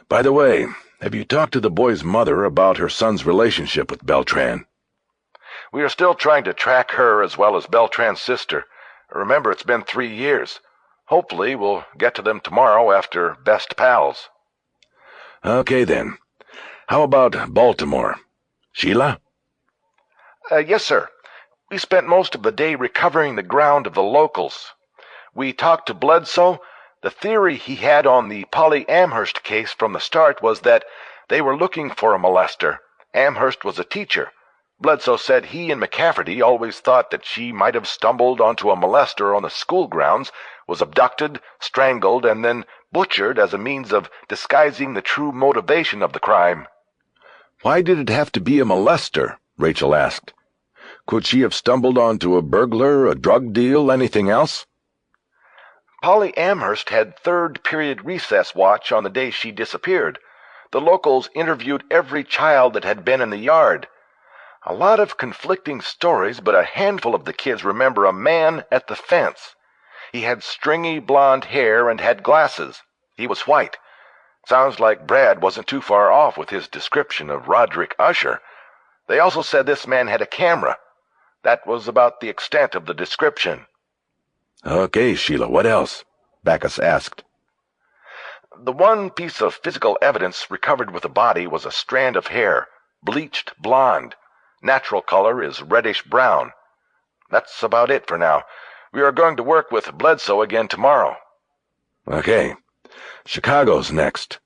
By the way, have you talked to the boy's mother about her son's relationship with Beltran? We are still trying to track her as well as Beltran's sister. Remember, it's been 3 years. Hopefully, we'll get to them tomorrow after Best Pals. Okay, then. How about Baltimore? Sheila? Yes, sir. We spent most of the day recovering the ground of the locals. We talked to Bledsoe. The theory he had on the Polly Amherst case from the start was that they were looking for a molester. Amherst was a teacher. Bledsoe said he and McCafferty always thought that she might have stumbled onto a molester on the school grounds, was abducted, strangled, and then butchered as a means of disguising the true motivation of the crime. Why did it have to be a molester? Rachel asked. Could she have stumbled onto a burglar, a drug deal, anything else? Polly Amherst had third-period recess watch on the day she disappeared. The locals interviewed every child that had been in the yard. A lot of conflicting stories, but a handful of the kids remember a man at the fence. He had stringy blonde hair and had glasses. He was white. Sounds like Brad wasn't too far off with his description of Roderick Usher. They also said this man had a camera. That was about the extent of the description. Okay, Sheila, what else? Backus asked. The one piece of physical evidence recovered with the body was a strand of hair, bleached blonde. Natural color is reddish-brown. That's about it for now. We are going to work with Bledsoe again tomorrow. Okay. Chicago's next.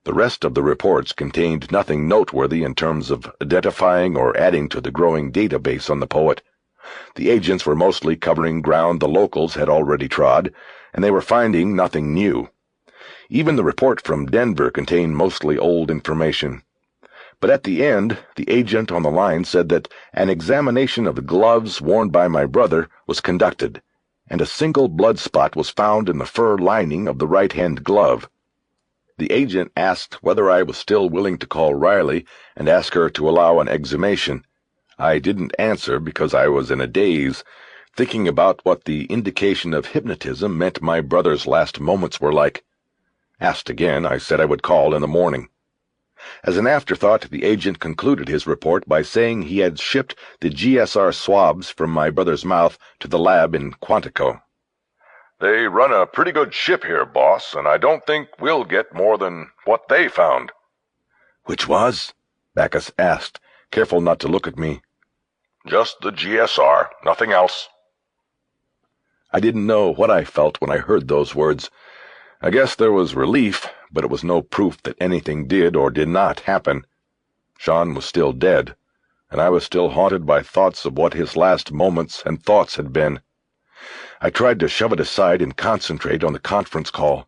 The rest of the reports contained nothing noteworthy in terms of identifying or adding to the growing database on the poet. The agents were mostly covering ground the locals had already trod, and they were finding nothing new. Even the report from Denver contained mostly old information. But at the end, the agent on the line said that an examination of the gloves worn by my brother was conducted, and a single blood spot was found in the fur lining of the right-hand glove. The agent asked whether I was still willing to call Riley and ask her to allow an exhumation. I didn't answer because I was in a daze, thinking about what the indication of hypnotism meant my brother's last moments were like. Asked again, I said I would call in the morning. As an afterthought, the agent concluded his report by saying he had shipped the GSR swabs from my brother's mouth to the lab in Quantico. They run a pretty good ship here, boss, and I don't think we'll get more than what they found. Which was? Backus asked, careful not to look at me. Just the GSR, nothing else. I didn't know what I felt when I heard those words. I guess there was relief, but it was no proof that anything did or did not happen. Shawn was still dead, and I was still haunted by thoughts of what his last moments and thoughts had been. I tried to shove it aside and concentrate on the conference call.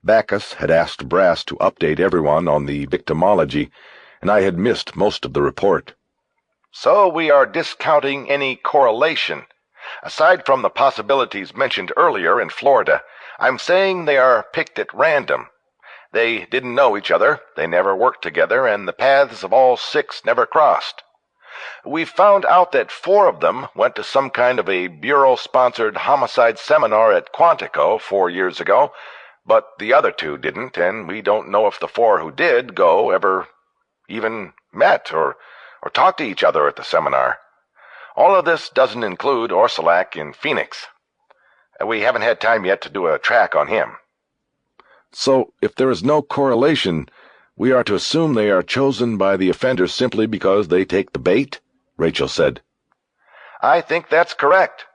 Backus had asked Brass to update everyone on the victimology, and I had missed most of the report. So we are discounting any correlation. Aside from the possibilities mentioned earlier in Florida, I'm saying they are picked at random. They didn't know each other, they never worked together, and the paths of all six never crossed. We found out that 4 of them went to some kind of a Bureau-sponsored homicide seminar at Quantico 4 years ago, but the other 2 didn't, and we don't know if the 4 who did go ever even met or talked to each other at the seminar. All of this doesn't include Orsilac in Phoenix. We haven't had time yet to do a track on him. So, if there is no correlation, we are to assume they are chosen by the offenders simply because they take the bait? Rachel said. I think that's correct.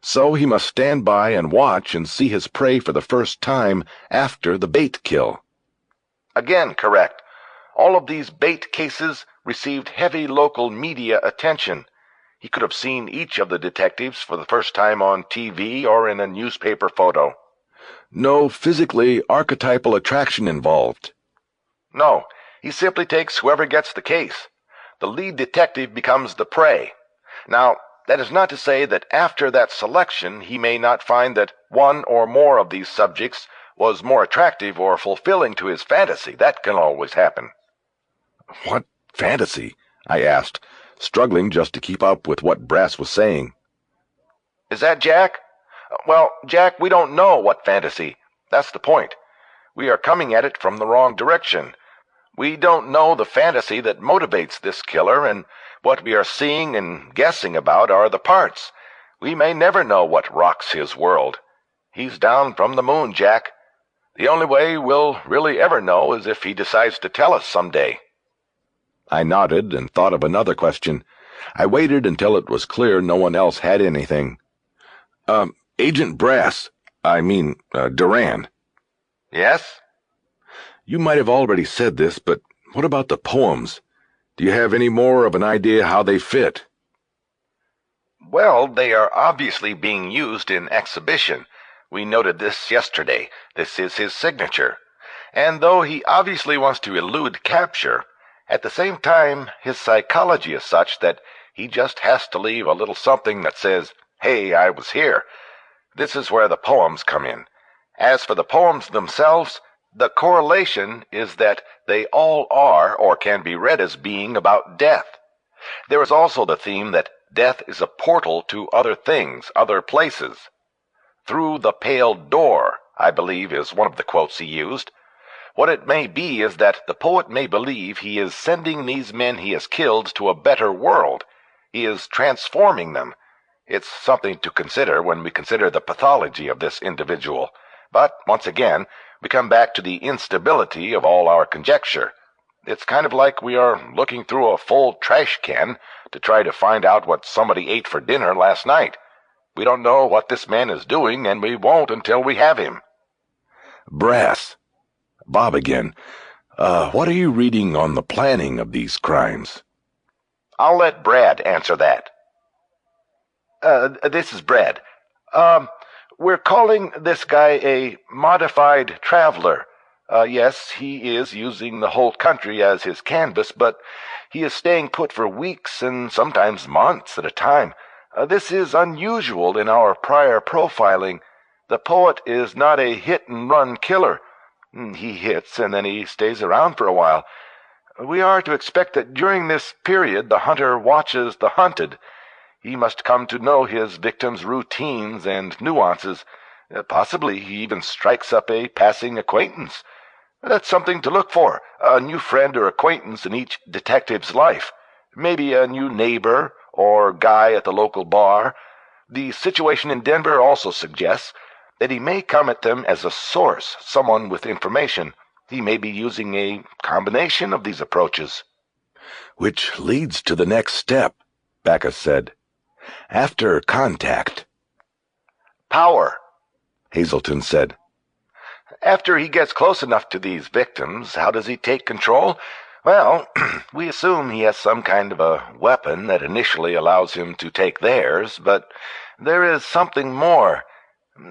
So he must stand by and watch and see his prey for the first time after the bait kill. Again, correct. All of these bait cases received heavy local media attention. He could have seen each of the detectives for the first time on TV or in a newspaper photo. No physically archetypal attraction involved. No, he simply takes whoever gets the case. The lead detective becomes the prey. Now, that is not to say that after that selection he may not find that one or more of these subjects was more attractive or fulfilling to his fantasy. That can always happen. What fantasy? I asked, struggling just to keep up with what Brass was saying. Is that Jack? Well, Jack, we don't know what fantasy. That's the point. We are coming at it from the wrong direction. We don't know the fantasy that motivates this killer, and what we are seeing and guessing about are the parts. We may never know what rocks his world. He's down from the moon, Jack. The only way we'll really ever know is if he decides to tell us someday. I nodded and thought of another question. I waited until it was clear no one else had anything. Agent Brass, Duran. Yes? You might have already said this, but what about the poems? Do you have any more of an idea how they fit? Well, they are obviously being used in exhibition. We noted this yesterday. This is his signature. And though he obviously wants to elude capture, at the same time, his psychology is such that he just has to leave a little something that says, "Hey, I was here." This is where the poems come in. As for the poems themselves, the correlation is that they all are or can be read as being about death. There is also the theme that death is a portal to other things, other places. "Through the pale door," I believe, is one of the quotes he used. What it may be is that the poet may believe he is sending these men he has killed to a better world. He is transforming them. It's something to consider when we consider the pathology of this individual. But, once again, we come back to the instability of all our conjecture. It's kind of like we are looking through a full trash can to try to find out what somebody ate for dinner last night. We don't know what this man is doing, and we won't until we have him. Brass. Bob again. What are you reading on the planning of these crimes? I'll let Brad answer that. This is Brad. We're calling this guy a modified traveler. Yes, he is using the whole country as his canvas, but he is staying put for weeks and sometimes months at a time. This is unusual in our prior profiling. The poet is not a hit-and-run killer. He hits and then he stays around for a while. We are to expect that during this period the hunter watches the hunted. He must come to know his victim's routines and nuances. Possibly he even strikes up a passing acquaintance. That's something to look for, a new friend or acquaintance in each detective's life. Maybe a new neighbor or guy at the local bar. The situation in Denver also suggests that he may come at them as a source, someone with information. He may be using a combination of these approaches. Which leads to the next step, Bacchus said. After contact. Power, Hazelton said. After he gets close enough to these victims, how does he take control? Well, we assume he has some kind of a weapon that initially allows him to take theirs, but there is something more.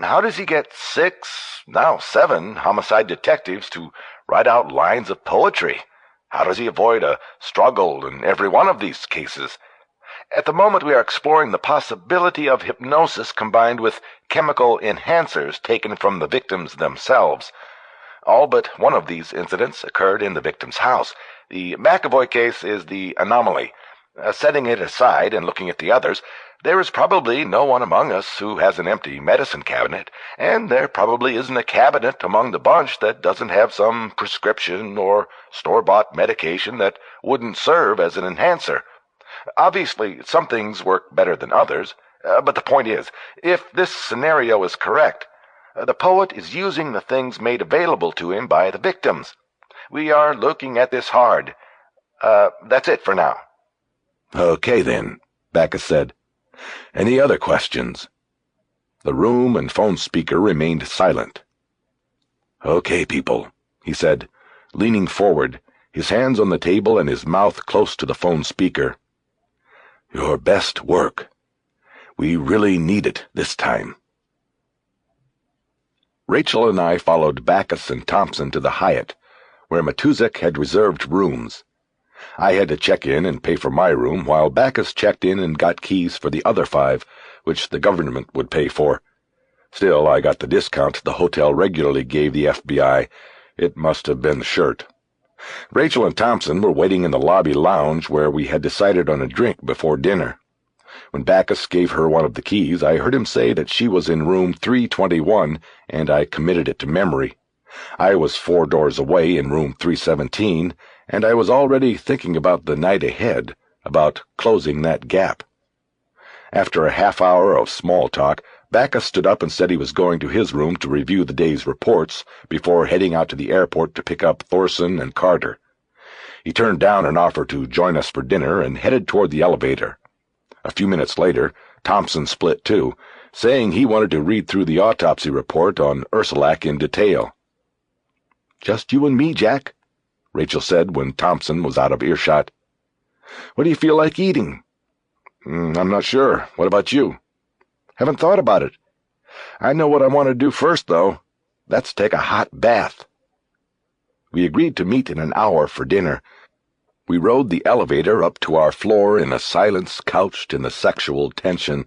How does he get 6, now 7, homicide detectives to write out lines of poetry? How does he avoid a struggle in every one of these cases? At the moment, we are exploring the possibility of hypnosis combined with chemical enhancers taken from the victims themselves. All but one of these incidents occurred in the victim's house. The McAvoy case is the anomaly. Setting it aside and looking at the others, there is probably no one among us who has an empty medicine cabinet, and there probably isn't a cabinet among the bunch that doesn't have some prescription or store-bought medication that wouldn't serve as an enhancer. Obviously, some things work better than others, but the point is, if this scenario is correct, the poet is using the things made available to him by the victims. We are looking at this hard. That's it for now. Okay, then, Bacchus said. Any other questions? The room and phone speaker remained silent. Okay, people, he said, leaning forward, his hands on the table and his mouth close to the phone speaker. Your best work. We really need it this time. Rachel and I followed Bacchus and Thompson to the Hyatt, where Matuzek had reserved rooms. I had to check in and pay for my room, while Bacchus checked in and got keys for the other 5, which the government would pay for. Still, I got the discount the hotel regularly gave the FBI. It must have been the shirt. Rachel and Thompson were waiting in the lobby lounge where we had decided on a drink before dinner. When Bacchus gave her one of the keys, I heard him say that she was in room 321, and I committed it to memory. I was 4 doors away in room 317, and I was already thinking about the night ahead, about closing that gap. After a half-hour of small talk, Bacchus stood up and said he was going to his room to review the day's reports before heading out to the airport to pick up Thorson and Carter. He turned down an offer to join us for dinner and headed toward the elevator. A few minutes later, Thompson split too, saying he wanted to read through the autopsy report on Ursulak in detail. "Just you and me, Jack," Rachel said when Thompson was out of earshot. "What do you feel like eating?" "I'm not sure. What about you?" "Haven't thought about it." I know what I want to do first, though. Let's take a hot bath." We agreed to meet in an hour for dinner. We rode the elevator up to our floor in a silence couched in the sexual tension.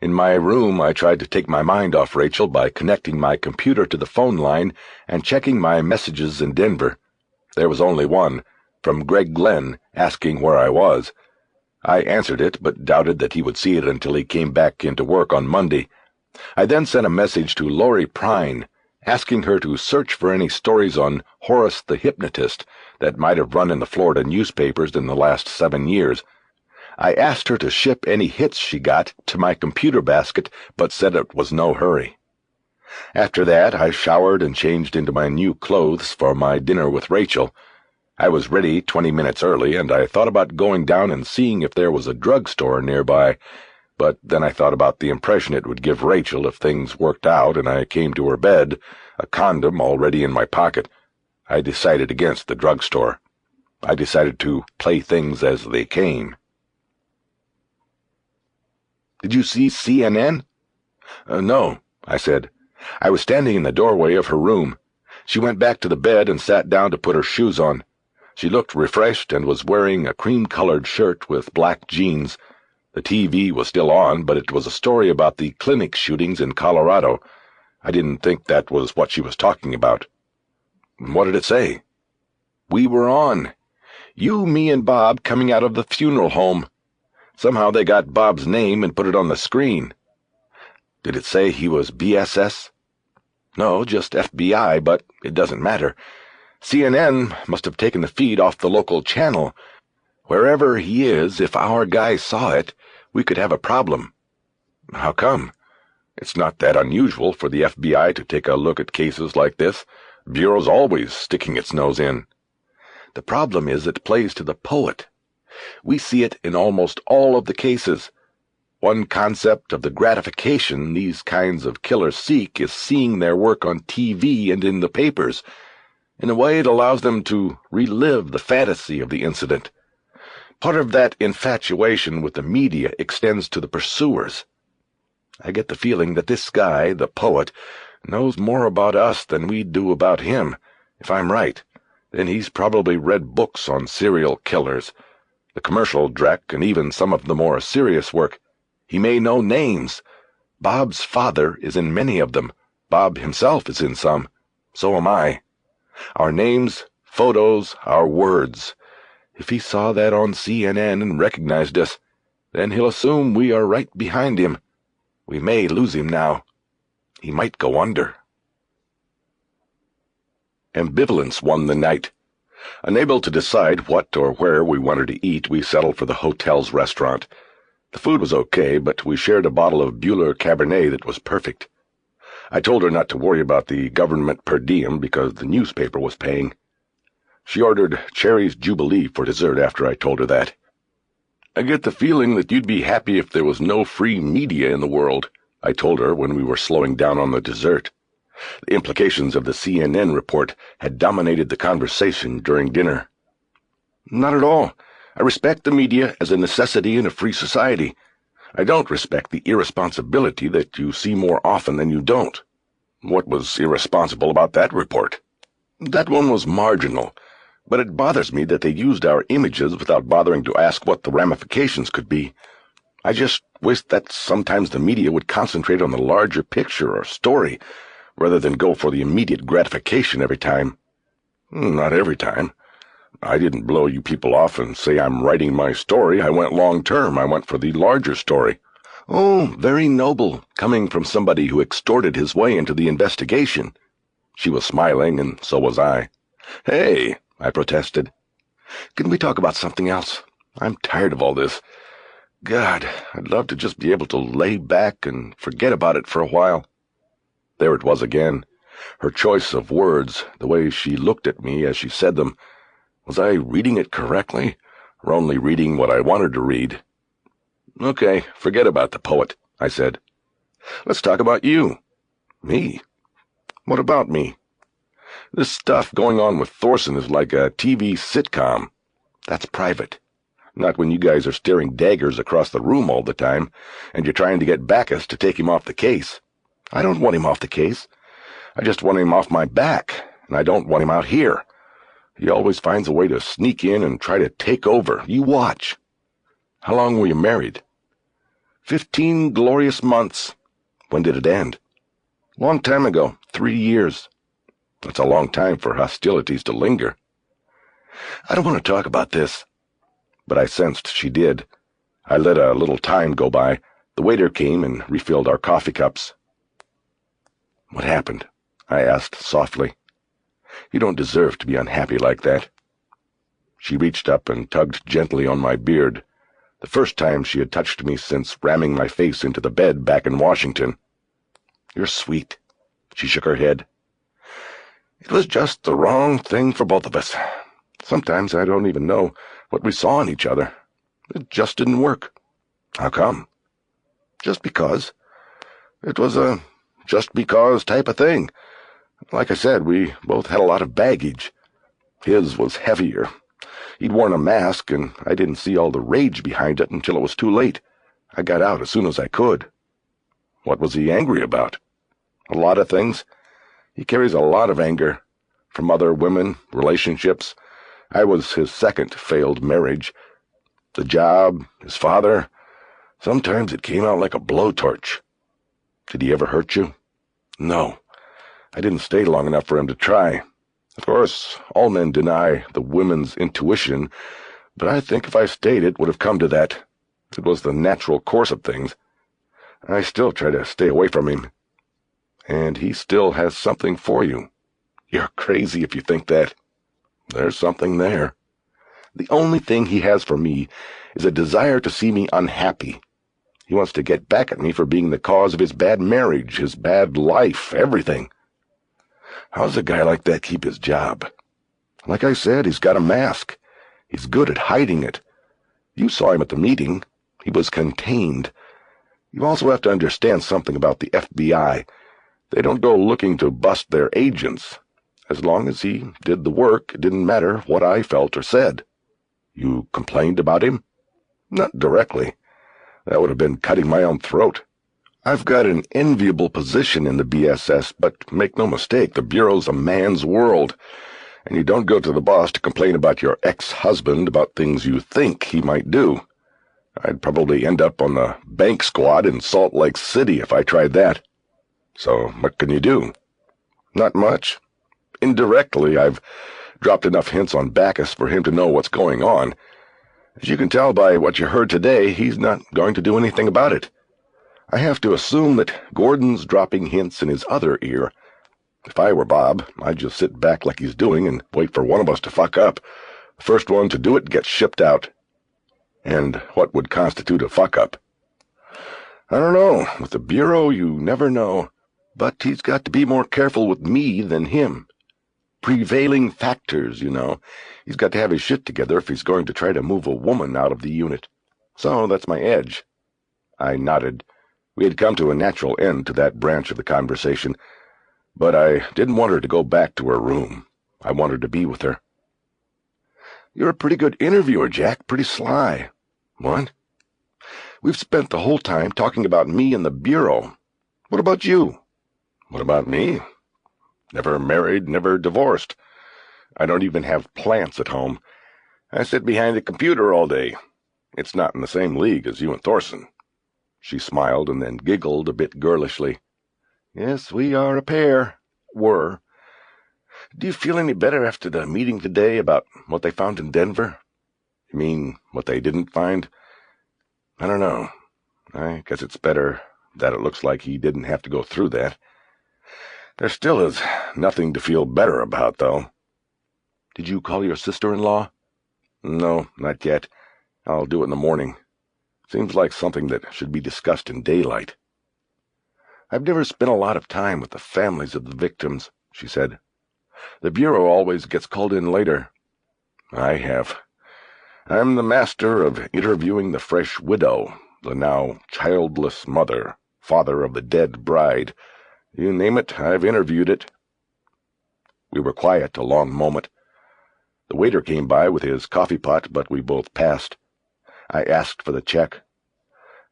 In my room, I tried to take my mind off Rachel by connecting my computer to the phone line and checking my messages in Denver. There was only one, from Greg Glenn, asking where I was. I answered it, but doubted that he would see it until he came back into work on Monday. I then sent a message to Lori Prine, asking her to search for any stories on Horace the Hypnotist that might have run in the Florida newspapers in the last 7 years. I asked her to ship any hits she got to my computer basket, but said it was no hurry. After that, I showered and changed into my new clothes for my dinner with Rachel. I was ready 20 minutes early, and I thought about going down and seeing if there was a drugstore nearby, but then I thought about the impression it would give Rachel if things worked out and I came to her bed, a condom already in my pocket. I decided against the drugstore. I decided to play things as they came. "Did you see CNN?" No, I said. I was standing in the doorway of her room. She went back to the bed and sat down to put her shoes on. She looked refreshed and was wearing a cream-colored shirt with black jeans. The TV was still on, but it was a story about the clinic shootings in Colorado. I didn't think that was what she was talking about. "What did it say?" "We were on. You, me, and Bob coming out of the funeral home. Somehow they got Bob's name and put it on the screen." "Did it say he was BSS?" "No, just FBI, but it doesn't matter. CNN must have taken the feed off the local channel. Wherever he is, if our guy saw it, we could have a problem." "How come? It's not that unusual for the FBI to take a look at cases like this. Bureau's always sticking its nose in." "The problem is it plays to the poet. We see it in almost all of the cases. One concept of the gratification these kinds of killers seek is seeing their work on TV and in the papers. In a way, it allows them to relive the fantasy of the incident. Part of that infatuation with the media extends to the pursuers. I get the feeling that this guy, the poet, knows more about us than we do about him. If I'm right, then he's probably read books on serial killers, the commercial dreck, and even some of the more serious work. He may know names. Bob's father is in many of them. Bob himself is in some. So am I. Our names, photos, our words. If he saw that on CNN and recognized us, then he'll assume we are right behind him. We may lose him now. He might go under." Ambivalence won the night. Unable to decide what or where we wanted to eat, we settled for the hotel's restaurant. The food was okay, but we shared a bottle of Buehler Cabernet that was perfect. I told her not to worry about the government per diem because the newspaper was paying. She ordered Cherry's Jubilee for dessert after I told her that. "I get the feeling that you'd be happy if there was no free media in the world," I told her when we were slowing down on the dessert. The implications of the CNN report had dominated the conversation during dinner. "Not at all. I respect the media as a necessity in a free society. I don't respect the irresponsibility that you see more often than you don't." "What was irresponsible about that report?" "That one was marginal, but it bothers me that they used our images without bothering to ask what the ramifications could be. I just wish that sometimes the media would concentrate on the larger picture or story, rather than go for the immediate gratification every time." "Not every time. I didn't blow you people off and say I'm writing my story. I went long-term. I went for the larger story." "Oh, very noble, coming from somebody who extorted his way into the investigation." She was smiling, and so was I. "Hey," I protested. "Can we talk about something else? I'm tired of all this. God, I'd love to just be able to lay back and forget about it for a while." There it was again. Her choice of words, the way she looked at me as she said them. Was I reading it correctly, or only reading what I wanted to read? "Okay, forget about the poet," I said. "Let's talk about you." "Me? What about me?" "This stuff going on with Thorson is like a TV sitcom. That's private. Not when you guys are staring daggers across the room all the time, and you're trying to get Bacchus to take him off the case. I don't want him off the case. I just want him off my back, and I don't want him out here. He always finds a way to sneak in and try to take over. You watch. How long were you married? 15 glorious months. When did it end? Long time ago, 3 years. That's a long time for hostilities to linger. I don't want to talk about this. But I sensed she did. I let a little time go by. The waiter came and refilled our coffee cups. What happened? I asked softly. You don't deserve to be unhappy like that. She reached up and tugged gently on my beard, the first time she had touched me since ramming my face into the bed back in Washington. You're sweet. She shook her head. It was just the wrong thing for both of us. Sometimes I don't even know what we saw in each other. It just didn't work. How come? Just because. It was a just because type of thing. Like I said, we both had a lot of baggage. His was heavier. He'd worn a mask, and I didn't see all the rage behind it until it was too late. I got out as soon as I could. What was he angry about? A lot of things. He carries a lot of anger. From other women, relationships. I was his second failed marriage. The job, his father. Sometimes it came out like a blowtorch. Did he ever hurt you? No. I didn't stay long enough for him to try. Of course, all men deny the women's intuition, but I think if I stayed it would have come to that. It was the natural course of things. I still try to stay away from him. And he still has something for you. You're crazy if you think that. There's something there. The only thing he has for me is a desire to see me unhappy. He wants to get back at me for being the cause of his bad marriage, his bad life, everything. How does a guy like that keep his job? Like I said, he's got a mask. He's good at hiding it. You saw him at the meeting. He was contained. You also have to understand something about the FBI. They don't go looking to bust their agents. As long as he did the work, it didn't matter what I felt or said. You complained about him? Not directly. That would have been cutting my own throat. I've got an enviable position in the BSS, but make no mistake, the Bureau's a man's world, and you don't go to the boss to complain about your ex-husband about things you think he might do. I'd probably end up on the bank squad in Salt Lake City if I tried that. So what can you do? Not much. Indirectly, I've dropped enough hints on Bacchus for him to know what's going on. As you can tell by what you heard today, he's not going to do anything about it. I have to assume that Gordon's dropping hints in his other ear. If I were Bob, I'd just sit back like he's doing and wait for one of us to fuck up. The first one to do it gets shipped out. And what would constitute a fuck-up? I don't know. With the Bureau, you never know. But he's got to be more careful with me than him. Prevailing factors, you know. He's got to have his shit together if he's going to try to move a woman out of the unit. So that's my edge. I nodded. We had come to a natural end to that branch of the conversation, but I didn't want her to go back to her room. I wanted to be with her. You're a pretty good interviewer, Jack, pretty sly. What? We've spent the whole time talking about me and the Bureau. What about you? What about me? Never married, never divorced. I don't even have plants at home. I sit behind a computer all day. It's not in the same league as you and Thorson. She smiled and then giggled a bit girlishly. Yes, we are a pair. Were. Do you feel any better after the meeting today about what they found in Denver? You mean what they didn't find? I don't know. I guess it's better that it looks like he didn't have to go through that. There still is nothing to feel better about, though. Did you call your sister-in-law? No, not yet. I'll do it in the morning. Seems like something that should be discussed in daylight. I've never spent a lot of time with the families of the victims, she said. The Bureau always gets called in later. I have. I'm the master of interviewing the fresh widow, the now childless mother, father of the dead bride. You name it, I've interviewed it. We were quiet a long moment. The waiter came by with his coffee pot, but we both passed. I asked for the check.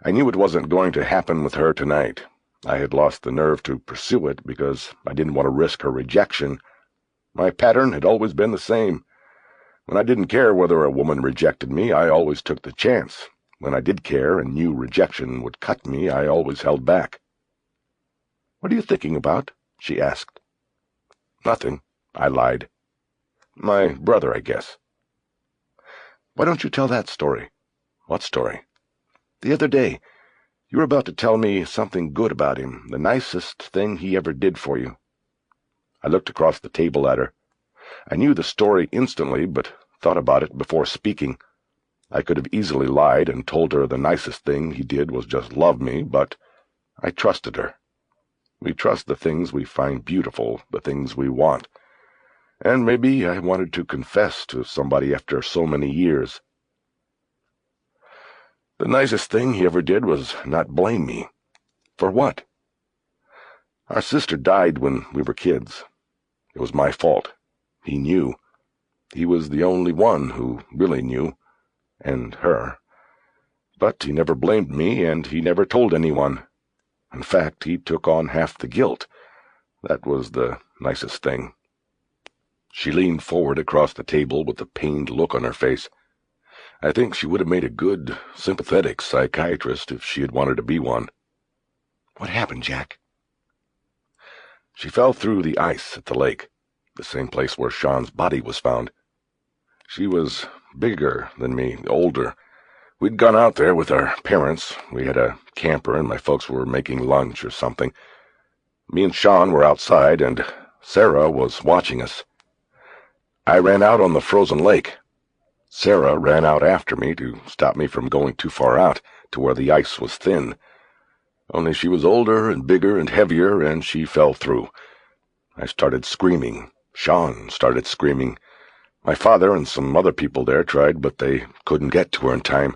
I knew it wasn't going to happen with her tonight. I had lost the nerve to pursue it because I didn't want to risk her rejection. My pattern had always been the same. When I didn't care whether a woman rejected me, I always took the chance. When I did care and knew rejection would cut me, I always held back. "What are you thinking about?" she asked. "Nothing," I lied. "My brother, I guess." "Why don't you tell that story?" "What story?" "The other day. You were about to tell me something good about him, the nicest thing he ever did for you." I looked across the table at her. I knew the story instantly, but thought about it before speaking. I could have easily lied and told her the nicest thing he did was just love me, but I trusted her. We trust the things we find beautiful, the things we want. And maybe I wanted to confess to somebody after so many years. "The nicest thing he ever did was not blame me." "For what?" "Our sister died when we were kids. It was my fault. He knew. He was the only one who really knew, and her. But he never blamed me, and he never told anyone. In fact, he took on half the guilt. That was the nicest thing." She leaned forward across the table with a pained look on her face. I think she would have made a good, sympathetic psychiatrist if she had wanted to be one. "What happened, Jack?" "She fell through the ice at the lake, the same place where Shawn's body was found. She was bigger than me, older. We'd gone out there with our parents. We had a camper, and my folks were making lunch or something. Me and Shawn were outside, and Sarah was watching us. I ran out on the frozen lake. Sarah ran out after me to stop me from going too far out to where the ice was thin. Only she was older and bigger and heavier, and she fell through. I started screaming. Shawn started screaming. My father and some other people there tried, but they couldn't get to her in time."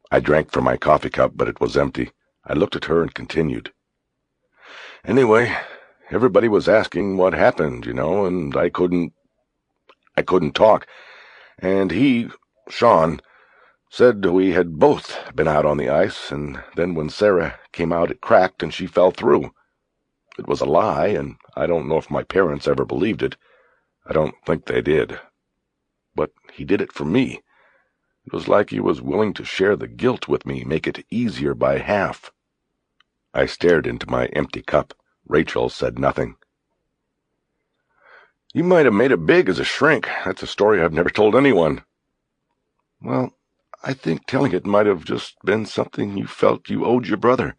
I drank from my coffee cup, but it was empty. I looked at her and continued. "Anyway, everybody was asking what happened, and I couldn't talk. And he, Shawn, said we had both been out on the ice, and then when Sarah came out it cracked and she fell through. It was a lie, and I don't know if my parents ever believed it. I don't think they did. But he did it for me. It was like he was willing to share the guilt with me, make it easier by half." I stared into my empty cup. Rachel said nothing. "You might have made it big as a shrink. That's a story I've never told anyone." "Well, I think telling it might have just been something you felt you owed your brother.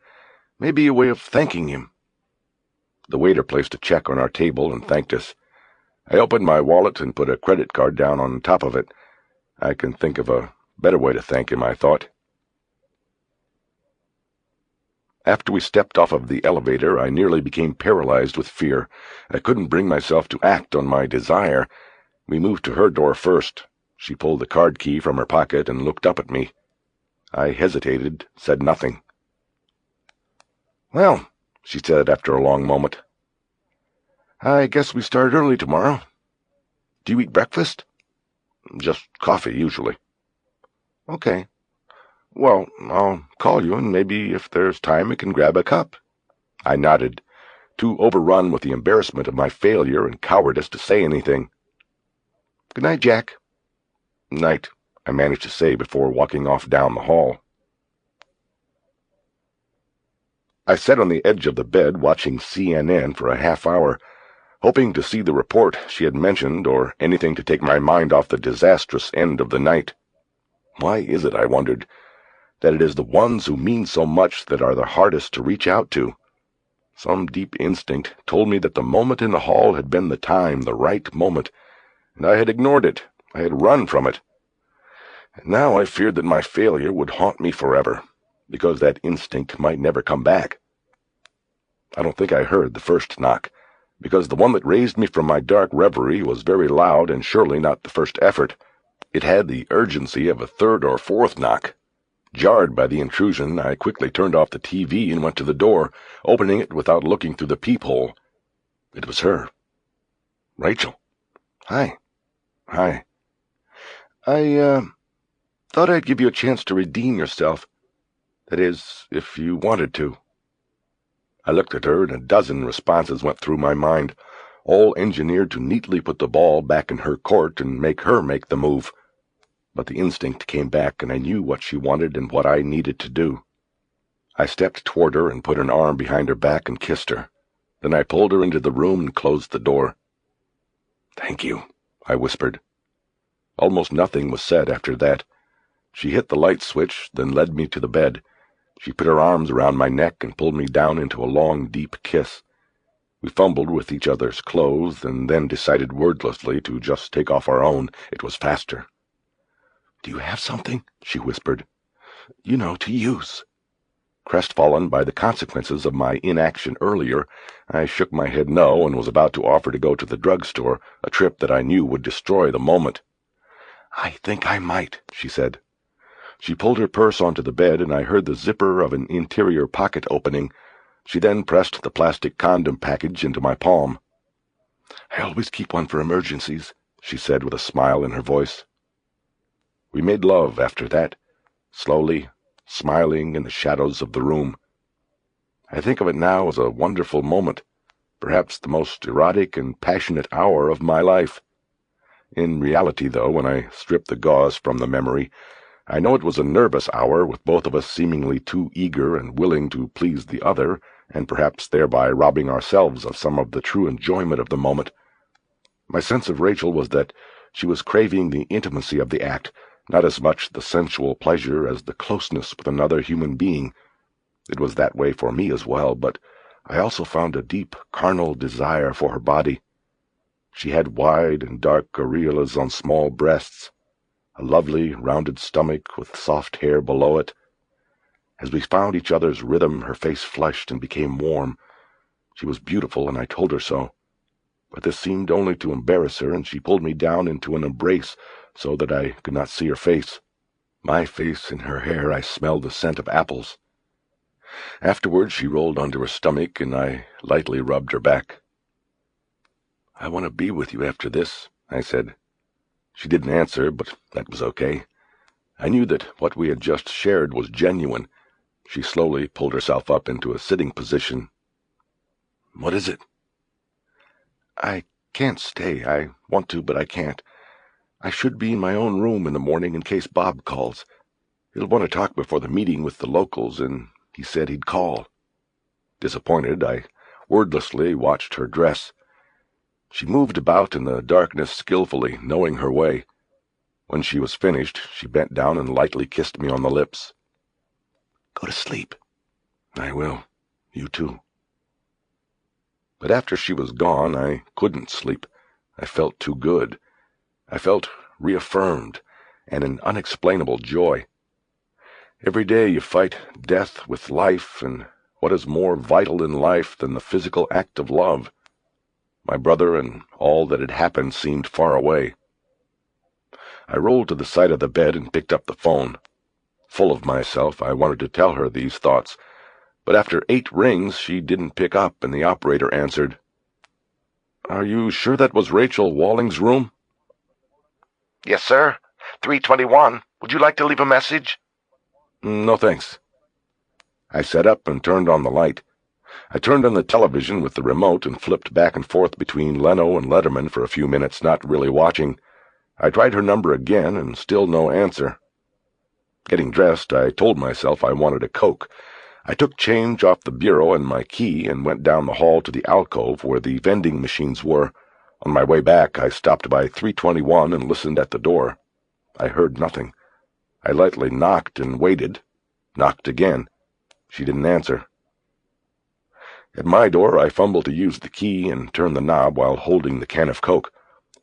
Maybe a way of thanking him." The waiter placed a check on our table and thanked us. I opened my wallet and put a credit card down on top of it. I can think of a better way to thank him, I thought. After we stepped off of the elevator, I nearly became paralyzed with fear. I couldn't bring myself to act on my desire. We moved to her door first. She pulled the card key from her pocket and looked up at me. I hesitated, said nothing. "Well," she said after a long moment, "I guess we start early tomorrow. Do you eat breakfast?" "Just coffee, usually." "Okay. Well, I'll call you, and maybe if there's time we can grab a cup." I nodded, too overrun with the embarrassment of my failure and cowardice to say anything. "Good night, Jack." "Night," I managed to say before walking off down the hall. I sat on the edge of the bed watching CNN for a half hour, hoping to see the report she had mentioned or anything to take my mind off the disastrous end of the night. Why is it, I wondered, that it is the ones who mean so much that are the hardest to reach out to? Some deep instinct told me that the moment in the hall had been the time, the right moment, and I had ignored it. I had run from it. And now I feared that my failure would haunt me forever, because that instinct might never come back. I don't think I heard the first knock, because the one that raised me from my dark reverie was very loud and surely not the first effort. It had the urgency of a third or fourth knock. Jarred by the intrusion, I quickly turned off the TV and went to the door, opening it without looking through the peephole. It was her. Rachel. "Hi." "Hi. I thought I'd give you a chance to redeem yourself. That is, if you wanted to." I looked at her, and a dozen responses went through my mind, all engineered to neatly put the ball back in her court and make her make the move. But the instinct came back, and I knew what she wanted and what I needed to do. I stepped toward her and put an arm behind her back and kissed her. Then I pulled her into the room and closed the door. "Thank you," I whispered. Almost nothing was said after that. She hit the light switch, then led me to the bed. She put her arms around my neck and pulled me down into a long, deep kiss. We fumbled with each other's clothes and then decided wordlessly to just take off our own. It was faster. "Do you have something?" she whispered. To use." Crestfallen by the consequences of my inaction earlier, I shook my head no and was about to offer to go to the drugstore, a trip that I knew would destroy the moment. "I think I might," she said. She pulled her purse onto the bed, and I heard the zipper of an interior pocket opening. She then pressed the plastic condom package into my palm. "I always keep one for emergencies," she said with a smile in her voice. We made love after that, slowly, smiling in the shadows of the room. I think of it now as a wonderful moment, perhaps the most erotic and passionate hour of my life. In reality, though, when I strip the gauze from the memory, I know it was a nervous hour, with both of us seemingly too eager and willing to please the other, and perhaps thereby robbing ourselves of some of the true enjoyment of the moment. My sense of Rachel was that she was craving the intimacy of the act, not as much the sensual pleasure as the closeness with another human being. It was that way for me as well, but I also found a deep carnal desire for her body. She had wide and dark areolas on small breasts, a lovely rounded stomach with soft hair below it. As we found each other's rhythm, her face flushed and became warm. She was beautiful, and I told her so. But this seemed only to embarrass her, and she pulled me down into an embrace so that I could not see her face. My face in her hair, I smelled the scent of apples. Afterwards she rolled onto her stomach, and I lightly rubbed her back. "I want to be with you after this," I said. She didn't answer, but that was okay. I knew that what we had just shared was genuine. She slowly pulled herself up into a sitting position. "What is it?" "I can't stay. I want to, but I can't. I should be in my own room in the morning in case Bob calls. He'll want to talk before the meeting with the locals, and he said he'd call." Disappointed, I wordlessly watched her dress. She moved about in the darkness skillfully, knowing her way. When she was finished, she bent down and lightly kissed me on the lips. "Go to sleep." "I will. You too." But after she was gone, I couldn't sleep. I felt too good. I felt reaffirmed, and an unexplainable joy. Every day you fight death with life, and what is more vital in life than the physical act of love? My brother and all that had happened seemed far away. I rolled to the side of the bed and picked up the phone. Full of myself, I wanted to tell her these thoughts, but after 8 rings she didn't pick up, and the operator answered. "Are you sure that was Rachel Walling's room?" "Yes, sir. 321. Would you like to leave a message?" "No, thanks." I sat up and turned on the light. I turned on the television with the remote and flipped back and forth between Leno and Letterman for a few minutes, not really watching. I tried her number again, and still no answer. Getting dressed, I told myself I wanted a Coke. I took change off the bureau and my key and went down the hall to the alcove where the vending machines were. On my way back, I stopped by 321 and listened at the door. I heard nothing. I lightly knocked and waited. Knocked again. She didn't answer. At my door, I fumbled to use the key and turn the knob while holding the can of Coke.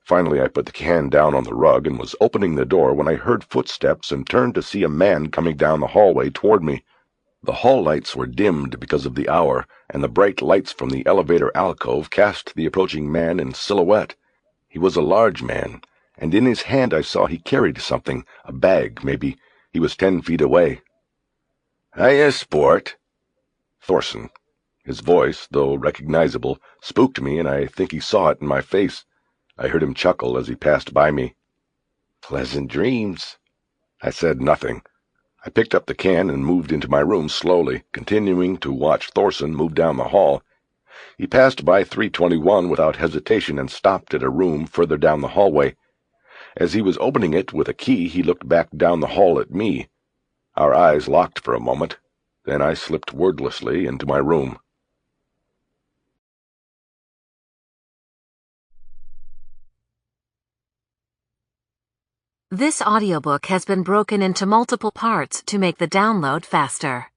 Finally, I put the can down on the rug and was opening the door when I heard footsteps and turned to see a man coming down the hallway toward me. The hall lights were dimmed because of the hour, and the bright lights from the elevator alcove cast the approaching man in silhouette. He was a large man, and in his hand I saw he carried something, a bag, maybe. He was 10 feet away. "Hiya, sport." Thorson. His voice, though recognizable, spooked me, and I think he saw it in my face. I heard him chuckle as he passed by me. "Pleasant dreams." I said nothing. I picked up the can and moved into my room slowly, continuing to watch Thorson move down the hall. He passed by 321 without hesitation and stopped at a room further down the hallway. As he was opening it with a key, he looked back down the hall at me. Our eyes locked for a moment. Then I slipped wordlessly into my room. This audiobook has been broken into multiple parts to make the download faster.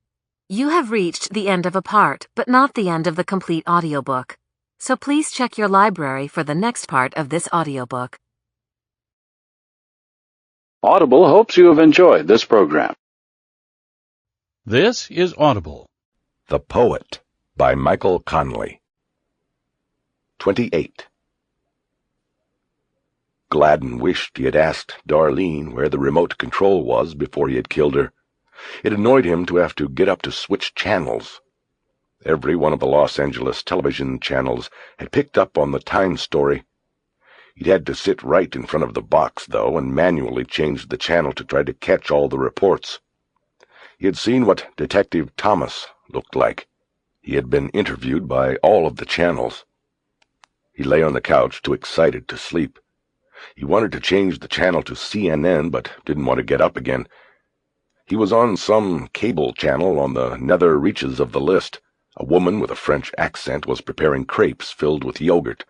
You have reached the end of a part, but not the end of the complete audiobook. So please check your library for the next part of this audiobook. Audible hopes you have enjoyed this program. This is Audible. The Poet by Michael Connelly. 28. Gladen wished he had asked Darlene where the remote control was before he had killed her. It annoyed him to have to get up to switch channels. Every one of the Los Angeles television channels had picked up on the Time story. He'd had to sit right in front of the box, though, and manually change the channel to try to catch all the reports. He had seen what Detective Thomas looked like. He had been interviewed by all of the channels. He lay on the couch, too excited to sleep. He wanted to change the channel to CNN, but didn't want to get up again. He was on some cable channel on the nether reaches of the list. A woman with a French accent was preparing crepes filled with yogurt.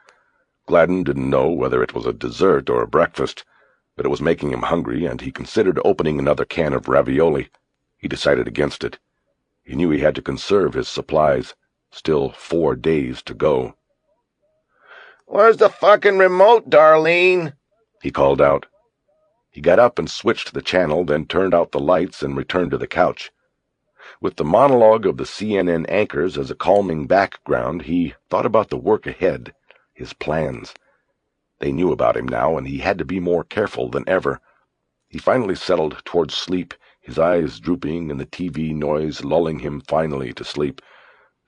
Gladen didn't know whether it was a dessert or a breakfast, but it was making him hungry, and he considered opening another can of ravioli. He decided against it. He knew he had to conserve his supplies. Still 4 days to go. Where's the fucking remote, Darlene? He called out. He got up and switched the channel, then turned out the lights and returned to the couch. With the monologue of the CNN anchors as a calming background, he thought about the work ahead, his plans. They knew about him now, and he had to be more careful than ever. He finally settled towards sleep, his eyes drooping and the TV noise lulling him finally to sleep.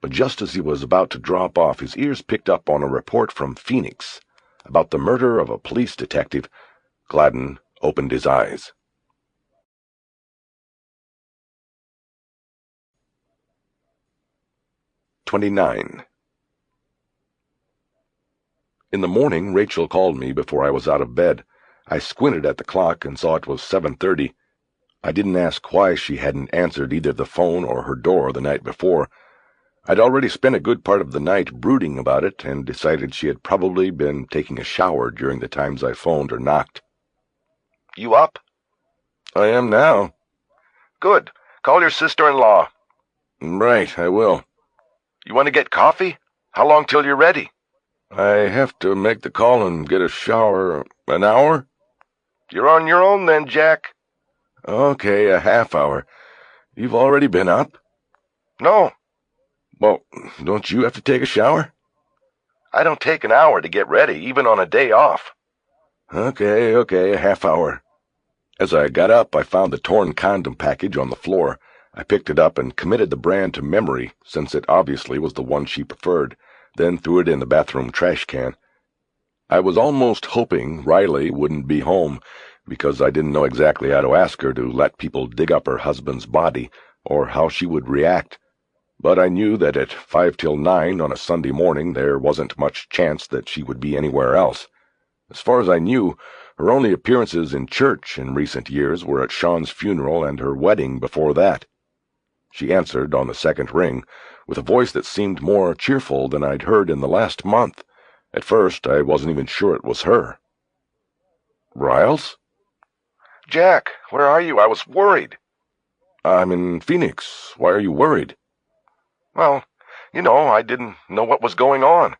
But just as he was about to drop off, his ears picked up on a report from Phoenix about the murder of a police detective. Gladen opened his eyes. "29. In the morning, Rachel called me before I was out of bed. I squinted at the clock and saw it was 7:30. I didn't ask why she hadn't answered either the phone or her door the night before. I'd already spent a good part of the night brooding about it and decided she had probably been taking a shower during the times I phoned or knocked. You up? I am now. Good. Call your sister-in-law. Right, I will. You want to get coffee? How long till you're ready? I have to make the call and get a shower. An hour? You're on your own then, Jack. Okay, a half hour. You've already been up? No. Well, don't you have to take a shower? I don't take an hour to get ready, even on a day off. Okay, a half hour. As I got up, I found the torn condom package on the floor. I picked it up and committed the brand to memory, since it obviously was the one she preferred, then threw it in the bathroom trash can. I was almost hoping Riley wouldn't be home, because I didn't know exactly how to ask her to let people dig up her husband's body, or how she would react. But I knew that at 5 till 9 on a Sunday morning there wasn't much chance that she would be anywhere else. As far as I knew, her only appearances in church in recent years were at Shawn's funeral and her wedding before that. She answered on the second ring, with a voice that seemed more cheerful than I'd heard in the last month. At first, I wasn't even sure it was her. "Riles?" Jack, where are you? I was worried. "I'm in Phoenix. Why are you worried?" Well, I didn't know what was going on.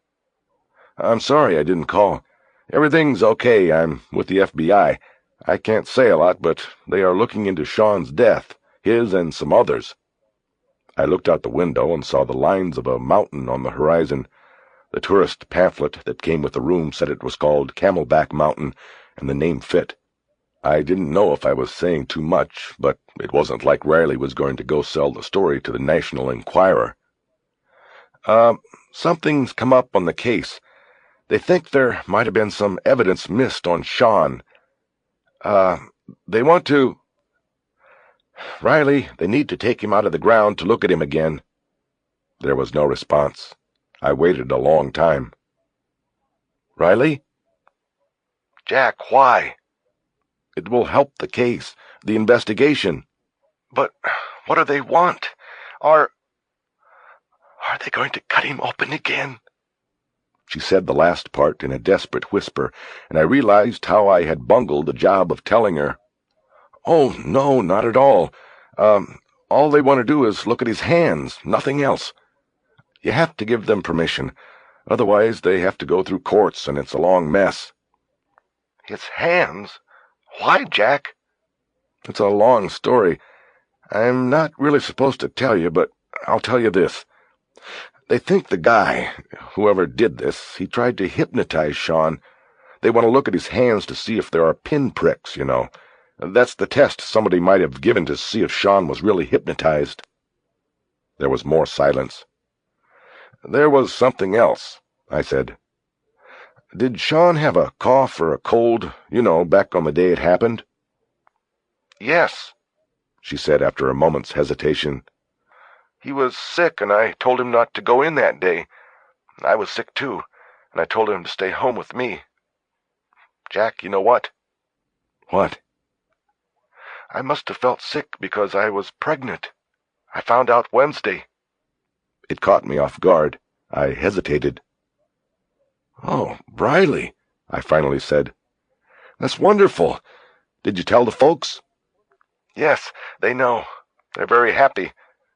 "I'm sorry I didn't call. Everything's okay. I'm with the FBI. I can't say a lot, but they are looking into Shawn's death, his and some others." I looked out the window and saw the lines of a mountain on the horizon. The tourist pamphlet that came with the room said it was called Camelback Mountain, and the name fit. I didn't know if I was saying too much, but it wasn't like Riley was going to go sell the story to the National Enquirer. Something's come up on the case. They think there might have been some evidence missed on Shawn. They want to... Riley, they need to take him out of the ground to look at him again. There was no response. I waited a long time. Riley? Jack, why? It will help the case, the investigation. But what do they want? Are they going to cut him open again? She said the last part in a desperate whisper, and I realized how I had bungled the job of telling her. Oh, no, not at all. All they want to do is look at his hands, nothing else. You have to give them permission. Otherwise, they have to go through courts, and it's a long mess. His hands? Why, Jack? It's a long story. I'm not really supposed to tell you, but I'll tell you this. They think the guy, whoever did this, he tried to hypnotize Shawn. They want to look at his hands to see if there are pinpricks, you know. That's the test somebody might have given to see if Shawn was really hypnotized. There was more silence. There was something else, I said. Did Shawn have a cough or a cold, back on the day it happened? Yes, she said after a moment's hesitation. He was sick, and I told him not to go in that day. I was sick, too, and I told him to stay home with me. Jack, you know what? What? I must have felt sick because I was pregnant. I found out Wednesday. It caught me off guard. I hesitated. Oh, Riley, I finally said. That's wonderful. Did you tell the folks? Yes, they know. They're very happy.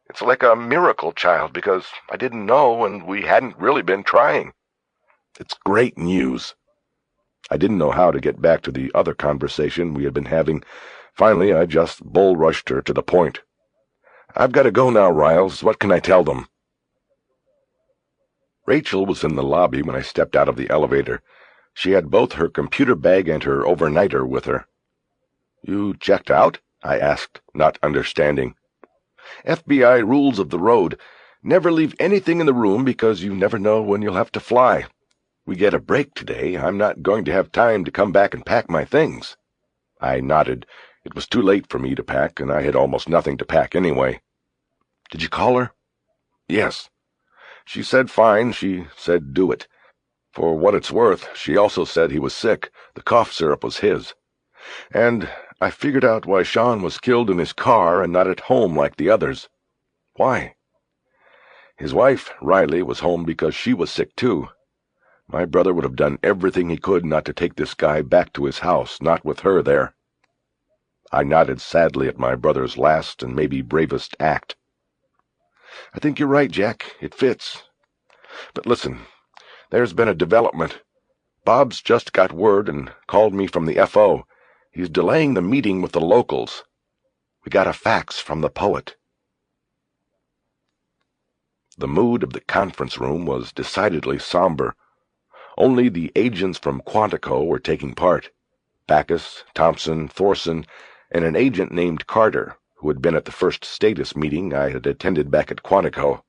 It's like a miracle child because I didn't know and we hadn't really been trying. It's great news. I didn't know how to get back to the other conversation we had been having. Finally, I just bull-rushed her to the point. I've got to go now, Riles. What can I tell them? Rachel was in the lobby when I stepped out of the elevator. She had both her computer bag and her overnighter with her. You checked out? I asked, not understanding. FBI rules of the road. Never leave anything in the room because you never know when you'll have to fly. We get a break today. I'm not going to have time to come back and pack my things. I nodded. It was too late for me to pack, and I had almost nothing to pack anyway. Did you call her? Yes. She said fine. She said do it. For what it's worth, she also said he was sick. The cough syrup was his. And I figured out why Shawn was killed in his car and not at home like the others. Why? His wife, Riley, was home because she was sick too. My brother would have done everything he could not to take this guy back to his house, not with her there. I nodded sadly at my brother's last and maybe bravest act. I think you're right, Jack. It fits. But listen, there's been a development. Bob's just got word and called me from the FO. He's delaying the meeting with the locals. We got a fax from the poet. The mood of the conference room was decidedly somber. Only the agents from Quantico were taking part. Backus, Thompson, Thorson, and an agent named Carter, who had been at the first status meeting I had attended back at Quantico.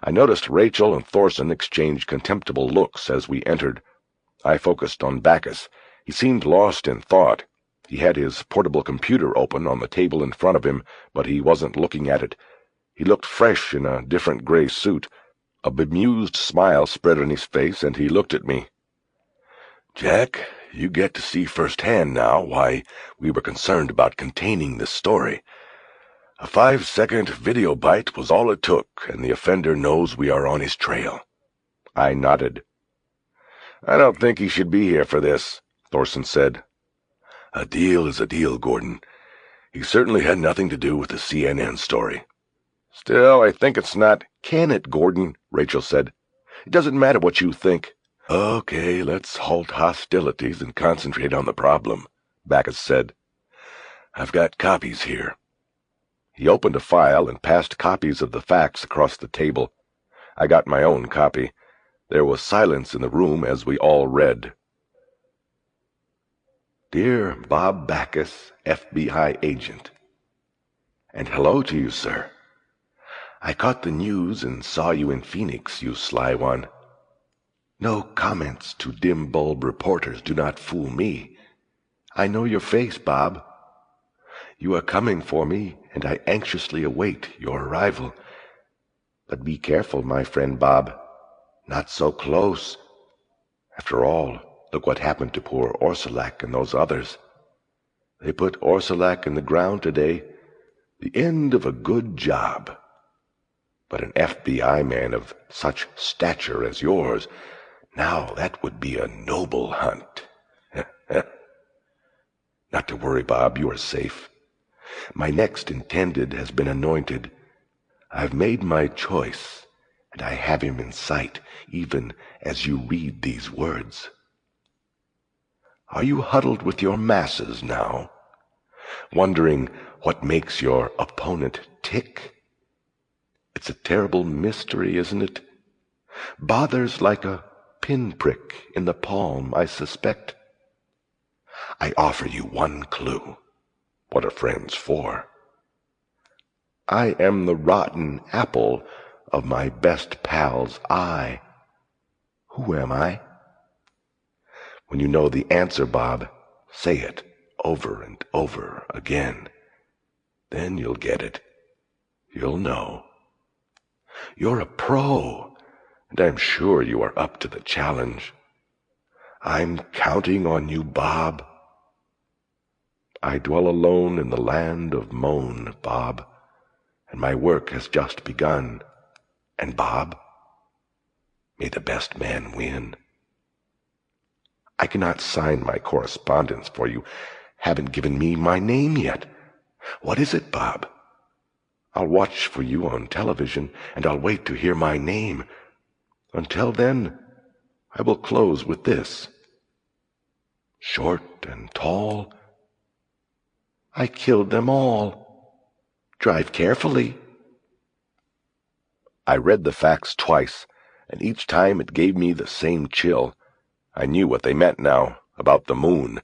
I noticed Rachel and Thorson exchange contemptible looks as we entered. I focused on Backus. He seemed lost in thought. He had his portable computer open on the table in front of him, but he wasn't looking at it. He looked fresh in a different gray suit. A bemused smile spread on his face, and he looked at me. Jack, you get to see firsthand now why we were concerned about containing this story. A 5-second video bite was all it took, and the offender knows we are on his trail. I nodded. I don't think he should be here for this, Thorson said. A deal is a deal, Gordon. He certainly had nothing to do with the CNN story. Still, I think it's not. Can it, Gordon? Rachel said. It doesn't matter what you think. Okay, let's halt hostilities and concentrate on the problem, Backus said. I've got copies here. He opened a file and passed copies of the facts across the table. I got my own copy. There was silence in the room as we all read. Dear Bob Backus, FBI agent. And hello to you, sir. I caught the news and saw you in Phoenix, you sly one. No comments to dim-bulb reporters do not fool me. I know your face, Bob. You are coming for me, and I anxiously await your arrival. But be careful, my friend Bob. Not so close. After all, look what happened to poor Orsilac and those others. They put Orsilac in the ground today. The end of a good job. But an FBI man of such stature as yours, now that would be a noble hunt. Not to worry, Bob, you are safe. My next intended has been anointed. I've made my choice, and I have him in sight, even as you read these words. Are you huddled with your masses now, wondering what makes your opponent tick? It's a terrible mystery, isn't it? Bothers like a pinprick in the palm, I suspect. I offer you one clue. What are friends for? I am the rotten apple of my best pal's eye. Who am I? When you know the answer, Bob, say it over and over again. Then you'll get it. You'll know. You're a pro, and I'm sure you are up to the challenge. I'm counting on you, Bob. I dwell alone in the land of moan, Bob, and my work has just begun. And Bob, may the best man win. I cannot sign my correspondence for you. Haven't given me my name yet. What is it, Bob? I'll watch for you on television, and I'll wait to hear my name. Until then, I will close with this. Short and tall, I killed them all. Drive carefully. I read the facts twice, and each time it gave me the same chill. I knew what they meant now, about the moon.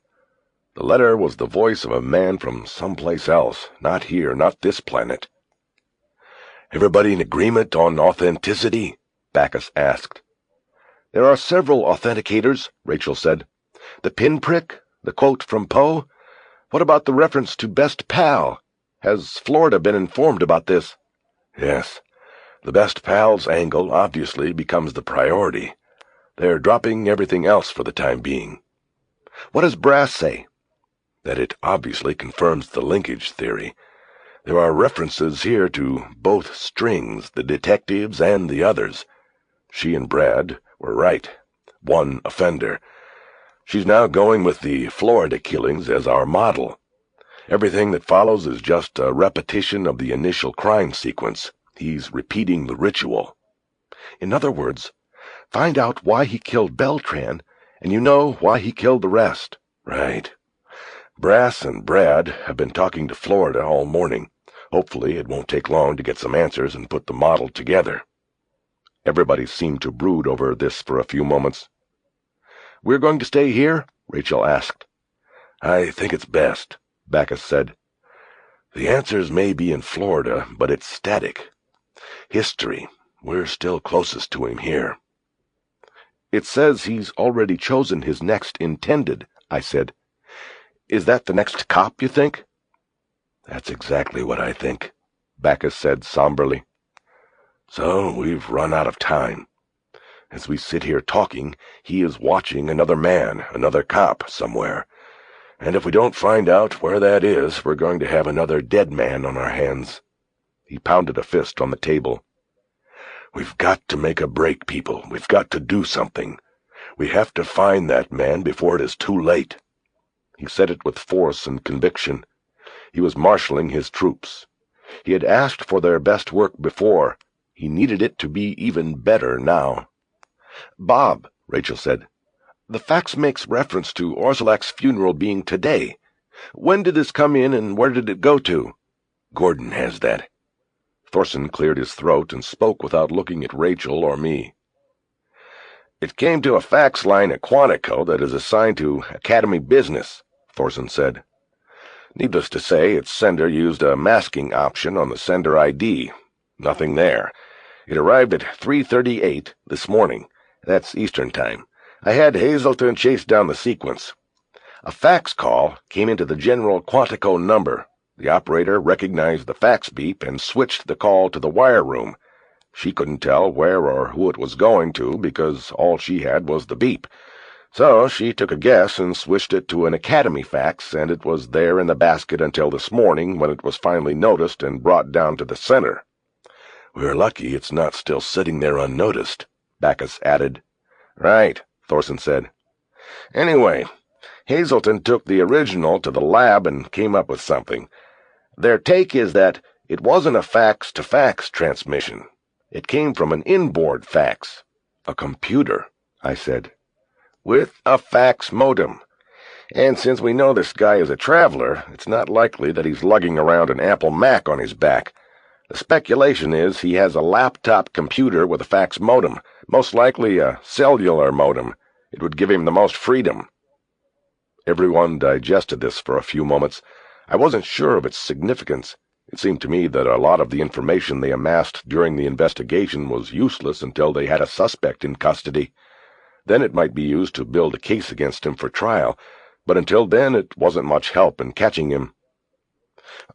The letter was the voice of a man from someplace else, not here, not this planet. Everybody in agreement on authenticity? Bacchus asked. There are several authenticators, Rachel said. The pinprick, the quote from Poe. What about the reference to best pal? Has Florida been informed about this? Yes. The best pal's angle obviously becomes the priority. They're dropping everything else for the time being. What does Brass say? That it obviously confirms the linkage theory. There are references here to both strings, the detectives and the others. She and Brad were right. One offender. She's now going with the Florida killings as our model. Everything that follows is just a repetition of the initial crime sequence. He's repeating the ritual. In other words, find out why he killed Beltran, and you know why he killed the rest. Right. Brass and Brad have been talking to Florida all morning. Hopefully it won't take long to get some answers and put the model together. Everybody seemed to brood over this for a few moments. We're going to stay here? Rachel asked. I think it's best, Bacchus said. The answers may be in Florida, but it's static. History. We're still closest to him here. It says he's already chosen his next intended, I said. Is that the next cop, you think? That's exactly what I think, Bacchus said somberly. So we've run out of time. As we sit here talking, he is watching another man, another cop, somewhere. And if we don't find out where that is, we're going to have another dead man on our hands. He pounded a fist on the table. We've got to make a break, people. We've got to do something. We have to find that man before it is too late. He said it with force and conviction. He was marshaling his troops. He had asked for their best work before. He needed it to be even better now. Bob, Rachel said, the fax makes reference to Orsilac's funeral being today. When did this come in and where did it go to? Gordon has that. Thorson cleared his throat and spoke without looking at Rachel or me. It came to a fax line at Quantico that is assigned to Academy Business, Thorson said. Needless to say, its sender used a masking option on the sender ID. Nothing there. It arrived at 3:38 this morning. That's Eastern Time. I had Hazelton chase down the sequence. A fax call came into the general Quantico number. The operator recognized the fax beep and switched the call to the wire room. She couldn't tell where or who it was going to because all she had was the beep. So she took a guess and switched it to an Academy fax, and it was there in the basket until this morning when it was finally noticed and brought down to the center. "We're lucky it's not still sitting there unnoticed," Backus added. Right, Thorson said. Anyway, Hazelton took the original to the lab and came up with something. Their take is that it wasn't a fax-to-fax transmission. It came from an inboard fax. "A computer," I said. With a fax modem. And since we know this guy is a traveler, it's not likely that he's lugging around an Apple Mac on his back. The speculation is he has a laptop computer with a fax modem, most likely a cellular modem. It would give him the most freedom. Everyone digested this for a few moments. I wasn't sure of its significance. It seemed to me that a lot of the information they amassed during the investigation was useless until they had a suspect in custody. Then it might be used to build a case against him for trial, but until then it wasn't much help in catching him.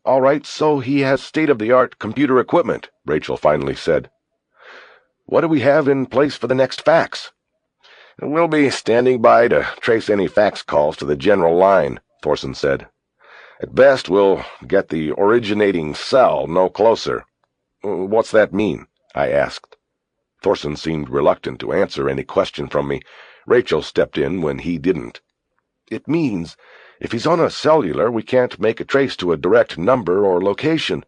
All right, so he has state-of-the-art computer equipment, Rachel finally said. What do we have in place for the next fax? We'll be standing by to trace any fax calls to the general line, Thorson said. At best, we'll get the originating cell no closer. What's that mean? I asked. Thorson seemed reluctant to answer any question from me. Rachel stepped in when he didn't. It means if he's on a cellular, we can't make a trace to a direct number or location.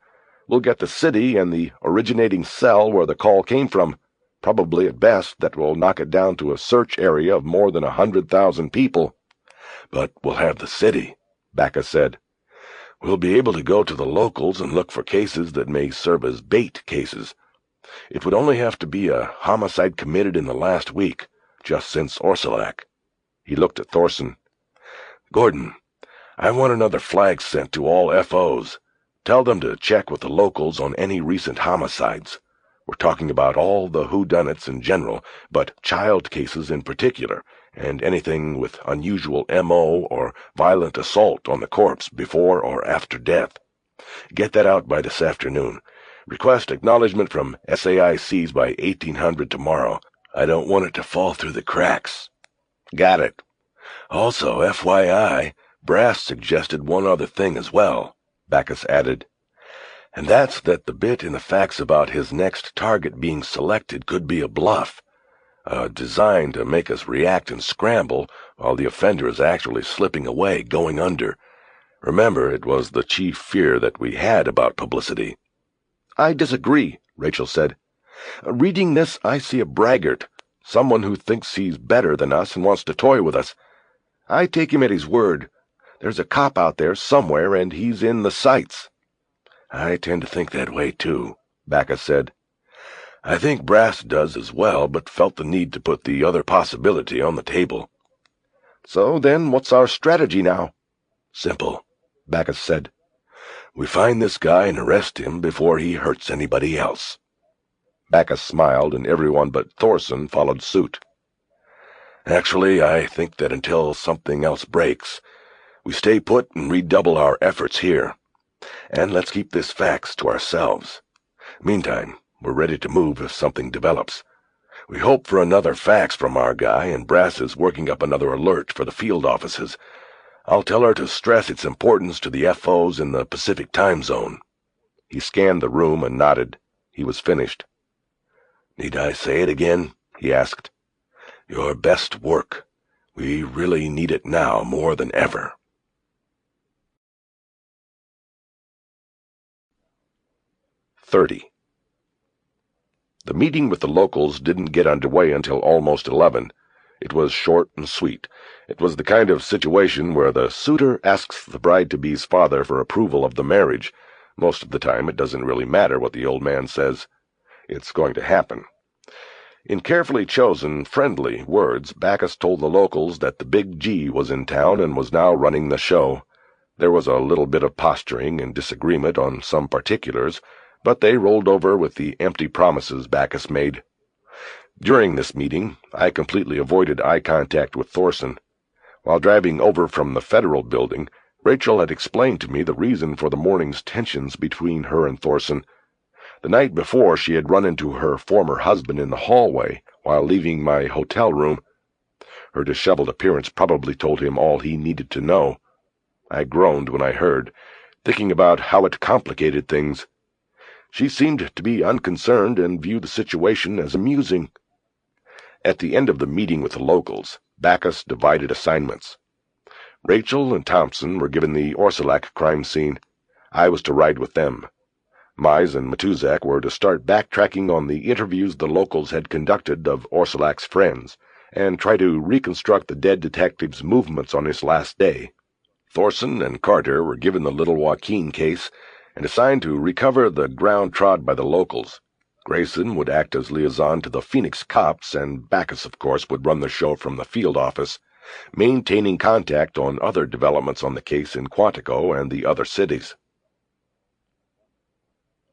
We'll get the city and the originating cell where the call came from. Probably at best that will knock it down to a search area of more than 100,000 people. "But we'll have the city," Backus said. "We'll be able to go to the locals and look for cases that may serve as bait cases. It would only have to be a homicide committed in the last week, just since Orsilac." He looked at Thorson. "Gordon, I want another flag sent to all FOs. Tell them to check with the locals on any recent homicides. We're talking about all the whodunits in general, but child cases in particular, and anything with unusual M.O. or violent assault on the corpse before or after death. Get that out by this afternoon. Request acknowledgement from SAICs by 1800 tomorrow. I don't want it to fall through the cracks." "Got it." "Also, FYI, Brass suggested one other thing as well," Backus added. "And that's that the bit in the fax about his next target being selected could be a bluff, designed to make us react and scramble while the offender is actually slipping away, going under. Remember, it was the chief fear that we had about publicity." "I disagree," Rachel said. "Reading this, I see a braggart, someone who thinks he's better than us and wants to toy with us. I take him at his word. There's a cop out there somewhere, and he's in the sights." "I tend to think that way, too," Backus said. "I think Brass does as well, but felt the need to put the other possibility on the table." "So then what's our strategy now?" "Simple," Backus said. "We find this guy and arrest him before he hurts anybody else." Backus smiled, and everyone but Thorson followed suit. "Actually, I think that until something else breaks, we stay put and redouble our efforts here. And let's keep this fax to ourselves. Meantime, we're ready to move if something develops. We hope for another fax from our guy, and Brass is working up another alert for the field offices. I'll tell her to stress its importance to the FOs in the Pacific time zone." He scanned the room and nodded. He was finished. "Need I say it again?" he asked. "Your best work. We really need it now more than ever." 30. The meeting with the locals didn't get underway until almost 11. It was short and sweet. It was the kind of situation where the suitor asks the bride-to-be's father for approval of the marriage. Most of the time it doesn't really matter what the old man says. It's going to happen. In carefully chosen, friendly words, Backus told the locals that the Big G was in town and was now running the show. There was a little bit of posturing and disagreement on some particulars, but they rolled over with the empty promises Backus made. During this meeting, I completely avoided eye contact with Thorson. While driving over from the Federal Building, Rachel had explained to me the reason for the morning's tensions between her and Thorson. The night before, she had run into her former husband in the hallway while leaving my hotel room. Her disheveled appearance probably told him all he needed to know. I groaned when I heard, thinking about how it complicated things. She seemed to be unconcerned and viewed the situation as amusing. At the end of the meeting with the locals, Bacchus divided assignments. Rachel and Thompson were given the Orsilac crime scene. I was to ride with them. Mize and Matuzak were to start backtracking on the interviews the locals had conducted of Orsilac's friends, and try to reconstruct the dead detective's movements on his last day. Thorson and Carter were given the little Joaquin case, and assigned to recover the ground trod by the locals. Grayson would act as liaison to the Phoenix cops, and Bacchus, of course, would run the show from the field office, maintaining contact on other developments on the case in Quantico and the other cities.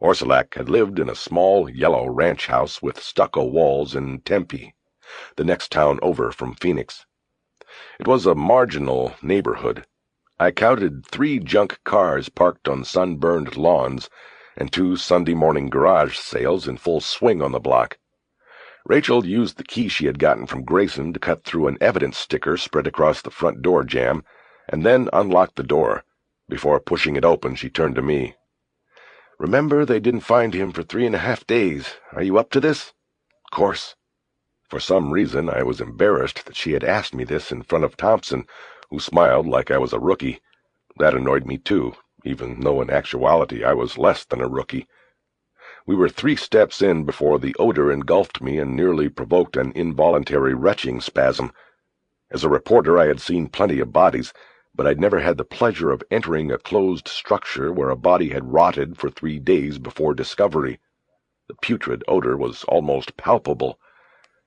Orsilac had lived in a small yellow ranch house with stucco walls in Tempe, the next town over from Phoenix. It was a marginal neighborhood. I counted 3 junk cars parked on sunburned lawns, and 2 Sunday morning garage sales in full swing on the block. Rachel used the key she had gotten from Grayson to cut through an evidence sticker spread across the front door jamb, and then unlocked the door. Before pushing it open, she turned to me. "Remember, they didn't find him for 3.5 days. Are you up to this?" "Of course." For some reason, I was embarrassed that she had asked me this in front of Thompson, who smiled like I was a rookie. That annoyed me, too, even though in actuality I was less than a rookie. We were 3 steps in before the odor engulfed me and nearly provoked an involuntary retching spasm. As a reporter, I had seen plenty of bodies, but I'd never had the pleasure of entering a closed structure where a body had rotted for 3 days before discovery. The putrid odor was almost palpable.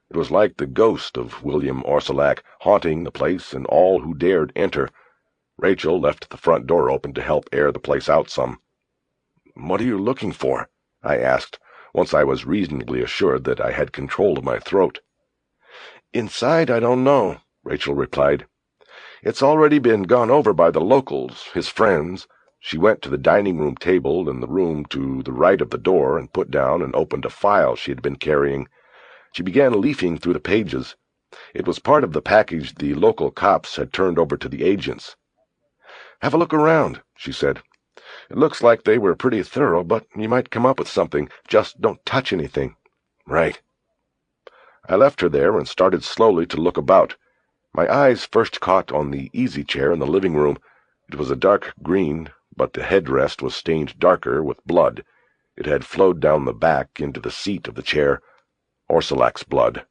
It was like the ghost of William Orsilac haunting the place and all who dared enter. Rachel left the front door open to help air the place out some. "What are you looking for?" I asked, once I was reasonably assured that I had control of my throat. "Inside, I don't know," Rachel replied. "It's already been gone over by the locals, his friends." She went to the dining-room table in the room to the right of the door and put down and opened a file she had been carrying. She began leafing through the pages. It was part of the package the local cops had turned over to the agents. "Have a look around," she said. "It looks like they were pretty thorough, but you might come up with something. Just don't touch anything." "Right." I left her there and started slowly to look about. My eyes first caught on the easy chair in the living room. It was a dark green, but the headrest was stained darker with blood. It had flowed down the back into the seat of the chair. Orsilac's blood.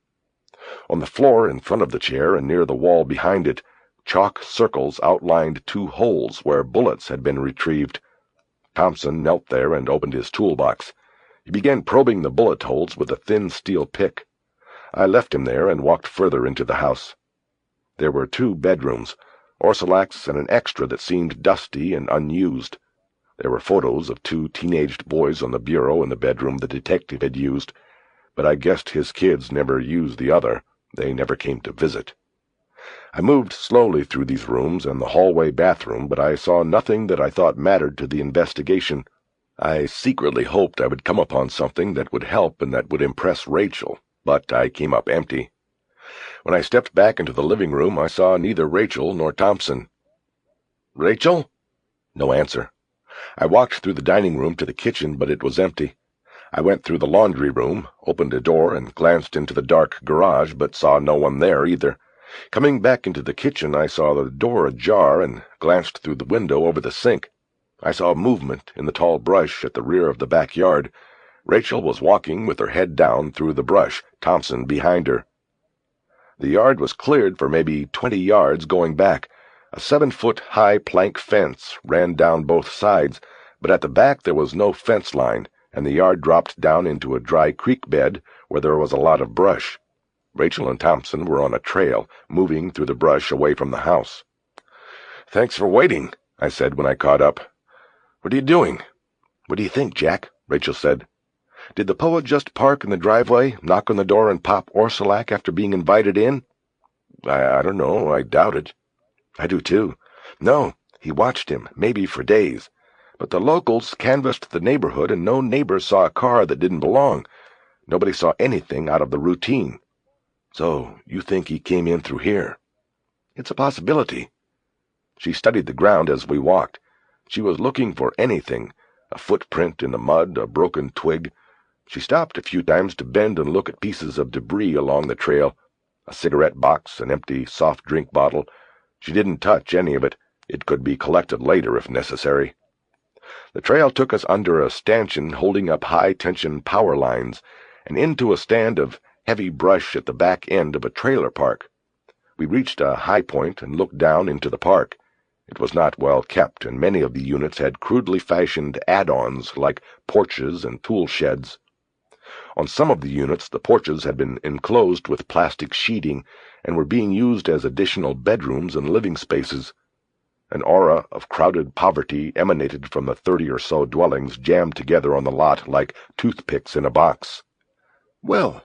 On the floor in front of the chair and near the wall behind it, chalk circles outlined 2 holes where bullets had been retrieved. Thompson knelt there and opened his toolbox. He began probing the bullet holes with a thin steel pick. I left him there and walked further into the house. There were 2 bedrooms, Orsilac's and an extra that seemed dusty and unused. There were photos of 2 teenaged boys on the bureau in the bedroom the detective had used, but I guessed his kids never used the other. They never came to visit. I moved slowly through these rooms and the hallway bathroom, but I saw nothing that I thought mattered to the investigation. I secretly hoped I would come upon something that would help and that would impress Rachel, but I came up empty. When I stepped back into the living room, I saw neither Rachel nor Thompson. "Rachel?" No answer. I walked through the dining room to the kitchen, but it was empty. I went through the laundry room, opened a door, and glanced into the dark garage, but saw no one there either. Coming back into the kitchen, I saw the door ajar and glanced through the window over the sink. I saw movement in the tall brush at the rear of the backyard. Rachel was walking with her head down through the brush, Thompson behind her. The yard was cleared for maybe 20 yards going back. A 7-foot-high plank fence ran down both sides, but at the back there was no fence line, and the yard dropped down into a dry creek bed where there was a lot of brush. Rachel and Thompson were on a trail, moving through the brush away from the house. "Thanks for waiting," I said when I caught up. "What are you doing?" "What do you think, Jack?" Rachel said. "Did the poet just park in the driveway, knock on the door, and pop Orsilac after being invited in?" I don't know. I doubt it." "I do, too. No, He watched him, maybe for days, but the locals canvassed the neighborhood and no neighbor saw a car that didn't belong. Nobody saw anything out of the routine. So, you think he came in through here? It's a possibility. She studied the ground as we walked. She was looking for anything, a footprint in the mud, a broken twig. She stopped a few times to bend and look at pieces of debris along the trail, a cigarette box, an empty soft drink bottle. She didn't touch any of it. It could be collected later if necessary. The trail took us under a stanchion holding up high-tension power lines and into a stand of heavy brush at the back end of a trailer park. We reached a high point and looked down into the park. It was not well kept, and many of the units had crudely fashioned add-ons like porches and tool sheds. On some of the units, the porches had been enclosed with plastic sheeting and were being used as additional bedrooms and living spaces. An aura of crowded poverty emanated from the 30 or so dwellings jammed together on the lot like toothpicks in a box. "Well,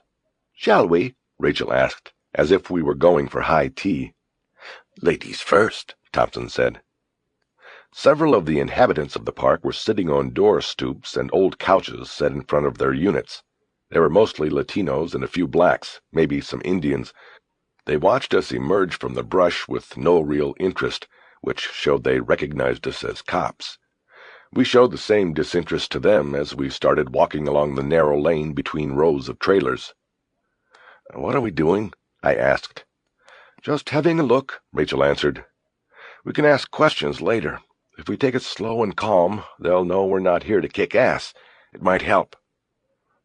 shall we?" Rachel asked, as if we were going for high tea. "Ladies first," Thompson said. Several of the inhabitants of the park were sitting on door stoops and old couches set in front of their units. They were mostly Latinos and a few blacks, maybe some Indians. They watched us emerge from the brush with no real interest, which showed they recognized us as cops. We showed the same disinterest to them as we started walking along the narrow lane between rows of trailers. "What are we doing?" I asked. "Just having a look," Rachel answered. "We can ask questions later. If we take it slow and calm, they'll know we're not here to kick ass. It might help."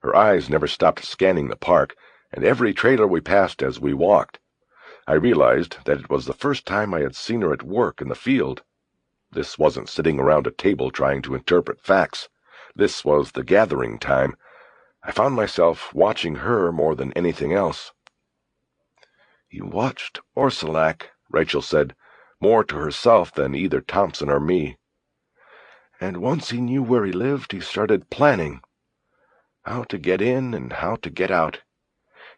Her eyes never stopped scanning the park, and every trailer we passed as we walked. I realized that it was the first time I had seen her at work in the field. This wasn't sitting around a table trying to interpret facts. This was the gathering time. I found myself watching her more than anything else. "He watched Orsilac," Rachel said, more to herself than either Thompson or me. "And once he knew where he lived, he started planning. How to get in and how to get out.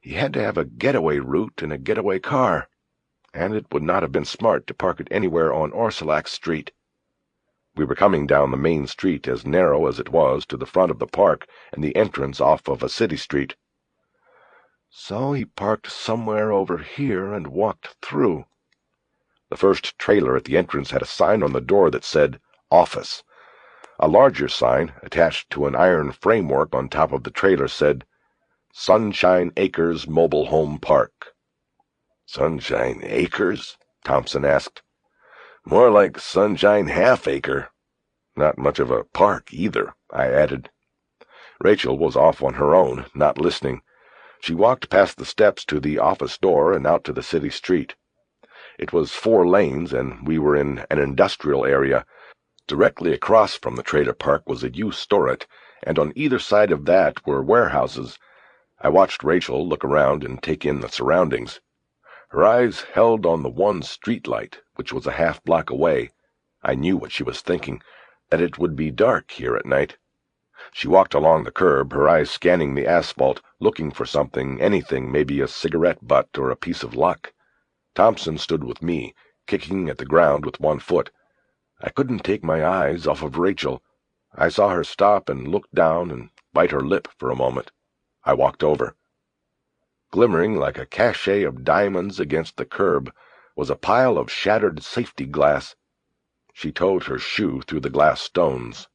He had to have a getaway route and a getaway car, and it would not have been smart to park it anywhere on Orsilac Street." We were coming down the main street, as narrow as it was, to the front of the park and the entrance off of a city street. "So he parked somewhere over here and walked through." The first trailer at the entrance had a sign on the door that said, "Office." A larger sign, attached to an iron framework on top of the trailer, said, "Sunshine Acres Mobile Home Park." "Sunshine Acres?" Thompson asked. "More like Sunshine Half-Acre. Not much of a park, either," I added. Rachel was off on her own, not listening. She walked past the steps to the office door and out to the city street. It was 4 lanes, and we were in an industrial area. Directly across from the trailer park was a U-Storeit, and on either side of that were warehouses. I watched Rachel look around and take in the surroundings. Her eyes held on the one streetlight, which was a half-block away. I knew what she was thinking, that it would be dark here at night. She walked along the curb, her eyes scanning the asphalt, looking for something, anything, maybe a cigarette butt or a piece of luck. Thompson stood with me, kicking at the ground with one foot. I couldn't take my eyes off of Rachel. I saw her stop and look down and bite her lip for a moment. I walked over. Glimmering like a cachet of diamonds against the curb was a pile of shattered safety glass. She toed her shoe through the glass stones.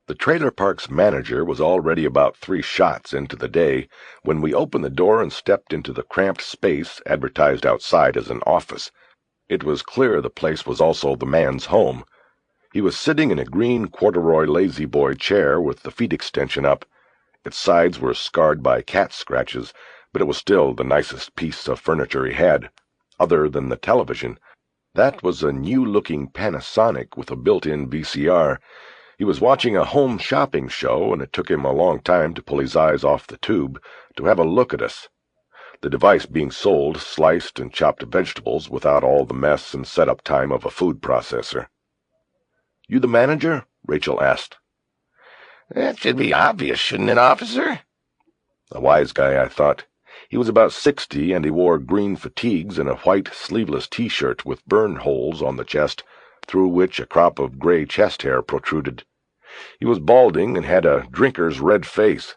The trailer park's manager was already about 3 shots into the day when we opened the door and stepped into the cramped space advertised outside as an office. It was clear the place was also the man's home. He was sitting in a green corduroy lazy-boy chair with the feet extension up. Its sides were scarred by cat scratches, but it was still the nicest piece of furniture he had, other than the television. That was a new-looking Panasonic with a built-in VCR. He was watching a home shopping show, and it took him a long time to pull his eyes off the tube to have a look at us. The device being sold sliced and chopped vegetables without all the mess and setup time of a food processor. "You the manager?" Rachel asked. "That should be obvious, shouldn't it, officer?" A wise guy, I thought. He was about 60, and he wore green fatigues and a white sleeveless T-shirt with burn holes on the chest, through which a crop of gray chest hair protruded. He was balding and had a drinker's red face.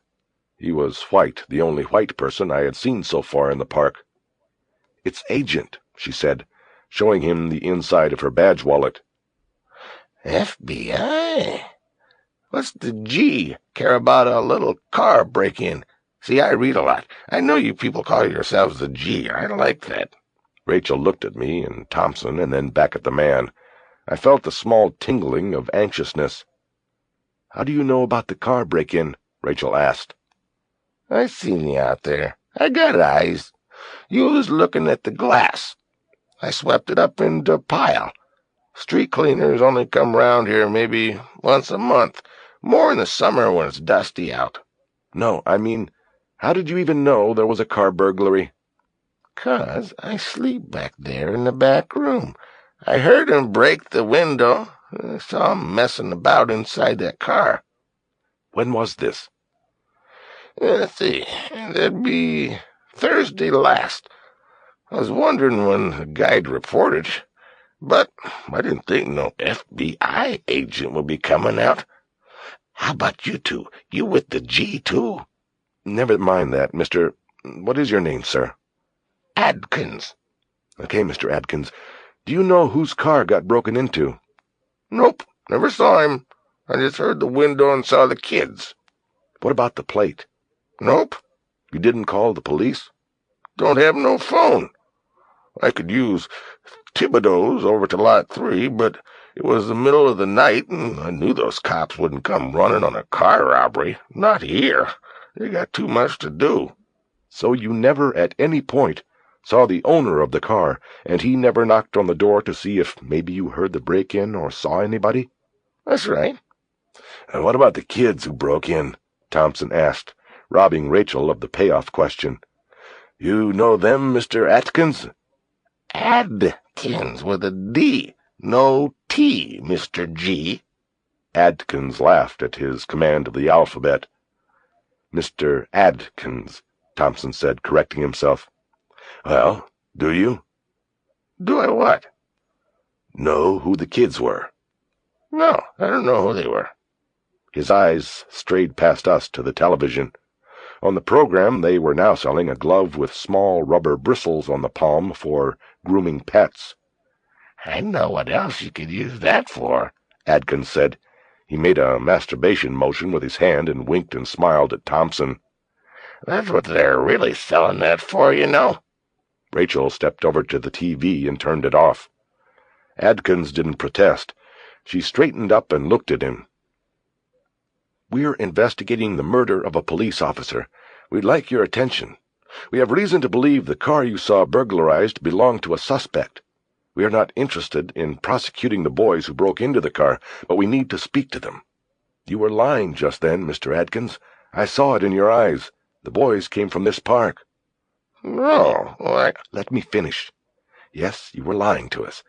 He was white, the only white person I had seen so far in the park. "It's Agent," she said, showing him the inside of her badge wallet. FBI? What's the G care about a little car break-in? See, I read a lot. I know you people call yourselves the G. I like that. Rachel looked at me and Thompson and then back at the man. I felt a small tingling of anxiousness. "How do you know about the car break-in?" Rachel asked. "I seen you out there. I got eyes. You was looking at the glass. I swept it up into a pile. Street cleaners only come round here maybe once a month, more in the summer when it's dusty out." "No, I mean, how did you even know there was a car burglary?" "'Cause I sleep back there in the back room. I heard him break the window. I saw him messing about inside that car." "When was this?" "Let's see, that'd be Thursday last. I was wondering when the guy'd reported, but I didn't think no FBI agent would be coming out. How about you two? You with the G, too?" "Never mind that, Mr. What is your name, sir?" "Adkins." "Okay, Mr. Adkins. Do you know whose car got broken into?" "Nope, never saw him. I just heard the window and saw the kids." "What about the plate?" "Nope. You didn't call the police?" Don't have no phone. I could use Thibodeau's over to Lot 3, but it was the middle of the night, and I knew those cops wouldn't come running on a car robbery. Not here. They got too much to do." "So you never at any point saw the owner of the car, and he never knocked on the door to see if maybe you heard the break-in or saw anybody?" "That's right." "And what about the kids who broke in?" Thompson asked, robbing Rachel of the payoff question. "You know them, Mr. Atkins?" "Adkins with a D, no T, Mr. G." Adkins laughed at his command of the alphabet. "Mr. Adkins," Thompson said, correcting himself. "Well, do you?" "Do I what?" "Know who the kids were?" "No, I don't know who they were." His eyes strayed past us to the television. On the program, they were now selling a glove with small rubber bristles on the palm for grooming pets. "I know what else you could use that for," Adkins said. He made a masturbation motion with his hand and winked and smiled at Thompson. "That's what they're really selling that for, you know." Rachel stepped over to the TV and turned it off. Adkins didn't protest. She straightened up and looked at him. "We're investigating the murder of a police officer. We'd like your attention. We have reason to believe the car you saw burglarized belonged to a suspect. We are not interested in prosecuting the boys who broke into the car, but we need to speak to them. You were lying just then, Mr. Adkins. I saw it in your eyes. The boys came from this park." "No, Let me finish. Yes, you were lying to us,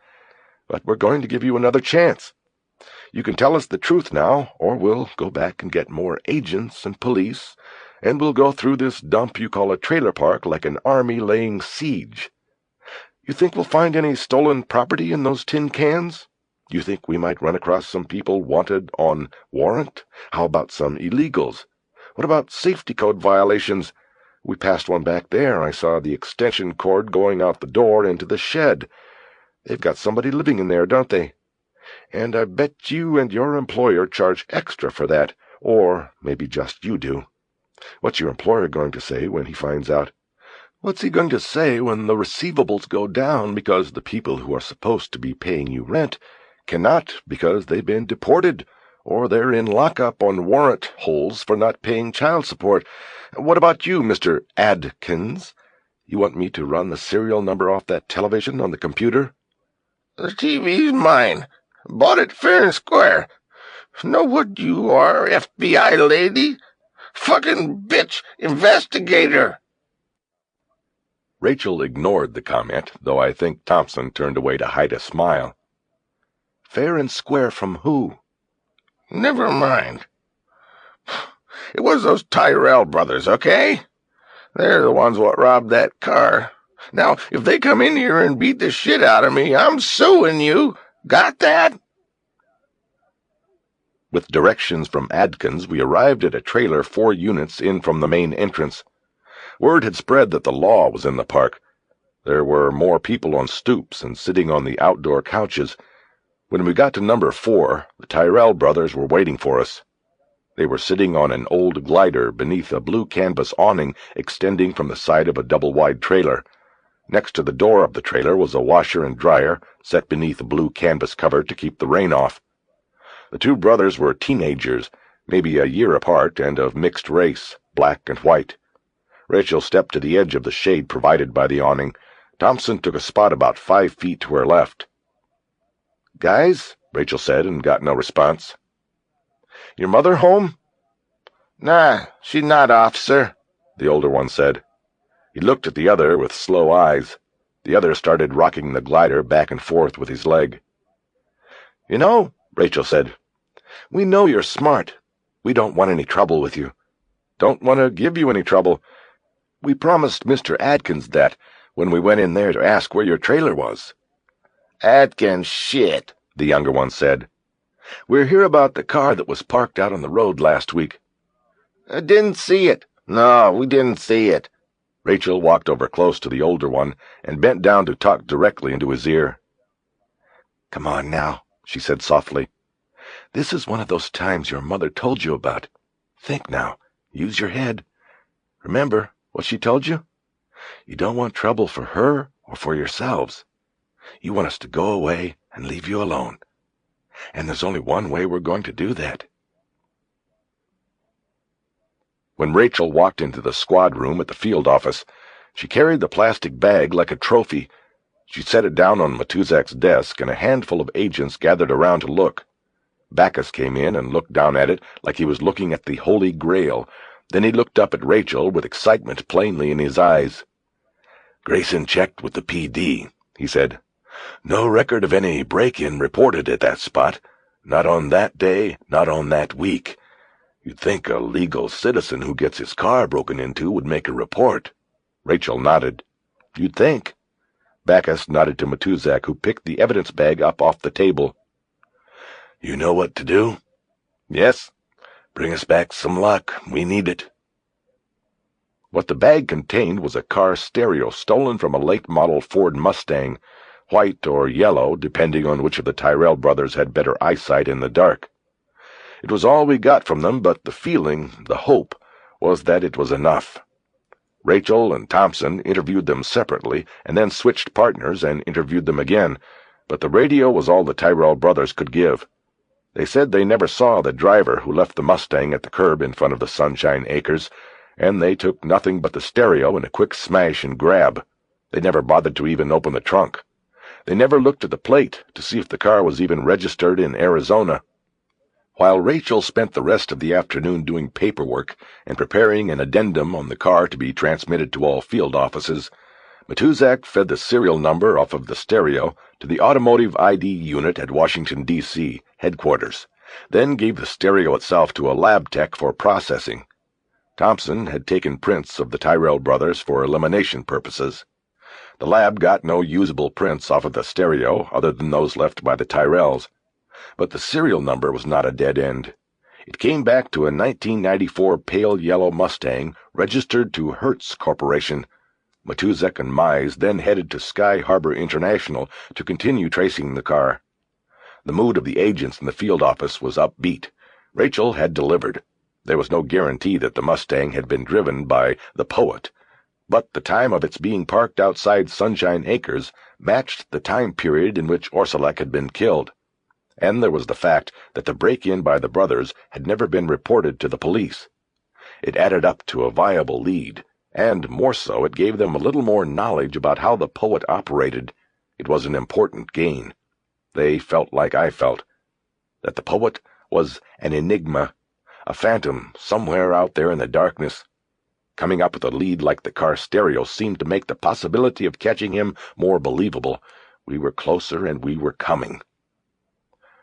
but we're going to give you another chance. You can tell us the truth now, or we'll go back and get more agents and police, and we'll go through this dump you call a trailer park like an army laying siege. You think we'll find any stolen property in those tin cans? You think we might run across some people wanted on warrant? How about some illegals? What about safety code violations? We passed one back there. I saw the extension cord going out the door into the shed. They've got somebody living in there, don't they? And I bet you and your employer charge extra for that, or maybe just you do. What's your employer going to say when he finds out? What's he going to say when the receivables go down because the people who are supposed to be paying you rent cannot because they've been deported, or they're in lockup on warrant holes for not paying child support? What about you, Mr. Adkins? You want me to run the serial number off that television on the computer?" "The TV's mine. Bought it fair and square. Know what you are, FBI lady? Fucking bitch investigator." Rachel ignored the comment, though I think Thompson turned away to hide a smile. "Fair and square from who?" "Never mind. It was those Tyrell brothers, okay? They're the ones what robbed that car. Now, if they come in here and beat the shit out of me, I'm suing you. Got that?" With directions from Adkins, we arrived at a trailer 4 units in from the main entrance. Word had spread that the law was in the park. There were more people on stoops and sitting on the outdoor couches. When we got to number 4, the Tyrrell brothers were waiting for us. They were sitting on an old glider beneath a blue canvas awning extending from the side of a double-wide trailer. Next to the door of the trailer was a washer and dryer set beneath a blue canvas cover to keep the rain off. The 2 brothers were teenagers, maybe a year apart, and of mixed race, black and white. Rachel stepped to the edge of the shade provided by the awning. Thompson took a spot about 5 feet to her left. "Guys," Rachel said, and got no response. "Your mother home?" "Nah, she's not, officer," the older one said. He looked at the other with slow eyes. The other started rocking the glider back and forth with his leg. "You know," Rachel said, "we know you're smart. We don't want any trouble with you. Don't want to give you any trouble. We promised Mr. Adkins that when we went in there to ask where your trailer was." "Adkins shit," the younger one said. "We're here about the car that was parked out on the road last week." "I didn't see it. No, we didn't see it." Rachel walked over close to the older one and bent down to talk directly into his ear. "Come on now," she said softly. "This is one of those times your mother told you about. Think now. Use your head. Remember what she told you? You don't want trouble for her or for yourselves. You want us to go away and leave you alone. And there's only one way we're going to do that." When Rachel walked into the squad room at the field office, she carried the plastic bag like a trophy. She set it down on Matuzak's desk, and a handful of agents gathered around to look. Backus came in and looked down at it like he was looking at the Holy Grail. Then he looked up at Rachel with excitement plainly in his eyes. "Grayson checked with the PD," he said. "No record of any break-in reported at that spot. Not on that day, not on that week. You'd think a legal citizen who gets his car broken into would make a report." Rachel nodded. "You'd think." Backus nodded to Matuzak, who picked the evidence bag up off the table. "You know what to do?" "Yes." "Bring us back some luck. We need it." What the bag contained was a car stereo stolen from a late-model Ford Mustang, white or yellow, depending on which of the Tyrrell brothers had better eyesight in the dark. It was all we got from them, but the feeling, the hope, was that it was enough. Rachel and Thompson interviewed them separately, and then switched partners and interviewed them again, but the radio was all the Tyrrell brothers could give. They said they never saw the driver who left the Mustang at the curb in front of the Sunshine Acres, and they took nothing but the stereo in a quick smash and grab. They never bothered to even open the trunk. They never looked at the plate to see if the car was even registered in Arizona. While Rachel spent the rest of the afternoon doing paperwork and preparing an addendum on the car to be transmitted to all field offices, Matuzak fed the serial number off of the stereo to the Automotive ID unit at Washington, D.C., headquarters, then gave the stereo itself to a lab tech for processing. Thompson had taken prints of the Tyrrell brothers for elimination purposes. The lab got no usable prints off of the stereo other than those left by the Tyrrells. But the serial number was not a dead end. It came back to a 1994 pale yellow Mustang registered to Hertz Corporation. Matuzak and Mize then headed to Sky Harbor International to continue tracing the car. The mood of the agents in the field office was upbeat. Rachel had delivered. There was no guarantee that the Mustang had been driven by the poet, but the time of its being parked outside Sunshine Acres matched the time period in which Orsolek had been killed. And there was the fact that the break-in by the brothers had never been reported to the police. It added up to a viable lead, and more so, it gave them a little more knowledge about how the poet operated. It was an important gain. They felt like I felt, that the poet was an enigma, a phantom somewhere out there in the darkness. Coming up with a lead like the car stereo seemed to make the possibility of catching him more believable. We were closer, and we were coming.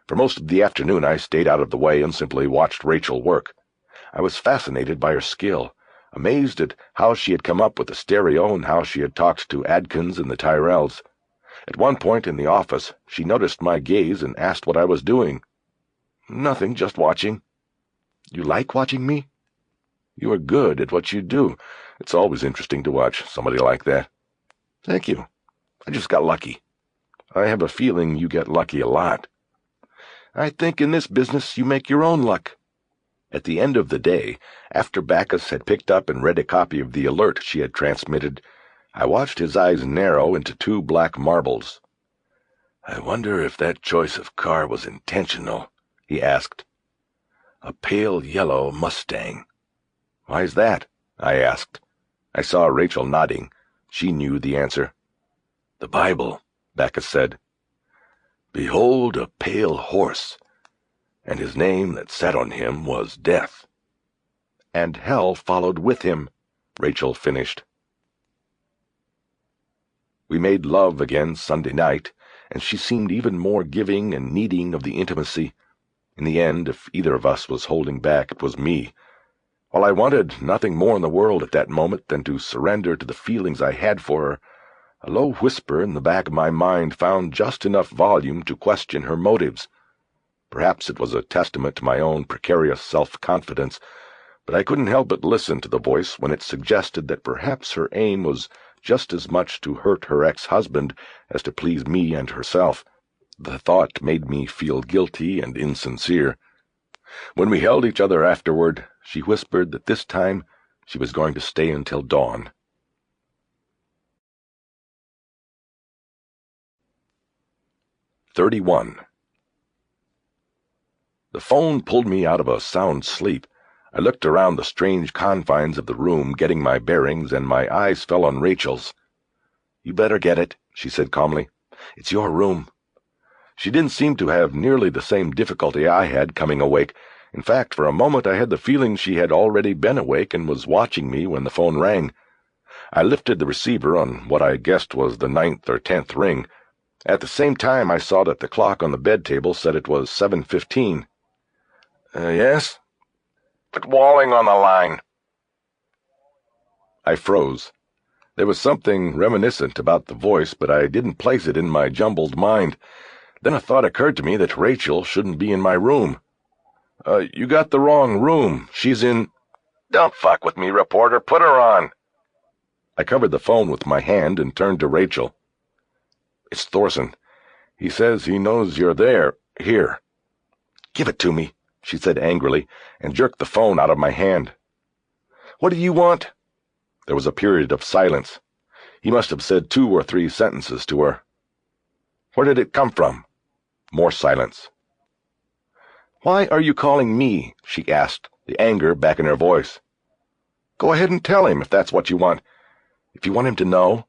For most of the afternoon I stayed out of the way and simply watched Rachel work. I was fascinated by her skill, amazed at how she had come up with the stereo and how she had talked to Adkins and the Tyrells. At one point in the office, she noticed my gaze and asked what I was doing. "Nothing, just watching." "You like watching me?" "You are good at what you do. It's always interesting to watch somebody like that." "Thank you. I just got lucky." "I have a feeling you get lucky a lot." "I think in this business you make your own luck." At the end of the day, after Bacchus had picked up and read a copy of the alert she had transmitted, I watched his eyes narrow into two black marbles. "I wonder if that choice of car was intentional," he asked. "A pale yellow Mustang." "Why's that?" I asked. I saw Rachel nodding. She knew the answer. "The Bible," Bacchus said. "Behold a pale horse, and his name that sat on him was Death. And hell followed with him," Rachel finished. We made love again Sunday night, and she seemed even more giving and needing of the intimacy. In the end, if either of us was holding back, it was me. While I wanted nothing more in the world at that moment than to surrender to the feelings I had for her, a low whisper in the back of my mind found just enough volume to question her motives. Perhaps it was a testament to my own precarious self-confidence, but I couldn't help but listen to the voice when it suggested that perhaps her aim was just as much to hurt her ex-husband as to please me and herself. The thought made me feel guilty and insincere. When we held each other afterward, she whispered that this time she was going to stay until dawn. 31. The phone pulled me out of a sound sleep. I looked around the strange confines of the room, getting my bearings, and my eyes fell on Rachel's. "You better get it," she said calmly. "It's your room." She didn't seem to have nearly the same difficulty I had coming awake. In fact, for a moment I had the feeling she had already been awake and was watching me when the phone rang. I lifted the receiver on what I guessed was the 9th or 10th ring. At the same time, I saw that the clock on the bed table said it was 7:15. Yes?" "Put Walling on the line." I froze. There was something reminiscent about the voice, but I didn't place it in my jumbled mind. Then a thought occurred to me that Rachel shouldn't be in my room. You got the wrong room. She's in—" "Don't fuck with me, reporter. Put her on." I covered the phone with my hand and turned to Rachel. "It's Thorson. He says he knows you're there. Here." "Give it to me," she said angrily, and jerked the phone out of my hand. "What do you want?" There was a period of silence. He must have said 2 or 3 sentences to her. "Where did it come from?" More silence. "Why are you calling me?" she asked, the anger back in her voice. "Go ahead and tell him if that's what you want. If you want him to know.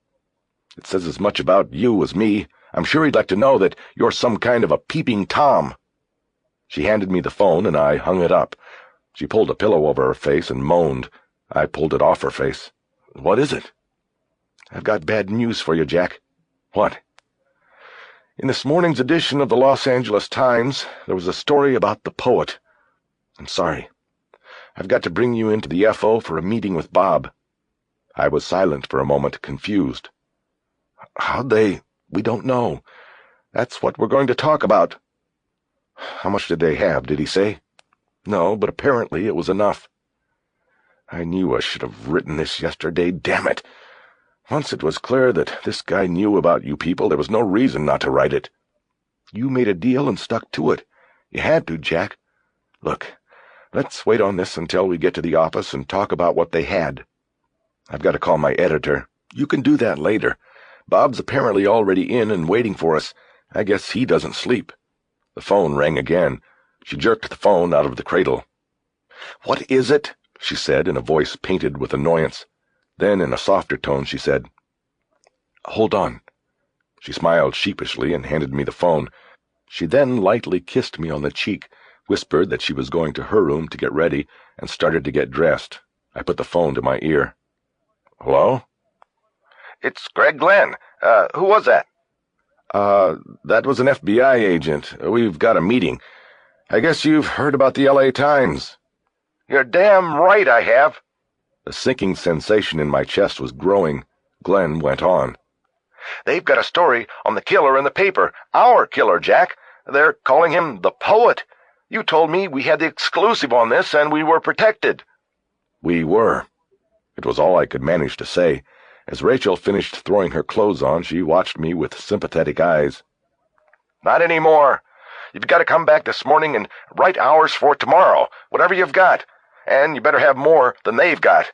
It says as much about you as me. I'm sure he'd like to know that you're some kind of a peeping Tom." She handed me the phone, and I hung it up. She pulled a pillow over her face and moaned. I pulled it off her face. "What is it?" "I've got bad news for you, Jack." "What?" "In this morning's edition of the Los Angeles Times, there was a story about the poet. I'm sorry. I've got to bring you into the FO for a meeting with Bob." I was silent for a moment, confused. "How'd they—" "We don't know. That's what we're going to talk about." "How much did they have, did he say?" "No, but apparently it was enough." I knew I should have written this yesterday, damn it. Once it was clear that this guy knew about you people, there was no reason not to write it. You made a deal and stuck to it. You had to, Jack. Look, let's wait on this until we get to the office and talk about what they had. I've got to call my editor. You can do that later. Bob's apparently already in and waiting for us. I guess he doesn't sleep." The phone rang again. She jerked the phone out of the cradle. "What is it?" she said in a voice painted with annoyance. Then, in a softer tone, she said, "Hold on." She smiled sheepishly and handed me the phone. She then lightly kissed me on the cheek, whispered that she was going to her room to get ready, and started to get dressed. I put the phone to my ear. "Hello?" "It's Greg Glenn. Who was that?" That was an FBI agent. We've got a meeting. I guess you've heard about the LA Times." "You're damn right I have." The sinking sensation in my chest was growing. Glenn went on. They've got a story on the killer in the paper. Our killer, Jack. They're calling him the poet. You told me we had the exclusive on this and we were protected. We were. It was all I could manage to say. As Rachel finished throwing her clothes on, she watched me with sympathetic eyes. Not anymore. You've got to come back this morning and write hours for tomorrow, whatever you've got. And you better have more than they've got.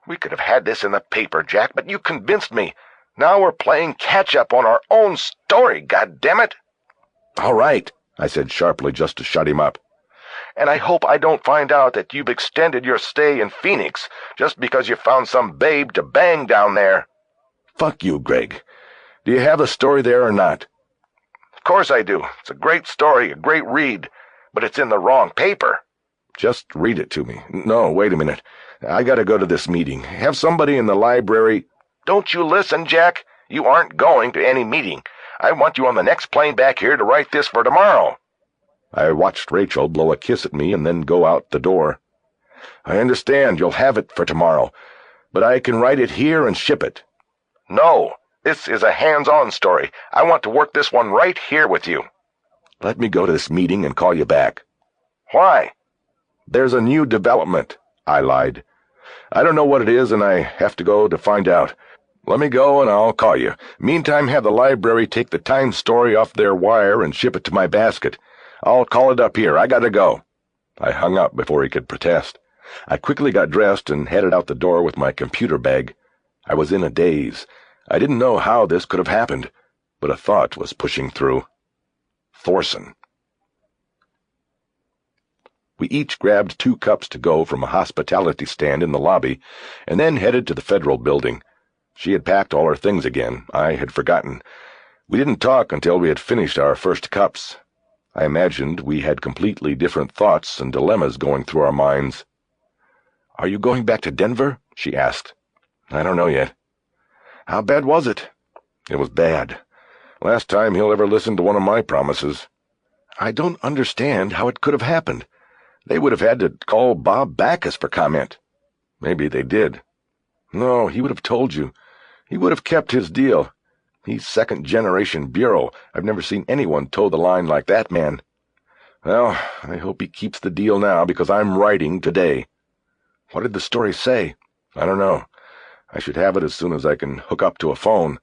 We could have had this in the paper, Jack, but you convinced me. Now we're playing catch-up on our own story, goddammit. All right, I said sharply just to shut him up. And I hope I don't find out that you've extended your stay in Phoenix just because you found some babe to bang down there. Fuck you, Greg. Do you have the story there or not? Of course I do. It's a great story, a great read, but it's in the wrong paper. Just read it to me. No, wait a minute. I gotta go to this meeting. Have somebody in the library... Don't you listen, Jack. You aren't going to any meeting. I want you on the next plane back here to write this for tomorrow. I watched Rachel blow a kiss at me and then go out the door. I understand you'll have it for tomorrow, but I can write it here and ship it. No, this is a hands-on story. I want to work this one right here with you. Let me go to this meeting and call you back. Why? There's a new development, I lied. I don't know what it is, and I have to go to find out. Let me go, and I'll call you. Meantime, have the library take the Times story off their wire and ship it to my basket. I'll call it up here. I gotta go. I hung up before he could protest. I quickly got dressed and headed out the door with my computer bag. I was in a daze. I didn't know how this could have happened, but a thought was pushing through. Thorson. We each grabbed 2 cups to go from a hospitality stand in the lobby, and then headed to the Federal Building. She had packed all her things again. I had forgotten. We didn't talk until we had finished our first cups. I imagined we had completely different thoughts and dilemmas going through our minds. "Are you going back to Denver?" she asked. "I don't know yet." "How bad was it?" "It was bad. Last time he'll ever listen to one of my promises." "I don't understand how it could have happened. They would have had to call Bob Backus for comment." "Maybe they did." "No, he would have told you. He would have kept his deal. He's second-generation bureau. I've never seen anyone toe the line like that man." "Well, I hope he keeps the deal now, because I'm writing today." "What did the story say?" "I don't know. I should have it as soon as I can hook up to a phone."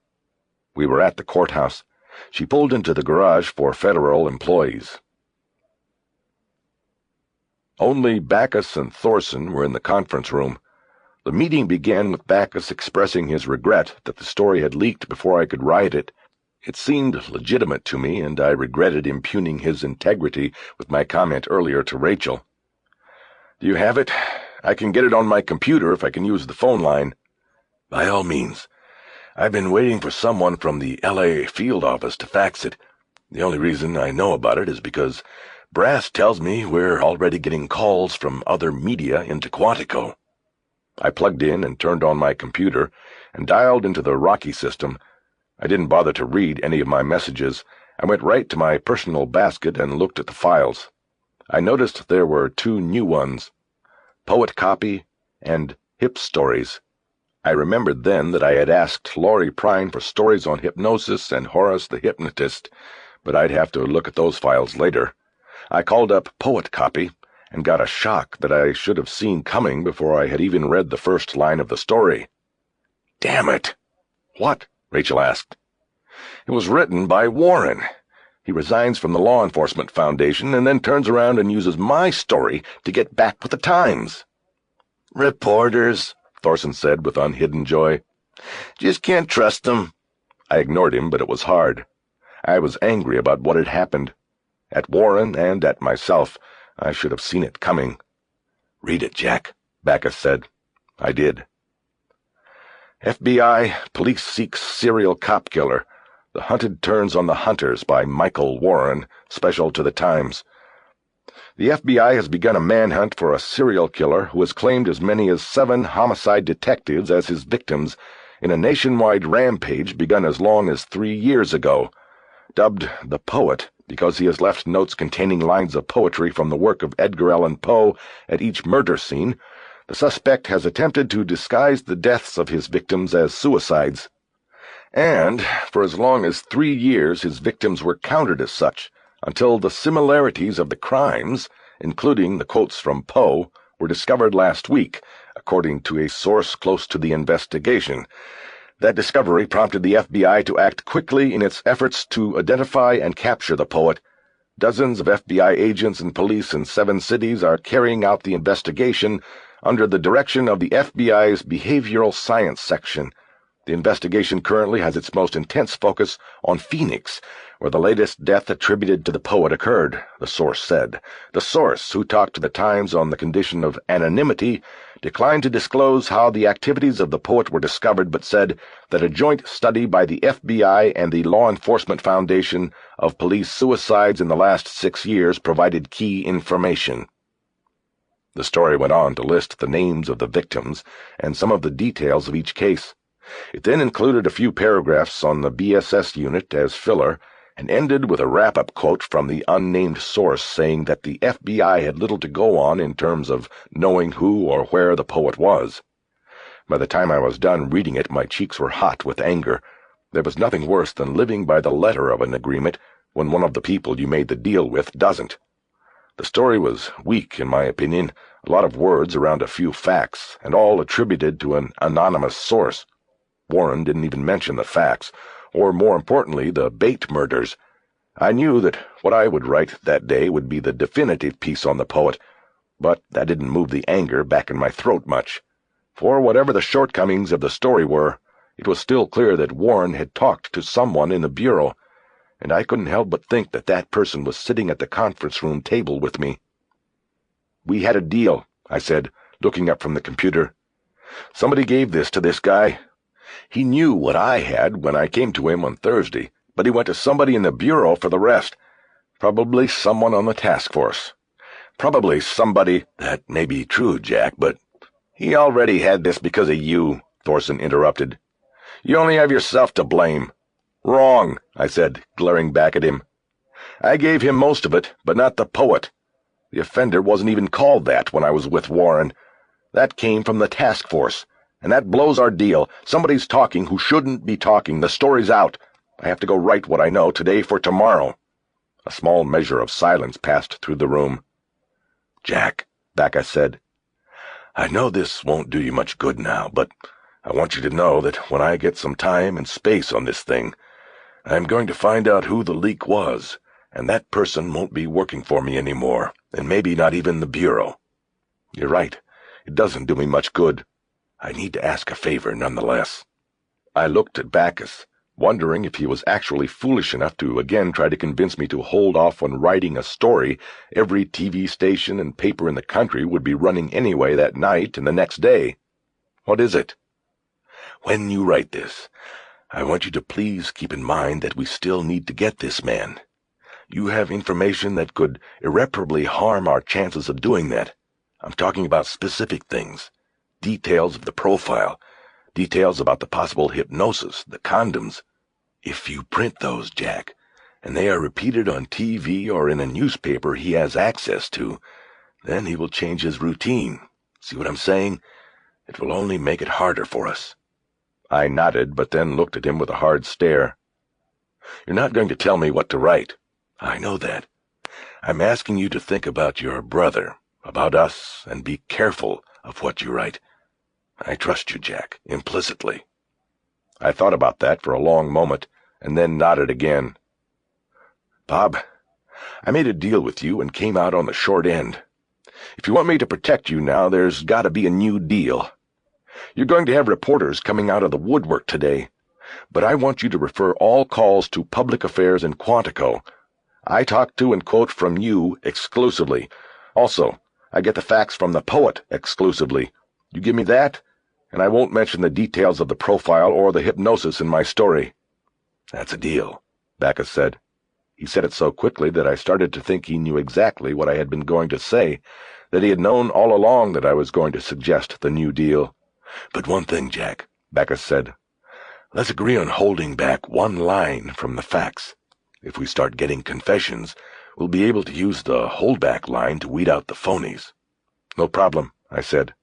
We were at the courthouse. She pulled into the garage for federal employees. Only Backus and Thorson were in the conference room. The meeting began with Backus expressing his regret that the story had leaked before I could write it. It seemed legitimate to me, and I regretted impugning his integrity with my comment earlier to Rachel. "Do you have it? I can get it on my computer if I can use the phone line." "By all means. I've been waiting for someone from the L.A. field office to fax it. The only reason I know about it is because Brass tells me we're already getting calls from other media into Quantico." I plugged in and turned on my computer and dialed into the Rocky system. I didn't bother to read any of my messages. I went right to my personal basket and looked at the files. I noticed there were 2 new ones, Poet Copy and Hip Stories. I remembered then that I had asked Laurie Prine for stories on hypnosis and Horace the Hypnotist, but I'd have to look at those files later. I called up Poet Copy and got a shock that I should have seen coming before I had even read the first line of the story. "Damn it!" "What?" Rachel asked. "It was written by Warren. He resigns from the Law Enforcement Foundation and then turns around and uses my story to get back with the Times." "Reporters," Thorson said with unhidden joy. "Just can't trust them." I ignored him, but it was hard. I was angry about what had happened. At Warren and at myself, I should have seen it coming. "Read it, Jack," Backus said. I did. FBI, police seeks serial cop killer. The hunted turns on the hunters by Michael Warren, special to the Times. The FBI has begun a manhunt for a serial killer who has claimed as many as 7 homicide detectives as his victims in a nationwide rampage begun as long as 3 years ago. Dubbed the Poet because he has left notes containing lines of poetry from the work of Edgar Allan Poe at each murder scene, The suspect has attempted to disguise the deaths of his victims as suicides. And for as long as 3 years his victims were counted as such, until the similarities of the crimes, including the quotes from Poe, were discovered last week, according to a source close to the investigation. That discovery prompted the FBI to act quickly in its efforts to identify and capture the poet. Dozens of FBI agents and police in 7 cities are carrying out the investigation under the direction of the FBI's Behavioral Science Section. The investigation currently has its most intense focus on Phoenix, where the latest death attributed to the poet occurred, the source said. The source, who talked to the Times on the condition of anonymity, declined to disclose how the activities of the poet were discovered, but said that a joint study by the FBI and the Law Enforcement Foundation of police suicides in the last 6 years provided key information. The story went on to list the names of the victims and some of the details of each case. It then included a few paragraphs on the BSS unit as filler and ended with a wrap-up quote from the unnamed source saying that the FBI had little to go on in terms of knowing who or where the poet was. By the time I was done reading it, my cheeks were hot with anger. There was nothing worse than living by the letter of an agreement when one of the people you made the deal with doesn't. The story was weak, in my opinion, a lot of words around a few facts, and all attributed to an anonymous source. Warren didn't even mention the facts, or more importantly, the Bate murders. I knew that what I would write that day would be the definitive piece on the poet, but that didn't move the anger back in my throat much. For whatever the shortcomings of the story were, it was still clear that Warren had talked to someone in the bureau, and I couldn't help but think that that person was sitting at the conference room table with me. "We had a deal," I said, looking up from the computer. "Somebody gave this to this guy. He knew what I had when I came to him on Thursday, but he went to somebody in the bureau for the rest. Probably someone on the task force. Probably somebody—" "That may be true, Jack, but—" "He already had this because of you," Thorson interrupted. "You only have yourself to blame." "Wrong," I said, glaring back at him. "I gave him most of it, but not the poet. The offender wasn't even called that when I was with Warren. That came from the task force. And that blows our deal. Somebody's talking who shouldn't be talking. The story's out. I have to go write what I know today for tomorrow." A small measure of silence passed through the room. "Jack," Backus said, "I know this won't do you much good now, but I want you to know that when I get some time and space on this thing, I'm going to find out who the leak was, and that person won't be working for me anymore, and maybe not even the Bureau." "You're right. It doesn't do me much good. I need to ask a favor nonetheless." I looked at Backus, wondering if he was actually foolish enough to again try to convince me to hold off on writing a story every TV station and paper in the country would be running anyway that night and the next day. "What is it?" "When you write this, I want you to please keep in mind that we still need to get this man. You have information that could irreparably harm our chances of doing that. I'm talking about specific things. Details of the profile, details about the possible hypnosis, the condoms. If you print those, Jack, and they are repeated on TV or in a newspaper he has access to, then he will change his routine. See what I'm saying? It will only make it harder for us." I nodded, but then looked at him with a hard stare. "You're not going to tell me what to write. I know that. I'm asking you to think about your brother, about us, and be careful of what you write. I trust you, Jack, implicitly." I thought about that for a long moment, and then nodded again. "Bob, I made a deal with you and came out on the short end. If you want me to protect you now, there's got to be a new deal. You're going to have reporters coming out of the woodwork today, but I want you to refer all calls to Public Affairs in Quantico. I talk to and quote from you exclusively. Also, I get the facts from the poet exclusively. You give me that, and I won't mention the details of the profile or the hypnosis in my story." "That's a deal," Backus said. He said it so quickly that I started to think he knew exactly what I had been going to say, that he had known all along that I was going to suggest the new deal. "But one thing, Jack," Backus said. "Let's agree on holding back one line from the facts. If we start getting confessions, we'll be able to use the holdback line to weed out the phonies." "No problem," I said.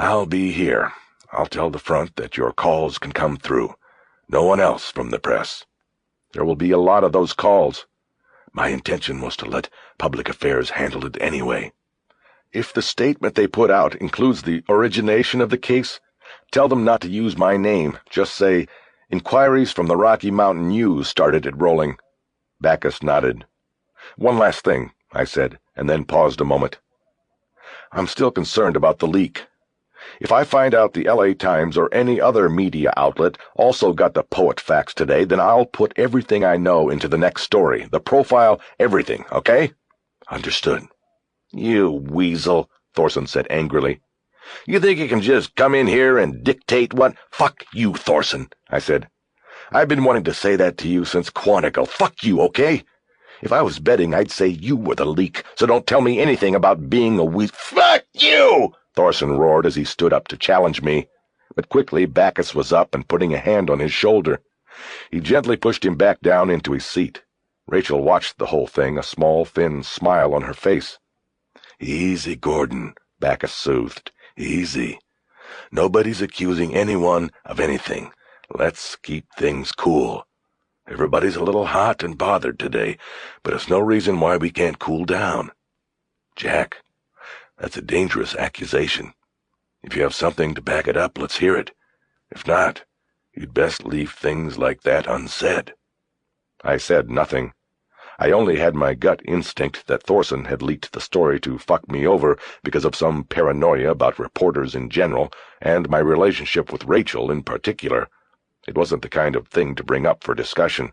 I'll be here. I'll tell the front that your calls can come through. No one else from the press. There will be a lot of those calls. My intention was to let public affairs handle it anyway. If the statement they put out includes the origination of the case, tell them not to use my name. Just say, inquiries from the Rocky Mountain News started it rolling. Backus nodded. One last thing, I said, and then paused a moment. I'm still concerned about the leak. If I find out the LA Times or any other media outlet also got the poet facts today, then I'll put everything I know into the next story, the profile, everything, okay? Understood. You weasel, Thorson said angrily. You think you can just come in here and dictate what? Fuck you, Thorson, I said. I've been wanting to say that to you since Quantico. Fuck you, okay? If I was betting, I'd say you were the leak, so don't tell me anything about being a weasel. Fuck you! Thorson roared as he stood up to challenge me, but quickly Backus was up and putting a hand on his shoulder. He gently pushed him back down into his seat. Rachel watched the whole thing, a small, thin smile on her face. Easy, Gordon, Backus soothed. Easy. Nobody's accusing anyone of anything. Let's keep things cool. Everybody's a little hot and bothered today, but it's no reason why we can't cool down. Jack, that's a dangerous accusation. If you have something to back it up, let's hear it. If not, you'd best leave things like that unsaid. I said nothing. I only had my gut instinct that Thorson had leaked the story to fuck me over because of some paranoia about reporters in general and my relationship with Rachel in particular. It wasn't the kind of thing to bring up for discussion.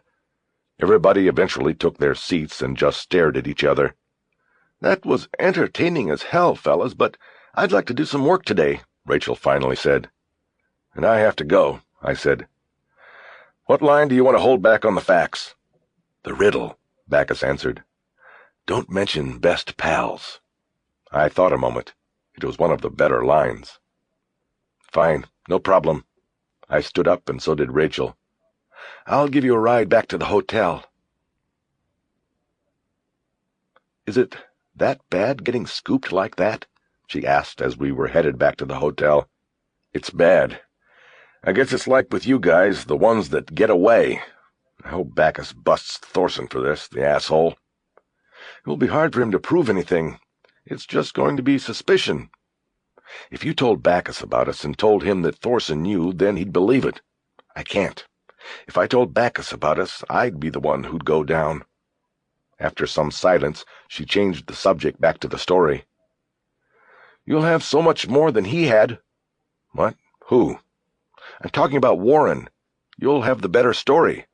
Everybody eventually took their seats and just stared at each other. That was entertaining as hell, fellas, but I'd like to do some work today, Rachel finally said. And I have to go, I said. What line do you want to hold back on the facts? The riddle, Backus answered. Don't mention best pals. I thought a moment. It was one of the better lines. Fine, no problem. I stood up, and so did Rachel. I'll give you a ride back to the hotel. Is it that bad getting scooped like that? She asked as we were headed back to the hotel. It's bad. I guess it's like with you guys, the ones that get away. I hope Backus busts Thorson for this, the asshole. It will be hard for him to prove anything. It's just going to be suspicion. If you told Backus about us and told him that Thorson knew, then he'd believe it. I can't. If I told Backus about us, I'd be the one who'd go down. After some silence, she changed the subject back to the story. You'll have so much more than he had. What? Who? I'm talking about Warren. You'll have the better story.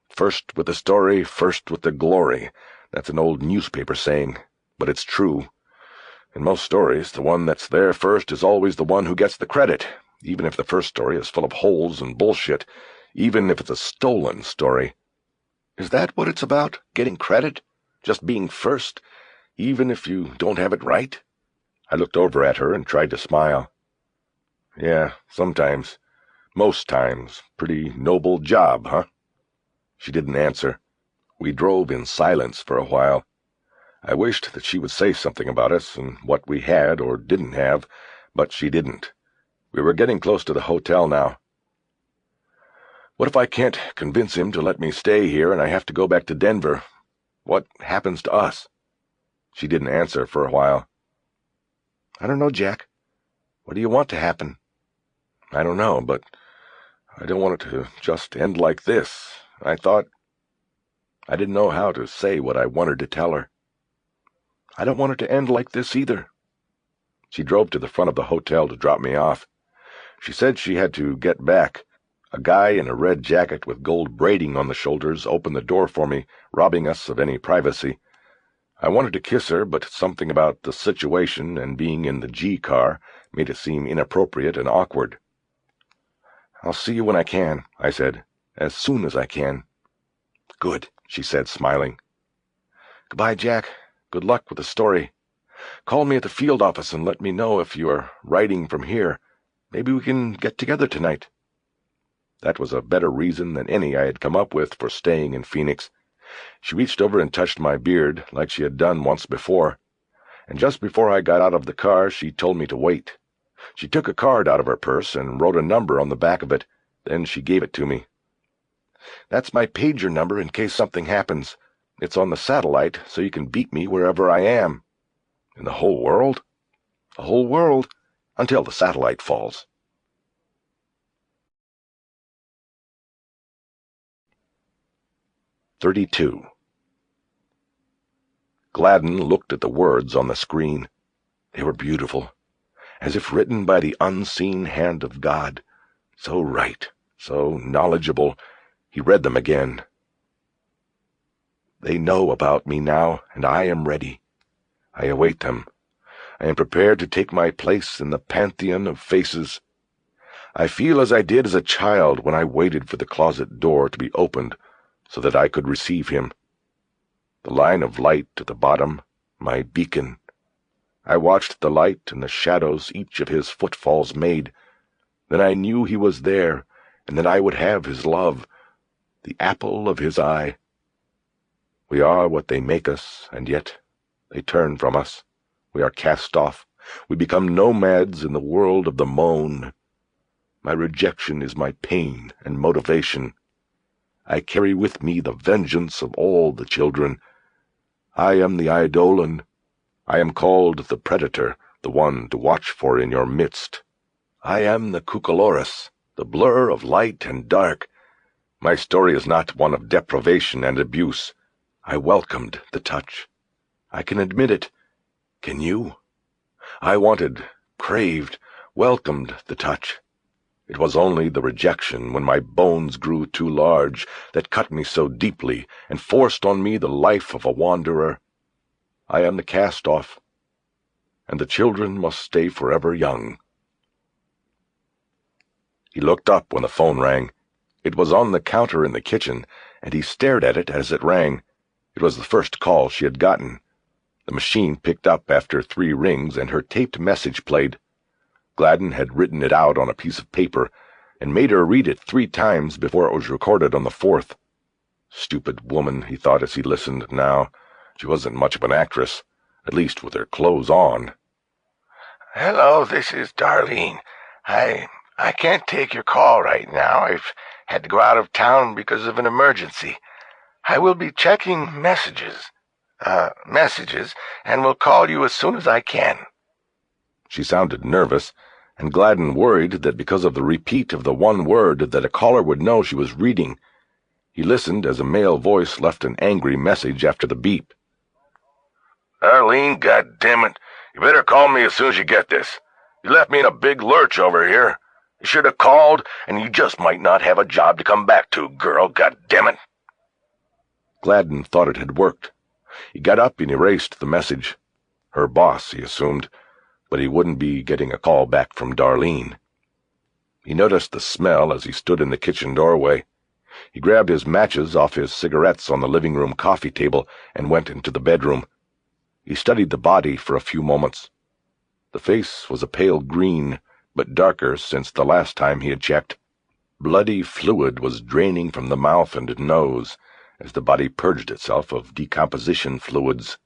First with the story, first with the glory. That's an old newspaper saying, but it's true. In most stories, the one that's there first is always the one who gets the credit, even if the first story is full of holes and bullshit, even if it's a stolen story. Is that what it's about, getting credit? Just being first, even if you don't have it right? I looked over at her and tried to smile. Yeah, sometimes. Most times. Pretty noble job, huh? She didn't answer. We drove in silence for a while. I wished that she would say something about us and what we had or didn't have, but she didn't. We were getting close to the hotel now. What if I can't convince him to let me stay here and I have to go back to Denver? What happens to us? She didn't answer for a while. I don't know, Jack. What do you want to happen? I don't know, but I don't want it to just end like this. I didn't know how to say what I wanted to tell her. I don't want it to end like this either. She drove to the front of the hotel to drop me off. She said she had to get back. A guy in a red jacket with gold braiding on the shoulders opened the door for me, robbing us of any privacy. I wanted to kiss her, but something about the situation and being in the G car made it seem inappropriate and awkward. I'll see you when I can, I said, as soon as I can. Good, she said, smiling. Goodbye, Jack. Good luck with the story. Call me at the field office and let me know if you are writing from here. Maybe we can get together tonight. That was a better reason than any I had come up with for staying in Phoenix. She reached over and touched my beard, like she had done once before. And just before I got out of the car, she told me to wait. She took a card out of her purse and wrote a number on the back of it. Then she gave it to me. "That's my pager number in case something happens. It's on the satellite, so you can beat me wherever I am." "In the whole world?" "The whole world, until the satellite falls." "32. Gladen looked at the words on the screen. They were beautiful, as if written by the unseen hand of God. So right, so knowledgeable. He read them again. "They know about me now, and I am ready. I await them. I am prepared to take my place in the pantheon of faces. I feel as I did as a child when I waited for the closet door to be opened so that I could receive him. The line of light at the bottom, my beacon. I watched the light and the shadows each of his footfalls made. Then I knew he was there, and that I would have his love, the apple of his eye. We are what they make us, and yet they turn from us. We are cast off. We become nomads in the world of the moan. My rejection is my pain and motivation. I carry with me the vengeance of all the children. I am the eidolon. I am called the predator, the one to watch for in your midst. I am the cucoloris, the blur of light and dark. My story is not one of deprivation and abuse. I welcomed the touch. I can admit it. Can you? I wanted, craved, welcomed the touch. It was only the rejection, when my bones grew too large, that cut me so deeply and forced on me the life of a wanderer. I am the cast-off, and the children must stay forever young." He looked up when the phone rang. It was on the counter in the kitchen, and he stared at it as it rang. It was the first call she had gotten. The machine picked up after 3 rings, and her taped message played. Gladen had written it out on a piece of paper and made her read it 3 times before it was recorded on the 4th. Stupid woman, he thought as he listened now. She wasn't much of an actress, at least with her clothes on. "Hello, this is Darlene. I can't take your call right now. I've had to go out of town because of an emergency. I will be checking messages, and will call you as soon as I can." She sounded nervous, and Gladen worried that because of the repeat of the one word that a caller would know she was reading. He listened as a male voice left an angry message after the beep. "Arlene, goddammit, you better call me as soon as you get this. You left me in a big lurch over here. You should have called, and you just might not have a job to come back to, girl, goddammit." Gladen thought it had worked. He got up and erased the message. Her boss, he assumed, but he wouldn't be getting a call back from Darlene. He noticed the smell as he stood in the kitchen doorway. He grabbed his matches off his cigarettes on the living room coffee table and went into the bedroom. He studied the body for a few moments. The face was a pale green, but darker since the last time he had checked. Bloody fluid was draining from the mouth and nose as the body purged itself of decomposition fluids.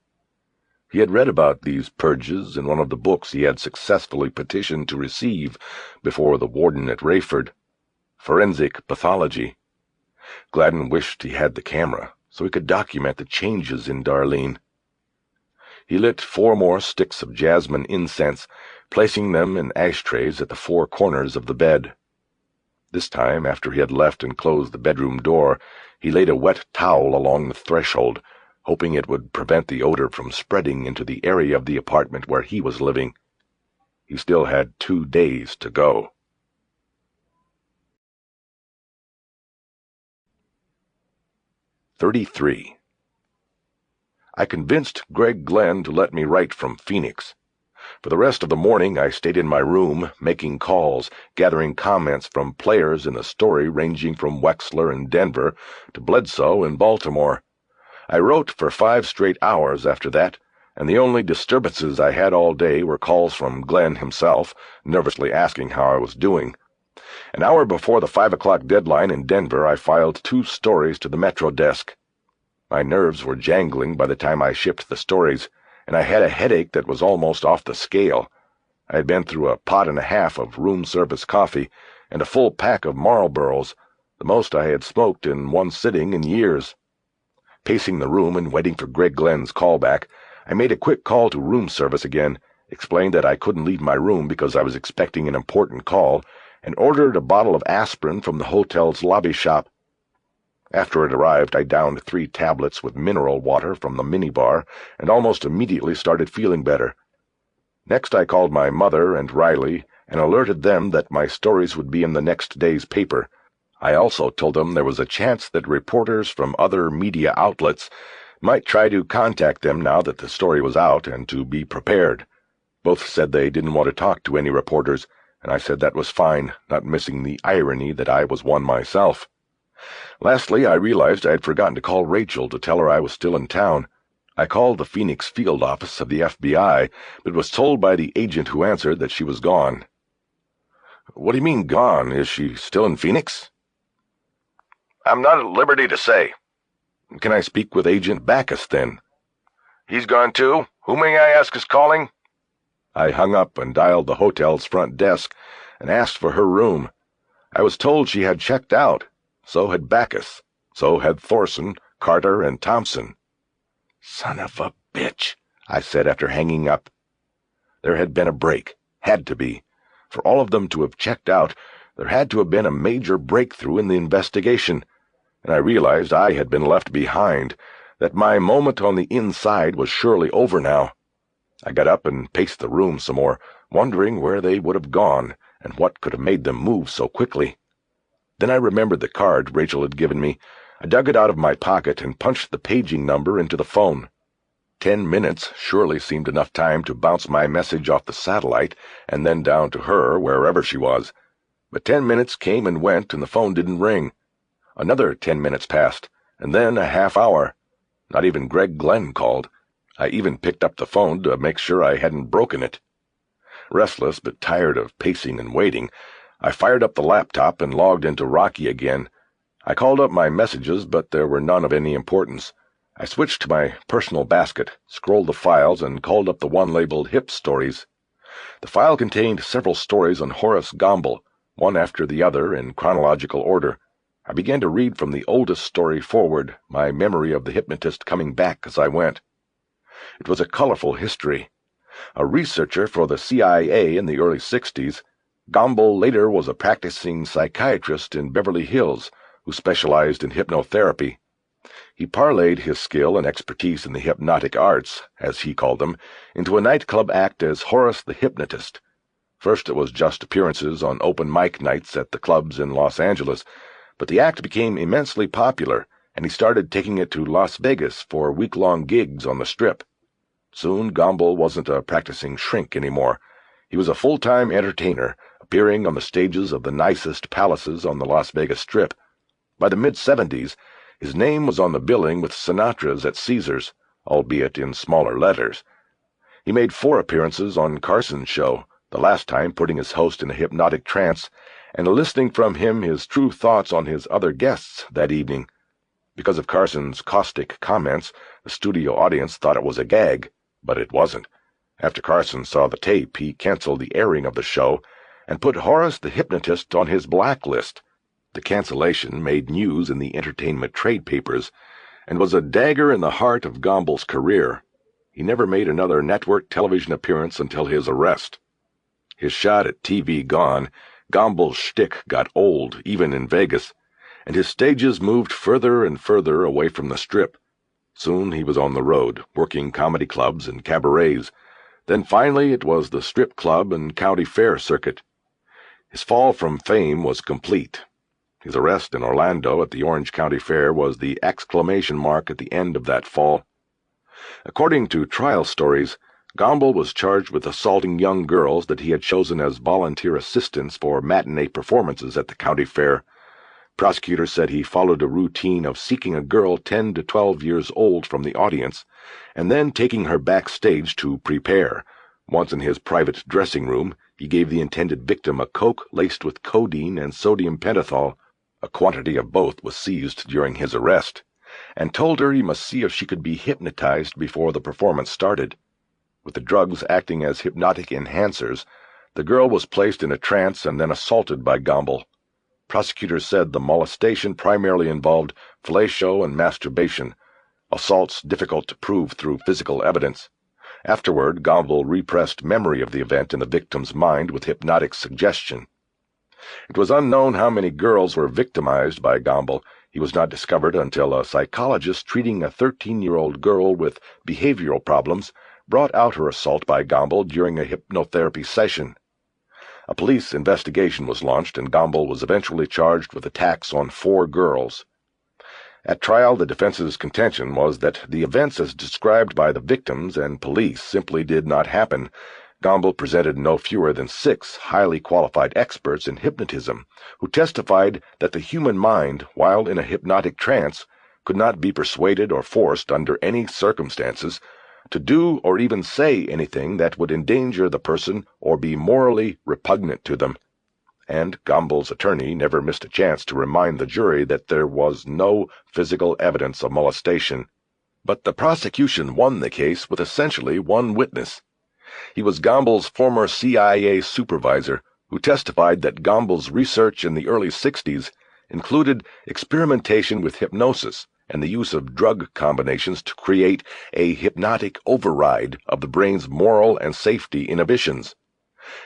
He had read about these purges in one of the books he had successfully petitioned to receive before the warden at Rayford. Forensic pathology. Gladen wished he had the camera so he could document the changes in Darlene. He lit 4 more sticks of jasmine incense, placing them in ashtrays at the 4 corners of the bed. This time, after he had left and closed the bedroom door, he laid a wet towel along the threshold, hoping it would prevent the odor from spreading into the area of the apartment where he was living. He still had 2 days to go. "33. I convinced Greg Glenn to let me write from Phoenix. For the rest of the morning I stayed in my room, making calls, gathering comments from players in the story ranging from Wexler in Denver to Bledsoe in Baltimore. I wrote for 5 straight hours after that, and the only disturbances I had all day were calls from Glenn himself, nervously asking how I was doing. An hour before the 5 o'clock deadline in Denver, I filed 2 stories to the Metro desk. My nerves were jangling by the time I shipped the stories, and I had a headache that was almost off the scale. I had been through a pot and a half of room service coffee and a full pack of Marlboros, the most I had smoked in one sitting in years. Pacing the room and waiting for Greg Glenn's callback, I made a quick call to room service again, explained that I couldn't leave my room because I was expecting an important call, and ordered a bottle of aspirin from the hotel's lobby shop. After it arrived, I downed 3 tablets with mineral water from the minibar and almost immediately started feeling better. Next, I called my mother and Riley and alerted them that my stories would be in the next day's paper. I also told them there was a chance that reporters from other media outlets might try to contact them now that the story was out and to be prepared. Both said they didn't want to talk to any reporters, and I said that was fine, not missing the irony that I was one myself. Lastly, I realized I had forgotten to call Rachel to tell her I was still in town. I called the Phoenix field office of the FBI, but was told by the agent who answered that she was gone. "What do you mean gone? Is she still in Phoenix?" "I'm not at liberty to say." "Can I speak with Agent Backus, then?" "He's gone too. Who may I ask is calling?" I hung up and dialed the hotel's front desk and asked for her room. I was told she had checked out. So had Backus. So had Thorson, Carter, and Thompson. "Son of a bitch," I said after hanging up. There had been a break. Had to be. For all of them to have checked out, there had to have been a major breakthrough in the investigation, and I realized I had been left behind, that my moment on the inside was surely over now. I got up and paced the room some more, wondering where they would have gone and what could have made them move so quickly. Then I remembered the card Rachel had given me. I dug it out of my pocket and punched the paging number into the phone. 10 minutes surely seemed enough time to bounce my message off the satellite and then down to her, wherever she was. But 10 minutes came and went, and the phone didn't ring. Another 10 minutes passed, and then a half hour. Not even Greg Glenn called. I even picked up the phone to make sure I hadn't broken it. Restless but tired of pacing and waiting, I fired up the laptop and logged into Rocky again. I called up my messages, but there were none of any importance. I switched to my personal basket, scrolled the files, and called up the one labeled Hip Stories. The file contained several stories on Horace Gomble, one after the other in chronological order. I began to read from the oldest story forward, my memory of the hypnotist coming back as I went. It was a colorful history. A researcher for the CIA in the early 60s, Gomble later was a practicing psychiatrist in Beverly Hills who specialized in hypnotherapy. He parlayed his skill and expertise in the hypnotic arts, as he called them, into a nightclub act as Horace the Hypnotist. First it was just appearances on open mic nights at the clubs in Los Angeles, but the act became immensely popular, and he started taking it to Las Vegas for week-long gigs on the Strip. Soon Gomble wasn't a practicing shrink anymore. He was a full-time entertainer, appearing on the stages of the nicest palaces on the Las Vegas Strip. By the mid-'70s, his name was on the billing with Sinatra's at Caesars, albeit in smaller letters. He made 4 appearances on Carson's show, the last time putting his host in a hypnotic trance, and eliciting from him his true thoughts on his other guests that evening. Because of Carson's caustic comments, the studio audience thought it was a gag, but it wasn't. After Carson saw the tape, he canceled the airing of the show and put Horace the Hypnotist on his blacklist. The cancellation made news in the entertainment trade papers and was a dagger in the heart of Gomble's career. He never made another network television appearance until his arrest. His shot at TV gone, Gomble's shtick got old, even in Vegas, and his stages moved further and further away from the Strip. Soon he was on the road, working comedy clubs and cabarets. Then finally it was the strip club and county fair circuit. His fall from fame was complete. His arrest in Orlando at the Orange County Fair was the exclamation mark at the end of that fall. According to trial stories, Gomble was charged with assaulting young girls that he had chosen as volunteer assistants for matinee performances at the county fair. Prosecutors said he followed a routine of seeking a girl 10 to 12 years old from the audience and then taking her backstage to prepare. Once in his private dressing room, he gave the intended victim a Coke laced with codeine and sodium pentothal. A quantity of both was seized during his arrest, and told her he must see if she could be hypnotized before the performance started. with the drugs acting as hypnotic enhancers, the girl was placed in a trance and then assaulted by Gamble. Prosecutors said the molestation primarily involved fellatio and masturbation, assaults difficult to prove through physical evidence. Afterward, Gamble repressed memory of the event in the victim's mind with hypnotic suggestion. It was unknown how many girls were victimized by Gamble. He was not discovered until a psychologist treating a 13-year-old girl with behavioral problems brought out her assault by Gamble during a hypnotherapy session. A police investigation was launched, and Gamble was eventually charged with attacks on 4 girls. At trial, the defense's contention was that the events as described by the victims and police simply did not happen. Gamble presented no fewer than 6 highly qualified experts in hypnotism, who testified that the human mind, while in a hypnotic trance, could not be persuaded or forced under any circumstances to do or even say anything that would endanger the person or be morally repugnant to them. And Gamble's attorney never missed a chance to remind the jury that there was no physical evidence of molestation. But the prosecution won the case with essentially one witness. He was Gamble's former CIA supervisor, who testified that Gamble's research in the early 60s included experimentation with hypnosis and the use of drug combinations to create a hypnotic override of the brain's moral and safety inhibitions.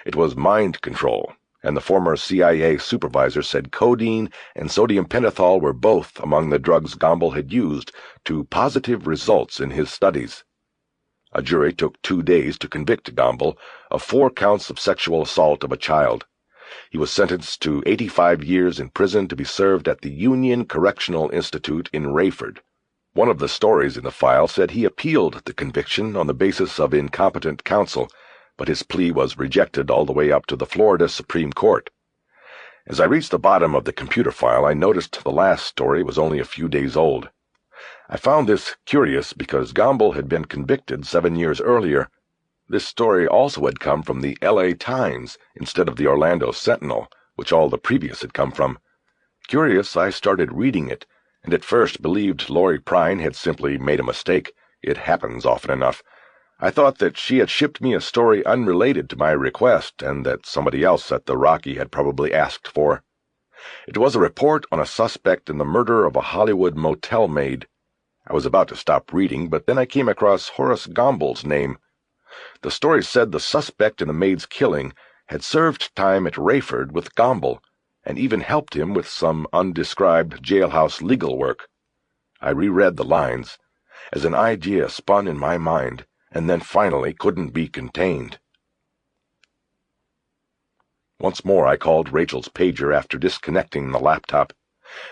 It was mind control, and the former CIA supervisor said codeine and sodium pentothal were both among the drugs Gamble had used to positive results in his studies. A jury took 2 days to convict Gamble of 4 counts of sexual assault of a child. He was sentenced to 85 years in prison to be served at the Union Correctional Institute in Rayford. One of the stories in the file said he appealed the conviction on the basis of incompetent counsel, but his plea was rejected all the way up to the Florida Supreme Court. As I reached the bottom of the computer file, I noticed the last story was only a few days old. I found this curious because Gamble had been convicted 7 years earlier. This story also had come from the L.A. Times instead of the Orlando Sentinel, which all the previous had come from. Curious, I started reading it, and at first believed Lori Prine had simply made a mistake. It happens often enough. I thought that she had shipped me a story unrelated to my request, and that somebody else at the Rocky had probably asked for. It was a report on a suspect in the murder of a Hollywood motel maid. I was about to stop reading, but then I came across Horace Gamble's name. The story said the suspect in the maid's killing had served time at Rayford with Gamble, and even helped him with some undescribed jailhouse legal work. I reread the lines, as an idea spun in my mind, and then finally couldn't be contained. Once more I called Rachel's pager after disconnecting the laptop.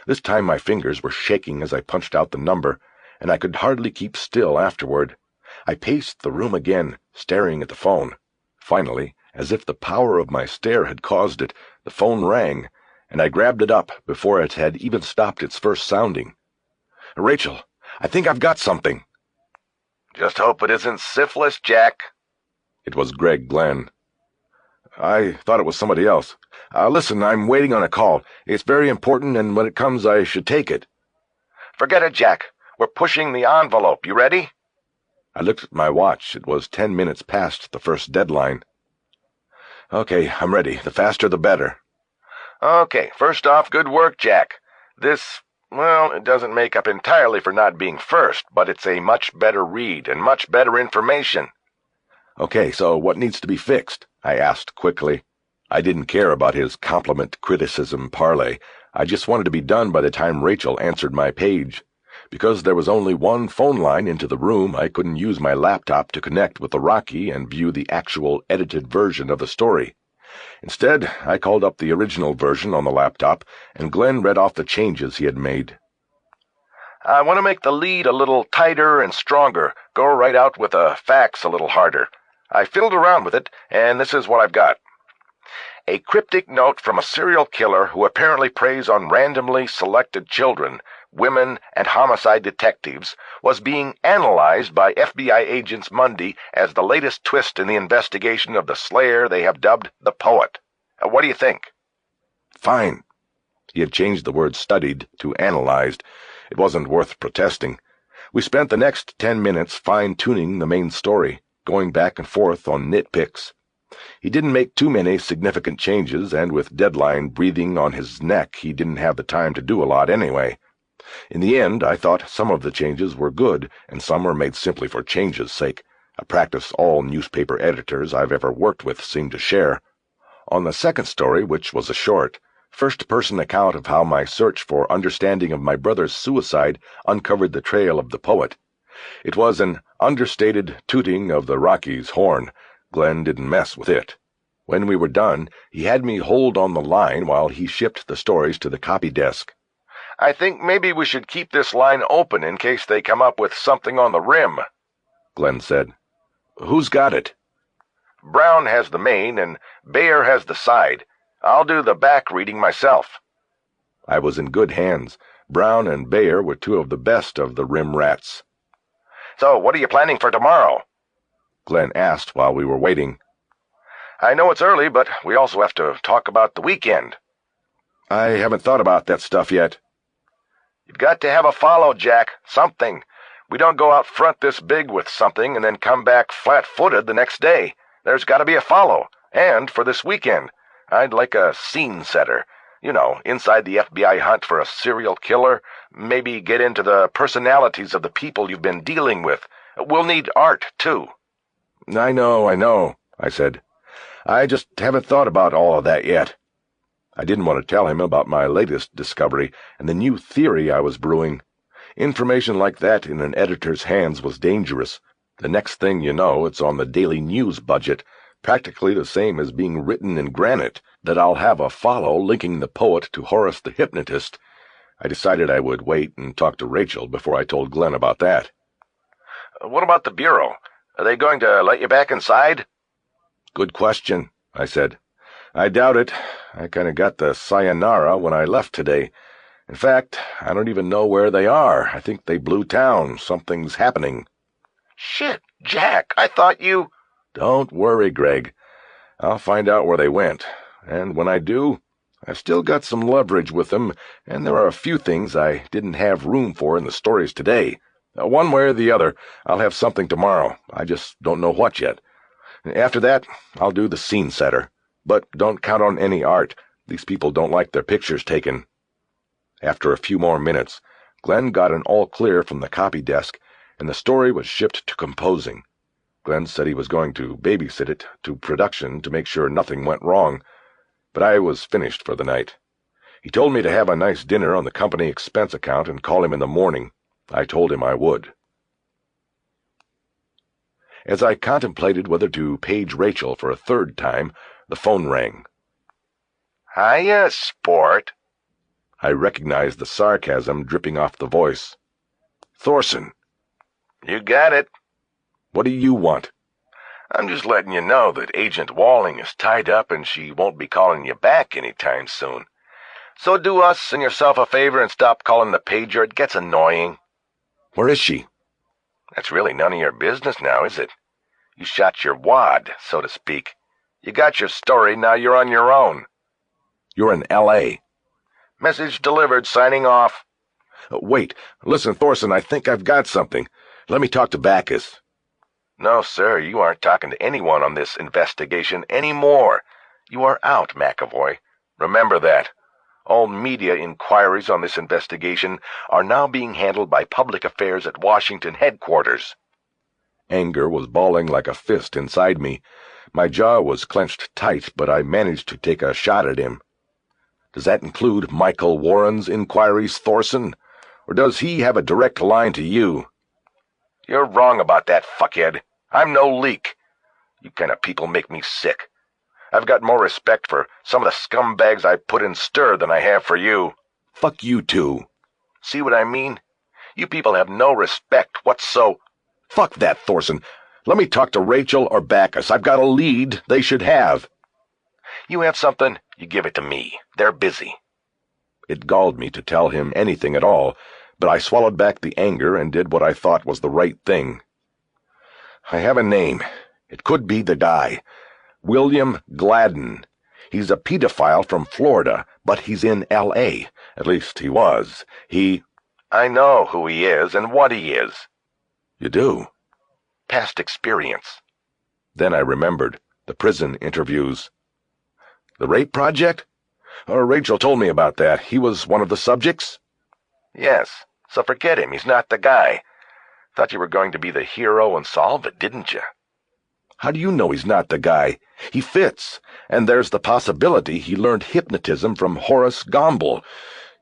This time my fingers were shaking as I punched out the number, and I could hardly keep still afterward. I paced the room again, staring at the phone. Finally, as if the power of my stare had caused it, the phone rang, and I grabbed it up before it had even stopped its first sounding. "Rachel, I think I've got something." Just hope it isn't syphilis, Jack. It was Greg Glenn. I thought it was somebody else. Listen, I'm waiting on a call. It's very important, and when it comes, I should take it. Forget it, Jack. We're pushing the envelope. You ready? I looked at my watch. It was 10 minutes past the first deadline. Okay, I'm ready. The faster the better. Okay, first off, good work, Jack. This, well, it doesn't make up entirely for not being first, but it's a much better read and much better information. Okay, so what needs to be fixed? I asked quickly. I didn't care about his compliment-criticism parley. I just wanted to be done by the time Rachel answered my page. Because there was only one phone line into the room, I couldn't use my laptop to connect with the Rocky and view the actual edited version of the story. Instead, I called up the original version on the laptop, and Glenn read off the changes he had made. I want to make the lead a little tighter and stronger, go right out with the facts a little harder. I fiddled around with it, and this is what I've got. A cryptic note from a serial killer who apparently preys on randomly selected children, women, and homicide detectives was being analyzed by FBI agents Monday as the latest twist in the investigation of the slayer they have dubbed the Poet. What do you think? Fine. He had changed the word studied to analyzed. It wasn't worth protesting. We spent the next 10 minutes fine-tuning the main story. going back and forth on nitpicks. He didn't make too many significant changes, and with deadline breathing on his neck, he didn't have the time to do a lot anyway. In the end, I thought some of the changes were good, and some were made simply for change's sake, a practice all newspaper editors I've ever worked with seem to share. On the second story, which was a short, first-person account of how my search for understanding of my brother's suicide uncovered the trail of the poet. It was an understated tooting of the Rockies' horn. Glenn didn't mess with it. When we were done, he had me hold on the line while he shipped the stories to the copy desk. I think maybe we should keep this line open in case they come up with something on the rim, Glenn said. Who's got it? Brown has the main and Bayer has the side. I'll do the back reading myself. I was in good hands. Brown and Bayer were two of the best of the rim rats. So what are you planning for tomorrow? Glenn asked while we were waiting. I know it's early, but we also have to talk about the weekend. I haven't thought about that stuff yet. You've got to have a follow, Jack. Something. We don't go out front this big with something and then come back flat-footed the next day. There's got to be a follow. And for this weekend, I'd like a scene setter. You know, inside the FBI hunt for a serial killer. Maybe get into the personalities of the people you've been dealing with. We'll need art, too. I know, I said. I just haven't thought about all of that yet. I didn't want to tell him about my latest discovery and the new theory I was brewing. Information like that in an editor's hands was dangerous. The next thing you know, it's on the daily news budget, practically the same as being written in granite, that I'll have a follow linking the poet to Horace the hypnotist. I decided I would wait and talk to Rachel before I told Glenn about that. What about the bureau? Are they going to let you back inside? Good question, I said. I doubt it. I kind of got the sayonara when I left today. In fact, I don't even know where they are. I think they blew town. Something's happening. Shit, Jack, I thought you... Don't worry, Greg. I'll find out where they went. And when I do, I've still got some leverage with them, and there are a few things I didn't have room for in the stories today. One way or the other, I'll have something tomorrow. I just don't know what yet. After that, I'll do the scene setter. But don't count on any art. These people don't like their pictures taken. After a few more minutes, Glenn got an all-clear from the copy desk, and the story was shipped to composing. Glenn said he was going to babysit it to production to make sure nothing went wrong, but I was finished for the night. He told me to have a nice dinner on the company expense account and call him in the morning. I told him I would. As I contemplated whether to page Rachel for a third time, the phone rang. Hiya, sport. I recognized the sarcasm dripping off the voice. Thorson. You got it. What do you want? I'm just letting you know that Agent Walling is tied up and she won't be calling you back anytime soon. So do us and yourself a favor and stop calling the pager. It gets annoying. Where is she? That's really none of your business now, is it? You shot your wad, so to speak. You got your story, now you're on your own. You're in L.A. Message delivered, signing off. Wait, listen, Thorson, I think I've got something. Let me talk to Bacchus. No, sir, you aren't talking to anyone on this investigation anymore. You are out, McAvoy. Remember that. All media inquiries on this investigation are now being handled by public affairs at Washington headquarters. Anger was balling like a fist inside me. My jaw was clenched tight, but I managed to take a shot at him. Does that include Michael Warren's inquiries, Thorson? Or does he have a direct line to you? You're wrong about that, fuckhead. I'm no leak. You kind of people make me sick. I've got more respect for some of the scumbags I put in stir than I have for you. Fuck you too. See what I mean? You people have no respect whatso... Fuck that, Thorson. Let me talk to Rachel or Bacchus. I've got a lead they should have. You have something, you give it to me. They're busy. It galled me to tell him anything at all, but I swallowed back the anger and did what I thought was the right thing. I have a name. It could be the guy. William Gladen. He's a pedophile from Florida, but he's in L.A. At least he was. I know who he is and what he is. You do? Past experience. Then I remembered the prison interviews. The rape project? Rachel told me about that. He was one of the subjects? Yes, so forget him. He's not the guy. Thought you were going to be the hero and solve it, didn't you? How do you know he's not the guy? He fits, and there's the possibility he learned hypnotism from Horace Gomble.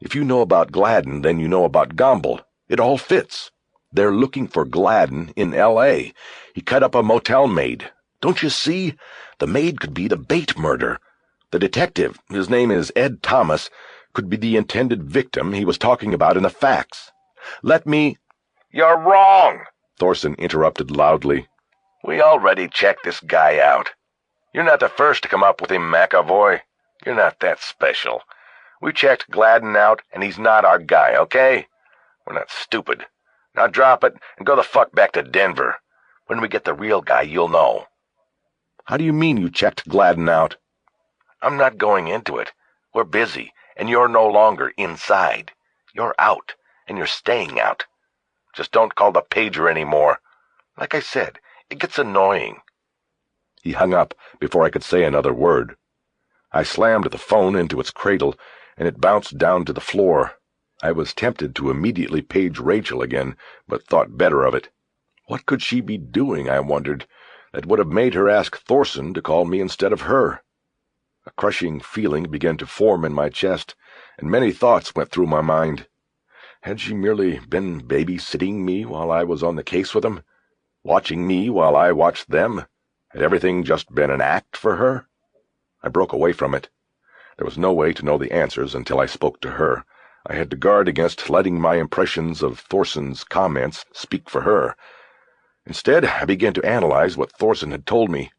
If you know about Gladen, then you know about Gomble. It all fits. They're looking for Gladen in L.A. He cut up a motel maid. Don't you see? The maid could be the bait murder. The detective, his name is Ed Thomas, could be the intended victim he was talking about in the facts. Let me— You're wrong, Thorson interrupted loudly. We already checked this guy out. You're not the first to come up with him, McAvoy. You're not that special. We checked Gladen out, and he's not our guy, okay? We're not stupid. Now drop it and go the fuck back to Denver. When we get the real guy, you'll know. How do you mean you checked Gladen out? I'm not going into it. We're busy, and you're no longer inside. You're out, and you're staying out. Just don't call the pager anymore. Like I said, it gets annoying. He hung up before I could say another word. I slammed the phone into its cradle, and it bounced down to the floor. I was tempted to immediately page Rachel again, but thought better of it. What could she be doing, I wondered, that would have made her ask Thorson to call me instead of her? A crushing feeling began to form in my chest, and many thoughts went through my mind. Had she merely been babysitting me while I was on the case with them? Watching me while I watched them? Had everything just been an act for her? I broke away from it. There was no way to know the answers until I spoke to her. I had to guard against letting my impressions of Thorson's comments speak for her. Instead, I began to analyze what Thorson had told me.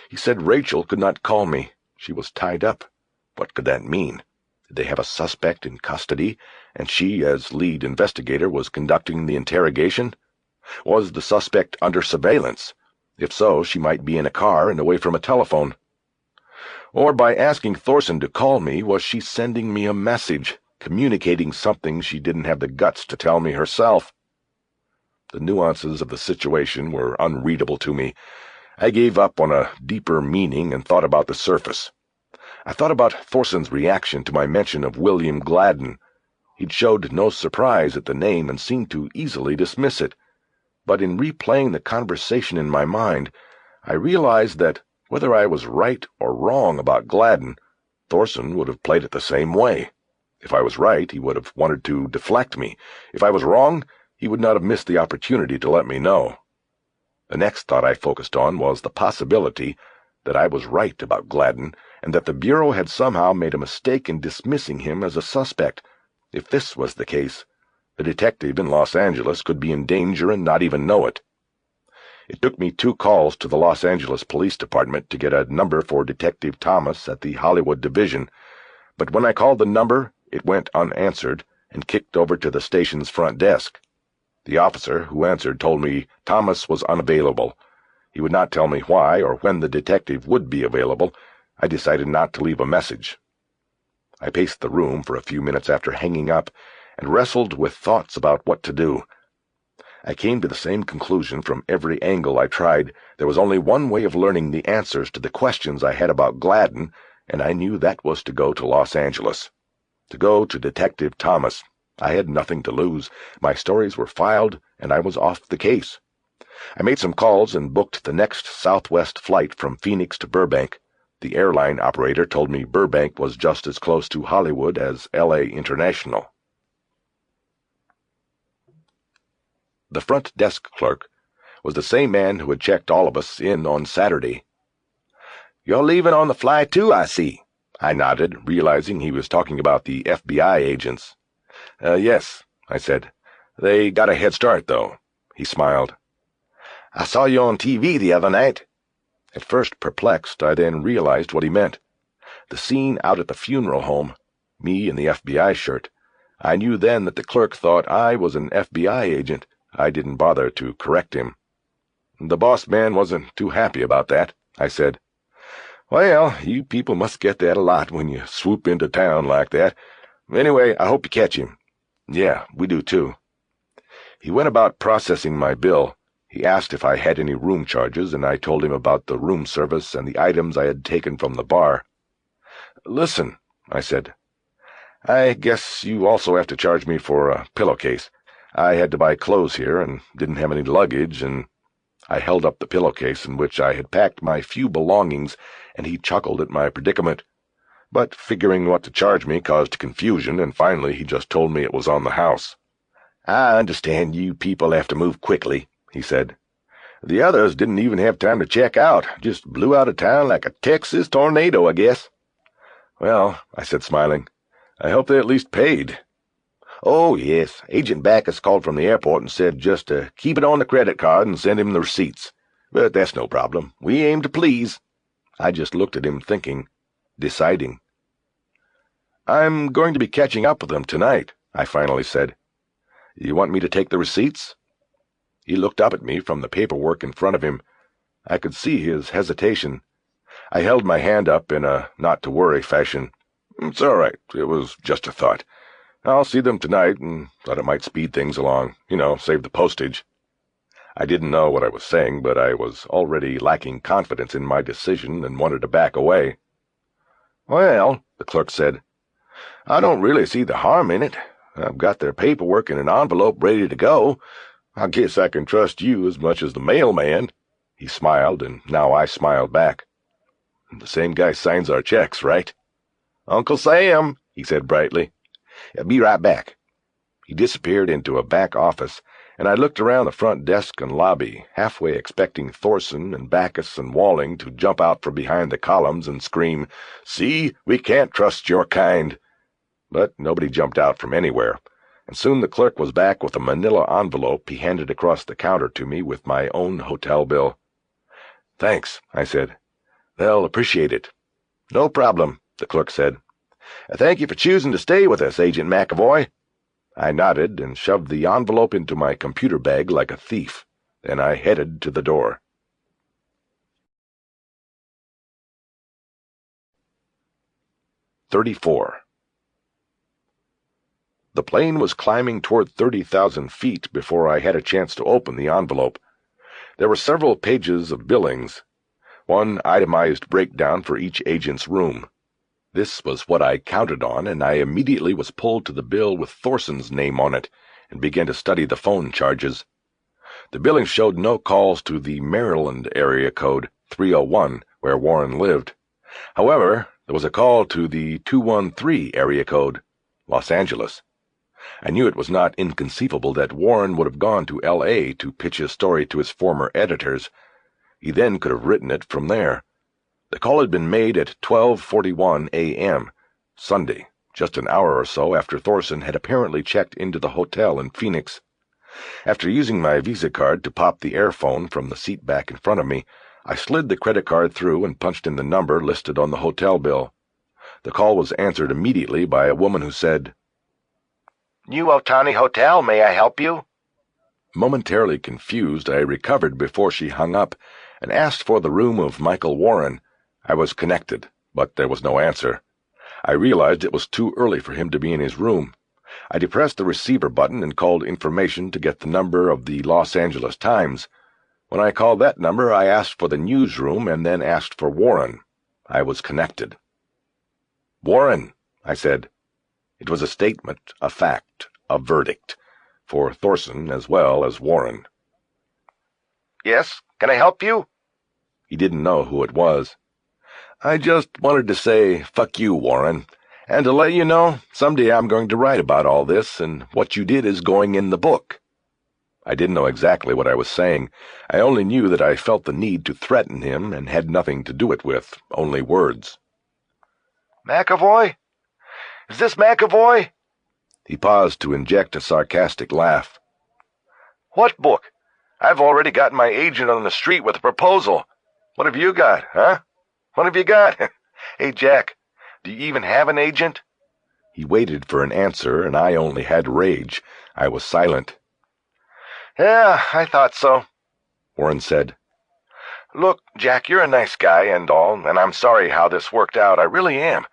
He said Rachel could not call me. She was tied up. What could that mean? Did they have a suspect in custody, and she, as lead investigator, was conducting the interrogation? Was the suspect under surveillance? If so, she might be in a car and away from a telephone. Or by asking Thorson to call me, was she sending me a message, communicating something she didn't have the guts to tell me herself? The nuances of the situation were unreadable to me. I gave up on a deeper meaning and thought about the surface. I thought about Thorson's reaction to my mention of William Gladen. He'd showed no surprise at the name and seemed to easily dismiss it. But in replaying the conversation in my mind, I realized that, whether I was right or wrong about Gladen, Thorson would have played it the same way. If I was right, he would have wanted to deflect me. If I was wrong, he would not have missed the opportunity to let me know. The next thought I focused on was the possibility that I was right about Gladen and that the Bureau had somehow made a mistake in dismissing him as a suspect. If this was the case, the detective in Los Angeles could be in danger and not even know it. It took me 2 calls to the Los Angeles Police Department to get a number for Detective Thomas at the Hollywood Division, but when I called the number, it went unanswered and kicked over to the station's front desk. The officer who answered told me Thomas was unavailable. He would not tell me why or when the detective would be available. I decided not to leave a message. I paced the room for a few minutes after hanging up and wrestled with thoughts about what to do. I came to the same conclusion from every angle I tried. There was only one way of learning the answers to the questions I had about Gladen, and I knew that was to go to Los Angeles. To go to Detective Thomas. I had nothing to lose. My stories were filed, and I was off the case. I made some calls and booked the next Southwest flight from Phoenix to Burbank. The airline operator told me Burbank was just as close to Hollywood as L.A. International. The front desk clerk was the same man who had checked all of us in on Saturday. "You're leaving on the fly, too, I see." I nodded, realizing he was talking about the FBI agents. Yes, I said. "They got a head start, though." He smiled. "I saw you on TV the other night." At first perplexed, I then realized what he meant. The scene out at the funeral home, me in the FBI shirt. I knew then that the clerk thought I was an FBI agent. I didn't bother to correct him. "The boss man wasn't too happy about that," I said. "Well, you people must get that a lot when you swoop into town like that. Anyway, I hope you catch him." "Yeah, we do too." He went about processing my bill. He asked if I had any room charges, and I told him about the room service and the items I had taken from the bar. "Listen," I said, "I guess you also have to charge me for a pillowcase. I had to buy clothes here and didn't have any luggage, and—" I held up the pillowcase in which I had packed my few belongings, and he chuckled at my predicament. But figuring what to charge me caused confusion, and finally he just told me it was on the house. "I understand you people have to move quickly," he said. "The others didn't even have time to check out, just blew out of town like a Texas tornado, I guess." "Well," I said, smiling, "I hope they at least paid." "Oh, yes. Agent Backus called from the airport and said just to keep it on the credit card and send him the receipts. But that's no problem. We aim to please." I just looked at him, thinking, deciding. "I'm going to be catching up with them tonight," I finally said. "You want me to take the receipts?" He looked up at me from the paperwork in front of him. I could see his hesitation. I held my hand up in a not-to-worry fashion. "It's all right. It was just a thought. I'll see them tonight, and thought it might speed things along. Save the postage." I didn't know what I was saying, but I was already lacking confidence in my decision and wanted to back away. "Well," the clerk said, "I don't really see the harm in it. I've got their paperwork in an envelope ready to go. I guess I can trust you as much as the mailman." He smiled, and now I smiled back. "The same guy signs our checks, right?" "Uncle Sam," he said brightly. "Be right back." He disappeared into a back office, and I looked around the front desk and lobby, halfway expecting Thorson and Backus and Walling to jump out from behind the columns and scream, "See, we can't trust your kind." But nobody jumped out from anywhere, and soon the clerk was back with a manila envelope he handed across the counter to me with my own hotel bill. "Thanks," I said. "They'll appreciate it." "No problem," the clerk said. "Thank you for choosing to stay with us, Agent McAvoy." I nodded and shoved the envelope into my computer bag like a thief. Then I headed to the door. "34. The plane was climbing toward 30,000 feet before I had a chance to open the envelope. There were several pages of billings, one itemized breakdown for each agent's room. This was what I counted on, and I immediately was pulled to the bill with Thorson's name on it and began to study the phone charges. The billing showed no calls to the Maryland area code 301, where Warren lived. However, there was a call to the 213 area code, Los Angeles. I knew it was not inconceivable that Warren would have gone to L.A. to pitch his story to his former editors. He then could have written it from there. The call had been made at 12:41 a.m., Sunday, just an hour or so after Thorson had apparently checked into the hotel in Phoenix. After using my Visa card to pop the airphone from the seat back in front of me, I slid the credit card through and punched in the number listed on the hotel bill. The call was answered immediately by a woman who said, "New Otani Hotel, may I help you?" Momentarily confused, I recovered before she hung up and asked for the room of Michael Warren. I was connected, but there was no answer. I realized it was too early for him to be in his room. I depressed the receiver button and called information to get the number of the Los Angeles Times. When I called that number, I asked for the newsroom and then asked for Warren. I was connected. "Warren," I said. It was a statement, a fact, a verdict, for Thorson as well as Warren. "Yes, can I help you?" He didn't know who it was. "I just wanted to say, fuck you, Warren, and to let you know, someday I'm going to write about all this, and what you did is going in the book." I didn't know exactly what I was saying. I only knew that I felt the need to threaten him and had nothing to do it with, only words. "McAvoy? Is this McAvoy?" He paused to inject a sarcastic laugh. "What book? I've already got my agent on the street with a proposal. What have you got, huh? What have you got? Hey, Jack, do you even have an agent?" He waited for an answer, and I only had rage. I was silent. "Yeah, I thought so," Warren said. "Look, Jack, you're a nice guy and all, and I'm sorry how this worked out, I really am.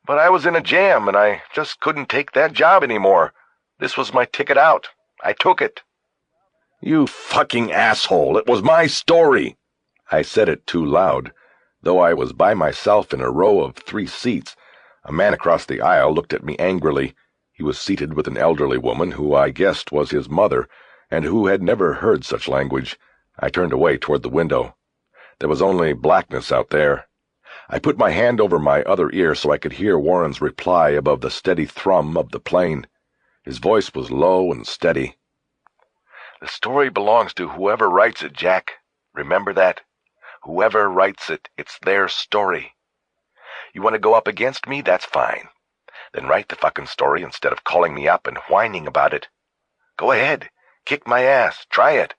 But I was in a jam, and I just couldn't take that job anymore. This was my ticket out. I took it." "You fucking asshole! It was my story!" I said it too loud. Though I was by myself in a row of 3 seats, a man across the aisle looked at me angrily. He was seated with an elderly woman who I guessed was his mother, and who had never heard such language. I turned away toward the window. There was only blackness out there. I put my hand over my other ear so I could hear Warren's reply above the steady thrum of the plane. His voice was low and steady. "The story belongs to whoever writes it, Jack. Remember that? Whoever writes it, it's their story. You want to go up against me? That's fine. Then write the fucking story instead of calling me up and whining about it. Go ahead. Kick my ass. Try it.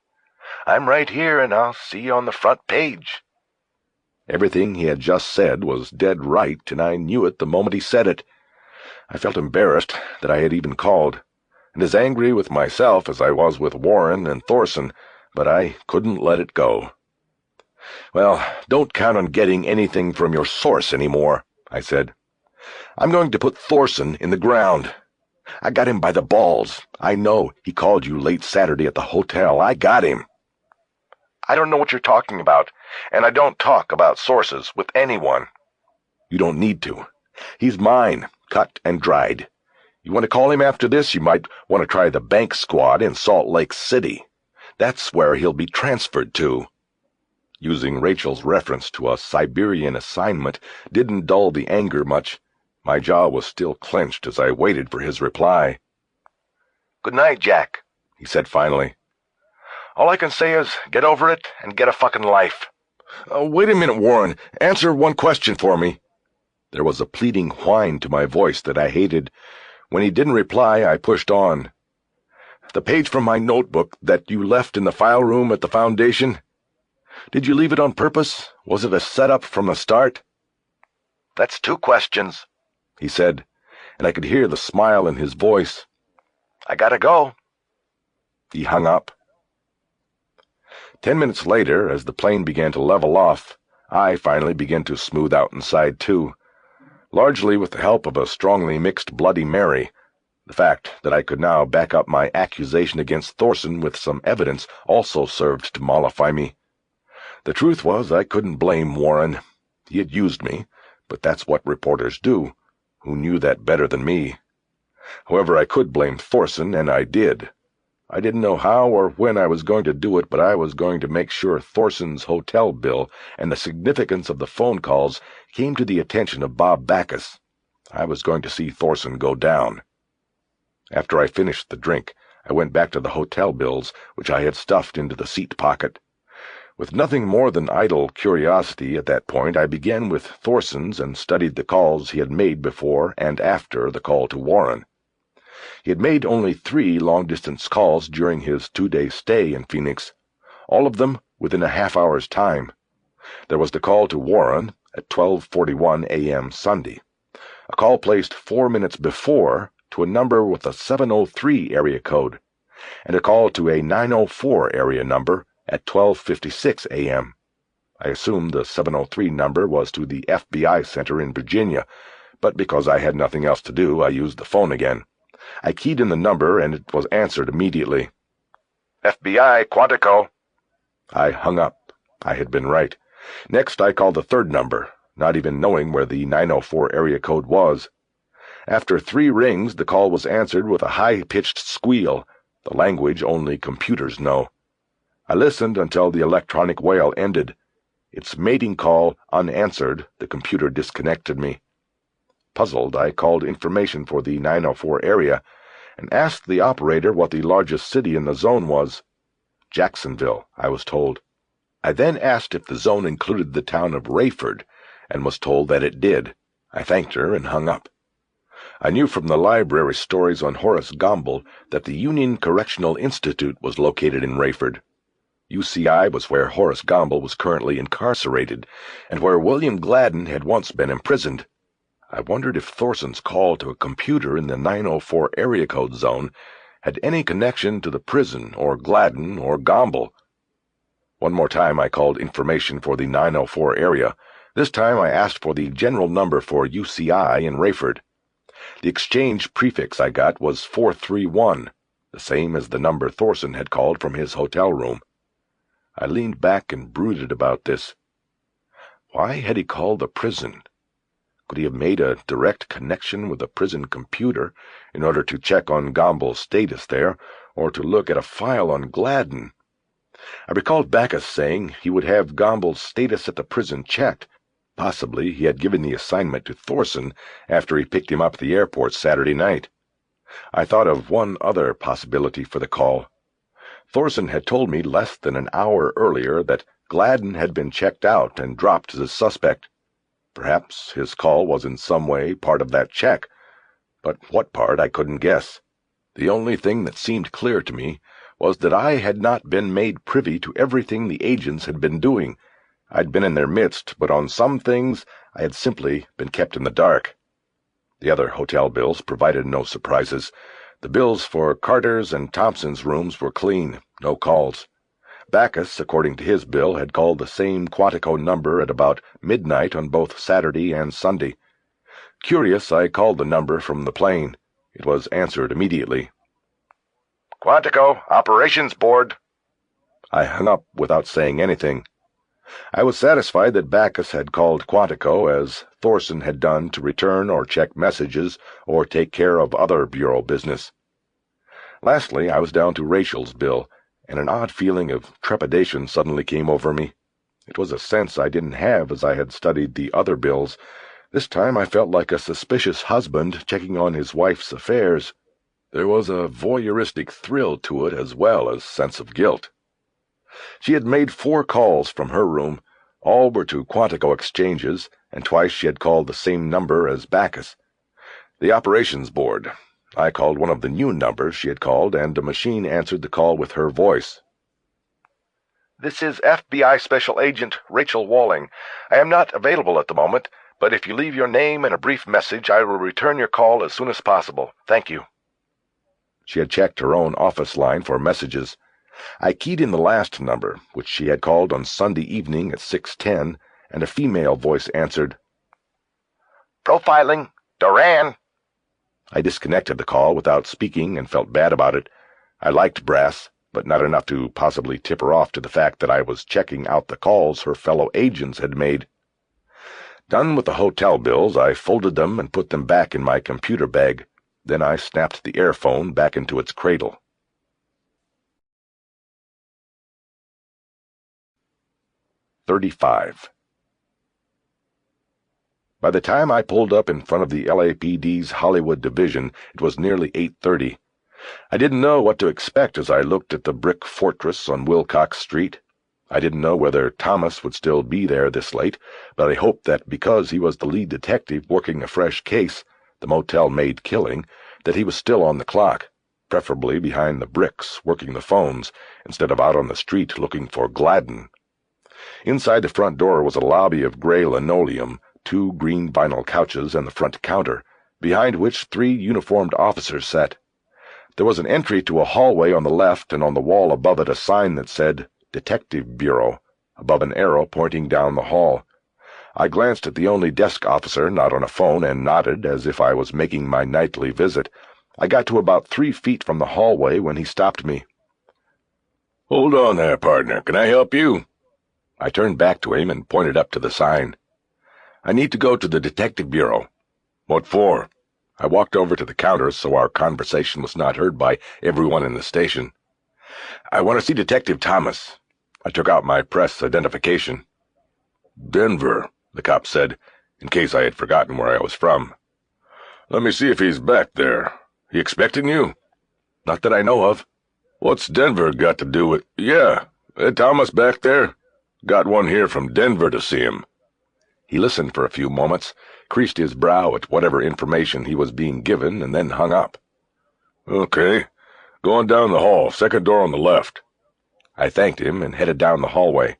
I'm right here, and I'll see you on the front page." Everything he had just said was dead right, and I knew it the moment he said it. I felt embarrassed that I had even called, and as angry with myself as I was with Warren and Thorson, but I couldn't let it go. "Well, don't count on getting anything from your source anymore," I said. "I'm going to put Thorson in the ground. I got him by the balls. I know he called you late Saturday at the hotel. I got him." "I don't know what you're talking about, and I don't talk about sources with anyone." "You don't need to. He's mine, cut and dried. You want to call him after this, you might want to try the bank squad in Salt Lake City. That's where he'll be transferred to." Using Rachel's reference to a Siberian assignment didn't dull the anger much. My jaw was still clenched as I waited for his reply. "Good night, Jack," he said finally. "All I can say is get over it and get a fucking life." Wait a minute, Warren. Answer one question for me." There was a pleading whine to my voice that I hated. When he didn't reply, I pushed on. "The page from my notebook that you left in the file room at the Foundation, did you leave it on purpose? Was it a setup from the start?" "That's 2 questions," he said, and I could hear the smile in his voice. "I gotta go." He hung up. 10 minutes later, as the plane began to level off, I finally began to smooth out inside too, largely with the help of a strongly mixed Bloody Mary. The fact that I could now back up my accusation against Thorson with some evidence also served to mollify me. The truth was, I couldn't blame Warren. He had used me, but that's what reporters do, who knew that better than me. However, I could blame Thorson, and I did. I didn't know how or when I was going to do it, but I was going to make sure Thorson's hotel bill and the significance of the phone calls came to the attention of Bob Backus. I was going to see Thorson go down. After I finished the drink, I went back to the hotel bills, which I had stuffed into the seat pocket. With nothing more than idle curiosity at that point, I began with Thorson's and studied the calls he had made before and after the call to Warren. He had made only 3 long-distance calls during his 2-day stay in Phoenix, all of them within a half-hour's time. There was the call to Warren at 12:41 a.m. Sunday, a call placed 4 minutes before to a number with a 703 area code, and a call to a 904 area number at 12:56 a.m. I assumed the 703 number was to the FBI center in Virginia, but because I had nothing else to do, I used the phone again. I keyed in the number, and it was answered immediately. "FBI, Quantico." I hung up. I had been right. Next, I called the 3rd number, not even knowing where the 904 area code was. After 3 rings, the call was answered with a high-pitched squeal, the language only computers know. I listened until the electronic wail ended. Its mating call unanswered, the computer disconnected me. Puzzled, I called information for the 904 area and asked the operator what the largest city in the zone was. Jacksonville, I was told. I then asked if the zone included the town of Rayford, and was told that it did. I thanked her and hung up. I knew from the library stories on Horace Gomble that the Union Correctional Institute was located in Rayford. UCI was where Horace Gomble was currently incarcerated, and where William Gladen had once been imprisoned. I wondered if Thorson's call to a computer in the 904 area code zone had any connection to the prison, or Gladen, or Gomble. One more time I called information for the 904 area. This time I asked for the general number for UCI in Rayford. The exchange prefix I got was 431. the same as the number Thorson had called from his hotel room. I leaned back and brooded about this. Why had he called the prison? Could he have made a direct connection with the prison computer in order to check on Gombel's status there, or to look at a file on Gladen? I recalled Backus saying he would have Gombel's status at the prison checked. Possibly he had given the assignment to Thorson after he picked him up at the airport Saturday night. I thought of one other possibility for the call. Thorson had told me less than an hour earlier that Gladen had been checked out and dropped as a suspect. Perhaps his call was in some way part of that check, but what part I couldn't guess. The only thing that seemed clear to me was that I had not been made privy to everything the agents had been doing. I'd been in their midst, but on some things I had simply been kept in the dark. The other hotel bills provided no surprises. The bills for Carter's and Thompson's rooms were clean, no calls. Backus, according to his bill, had called the same Quantico number at about midnight on both Saturday and Sunday. Curious, I called the number from the plane. It was answered immediately. Quantico, Operations Board. I hung up without saying anything. I was satisfied that Backus had called Quantico, as Thorson had done to return or check messages or take care of other bureau business. Lastly, I was down to Rachel's bill, and an odd feeling of trepidation suddenly came over me. It was a sense I didn't have as I had studied the other bills. This time I felt like a suspicious husband checking on his wife's affairs. There was a voyeuristic thrill to it as well as sense of guilt. She had made 4 calls from her room. All were to Quantico exchanges, and twice she had called the same number as Backus. The Operations Board. I called one of the new numbers she had called, and a machine answered the call with her voice. This is FBI Special Agent Rachel Walling. I am not available at the moment, but if you leave your name and a brief message, I will return your call as soon as possible. Thank you. She had checked her own office line for messages. I keyed in the last number, which she had called on Sunday evening at 6:10, and a female voice answered. Profiling, Duran. I disconnected the call without speaking and felt bad about it. I liked Brass, but not enough to possibly tip her off to the fact that I was checking out the calls her fellow agents had made. Done with the hotel bills, I folded them and put them back in my computer bag. Then I snapped the airphone back into its cradle. "35. By the time I pulled up in front of the LAPD's Hollywood division, it was nearly 8:30. I didn't know what to expect as I looked at the brick fortress on Wilcox Street. I didn't know whether Thomas would still be there this late, but I hoped that because he was the lead detective working a fresh case, the motel maid killing, that he was still on the clock, preferably behind the bricks working the phones, instead of out on the street looking for Gladen. Inside the front door was a lobby of gray linoleum, 2 green vinyl couches and the front counter, behind which 3 uniformed officers sat. There was an entry to a hallway on the left, and on the wall above it a sign that said Detective Bureau, above an arrow pointing down the hall. I glanced at the only desk officer not on a phone and nodded as if I was making my nightly visit. I got to about 3 feet from the hallway when he stopped me. "Hold on there, partner. Can I help you?" I turned back to him and pointed up to the sign. "I need to go to the Detective Bureau." "What for?" I walked over to the counter so our conversation was not heard by everyone in the station. "I want to see Detective Thomas." I took out my press identification. "Denver," the cop said, in case I had forgotten where I was from. "Let me see if he's back there. He expecting you?" "Not that I know of." "What's Denver got to do with—" "Yeah, Thomas back there? Got one here from Denver to see him." He listened for a few moments, creased his brow at whatever information he was being given, and then hung up. "Okay. Going down the hall, second door on the left." I thanked him and headed down the hallway.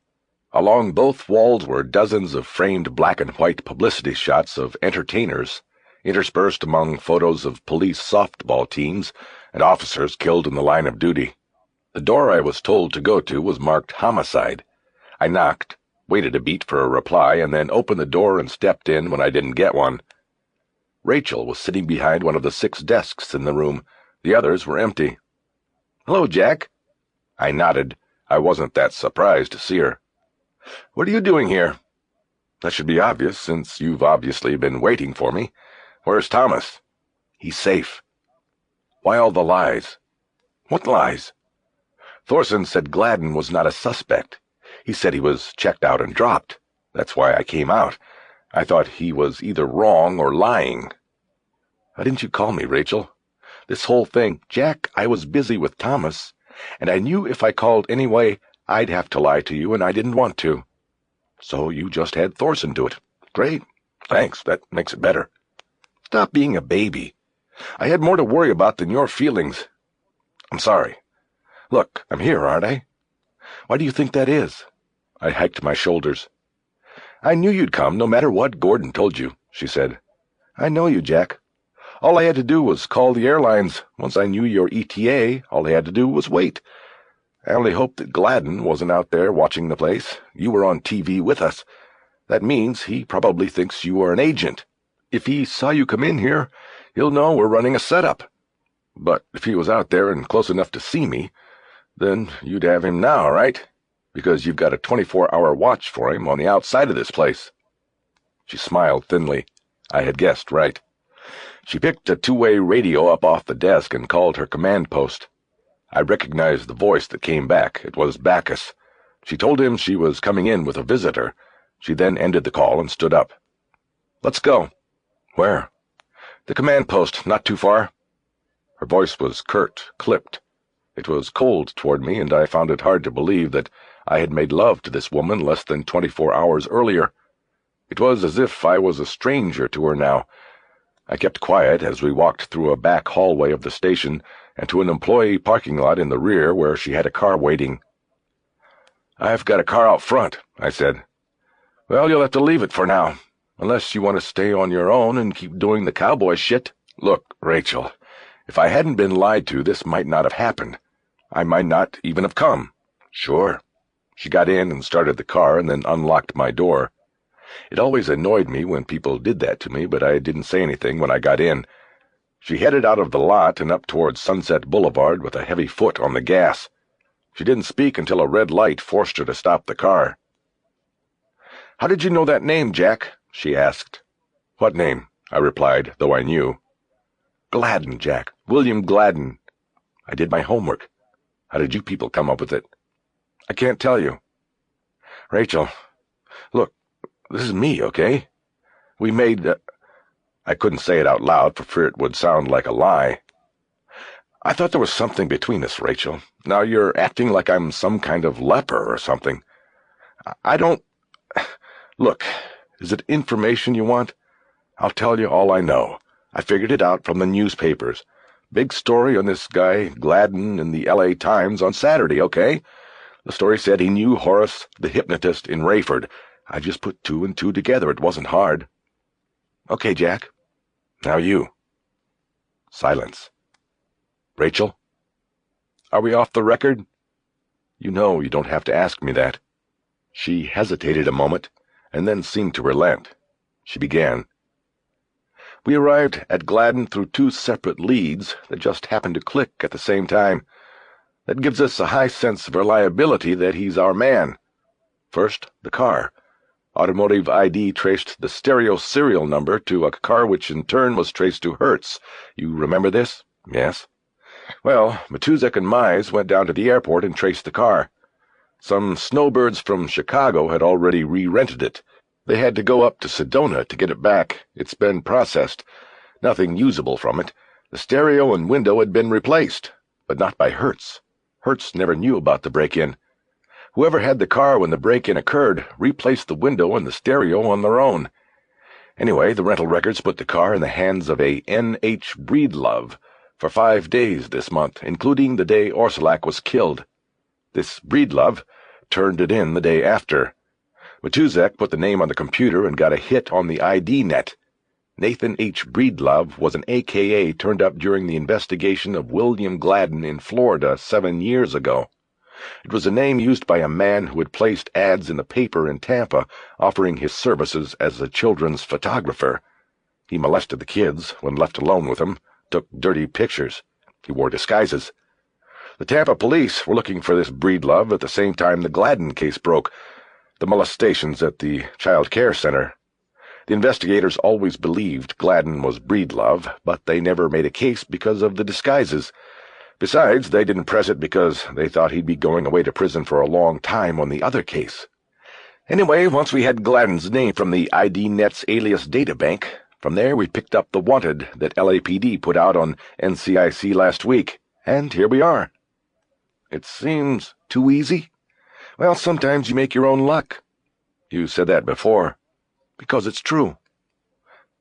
Along both walls were dozens of framed black and white publicity shots of entertainers, interspersed among photos of police softball teams and officers killed in the line of duty. The door I was told to go to was marked homicide. I knocked, waited a beat for a reply, and then opened the door and stepped in when I didn't get one. Rachel was sitting behind one of the 6 desks in the room. The others were empty. "Hello, Jack." I nodded. I wasn't that surprised to see her. "What are you doing here?" "That should be obvious, since you've obviously been waiting for me. Where's Thomas?" "He's safe." "Why all the lies?" "What lies?" "Thorson said Gladen was not a suspect. He said he was checked out and dropped. That's why I came out. I thought he was either wrong or lying." "Why didn't you call me, Rachel? This whole thing—" "Jack, I was busy with Thomas, and I knew if I called anyway, I'd have to lie to you, and I didn't want to." "So you just had Thorson do it. Great. Thanks, that makes it better." "Stop being a baby. I had more to worry about than your feelings." "I'm sorry. Look, I'm here, aren't I?" "Why do you think that is?" I hiked my shoulders. "I knew you'd come, no matter what Gordon told you," she said. "I know you, Jack. All I had to do was call the airlines. Once I knew your ETA, all I had to do was wait. I only hoped that Gladen wasn't out there watching the place. You were on TV with us. That means he probably thinks you are an agent. If he saw you come in here, he'll know we're running a setup. But if he was out there and close enough to see me, then you'd have him now, right? Because you've got a 24-hour watch for him on the outside of this place." She smiled thinly. I had guessed right. She picked a two-way radio up off the desk and called her command post. I recognized the voice that came back. It was Bacchus. She told him she was coming in with a visitor. She then ended the call and stood up. "Let's go." "Where?" "The command post, not too far." Her voice was curt, clipped. It was cold toward me, and I found it hard to believe that I had made love to this woman less than 24 hours earlier. It was as if I was a stranger to her now. I kept quiet as we walked through a back hallway of the station and to an employee parking lot in the rear where she had a car waiting. "I've got a car out front," I said. "Well, you'll have to leave it for now, unless you want to stay on your own and keep doing the cowboy shit." "Look, Rachel, if I hadn't been lied to, this might not have happened. I might not even have come." "Sure." She got in and started the car and then unlocked my door. It always annoyed me when people did that to me, but I didn't say anything when I got in. She headed out of the lot and up towards Sunset Boulevard with a heavy foot on the gas. She didn't speak until a red light forced her to stop the car. "How did you know that name, Jack?" she asked. "What name?" I replied, though I knew. "Gladen, Jack. William Gladen. I did my homework. How did you people come up with it?" "I can't tell you." "Rachel, look, this is me, okay? We made—" I couldn't say it out loud for fear it would sound like a lie. "I thought there was something between us, Rachel. Now you're acting like I'm some kind of leper or something. I don't— Look, is it information you want? I'll tell you all I know. I figured it out from the newspapers. Big story on this guy Gladen in the L.A. Times on Saturday, okay? The story said he knew Horace, the hypnotist, in Rayford. I just put two and two together. It wasn't hard." "Okay, Jack. Now you." Silence. "Rachel? Are we off the record?" "You know you don't have to ask me that." She hesitated a moment, and then seemed to relent. She began. "We arrived at Gladen through two separate leads that just happened to click at the same time. That gives us a high sense of reliability that he's our man. First, the car. Automotive ID traced the stereo serial number to a car which in turn was traced to Hertz. You remember this?" "Yes." "Well, Matuzek and Mize went down to the airport and traced the car. Some snowbirds from Chicago had already re-rented it. They had to go up to Sedona to get it back. It's been processed. Nothing usable from it. The stereo and window had been replaced, but not by Hertz. Hertz never knew about the break-in. Whoever had the car when the break-in occurred replaced the window and the stereo on their own. Anyway, the rental records put the car in the hands of a N.H. Breedlove for 5 days this month, including the day Orsolak was killed. This Breedlove turned it in the day after. Matuzek put the name on the computer and got a hit on the ID net. Nathan H. Breedlove was an AKA turned up during the investigation of William Gladen in Florida 7 years ago. It was a name used by a man who had placed ads in the paper in Tampa offering his services as a children's photographer. He molested the kids when left alone with them, took dirty pictures. He wore disguises. The Tampa police were looking for this Breedlove at the same time the Gladen case broke, the molestations at the child care center. The investigators always believed Gladen was Breedlove, but they never made a case because of the disguises. Besides, they didn't press it because they thought he'd be going away to prison for a long time on the other case. Anyway, once we had Gladen's name from the IDNet's alias databank, from there we picked up the wanted that LAPD put out on NCIC last week, and here we are. It seems too easy? Well, sometimes you make your own luck. You said that before. Because it's true.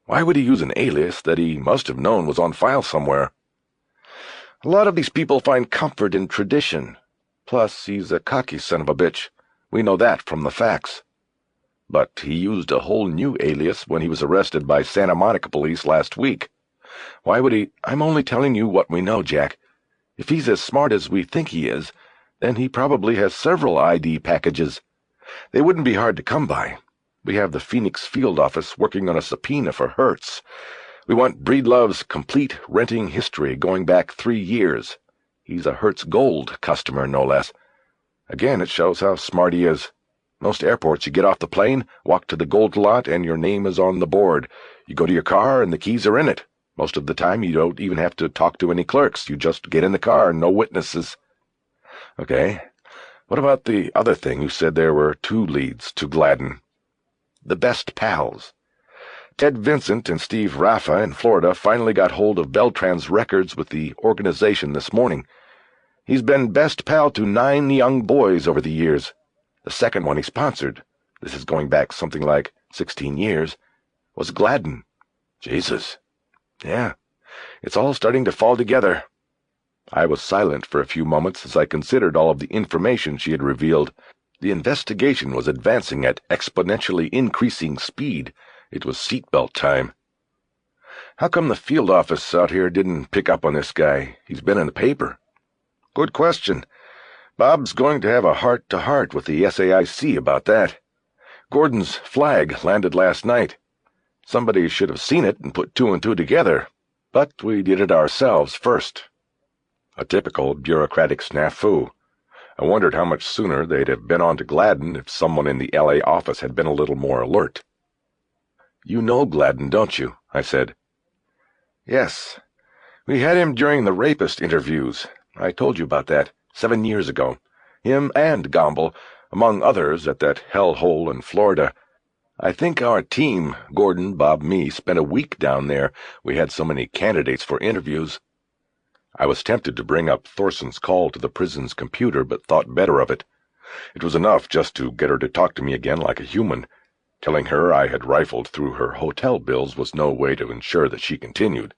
Why would he use an alias that he must have known was on file somewhere? A lot of these people find comfort in tradition. Plus, he's a cocky son of a bitch. We know that from the facts. But he used a whole new alias when he was arrested by Santa Monica police last week. Why would he? I'm only telling you what we know, Jack. If he's as smart as we think he is, then he probably has several ID packages. They wouldn't be hard to come by. We have the Phoenix field office working on a subpoena for Hertz. We want Breedlove's complete renting history going back 3 years. He's a Hertz Gold customer, no less. Again, it shows how smart he is. Most airports, you get off the plane, walk to the Gold lot, and your name is on the board. You go to your car, and the keys are in it. Most of the time, you don't even have to talk to any clerks. You just get in the car, no witnesses. Okay. What about the other thing? You said there were 2 leads to Gladen. The best pals. Ted Vincent and Steve Raffa in Florida finally got hold of Beltran's records with the organization this morning. He's been best pal to 9 young boys over the years. The second one he sponsored, this is going back something like 16 years, was Gladen. Jesus. Yeah, it's all starting to fall together. I was silent for a few moments as I considered all of the information she had revealed. The investigation was advancing at exponentially increasing speed. It was seatbelt time. How come the field office out here didn't pick up on this guy? He's been in the paper. Good question. Bob's going to have a heart-to-heart with the SAIC about that. Gordon's flag landed last night. Somebody should have seen it and put 2 and 2 together, but we did it ourselves first. A typical bureaucratic snafu. I wondered how much sooner they'd have been on to Gladen if someone in the L.A. office had been a little more alert. You know Gladen, don't you? I said. Yes. We had him during the rapist interviews. I told you about that 7 years ago. Him and Gomble, among others, at that hellhole in Florida. I think our team, Gordon, Bob, me, spent a week down there. We had so many candidates for interviews. I was tempted to bring up Thorson's call to the prison's computer, but thought better of it. It was enough just to get her to talk to me again like a human. Telling her I had rifled through her hotel bills was no way to ensure that she continued.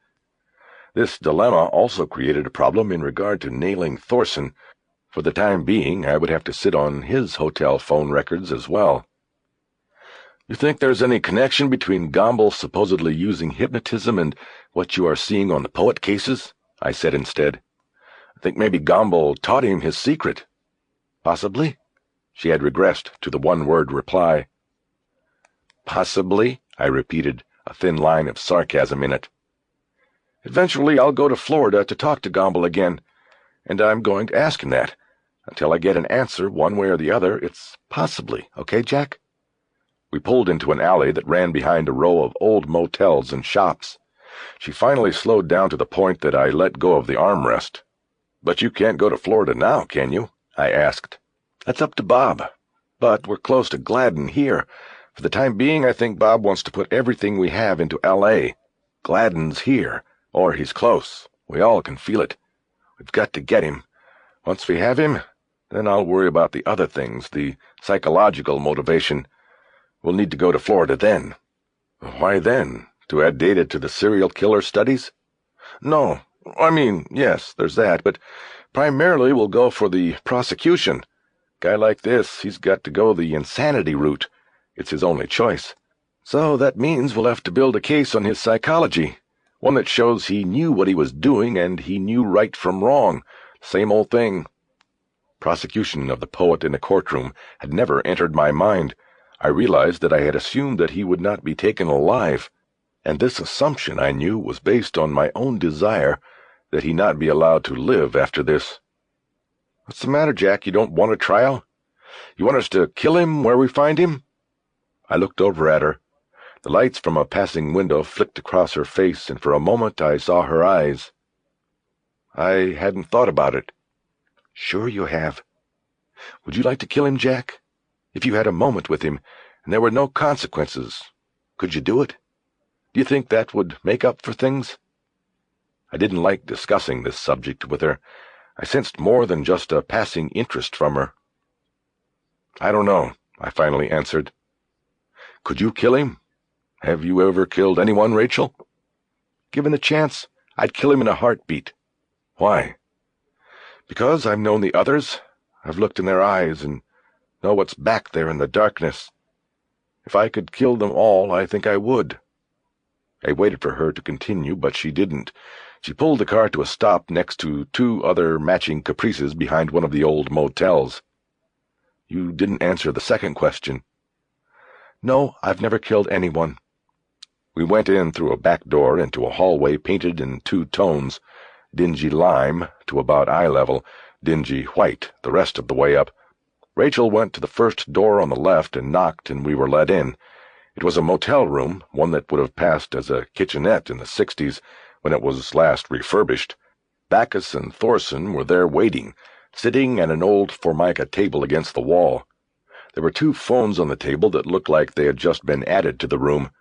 This dilemma also created a problem in regard to nailing Thorson. For the time being, I would have to sit on his hotel phone records as well. You think there's any connection between Gomble supposedly using hypnotism and what you are seeing on the poet cases? I said instead. I think maybe Gomble taught him his secret. Possibly? She had regressed to the one-word reply. Possibly, I repeated, a thin line of sarcasm in it. Eventually I'll go to Florida to talk to Gomble again, and I'm going to ask him that. Until I get an answer one way or the other, it's possibly, okay, Jack? We pulled into an alley that ran behind a row of old motels and shops. She finally slowed down to the point that I let go of the armrest. But you can't go to Florida now, can you? I asked. That's up to Bob. But we're close to Gladen here. For the time being, I think Bob wants to put everything we have into L.A. Gladen's here, or he's close. We all can feel it. We've got to get him. Once we have him, then I'll worry about the other things, the psychological motivation. We'll need to go to Florida then. Why then? To add data to the serial killer studies? No. I mean, yes, there's that, but primarily we'll go for the prosecution. Guy like this, he's got to go the insanity route. It's his only choice. So that means we'll have to build a case on his psychology, one that shows he knew what he was doing and he knew right from wrong. Same old thing. Prosecution of the poet in a courtroom had never entered my mind. I realized that I had assumed that he would not be taken alive, and this assumption, I knew, was based on my own desire that he not be allowed to live after this. What's the matter, Jack? You don't want a trial? You want us to kill him where we find him? I looked over at her. The lights from a passing window flicked across her face, and for a moment I saw her eyes. I hadn't thought about it. Sure you have. Would you like to kill him, Jack? If you had a moment with him, and there were no consequences, could you do it? Do you think that would make up for things? I didn't like discussing this subject with her. I sensed more than just a passing interest from her. I don't know, I finally answered. Could you kill him? Have you ever killed anyone, Rachel? Given the chance, I'd kill him in a heartbeat. Why? Because I've known the others. I've looked in their eyes and know what's back there in the darkness. If I could kill them all, I think I would. I waited for her to continue, but she didn't. She pulled the car to a stop next to two other matching caprices behind one of the old motels. You didn't answer the second question. No, I've never killed anyone. We went in through a back door into a hallway painted in two tones, dingy lime to about eye level, dingy white the rest of the way up. Rachel went to the first door on the left and knocked, and we were let in. It was a motel room, one that would have passed as a kitchenette in the 60s when it was last refurbished. Backus and Thorson were there waiting, sitting at an old Formica table against the wall. There were two phones on the table that looked like they had just been added to the room.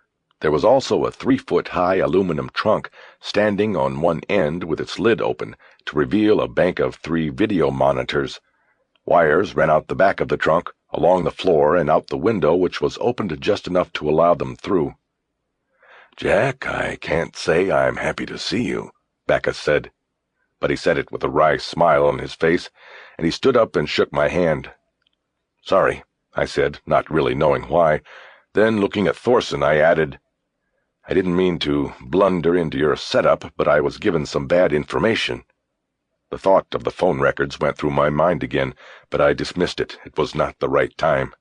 There was also a 3-foot-high aluminum trunk standing on one end with its lid open to reveal a bank of 3 video monitors. Wires ran out the back of the trunk, along the floor, and out the window, which was opened just enough to allow them through. "Jack, I can't say I'm happy to see you," Backus said. But he said it with a wry smile on his face, and he stood up and shook my hand. "Sorry," I said, not really knowing why. Then, looking at Thorson, I added, "I didn't mean to blunder into your setup, but I was given some bad information." The thought of the phone records went through my mind again, but I dismissed it. It was not the right time.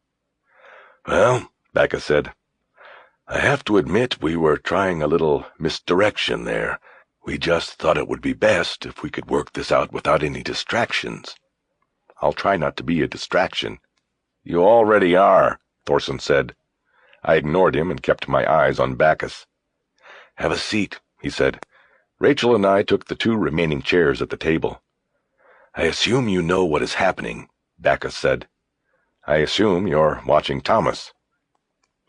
"Well," Backus said, "I have to admit we were trying a little misdirection there. We just thought it would be best if we could work this out without any distractions." "I'll try not to be a distraction." "You already are," Thorson said. I ignored him and kept my eyes on Backus. "Have a seat," he said. Rachel and I took the 2 remaining chairs at the table. "I assume you know what is happening," Backus said. "I assume you're watching Thomas."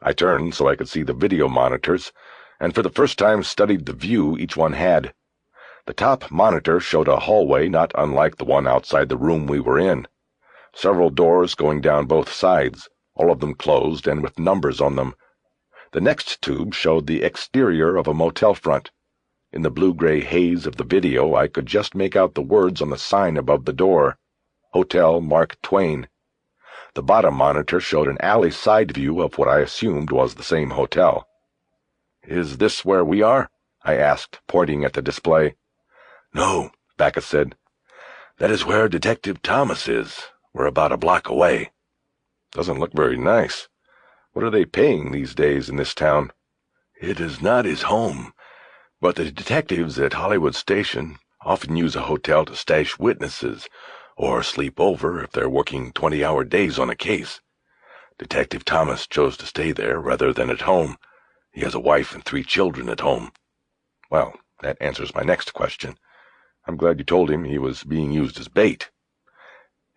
I turned so I could see the video monitors, and for the first time studied the view each one had. The top monitor showed a hallway not unlike the one outside the room we were in. Several doors going down both sides, all of them closed and with numbers on them. The next tube showed the exterior of a motel front. In the blue-gray haze of the video, I could just make out the words on the sign above the door, Hotel Mark Twain. The bottom monitor showed an alley side view of what I assumed was the same hotel. "Is this where we are?" I asked, pointing at the display. "No," Backus said. "That is where Detective Thomas is. We're about a block away." "Doesn't look very nice. What are they paying these days in this town?" "It is not his home, but the detectives at Hollywood Station often use a hotel to stash witnesses or sleep over if they're working 20-hour days on a case. Detective Thomas chose to stay there rather than at home. He has a wife and 3 children at home." "Well, that answers my next question. I'm glad you told him he was being used as bait."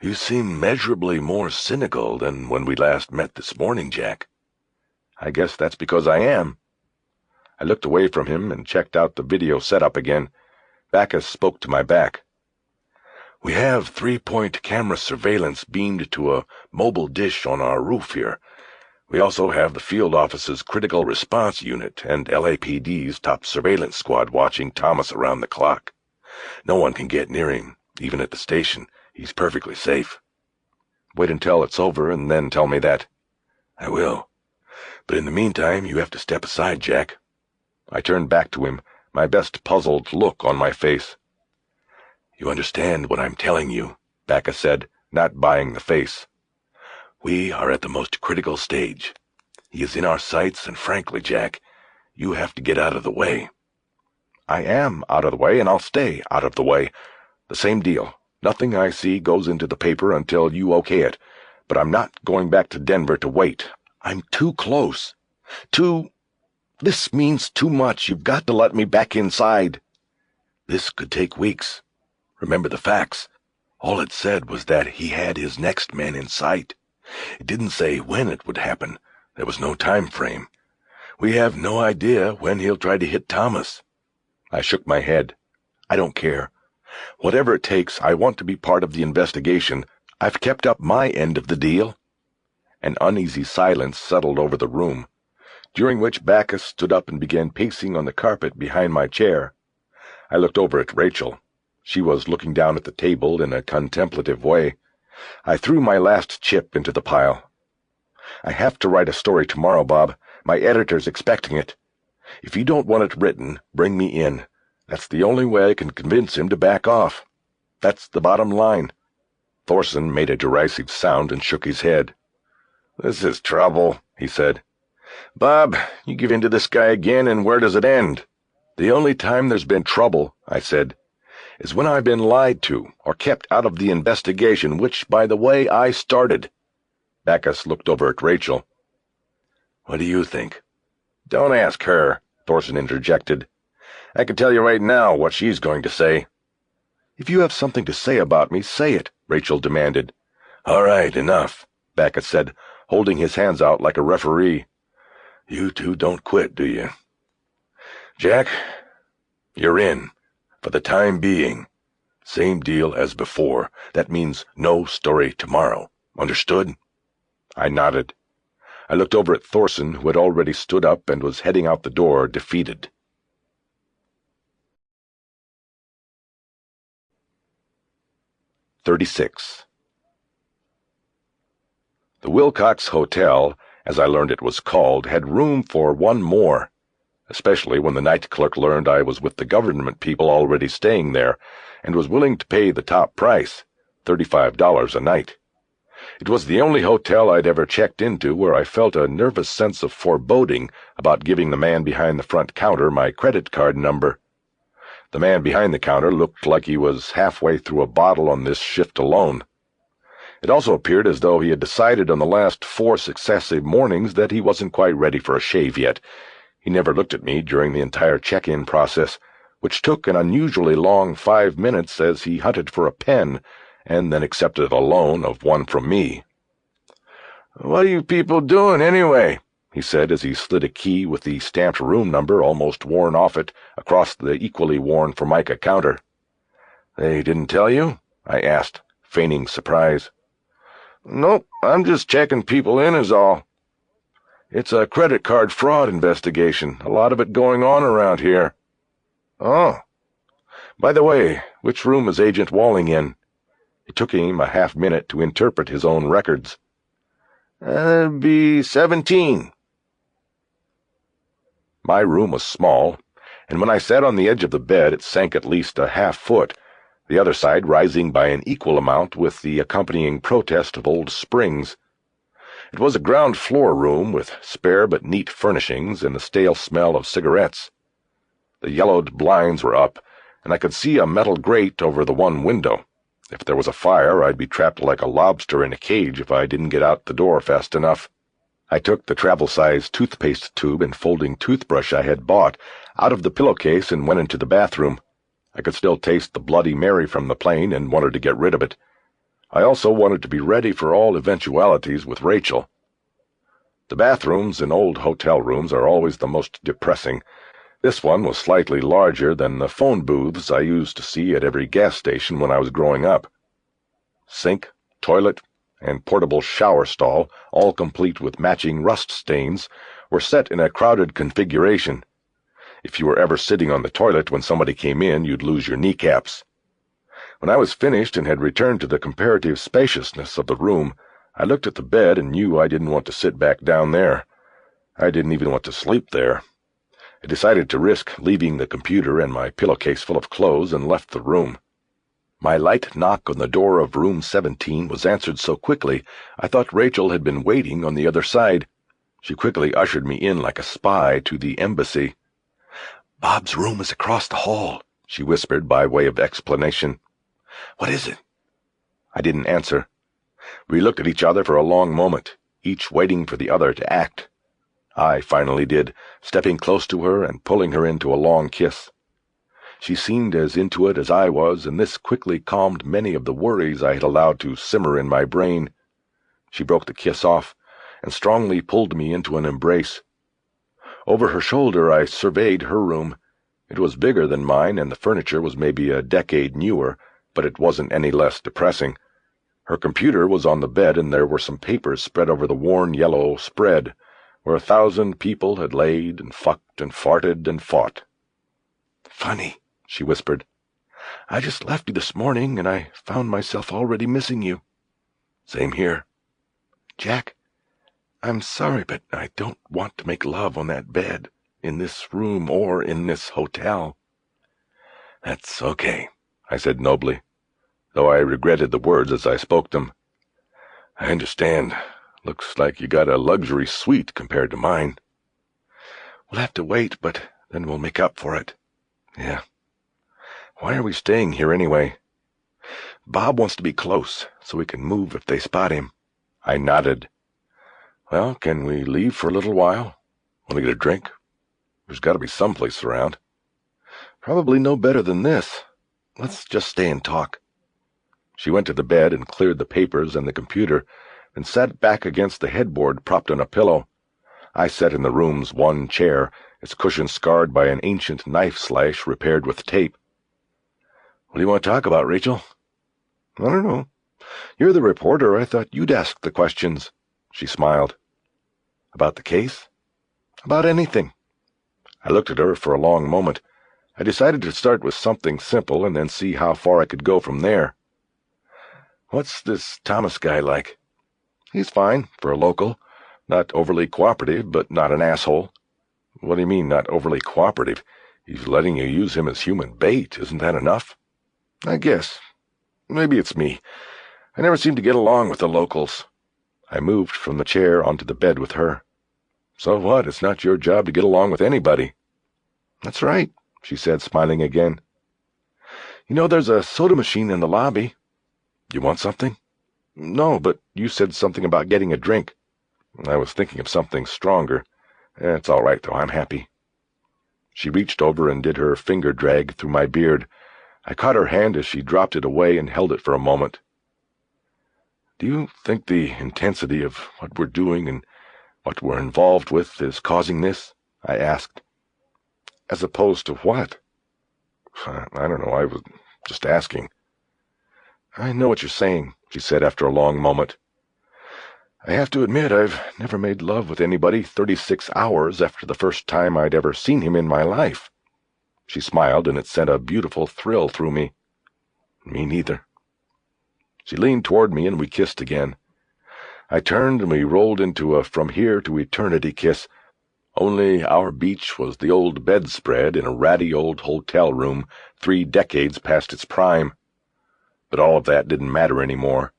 "You seem measurably more cynical than when we last met this morning, Jack." "I guess that's because I am." I looked away from him and checked out the video setup again. Backus spoke to my back. "We have 3-point camera surveillance beamed to a mobile dish on our roof here. We also have the field office's critical response unit and LAPD's top surveillance squad watching Thomas around the clock. No one can get near him, even at the station. He's perfectly safe." "Wait until it's over and then tell me that." "I will. But in the meantime, you have to step aside, Jack." I turned back to him, my best puzzled look on my face. "You understand what I'm telling you," Backus said, not buying the face. "We are at the most critical stage. He is in our sights, and frankly, Jack, you have to get out of the way." "I am out of the way, and I'll stay out of the way. The same deal. Nothing I see goes into the paper until you okay it, but I'm not going back to Denver to wait. I'm too close. This means too much. You've got to let me back inside. This could take weeks. Remember the facts. All it said was that he had his next man in sight. It didn't say when it would happen. There was no time frame. We have no idea when he'll try to hit Thomas. I shook my head. I don't care. Whatever it takes, I want to be part of the investigation. I've kept up my end of the deal. An uneasy silence settled over the room, during which Bacchus stood up and began pacing on the carpet behind my chair. I looked over at Rachel. She was looking down at the table in a contemplative way. I threw my last chip into the pile. I have to write a story tomorrow, Bob. My editor's expecting it. If you don't want it written, bring me in. That's the only way I can convince him to back off. That's the bottom line. Thorson made a derisive sound and shook his head. This is trouble, he said. Bob, you give in to this guy again, and where does it end? The only time there's been trouble, I said, is when I've been lied to or kept out of the investigation, which, by the way, I started. Bacchus looked over at Rachel. What do you think? Don't ask her, Thorson interjected. I can tell you right now what she's going to say. If you have something to say about me, say it, Rachel demanded. All right, enough, Bacchus said, holding his hands out like a referee. You two don't quit, do you? Jack, you're in, for the time being. Same deal as before. That means no story tomorrow. Understood? I nodded. I looked over at Thorson, who had already stood up and was heading out the door, defeated. "36. The Wilcox Hotel, as I learned it was called, had room for one more, especially when the night clerk learned I was with the government people already staying there and was willing to pay the top price, $35 a night. It was the only hotel I'd ever checked into where I felt a nervous sense of foreboding about giving the man behind the front counter my credit card number. The man behind the counter looked like he was halfway through a bottle on this shift alone. It also appeared as though he had decided on the last 4 successive mornings that he wasn't quite ready for a shave yet. He never looked at me during the entire check-in process, which took an unusually long 5 minutes as he hunted for a pen and then accepted a loan of one from me. "What are you people doing, anyway?" he said as he slid a key with the stamped room number almost worn off it across the equally worn Formica counter. "They didn't tell you?" I asked, feigning surprise. "Nope, I'm just checking people in is all. It's a credit card fraud investigation, a lot of it going on around here." "Oh. By the way, which room is Agent Walling in?" It took him a half-minute to interpret his own records. "That'd be 17. My room was small, and when I sat on the edge of the bed it sank at least a half-foot, the other side rising by an equal amount with the accompanying protest of old springs. It was a ground-floor room with spare but neat furnishings and the stale smell of cigarettes. The yellowed blinds were up, and I could see a metal grate over the one window. If there was a fire, I'd be trapped like a lobster in a cage if I didn't get out the door fast enough. I took the travel-sized toothpaste tube and folding toothbrush I had bought out of the pillowcase and went into the bathroom. I could still taste the Bloody Mary from the plane and wanted to get rid of it. I also wanted to be ready for all eventualities with Rachel. The bathrooms in old hotel rooms are always the most depressing. This one was slightly larger than the phone booths I used to see at every gas station when I was growing up. Sink, toilet, and portable shower stall, all complete with matching rust stains, were set in a crowded configuration. If you were ever sitting on the toilet when somebody came in, you'd lose your kneecaps. When I was finished and had returned to the comparative spaciousness of the room, I looked at the bed and knew I didn't want to sit back down there. I didn't even want to sleep there. I decided to risk leaving the computer and my pillowcase full of clothes and left the room. My light knock on the door of room 17 was answered so quickly I thought Rachel had been waiting on the other side. She quickly ushered me in like a spy to the embassy. "Bob's room is across the hall," she whispered by way of explanation. "What is it?" I didn't answer. We looked at each other for a long moment, each waiting for the other to act. I finally did, stepping close to her and pulling her into a long kiss. She seemed as into it as I was, and this quickly calmed many of the worries I had allowed to simmer in my brain. She broke the kiss off and strongly pulled me into an embrace. Over her shoulder I surveyed her room. It was bigger than mine, and the furniture was maybe a decade newer, but it wasn't any less depressing. Her computer was on the bed, and there were some papers spread over the worn yellow spread, where 1,000 people had laid and fucked and farted and fought. "Funny," she whispered. "I just left you this morning, and I found myself already missing you." "Same here." "Jack, I'm sorry, but I don't want to make love on that bed, in this room, or in this hotel." "That's okay," I said nobly, though I regretted the words as I spoke them. "I understand. Looks like you got a luxury suite compared to mine." "We'll have to wait, but then we'll make up for it." "Yeah. Why are we staying here anyway?" "Bob wants to be close, so we can move if they spot him." I nodded. "Well, can we leave for a little while? Want to get a drink? There's got to be someplace around." "Probably no better than this. Let's just stay and talk." She went to the bed and cleared the papers and the computer, and sat back against the headboard propped on a pillow. I sat in the room's one chair, its cushion scarred by an ancient knife slash repaired with tape. "What do you want to talk about, Rachel?" "I don't know. You're the reporter. I thought you'd ask the questions." She smiled. "About the case?" "About anything." I looked at her for a long moment. I decided to start with something simple and then see how far I could go from there. "What's this Thomas guy like?" "He's fine, for a local. Not overly cooperative, but not an asshole." "What do you mean, not overly cooperative? He's letting you use him as human bait. Isn't that enough?" "I guess. Maybe it's me. I never seem to get along with the locals." I moved from the chair onto the bed with her. "So what? It's not your job to get along with anybody." "That's right," she said, smiling again. "You know, there's a soda machine in the lobby." "You want something?" "No, but you said something about getting a drink." "I was thinking of something stronger. It's all right, though. I'm happy." She reached over and did her finger drag through my beard. I caught her hand as she dropped it away and held it for a moment. "Do you think the intensity of what we're doing and what we're involved with is causing this?" I asked. "As opposed to what?" "I don't know. I was just asking." "I know what you're saying," she said after a long moment. "I have to admit I've never made love with anybody 36 hours after the first time I'd ever seen him in my life." She smiled, and it sent a beautiful thrill through me. "Me neither." She leaned toward me, and we kissed again. I turned, and we rolled into a from here to eternity kiss, only our beach was the old bedspread in a ratty old hotel room 3 decades past its prime. But all of that didn't matter anymore.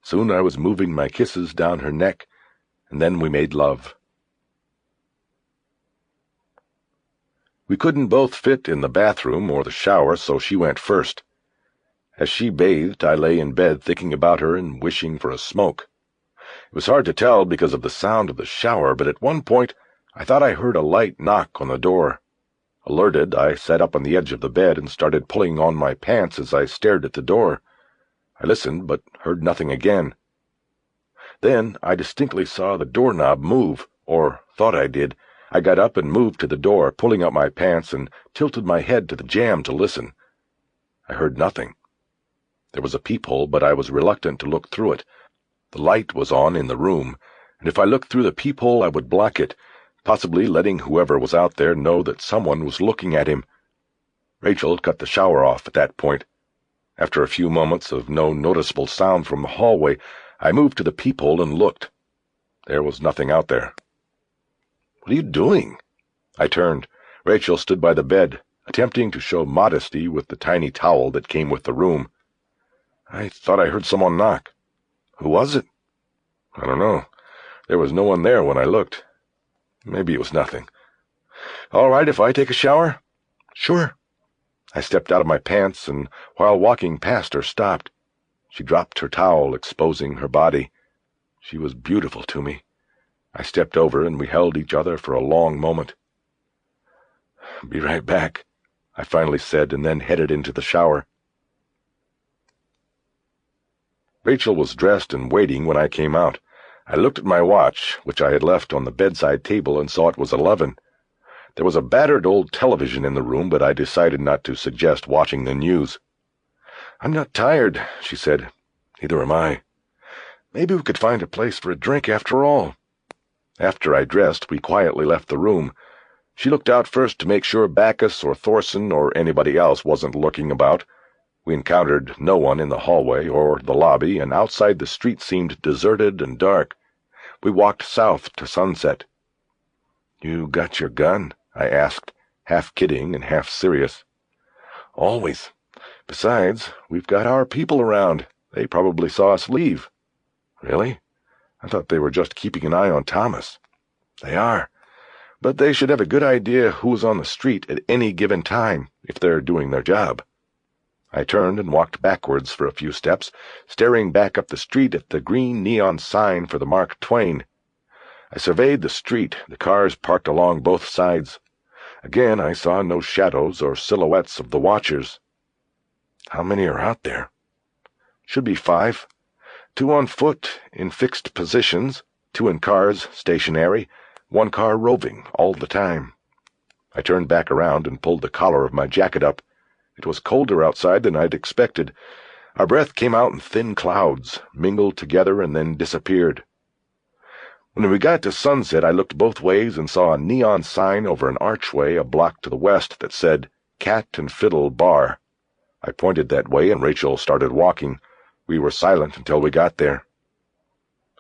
Soon I was moving my kisses down her neck, and then we made love. We couldn't both fit in the bathroom or the shower, so she went first. As she bathed, I lay in bed thinking about her and wishing for a smoke. It was hard to tell because of the sound of the shower, but at one point I thought I heard a light knock on the door. Alerted, I sat up on the edge of the bed and started pulling on my pants as I stared at the door. I listened, but heard nothing again. Then I distinctly saw the doorknob move, or thought I did. I got up and moved to the door, pulling up my pants, and tilted my head to the jamb to listen. I heard nothing. There was a peephole, but I was reluctant to look through it. The light was on in the room, and if I looked through the peephole I would block it, possibly letting whoever was out there know that someone was looking at him. Rachel cut the shower off at that point. After a few moments of no noticeable sound from the hallway, I moved to the peephole and looked. There was nothing out there. "What are you doing?" I turned. Rachel stood by the bed, attempting to show modesty with the tiny towel that came with the room. "I thought I heard someone knock." "Who was it?" "I don't know. There was no one there when I looked. Maybe it was nothing." "All right if I take a shower?" "Sure." I stepped out of my pants and, while walking past her, stopped. She dropped her towel, exposing her body. She was beautiful to me. I stepped over and we held each other for a long moment. "Be right back," I finally said, and then headed into the shower. Rachel was dressed and waiting when I came out. I looked at my watch, which I had left on the bedside table, and saw it was 11. There was a battered old television in the room, but I decided not to suggest watching the news. "I'm not tired," she said. "Neither am I. Maybe we could find a place for a drink after all." After I dressed, we quietly left the room. She looked out first to make sure Bacchus or Thorson or anybody else wasn't lurking about. We encountered no one in the hallway or the lobby, and outside the street seemed deserted and dark. We walked south to Sunset. "You got your gun?" I asked, half kidding and half serious. "Always. Besides, we've got our people around. They probably saw us leave." "Really? I thought they were just keeping an eye on Thomas." "They are. But they should have a good idea who's on the street at any given time, if they're doing their job." I turned and walked backwards for a few steps, staring back up the street at the green neon sign for the Mark Twain. I surveyed the street, the cars parked along both sides. Again, I saw no shadows or silhouettes of the watchers. "How many are out there?" "Should be 5. 2 on foot, in fixed positions, 2 in cars, stationary, 1 car roving, all the time." I turned back around and pulled the collar of my jacket up. It was colder outside than I'd expected. Our breath came out in thin clouds, mingled together, and then disappeared. When we got to Sunset, I looked both ways and saw a neon sign over an archway a block to the west that said, "Cat and Fiddle Bar." I pointed that way, and Rachel started walking. We were silent until we got there.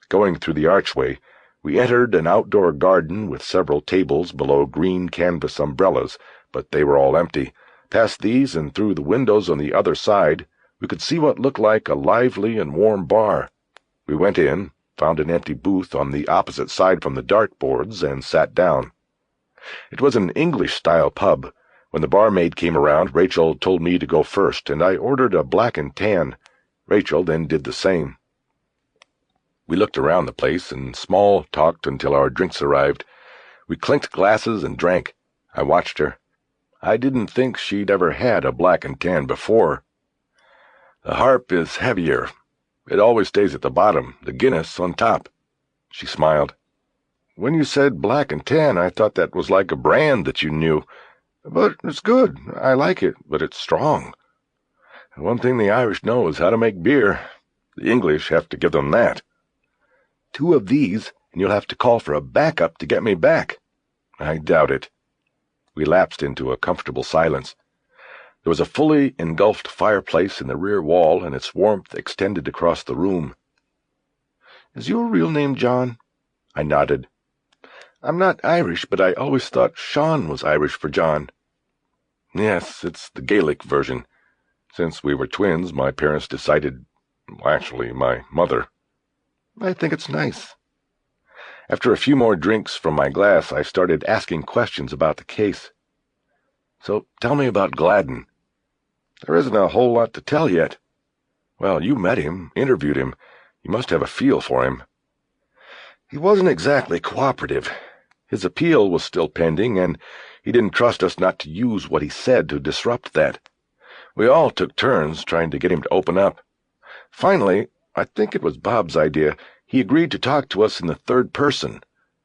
Going through the archway, we entered an outdoor garden with several tables below green canvas umbrellas, but they were all empty. Past these and through the windows on the other side, we could see what looked like a lively and warm bar. We went in, found an empty booth on the opposite side from the dartboards, and sat down. It was an English-style pub. When the barmaid came around, Rachel told me to go first, and I ordered a black and tan. Rachel then did the same. We looked around the place and small-talked until our drinks arrived. We clinked glasses and drank. I watched her. I didn't think she'd ever had a black and tan before. "The Harp is heavier. It always stays at the bottom, the Guinness on top." She smiled. "When you said black and tan, I thought that was like a brand that you knew. But it's good. I like it, but it's strong. One thing the Irish know is how to make beer. The English have to give them that." "2 of these, and you'll have to call for a backup to get me back." "I doubt it." We lapsed into a comfortable silence. There was a fully engulfed fireplace in the rear wall, and its warmth extended across the room. "Is your real name John?" I nodded. "I'm not Irish, but I always thought Shawn was Irish for John." "Yes, it's the Gaelic version. Since we were twins, my parents decided— actually, my mother." "I think it's nice." After a few more drinks from my glass, I started asking questions about the case. "So tell me about Gladen." "There isn't a whole lot to tell yet." "Well, you met him, interviewed him. You must have a feel for him." "He wasn't exactly cooperative. His appeal was still pending, and he didn't trust us not to use what he said to disrupt that. We all took turns trying to get him to open up. Finally, I think it was Bob's idea, he agreed to talk to us in the third person,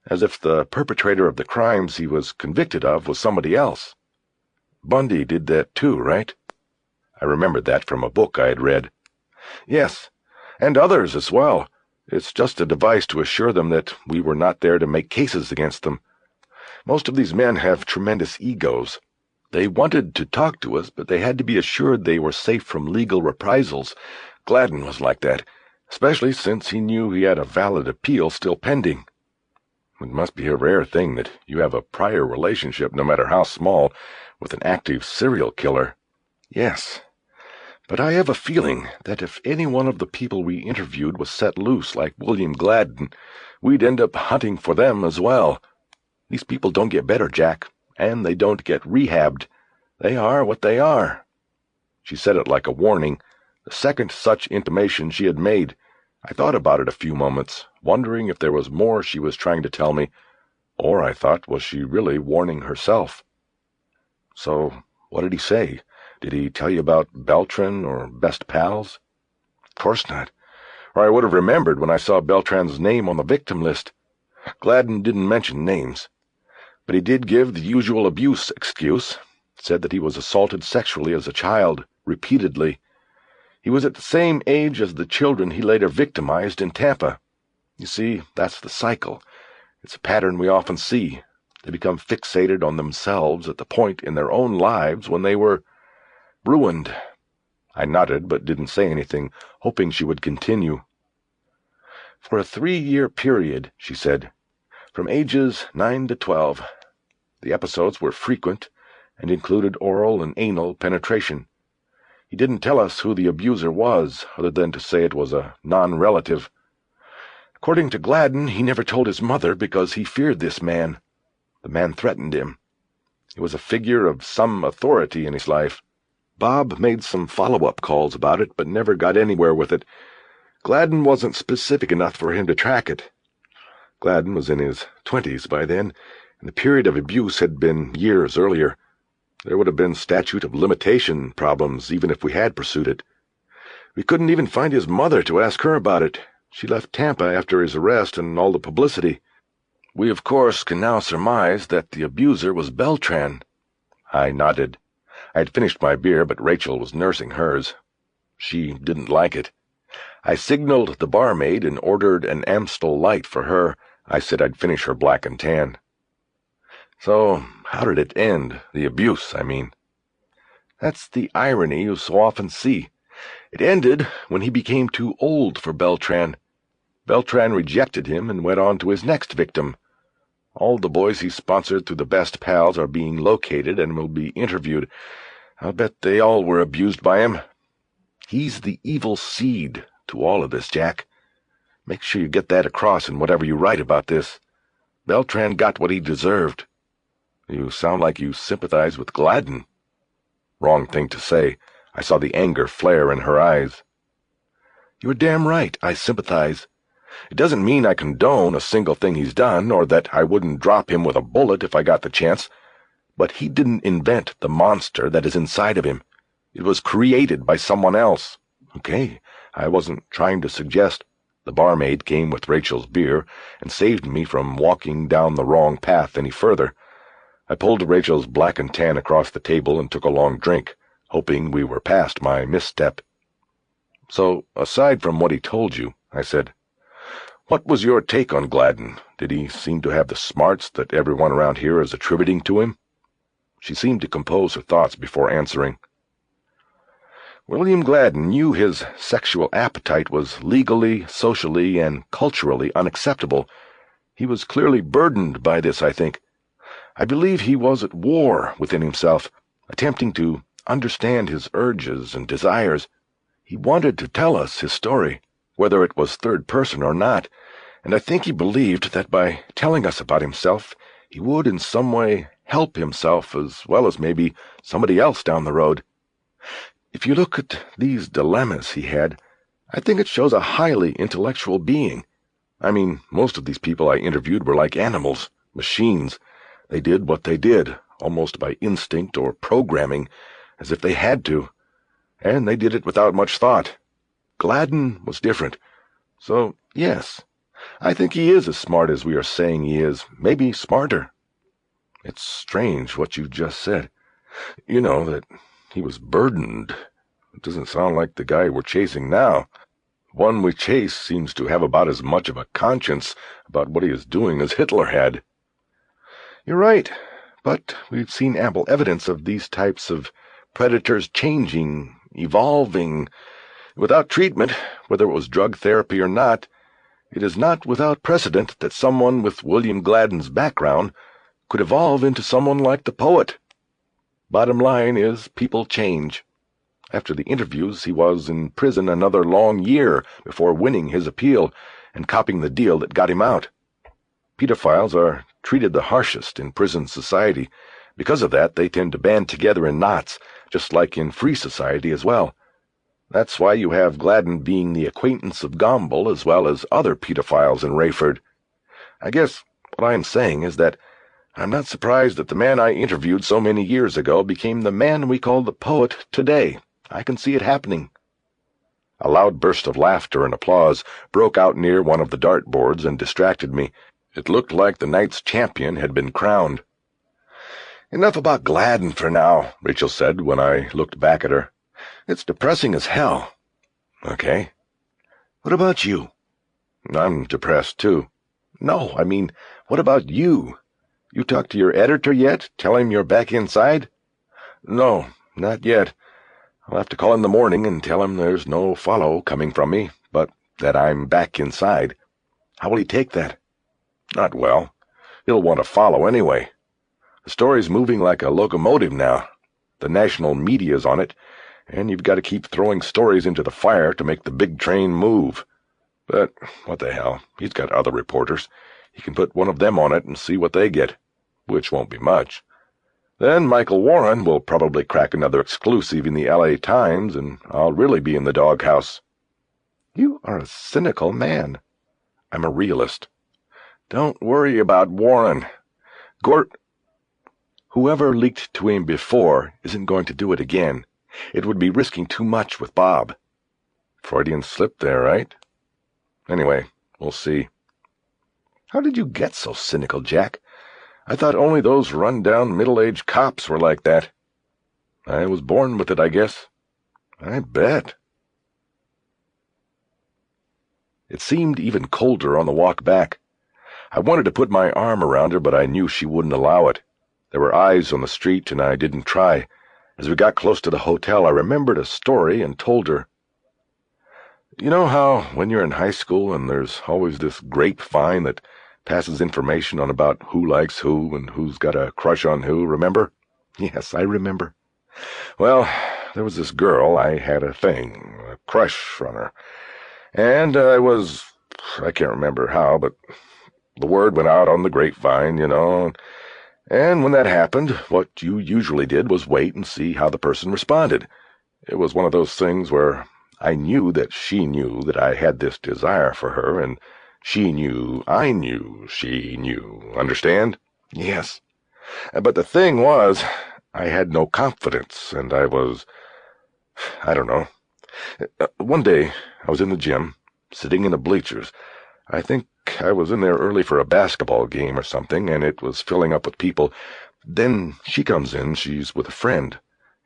as if the perpetrator of the crimes he was convicted of was somebody else. Bundy did that too, right?" I remembered that from a book I had read. "Yes, and others as well. It's just a device to assure them that we were not there to make cases against them. Most of these men have tremendous egos. They wanted to talk to us, but they had to be assured they were safe from legal reprisals. Gladen was like that, especially since he knew he had a valid appeal still pending. It must be a rare thing that you have a prior relationship, no matter how small, with an active serial killer." "Yes, but I have a feeling that if any one of the people we interviewed was set loose like William Gladen, we'd end up hunting for them as well. These people don't get better, Jack, and they don't get rehabbed. They are what they are." She said it like a warning. The second such intimation she had made. I thought about it a few moments, wondering if there was more she was trying to tell me, or I thought, was she really warning herself? So, what did he say? Did he tell you about Beltran or best pals? Of course not, or I would have remembered when I saw Beltran's name on the victim list. Gladen didn't mention names, but he did give the usual abuse excuse, said that he was assaulted sexually as a child, repeatedly. He was at the same age as the children he later victimized in Tampa. You see, that's the cycle. It's a pattern we often see. They become fixated on themselves at the point in their own lives when they were ruined. I nodded but didn't say anything, hoping she would continue. For a 3-year period, she said, from ages 9 to 12. The episodes were frequent and included oral and anal penetration. He didn't tell us who the abuser was, other than to say it was a non-relative. According to Gladen, he never told his mother because he feared this man. The man threatened him. He was a figure of some authority in his life. Bob made some follow-up calls about it, but never got anywhere with it. Gladen wasn't specific enough for him to track it. Gladen was in his 20s by then, and the period of abuse had been years earlier. There would have been statute of limitation problems even if we had pursued it. We couldn't even find his mother to ask her about it. She left Tampa after his arrest and all the publicity. We, of course, can now surmise that the abuser was Beltran. I nodded. I had finished my beer, but Rachel was nursing hers. She didn't like it. I signaled the barmaid and ordered an Amstel Light for her. I said I'd finish her black and tan. So, how did it end? The abuse, I mean. That's the irony you so often see. It ended when he became too old for Beltran. Beltran rejected him and went on to his next victim. All the boys he sponsored through the Best Pals are being located and will be interviewed. I'll bet they all were abused by him. He's the evil seed to all of this, Jack. Make sure you get that across in whatever you write about this. Beltran got what he deserved. You sound like you sympathize with Gladen. Wrong thing to say. I saw the anger flare in her eyes. You're damn right, I sympathize. It doesn't mean I condone a single thing he's done, or that I wouldn't drop him with a bullet if I got the chance. But he didn't invent the monster that is inside of him. It was created by someone else. Okay, I wasn't trying to suggest. The barmaid came with Rachel's beer and saved me from walking down the wrong path any further. I pulled Rachel's black and tan across the table and took a long drink, hoping we were past my misstep. So, aside from what he told you, I said, what was your take on Gladen? Did he seem to have the smarts that everyone around here is attributing to him? She seemed to compose her thoughts before answering. William Gladen knew his sexual appetite was legally, socially, and culturally unacceptable. He was clearly burdened by this, I think. I believe he was at war within himself, attempting to understand his urges and desires. He wanted to tell us his story, whether it was third person or not, and I think he believed that by telling us about himself, he would in some way help himself as well as maybe somebody else down the road. If you look at these dilemmas he had, I think it shows a highly intellectual being. I mean, most of these people I interviewed were like animals, machines. They did what they did, almost by instinct or programming, as if they had to, and they did it without much thought. Gladen was different. So, yes, I think he is as smart as we are saying he is, maybe smarter. It's strange what you just said. You know, that he was burdened. It doesn't sound like the guy we're chasing now. One we chase seems to have about as much of a conscience about what he is doing as Hitler had. You're right, but we've seen ample evidence of these types of predators changing, evolving. Without treatment, whether it was drug therapy or not, it is not without precedent that someone with William Gladen's background could evolve into someone like the poet. Bottom line is, people change. After the interviews, he was in prison another long year before winning his appeal and copping the deal that got him out. Pedophiles are treated the harshest in prison society. Because of that, they tend to band together in knots, just like in free society as well. That's why you have Gladen being the acquaintance of Gomble as well as other pedophiles in Rayford. I guess what I am saying is that I'm not surprised that the man I interviewed so many years ago became the man we call the poet today. I can see it happening." A loud burst of laughter and applause broke out near one of the dartboards and distracted me. It looked like the night's champion had been crowned. "Enough about Gladen for now," Rachel said when I looked back at her. "It's depressing as hell." "Okay. What about you?" "I'm depressed, too." "No, I mean, what about you? You talked to your editor yet? Tell him you're back inside?" "No, not yet. I'll have to call in the morning and tell him there's no follow coming from me, but that I'm back inside." "How will he take that?" "Not well. He'll want to follow anyway. The story's moving like a locomotive now. The national media's on it, and you've got to keep throwing stories into the fire to make the big train move. But what the hell, he's got other reporters. He can put one of them on it and see what they get, which won't be much. Then Michael Warren will probably crack another exclusive in the LA Times, and I'll really be in the doghouse." "You are a cynical man." "I'm a realist." "Don't worry about Warren. Whoever leaked to him before isn't going to do it again. It would be risking too much with Bob." "Freudian slip there, right? Anyway, we'll see." "How did you get so cynical, Jack? I thought only those run-down middle-aged cops were like that." "I was born with it, I guess." "I bet." It seemed even colder on the walk back. I wanted to put my arm around her, but I knew she wouldn't allow it. There were eyes on the street, and I didn't try. As we got close to the hotel, I remembered a story and told her. "You know how, when you're in high school and there's always this grapevine that passes information on about who likes who and who's got a crush on who, remember?" "Yes, I remember." "Well, there was this girl I had a crush on her. And I can't remember how, but the word went out on the grapevine, you know. And when that happened, what you usually did was wait and see how the person responded. It was one of those things where I knew that she knew that I had this desire for her, and she knew I knew she knew. Understand?" "Yes." "But the thing was, I had no confidence, and I don't know. One day, I was in the gym, sitting in the bleachers. I think I was in there early for a basketball game or something, and it was filling up with people. Then she comes in, she's with a friend,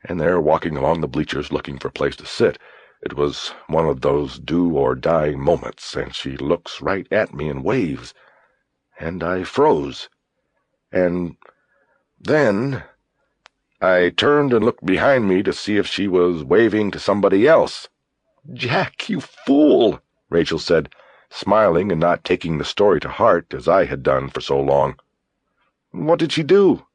and they're walking along the bleachers looking for a place to sit. It was one of those do-or-die moments, and she looks right at me and waves. And I froze. And then I turned and looked behind me to see if she was waving to somebody else." "Jack, you fool," Rachel said, smiling and not taking the story to heart as I had done for so long. "What did she do?"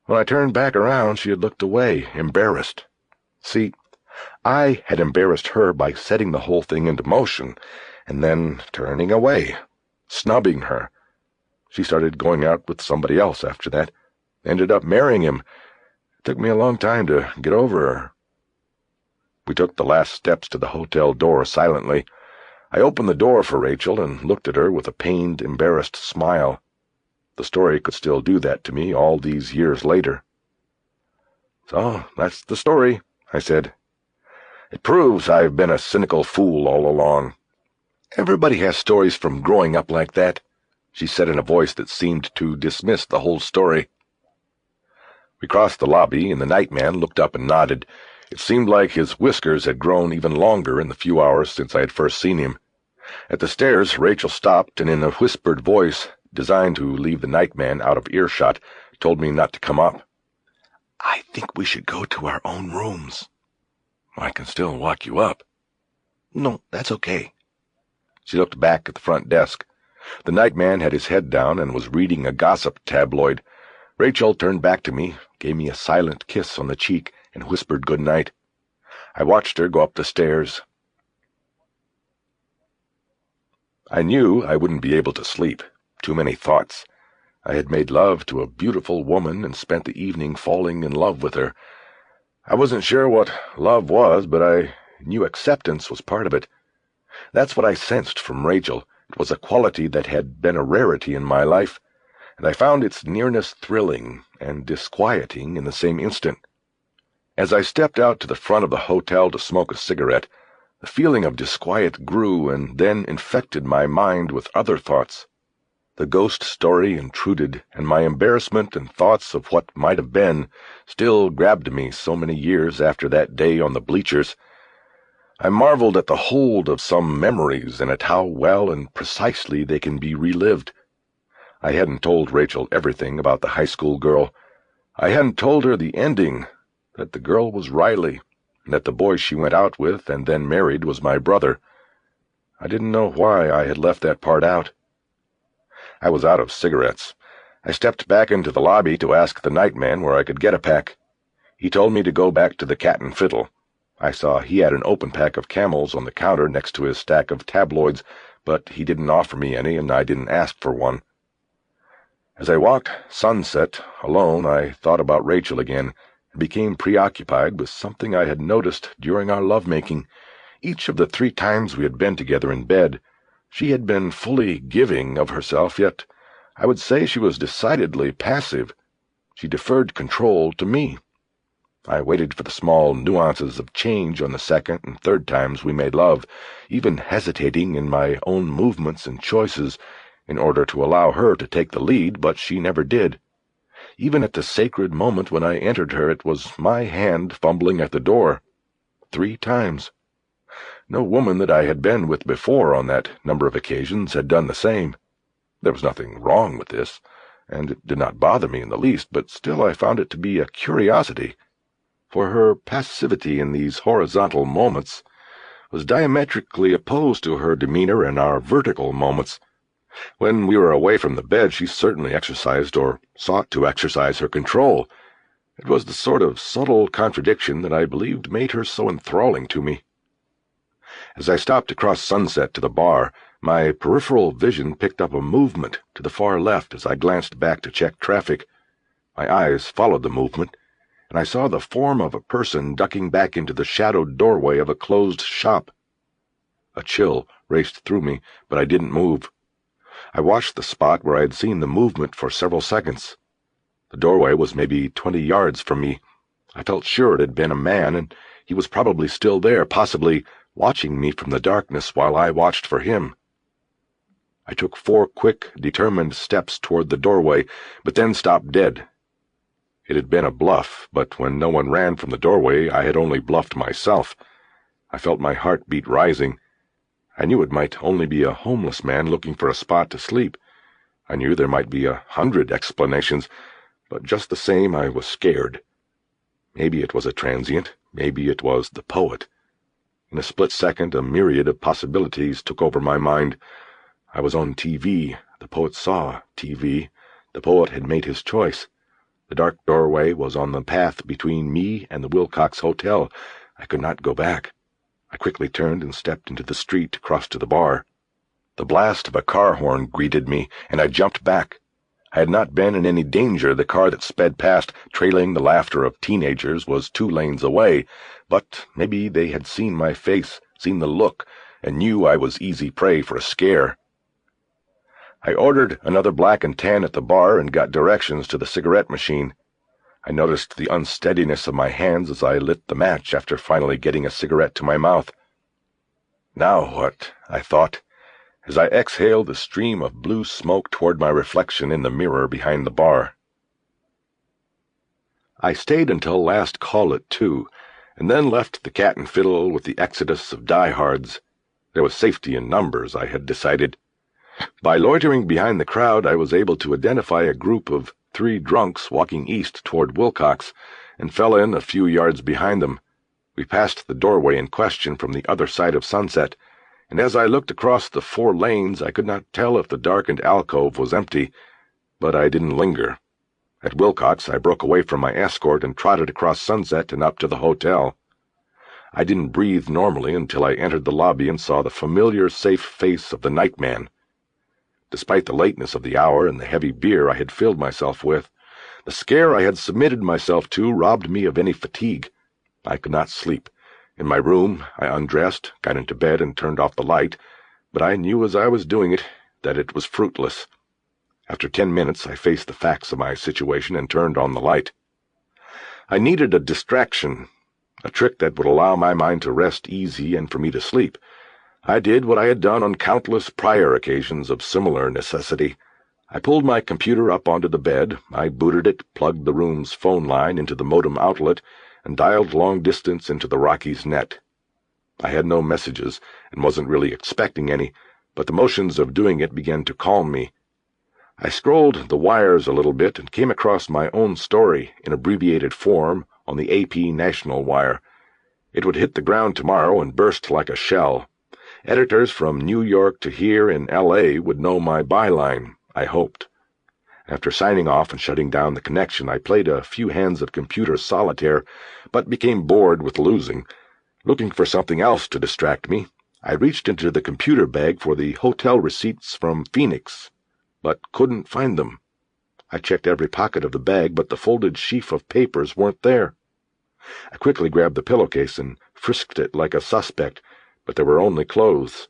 "When I turned back around, she had looked away, embarrassed. See, I had embarrassed her by setting the whole thing into motion, and then turning away, snubbing her. She started going out with somebody else after that, ended up marrying him. It took me a long time to get over her." We took the last steps to the hotel door silently. I opened the door for Rachel and looked at her with a pained, embarrassed smile. The story could still do that to me all these years later. "So, that's the story," I said. "It proves I've been a cynical fool all along." "Everybody has stories from growing up like that," she said in a voice that seemed to dismiss the whole story. We crossed the lobby, and the nightman looked up and nodded. It seemed like his whiskers had grown even longer in the few hours since I had first seen him. At the stairs, Rachel stopped, and in a whispered voice, designed to leave the nightman out of earshot, told me not to come up. "I think we should go to our own rooms." "I can still walk you up." "No, that's okay." She looked back at the front desk. The nightman had his head down and was reading a gossip tabloid. Rachel turned back to me, gave me a silent kiss on the cheek, and whispered good night. I watched her go up the stairs. I knew I wouldn't be able to sleep. Too many thoughts. I had made love to a beautiful woman and spent the evening falling in love with her. I wasn't sure what love was, but I knew acceptance was part of it. That's what I sensed from Rachel. It was a quality that had been a rarity in my life, and I found its nearness thrilling and disquieting in the same instant. As I stepped out to the front of the hotel to smoke a cigarette, the feeling of disquiet grew and then infected my mind with other thoughts. The ghost story intruded, and my embarrassment and thoughts of what might have been still grabbed me so many years after that day on the bleachers. I marveled at the hold of some memories and at how well and precisely they can be relived. I hadn't told Rachel everything about the high school girl. I hadn't told her the ending, that the girl was Riley, and that the boy she went out with and then married was my brother. I didn't know why I had left that part out. I was out of cigarettes. I stepped back into the lobby to ask the nightman where I could get a pack. He told me to go back to the Cat and Fiddle. I saw he had an open pack of Camels on the counter next to his stack of tabloids, but he didn't offer me any, and I didn't ask for one. As I walked Sunset alone, I thought about Rachel again, and became preoccupied with something I had noticed during our lovemaking. Each of the 3 times we had been together in bed, she had been fully giving of herself, yet I would say she was decidedly passive. She deferred control to me. I waited for the small nuances of change on the 2nd and 3rd times we made love, even hesitating in my own movements and choices in order to allow her to take the lead, but she never did. Even at the sacred moment when I entered her, it was my hand fumbling at the door. 3 times. No woman that I had been with before on that number of occasions had done the same. There was nothing wrong with this, and it did not bother me in the least, but still I found it to be a curiosity, for her passivity in these horizontal moments was diametrically opposed to her demeanor in our vertical moments. When we were away from the bed, she certainly exercised or sought to exercise her control. It was the sort of subtle contradiction that I believed made her so enthralling to me. As I stopped to cross Sunset to the bar, my peripheral vision picked up a movement to the far left as I glanced back to check traffic. My eyes followed the movement, and I saw the form of a person ducking back into the shadowed doorway of a closed shop. A chill raced through me, but I didn't move. I watched the spot where I had seen the movement for several seconds. The doorway was maybe 20 yards from me. I felt sure it had been a man, and he was probably still there, possibly watching me from the darkness while I watched for him. I took 4 quick, determined steps toward the doorway, but then stopped dead. It had been a bluff, but when no one ran from the doorway, I had only bluffed myself. I felt my heartbeat rising. I knew it might only be a homeless man looking for a spot to sleep. I knew there might be 100 explanations, but just the same I was scared. Maybe it was a transient, maybe it was the poet. In a split second, a myriad of possibilities took over my mind. I was on TV. The poet saw TV. The poet had made his choice. The dark doorway was on the path between me and the Wilcox Hotel. I could not go back. I quickly turned and stepped into the street to cross to the bar. The blast of a car horn greeted me, and I jumped back. I had not been in any danger. The car that sped past, trailing the laughter of teenagers, was 2 lanes away, but maybe they had seen my face, seen the look, and knew I was easy prey for a scare. I ordered another black and tan at the bar and got directions to the cigarette machine. I noticed the unsteadiness of my hands as I lit the match after finally getting a cigarette to my mouth. Now what? I thought, as I exhaled a stream of blue smoke toward my reflection in the mirror behind the bar. I stayed until last call at 2, and then left the Cat and Fiddle with the exodus of diehards. There was safety in numbers, I had decided. By loitering behind the crowd, I was able to identify a group of 3 drunks walking east toward Wilcox, and fell in a few yards behind them. We passed the doorway in question from the other side of Sunset, and as I looked across the 4 lanes, I could not tell if the darkened alcove was empty, but I didn't linger. At Wilcox, I broke away from my escort and trotted across Sunset and up to the hotel. I didn't breathe normally until I entered the lobby and saw the familiar, safe face of the nightman. Despite the lateness of the hour and the heavy beer I had filled myself with, the scare I had submitted myself to robbed me of any fatigue. I could not sleep, In my room, I undressed, got into bed, and turned off the light, but I knew as I was doing it that it was fruitless. After 10 minutes, I faced the facts of my situation and turned on the light. I needed a distraction, a trick that would allow my mind to rest easy and for me to sleep. I did what I had done on countless prior occasions of similar necessity. I pulled my computer up onto the bed, I booted it, plugged the room's phone line into the modem outlet, and dialed long distance into the Rockies net. I had no messages and wasn't really expecting any, but the motions of doing it began to calm me. I scrolled the wires a little bit and came across my own story in abbreviated form on the AP National wire. It would hit the ground tomorrow and burst like a shell. Editors from New York to here in L.A. would know my byline, I hoped. After signing off and shutting down the connection, I played a few hands of computer solitaire, but became bored with losing. Looking for something else to distract me, I reached into the computer bag for the hotel receipts from Phoenix, but couldn't find them. I checked every pocket of the bag, but the folded sheaf of papers weren't there. I quickly grabbed the pillowcase and frisked it like a suspect, but there were only clothes.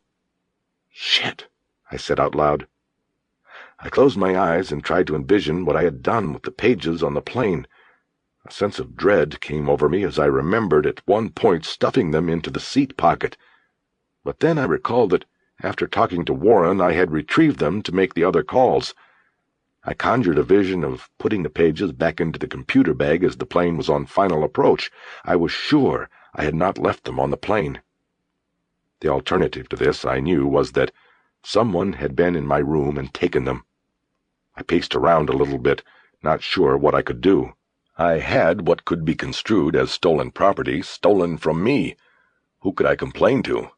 "Shit," I said out loud. I closed my eyes and tried to envision what I had done with the pages on the plane. A sense of dread came over me as I remembered at one point stuffing them into the seat pocket. But then I recalled that, after talking to Warren, I had retrieved them to make the other calls. I conjured a vision of putting the pages back into the computer bag as the plane was on final approach. I was sure I had not left them on the plane. The alternative to this, I knew, was that someone had been in my room and taken them. I paced around a little bit, not sure what I could do. I had what could be construed as stolen property stolen from me. Who could I complain to?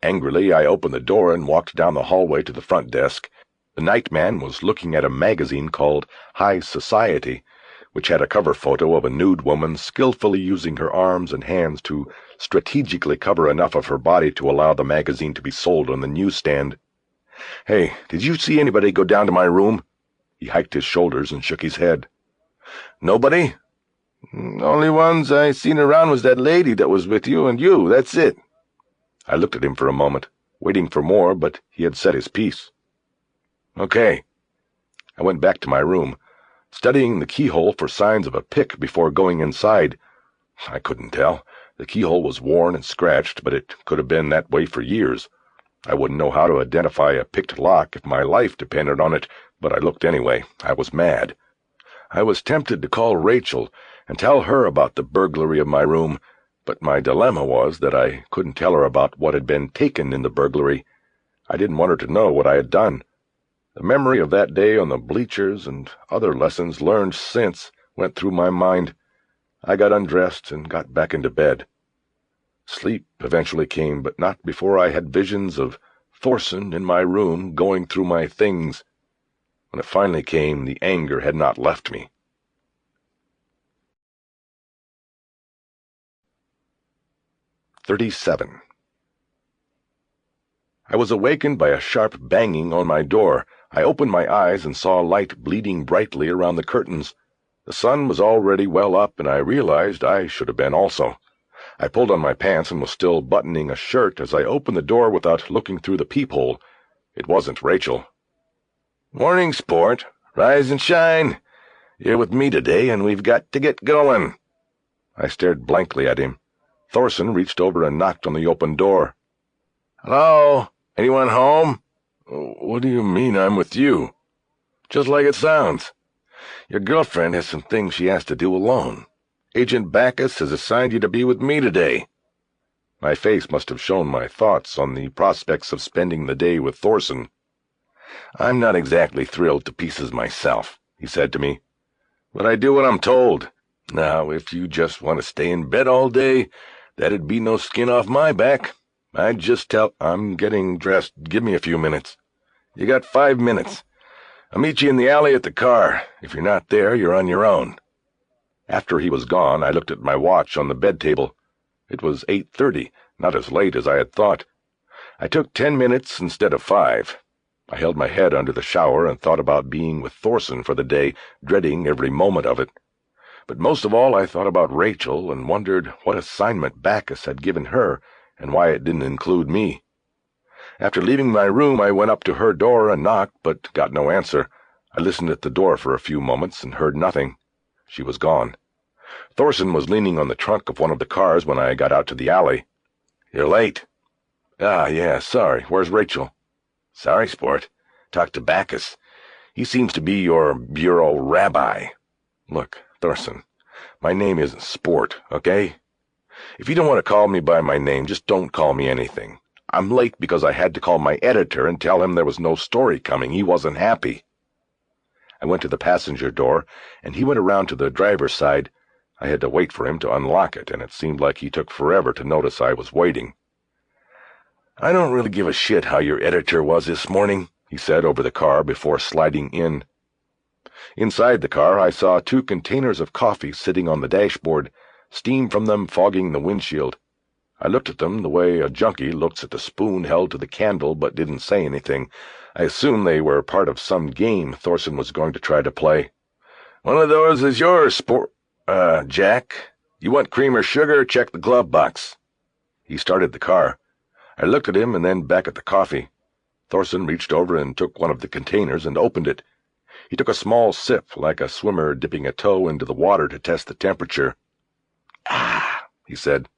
Angrily, I opened the door and walked down the hallway to the front desk. The nightman was looking at a magazine called High Society, which had a cover photo of a nude woman skillfully using her arms and hands to strategically cover enough of her body to allow the magazine to be sold on the newsstand. "Hey, did you see anybody go down to my room?" He hiked his shoulders and shook his head. "Nobody? Only ones I seen around was that lady that was with you and you, that's it." I looked at him for a moment, waiting for more, but he had said his piece. "Okay." I went back to my room, studying the keyhole for signs of a pick before going inside. I couldn't tell. The keyhole was worn and scratched, but it could have been that way for years. I wouldn't know how to identify a picked lock if my life depended on it, but I looked anyway. I was mad. I was tempted to call Rachel and tell her about the burglary of my room, but my dilemma was that I couldn't tell her about what had been taken in the burglary. I didn't want her to know what I had done. The memory of that day on the bleachers and other lessons learned since went through my mind. I got undressed and got back into bed. Sleep eventually came, but not before I had visions of Thorson in my room going through my things. When it finally came, the anger had not left me. "37. I was awakened by a sharp banging on my door. I opened my eyes and saw light bleeding brightly around the curtains. The sun was already well up, and I realized I should have been also. I pulled on my pants and was still buttoning a shirt as I opened the door without looking through the peephole. It wasn't Rachel. "Morning, sport. Rise and shine. You're with me today, and we've got to get going." I stared blankly at him. Thorson reached over and knocked on the open door. "Hello? Anyone home?" "What do you mean I'm with you?" "Just like it sounds. Your girlfriend has some things she has to do alone. Agent Backus has assigned you to be with me today." My face must have shown my thoughts on the prospects of spending the day with Thorson. "I'm not exactly thrilled to pieces myself," he said to me, "but I do what I'm told. Now, if you just want to stay in bed all day, that'd be no skin off my back. I'd just tell—" "I'm getting dressed. Give me a few minutes." "You got 5 minutes. I'll meet you in the alley at the car. If you're not there, you're on your own." After he was gone, I looked at my watch on the bed table. It was 8:30, not as late as I had thought. I took 10 minutes instead of 5. I held my head under the shower and thought about being with Thorson for the day, dreading every moment of it. But most of all I thought about Rachel and wondered what assignment Bacchus had given her and why it didn't include me. After leaving my room, I went up to her door and knocked, but got no answer. I listened at the door for a few moments and heard nothing. She was gone. Thorson was leaning on the trunk of one of the cars when I got out to the alley. "You're late." "Ah, yeah, sorry. Where's Rachel?" "Sorry, sport. Talked to Bacchus. He seems to be your bureau rabbi." "Look, Thorson, my name isn't Sport, okay? If you don't want to call me by my name, just don't call me anything. I'm late because I had to call my editor and tell him there was no story coming. He wasn't happy." I went to the passenger door, and he went around to the driver's side. I had to wait for him to unlock it, and it seemed like he took forever to notice I was waiting. "I don't really give a shit how your editor was this morning," he said over the car before sliding in. Inside the car, I saw 2 containers of coffee sitting on the dashboard, steam from them fogging the windshield. I looked at them the way a junkie looks at the spoon held to the candle but didn't say anything. I assumed they were part of some game Thorson was going to try to play. "One of those is yours, Jack. You want cream or sugar? Check the glove box." He started the car. I looked at him and then back at the coffee. Thorson reached over and took one of the containers and opened it. He took a small sip, like a swimmer dipping a toe into the water to test the temperature. "Ah," he said.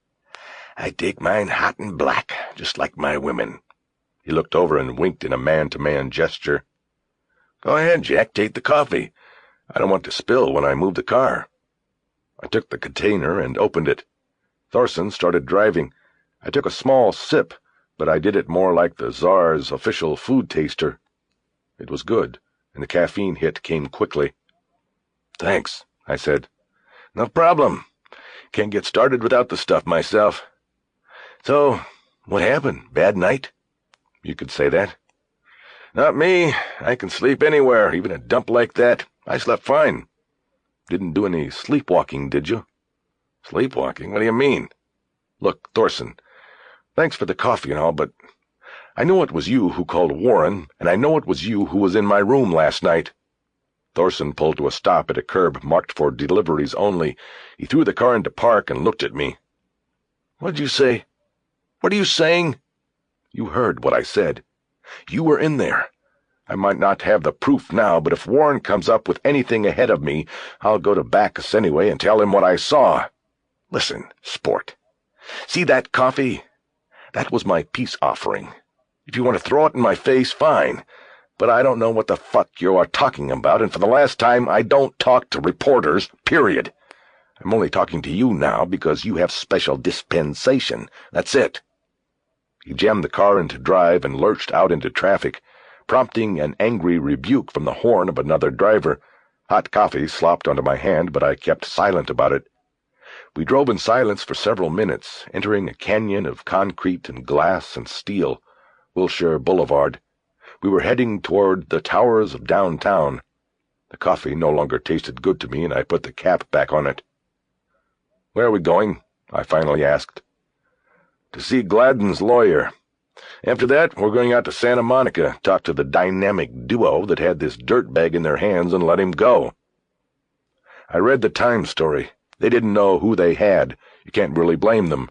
"I take mine hot and black, just like my women." He looked over and winked in a man-to-man gesture. "Go ahead, Jack, take the coffee. I don't want to spill when I move the car." I took the container and opened it. Thorson started driving. I took a small sip, but I did it more like the Tsar's official food taster. It was good, and the caffeine hit came quickly. "Thanks," I said. "No problem. Can't get started without the stuff myself." "So, what happened? Bad night?" "You could say that." "Not me. I can sleep anywhere, even a dump like that. I slept fine." "Didn't do any sleepwalking, did you?" "Sleepwalking? What do you mean?" "Look, Thorson, thanks for the coffee and all, but I know it was you who called Warren, and I know it was you who was in my room last night." Thorson pulled to a stop at a curb marked for deliveries only. He threw the car into park and looked at me. "What'd you say? What are you saying?" "You heard what I said. You were in there. I might not have the proof now, but if Warren comes up with anything ahead of me, I'll go to Bacchus anyway and tell him what I saw. Listen, sport. See that coffee? That was my peace offering. If you want to throw it in my face, fine. But I don't know what the fuck you are talking about, and for the last time, I don't talk to reporters, period. I'm only talking to you now because you have special dispensation. That's it." He jammed the car into drive and lurched out into traffic, prompting an angry rebuke from the horn of another driver. Hot coffee slopped onto my hand, but I kept silent about it. We drove in silence for several minutes, entering a canyon of concrete and glass and steel, Wilshire Boulevard. We were heading toward the towers of downtown. The coffee no longer tasted good to me, and I put the cap back on it. "Where are we going?" I finally asked. "To see Gladen's lawyer. After that, we're going out to Santa Monica, talk to the dynamic duo that had this dirtbag in their hands and let him go." I read the Times story. They didn't know who they had. You can't really blame them.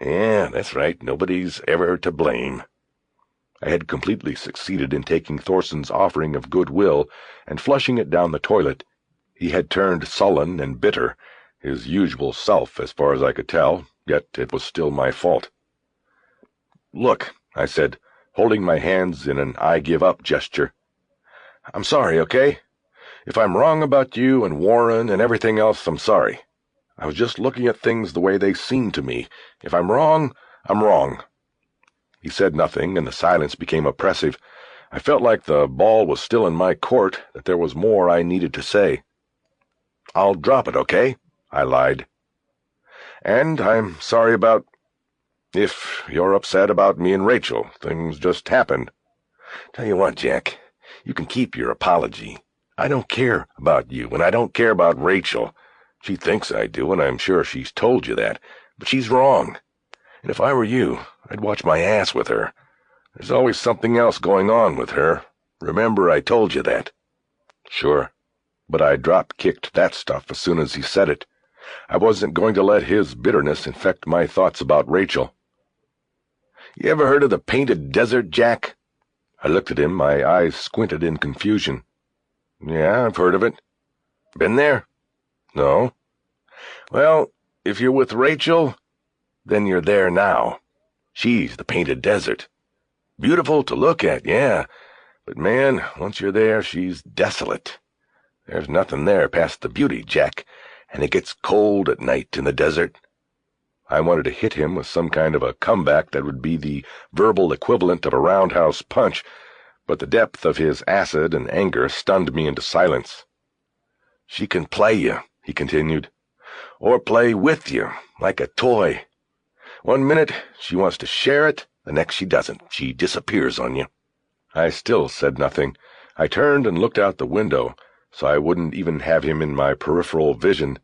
Yeah, that's right. Nobody's ever to blame. I had completely succeeded in taking Thorson's offering of goodwill and flushing it down the toilet. He had turned sullen and bitter, his usual self as far as I could tell, yet it was still my fault. "Look," I said, holding my hands in an I-give-up gesture. "I'm sorry, okay? If I'm wrong about you and Warren and everything else, I'm sorry. I was just looking at things the way they seemed to me. If I'm wrong, I'm wrong." He said nothing, and the silence became oppressive. I felt like the ball was still in my court, that there was more I needed to say. "I'll drop it, okay?" I lied. "And I'm sorry about... if you're upset about me and Rachel. Things just happened." "Tell you what, Jack, you can keep your apology. I don't care about you, and I don't care about Rachel. She thinks I do, and I'm sure she's told you that, but she's wrong. And if I were you, I'd watch my ass with her. There's always something else going on with her. Remember I told you that." "Sure." but I drop-kicked that stuff as soon as he said it. I wasn't going to let his bitterness infect my thoughts about Rachel. "You ever heard of the Painted Desert, Jack?" I looked at him, my eyes squinted in confusion. "Yeah, I've heard of it." "Been there?" "No." "Well, if you're with Rachel, then you're there now. She's the Painted Desert. Beautiful to look at, yeah, but man, once you're there, she's desolate. There's nothing there past the beauty, Jack, and it gets cold at night in the desert." I wanted to hit him with some kind of a comeback that would be the verbal equivalent of a roundhouse punch, but the depth of his acid and anger stunned me into silence. "She can play you," he continued, "or play with you, like a toy. One minute she wants to share it, the next she doesn't. She disappears on you." I still said nothing. I turned and looked out the window, so I wouldn't even have him in my peripheral vision.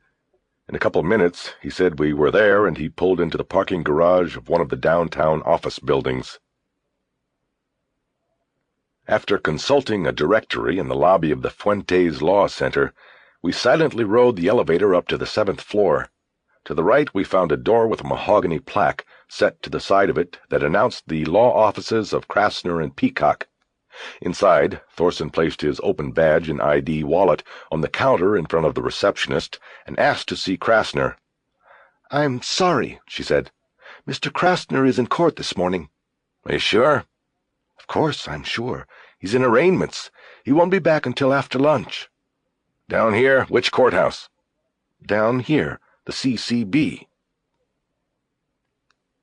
In a couple minutes, he said we were there, and he pulled into the parking garage of one of the downtown office buildings. After consulting a directory in the lobby of the Fuentes Law Center, we silently rode the elevator up to the 7th floor. To the right, we found a door with a mahogany plaque set to the side of it that announced the law offices of Krasner and Peacock. Inside, Thorson placed his open badge and ID wallet on the counter in front of the receptionist and asked to see Krasner. "I'm sorry," she said. "Mr. Krasner is in court this morning." "Are you sure?" "Of course I'm sure. He's in arraignments. He won't be back until after lunch." "Down here? Which courthouse?" "Down here, the CCB."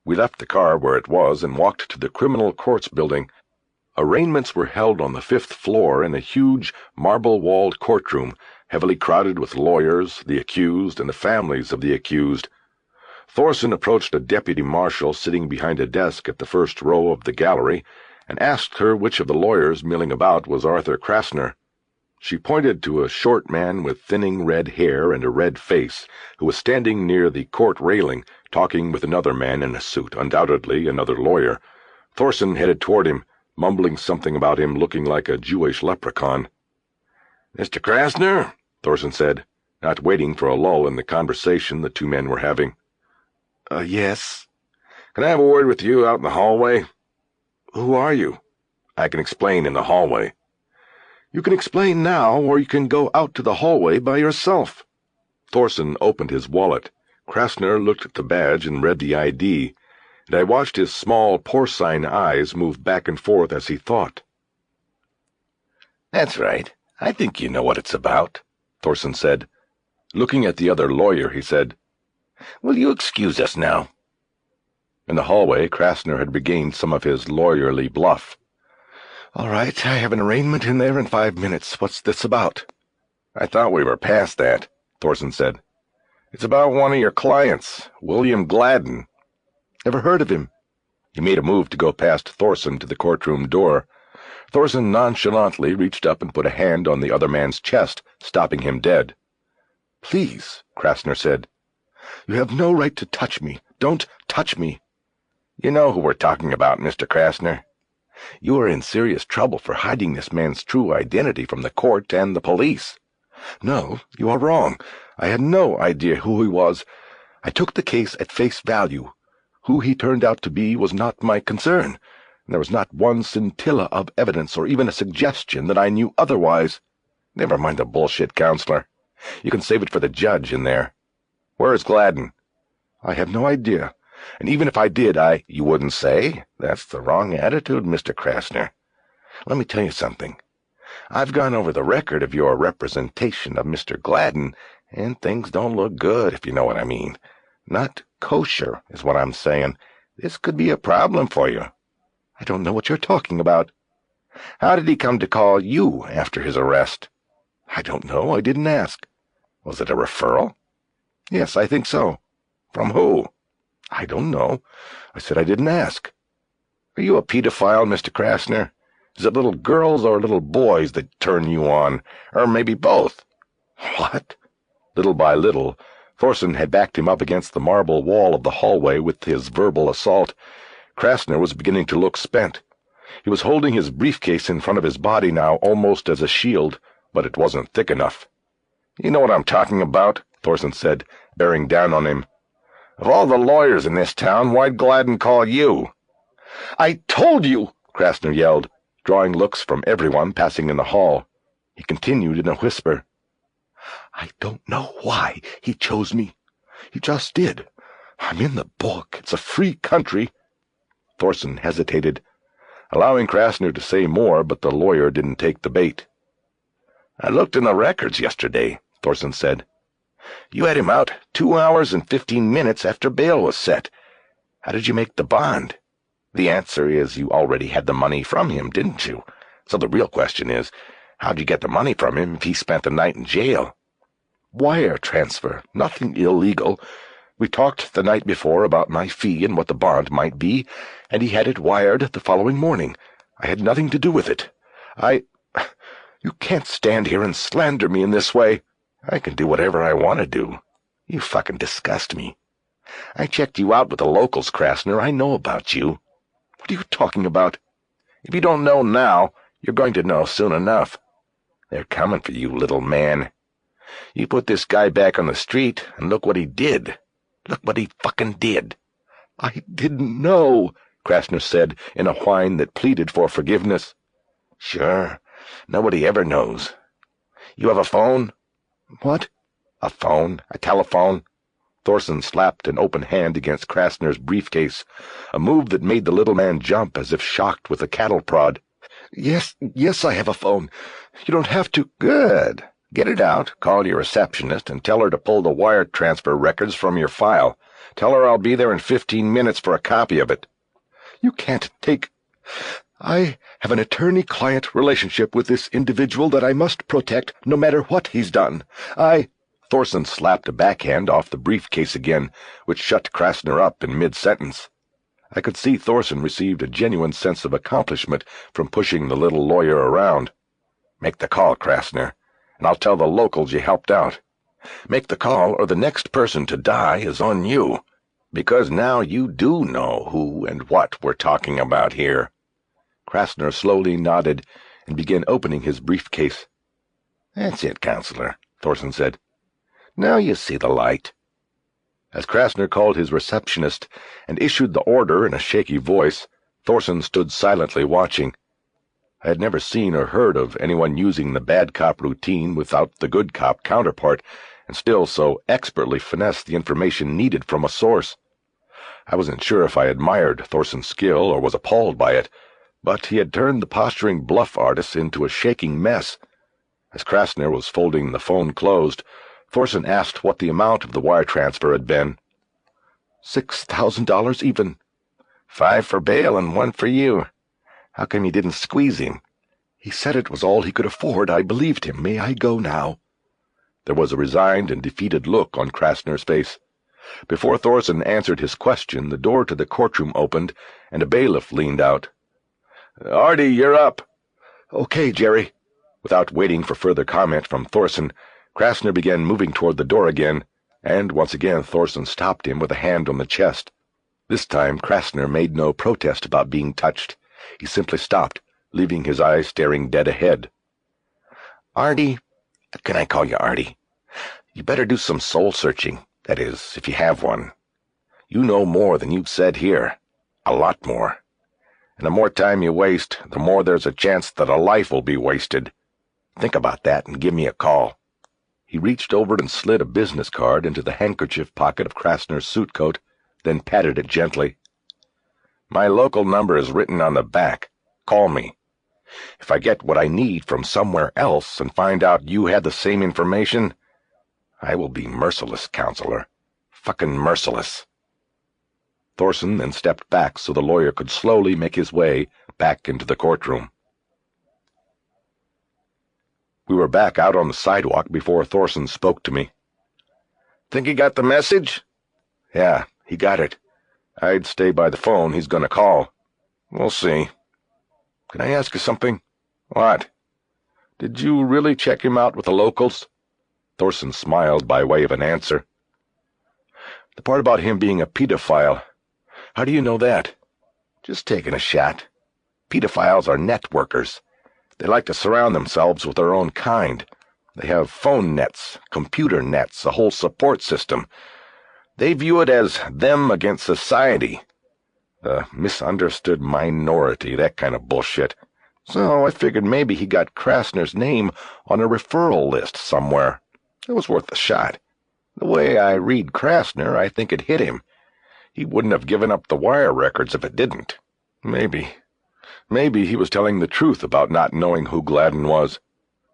We left the car where it was and walked to the Criminal Courts building. Arraignments were held on the 5th floor in a huge, marble-walled courtroom, heavily crowded with lawyers, the accused, and the families of the accused. Thorson approached a deputy marshal sitting behind a desk at the first row of the gallery and asked her which of the lawyers milling about was Arthur Krasner. She pointed to a short man with thinning red hair and a red face, who was standing near the court railing, talking with another man in a suit, undoubtedly another lawyer. Thorson headed toward him, mumbling something about him looking like a Jewish leprechaun. "Mr. Krasner?" Thorson said, not waiting for a lull in the conversation the two men were having. Yes." "Can I have a word with you out in the hallway?" "Who are you?" "I can explain in the hallway." "You can explain now, or you can go out to the hallway by yourself." Thorson opened his wallet. Krasner looked at the badge and read the ID, and I watched his small porcine eyes move back and forth as he thought. "That's right. I think you know what it's about," Thorson said. Looking at the other lawyer, he said, "Will you excuse us now?" In the hallway, Krasner had regained some of his lawyerly bluff. "All right, I have an arraignment in there in 5 minutes. What's this about?" "I thought we were past that," Thorson said. "It's about one of your clients, William Gladen." "Never heard of him." He made a move to go past Thorson to the courtroom door. Thorson nonchalantly reached up and put a hand on the other man's chest, stopping him dead. "Please," Krasner said. "You have no right to touch me. Don't touch me." "You know who we're talking about, Mr. Krasner. You are in serious trouble for hiding this man's true identity from the court and the police." "No, you are wrong. I had no idea who he was. I took the case at face value. Who he turned out to be was not my concern, and there was not one scintilla of evidence or even a suggestion that I knew otherwise." "Never mind the bullshit, counselor. You can save it for the judge in there. Where is Gladen?" "I have no idea. And even if I did, You wouldn't say? That's the wrong attitude, Mr. Krasner. Let me tell you something. I've gone over the record of your representation of Mr. Gladen, and things don't look good, if you know what I mean. Not kosher, is what I'm saying. This could be a problem for you." "I don't know what you're talking about." "How did he come to call you after his arrest?" "I don't know. I didn't ask." "Was it a referral?" "Yes, I think so." "From who?" "I don't know. I said I didn't ask." "Are you a pedophile, Mr. Krasner? Is it little girls or little boys that turn you on, or maybe both?" "What?" Little by little, Thorson had backed him up against the marble wall of the hallway with his verbal assault. Krasner was beginning to look spent. He was holding his briefcase in front of his body now almost as a shield, but it wasn't thick enough. You know what I'm talking about, Thorson said, bearing down on him. Of all the lawyers in this town, why'd Gladen call you? I told you, Krasner yelled, drawing looks from everyone passing in the hall. He continued in a whisper. I don't know why he chose me. He just did. I'm in the book. It's a free country. Thorson hesitated, allowing Krasner to say more, but the lawyer didn't take the bait. I looked in the records yesterday, Thorson said. You had him out 2 hours and 15 minutes after bail was set. How did you make the bond? The answer is you already had the money from him, didn't you? So the real question is, how'd you get the money from him if he spent the night in jail? Wire transfer, nothing illegal. We talked the night before about my fee and what the bond might be, and he had it wired the following morning. I had nothing to do with it. You can't stand here and slander me in this way. I can do whatever I want to do. You fucking disgust me. I checked you out with the locals, Krasner. I know about you. What are you talking about? If you don't know now, you're going to know soon enough. They're coming for you, little man. You put this guy back on the street, and look what he did. Look what he fucking did. I didn't know, Krasner said in a whine that pleaded for forgiveness. Sure, nobody ever knows. You have a phone? What? A phone? A telephone? Thorson slapped an open hand against Krasner's briefcase, a move that made the little man jump as if shocked with a cattle prod. Yes, I have a phone. You don't have to. Good. Get it out, call your receptionist, and tell her to pull the wire transfer records from your file. Tell her I'll be there in 15 minutes for a copy of it. You can't take... I have an attorney-client relationship with this individual that I must protect no matter what he's done. Thorson slapped a backhand off the briefcase again, which shut Krasner up in mid-sentence. I could see Thorson received a genuine sense of accomplishment from pushing the little lawyer around. Make the call, Krasner, and I'll tell the locals you helped out. Make the call, or the next person to die is on you, because now you do know who and what we're talking about here. Krasner slowly nodded and began opening his briefcase. That's it, Counselor, Thorson said. Now you see the light. As Krasner called his receptionist and issued the order in a shaky voice, Thorson stood silently watching. I had never seen or heard of anyone using the bad cop routine without the good cop counterpart, and still so expertly finesse the information needed from a source. I wasn't sure if I admired Thorson's skill or was appalled by it, but he had turned the posturing bluff artist into a shaking mess. As Krasner was folding the phone closed, Thorson asked what the amount of the wire transfer had been. $6,000 even. 5 for bail and 1 for you. How come you didn't squeeze him? He said it was all he could afford. I believed him. May I go now? There was a resigned and defeated look on Krasner's face. Before Thorson answered his question, the door to the courtroom opened, and a bailiff leaned out. Artie, you're up. Okay, Jerry. Without waiting for further comment from Thorson, Krasner began moving toward the door again, and once again Thorson stopped him with a hand on the chest. This time Krasner made no protest about being touched. He simply stopped, leaving his eyes staring dead ahead. Artie, can I call you Artie? You better do some soul-searching, that is, if you have one. You know more than you've said here, a lot more. And the more time you waste, the more there's a chance that a life will be wasted. Think about that and give me a call. He reached over and slid a business card into the handkerchief pocket of Krasner's suit coat, then patted it gently. My local number is written on the back. Call me. If I get what I need from somewhere else and find out you had the same information, I will be merciless, Counselor. Fucking merciless. Thorson then stepped back so the lawyer could slowly make his way back into the courtroom. We were back out on the sidewalk before Thorson spoke to me. Think he got the message? Yeah, he got it. I'd stay by the phone. He's going to call. We'll see. Can I ask you something? What? Did you really check him out with the locals? Thorson smiled by way of an answer. The part about him being a pedophile. How do you know that? Just taking a shot. Pedophiles are networkers. They like to surround themselves with their own kind. They have phone nets, computer nets, a whole support system. They view it as them against society. The misunderstood minority, that kind of bullshit. So I figured maybe he got Krasner's name on a referral list somewhere. It was worth a shot. The way I read Krasner, I think it hit him. He wouldn't have given up the wire records if it didn't. Maybe he was telling the truth about not knowing who Gladen was.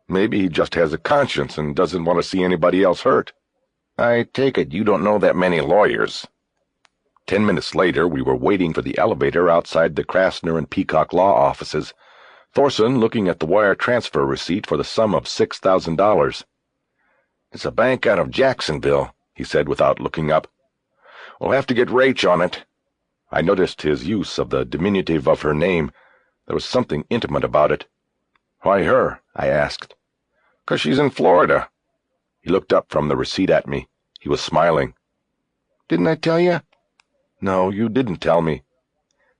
Maybe he just has a conscience and doesn't want to see anybody else hurt. I take it you don't know that many lawyers. 10 minutes later, we were waiting for the elevator outside the Krasner and Peacock law offices, Thorson looking at the wire transfer receipt for the sum of $6,000. "It's a bank out of Jacksonville," he said without looking up. "We'll have to get Rach on it." I noticed his use of the diminutive of her name. There was something intimate about it. "Why her?" I asked. "'Cause she's in Florida." He looked up from the receipt at me. He was smiling. "Didn't I tell you?" "No, you didn't tell me."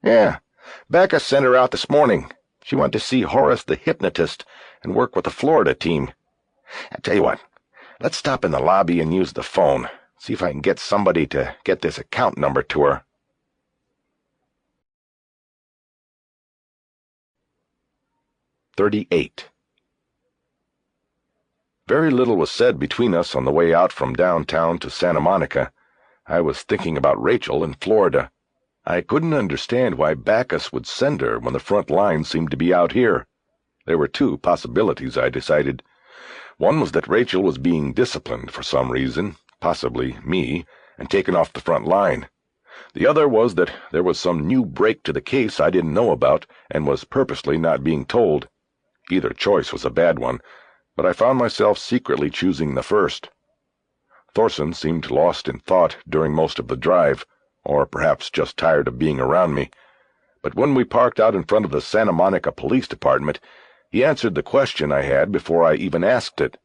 "Yeah, Becca sent her out this morning. She went to see Horace the hypnotist and work with the Florida team. I tell you what, let's stop in the lobby and use the phone. See if I can get somebody to get this account number to her." "38. Very little was said between us on the way out from downtown to Santa Monica. I was thinking about Rachel in Florida. I couldn't understand why Bacchus would send her when the front line seemed to be out here. There were two possibilities, I decided. One was that Rachel was being disciplined for some reason, possibly me, and taken off the front line. The other was that there was some new break to the case I didn't know about and was purposely not being told. Either choice was a bad one, but I found myself secretly choosing the first. Thorson seemed lost in thought during most of the drive, or perhaps just tired of being around me. But when we parked out in front of the Santa Monica Police Department, he answered the question I had before I even asked it.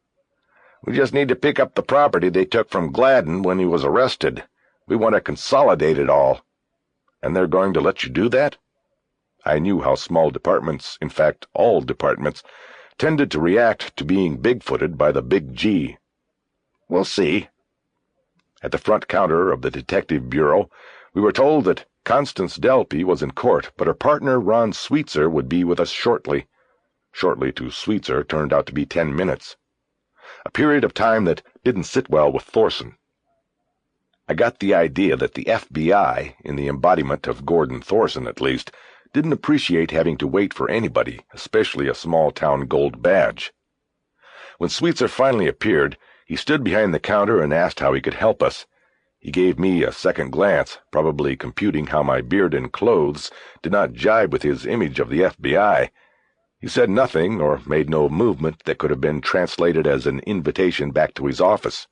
"We just need to pick up the property they took from Gladen when he was arrested. We want to consolidate it all." "And they're going to let you do that?" I knew how small departments, in fact all departments, tended to react to being big-footed by the big G. "We'll see." At the front counter of the Detective Bureau, we were told that Constance Delpy was in court, but her partner Ron Sweetser would be with us shortly. Shortly to Sweetser turned out to be 10 minutes. A period of time that didn't sit well with Thorson. I got the idea that the FBI, in the embodiment of Gordon Thorson at least, didn't appreciate having to wait for anybody, especially a small-town gold badge. When Sweetser finally appeared, he stood behind the counter and asked how he could help us. He gave me a second glance, probably computing how my beard and clothes did not jibe with his image of the FBI. He said nothing or made no movement that could have been translated as an invitation back to his office.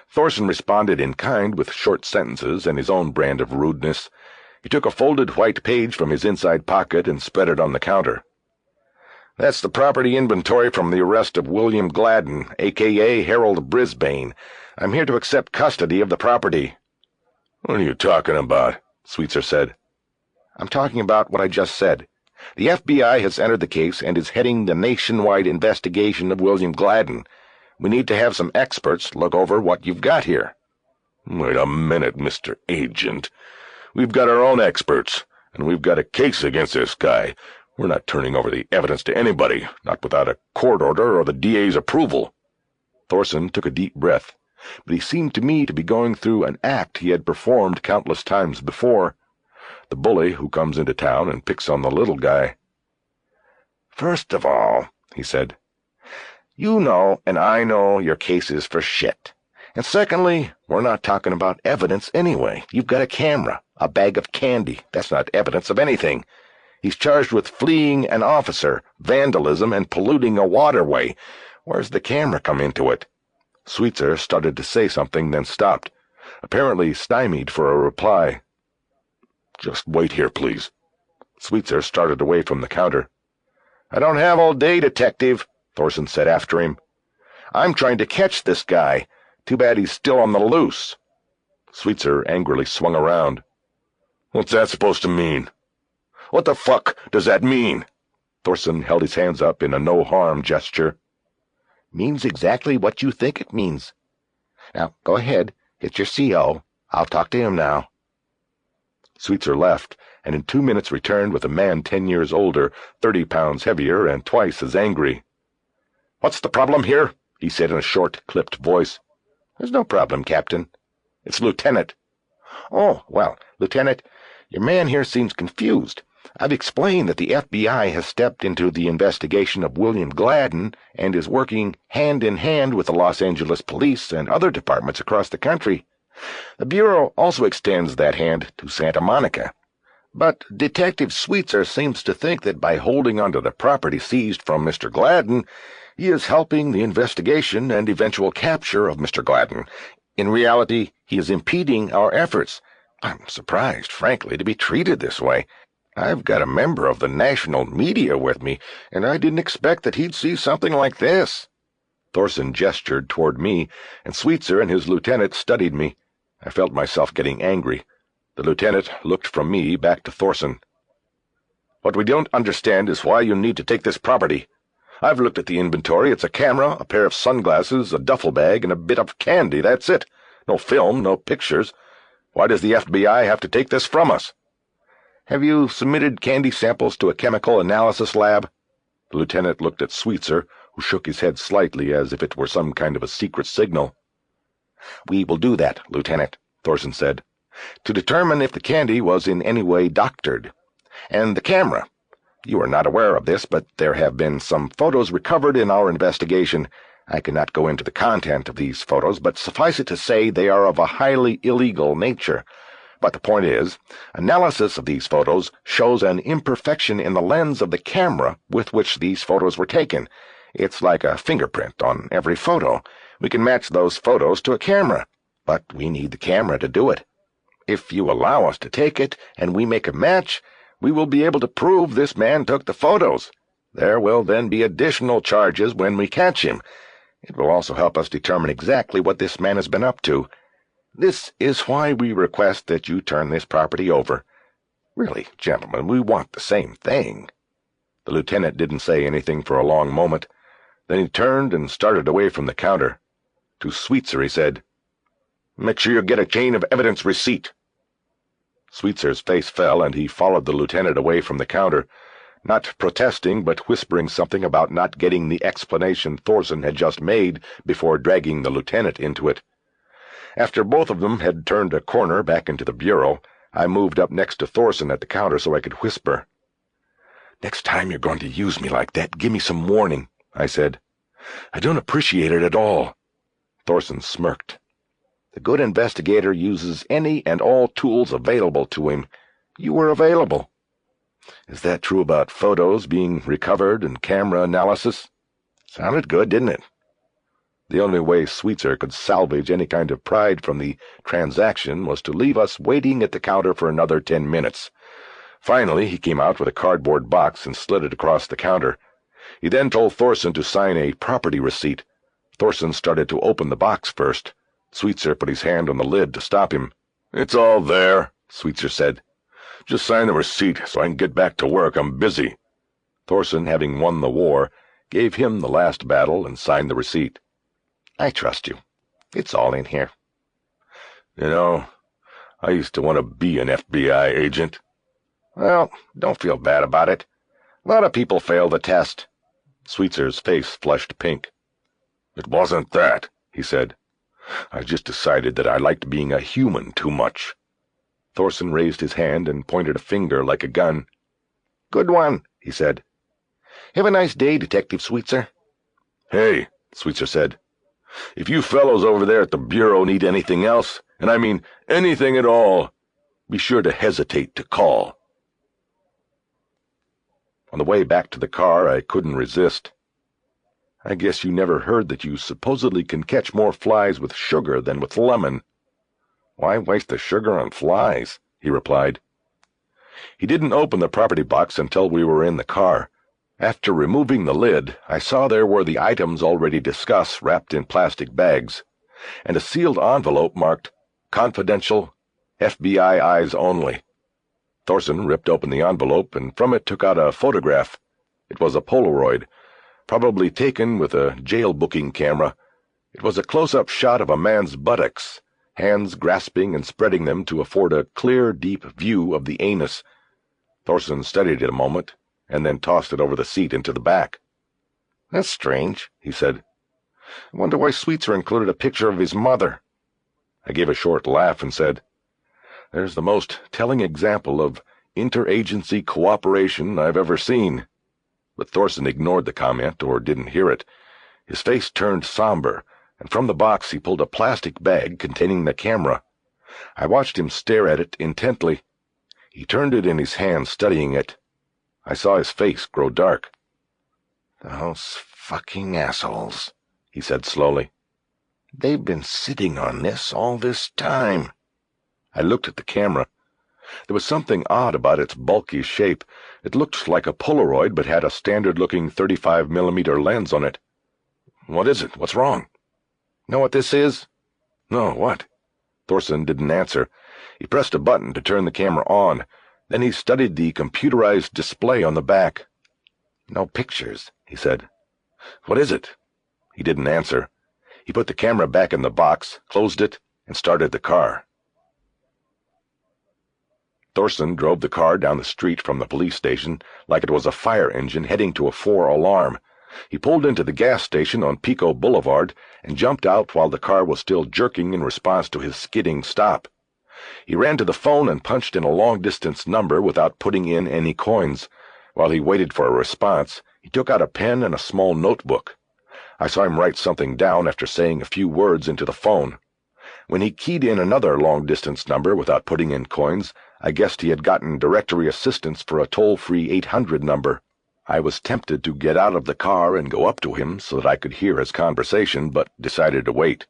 Thorson responded in kind with short sentences and his own brand of rudeness. He took a folded white page from his inside pocket and spread it on the counter. "That's the property inventory from the arrest of William Gladen, a.k.a. Harold Brisbane. I'm here to accept custody of the property." "What are you talking about?" Sweetser said. "I'm talking about what I just said. The FBI has entered the case and is heading the nationwide investigation of William Gladen. We need to have some experts look over what you've got here." "Wait a minute, Mr. Agent. We've got our own experts, and we've got a case against this guy. We're not turning over the evidence to anybody, not without a court order or the DA's approval." Thorson took a deep breath, but he seemed to me to be going through an act he had performed countless times before. The bully who comes into town and picks on the little guy. "First of all," he said, "you know and I know your case is for shit. And secondly, we're not talking about evidence anyway. You've got a camera, a bag of candy. That's not evidence of anything. He's charged with fleeing an officer, vandalism, and polluting a waterway. Where's the camera come into it?" Sweetser started to say something, then stopped, apparently stymied for a reply. "Just wait here, please." Sweetser started away from the counter. "I don't have all day, Detective," Thorson said after him. "I'm trying to catch this guy. Too bad he's still on the loose." Sweetser angrily swung around. "What's that supposed to mean?" "What the fuck does that mean?" Thorson held his hands up in a no-harm gesture. means exactly what you think it means. Now, go ahead, hit your CO. I'll talk to him now." Sweetser left, and in 2 minutes returned with a man 10 years older, 30 pounds heavier, and twice as angry. "What's the problem here?" he said in a short, clipped voice. "There's no problem, Captain." "It's Lieutenant." "Oh, well, Lieutenant, your man here seems confused. I've explained that the FBI has stepped into the investigation of William Gladen and is working hand in hand with the Los Angeles police and other departments across the country. The Bureau also extends that hand to Santa Monica. But Detective Sweetser seems to think that by holding onto the property seized from Mr. Gladen, he is helping the investigation and eventual capture of Mr. Gladen. In reality, he is impeding our efforts. I'm surprised, frankly, to be treated this way. I've got a member of the national media with me, and I didn't expect that he'd see something like this." Thorson gestured toward me, and Sweetser and his lieutenant studied me. I felt myself getting angry. The lieutenant looked from me back to Thorson. "What we don't understand is why you need to take this property. I've looked at the inventory. It's a camera, a pair of sunglasses, a duffel bag, and a bit of candy. That's it. No film, no pictures. Why does the FBI have to take this from us?" "Have you submitted candy samples to a chemical analysis lab?" The lieutenant looked at Sweetser, who shook his head slightly as if it were some kind of a secret signal. "We will do that, Lieutenant," Thorson said, "to determine if the candy was in any way doctored. And the camera. You are not aware of this, but there have been some photos recovered in our investigation. I cannot go into the content of these photos, but suffice it to say they are of a highly illegal nature. But the point is, analysis of these photos shows an imperfection in the lens of the camera with which these photos were taken. It's like a fingerprint on every photo. We can match those photos to a camera, but we need the camera to do it. If you allow us to take it and we make a match, we will be able to prove this man took the photos. There will then be additional charges when we catch him. It will also help us determine exactly what this man has been up to. This is why we request that you turn this property over. Really, gentlemen, we want the same thing." The lieutenant didn't say anything for a long moment. Then he turned and started away from the counter. To Sweetser he said, "Make sure you get a chain of evidence receipt." Sweetser's face fell, and he followed the lieutenant away from the counter, not protesting but whispering something about not getting the explanation Thorson had just made before dragging the lieutenant into it. After both of them had turned a corner back into the bureau, I moved up next to Thorson at the counter so I could whisper. "Next time you're going to use me like that, give me some warning," I said. "I don't appreciate it at all." Thorson smirked. "The good investigator uses any and all tools available to him. You were available." "Is that true about photos being recovered and camera analysis?" Sounded good, didn't it? The only way Sweetser could salvage any kind of pride from the transaction was to leave us waiting at the counter for another 10 minutes. Finally, he came out with a cardboard box and slid it across the counter. He then told Thorson to sign a property receipt. Thorson started to open the box first. Sweetser put his hand on the lid to stop him. "It's all there," Sweetser said. "Just sign the receipt so I can get back to work. I'm busy." Thorson, having won the war, gave him the last battle and signed the receipt. "I trust you. It's all in here." "You know, I used to want to be an FBI agent." "Well, don't feel bad about it. A lot of people fail the test." Sweetser's face flushed pink. "It wasn't that," he said. "I just decided that I liked being a human too much." Thorson raised his hand and pointed a finger like a gun. "Good one," he said. "Have a nice day, Detective Sweetser." "Hey," Sweetser said. "If you fellows over there at the Bureau need anything else, and I mean anything at all, be sure to hesitate to call." On the way back to the car, I couldn't resist. "I guess you never heard that you supposedly can catch more flies with sugar than with lemon." "Why waste the sugar on flies?" he replied. He didn't open the property box until we were in the car. After removing the lid, I saw there were the items already discussed wrapped in plastic bags, and a sealed envelope marked "Confidential, FBI Eyes Only." Thorson ripped open the envelope and from it took out a photograph. It was a Polaroid. probably taken with a jail-booking camera. It was a close-up shot of a man's buttocks, hands grasping and spreading them to afford a clear, deep view of the anus. Thorson studied it a moment, and then tossed it over the seat into the back. "That's strange," he said. "I wonder why Sweetser included a picture of his mother." I gave a short laugh and said, "There's the most telling example of interagency cooperation I've ever seen." But Thorson ignored the comment, or didn't hear it. His face turned somber, and from the box he pulled a plastic bag containing the camera. I watched him stare at it intently. He turned it in his hand, studying it. I saw his face grow dark. "Those fucking assholes," he said slowly. "They've been sitting on this all this time." I looked at the camera. There was something odd about its bulky shape. It looked like a Polaroid, but had a standard-looking 35mm lens on it. "What is it? What's wrong?" "Know what this is?" "No, what?" Thorson didn't answer. He pressed a button to turn the camera on. Then he studied the computerized display on the back. "No pictures," he said. "What is it?" He didn't answer. He put the camera back in the box, closed it, and started the car. Thorson drove the car down the street from the police station like it was a fire engine heading to a 4-alarm. He pulled into the gas station on Pico Boulevard and jumped out while the car was still jerking in response to his skidding stop. He ran to the phone and punched in a long-distance number without putting in any coins. While he waited for a response, he took out a pen and a small notebook. I saw him write something down after saying a few words into the phone. When he keyed in another long-distance number without putting in coins, I guessed he had gotten directory assistance for a toll-free 800 number. I was tempted to get out of the car and go up to him so that I could hear his conversation, but decided to wait.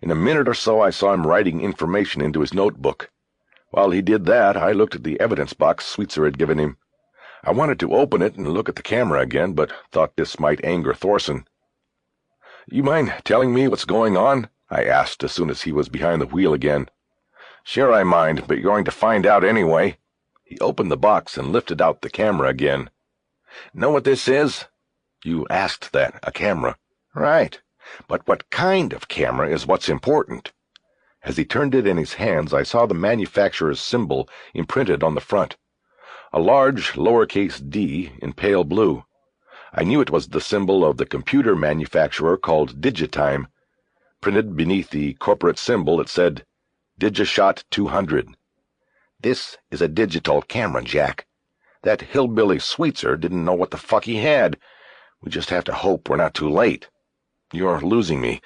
In a minute or so I saw him writing information into his notebook. While he did that, I looked at the evidence box Sweetser had given him. I wanted to open it and look at the camera again, but thought this might anger Thorson. "You mind telling me what's going on?" I asked as soon as he was behind the wheel again. "Sure I mind, but you're going to find out anyway." He opened the box and lifted out the camera again. "Know what this is?" "You asked that, a camera." "Right. But what kind of camera is what's important." As he turned it in his hands, I saw the manufacturer's symbol imprinted on the front. A large lowercase d in pale blue. I knew it was the symbol of the computer manufacturer called Digitime. Printed beneath the corporate symbol it said, "Digishot 200. This is a digital camera, Jack. That hillbilly Sweetser didn't know what the fuck he had. We just have to hope we're not too late." "You're losing me.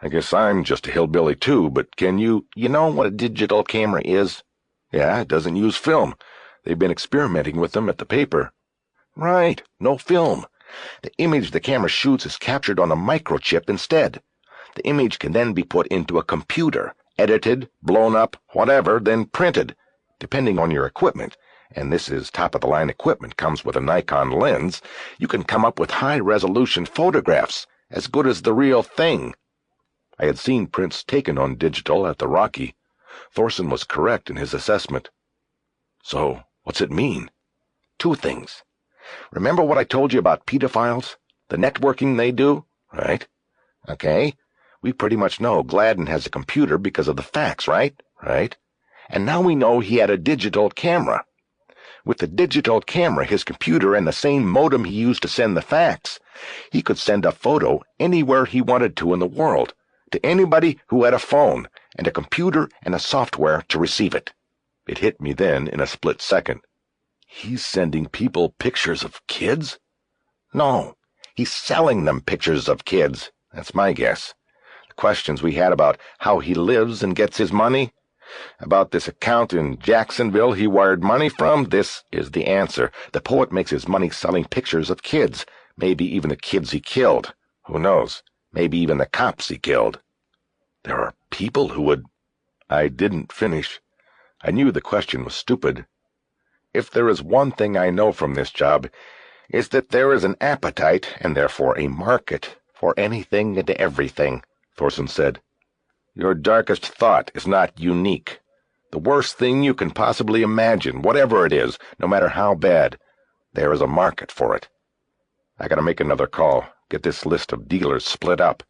I guess I'm just a hillbilly too, but can you know what a digital camera is?" "Yeah, it doesn't use film. They've been experimenting with them at the paper." "Right, no film. The image the camera shoots is captured on a microchip instead. The image can then be put into a computer, edited, blown up, whatever, then printed, depending on your equipment. And this is top-of-the-line equipment, comes with a Nikon lens. You can come up with high-resolution photographs, as good as the real thing." I had seen prints taken on digital at the Rocky. Thorson was correct in his assessment. "So, what's it mean?" "Two things. Remember what I told you about pedophiles? The networking they do? Right? Okay. We pretty much know Gladen has a computer because of the fax, right? Right. And now we know he had a digital camera. With the digital camera, his computer, and the same modem he used to send the fax, he could send a photo anywhere he wanted to in the world, to anybody who had a phone, and a computer and a software to receive it. It hit me then in a split second. He's sending people pictures of kids? No, he's selling them pictures of kids. That's my guess. The questions we had about how he lives and gets his money, about this account in Jacksonville he wired money from, this is the answer. The poet makes his money selling pictures of kids, maybe even the kids he killed. Who knows? Maybe even the cops he killed. There are people who would... I didn't finish. I knew the question was stupid. If there is one thing I know from this job, it's that there is an appetite, and therefore a market, for anything and everything, Thorson said. Your darkest thought is not unique. The worst thing you can possibly imagine, whatever it is, no matter how bad, there is a market for it. I gotta make another call, get this list of dealers split up.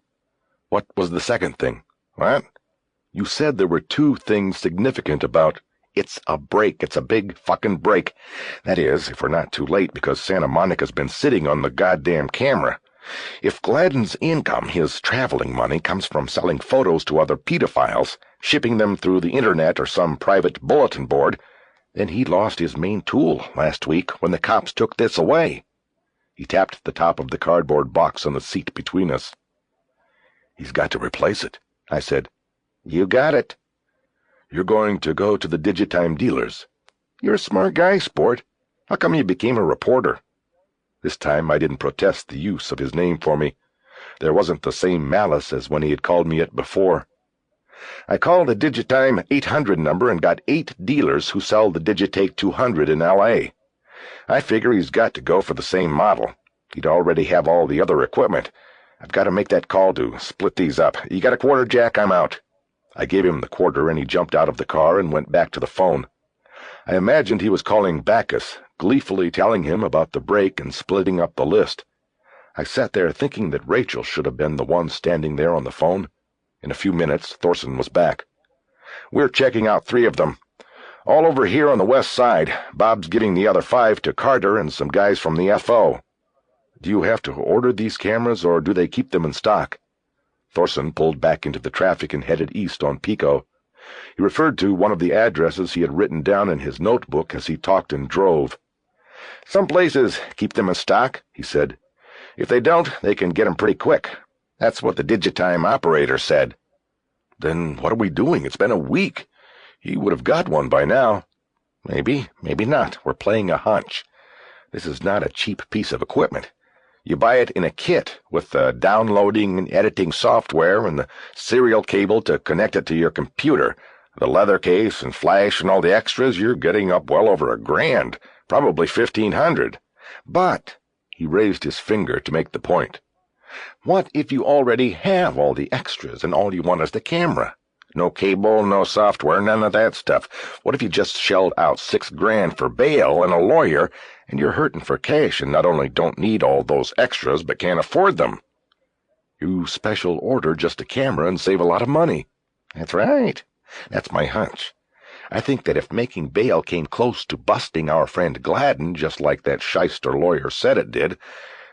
What was the second thing? What? You said there were two things significant about... It's a break. It's a big fucking break. That is, if we're not too late, because Santa Monica's been sitting on the goddamn camera. If Gladen's income, his traveling money, comes from selling photos to other pedophiles, shipping them through the internet or some private bulletin board, then he lost his main tool last week when the cops took this away. He tapped the top of the cardboard box on the seat between us. He's got to replace it, I said. You got it. You're going to go to the Digitime dealers. You're a smart guy, sport. How come you became a reporter? This time I didn't protest the use of his name for me. There wasn't the same malice as when he had called me it before. I called the Digitime 800 number and got 8 dealers who sell the Digitake 200 in L.A. I figure he's got to go for the same model. He'd already have all the other equipment. I've got to make that call to split these up. You got a quarter, Jack? I'm out. I gave him the quarter, and he jumped out of the car and went back to the phone. I imagined he was calling Bacchus, gleefully telling him about the break and splitting up the list. I sat there thinking that Rachel should have been the one standing there on the phone. In a few minutes, Thorson was back. We're checking out 3 of them. All over here on the west side. Bob's giving the other 5 to Carter and some guys from the FO. Do you have to order these cameras, or do they keep them in stock? Thorson pulled back into the traffic and headed east on Pico. He referred to one of the addresses he had written down in his notebook as he talked and drove. Some places keep them in stock, he said. If they don't, they can get 'em pretty quick. That's what the Digitime operator said. Then what are we doing? It's been a week. He would have got one by now. Maybe, maybe not. We're playing a hunch. This is not a cheap piece of equipment. You buy it in a kit with the downloading and editing software and the serial cable to connect it to your computer. The leather case and flash and all the extras, you're getting up well over $1,000, probably $1,500. But, he raised his finger to make the point, what if you already have all the extras and all you want is the camera? No cable, no software, none of that stuff. What if you just shelled out $6,000 for bail and a lawyer, and you're hurting for cash and not only don't need all those extras but can't afford them? You special order just a camera and save a lot of money. That's right. That's my hunch. I think that if making bail came close to busting our friend Gladen, just like that shyster lawyer said it did,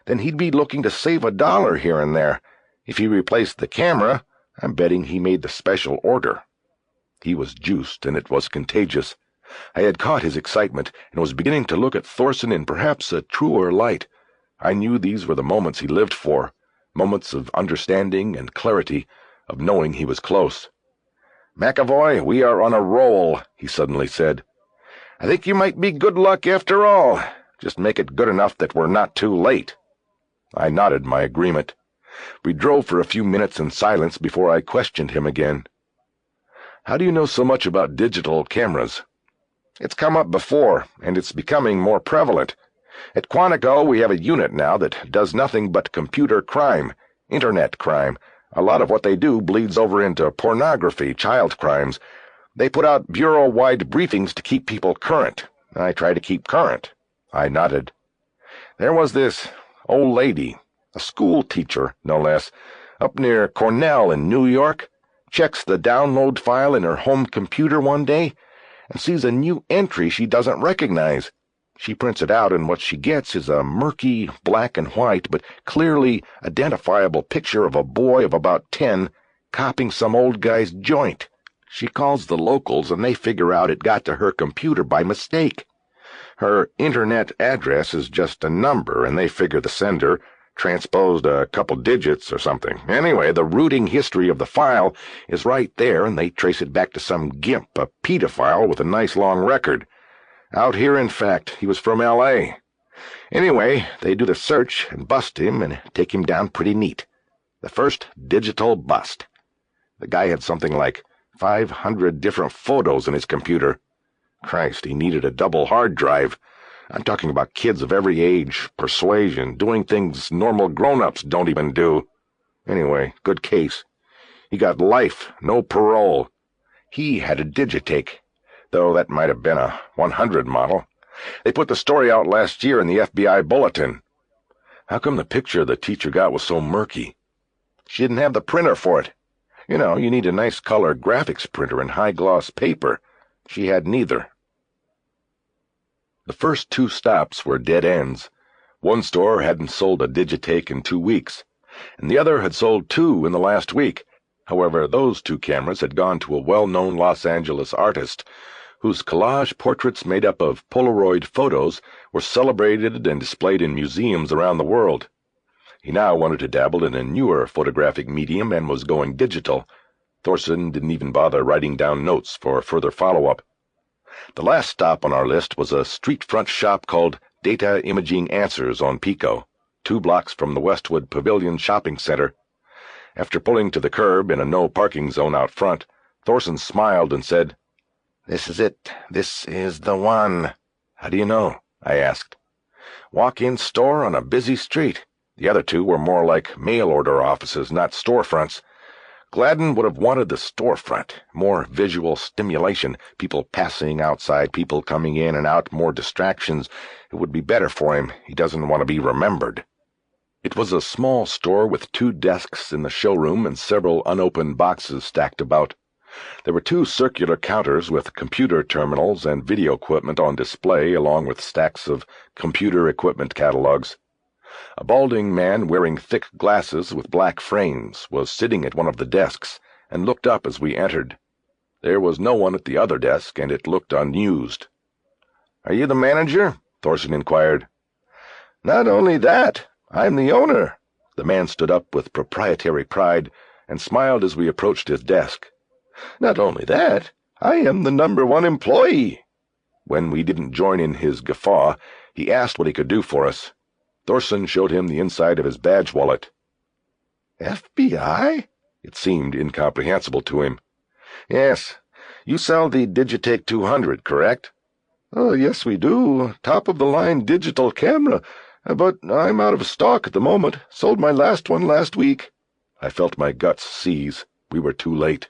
then he'd be looking to save $1 here and there. If he replaced the camera, I'm betting he made the special order. He was juiced, and it was contagious. I had caught his excitement, and was beginning to look at Thorson in perhaps a truer light. I knew these were the moments he lived for, moments of understanding and clarity, of knowing he was close. "McAvoy, we are on a roll," he suddenly said. "I think you might be good luck after all. Just make it good enough that we're not too late." I nodded my agreement. We drove for a few minutes in silence before I questioned him again. "How do you know so much about digital cameras?" "It's come up before, and it's becoming more prevalent. At Quantico, we have a unit now that does nothing but computer crime, internet crime. A lot of what they do bleeds over into pornography, child crimes. They put out bureau-wide briefings to keep people current. I try to keep current." I nodded. "There was this old lady, a school teacher, no less, up near Cornell in New York, checks the download file in her home computer one day and sees a new entry she doesn't recognize. She prints it out, and what she gets is a murky black and white but clearly identifiable picture of a boy of about 10 copying some old guy's joint. She calls the locals, and they figure out it got to her computer by mistake. Her internet address is just a number, and they figure the sender transposed a couple digits or something. Anyway, the routing history of the file is right there, and they trace it back to some gimp, a pedophile with a nice long record. Out here, in fact. He was from L.A. Anyway, they do the search and bust him and take him down pretty neat. The first digital bust. The guy had something like 500 different photos in his computer. Christ, he needed a double hard drive. I'm talking about kids of every age, persuasion, doing things normal grown-ups don't even do. Anyway, good case. He got life, no parole. He had a Digitake, though that might have been a 100 model. They put the story out last year in the FBI Bulletin. How come the picture the teacher got was so murky? She didn't have the printer for it. You know, you need a nice color graphics printer and high-gloss paper. She had neither. The first 2 stops were dead ends. One store hadn't sold a Digitake in 2 weeks, and the other had sold 2 in the last week. However, those 2 cameras had gone to a well-known Los Angeles artist, whose collage portraits made up of Polaroid photos were celebrated and displayed in museums around the world. He now wanted to dabble in a newer photographic medium and was going digital. Thorson didn't even bother writing down notes for further follow-up. The last stop on our list was a street-front shop called Data Imaging Answers on Pico, 2 blocks from the Westwood Pavilion Shopping Center. After pulling to the curb in a no-parking zone out front, Thorson smiled and said, "This is it. This is the one." "How do you know?" I asked. "Walk-in store on a busy street. The other 2 were more like mail-order offices, not storefronts. Gladen would have wanted the storefront, more visual stimulation, people passing outside, people coming in and out, more distractions. It would be better for him. He doesn't want to be remembered." It was a small store with 2 desks in the showroom and several unopened boxes stacked about. There were 2 circular counters with computer terminals and video equipment on display, along with stacks of computer equipment catalogs. A balding man wearing thick glasses with black frames was sitting at one of the desks and looked up as we entered. There was no one at the other desk, and it looked unused. "Are you the manager?" Thorson inquired. "Not only that, I'm the owner." The man stood up with proprietary pride and smiled as we approached his desk. "Not only that, I am the #1 employee." When we didn't join in his guffaw, he asked what he could do for us. Thorson showed him the inside of his badge wallet. "FBI?" It seemed incomprehensible to him. "Yes. You sell the Digitake 200, correct?" "Oh, yes, we do. Top-of-the-line digital camera. But I'm out of stock at the moment. Sold my last one last week." I felt my guts seize. We were too late.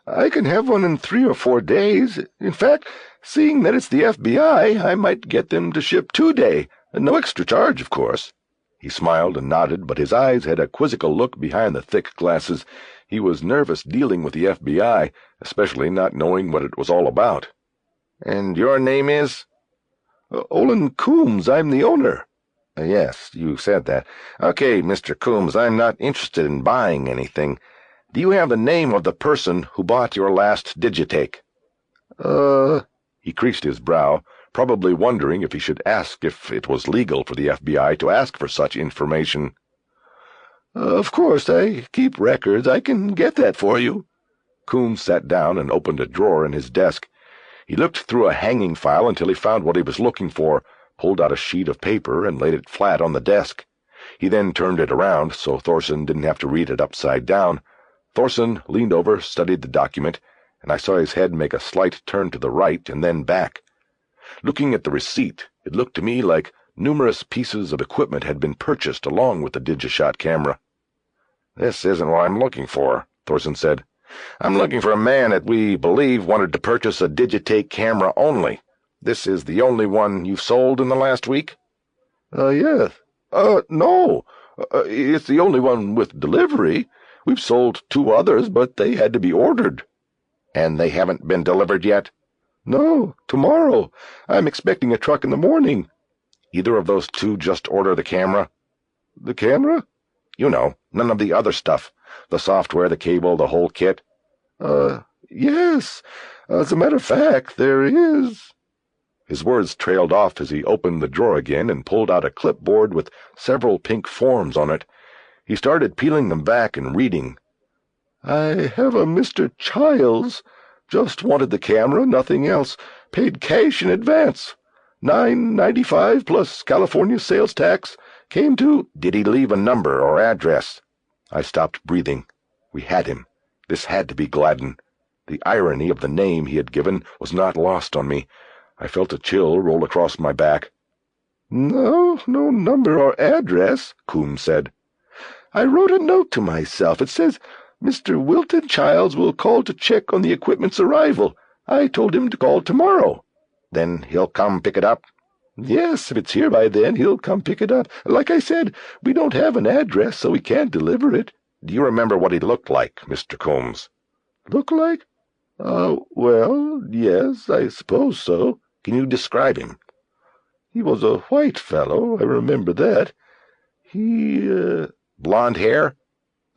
"I can have one in 3 or 4 days. In fact, seeing that it's the FBI, I might get them to ship 2-day. No extra charge, of course." He smiled and nodded, but his eyes had a quizzical look behind the thick glasses. He was nervous dealing with the FBI, especially not knowing what it was all about. "And your name is?" Olin Coombs, I'm the owner." Yes, you said that. Okay, Mr. Coombs, I'm not interested in buying anything. Do you have the name of the person who bought your last Digitake? He creased his brow, probably wondering if he should ask if it was legal for the FBI to ask for such information. Of course, I keep records. I can get that for you." Coombs sat down and opened a drawer in his desk. He looked through a hanging file until he found what he was looking for, pulled out a sheet of paper and laid it flat on the desk. He then turned it around so Thorson didn't have to read it upside down. Thorson leaned over, studied the document, and I saw his head make a slight turn to the right and then back. Looking at the receipt, it looked to me like numerous pieces of equipment had been purchased along with the Digishot camera. "This isn't what I'm looking for," Thorson said. "I'm looking for a man that we believe wanted to purchase a Digitake camera only. This is the only one you've sold in the last week?" Yes. No. It's the only one with delivery. We've sold 2 others, but they had to be ordered." "And they haven't been delivered yet?" "No, tomorrow. I'm expecting a truck in the morning." "Either of those 2 just order the camera?" "The camera?" "You know, none of the other stuff. The software, the cable, the whole kit." Yes. As a matter of fact, there is." His words trailed off as he opened the drawer again and pulled out a clipboard with several pink forms on it. He started peeling them back and reading. "I have a Mr. Childs. Just wanted the camera, nothing else. Paid cash in advance. $9.95 plus California sales tax. Came to—" "Did he leave a number or address?" I stopped breathing. We had him. This had to be Gladen. The irony of the name he had given was not lost on me. I felt a chill roll across my back. "No number or address," Coombs said. "I wrote a note to myself. It says, 'Mr. Wilton Childs will call to check on the equipment's arrival.' I told him to call tomorrow." "Then he'll come pick it up?" Yes, if it's here by then, he'll come pick it up. Like I said, we don't have an address, so we can't deliver it. Do you remember what he looked like, Mr. Coombs? Look like? Well, yes, I suppose so. Can you describe him? He was a white fellow, I remember that. Blonde hair?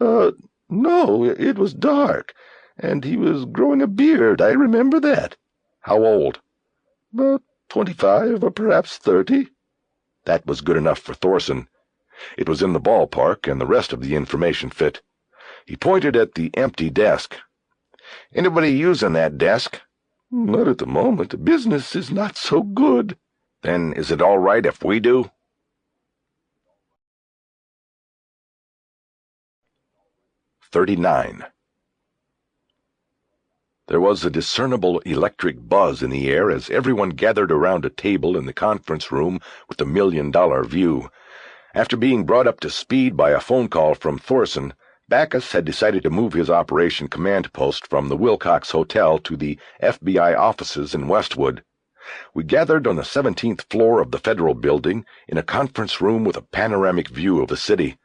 No, it was dark, and he was growing a beard, I remember that. How old? About 25 or perhaps 30. That was good enough for Thorson. It was in the ballpark, and the rest of the information fit. He pointed at the empty desk. Anybody using that desk? Not at the moment. Business is not so good. Then is it all right if we do? "39. There was a discernible electric buzz in the air as everyone gathered around a table in the conference room with the $1,000,000 view. After being brought up to speed by a phone call from Thorson, Backus had decided to move his operation command post from the Wilcox Hotel to the FBI offices in Westwood. We gathered on the 17th floor of the Federal Building in a conference room with a panoramic view of the city.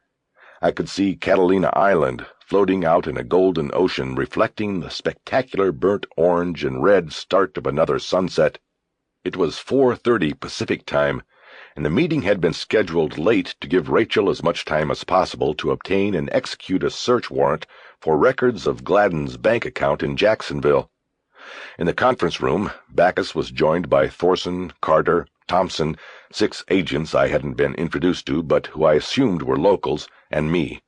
I could see Catalina Island floating out in a golden ocean reflecting the spectacular burnt orange and red start of another sunset. It was 4:30 Pacific time, and the meeting had been scheduled late to give Rachel as much time as possible to obtain and execute a search warrant for records of Gladen's bank account in Jacksonville. In the conference room, Backus was joined by Thorson, Carter, Thompson, 6 agents I hadn't been introduced to but who I assumed were locals, and me.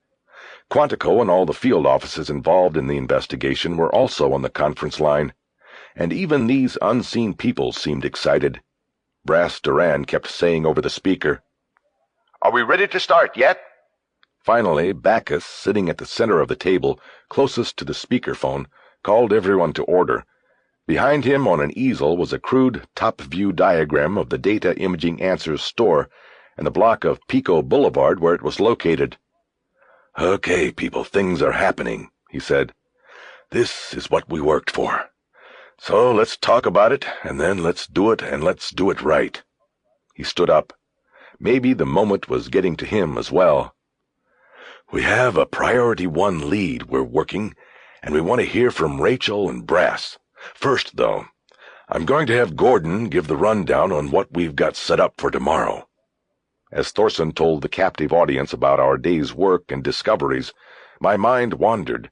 Quantico and all the field offices involved in the investigation were also on the conference line, and even these unseen people seemed excited. Brass Duran kept saying over the speaker, "Are we ready to start yet?" Finally, Backus, sitting at the center of the table, closest to the speakerphone, called everyone to order. Behind him on an easel was a crude top-view diagram of the Data Imaging Answers store and the block of Pico Boulevard where it was located. "Okay, people, things are happening," he said. "This is what we worked for. So let's talk about it, and then let's do it, and let's do it right." He stood up. Maybe the moment was getting to him as well. "We have a Priority 1 lead we're working, and we want to hear from Rachel and Brass. First, though, I'm going to have Gordon give the rundown on what we've got set up for tomorrow." As Thorson told the captive audience about our day's work and discoveries, my mind wandered.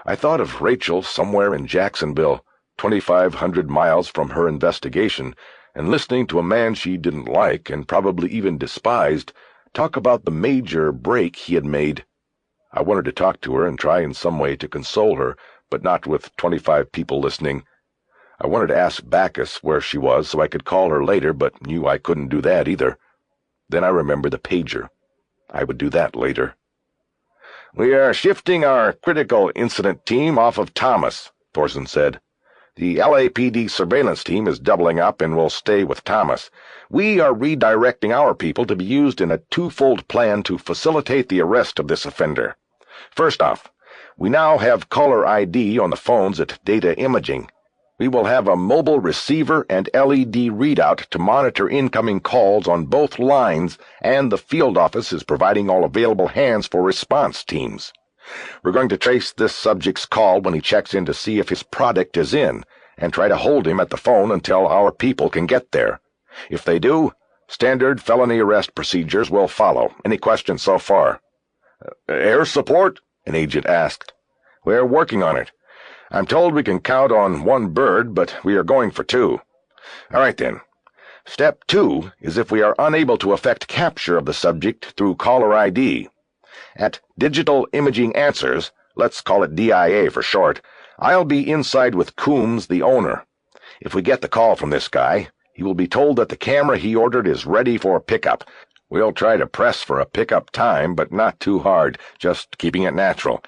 I thought of Rachel somewhere in Jacksonville, 2,500 miles from her investigation, and listening to a man she didn't like and probably even despised talk about the major break he had made. I wanted to talk to her and try in some way to console her, but not with 25 people listening. I wanted to ask Backus where she was so I could call her later, but knew I couldn't do that either. Then I remembered the pager. I would do that later. "We are shifting our critical incident team off of Thomas," Thorson said. "The LAPD surveillance team is doubling up and will stay with Thomas. We are redirecting our people to be used in a twofold plan to facilitate the arrest of this offender. First off, we now have caller ID on the phones at Data Imaging. We will have a mobile receiver and LED readout to monitor incoming calls on both lines, and the field office is providing all available hands for response teams. We're going to trace this subject's call when he checks in to see if his product is in, and try to hold him at the phone until our people can get there. If they do, standard felony arrest procedures will follow. Any questions so far?" "Air support?" an agent asked. "We're working on it. I'm told we can count on 1 bird, but we are going for 2. All right, then. Step 2 is if we are unable to effect capture of the subject through caller ID. At Digital Imaging Answers, let's call it DIA for short, I'll be inside with Coombs, the owner. If we get the call from this guy, he will be told that the camera he ordered is ready for pickup. We'll try to press for a pickup time, but not too hard, just keeping it natural.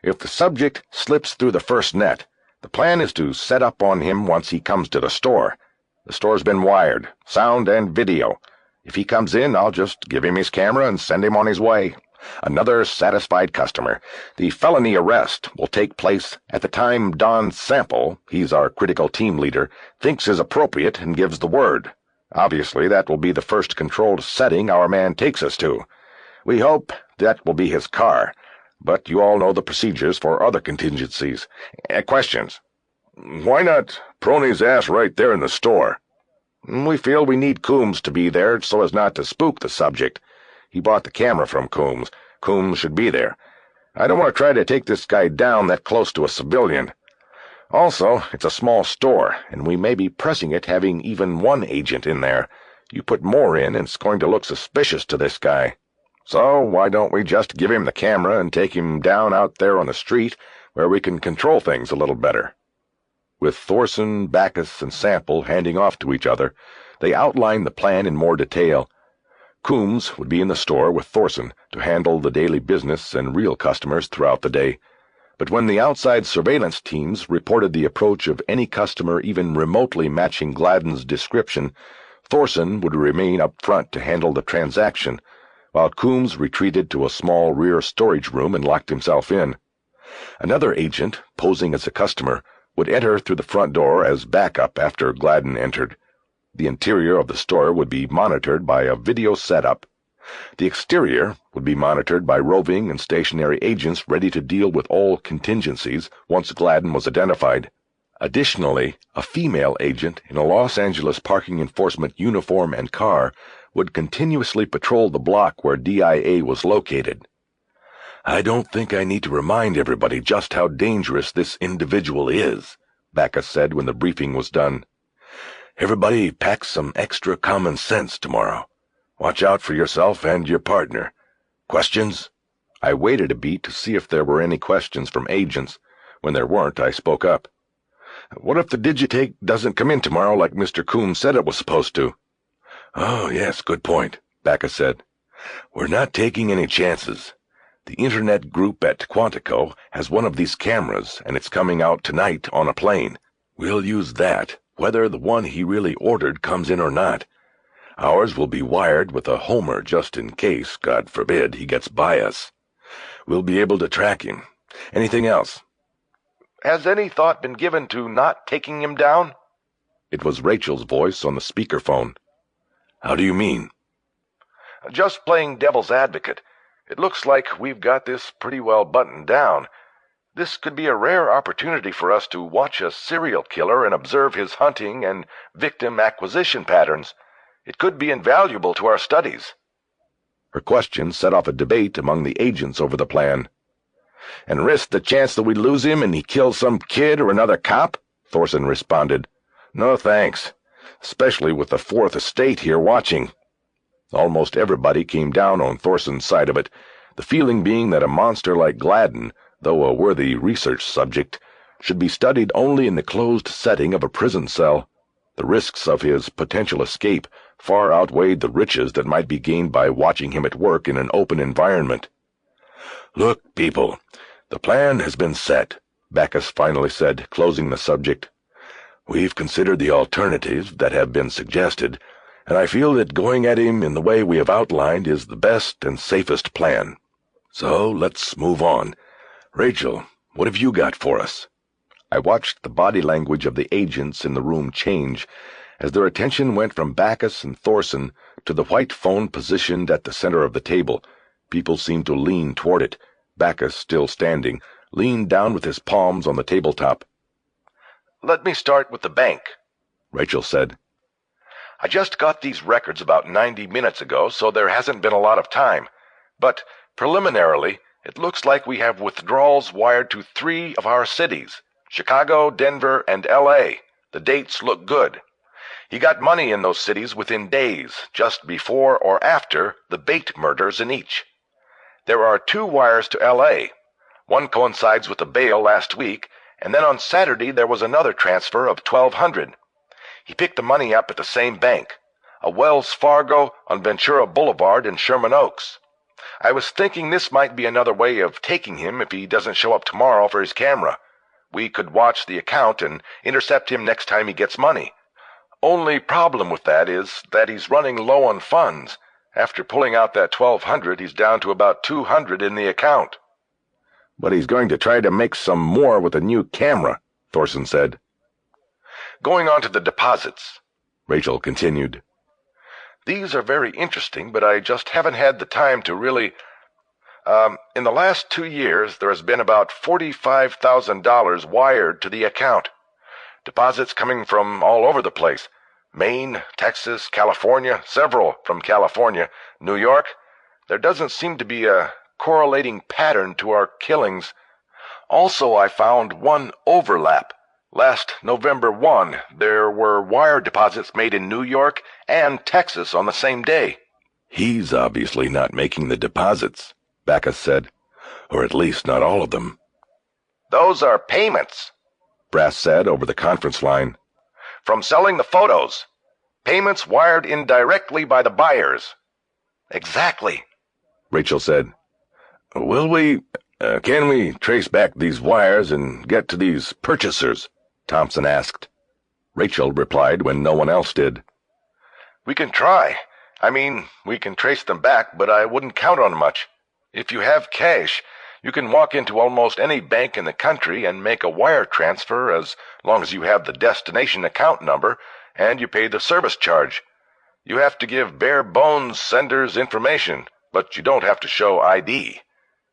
If the subject slips through the first net, the plan is to set up on him once he comes to the store. The store's been wired, sound and video. If he comes in, I'll just give him his camera and send him on his way. Another satisfied customer. The felony arrest will take place at the time Don Sample, he's our critical team leader, thinks is appropriate and gives the word. Obviously, that will be the first controlled setting our man takes us to. We hope that will be his car, but you all know the procedures for other contingencies. Questions? Why not prone his ass right there in the store? We feel we need Coombs to be there so as not to spook the subject. He bought the camera from Coombs. Coombs should be there. I don't want to try to take this guy down that close to a civilian. Also, it's a small store, and we may be pressing it having even one agent in there. You put more in, and it's going to look suspicious to this guy. So why don't we just give him the camera and take him down out there on the street where we can control things a little better? With Thorson, Backus, and Sample handing off to each other, they outlined the plan in more detail. Coombs would be in the store with Thorson to handle the daily business and real customers throughout the day. But when the outside surveillance teams reported the approach of any customer even remotely matching Gladen's description, Thorson would remain up front to handle the transaction, while Coombs retreated to a small rear storage room and locked himself in. Another agent, posing as a customer, would enter through the front door as backup after Gladen entered. The interior of the store would be monitored by a video setup. The exterior would be monitored by roving and stationary agents ready to deal with all contingencies once Gladen was identified. Additionally, a female agent in a Los Angeles parking enforcement uniform and car would continuously patrol the block where DIA was located. I don't think I need to remind everybody just how dangerous this individual is, Backus said when the briefing was done. Everybody pack some extra common sense tomorrow. Watch out for yourself and your partner. Questions? I waited a beat to see if there were any questions from agents. When there weren't, I spoke up. What if the digitake doesn't come in tomorrow like Mr. Coombs said it was supposed to? Oh, yes, good point, Backus said. We're not taking any chances. The Internet group at Quantico has one of these cameras, and it's coming out tonight on a plane. We'll use that, whether the one he really ordered comes in or not. Ours will be wired with a homer just in case, God forbid, he gets by us. We'll be able to track him. Anything else? Has any thought been given to not taking him down? It was Rachel's voice on the speakerphone. How do you mean? Just playing devil's advocate. It looks like we've got this pretty well buttoned down. This could be a rare opportunity for us to watch a serial killer and observe his hunting and victim acquisition patterns. It could be invaluable to our studies. Her question set off a debate among the agents over the plan. And risk the chance that we lose him and he kills some kid or another cop? Thorson responded. No thanks, especially with the Fourth Estate here watching. Almost everybody came down on Thorson's side of it, the feeling being that a monster like Gladen, though a worthy research subject, should be studied only in the closed setting of a prison cell. The risks of his potential escape far outweighed the riches that might be gained by watching him at work in an open environment. Look, people, the plan has been set, Backus finally said, closing the subject. We've considered the alternatives that have been suggested, and I feel that going at him in the way we have outlined is the best and safest plan. So let's move on. Rachel, what have you got for us? I watched the body language of the agents in the room change as their attention went from Backus and Thorson to the white phone positioned at the center of the table. People seemed to lean toward it. Backus, still standing, leaned down with his palms on the tabletop. Let me start with the bank, Rachel said. I just got these records about 90 minutes ago, so there hasn't been a lot of time. But preliminarily, it looks like we have withdrawals wired to 3 of our cities, Chicago, Denver, and L.A. The dates look good. He got money in those cities within days, just before or after the Bate murders in each. There are 2 wires to L.A. One coincides with the bail last week, and then on Saturday there was another transfer of $1,200. He picked the money up at the same bank, a Wells Fargo on Ventura Boulevard in Sherman Oaks. I was thinking this might be another way of taking him if he doesn't show up tomorrow for his camera. We could watch the account and intercept him next time he gets money. Only problem with that is that he's running low on funds. After pulling out that $1,200, he's down to about $200 in the account. But he's going to try to make some more with a new camera, Thorson said. Going on to the deposits, Rachel continued. These are very interesting, but I just haven't had the time to really... in the last 2 years, there has been about $45,000 wired to the account. Deposits coming from all over the place. Maine, Texas, California, several from California, New York. There doesn't seem to be a correlating pattern to our killings. Also, I found one overlap. Last November 1, there were wire deposits made in New York and Texas on the same day. He's obviously not making the deposits, Backus said. Or at least not all of them. Those are payments, Brass said over the conference line. From selling the photos. Payments wired in directly by the buyers. Exactly, Rachel said. Can we trace back these wires and get to these purchasers? Thompson asked. Rachel replied when no one else did. We can try. We can trace them back, but I wouldn't count on much. If you have cash, you can walk into almost any bank in the country and make a wire transfer as long as you have the destination account number and you pay the service charge. You have to give bare-bones senders information, but you don't have to show ID.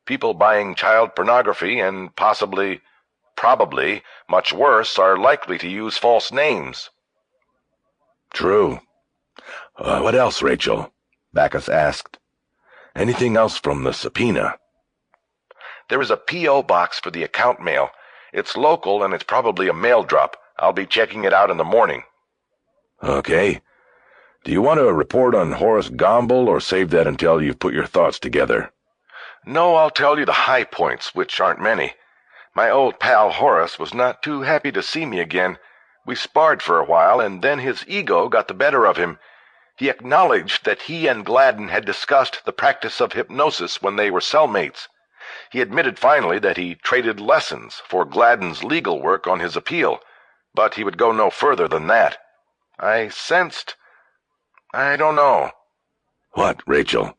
People buying child pornography and probably, much worse, are likely to use false names. True. What else, Rachel? Backus asked. Anything else from the subpoena? There is a P.O. box for the account mail. It's local and it's probably a mail drop. I'll be checking it out in the morning. Okay. Do you want to report on Horace Gomble or save that until you've put your thoughts together? No, I'll tell you the high points, which aren't many. My old pal Horace was not too happy to see me again. We sparred for a while, and then his ego got the better of him. He acknowledged that he and Gladen had discussed the practice of hypnosis when they were cellmates. He admitted finally that he traded lessons for Gladen's legal work on his appeal, but he would go no further than that. I sensed... I don't know. What, Rachel?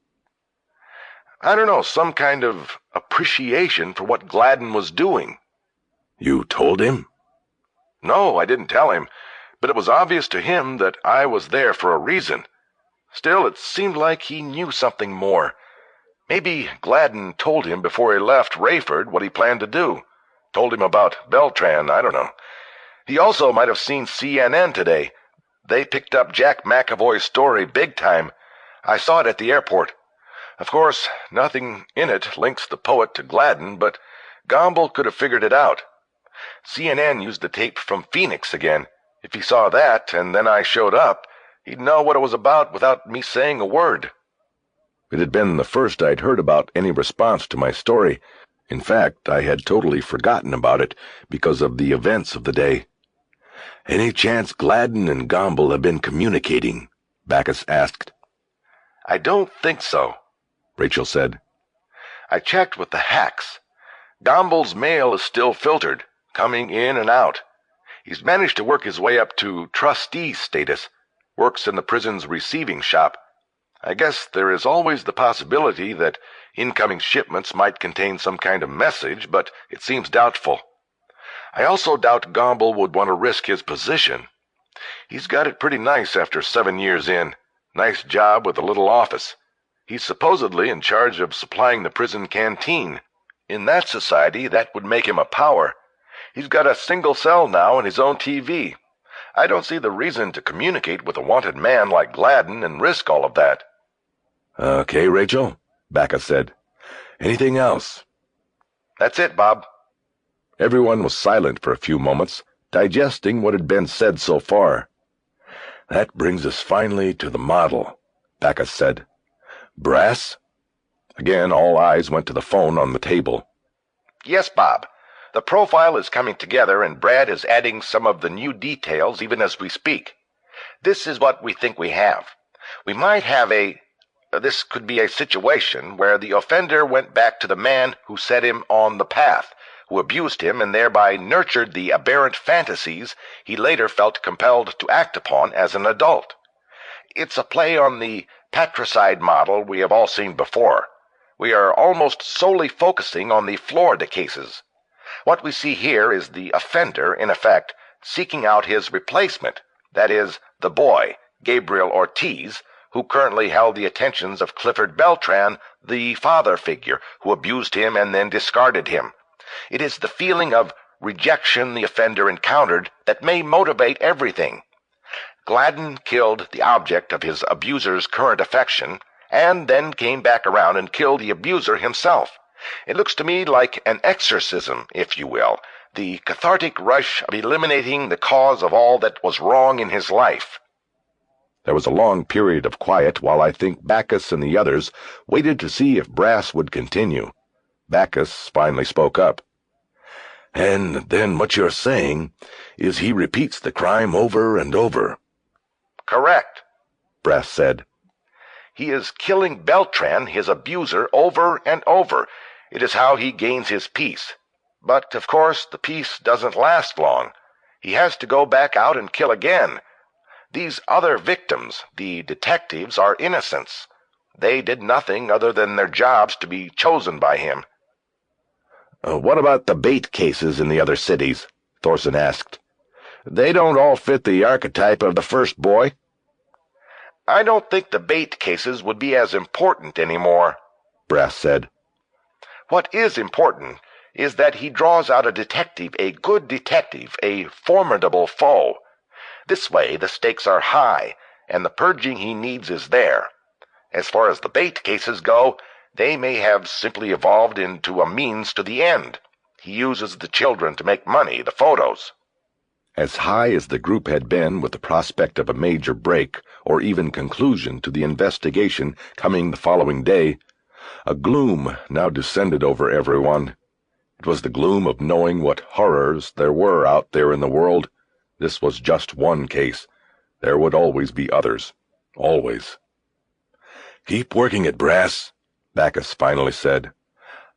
I don't know, some kind of appreciation for what Gladen was doing. You told him? No, I didn't tell him, but it was obvious to him that I was there for a reason. Still, it seemed like he knew something more. Maybe Gladen told him before he left Rayford what he planned to do. Told him about Beltran, I don't know. He also might have seen CNN today. They picked up Jack McAvoy's story big time. I saw it at the airport. Of course, nothing in it links the poet to Gladen, but Gomble could have figured it out. CNN used the tape from Phoenix again. If he saw that, and then I showed up, he'd know what it was about without me saying a word. It had been the first I'd heard about any response to my story. In fact, I had totally forgotten about it because of the events of the day. Any chance Gladen and Gomble have been communicating? Backus asked. I don't think so, Rachel said. I checked with the hacks. Gomble's mail is still filtered, coming in and out. He's managed to work his way up to trustee status, works in the prison's receiving shop. I guess there is always the possibility that incoming shipments might contain some kind of message, but it seems doubtful. I also doubt Gomble would want to risk his position. He's got it pretty nice after 7 years in. Nice job with a little office. He's supposedly in charge of supplying the prison canteen. In that society, that would make him a power. He's got a single cell now and his own TV. I don't see the reason to communicate with a wanted man like Gladen and risk all of that. Okay, Rachel, Backus said. Anything else? That's it, Bob. Everyone was silent for a few moments, digesting what had been said so far. That brings us finally to the model, Backus said. Brass? Again, all eyes went to the phone on the table. Yes, Bob. The profile is coming together, and Brad is adding some of the new details even as we speak. This is what we think we have. We might have this could be a situation where the offender went back to the man who set him on the path, who abused him and thereby nurtured the aberrant fantasies he later felt compelled to act upon as an adult. It's a play on the patricide model we have all seen before. We are almost solely focusing on the Florida cases. What we see here is the offender, in effect, seeking out his replacement, that is, the boy, Gabriel Ortiz, who currently held the attentions of Clifford Beltran, the father figure who abused him and then discarded him. It is the feeling of rejection the offender encountered that may motivate everything. Gladen killed the object of his abuser's current affection, and then came back around and killed the abuser himself. It looks to me like an exorcism, if you will, the cathartic rush of eliminating the cause of all that was wrong in his life. There was a long period of quiet while I think Bacchus and the others waited to see if Brass would continue. Bacchus finally spoke up. And then what you're saying is he repeats the crime over and over. Correct, Brass said. He is killing Beltran, his abuser, over and over. It is how he gains his peace. But, of course, the peace doesn't last long. He has to go back out and kill again. These other victims, the detectives, are innocents. They did nothing other than their jobs to be chosen by him. What about the bait cases in the other cities? Thorson asked. They don't all fit the archetype of the first boy. I don't think the bait cases would be as important anymore, Brass said. What is important is that he draws out a detective, a good detective, a formidable foe. This way the stakes are high, and the purging he needs is there. As far as the bait cases go, they may have simply evolved into a means to the end. He uses the children to make money, the photos. As high as the group had been with the prospect of a major break or even conclusion to the investigation coming the following day, a gloom now descended over everyone. It was the gloom of knowing what horrors there were out there in the world. This was just one case. There would always be others. Always. Keep working it, Brass, Bacchus finally said.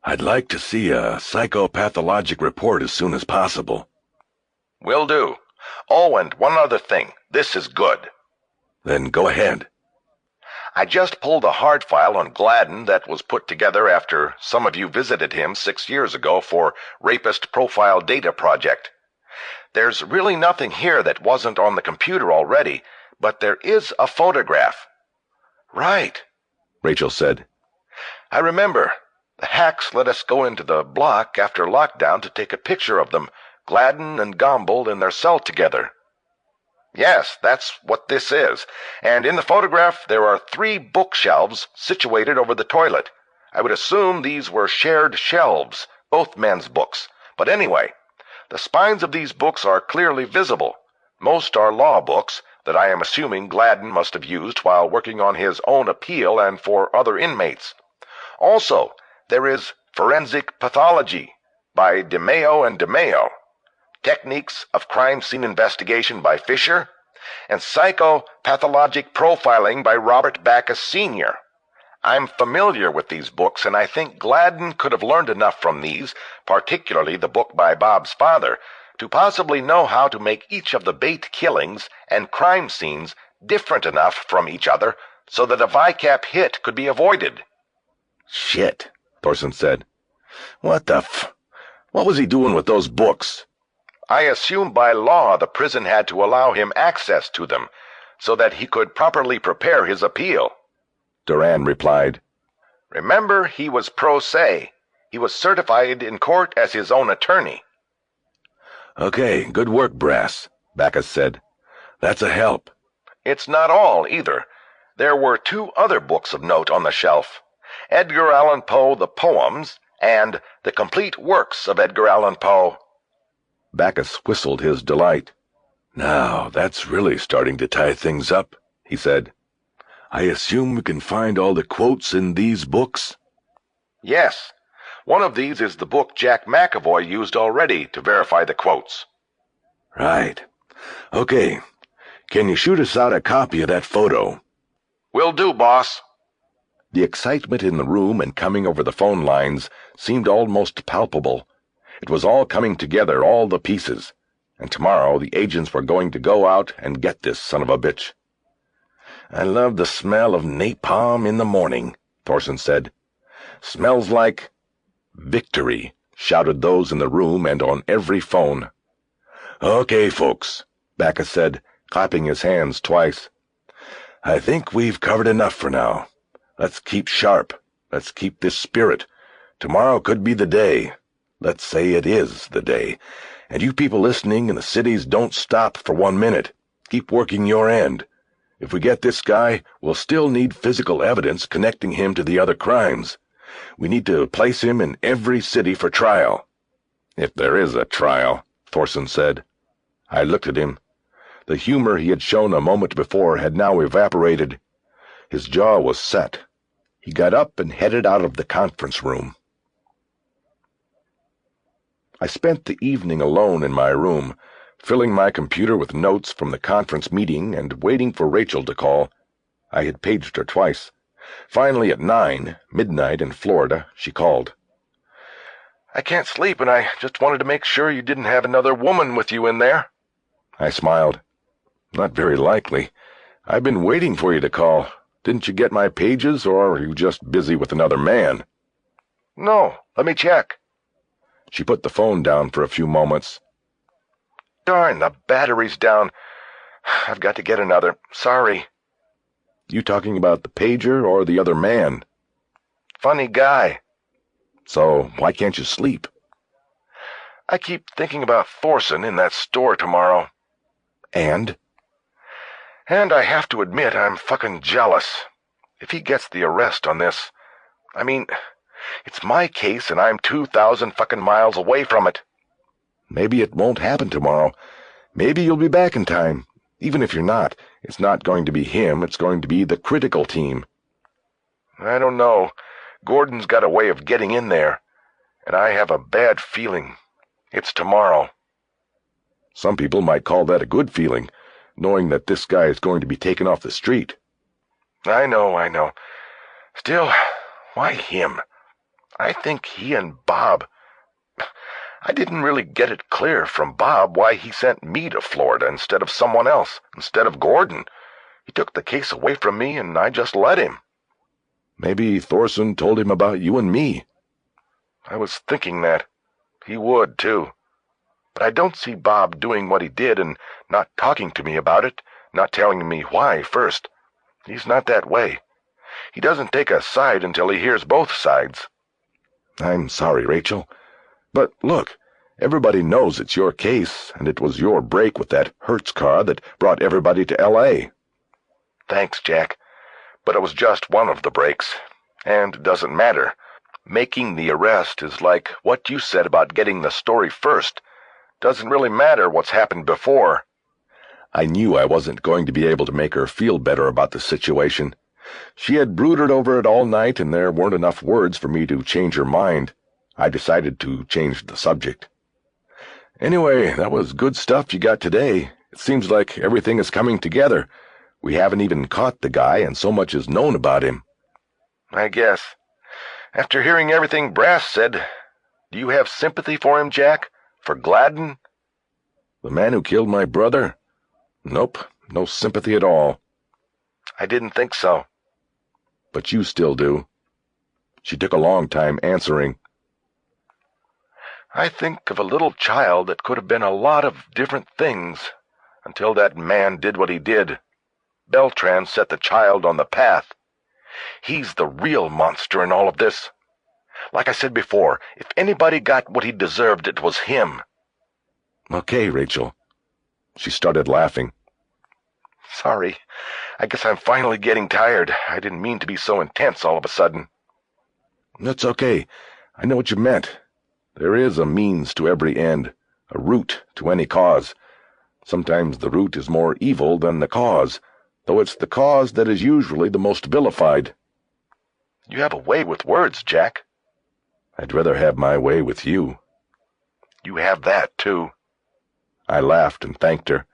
I'd like to see a psychopathologic report as soon as possible. Will do. Oh, and one other thing. This is good. Then go ahead. I just pulled a hard file on Gladen that was put together after some of you visited him 6 years ago for Rapist Profile Data Project. There's really nothing here that wasn't on the computer already, but there is a photograph. Right, Rachel said. I remember. The hacks let us go into the block after lockdown to take a picture of them, Gladen and Gombold in their cell together. Yes, that's what this is, and in the photograph there are 3 bookshelves situated over the toilet. I would assume these were shared shelves, both men's books, but anyway, the spines of these books are clearly visible. Most are law books that I am assuming Gladen must have used while working on his own appeal and for other inmates. Also, there is Forensic Pathology by DeMeo and DeMeo, Techniques of Crime Scene Investigation by Fisher, and Psychopathologic Profiling by Robert Bacchus Sr. I'm familiar with these books, and I think Gladen could have learned enough from these, particularly the book by Bob's father, to possibly know how to make each of the bait killings and crime scenes different enough from each other so that a VICAP hit could be avoided. Shit, Thorson said. What was he doing with those books? I assume by law the prison had to allow him access to them so that he could properly prepare his appeal. Duran replied. Remember, he was pro se. He was certified in court as his own attorney. Okay, good work, Brass, Bacchus said. That's a help. It's not all, either. There were 2 other books of note on the shelf. Edgar Allan Poe, The Poems, and The Complete Works of Edgar Allan Poe. Bacchus whistled his delight. Now, that's really starting to tie things up, he said. I assume we can find all the quotes in these books? Yes. One of these is the book Jack McAvoy used already to verify the quotes. Right. Okay. Can you shoot us out a copy of that photo? Will do, boss. The excitement in the room and coming over the phone lines seemed almost palpable. It was all coming together, all the pieces. And tomorrow the agents were going to go out and get this son of a bitch. I love the smell of napalm in the morning, Thorson said. Smells like victory, shouted those in the room and on every phone. Okay, folks, Bacchus said, clapping his hands twice. I think we've covered enough for now. Let's keep sharp. Let's keep this spirit. Tomorrow could be the day. Let's say it is the day. And you people listening in the cities, don't stop for 1 minute. Keep working your end. If we get this guy, we'll still need physical evidence connecting him to the other crimes. We need to place him in every city for trial. If there is a trial, Thorson said. I looked at him. The humor he had shown a moment before had now evaporated. His jaw was set. He got up and headed out of the conference room. I spent the evening alone in my room, filling my computer with notes from the conference meeting and waiting for Rachel to call. I had paged her twice. Finally, at 9, midnight in Florida, she called. I can't sleep, and I just wanted to make sure you didn't have another woman with you in there. I smiled. Not very likely. I've been waiting for you to call. Didn't you get my pages, or are you just busy with another man? No, let me check. She put the phone down for a few moments. Darn, the battery's down. I've got to get another. Sorry. You talking about the pager or the other man? Funny guy. So why can't you sleep? I keep thinking about Thorson in that store tomorrow. And? And I have to admit I'm fucking jealous. If he gets the arrest on this, I mean, it's my case and I'm 2,000 fucking miles away from it. Maybe it won't happen tomorrow. Maybe you'll be back in time. Even if you're not, it's not going to be him, it's going to be the critical team. I don't know. Gordon's got a way of getting in there, and I have a bad feeling. It's tomorrow. Some people might call that a good feeling, knowing that this guy is going to be taken off the street. I know. Still, why him? I think he and Bob... I didn't really get it clear from Bob why he sent me to Florida instead of someone else, instead of Gordon. He took the case away from me, and I just let him. Maybe Thorson told him about you and me. I was thinking that. He would, too. But I don't see Bob doing what he did and not talking to me about it, not telling me why first. He's not that way. He doesn't take a side until he hears both sides. I'm sorry, Rachel. But look, everybody knows it's your case, and it was your break with that Hertz car that brought everybody to L.A. Thanks, Jack. But it was just one of the breaks. And it doesn't matter. Making the arrest is like what you said about getting the story first. Doesn't really matter what's happened before. I knew I wasn't going to be able to make her feel better about the situation. She had brooded over it all night, and there weren't enough words for me to change her mind. I decided to change the subject. Anyway, that was good stuff you got today. It seems like everything is coming together. We haven't even caught the guy, and so much is known about him. I guess. After hearing everything Brass said, do you have sympathy for him, Jack? For Gladen? The man who killed my brother? Nope, no sympathy at all. I didn't think so. But you still do. She took a long time answering. I think of a little child that could have been a lot of different things, until that man did what he did. Beltran set the child on the path. He's the real monster in all of this. Like I said before, if anybody got what he deserved, it was him. Okay, Rachel. She started laughing. Sorry. I guess I'm finally getting tired. I didn't mean to be so intense all of a sudden. That's okay. I know what you meant. There is a means to every end, a root to any cause. Sometimes the root is more evil than the cause, though it's the cause that is usually the most vilified. You have a way with words, Jack. I'd rather have my way with you. You have that, too. I laughed and thanked her.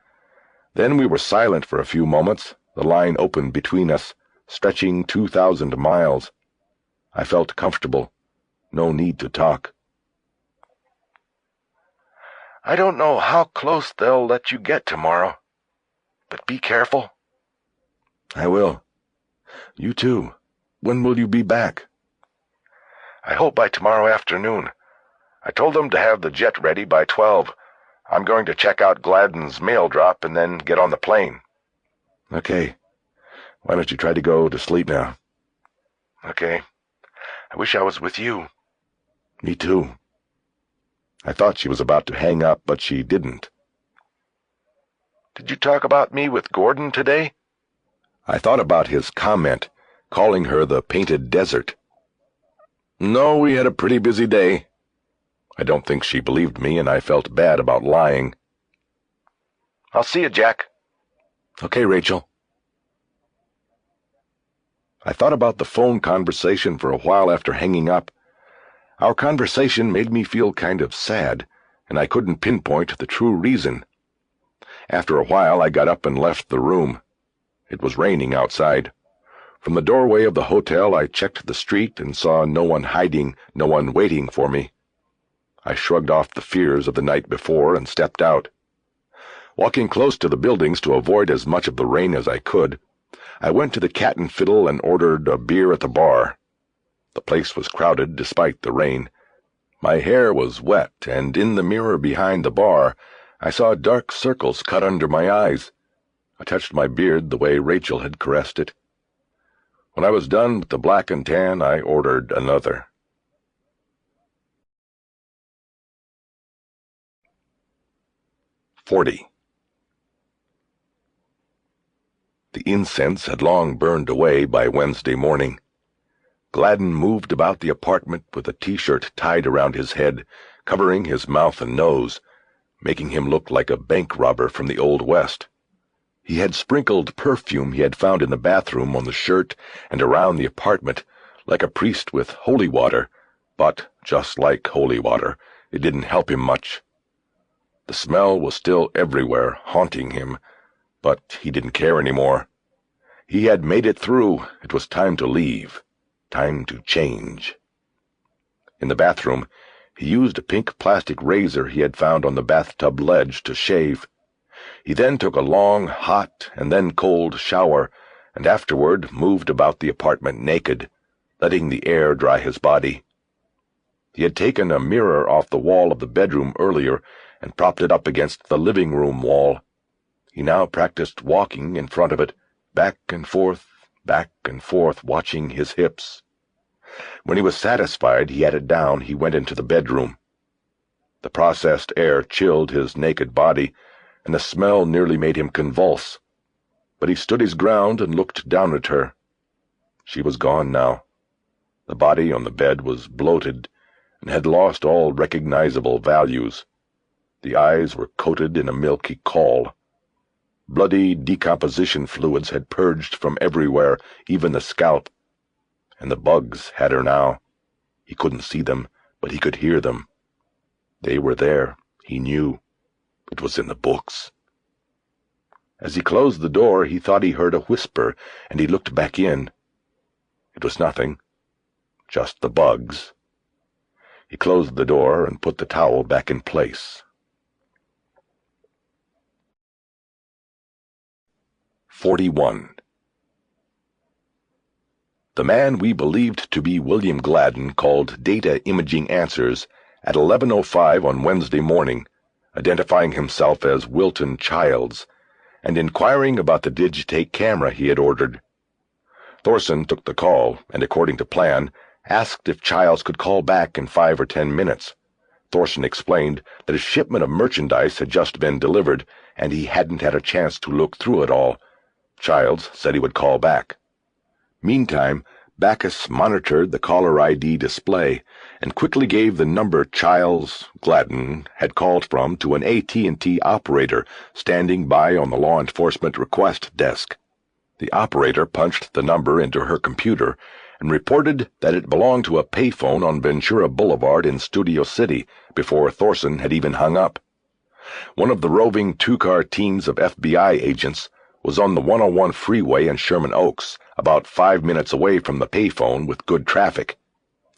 Then we were silent for a few moments, the line open between us, stretching 2,000 miles. I felt comfortable. No need to talk. I don't know how close they'll let you get tomorrow, but be careful. I will. You too. When will you be back? I hope by tomorrow afternoon. I told them to have the jet ready by 12. I'm going to check out Gladen's mail drop and then get on the plane. Okay. Why don't you try to go to sleep now? Okay. I wish I was with you. Me too. I thought she was about to hang up, but she didn't. Did you talk about me with Gordon today? I thought about his comment, calling her the painted desert. No, we had a pretty busy day. I don't think she believed me, and I felt bad about lying. I'll see you, Jack. Okay, Rachel. I thought about the phone conversation for a while after hanging up. Our conversation made me feel kind of sad, and I couldn't pinpoint the true reason. After a while, I got up and left the room. It was raining outside. From the doorway of the hotel, I checked the street and saw no one hiding, no one waiting for me. I shrugged off the fears of the night before and stepped out. Walking close to the buildings to avoid as much of the rain as I could, I went to the Cat and Fiddle and ordered a beer at the bar. The place was crowded despite the rain. My hair was wet, and in the mirror behind the bar, I saw dark circles cut under my eyes. I touched my beard the way Rachel had caressed it. When I was done with the black and tan, I ordered another. "40. The incense had long burned away by Wednesday morning. Gladen moved about the apartment with a T-shirt tied around his head, covering his mouth and nose, making him look like a bank robber from the Old West. He had sprinkled perfume he had found in the bathroom on the shirt and around the apartment, like a priest with holy water, but, just like holy water, it didn't help him much. The smell was still everywhere, haunting him, but he didn't care anymore. He had made it through. It was time to leave. Time to change. In the bathroom, he used a pink plastic razor he had found on the bathtub ledge to shave. He then took a long, hot, and then cold shower, and afterward moved about the apartment naked, letting the air dry his body. He had taken a mirror off the wall of the bedroom earlier and propped it up against the living room wall. He now practiced walking in front of it, back and forth, watching his hips. When he was satisfied he had it down, he went into the bedroom. The processed air chilled his naked body, and the smell nearly made him convulse. But he stood his ground and looked down at her. She was gone now. The body on the bed was bloated and had lost all recognizable values. The eyes were coated in a milky caul. Bloody decomposition fluids had purged from everywhere, even the scalp. And the bugs had her now. He couldn't see them, but he could hear them. They were there, he knew. It was in the books. As he closed the door, he thought he heard a whisper, and he looked back in. It was nothing. Just the bugs. He closed the door and put the towel back in place. 41. The man we believed to be William Gladen called Data Imaging Answers at 11:05 on Wednesday morning, identifying himself as Wilton Childs, and inquiring about the Digitake camera he had ordered. Thorson took the call and, according to plan, asked if Childs could call back in 5 or 10 minutes. Thorson explained that a shipment of merchandise had just been delivered, and he hadn't had a chance to look through it all. Childs said he would call back. Meantime, Bacchus monitored the caller ID display and quickly gave the number Childs, Gladen, had called from to an AT&T operator standing by on the law enforcement request desk. The operator punched the number into her computer and reported that it belonged to a payphone on Ventura Boulevard in Studio City before Thorson had even hung up. One of the roving two-car teams of FBI agents was on the 101 freeway in Sherman Oaks, about 5 minutes away from the payphone with good traffic.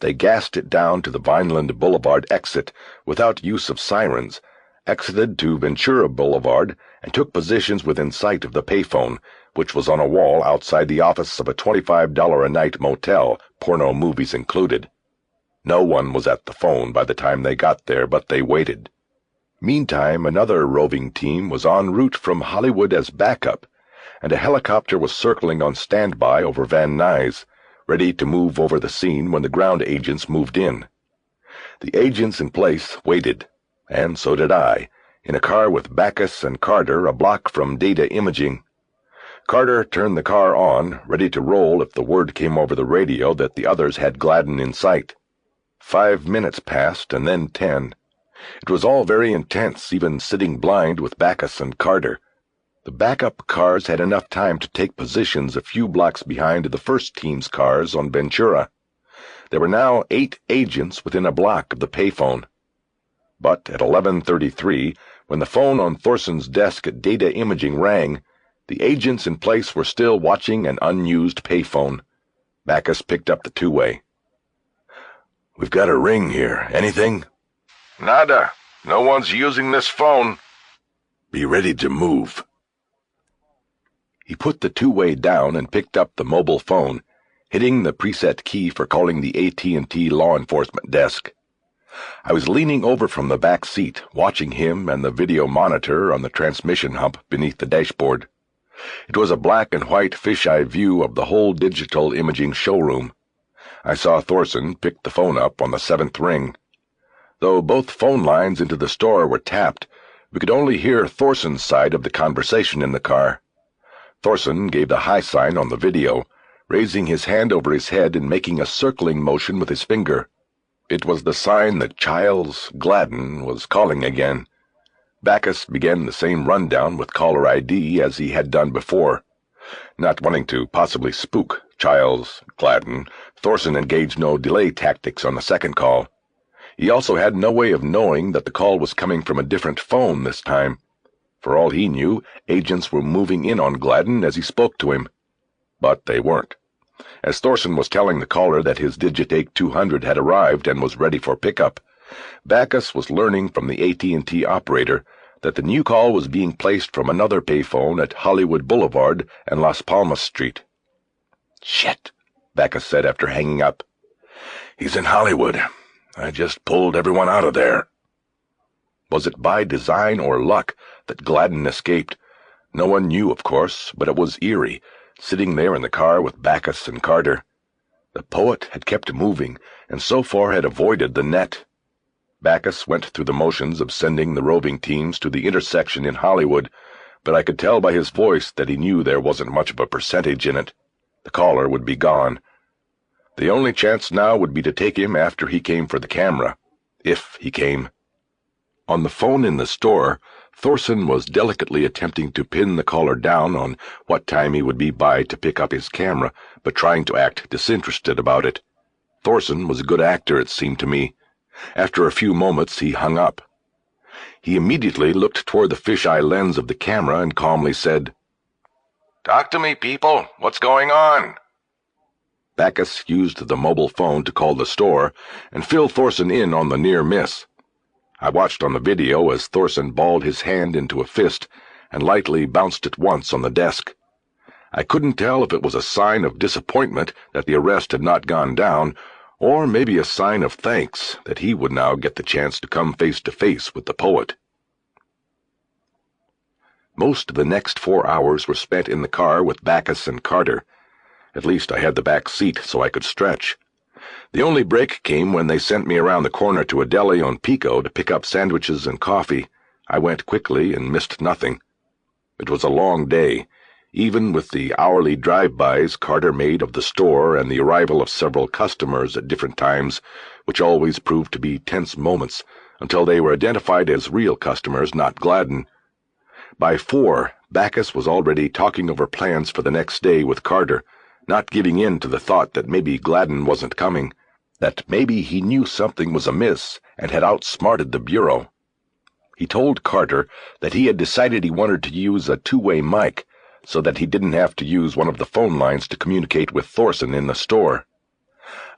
They gassed it down to the Vineland Boulevard exit without use of sirens, exited to Ventura Boulevard, and took positions within sight of the payphone, which was on a wall outside the office of a $25 a night motel, porno movies included. No one was at the phone by the time they got there, but they waited. Meantime, another roving team was en route from Hollywood as backup, and a helicopter was circling on standby over Van Nuys, ready to move over the scene when the ground agents moved in. The agents in place waited, and so did I, in a car with Backus and Carter a block from data imaging. Carter turned the car on, ready to roll if the word came over the radio that the others had Gladen in sight. 5 minutes passed, and then 10. It was all very intense, even sitting blind with Backus and Carter. The backup cars had enough time to take positions a few blocks behind the first team's cars on Ventura. There were now 8 agents within a block of the payphone. But at 11:33, when the phone on Thorson's desk at data imaging rang, the agents in place were still watching an unused payphone. Backus picked up the two-way. "We've got a ring here. Anything?" "Nada. No one's using this phone." "Be ready to move." He put the two-way down and picked up the mobile phone, hitting the preset key for calling the AT&T law enforcement desk. I was leaning over from the back seat, watching him and the video monitor on the transmission hump beneath the dashboard. It was a black and white fisheye view of the whole digital imaging showroom. I saw Thorson pick the phone up on the 7th ring. Though both phone lines into the store were tapped, we could only hear Thorson's side of the conversation in the car. Thorson gave the high sign on the video, raising his hand over his head and making a circling motion with his finger. It was the sign that Childs Gladen was calling again. Backus began the same rundown with caller ID as he had done before. Not wanting to possibly spook Childs Gladen, Thorson engaged no delay tactics on the second call. He also had no way of knowing that the call was coming from a different phone this time. For all he knew, agents were moving in on Gladen as he spoke to him. But they weren't. As Thorson was telling the caller that his Digitake 200 had arrived and was ready for pickup, Backus was learning from the AT&T operator that the new call was being placed from another payphone at Hollywood Boulevard and Las Palmas Street. "Shit," Backus said after hanging up. "He's in Hollywood. I just pulled everyone out of there." Was it by design or luck that Gladen escaped? No one knew, of course, but it was eerie, sitting there in the car with Backus and Carter. The poet had kept moving, and so far had avoided the net. Backus went through the motions of sending the roving teams to the intersection in Hollywood, but I could tell by his voice that he knew there wasn't much of a percentage in it. The caller would be gone. The only chance now would be to take him after he came for the camera, if he came. On the phone in the store, Thorson was delicately attempting to pin the caller down on what time he would be by to pick up his camera, but trying to act disinterested about it. Thorson was a good actor, it seemed to me. After a few moments, he hung up. He immediately looked toward the fisheye lens of the camera and calmly said, "Talk to me, people. What's going on?" Backus used the mobile phone to call the store and fill Thorson in on the near miss. I watched on the video as Thorson balled his hand into a fist and lightly bounced it once on the desk. I couldn't tell if it was a sign of disappointment that the arrest had not gone down, or maybe a sign of thanks that he would now get the chance to come face to face with the poet. Most of the next 4 hours were spent in the car with Backus and Carter. At least I had the back seat so I could stretch. The only break came when they sent me around the corner to a deli on Pico to pick up sandwiches and coffee. I went quickly and missed nothing. It was a long day, even with the hourly drive-bys Carter made of the store and the arrival of several customers at different times, which always proved to be tense moments until they were identified as real customers, not Gladen. By 4, Backus was already talking over plans for the next day with Carter, not giving in to the thought that maybe Gladen wasn't coming, that maybe he knew something was amiss and had outsmarted the Bureau. He told Carter that he had decided he wanted to use a two-way mic so that he didn't have to use one of the phone lines to communicate with Thorson in the store.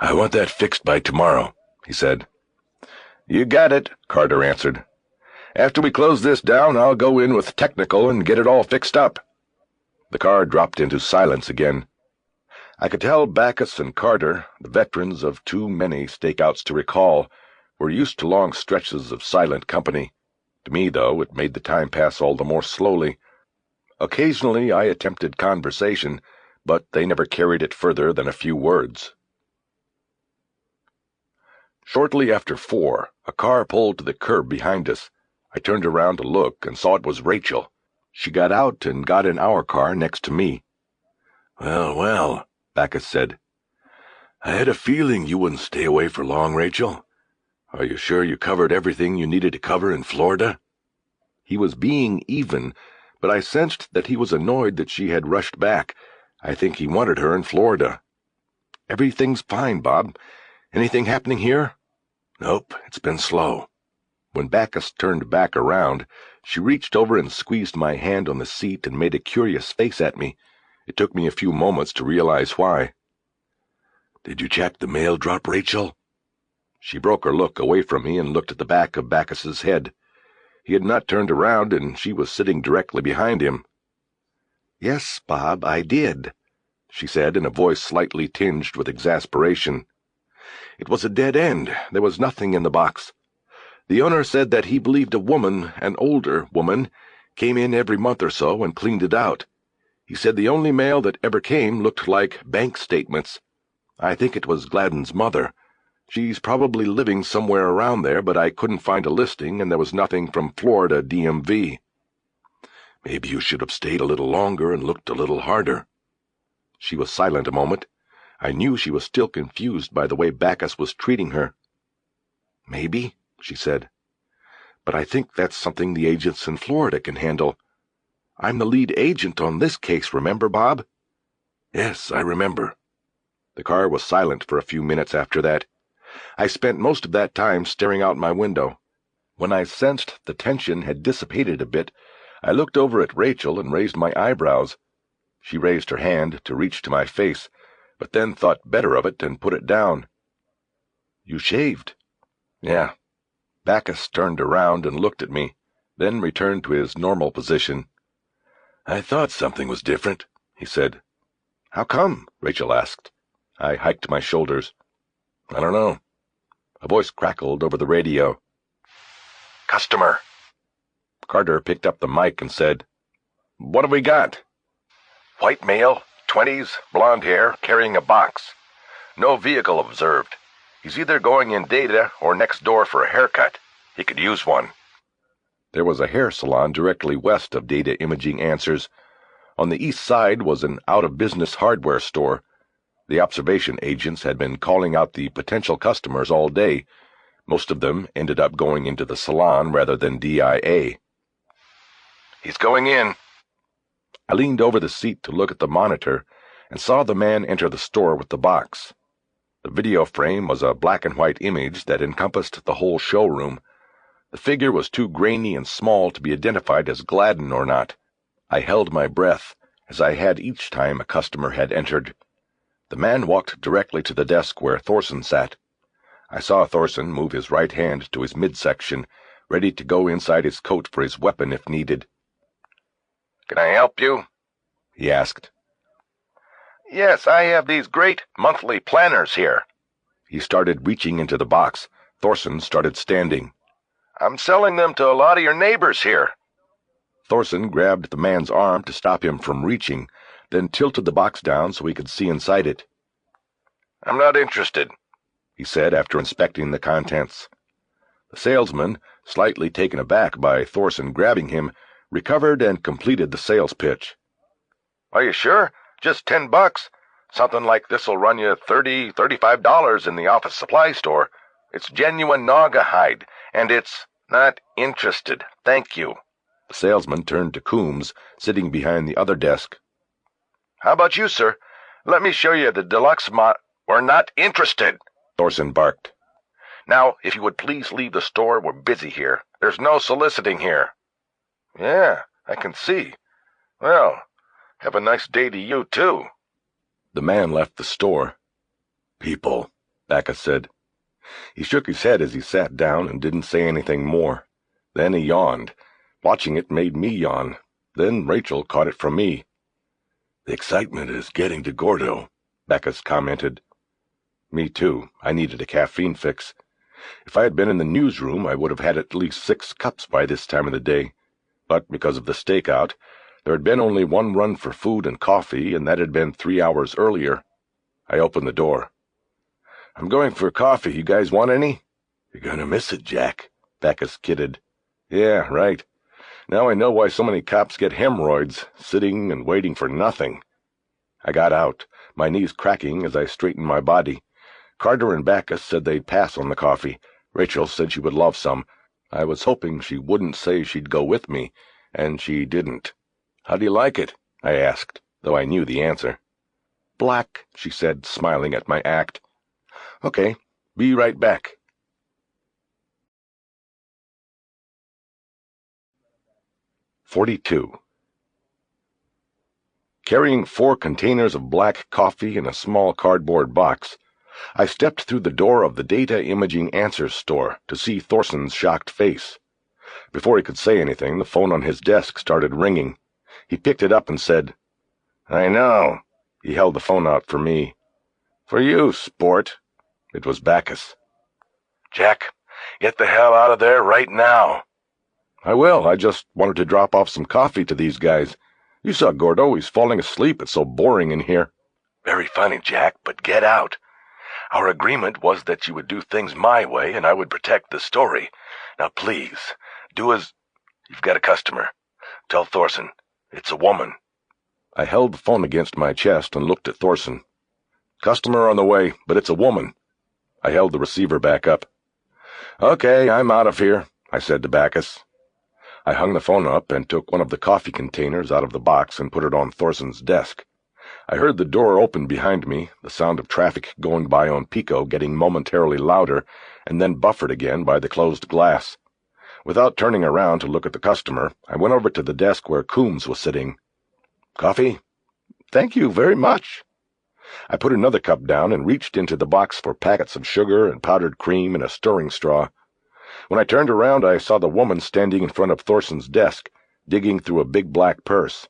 "I want that fixed by tomorrow," he said. "You got it," Carter answered. "After we close this down, I'll go in with technical and get it all fixed up." The car dropped into silence again. I could tell Backus and Carter, the veterans of too many stakeouts to recall, were used to long stretches of silent company. To me, though, it made the time pass all the more slowly. Occasionally I attempted conversation, but they never carried it further than a few words. Shortly after 4, a car pulled to the curb behind us. I turned around to look and saw it was Rachel. She got out and got in our car next to me. Well, well, Backus said. I had a feeling you wouldn't stay away for long, Rachel. Are you sure you covered everything you needed to cover in Florida? He was being even, but I sensed that he was annoyed that she had rushed back. I think he wanted her in Florida. Everything's fine, Bob. Anything happening here? Nope, it's been slow. When Backus turned back around, she reached over and squeezed my hand on the seat and made a curious face at me. It took me a few moments to realize why. Did you check the mail drop, Rachel? She broke her look away from me and looked at the back of Backus's head. He had not turned around, and she was sitting directly behind him. "Yes, Bob, I did," she said in a voice slightly tinged with exasperation. "It was a dead end. There was nothing in the box. The owner said that he believed a woman, an older woman, came in every month or so and cleaned it out. He said the only mail that ever came looked like bank statements. I think it was Gladen's mother. She's probably living somewhere around there, but I couldn't find a listing, and there was nothing from Florida DMV. Maybe you should have stayed a little longer and looked a little harder." She was silent a moment. I knew she was still confused by the way Backus was treating her. "Maybe," she said. "But I think that's something the agents in Florida can handle. I'm the lead agent on this case, remember, Bob?" "Yes, I remember." The car was silent for a few minutes after that. I spent most of that time staring out my window. When I sensed the tension had dissipated a bit, I looked over at Rachel and raised my eyebrows. She raised her hand to reach to my face, but then thought better of it and put it down. "You shaved?" "Yeah." Backus turned around and looked at me, then returned to his normal position. "I thought something was different," he said. "How come?" Rachel asked. I hiked my shoulders. "I don't know." A voice crackled over the radio. "Customer." Carter picked up the mic and said, "What have we got?" "White male, 20s, blonde hair, carrying a box. No vehicle observed. He's either going in data or next door for a haircut. He could use one." There was a hair salon directly west of Data Imaging Answers. On the east side was an out-of-business hardware store. The observation agents had been calling out the potential customers all day. Most of them ended up going into the salon rather than DIA. "He's going in." I leaned over the seat to look at the monitor and saw the man enter the store with the box. The video frame was a black-and-white image that encompassed the whole showroom. The figure was too grainy and small to be identified as Gladen or not. I held my breath, as I had each time a customer had entered. The man walked directly to the desk where Thorson sat. I saw Thorson move his right hand to his midsection, ready to go inside his coat for his weapon if needed. "Can I help you?" he asked. "Yes, I have these great monthly planners here." He started reaching into the box. Thorson started standing. "I'm selling them to a lot of your neighbors here." Thorson grabbed the man's arm to stop him from reaching, then tilted the box down so he could see inside it. "I'm not interested," he said after inspecting the contents. The salesman, slightly taken aback by Thorson grabbing him, recovered and completed the sales pitch. "Are you sure? Just $10. Something like this'll run you $35 in the office supply store. It's genuine Naga hide, and it's not interested. Thank you." The salesman turned to Coombs, sitting behind the other desk. "How about you, sir? Let me show you the deluxe We're not interested," Thorson barked. "Now, if you would please leave the store, we're busy here. There's no soliciting here." "Yeah, I can see. Well, have a nice day to you, too." The man left the store. "People," Backus said. He shook his head as he sat down and didn't say anything more. Then he yawned. Watching it made me yawn. Then Rachel caught it from me. "The excitement is getting to Gordo," Backus commented. Me too. I needed a caffeine fix. If I had been in the newsroom, I would have had at least 6 cups by this time of the day. But because of the stakeout, There had been only one run for food and coffee, and that had been 3 hours earlier. I opened the door. "I'm going for coffee. You guys want any?" "You're gonna miss it, Jack," Backus kidded. "Yeah, right. Now I know why so many cops get hemorrhoids, sitting and waiting for nothing." I got out, my knees cracking as I straightened my body. Carter and Backus said they'd pass on the coffee. Rachel said she would love some. I was hoping she wouldn't say she'd go with me, and she didn't. "How do you like it?" I asked, though I knew the answer. "Black," she said, smiling at my act. "Okay, be right back." "42. Carrying 4 containers of black coffee in a small cardboard box, I stepped through the door of the data imaging answers store to see Thorson's shocked face. Before he could say anything, the phone on his desk started ringing. He picked it up and said, "I know." He held the phone out for me. "For you, sport." It was Backus. Jack, get the hell out of there right now. "I will. I just wanted to drop off some coffee to these guys. You saw Gordo. He's falling asleep. It's so boring in here." Very funny, Jack, but get out. Our agreement was that you would do things my way and I would protect the story. Now please, do as... You've got a customer. Tell Thorson. It's a woman." I held the phone against my chest and looked at Thorson. "Customer on the way, but it's a woman." I held the receiver back up. "Okay, I'm out of here," I said to Backus. I hung the phone up and took one of the coffee containers out of the box and put it on Thorson's desk. I heard the door open behind me, the sound of traffic going by on Pico getting momentarily louder, and then buffered again by the closed glass. Without turning around to look at the customer, I went over to the desk where Coombs was sitting. "Coffee?" "Thank you very much." I put another cup down and reached into the box for packets of sugar and powdered cream and a stirring straw. When I turned around, I saw the woman standing in front of Thorson's desk, digging through a big black purse.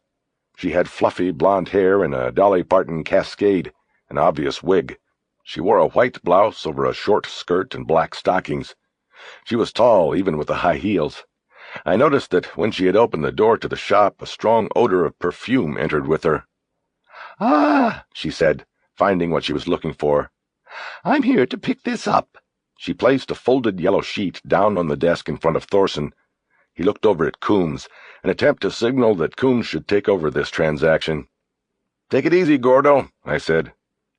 She had fluffy blonde hair and a Dolly Parton cascade, an obvious wig. She wore a white blouse over a short skirt and black stockings. She was tall, even with the high heels. I noticed that when she had opened the door to the shop, a strong odor of perfume entered with her. "Ah," she said, finding what she was looking for. "I'm here to pick this up." She placed a folded yellow sheet down on the desk in front of Thorson. He looked over at Coombs, an attempt to signal that Coombs should take over this transaction. "Take it easy, Gordo," I said.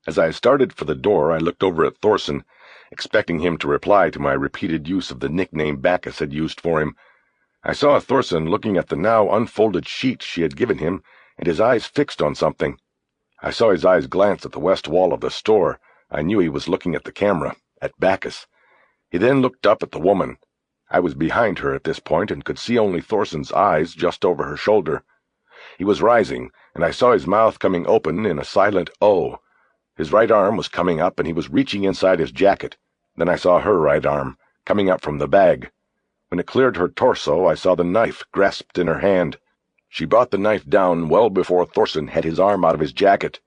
As I started for the door, I looked over at Thorson, expecting him to reply to my repeated use of the nickname Backus had used for him. I saw Thorson looking at the now unfolded sheet she had given him, and his eyes fixed on something. I saw his eyes glance at the west wall of the store. I knew he was looking at the camera, at Backus. He then looked up at the woman. I was behind her at this point and could see only Thorson's eyes just over her shoulder. He was rising, and I saw his mouth coming open in a silent O. His right arm was coming up, and he was reaching inside his jacket. Then I saw her right arm, coming up from the bag. When it cleared her torso, I saw the knife grasped in her hand. She brought the knife down well before Thorson had his arm out of his jacket.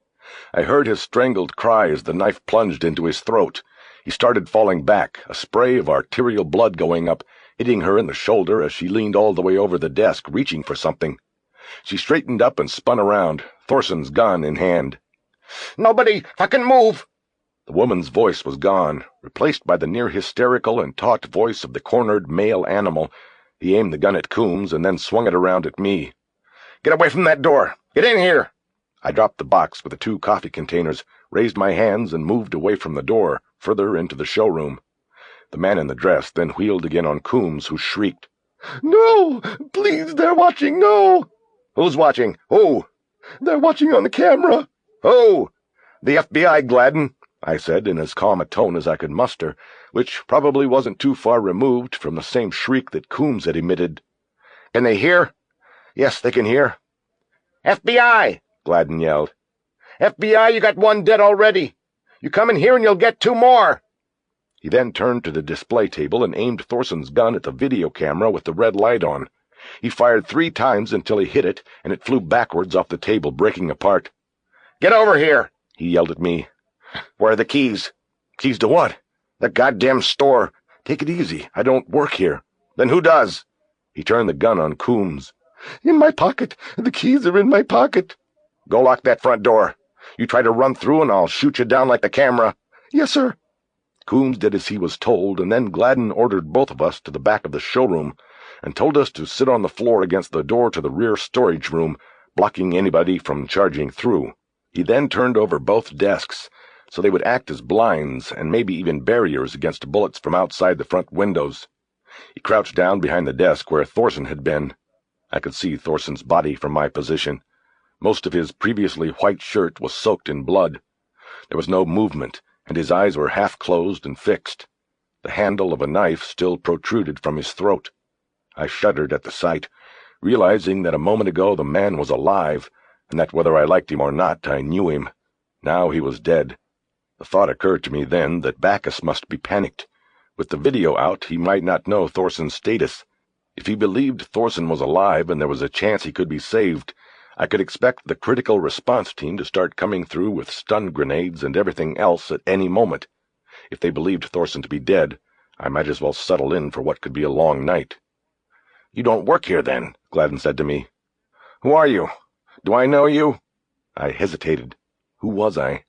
I heard his strangled cry as the knife plunged into his throat. He started falling back, a spray of arterial blood going up, hitting her in the shoulder as she leaned all the way over the desk, reaching for something. She straightened up and spun around, Thorson's gun in hand. "Nobody fucking move!" The woman's voice was gone, replaced by the near-hysterical and taut voice of the cornered male animal. He aimed the gun at Coombs and then swung it around at me. "Get away from that door! Get in here!" I dropped the box with the 2 coffee containers, raised my hands, and moved away from the door, further into the showroom. The man in the dress then wheeled again on Coombs, who shrieked. "No! Please, they're watching, no!" "Who's watching? Who?" "They're watching on the camera." "Who?" "The FBI, Gladen," I said in as calm a tone as I could muster, which probably wasn't too far removed from the same shriek that Coombs had emitted. "Can they hear?" "Yes, they can hear." "FBI!" Gladen yelled. "FBI, you got 1 dead already. You come in here and you'll get 2 more. He then turned to the display table and aimed Thorson's gun at the video camera with the red light on. He fired 3 times until he hit it, and it flew backwards off the table, breaking apart. "Get over here," he yelled at me. "Where are the keys?" "Keys to what?" "The goddamn store." "Take it easy. I don't work here." "Then who does?" He turned the gun on Coombs. In my pocket. The keys are in my pocket. Go lock that front door. You try to run through and I'll shoot you down like the camera. Yes, sir. Coombs did as he was told, and then Gladen ordered both of us to the back of the showroom and told us to sit on the floor against the door to the rear storage room, blocking anybody from charging through. He then turned over both desks so they would act as blinds and maybe even barriers against bullets from outside the front windows. He crouched down behind the desk where Thorson had been. I could see Thorson's body from my position. Most of his previously white shirt was soaked in blood. There was no movement, and his eyes were half closed and fixed. The handle of a knife still protruded from his throat. I shuddered at the sight, realizing that a moment ago the man was alive, and that whether I liked him or not, I knew him. Now he was dead. The thought occurred to me then that Bacchus must be panicked. With the video out, he might not know Thorson's status. If he believed Thorson was alive and there was a chance he could be saved, I could expect the critical response team to start coming through with stun grenades and everything else at any moment. If they believed Thorson to be dead, I might as well settle in for what could be a long night. "You don't work here, then," Gladen said to me. "Who are you? Do I know you?" I hesitated. Who was I?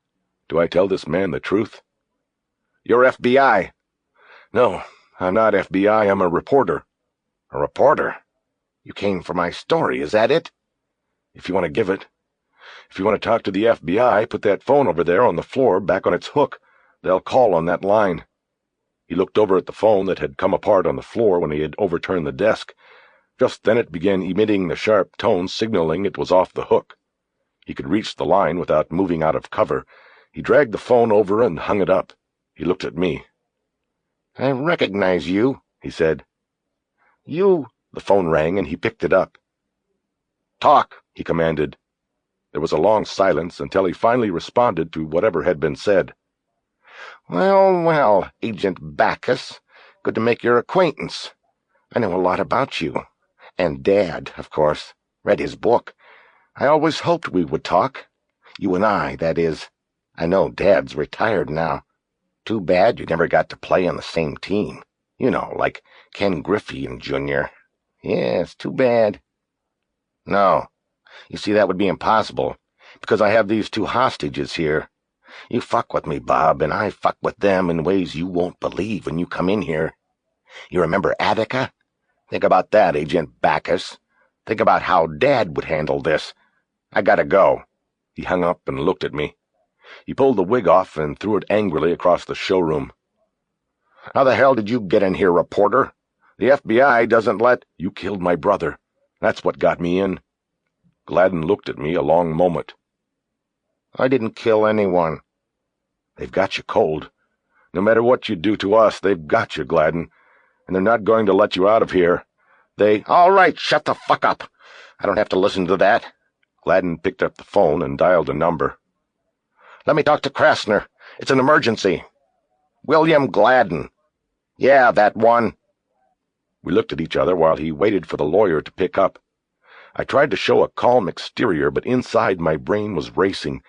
Do I tell this man the truth? "You're FBI." "No, I'm not FBI. I'm a reporter." "A reporter? You came for my story, is that it?" "If you want to give it. If you want to talk to the FBI, put that phone over there on the floor back on its hook. They'll call on that line." He looked over at the phone that had come apart on the floor when he had overturned the desk. Just then it began emitting the sharp tone signaling it was off the hook. He could reach the line without moving out of cover. He dragged the phone over and hung it up. He looked at me. "I recognize you," he said. "You—" The phone rang and he picked it up. "Talk," he commanded. There was a long silence until he finally responded to whatever had been said. "Well, well, Agent Bacchus. Good to make your acquaintance. I know a lot about you. And Dad, of course. Read his book. I always hoped we would talk. You and I, that is. I know Dad's retired now. Too bad you never got to play on the same team. You know, like Ken Griffey and Jr. Yes, too bad." "No. You see, that would be impossible, because I have these two hostages here. You fuck with me, Bob, and I fuck with them in ways you won't believe when you come in here. You remember Attica? Think about that, Agent Bacchus. Think about how Dad would handle this. I gotta go." He hung up and looked at me. He pulled the wig off and threw it angrily across the showroom. "How the hell did you get in here, reporter? The FBI doesn't let—" "You killed my brother. That's what got me in." Gladen looked at me a long moment. "I didn't kill anyone." "They've got you cold. No matter what you do to us, they've got you, Gladen, and they're not going to let you out of here. All right, shut the fuck up. I don't have to listen to that." Gladen picked up the phone and dialed a number. "Let me talk to Krasner. It's an emergency." "William Gladen." "Yeah, that one." We looked at each other while he waited for the lawyer to pick up. I tried to show a calm exterior, but inside my brain was racing.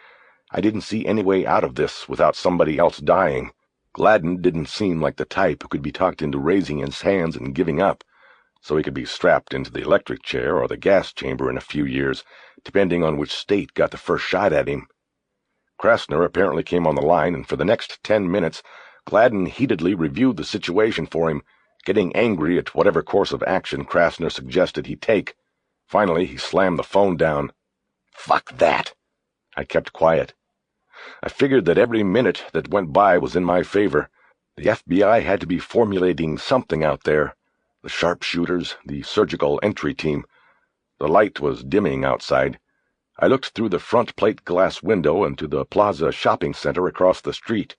I didn't see any way out of this without somebody else dying. Gladen didn't seem like the type who could be talked into raising his hands and giving up, so he could be strapped into the electric chair or the gas chamber in a few years, depending on which state got the first shot at him. Krasner apparently came on the line, and for the next 10 minutes, Gladen heatedly reviewed the situation for him, getting angry at whatever course of action Krasner suggested he take. Finally, he slammed the phone down. "Fuck that." I kept quiet. I figured that every minute that went by was in my favor. The FBI had to be formulating something out there. The sharpshooters, the surgical entry team. The light was dimming outside. I looked through the front plate glass window into the Plaza shopping center across the street.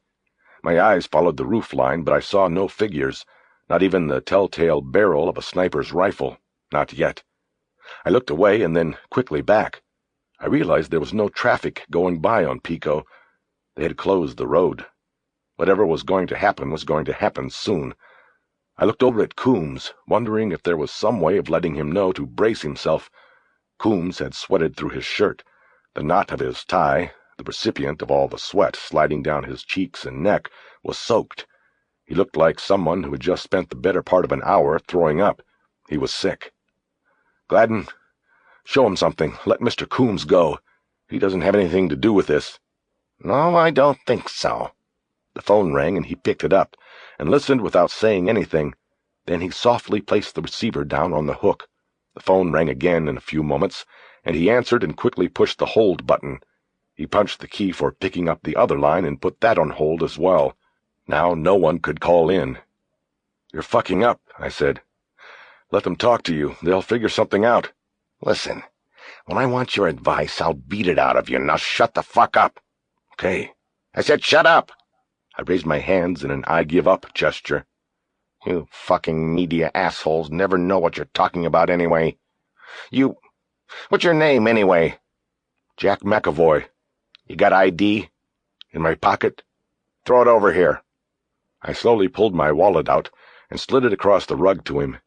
My eyes followed the roof line, but I saw no figures, not even the telltale barrel of a sniper's rifle. Not yet. I looked away and then quickly back. I realized there was no traffic going by on Pico. They had closed the road. Whatever was going to happen soon. I looked over at Coombs, wondering if there was some way of letting him know to brace himself. Coombs had sweated through his shirt. The knot of his tie, the recipient of all the sweat sliding down his cheeks and neck, was soaked. He looked like someone who had just spent the better part of an hour throwing up. He was sick. "Gladen, Show him something. Let Mr. Coombs go. He doesn't have anything to do with this." "No, I don't think so." The phone rang, and he picked it up and listened without saying anything. Then he softly placed the receiver down on the hook. The phone rang again in a few moments, and he answered and quickly pushed the hold button. He punched the key for picking up the other line and put that on hold as well. Now no one could call in. "You're fucking up," I said. "Let them talk to you. They'll figure something out." "Listen, when I want your advice, I'll beat it out of you. Now shut the fuck up." "Okay." I said shut up. I raised my hands in an I give up gesture. You fucking media assholes never know what you're talking about anyway. What's your name anyway? "Jack McAvoy." You got ID? "In my pocket." Throw it over here." I slowly pulled my wallet out and slid it across the rug to him.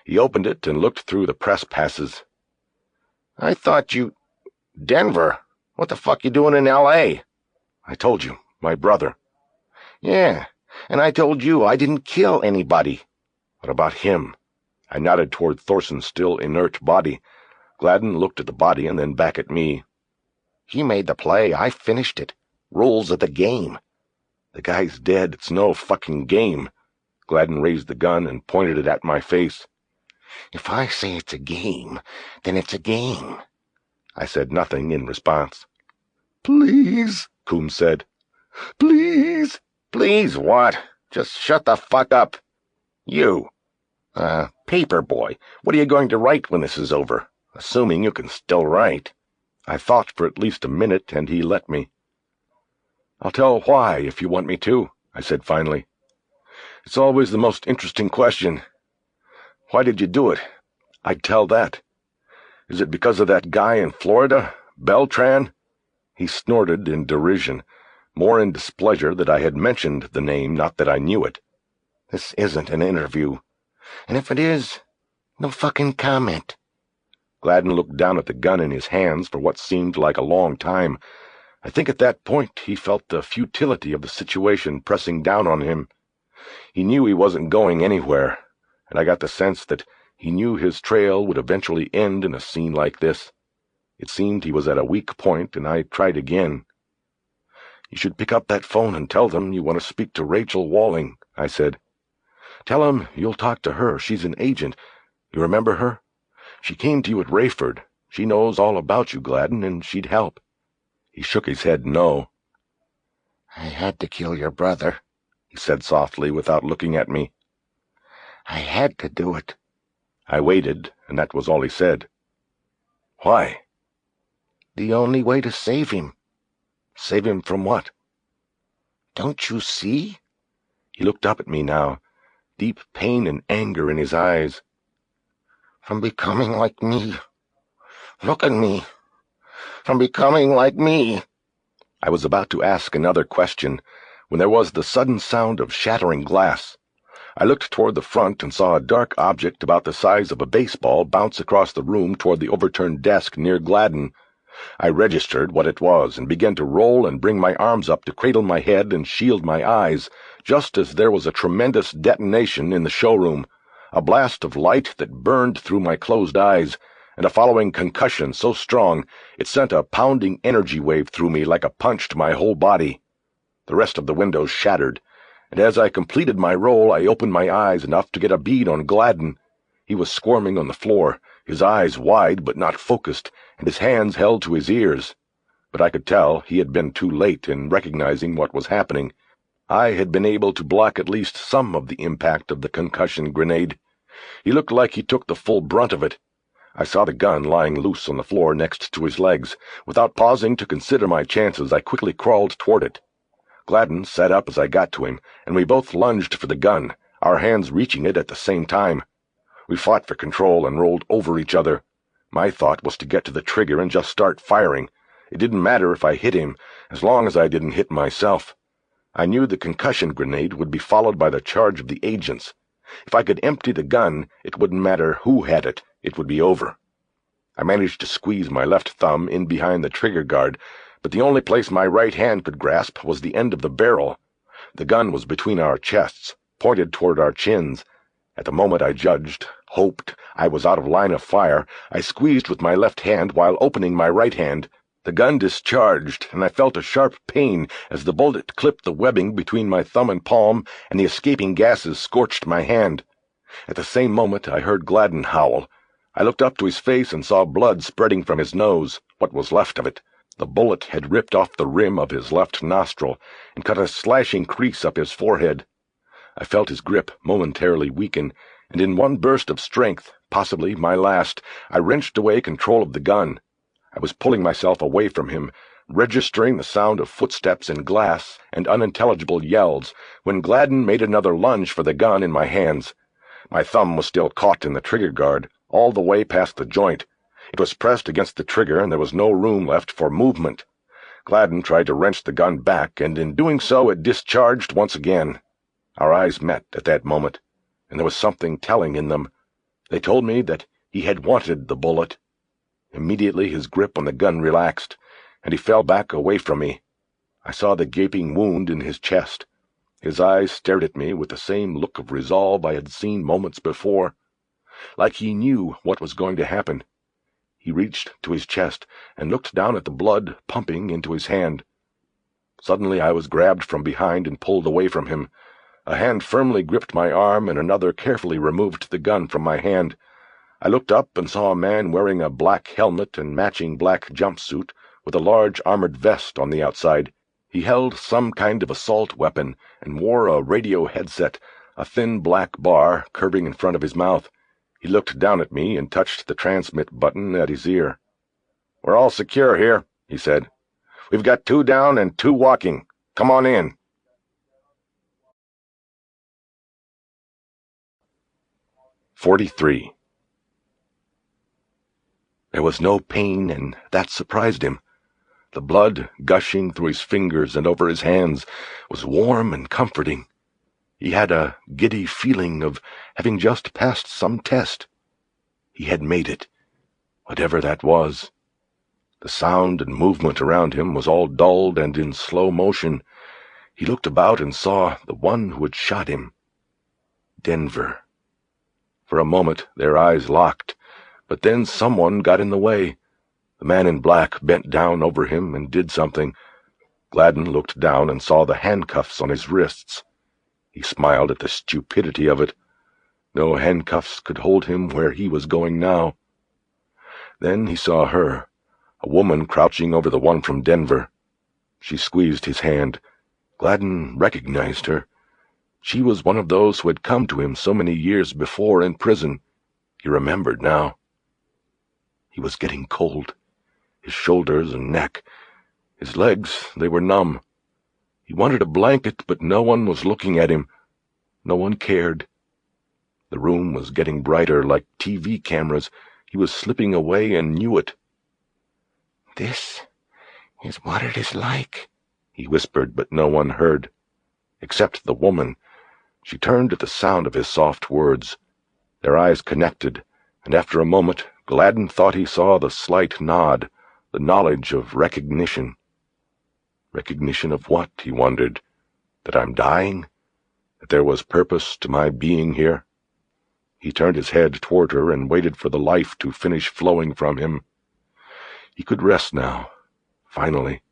He opened it and looked through the press passes. "I thought you... Denver? What the fuck you doing in L.A.? "I told you, my brother." "Yeah, and I told you I didn't kill anybody." "What about him?" I nodded toward Thorson's still inert body. Gladen looked at the body and then back at me. "He made the play. I finished it. Rules of the game." "The guy's dead. It's no fucking game." Gladen raised the gun and pointed it at my face. "If I say it's a game, then it's a game." I said nothing in response. "Please," Coombs said. "please." "Please what? Just shut the fuck up. You, paper boy, what are you going to write when this is over? Assuming you can still write." I thought for at least a minute, and he let me. "I'll tell why, if you want me to," I said finally. "It's always the most interesting question. Why did you do it? I'd tell that. Is it because of that guy in Florida, Beltran?" He snorted in derision, more in displeasure that I had mentioned the name, not that I knew it. "This isn't an interview. And if it is, no fucking comment." Gladen looked down at the gun in his hands for what seemed like a long time. I think at that point he felt the futility of the situation pressing down on him. He knew he wasn't going anywhere, and I got the sense that he knew his trail would eventually end in a scene like this. It seemed he was at a weak point, and I tried again. "You should pick up that phone and tell them you want to speak to Rachel Walling," I said. "Tell them you'll talk to her. She's an agent. You remember her? She came to you at Rayford. She knows all about you, Gladen, and she'd help." He shook his head no. "I had to kill your brother," he said softly without looking at me. "I had to do it." I waited, and that was all he said. "Why?" "The only way to save him." "Save him from what?" "Don't you see?" He looked up at me now, deep pain and anger in his eyes. "From becoming like me. Look at me. From becoming like me." I was about to ask another question when there was the sudden sound of shattering glass. I looked toward the front and saw a dark object about the size of a baseball bounce across the room toward the overturned desk near Gladen. I registered what it was and began to roll and bring my arms up to cradle my head and shield my eyes, just as there was a tremendous detonation in the showroom, a blast of light that burned through my closed eyes, and a following concussion so strong it sent a pounding energy wave through me like a punch to my whole body. The rest of the windows shattered, and as I completed my roll I opened my eyes enough to get a bead on Gladen. He was squirming on the floor, his eyes wide but not focused, and his hands held to his ears. But I could tell he had been too late in recognizing what was happening. I had been able to block at least some of the impact of the concussion grenade. He looked like he took the full brunt of it. I saw the gun lying loose on the floor next to his legs. Without pausing to consider my chances, I quickly crawled toward it. Gladen sat up as I got to him, and we both lunged for the gun, our hands reaching it at the same time. We fought for control and rolled over each other. My thought was to get to the trigger and just start firing. It didn't matter if I hit him, as long as I didn't hit myself. I knew the concussion grenade would be followed by the charge of the agents. If I could empty the gun, it wouldn't matter who had it. It would be over. I managed to squeeze my left thumb in behind the trigger guard, but the only place my right hand could grasp was the end of the barrel. The gun was between our chests, pointed toward our chins, At the moment I hoped I was out of line of fire, I squeezed with my left hand while opening my right hand. The gun discharged, and I felt a sharp pain as the bullet clipped the webbing between my thumb and palm, and the escaping gases scorched my hand. At the same moment I heard Gladen howl. I looked up to his face and saw blood spreading from his nose, what was left of it. The bullet had ripped off the rim of his left nostril and cut a slashing crease up his forehead. I felt his grip momentarily weaken, and in one burst of strength, possibly my last, I wrenched away control of the gun. I was pulling myself away from him, registering the sound of footsteps in glass and unintelligible yells, when Gladen made another lunge for the gun in my hands. My thumb was still caught in the trigger guard, all the way past the joint. It was pressed against the trigger, and there was no room left for movement. Gladen tried to wrench the gun back, and in doing so it discharged once again. Our eyes met at that moment, and there was something telling in them. They told me that he had wanted the bullet. Immediately his grip on the gun relaxed, and he fell back away from me. I saw the gaping wound in his chest. His eyes stared at me with the same look of resolve I had seen moments before, like he knew what was going to happen. He reached to his chest and looked down at the blood pumping into his hand. Suddenly I was grabbed from behind and pulled away from him. A hand firmly gripped my arm, and another carefully removed the gun from my hand. I looked up and saw a man wearing a black helmet and matching black jumpsuit with a large armored vest on the outside. He held some kind of assault weapon and wore a radio headset, a thin black bar curving in front of his mouth. He looked down at me and touched the transmit button at his ear. "We're all secure here," he said. "We've got 2 down and 2 walking. Come on in." 43. There was no pain, and that surprised him. The blood, gushing through his fingers and over his hands, was warm and comforting. He had a giddy feeling of having just passed some test. He had made it, whatever that was. The sound and movement around him was all dulled and in slow motion. He looked about and saw the one who had shot him. Denver. For a moment their eyes locked, but then someone got in the way. The man in black bent down over him and did something. Gladen looked down and saw the handcuffs on his wrists. He smiled at the stupidity of it. No handcuffs could hold him where he was going now. Then he saw her, a woman crouching over the one from Denver. She squeezed his hand. Gladen recognized her. She was one of those who had come to him so many years before in prison. He remembered now. He was getting cold. His shoulders and neck. His legs, they were numb. He wanted a blanket, but no one was looking at him. No one cared. The room was getting brighter, like TV cameras. He was slipping away and knew it. "This is what it is like," he whispered, but no one heard, except the woman. She turned at the sound of his soft words. Their eyes connected, and after a moment Gladen thought he saw the slight nod, the knowledge of recognition. Recognition of what, he wondered? That I'm dying? That there was purpose to my being here? He turned his head toward her and waited for the life to finish flowing from him. He could rest now, finally.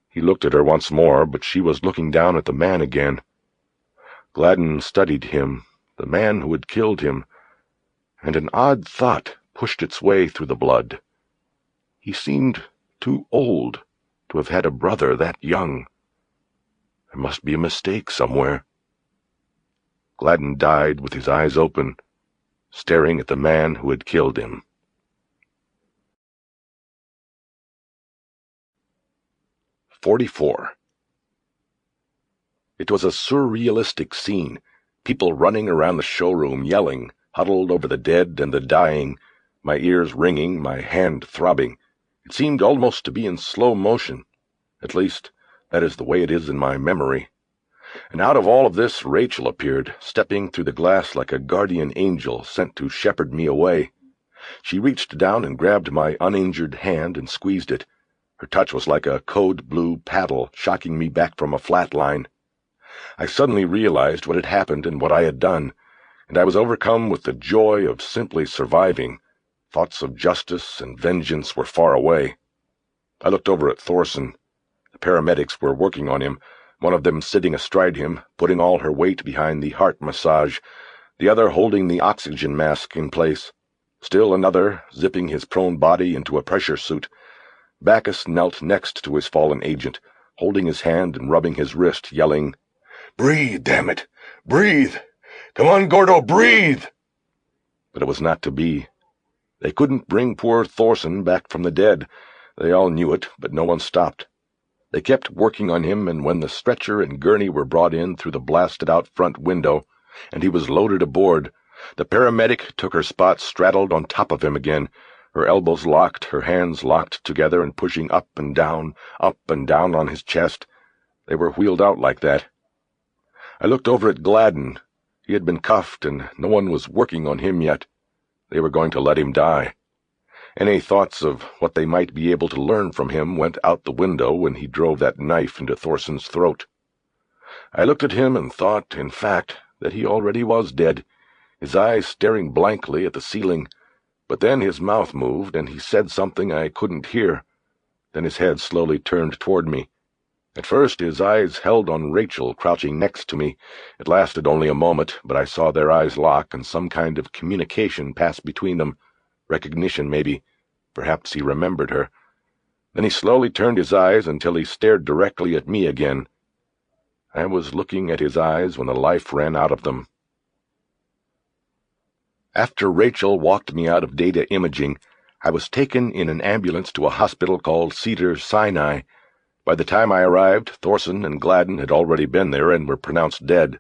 He looked at her once more, but she was looking down at the man again. Gladen studied him, the man who had killed him, and an odd thought pushed its way through the blood. He seemed too old to have had a brother that young. There must be a mistake somewhere. Gladen died with his eyes open, staring at the man who had killed him. 44. It was a surrealistic scene, people running around the showroom yelling, huddled over the dead and the dying, my ears ringing, my hand throbbing. It seemed almost to be in slow motion. At least, that is the way it is in my memory. And out of all of this Rachel appeared, stepping through the glass like a guardian angel sent to shepherd me away. She reached down and grabbed my uninjured hand and squeezed it. Her touch was like a code blue paddle, shocking me back from a flat line. I suddenly realized what had happened and what I had done. and I was overcome with the joy of simply surviving. Thoughts of justice and vengeance were far away. I looked over at Thorson. The paramedics were working on him, one of them sitting astride him, putting all her weight behind the heart massage, the other holding the oxygen mask in place. Still another zipping his prone body into a pressure suit. Bacchus knelt next to his fallen agent, holding his hand and rubbing his wrist, yelling, "Breathe, damn it! Breathe! Come on, Gordo, breathe!" But it was not to be. They couldn't bring poor Thorson back from the dead. They all knew it, but no one stopped. They kept working on him, and when the stretcher and gurney were brought in through the blasted-out front window, and he was loaded aboard, the paramedic took her spot straddled on top of him again, her elbows locked, her hands locked together and pushing up and down on his chest. They were wheeled out like that. I looked over at Gladen. He had been cuffed, and no one was working on him yet. They were going to let him die. Any thoughts of what they might be able to learn from him went out the window when he drove that knife into Thorson's throat. I looked at him and thought, in fact, that he already was dead, his eyes staring blankly at the ceiling. But then his mouth moved, and he said something I couldn't hear. Then his head slowly turned toward me. At first his eyes held on Rachel, crouching next to me. It lasted only a moment, but I saw their eyes lock, and some kind of communication pass between them. Recognition, maybe. Perhaps he remembered her. Then he slowly turned his eyes until he stared directly at me again. I was looking at his eyes when the life ran out of them. After Rachel walked me out of data imaging, I was taken in an ambulance to a hospital called Cedars-Sinai. By the time I arrived, Thorson and Gladen had already been there and were pronounced dead.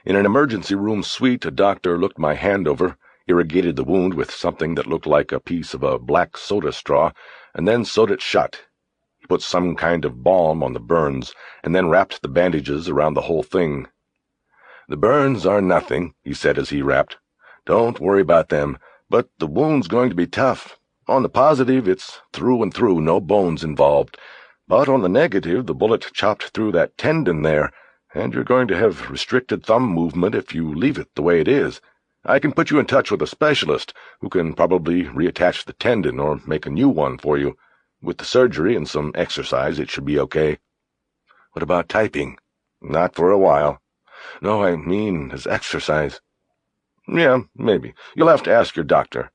In an emergency room suite, a doctor looked my hand over, irrigated the wound with something that looked like a piece of a black soda straw, and then sewed it shut. He put some kind of balm on the burns, and then wrapped the bandages around the whole thing. "The burns are nothing," he said as he wrapped. "Don't worry about them, but the wound's going to be tough. On the positive, it's through and through, no bones involved. But on the negative, the bullet chopped through that tendon there, and you're going to have restricted thumb movement if you leave it the way it is. I can put you in touch with a specialist who can probably reattach the tendon or make a new one for you. With the surgery and some exercise, it should be okay." "What about typing?" "Not for a while." "No, I mean as exercise." "Yeah, maybe. You'll have to ask your doctor."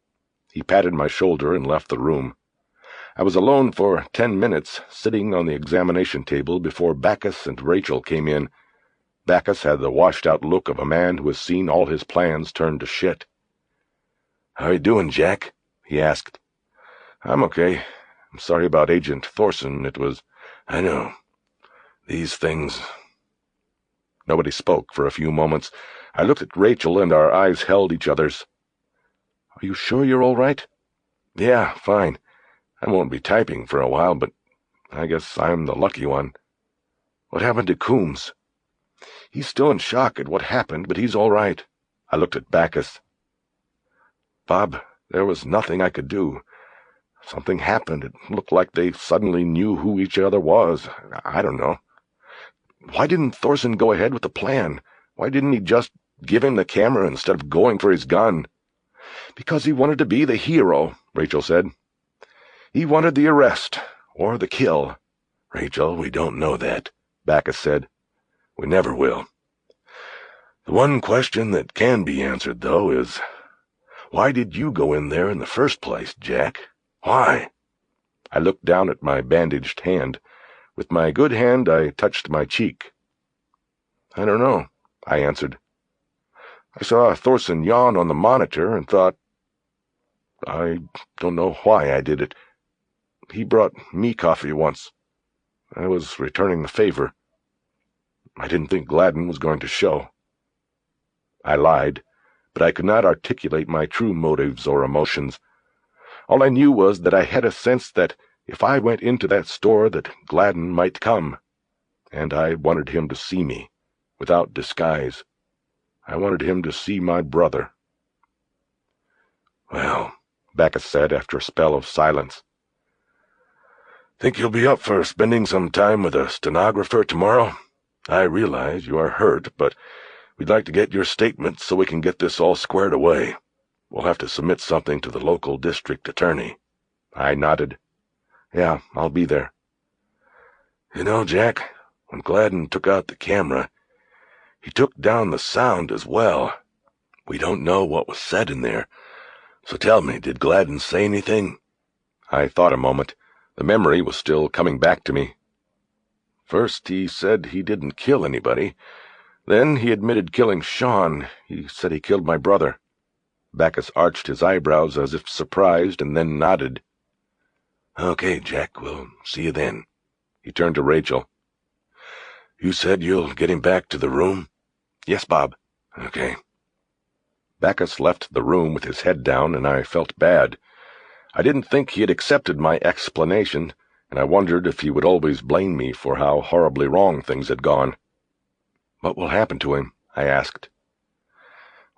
He patted my shoulder and left the room. I was alone for 10 minutes, sitting on the examination table before Bacchus and Rachel came in. Bacchus had the washed-out look of a man who has seen all his plans turn to shit. "How you doing, Jack?" he asked. "I'm okay. I'm sorry about Agent Thorson. It was—" "I know. These things—" Nobody spoke for a few moments. I looked at Rachel, and our eyes held each other's. "Are you sure you're all right?" "Yeah, fine. I won't be typing for a while, but I guess I'm the lucky one." "What happened to Coombs?" "He's still in shock at what happened, but he's all right." I looked at Bacchus. "Bob, there was nothing I could do. Something happened. It looked like they suddenly knew who each other was. I don't know. Why didn't Thorson go ahead with the plan? Why didn't he just give him the camera instead of going for his gun?" "Because he wanted to be the hero," Rachel said. "He wanted the arrest, or the kill." "Rachel, we don't know that," Bacchus said. "We never will. The one question that can be answered, though, is, why did you go in there in the first place, Jack? Why?" I looked down at my bandaged hand. With my good hand, I touched my cheek. "I don't know," I answered. "I saw Thorson yawn on the monitor and thought, I don't know why I did it. He brought me coffee once. I was returning the favor. I didn't think Gladen was going to show." I lied, but I could not articulate my true motives or emotions. All I knew was that I had a sense that if I went into that store that Gladen might come, and I wanted him to see me, without disguise. I wanted him to see my brother. "Well," Bacchus said after a spell of silence, "think you'll be up for spending some time with a stenographer tomorrow? I realize you are hurt, but We'd like to get your statement so we can get this all squared away. We'll have to submit something to the local district attorney." I nodded. "Yeah, I'll be there." "You know, Jack, when Gladen took out the camera, he took down the sound as well. We don't know what was said in there. So tell me, did Gladen say anything?" I thought a moment. The memory was still coming back to me. "First, he said he didn't kill anybody. Then he admitted killing Shawn. He said he killed my brother." Backus arched his eyebrows as if surprised, and then nodded. "Okay, Jack, we'll see you then." He turned to Rachel. "You said you'll get him back to the room?" "Yes, Bob." "Okay." Backus left the room with his head down, and I felt bad. I didn't think he had accepted my explanation, and I wondered if he would always blame me for how horribly wrong things had gone. "What will happen to him?" I asked.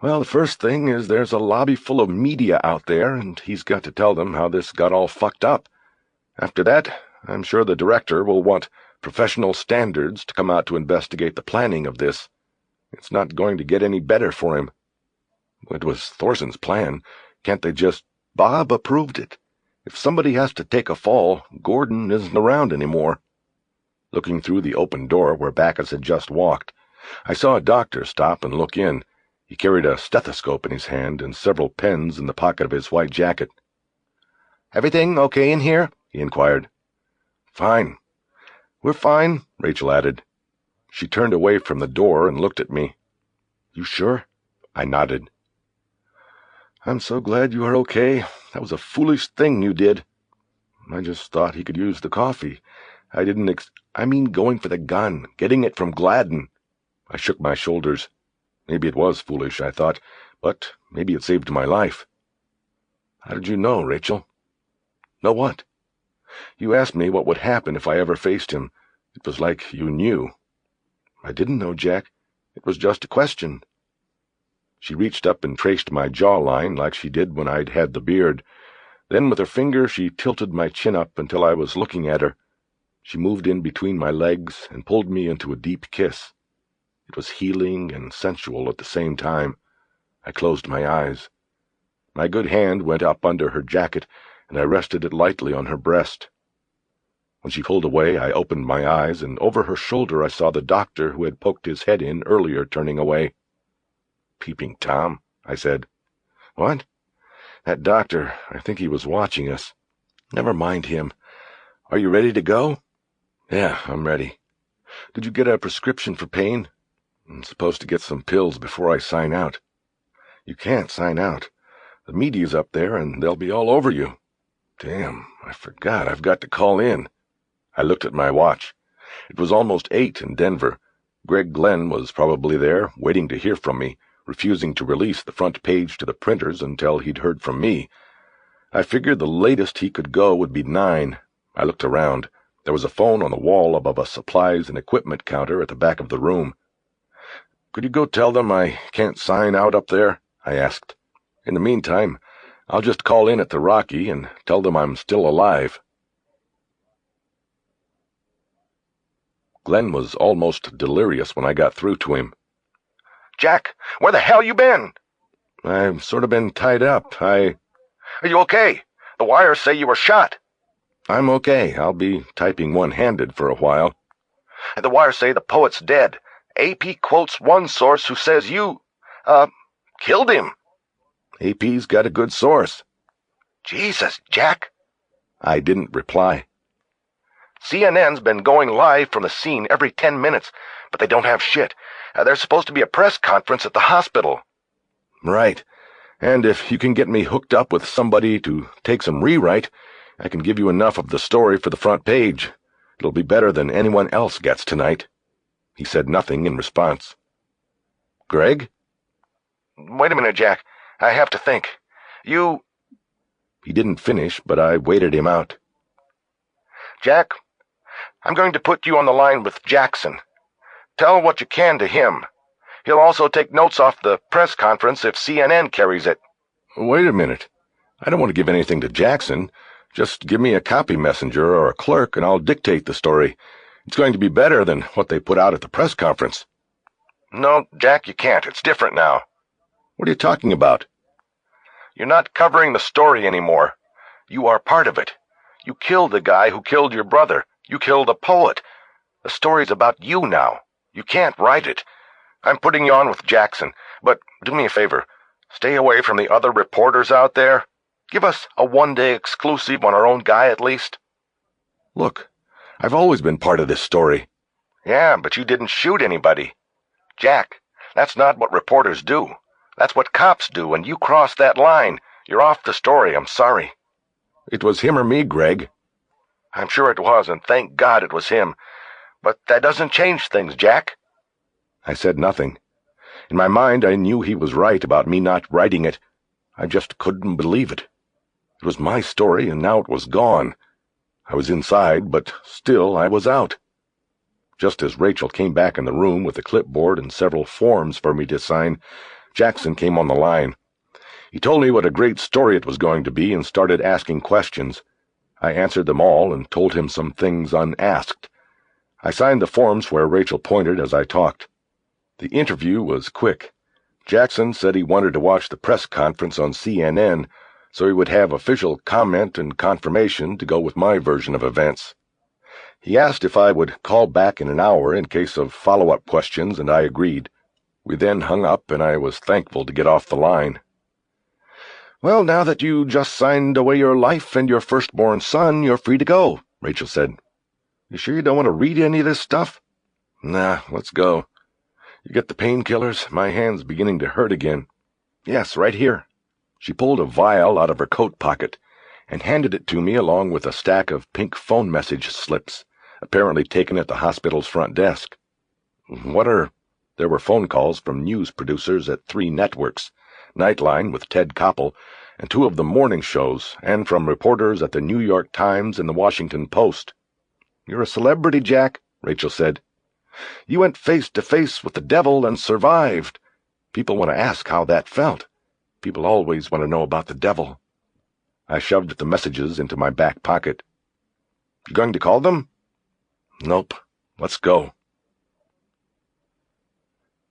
"Well, the first thing is there's a lobby full of media out there, and he's got to tell them how this got all fucked up. After that, I'm sure the director will want professional standards to come out to investigate the planning of this. It's not going to get any better for him. It was Thorson's plan. Can't they just— Bob approved it. If somebody has to take a fall, Gordon isn't around anymore." Looking through the open door where Backus had just walked, I saw a doctor stop and look in. He carried a stethoscope in his hand and several pens in the pocket of his white jacket. "Everything okay in here?" he inquired. "Fine." "We're fine," Rachel added. She turned away from the door and looked at me. "You sure?" I nodded. "I'm so glad you are okay. That was a foolish thing you did. I just thought he could use the coffee. I didn't I mean going for the gun, getting it from Gladen." I shook my shoulders. Maybe it was foolish, I thought, but maybe it saved my life. "How did you know, Rachel?" "Know what?" "You asked me what would happen if I ever faced him. It was like you knew." "I didn't know, Jack. It was just a question." She reached up and traced my jawline like she did when I'd had the beard. Then with her finger she tilted my chin up until I was looking at her. She moved in between my legs and pulled me into a deep kiss. It was healing and sensual at the same time. I closed my eyes. My good hand went up under her jacket, and I rested it lightly on her breast. When she pulled away, I opened my eyes, and over her shoulder I saw the doctor who had poked his head in earlier turning away. "Peeping Tom," I said. "What?" "That doctor. I think he was watching us." "Never mind him. Are you ready to go?" "Yeah, I'm ready." "Did you get a prescription for pain?" "I'm supposed to get some pills before I sign out." "You can't sign out. The media's up there, and they'll be all over you." "Damn, I forgot. I've got to call in." I looked at my watch. It was almost 8 in Denver. Greg Glenn was probably there, waiting to hear from me, refusing to release the front page to the printers until he'd heard from me. I figured the latest he could go would be 9. I looked around. There was a phone on the wall above a supplies and equipment counter at the back of the room. "Could you go tell them I can't sign out up there?" I asked. "In the meantime, I'll just call in at the Rocky and tell them I'm still alive." Glenn was almost delirious when I got through to him. "Jack, where the hell you been?" "I've sort of been tied up. Are you okay? The wires say you were shot." I'm okay. I'll be typing one-handed for a while." "The wires say the poet's dead. AP quotes one source who says you, killed him." "AP's got a good source." "Jesus, Jack." I didn't reply. "CNN's been going live from the scene every 10 minutes, but they don't have shit. There's supposed to be a press conference at the hospital." "Right. And if you can get me hooked up with somebody to take some rewrite, I can give you enough of the story for the front page. It'll be better than anyone else gets tonight." He said nothing in response. "Greg?" "Wait a minute, Jack. I have to think. You—" He didn't finish, but I waited him out. "Jack, I'm going to put you on the line with Jackson. Tell what you can to him. He'll also take notes off the press conference if CNN carries it." "Wait a minute. I don't want to give anything to Jackson. Just give me a copy messenger or a clerk, and I'll dictate the story. It's going to be better than what they put out at the press conference." No, Jack, you can't. It's different now. What are you talking about? You're not covering the story anymore. You are part of it. You killed the guy who killed your brother. You killed a poet. The story's about you now. You can't write it. I'm putting you on with Jackson, but do me a favor. Stay away from the other reporters out there. Give us a one-day exclusive on our own guy at least. Look, I've always been part of this story. Yeah, but you didn't shoot anybody. Jack, that's not what reporters do. That's what cops do, and you crossed that line. You're off the story, I'm sorry. It was him or me, Greg. I'm sure it was, and thank God it was him. But that doesn't change things, Jack. I said nothing. In my mind, I knew he was right about me not writing it. I just couldn't believe it. It was my story, and now it was gone. I was inside, but still I was out. Just as Rachel came back in the room with a clipboard and several forms for me to sign, Jackson came on the line. He told me what a great story it was going to be and started asking questions. I answered them all and told him some things unasked. I signed the forms where Rachel pointed as I talked. The interview was quick. Jackson said he wanted to watch the press conference on CNN, so he would have official comment and confirmation to go with my version of events. He asked if I would call back in an hour in case of follow-up questions, and I agreed. We then hung up, and I was thankful to get off the line. "Well, now that you just signed away your life and your firstborn son, you're free to go," Rachel said. "You sure you don't want to read any of this stuff?" "Nah, let's go. You get the painkillers? My hand's beginning to hurt again." "Yes, right here." She pulled a vial out of her coat pocket and handed it to me along with a stack of pink phone message slips, apparently taken at the hospital's front desk. There were phone calls from news producers at 3 networks, Nightline with Ted Koppel, and 2 of the morning shows, and from reporters at the New York Times and the Washington Post. "You're a celebrity, Jack," Rachel said. "You went face to face with the devil and survived. People want to ask how that felt. People always want to know about the devil." I shoved the messages into my back pocket. "You going to call them?" "Nope. Let's go."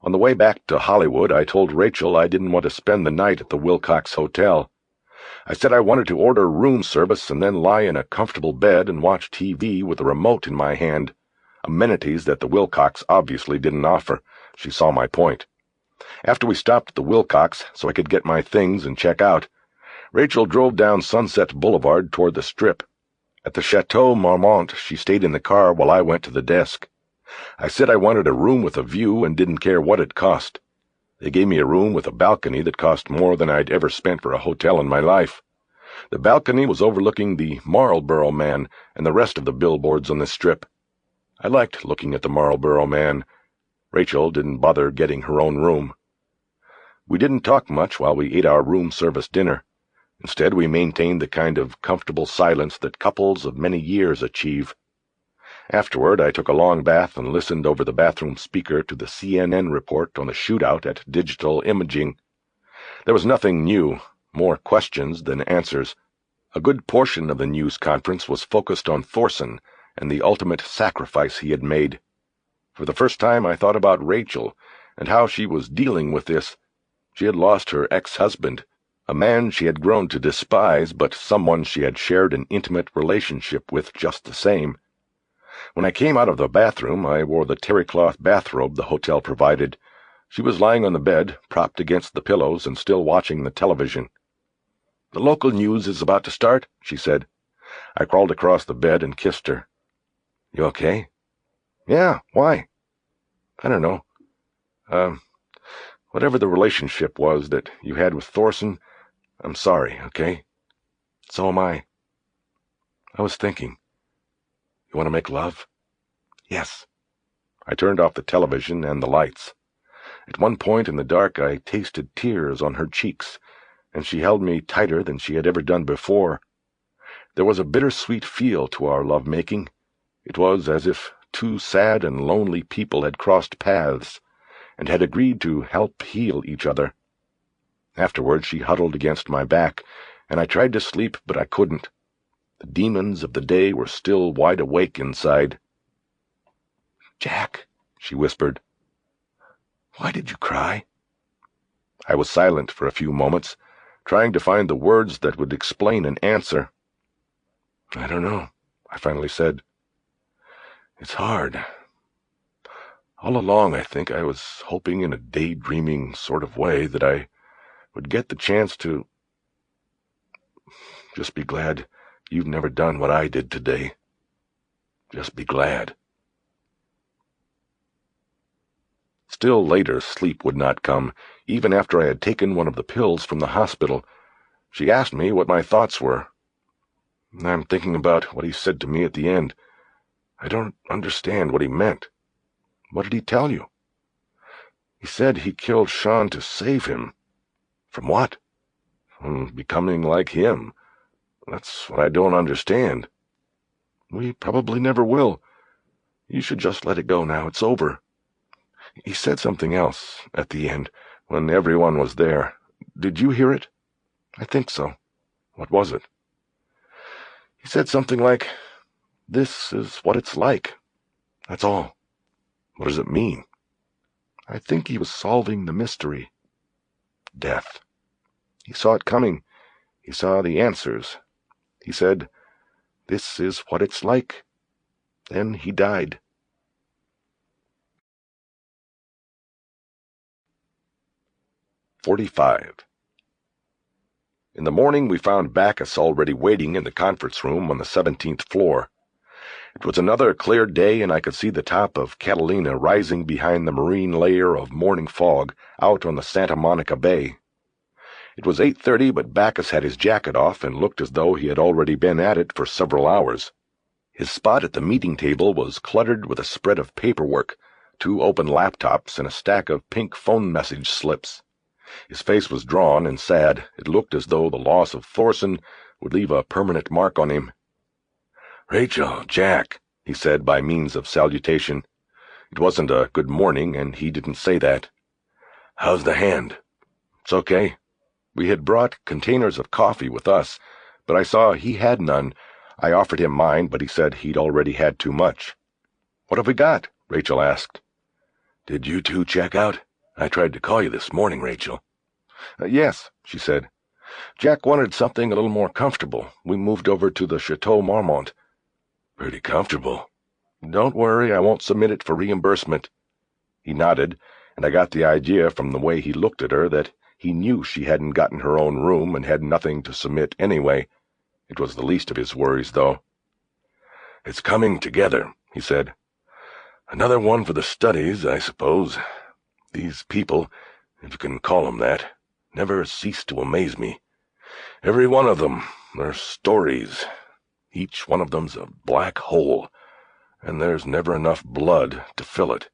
On the way back to Hollywood, I told Rachel I didn't want to spend the night at the Wilcox Hotel. I said I wanted to order room service and then lie in a comfortable bed and watch TV with a remote in my hand, amenities that the Wilcox obviously didn't offer. She saw my point. After we stopped at the Wilcox so I could get my things and check out, Rachel drove down Sunset Boulevard toward the Strip. At the Chateau Marmont, she stayed in the car while I went to the desk. I said I wanted a room with a view and didn't care what it cost. They gave me a room with a balcony that cost more than I'd ever spent for a hotel in my life. The balcony was overlooking the Marlboro Man and the rest of the billboards on the Strip. I liked looking at the Marlboro Man. Rachel didn't bother getting her own room. We didn't talk much while we ate our room service dinner. Instead, we maintained the kind of comfortable silence that couples of many years achieve. Afterward, I took a long bath and listened over the bathroom speaker to the CNN report on the shootout at Digital Imaging. There was nothing new, more questions than answers. A good portion of the news conference was focused on Thorson and the ultimate sacrifice he had made. For the first time, I thought about Rachel and how she was dealing with this. She had lost her ex-husband, a man she had grown to despise, but someone she had shared an intimate relationship with just the same. When I came out of the bathroom, I wore the terry-cloth bathrobe the hotel provided. She was lying on the bed, propped against the pillows, and still watching the television. "The local news is about to start," she said. I crawled across the bed and kissed her. "You okay?" "Yeah, why?" "I don't know. Whatever the relationship was that you had with Thorson, I'm sorry, okay? So am I. I was thinking. You want to make love?" "Yes." I turned off the television and the lights. At one point in the dark, I tasted tears on her cheeks, and she held me tighter than she had ever done before. There was a bittersweet feel to our love-making. It was as if 2 sad and lonely people had crossed paths and had agreed to help heal each other. Afterward, she huddled against my back, and I tried to sleep, but I couldn't. The demons of the day were still wide awake inside. "Jack," she whispered. Why did you cry?" I was silent for a few moments, trying to find the words that would explain an answer. "I don't know," I finally said. "It's hard. All along, I think I was hoping in a daydreaming sort of way that I would get the chance to just be glad you've never done what I did today. Just be glad." Still later, sleep would not come, even after I had taken one of the pills from the hospital. She asked me what my thoughts were. "I'm thinking about what he said to me at the end. I don't understand what he meant." "What did he tell you?" "He said he killed Shawn to save him." "From what?" "From becoming like him. That's what I don't understand." "We probably never will. You should just let it go now. It's over." "He said something else at the end, when everyone was there. Did you hear it?" "I think so." "What was it?" "He said something like, 'This is what it's like.' That's all." "What does it mean?" "I think he was solving the mystery." "Death." "He saw it coming. He saw the answers. He said, 'This is what it's like.' Then he died." 45. In the morning we found Bacchus already waiting in the conference room on the 17th floor. It was another clear day, and I could see the top of Catalina rising behind the marine layer of morning fog out on the Santa Monica Bay. It was 8:30, but Bacchus had his jacket off and looked as though he had already been at it for several hours. His spot at the meeting table was cluttered with a spread of paperwork, 2 open laptops, and a stack of pink phone message slips. His face was drawn and sad. It looked as though the loss of Thorson would leave a permanent mark on him. "Rachel, Jack," he said by means of salutation. It wasn't a good morning, and he didn't say that. "How's the hand?" "It's okay." We had brought containers of coffee with us, but I saw he had none. I offered him mine, but he said he'd already had too much. "What have we got?" Rachel asked. "Did you two check out? I tried to call you this morning, Rachel." Yes," she said. "Jack wanted something a little more comfortable. We moved over to the Chateau Marmont." "Pretty comfortable." "Don't worry, I won't submit it for reimbursement." He nodded, and I got the idea from the way he looked at her that he knew she hadn't gotten her own room and had nothing to submit anyway. It was the least of his worries, though. "It's coming together," he said. "Another one for the studies, I suppose. These people, if you can call them that, never cease to amaze me. Every one of them, their stories. Each one of them's a black hole, and there's never enough blood to fill it."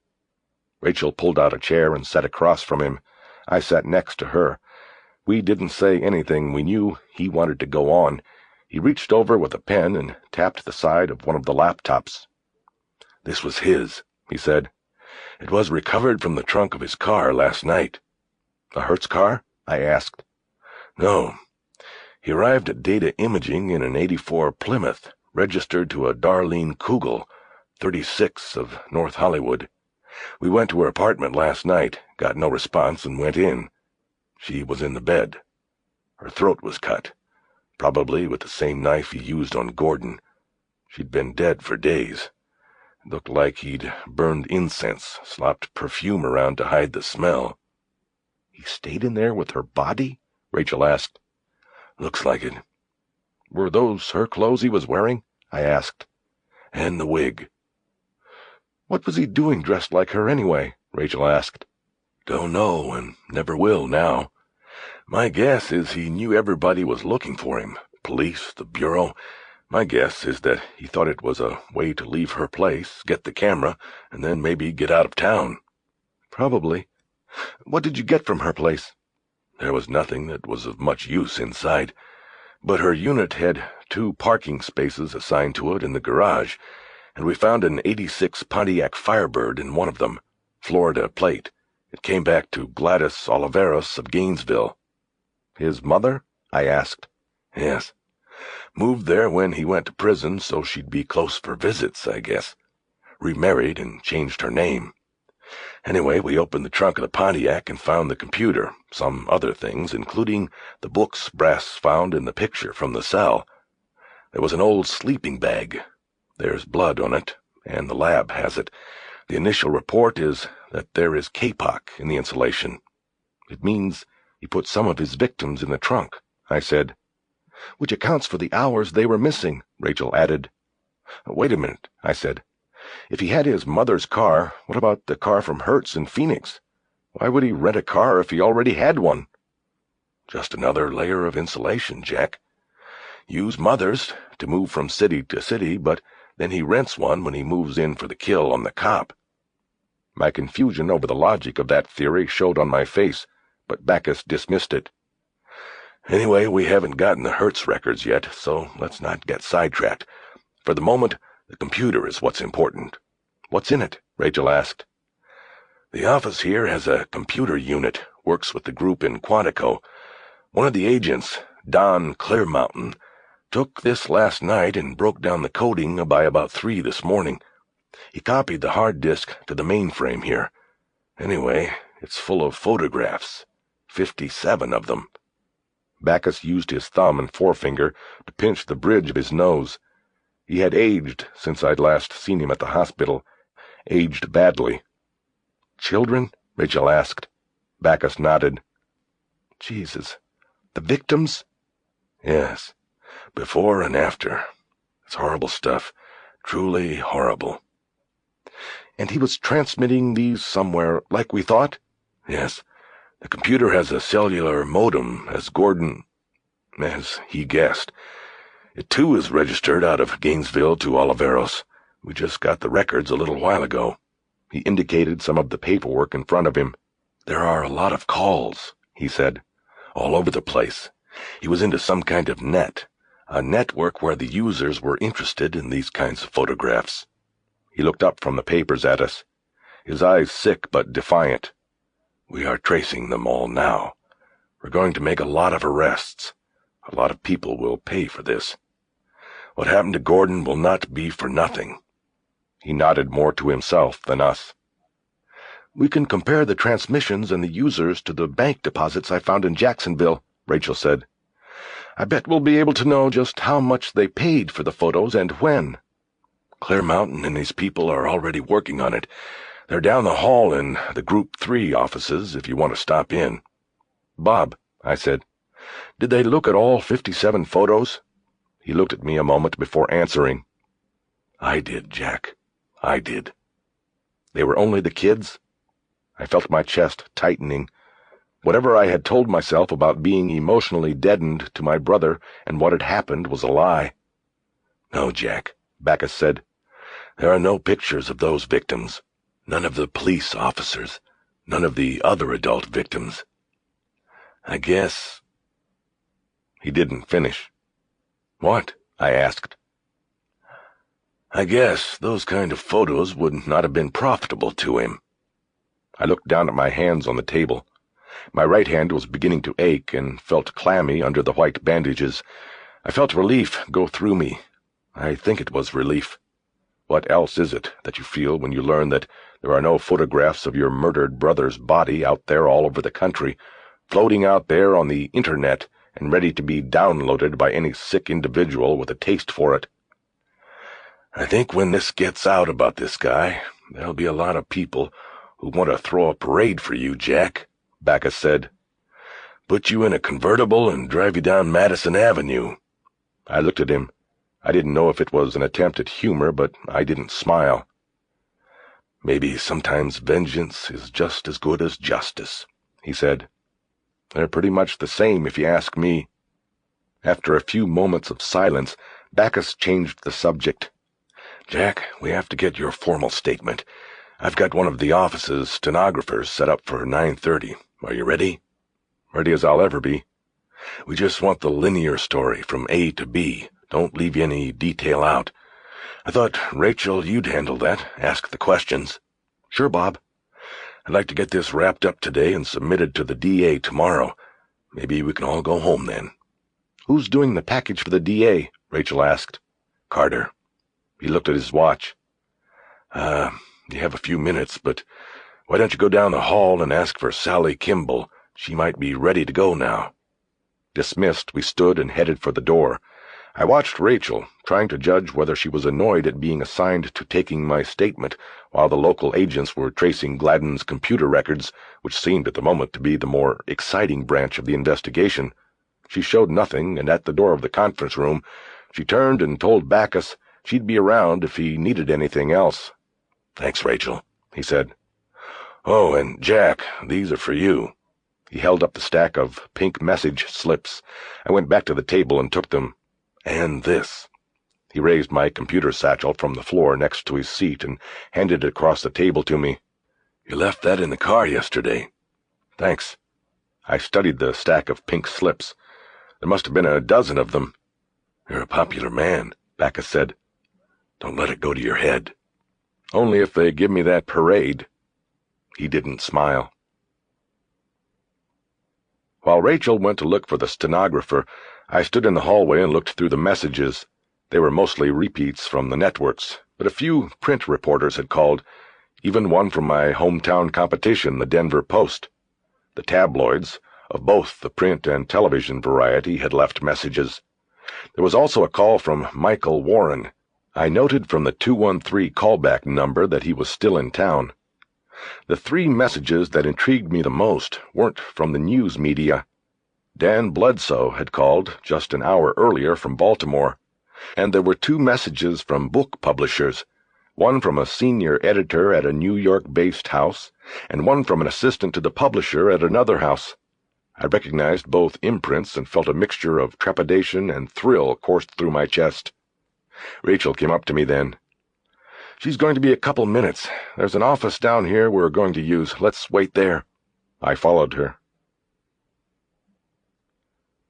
Rachel pulled out a chair and sat across from him. I sat next to her. We didn't say anything. We knew he wanted to go on. He reached over with a pen and tapped the side of one of the laptops. "This was his," he said. "It was recovered from the trunk of his car last night." "A Hertz car?" I asked. "No. He arrived at Data Imaging in an '84 Plymouth, registered to a Darlene Kugel, 36 of North Hollywood. We went to her apartment last night, got no response, and went in. She was in the bed. Her throat was cut, probably with the same knife he used on Gordon. She'd been dead for days. It looked like he'd burned incense, slopped perfume around to hide the smell." "He stayed in there with her body?" Rachel asked. "Looks like it." "Were those her clothes he was wearing?" I asked. "And the wig." "What was he doing dressed like her anyway?" Rachel asked. "Don't know, and never will now. My guess is he knew everybody was looking for him. Police, the Bureau. My guess is that he thought it was a way to leave her place, get the camera, and then maybe get out of town." "Probably. What did you get from her place?" "There was nothing that was of much use inside, but her unit had 2 parking spaces assigned to it in the garage, and we found an '86 Pontiac Firebird in one of them, Florida plate. It came back to Gladys Oliveros of Gainesville." "His mother?" I asked. "Yes. Moved there when he went to prison so she'd be close for visits, I guess. Remarried and changed her name. Anyway, we opened the trunk of the Pontiac and found the computer, some other things, including the book's brass found in the picture from the cell. There was an old sleeping bag. There's blood on it, and the lab has it. The initial report is that there is kapok in the insulation. It means he put some of his victims in the trunk, I said. Which accounts for the hours they were missing, Rachel added. Wait a minute, I said. If he had his mother's car, what about the car from Hertz in Phoenix? Why would he rent a car if he already had one? Just another layer of insulation, Jack. Use Mother's to move from city to city, but then he rents one when he moves in for the kill on the cop. My confusion over the logic of that theory showed on my face, but Bacchus dismissed it. Anyway, we haven't gotten the Hertz records yet, so let's not get sidetracked. For the moment, the computer is what's important. What's in it? Rachel asked. The office here has a computer unit, works with the group in Quantico. One of the agents, Don Clearmountain, took this last night and broke down the coding by about 3 this morning. He copied the hard disk to the mainframe here. Anyway, it's full of photographs, 57 of them. Bacchus used his thumb and forefinger to pinch the bridge of his nose. He had aged since I'd last seen him at the hospital, aged badly. Children? Rachel asked. Bacchus nodded. Jesus, the victims? Yes, before and after. It's horrible stuff, truly horrible. And he was transmitting these somewhere, like we thought? Yes. The computer has a cellular modem, as he guessed. It, too, is registered out of Gainesville to Oliveros. We just got the records a little while ago. He indicated some of the paperwork in front of him. There are a lot of calls, he said, all over the place. He was into some kind of net, a network where the users were interested in these kinds of photographs. He looked up from the papers at us, his eyes sick but defiant. We are tracing them all now. We're going to make a lot of arrests. A lot of people will pay for this. What happened to Gordon will not be for nothing. He nodded more to himself than us. We can compare the transmissions and the users to the bank deposits I found in Jacksonville, Rachel said. I bet we'll be able to know just how much they paid for the photos and when. Clearmountain and his people are already working on it. They're down the hall in the Group 3 offices if you want to stop in. Bob, I said, did they look at all 57 photos? He looked at me a moment before answering. I did, Jack. I did. They were only the kids? I felt my chest tightening. Whatever I had told myself about being emotionally deadened to my brother and what had happened was a lie. No, Jack, Bacchus said. There are no pictures of those victims. None of the police officers. None of the other adult victims. I guess... He didn't finish. What? I asked. I guess those kind of photos would not have been profitable to him. I looked down at my hands on the table. My right hand was beginning to ache and felt clammy under the white bandages. I felt relief go through me. I think it was relief. What else is it that you feel when you learn that there are no photographs of your murdered brother's body out there all over the country, floating out there on the internet and ready to be downloaded by any sick individual with a taste for it? I think when this gets out about this guy, there'll be a lot of people who want to throw a parade for you, Jack, Bacchus said. Put you in a convertible and drive you down Madison Avenue. I looked at him. I didn't know if it was an attempt at humor, but I didn't smile. Maybe sometimes vengeance is just as good as justice, he said. They're pretty much the same, if you ask me. After a few moments of silence, Bacchus changed the subject. Jack, we have to get your formal statement. I've got one of the office's stenographers set up for 9:30. Are you ready? Ready as I'll ever be. We just want the linear story from A to B. Don't leave any detail out. I thought, Rachel, you'd handle that. Ask the questions. Sure, Bob. I'd like to get this wrapped up today and submitted to the DA tomorrow. Maybe we can all go home then. Who's doing the package for the DA? Rachel asked. Carter. He looked at his watch. You have a few minutes, but Why don't you go down the hall and ask for Sally Kimball? She might be ready to go now." Dismissed, we stood and headed for the door. I watched Rachel, trying to judge whether she was annoyed at being assigned to taking my statement while the local agents were tracing Gladen's computer records, which seemed at the moment to be the more exciting branch of the investigation. She showed nothing, and at the door of the conference room, she turned and told Bacchus she'd be around if he needed anything else. "Thanks, Rachel," he said. "Oh, and Jack, these are for you." He held up the stack of pink message slips. I went back to the table and took them. "And this." He raised my computer satchel from the floor next to his seat and handed it across the table to me. "You left that in the car yesterday." "Thanks." I studied the stack of pink slips. There must have been a dozen of them. "You're a popular man," Bacchus said. "Don't let it go to your head." "Only if they give me that parade." He didn't smile. While Rachel went to look for the stenographer, I stood in the hallway and looked through the messages. They were mostly repeats from the networks, but a few print reporters had called, even one from my hometown competition, the Denver Post. The tabloids, of both the print and television variety, had left messages. There was also a call from Michael Warren. I noted from the 213 callback number that he was still in town. The three messages that intrigued me the most weren't from the news media. Dan Bledsoe had called just an hour earlier from Baltimore, and there were two messages from book publishers, one from a senior editor at a New York-based house, and one from an assistant to the publisher at another house. I recognized both imprints and felt a mixture of trepidation and thrill coursed through my chest. Rachel came up to me then. "She's going to be a couple minutes. There's an office down here we're going to use. Let's wait there." I followed her.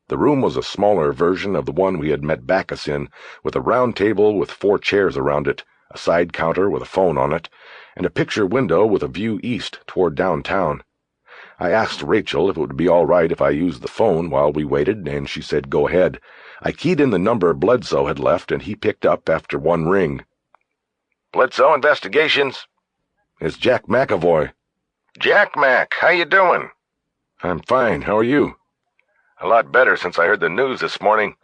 The room was a smaller version of the one we had met Bacchus in, with a round table with 4 chairs around it, a side counter with a phone on it, and a picture window with a view east toward downtown. I asked Rachel if it would be all right if I used the phone while we waited, and she said go ahead. I keyed in the number Bledsoe had left, and he picked up after one ring. "Bledsoe Investigations." "It's Jack McAvoy." "Jack Mac, how you doing?" "I'm fine. How are you?" "A lot better since I heard the news this morning."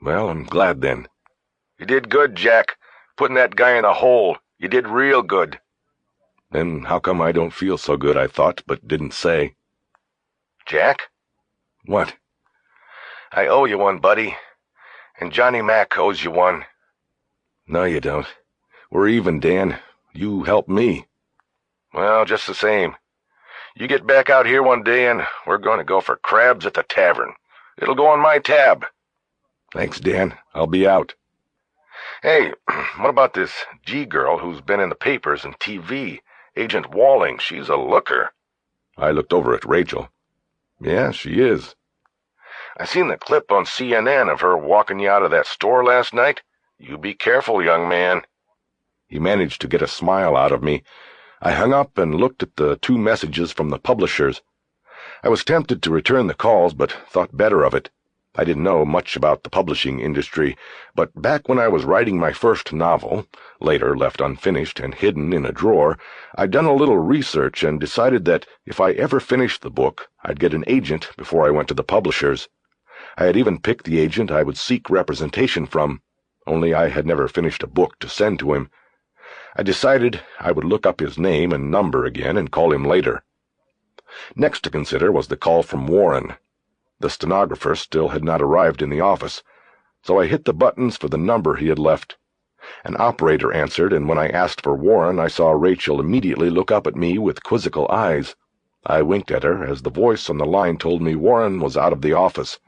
"Well, I'm glad then." "You did good, Jack. Putting that guy in a hole. You did real good." "Then how come I don't feel so good?" I thought, but didn't say. "Jack?" "What?" "I owe you one, buddy. And Johnny Mac owes you one." "No, you don't. We're even, Dan. You helped me." "Well, just the same. You get back out here one day and we're going to go for crabs at the tavern. It'll go on my tab." "Thanks, Dan. I'll be out." "Hey, what about this G girl who's been in the papers and TV? Agent Walling, she's a looker." I looked over at Rachel. "Yeah, she is." "I seen the clip on CNN of her walking you out of that store last night. You be careful, young man." He managed to get a smile out of me. I hung up and looked at the 2 messages from the publishers. I was tempted to return the calls, but thought better of it. I didn't know much about the publishing industry, but back when I was writing my first novel, later left unfinished and hidden in a drawer, I'd done a little research and decided that if I ever finished the book, I'd get an agent before I went to the publishers. I had even picked the agent I would seek representation from, only I had never finished a book to send to him. I decided I would look up his name and number again and call him later. Next to consider was the call from Warren. The stenographer still had not arrived in the office, so I hit the buttons for the number he had left. An operator answered, and when I asked for Warren, I saw Rachel immediately look up at me with quizzical eyes. I winked at her as the voice on the line told me Warren was out of the office.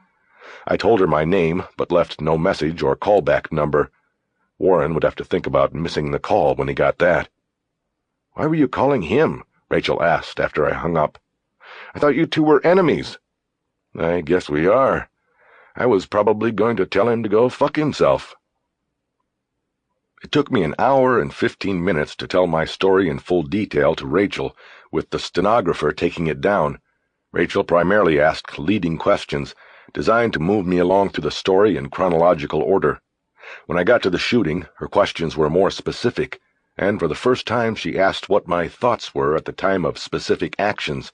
I told her my name, but left no message or callback number. Warren would have to think about missing the call when he got that. "Why were you calling him?" Rachel asked after I hung up. "I thought you two were enemies." "I guess we are. I was probably going to tell him to go fuck himself." It took me an hour and 15 minutes to tell my story in full detail to Rachel, with the stenographer taking it down. Rachel primarily asked leading questions, designed to move me along through the story in chronological order. When I got to the shooting, her questions were more specific. and for the first time she asked what my thoughts were at the time of specific actions.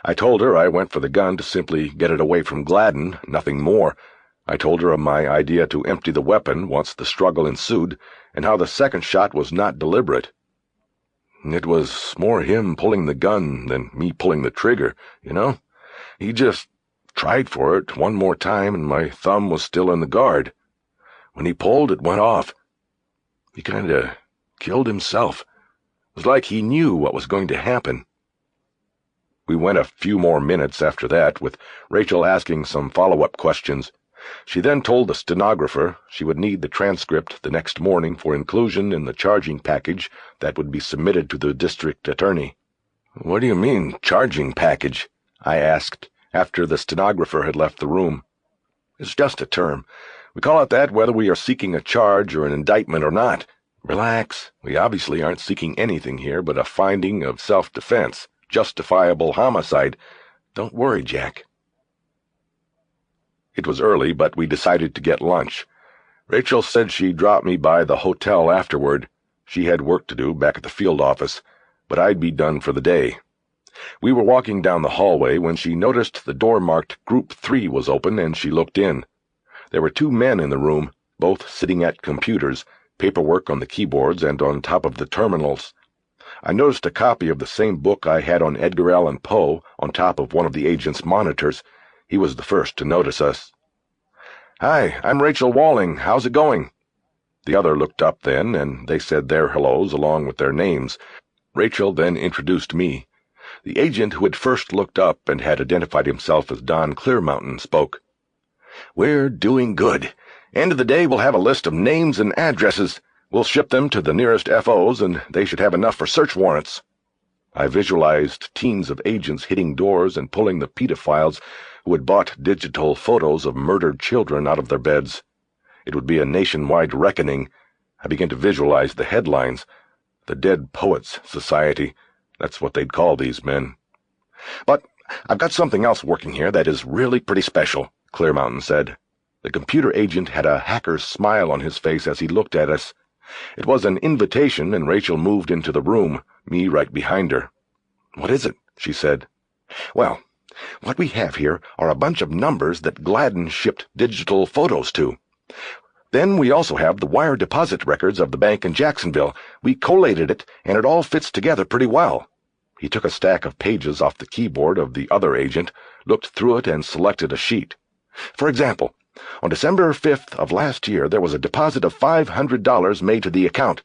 I told her I went for the gun to simply get it away from Gladen, nothing more. I told her of my idea to empty the weapon once the struggle ensued, and how the second shot was not deliberate. It was more him pulling the gun than me pulling the trigger, you know? He just tried for it one more time, and my thumb was still in the guard. When he pulled, it went off. He kinda killed himself. It was like he knew what was going to happen. We went a few more minutes after that, with Rachel asking some follow-up questions. She then told the stenographer she would need the transcript the next morning for inclusion in the charging package that would be submitted to the district attorney. "What do you mean, charging package?" I asked, after the stenographer had left the room. "It's just a term. We call it that whether we are seeking a charge or an indictment or not. Relax. We obviously aren't seeking anything here but a finding of self-defense, justifiable homicide. Don't worry, Jack." It was early, but we decided to get lunch. Rachel said she'd drop me by the hotel afterward. She had work to do back at the field office, but I'd be done for the day. We were walking down the hallway when she noticed the door marked Group 3 was open, and she looked in. There were 2 men in the room, both sitting at computers, paperwork on the keyboards and on top of the terminals. I noticed a copy of the same book I had on Edgar Allan Poe on top of one of the agent's monitors. He was the first to notice us. "Hi, I'm Rachel Walling. How's it going?" The other looked up then, and they said their hellos along with their names. Rachel then introduced me. The agent who had first looked up and had identified himself as Don Clearmountain spoke. "We're doing good. End of the day we'll have a list of names and addresses. We'll ship them to the nearest FOs, and they should have enough for search warrants." I visualized teams of agents hitting doors and pulling the pedophiles who had bought digital photos of murdered children out of their beds. It would be a nationwide reckoning. I began to visualize the headlines. The Dead Poets Society. That's what they'd call these men. "But I've got something else working here that is really pretty special," Clearmountain said. The computer agent had a hacker's smile on his face as he looked at us. It was an invitation, and Rachel moved into the room, me right behind her. "What is it?" she said. "Well, what we have here are a bunch of numbers that Gladen shipped digital photos to. Then we also have the wire deposit records of the bank in Jacksonville. We collated it, and it all fits together pretty well." He took a stack of pages off the keyboard of the other agent, looked through it, and selected a sheet. "For example, on December 5th of last year, there was a deposit of $500 made to the account.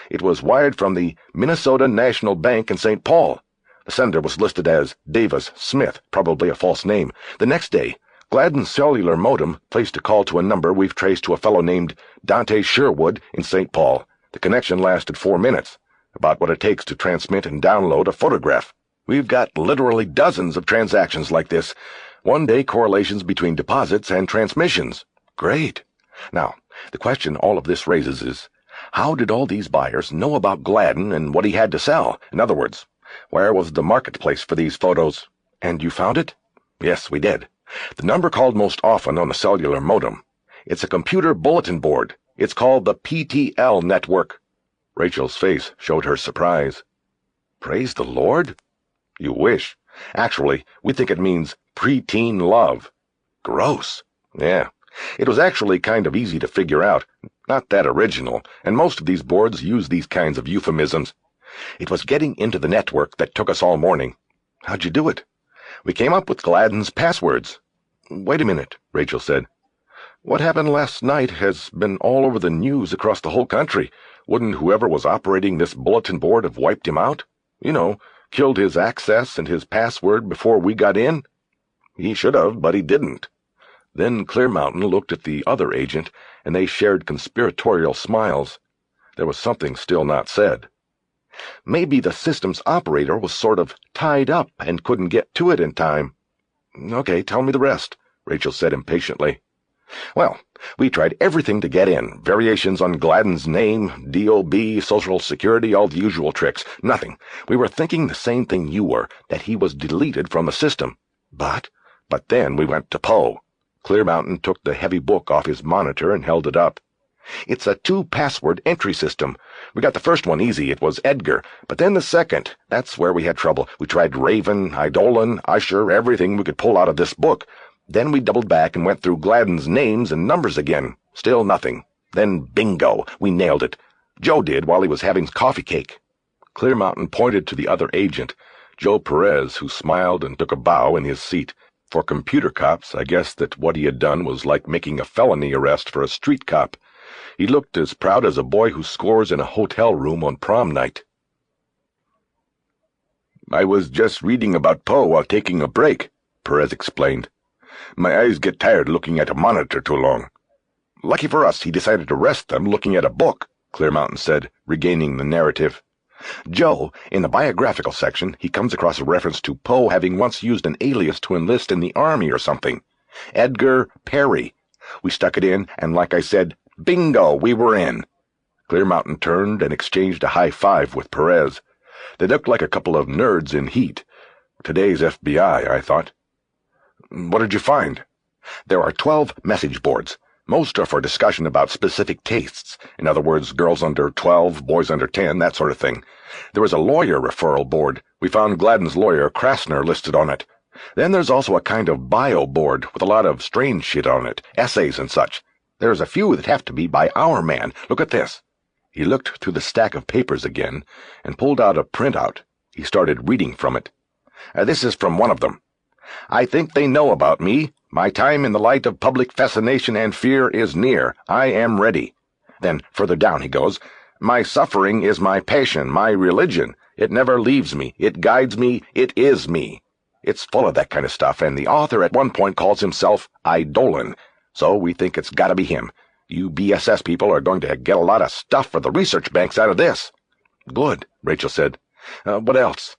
It was wired from the Minnesota National Bank in St. Paul. The sender was listed as Davis Smith, probably a false name. The next day, Gladen's cellular modem placed a call to a number we've traced to a fellow named Dante Sherwood in St. Paul. The connection lasted 4 minutes, about what it takes to transmit and download a photograph. We've got literally dozens of transactions like this, one-day correlations between deposits and transmissions. Great. Now, the question all of this raises is, how did all these buyers know about Gladen and what he had to sell? In other words, where was the marketplace for these photos? And you found it?" "Yes, we did. The number called most often on the cellular modem. It's a computer bulletin board. It's called the PTL network." Rachel's face showed her surprise. "Praise the Lord?" "You wish. Actually, we think it means preteen love." "Gross." "Yeah. It was actually kind of easy to figure out. Not that original, and most of these boards use these kinds of euphemisms. It was getting into the network that took us all morning." "How'd you do it?" "We came up with Gladen's passwords." "Wait a minute," Rachel said. "What happened last night has been all over the news across the whole country. Wouldn't whoever was operating this bulletin board have wiped him out? You know, killed his access and his password before we got in?" "He should have, but he didn't." Then Clearmountain looked at the other agent, and they shared conspiratorial smiles. There was something still not said. "Maybe the system's operator was sort of tied up and couldn't get to it in time." "Okay, tell me the rest," Rachel said impatiently. "Well, we tried everything to get in. Variations on Gladen's name, DOB, Social Security, all the usual tricks. Nothing. We were thinking the same thing you were, that he was deleted from the system. But then we went to Poe." Clearmountain took the heavy book off his monitor and held it up. It's a 2-password entry system. We got the first one easy. It was Edgar. But then the second, that's where we had trouble. We tried Raven, Eidolon, Usher, everything we could pull out of this book. Then we doubled back and went through Gladen's names and numbers again. Still nothing. Then bingo, we nailed it. Joe did while he was having coffee cake. Clearmountain pointed to the other agent, Joe Perez, who smiled and took a bow in his seat. For computer cops, I guessed that what he had done was like making a felony arrest for a street cop. He looked as proud as a boy who scores in a hotel room on prom night. "I was just reading about Poe while taking a break," Perez explained. "My eyes get tired looking at a monitor too long." "Lucky for us, he decided to rest them looking at a book," Clearmountain said, regaining the narrative. "Joe, in the biographical section, he comes across a reference to Poe having once used an alias to enlist in the army or something. Edgar Perry. We stuck it in, and like I said, bingo, we were in." Clearmountain turned and exchanged a high five with Perez. They looked like a couple of nerds in heat. Today's FBI, I thought. "What did you find?" "There are 12 message boards. Most are for discussion about specific tastes. In other words, girls under 12, boys under 10, that sort of thing. There was a lawyer referral board. We found Gladen's lawyer, Krasner, listed on it. Then there's also a kind of bio board with a lot of strange shit on it, essays and such. There's a few that have to be by our man. Look at this." He looked through the stack of papers again and pulled out a printout. He started reading from it. "This is from one of them. I think they know about me. My time in the light of public fascination and fear is near. I am ready." Then, further down he goes, "My suffering is my passion, my religion. It never leaves me. It guides me. It is me." It's full of that kind of stuff, and the author at one point calls himself Eidolon, so we think it's gotta be him. You BSS people are going to get a lot of stuff for the research banks out of this. "Good," Rachel said. What else?"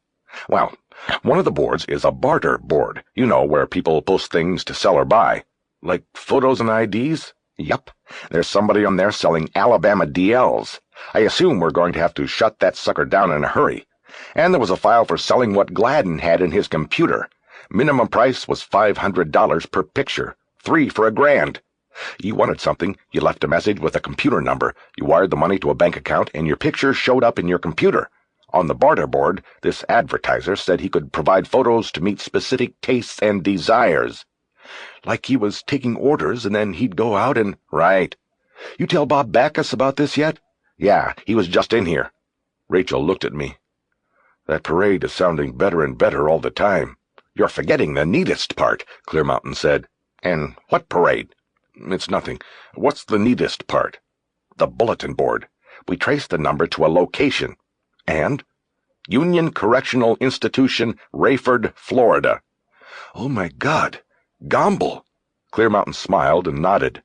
"Well, one of the boards is a barter board, you know, where people post things to sell or buy." "Like photos and IDs?" "Yup. There's somebody on there selling Alabama DLs. I assume we're going to have to shut that sucker down in a hurry. And there was a file for selling what Gladen had in his computer. Minimum price was $500 per picture. 3 for $1,000. You wanted something, you left a message with a computer number, you wired the money to a bank account, and your picture showed up in your computer. On the barter board, this advertiser said he could provide photos to meet specific tastes and desires." "Like he was taking orders, and then he'd go out and—" "Right. You tell Bob Backus about this yet?" "Yeah, he was just in here." Rachel looked at me. "That parade is sounding better and better all the time." "You're forgetting the neatest part," Clearmountain said. "And what parade?" "It's nothing. What's the neatest part?" "The bulletin board. We traced the number to a location." "And?" "Union Correctional Institution, Rayford, Florida." "Oh, my God. Gomble." Clearmountain smiled and nodded.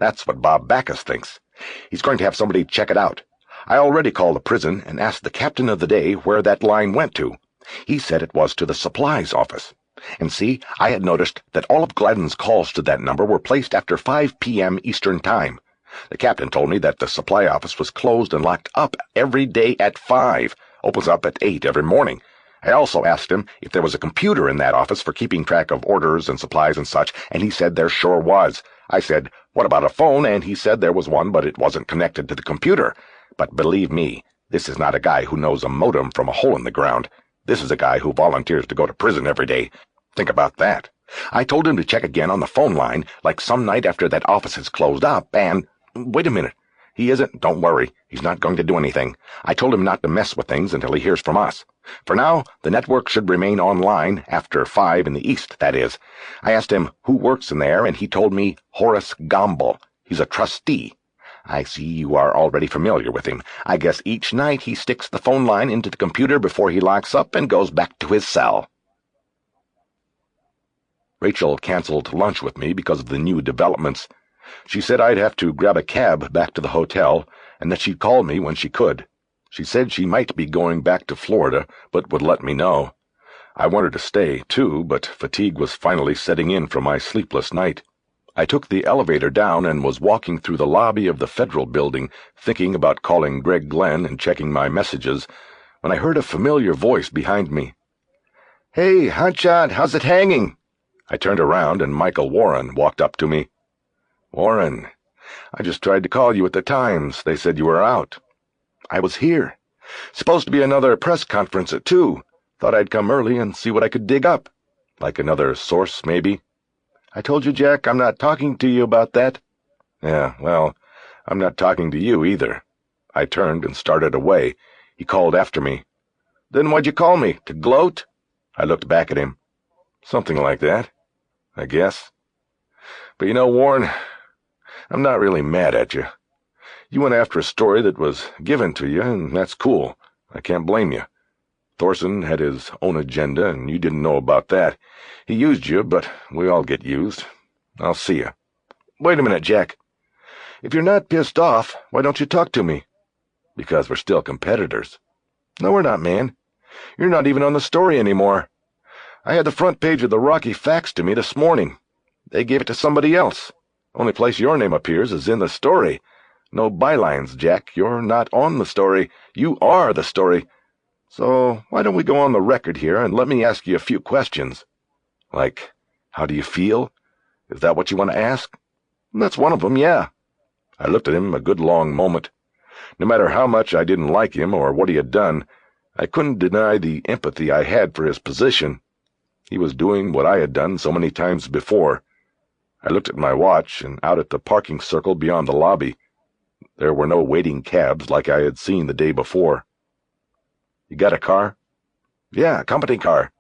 "That's what Bob Backus thinks. He's going to have somebody check it out. I already called the prison and asked the captain of the day where that line went to. He said it was to the supplies office. And see, I had noticed that all of Gladen's calls to that number were placed after 5 p.m. Eastern Time. The captain told me that the supply office was closed and locked up every day at 5, opens up at 8 every morning. I also asked him if there was a computer in that office for keeping track of orders and supplies and such, and he said there sure was. I said, what about a phone? And he said there was one, but it wasn't connected to the computer. But believe me, this is not a guy who knows a modem from a hole in the ground. This is a guy who volunteers to go to prison every day. Think about that. I told him to check again on the phone line, like some night after that office is closed up, and— Wait a minute. He isn't. Don't worry. He's not going to do anything. I told him not to mess with things until he hears from us. For now, the network should remain online after 5 in the east, that is. I asked him who works in there, and he told me Horace Gomble. He's a trustee. I see you are already familiar with him. I guess each night he sticks the phone line into the computer before he locks up and goes back to his cell. Rachel canceled lunch with me because of the new developments. She said I'd have to grab a cab back to the hotel, and that she'd call me when she could. She said she might be going back to Florida, but would let me know. I wanted to stay, too, but fatigue was finally setting in from my sleepless night. I took the elevator down and was walking through the lobby of the Federal Building, thinking about calling Greg Glenn and checking my messages, when I heard a familiar voice behind me. "Hey, hotshot, how's it hanging?" I turned around, and Michael Warren walked up to me. "Warren, I just tried to call you at the Times. They said you were out. I was here. Supposed to be another press conference at 2. Thought I'd come early and see what I could dig up. Like another source, maybe. I told you, Jack, I'm not talking to you about that. Yeah, well, I'm not talking to you either. I turned and started away. He called after me. Then why'd you call me? To gloat? I looked back at him. Something like that, I guess. But you know, Warren, I'm not really mad at you. You went after a story that was given to you, and that's cool. I can't blame you. Thorson had his own agenda, and you didn't know about that. He used you, but we all get used. I'll see you. Wait a minute, Jack. If you're not pissed off, why don't you talk to me? Because we're still competitors. No, we're not, man. You're not even on the story anymore. I had the front page of the Rocky faxed to me this morning. They gave it to somebody else. Only place your name appears is in the story. No bylines, Jack. You're not on the story. You are the story. So why don't we go on the record here and let me ask you a few questions? Like, how do you feel? Is that what you want to ask? That's one of them, yeah. I looked at him a good long moment. No matter how much I didn't like him or what he had done, I couldn't deny the empathy I had for his position. He was doing what I had done so many times before. I looked at my watch and out at the parking circle beyond the lobby. There were no waiting cabs like I had seen the day before. You got a car? Yeah, a company car.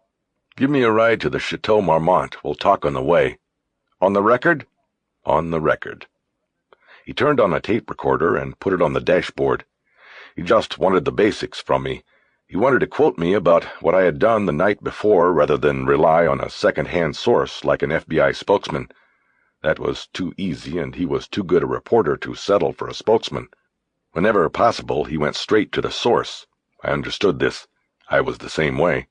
Give me a ride to the Chateau Marmont. We'll talk on the way. On the record? On the record. He turned on a tape recorder and put it on the dashboard. He just wanted the basics from me. He wanted to quote me about what I had done the night before rather than rely on a second-hand source like an FBI spokesman. That was too easy, and he was too good a reporter to settle for a spokesman. Whenever possible, he went straight to the source. I understood this. I was the same way.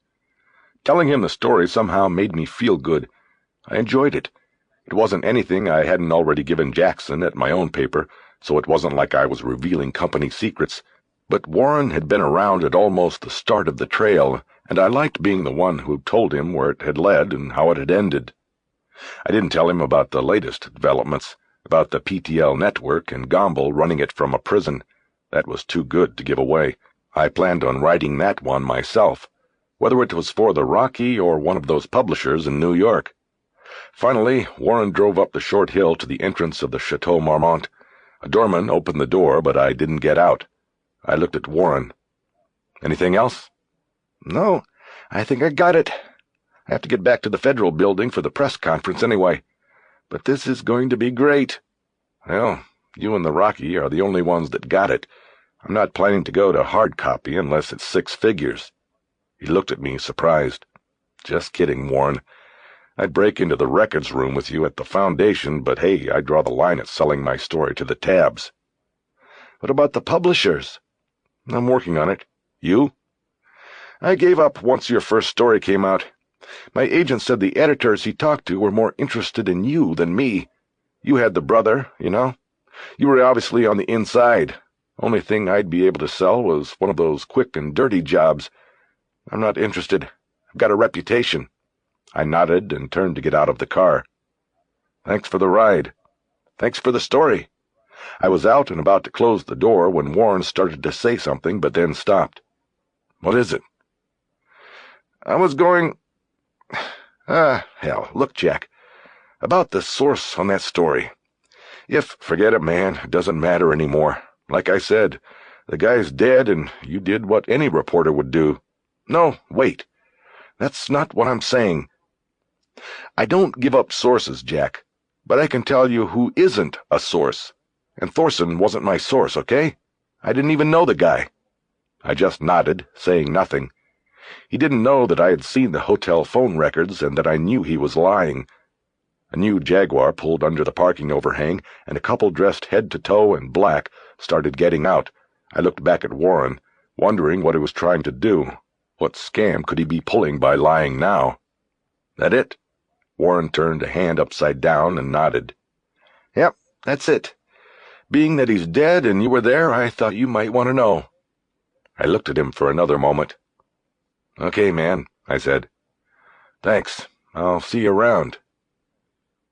Telling him the story somehow made me feel good. I enjoyed it. It wasn't anything I hadn't already given Jackson at my own paper, so it wasn't like I was revealing company secrets. But Warren had been around at almost the start of the trail, and I liked being the one who told him where it had led and how it had ended. I didn't tell him about the latest developments, about the PTL network and Gomble running it from a prison. That was too good to give away. I planned on writing that one myself, whether it was for the Rocky or one of those publishers in New York. Finally, Warren drove up the short hill to the entrance of the Chateau Marmont. A doorman opened the door, but I didn't get out. I looked at Warren. Anything else? No, I think I got it. I have to get back to the Federal Building for the press conference anyway. But this is going to be great. Well, you and the Rocky are the only ones that got it. I'm not planning to go to hard copy unless it's 6 figures. He looked at me, surprised. Just kidding, Warren. I'd break into the records room with you at the Foundation, but hey, I draw the line at selling my story to the tabs. What about the publishers? I'm working on it. You? I gave up once your first story came out. My agent said the editors he talked to were more interested in you than me. You had the brother, you know. You were obviously on the inside. Only thing I'd be able to sell was one of those quick and dirty jobs. I'm not interested. I've got a reputation. I nodded and turned to get out of the car. Thanks for the ride. Thanks for the story. I was out and about to close the door when Warren started to say something, but then stopped. What is it? I was going... hell, look, Jack. About the source on that story. Forget it, man. It doesn't matter anymore. Like I said, the guy's dead and you did what any reporter would do. No, wait. That's not what I'm saying. I don't give up sources, Jack, but I can tell you who isn't a source. And Thorson wasn't my source, okay? I didn't even know the guy. I just nodded, saying nothing. He didn't know that I had seen the hotel phone records and that I knew he was lying. A new Jaguar pulled under the parking overhang, and a couple dressed head to toe in black started getting out. I looked back at Warren, wondering what he was trying to do. What scam could he be pulling by lying now? That it? Warren turned a hand upside down and nodded. Yep, that's it. Being that he's dead and you were there, I thought you might want to know. I looked at him for another moment. Okay, man, I said. Thanks. I'll see you around.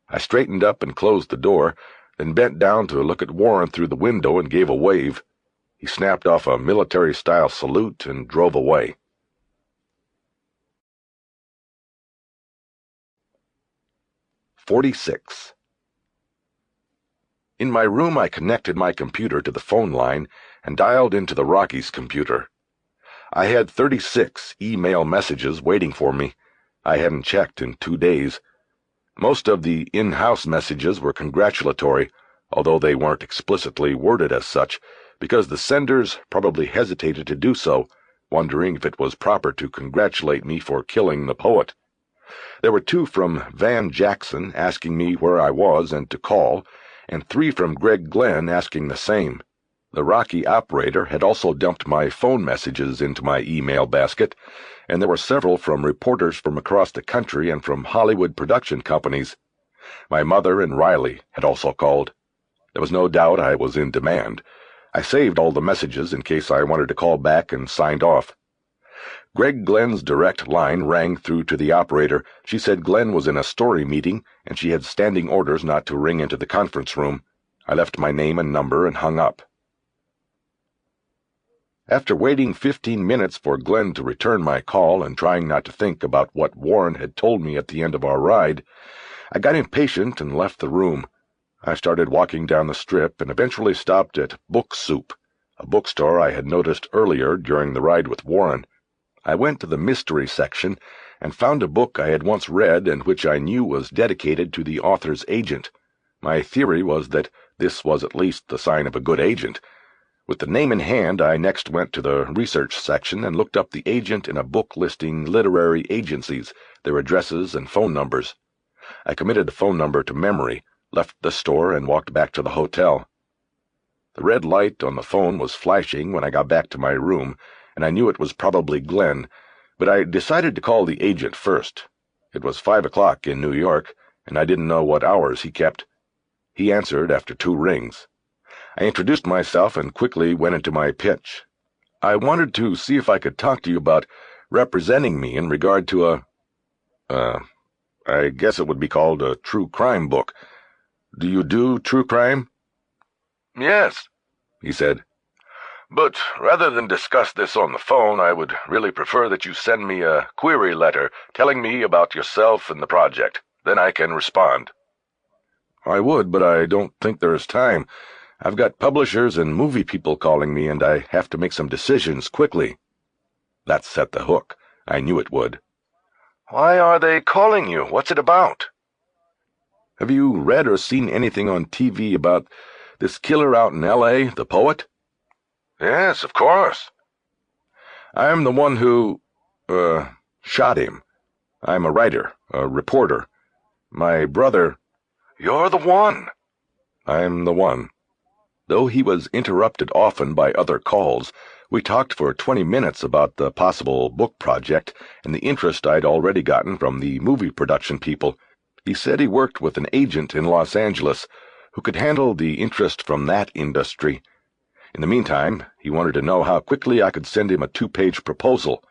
I straightened up and closed the door, and bent down to look at Warren through the window and gave a wave. He snapped off a military-style salute and drove away. "46. In my room, I connected my computer to the phone line and dialed into the Rockies' computer. I had 36 email messages waiting for me. I hadn't checked in 2 days. Most of the in-house messages were congratulatory, although they weren't explicitly worded as such, because the senders probably hesitated to do so, wondering if it was proper to congratulate me for killing the poet. There were 2 from Van Jackson asking me where I was and to call, and 3 from Greg Glenn asking the same. The Rocky operator had also dumped my phone messages into my email basket, and there were several from reporters from across the country and from Hollywood production companies. My mother and Riley had also called. There was no doubt I was in demand. I saved all the messages in case I wanted to call back and signed off. Greg Glenn's direct line rang through to the operator. She said Glenn was in a story meeting, and she had standing orders not to ring into the conference room. I left my name and number and hung up. After waiting 15 minutes for Glenn to return my call and trying not to think about what Warren had told me at the end of our ride, I got impatient and left the room. I started walking down the strip and eventually stopped at Book Soup, a bookstore I had noticed earlier during the ride with Warren. I went to the mystery section and found a book I had once read and which I knew was dedicated to the author's agent. My theory was that this was at least the sign of a good agent. With the name in hand, I next went to the research section and looked up the agent in a book listing literary agencies, their addresses and phone numbers. I committed the phone number to memory, left the store, and walked back to the hotel. The red light on the phone was flashing when I got back to my room, and I knew it was probably Glenn, but I decided to call the agent first. It was 5 o'clock in New York, and I didn't know what hours he kept. He answered after 2 rings. I introduced myself and quickly went into my pitch. I wanted to see if I could talk to you about representing me in regard to I guess it would be called a true crime book. Do you do true crime? Yes, he said. But rather than discuss this on the phone, I would really prefer that you send me a query letter telling me about yourself and the project. Then I can respond. I would, but I don't think there's time. I've got publishers and movie people calling me, and I have to make some decisions quickly. That set the hook. I knew it would. Why are they calling you? What's it about? Have you read or seen anything on TV about this killer out in L.A., the poet? Yes, of course. I'm the one who, shot him. I'm a writer, a reporter. My brother— You're the one. I'm the one. Though he was interrupted often by other calls, we talked for 20 minutes about the possible book project and the interest I'd already gotten from the movie production people. He said he worked with an agent in Los Angeles who could handle the interest from that industry. In the meantime, he wanted to know how quickly I could send him a 2-page proposal.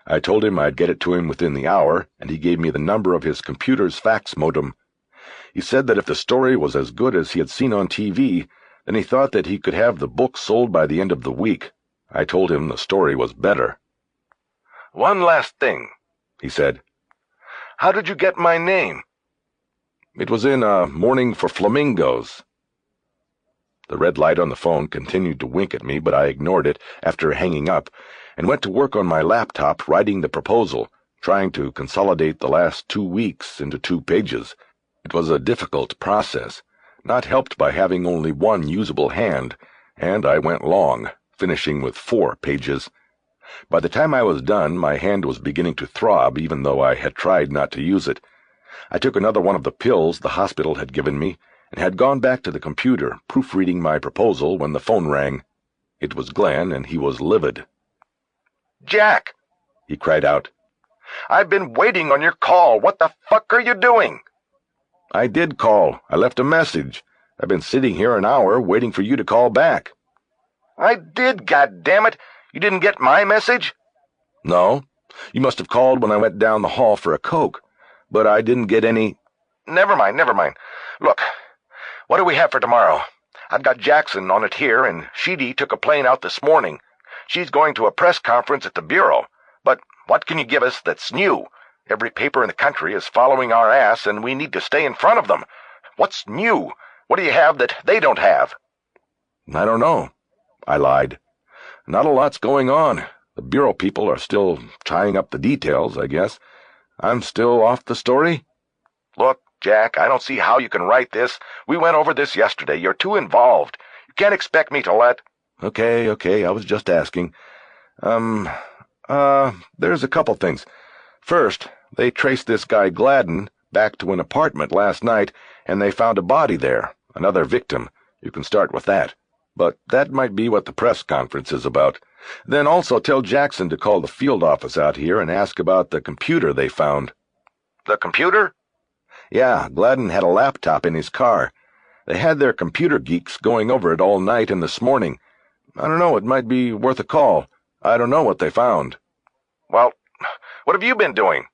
I told him I'd get it to him within the hour, and he gave me the number of his computer's fax modem. He said that if the story was as good as he had seen on TV, then he thought that he could have the book sold by the end of the week. I told him the story was better. One last thing, he said. How did you get my name? It was in Morning for Flamingos. The red light on the phone continued to wink at me, but I ignored it after hanging up and went to work on my laptop writing the proposal, trying to consolidate the last 2 weeks into 2 pages. It was a difficult process, not helped by having only one usable hand, and I went long, finishing with 4 pages. By the time I was done, my hand was beginning to throb, even though I had tried not to use it. I took another one of the pills the hospital had given me, and had gone back to the computer, proofreading my proposal, when the phone rang. It was Glenn, and he was livid. Jack, he cried out. I've been waiting on your call. What the fuck are you doing? I did call. I left a message. I've been sitting here an hour waiting for you to call back. I did, goddammit. You didn't get my message? No. You must have called when I went down the hall for a Coke. But I didn't get any— Never mind. Look, What do we have for tomorrow? I've got Jackson on it here, and Sheedy took a plane out this morning. She's going to a press conference at the Bureau. But what can you give us that's new? Every paper in the country is following our ass, and we need to stay in front of them. What's new? What do you have that they don't have? I don't know, I lied. Not a lot's going on. The Bureau people are still tying up the details, I guess. I'm still off the story? Look, Jack, I don't see how you can write this. We went over this yesterday. You're too involved. You can't expect me to let... Okay, I was just asking. There's a couple things. First, they traced this guy Gladen back to an apartment last night, and they found a body there, another victim. You can start with that. But that might be what the press conference is about. Then also tell Jackson to call the field office out here and ask about the computer they found. The computer? Yeah, Gladen had a laptop in his car. They had their computer geeks going over it all night and this morning. I don't know, it might be worth a call. I don't know what they found. Well, what have you been doing?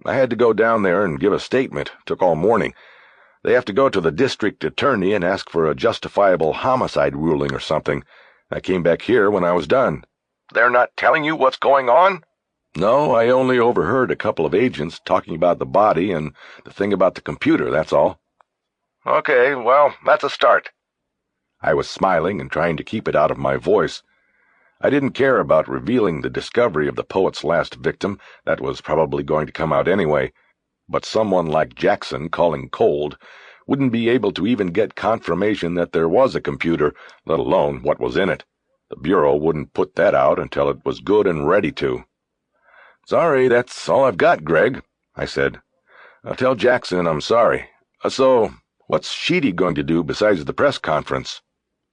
I had to go down there and give a statement. Took all morning. They have to go to the district attorney and ask for a justifiable homicide ruling or something. I came back here when I was done. They're not telling you what's going on? No, I only overheard a couple of agents talking about the body and the thing about the computer, that's all. Okay, well, that's a start. I was smiling and trying to keep it out of my voice. I didn't care about revealing the discovery of the poet's last victim. That was probably going to come out anyway. But someone like Jackson, calling cold, wouldn't be able to even get confirmation that there was a computer, let alone what was in it. The Bureau wouldn't put that out until it was good and ready to. Sorry, that's all I've got, Greg, I said. I'll tell Jackson I'm sorry. So, what's Sheedy going to do besides the press conference?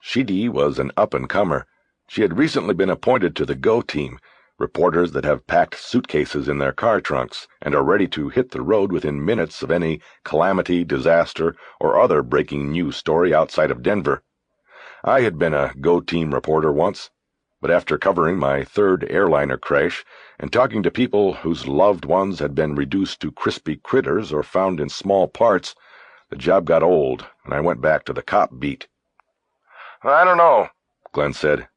Sheedy was an up-and-comer. She had recently been appointed to the Go team, reporters that have packed suitcases in their car trunks and are ready to hit the road within minutes of any calamity, disaster, or other breaking news story outside of Denver. I had been a Go team reporter once, but after covering my third airliner crash and talking to people whose loved ones had been reduced to crispy critters or found in small parts, the job got old, and I went back to the cop beat. I don't know, Glenn said.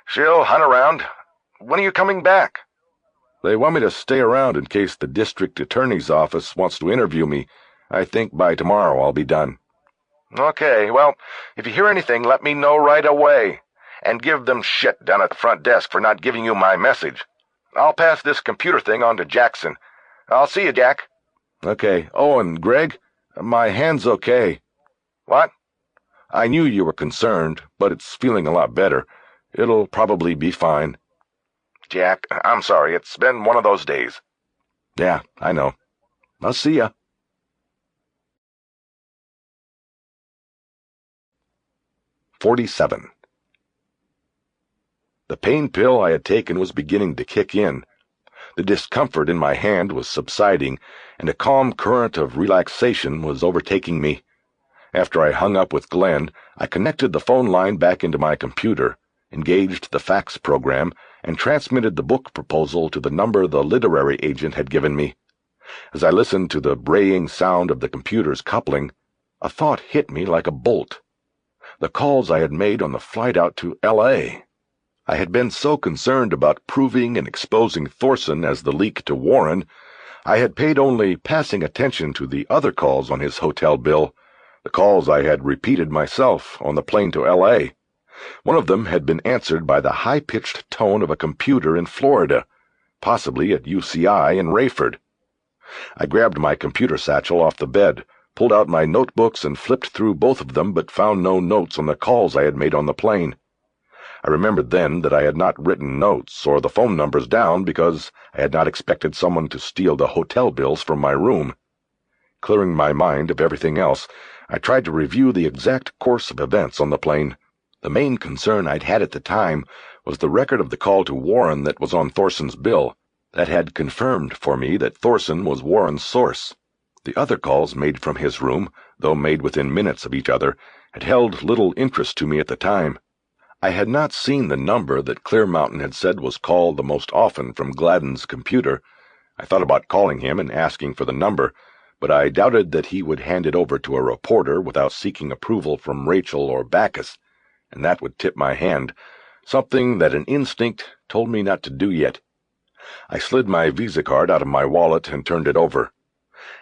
She'll hunt around. When are you coming back? They want me to stay around in case the district attorney's office wants to interview me. I think by tomorrow I'll be done. Okay, well, if you hear anything, let me know right away. And give them shit down at the front desk for not giving you my message. I'll pass this computer thing on to Jackson. I'll see you, Jack. Okay. Oh, and Greg, my hand's okay. What? I knew you were concerned, but it's feeling a lot better. It'll probably be fine. Jack, I'm sorry. It's been one of those days. Yeah, I know. I'll see ya. "47. The pain pill I had taken was beginning to kick in. The discomfort in my hand was subsiding, and a calm current of relaxation was overtaking me. After I hung up with Glenn, I connected the phone line back into my computer, engaged the fax program, and transmitted the book proposal to the number the literary agent had given me. As I listened to the braying sound of the computer's coupling, a thought hit me like a bolt. The calls I had made on the flight out to L.A. I had been so concerned about proving and exposing Thorson as the leak to Warren, I had paid only passing attention to the other calls on his hotel bill, the calls I had repeated myself on the plane to L.A. One of them had been answered by the high-pitched tone of a computer in Florida, possibly at UCI in Rayford. I grabbed my computer satchel off the bed, pulled out my notebooks and flipped through both of them, but found no notes on the calls I had made on the plane. I remembered then that I had not written notes or the phone numbers down because I had not expected someone to steal the hotel bills from my room. Clearing my mind of everything else, I tried to review the exact course of events on the plane. The main concern I'd had at the time was the record of the call to Warren that was on Thorson's bill. That had confirmed for me that Thorson was Warren's source. The other calls made from his room, though made within minutes of each other, had held little interest to me at the time. I had not seen the number that Clear Mountain had said was called the most often from Gladen's computer. I thought about calling him and asking for the number, but I doubted that he would hand it over to a reporter without seeking approval from Rachel or Bacchus, and that would tip my hand, something that an instinct told me not to do yet. I slid my Visa card out of my wallet and turned it over.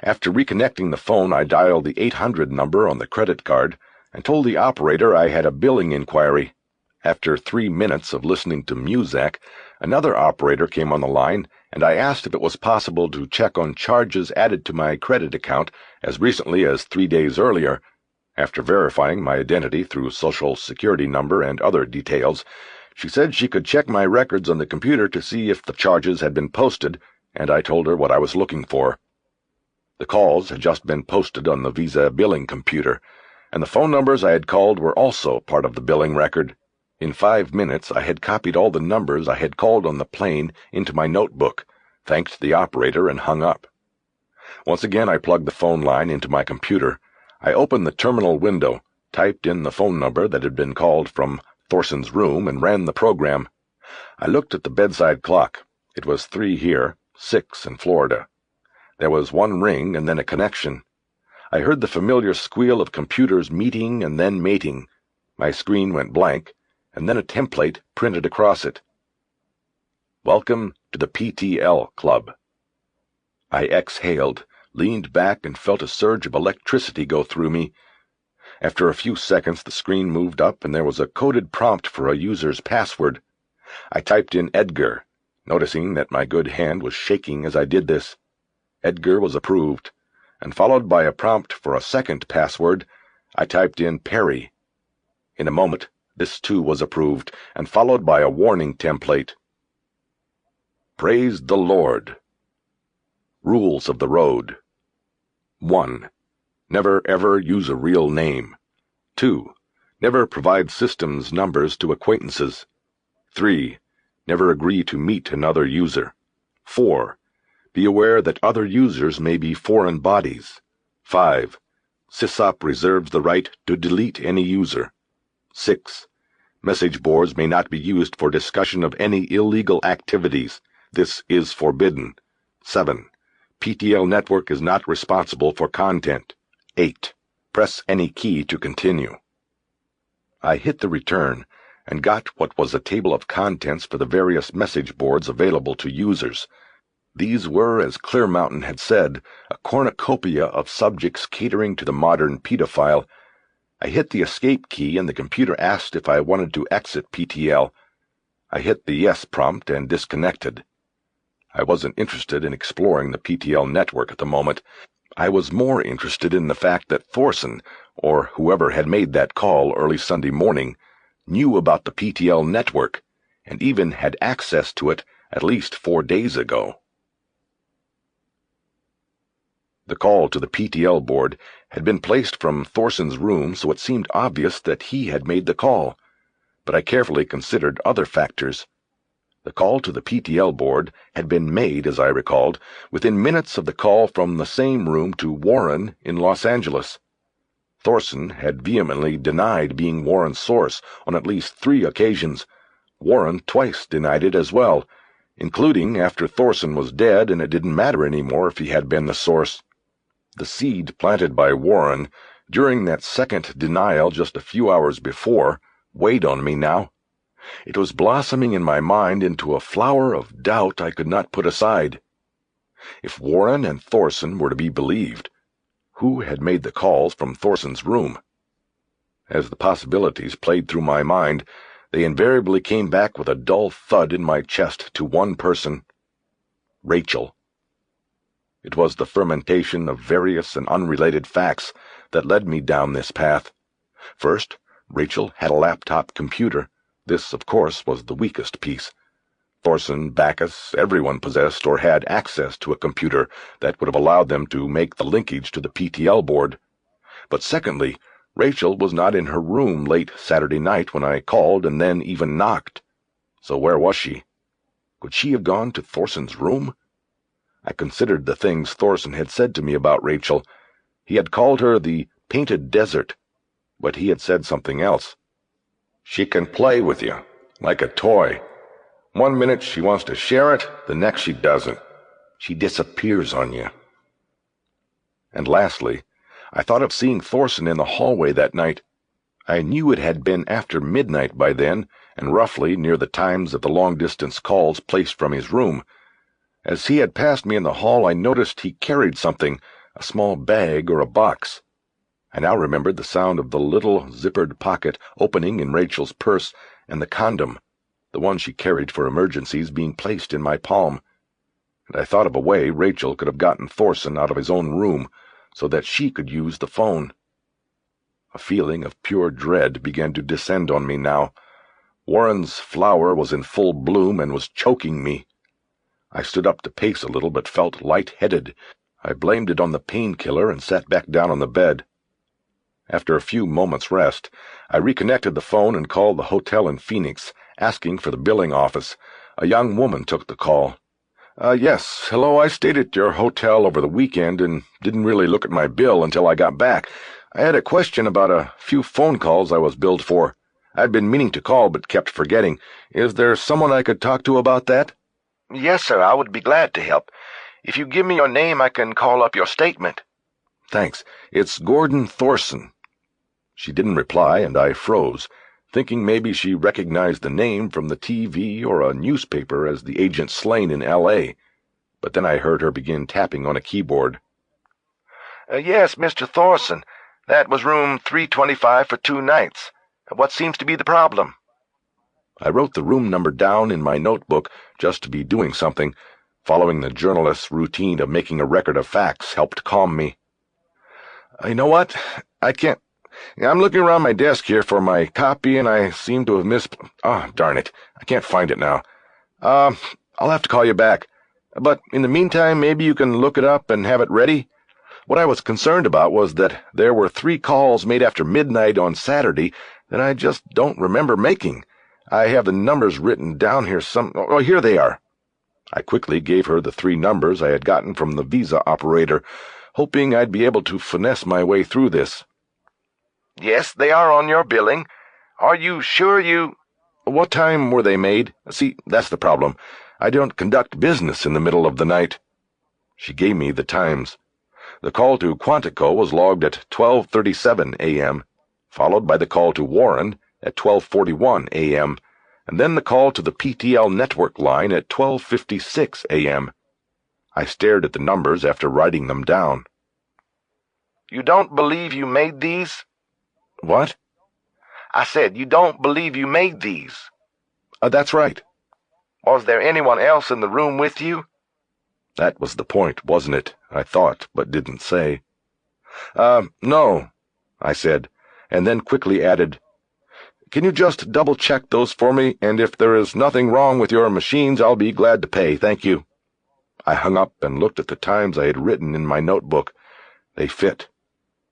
After reconnecting the phone, I dialed the 800 number on the credit card and told the operator I had a billing inquiry. After 3 minutes of listening to Muzak, another operator came on the line, and I asked if it was possible to check on charges added to my credit account as recently as 3 days earlier. After verifying my identity through Social Security number and other details, she said she could check my records on the computer to see if the charges had been posted, and I told her what I was looking for. The calls had just been posted on the Visa billing computer, and the phone numbers I had called were also part of the billing record. In 5 minutes, I had copied all the numbers I had called on the plane into my notebook, thanked the operator, and hung up. Once again, I plugged the phone line into my computer. I opened the terminal window, typed in the phone number that had been called from Thorson's room, and ran the program. I looked at the bedside clock. It was 3 here, 6 in Florida. There was 1 ring and then a connection. I heard the familiar squeal of computers meeting and then mating. My screen went blank, and then a template printed across it. Welcome to the PTL Club. I exhaled, leaned back, and felt a surge of electricity go through me. After a few seconds, the screen moved up, and there was a coded prompt for a user's password. I typed in Edgar, noticing that my good hand was shaking as I did this. Edgar was approved, and followed by a prompt for a second password, I typed in Perry. In a moment, this too was approved, and followed by a warning template. Praise the Lord. Rules of the road. 1. Never ever use a real name. 2. Never provide systems numbers to acquaintances. 3. Never agree to meet another user. 4. Be aware that other users may be foreign bodies. 5. SysOp reserves the right to delete any user. 6. Message boards may not be used for discussion of any illegal activities. This is forbidden. 7. PTL Network is not responsible for content. 8. Press any key to continue. I hit the return and got what was a table of contents for the various message boards available to users. These were, as Clearmountain had said, a cornucopia of subjects catering to the modern pedophile. I hit the escape key and the computer asked if I wanted to exit PTL. I hit the yes prompt and disconnected. I wasn't interested in exploring the PTL network at the moment. I was more interested in the fact that Thorson, or whoever had made that call early Sunday morning, knew about the PTL network, and even had access to it at least 4 days ago. The call to the PTL board had been placed from Thorson's room, so it seemed obvious that he had made the call, but I carefully considered other factors. The call to the PTL board had been made, as I recalled, within minutes of the call from the same room to Warren in Los Angeles. Thorson had vehemently denied being Warren's source on at least 3 occasions. Warren twice denied it as well, including after Thorson was dead and it didn't matter anymore if he had been the source. The seed planted by Warren during that second denial just a few hours before weighed on me now. It was blossoming in my mind into a flower of doubt I could not put aside. If Warren and Thorson were to be believed, who had made the calls from Thorson's room? As the possibilities played through my mind, they invariably came back with a dull thud in my chest to one person: Rachel. It was the fermentation of various and unrelated facts that led me down this path. First, Rachel had a laptop computer. This, of course, was the weakest piece. Thorson, Bacchus, everyone possessed or had access to a computer that would have allowed them to make the linkage to the PTL board. But secondly, Rachel was not in her room late Saturday night when I called and then even knocked. So where was she? Could she have gone to Thorson's room? I considered the things Thorson had said to me about Rachel. He had called her the Painted Desert, but he had said something else. She can play with you, like a toy. 1 minute she wants to share it, the next she doesn't. She disappears on you. And lastly, I thought of seeing Thorson in the hallway that night. I knew it had been after midnight by then, and roughly near the times of the long-distance calls placed from his room. As he had passed me in the hall, I noticed he carried something, a small bag or a box. I now remembered the sound of the little zippered pocket opening in Rachel's purse and the condom, the one she carried for emergencies, being placed in my palm. And I thought of a way Rachel could have gotten Thorson out of his own room so that she could use the phone. A feeling of pure dread began to descend on me now. Warren's flower was in full bloom and was choking me. I stood up to pace a little, but felt light-headed. I blamed it on the painkiller and sat back down on the bed. After a few moments' rest, I reconnected the phone and called the hotel in Phoenix, asking for the billing office. A young woman took the call. Yes, hello, I stayed at your hotel over the weekend and didn't really look at my bill until I got back. I had a question about a few phone calls I was billed for. I'd been meaning to call but kept forgetting. Is there someone I could talk to about that? Yes, sir, I would be glad to help. If you give me your name, I can call up your statement. Thanks. It's Gordon Thorson. She didn't reply, and I froze, thinking maybe she recognized the name from the TV or a newspaper as the agent slain in L.A. But then I heard her begin tapping on a keyboard. Yes, Mr. Thorson. That was room 325 for 2 nights. What seems to be the problem? I wrote the room number down in my notebook just to be doing something. Following the journalist's routine of making a record of facts helped calm me. You know what? I can't. I'm looking around my desk here for my copy, and I seem to have darn it. I can't find it now. I'll have to call you back. But in the meantime, maybe you can look it up and have it ready? What I was concerned about was that there were 3 calls made after midnight on Saturday that I just don't remember making. I have the numbers written down here here they are. I quickly gave her the 3 numbers I had gotten from the visa operator, hoping I'd be able to finesse my way through this. Yes, they are on your billing. Are you sure you— What time were they made? See, that's the problem. I don't conduct business in the middle of the night. She gave me the times. The call to Quantico was logged at 12:37 a.m., followed by the call to Warren at 12:41 a.m., and then the call to the PTL network line at 12:56 a.m. I stared at the numbers after writing them down. You don't believe you made these? What? I said, you don't believe you made these? That's right. Was there anyone else in the room with you? That was the point, wasn't it? I thought, but didn't say. No, I said, and then quickly added, Can you just double-check those for me, and if there is nothing wrong with your machines, I'll be glad to pay, thank you. I hung up and looked at the times I had written in my notebook. They fit.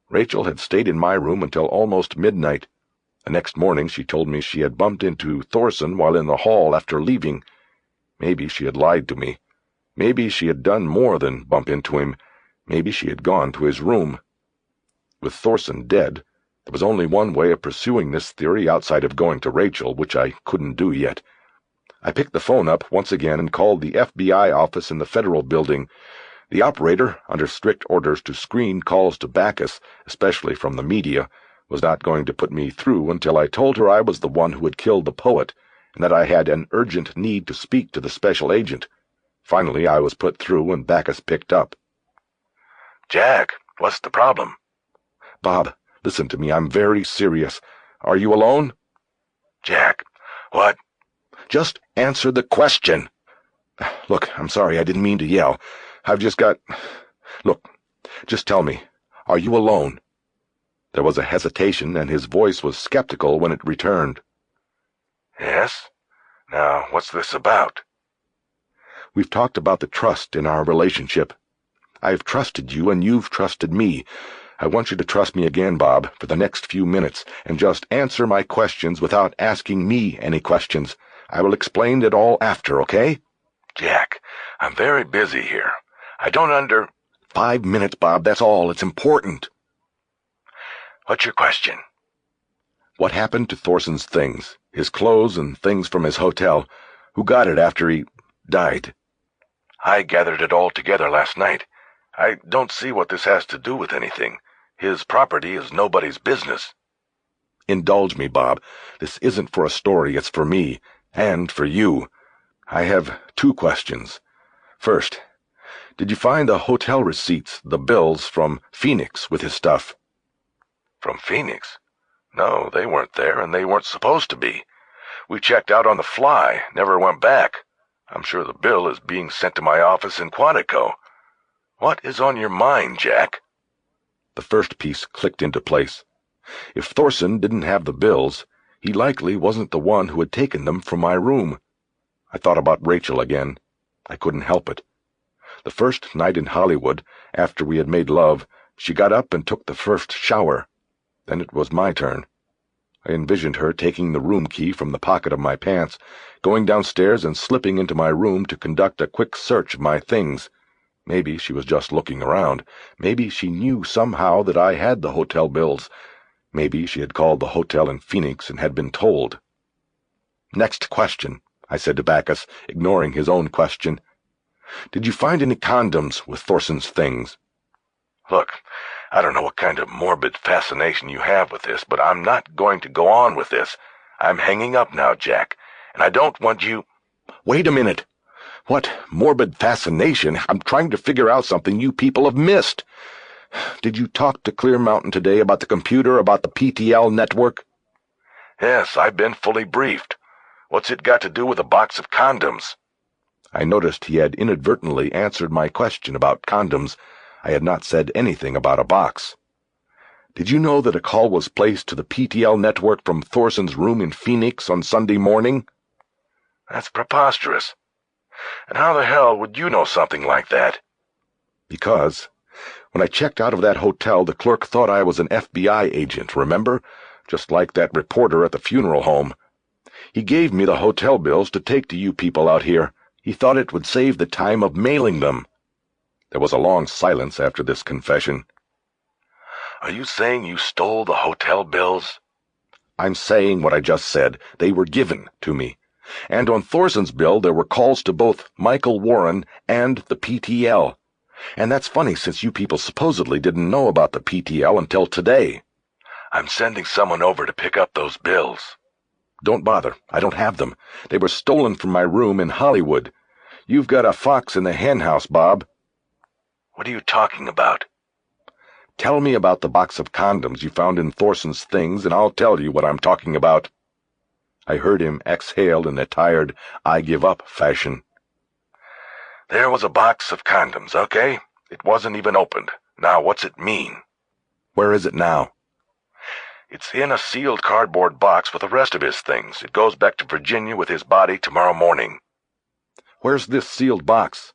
Rachel had stayed in my room until almost midnight. The next morning she told me she had bumped into Thorson while in the hall after leaving. Maybe she had lied to me. Maybe she had done more than bump into him. Maybe she had gone to his room. With Thorson dead, there was only one way of pursuing this theory outside of going to Rachel, which I couldn't do yet. I picked the phone up once again and called the FBI office in the Federal Building. The operator, under strict orders to screen calls to Bacchus, especially from the media, was not going to put me through until I told her I was the one who had killed the poet, and that I had an urgent need to speak to the special agent. Finally, I was put through, and Bacchus picked up. Jack, what's the problem? Bob, listen to me. I'm very serious. Are you alone? Jack, what? Just answer the question. Look, I'm sorry. I didn't mean to yell. I've just got... Look, just tell me. Are you alone? There was a hesitation, and his voice was skeptical when it returned. Yes? Now, what's this about? We've talked about the trust in our relationship. I've trusted you, and you've trusted me. I want you to trust me again, Bob, for the next few minutes, and just answer my questions without asking me any questions. I will explain it all after, okay? Jack, I'm very busy here. I don't 5 minutes, Bob, that's all. It's important. What's your question? What happened to Thorson's things? His clothes and things from his hotel? Who got it after he died? I gathered it all together last night. I don't see what this has to do with anything. His property is nobody's business. Indulge me, Bob. This isn't for a story, it's for me. And for you. I have 2 questions. First, did you find the hotel receipts, the bills from Phoenix with his stuff? From Phoenix? No, they weren't there, and they weren't supposed to be. We checked out on the fly, never went back. I'm sure the bill is being sent to my office in Quantico. What is on your mind, Jack? The first piece clicked into place. If Thorson didn't have the bills, he likely wasn't the one who had taken them from my room. I thought about Rachel again. I couldn't help it. The first night in Hollywood, after we had made love, she got up and took the first shower. Then it was my turn. I envisioned her taking the room key from the pocket of my pants, going downstairs and slipping into my room to conduct a quick search of my things. Maybe she was just looking around. Maybe she knew somehow that I had the hotel bills. Maybe she had called the hotel in Phoenix and had been told. "Next question," I said to Bacchus, ignoring his own question. "Did you find any condoms with Thorson's things?" Look, I don't know what kind of morbid fascination you have with this, but I'm not going to go on with this. I'm hanging up now, Jack, and I don't want you— Wait a minute. What morbid fascination? I'm trying to figure out something you people have missed. Did you talk to Clear Mountain today about the computer, about the PTL network? Yes, I've been fully briefed. What's it got to do with a box of condoms? I noticed he had inadvertently answered my question about condoms. I had not said anything about a box. Did you know that a call was placed to the PTL network from Thorson's room in Phoenix on Sunday morning? That's preposterous. And how the hell would you know something like that? Because when I checked out of that hotel, the clerk thought I was an FBI agent, remember? Just like that reporter at the funeral home. He gave me the hotel bills to take to you people out here. He thought it would save the time of mailing them. There was a long silence after this confession. Are you saying you stole the hotel bills? I'm saying what I just said. They were given to me. And on Thorson's bill there were calls to both Michael Warren and the PTL. And that's funny since you people supposedly didn't know about the PTL until today. I'm sending someone over to pick up those bills. Don't bother. I don't have them. They were stolen from my room in Hollywood. You've got a fox in the henhouse, Bob. What are you talking about? Tell me about the box of condoms you found in Thorson's things, and I'll tell you what I'm talking about. I heard him exhale in a tired, I give up fashion. There was a box of condoms, okay? It wasn't even opened. Now, what's it mean? Where is it now? It's in a sealed cardboard box with the rest of his things. It goes back to Virginia with his body tomorrow morning. Where's this sealed box?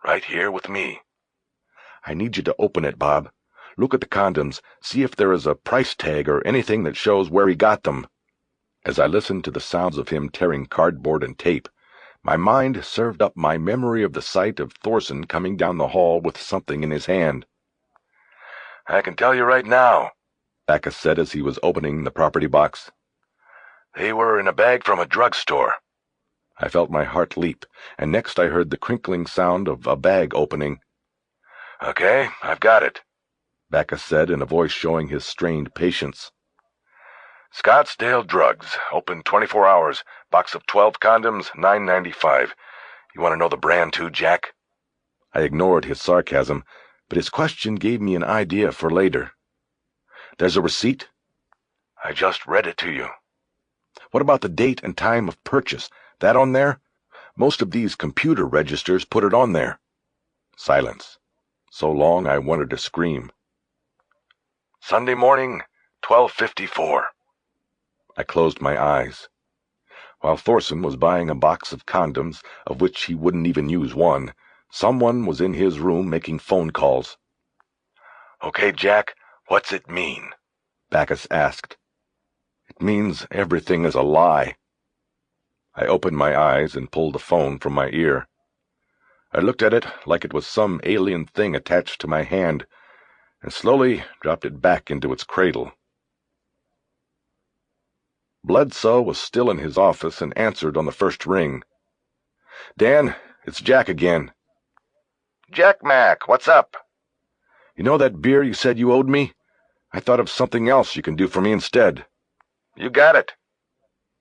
Right here with me. I need you to open it, Bob. Look at the condoms. See if there is a price tag or anything that shows where he got them. As I listened to the sounds of him tearing cardboard and tape, my mind served up my memory of the sight of Thorson coming down the hall with something in his hand. I can tell you right now, Bacchus said as he was opening the property box. They were in a bag from a drugstore. I felt my heart leap, and next I heard the crinkling sound of a bag opening. Okay, I've got it, Bacchus said in a voice showing his strained patience. Scottsdale Drugs, open 24 hours, box of 12 condoms, $9.95. You want to know the brand too, Jack? I ignored his sarcasm, but his question gave me an idea for later. There's a receipt? I just read it to you. What about the date and time of purchase? That on there? Most of these computer registers put it on there. Silence. So long I wanted to scream. Sunday morning, 12:54. I closed my eyes. While Thorson was buying a box of condoms, of which he wouldn't even use one, someone was in his room making phone calls. Okay, Jack, what's it mean? Bacchus asked. It means everything is a lie. I opened my eyes and pulled the phone from my ear. I looked at it like it was some alien thing attached to my hand, and slowly dropped it back into its cradle. Bledsoe was still in his office and answered on the first ring. Dan, it's Jack again. Jack Mack, what's up? You know that beer you said you owed me? I thought of something else you can do for me instead. You got it.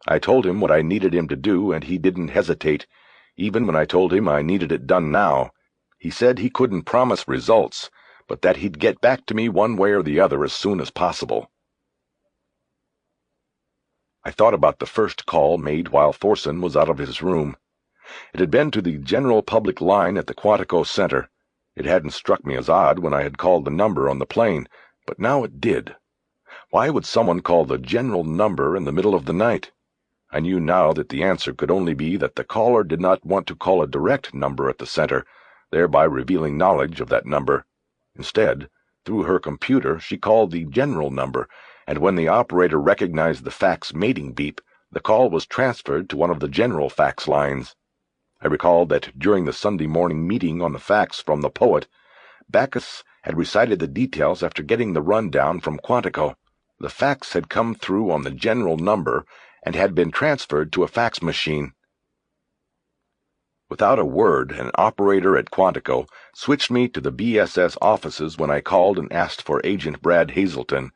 I told him what I needed him to do, and he didn't hesitate, even when I told him I needed it done now. He said he couldn't promise results, but that he'd get back to me one way or the other as soon as possible. I thought about the first call made while Thorson was out of his room. It had been to the general public line at the Quantico Center. It hadn't struck me as odd when I had called the number on the plane, but now it did. Why would someone call the general number in the middle of the night? I knew now that the answer could only be that the caller did not want to call a direct number at the center, thereby revealing knowledge of that number. Instead, through her computer, she called the general number, and when the operator recognized the fax mating beep, the call was transferred to one of the general fax lines. I recalled that during the Sunday morning meeting on the fax from the poet, Bacchus had recited the details after getting the rundown from Quantico. The fax had come through on the general number and had been transferred to a fax machine. Without a word, an operator at Quantico switched me to the BSS offices when I called and asked for Agent Brad Hazelton.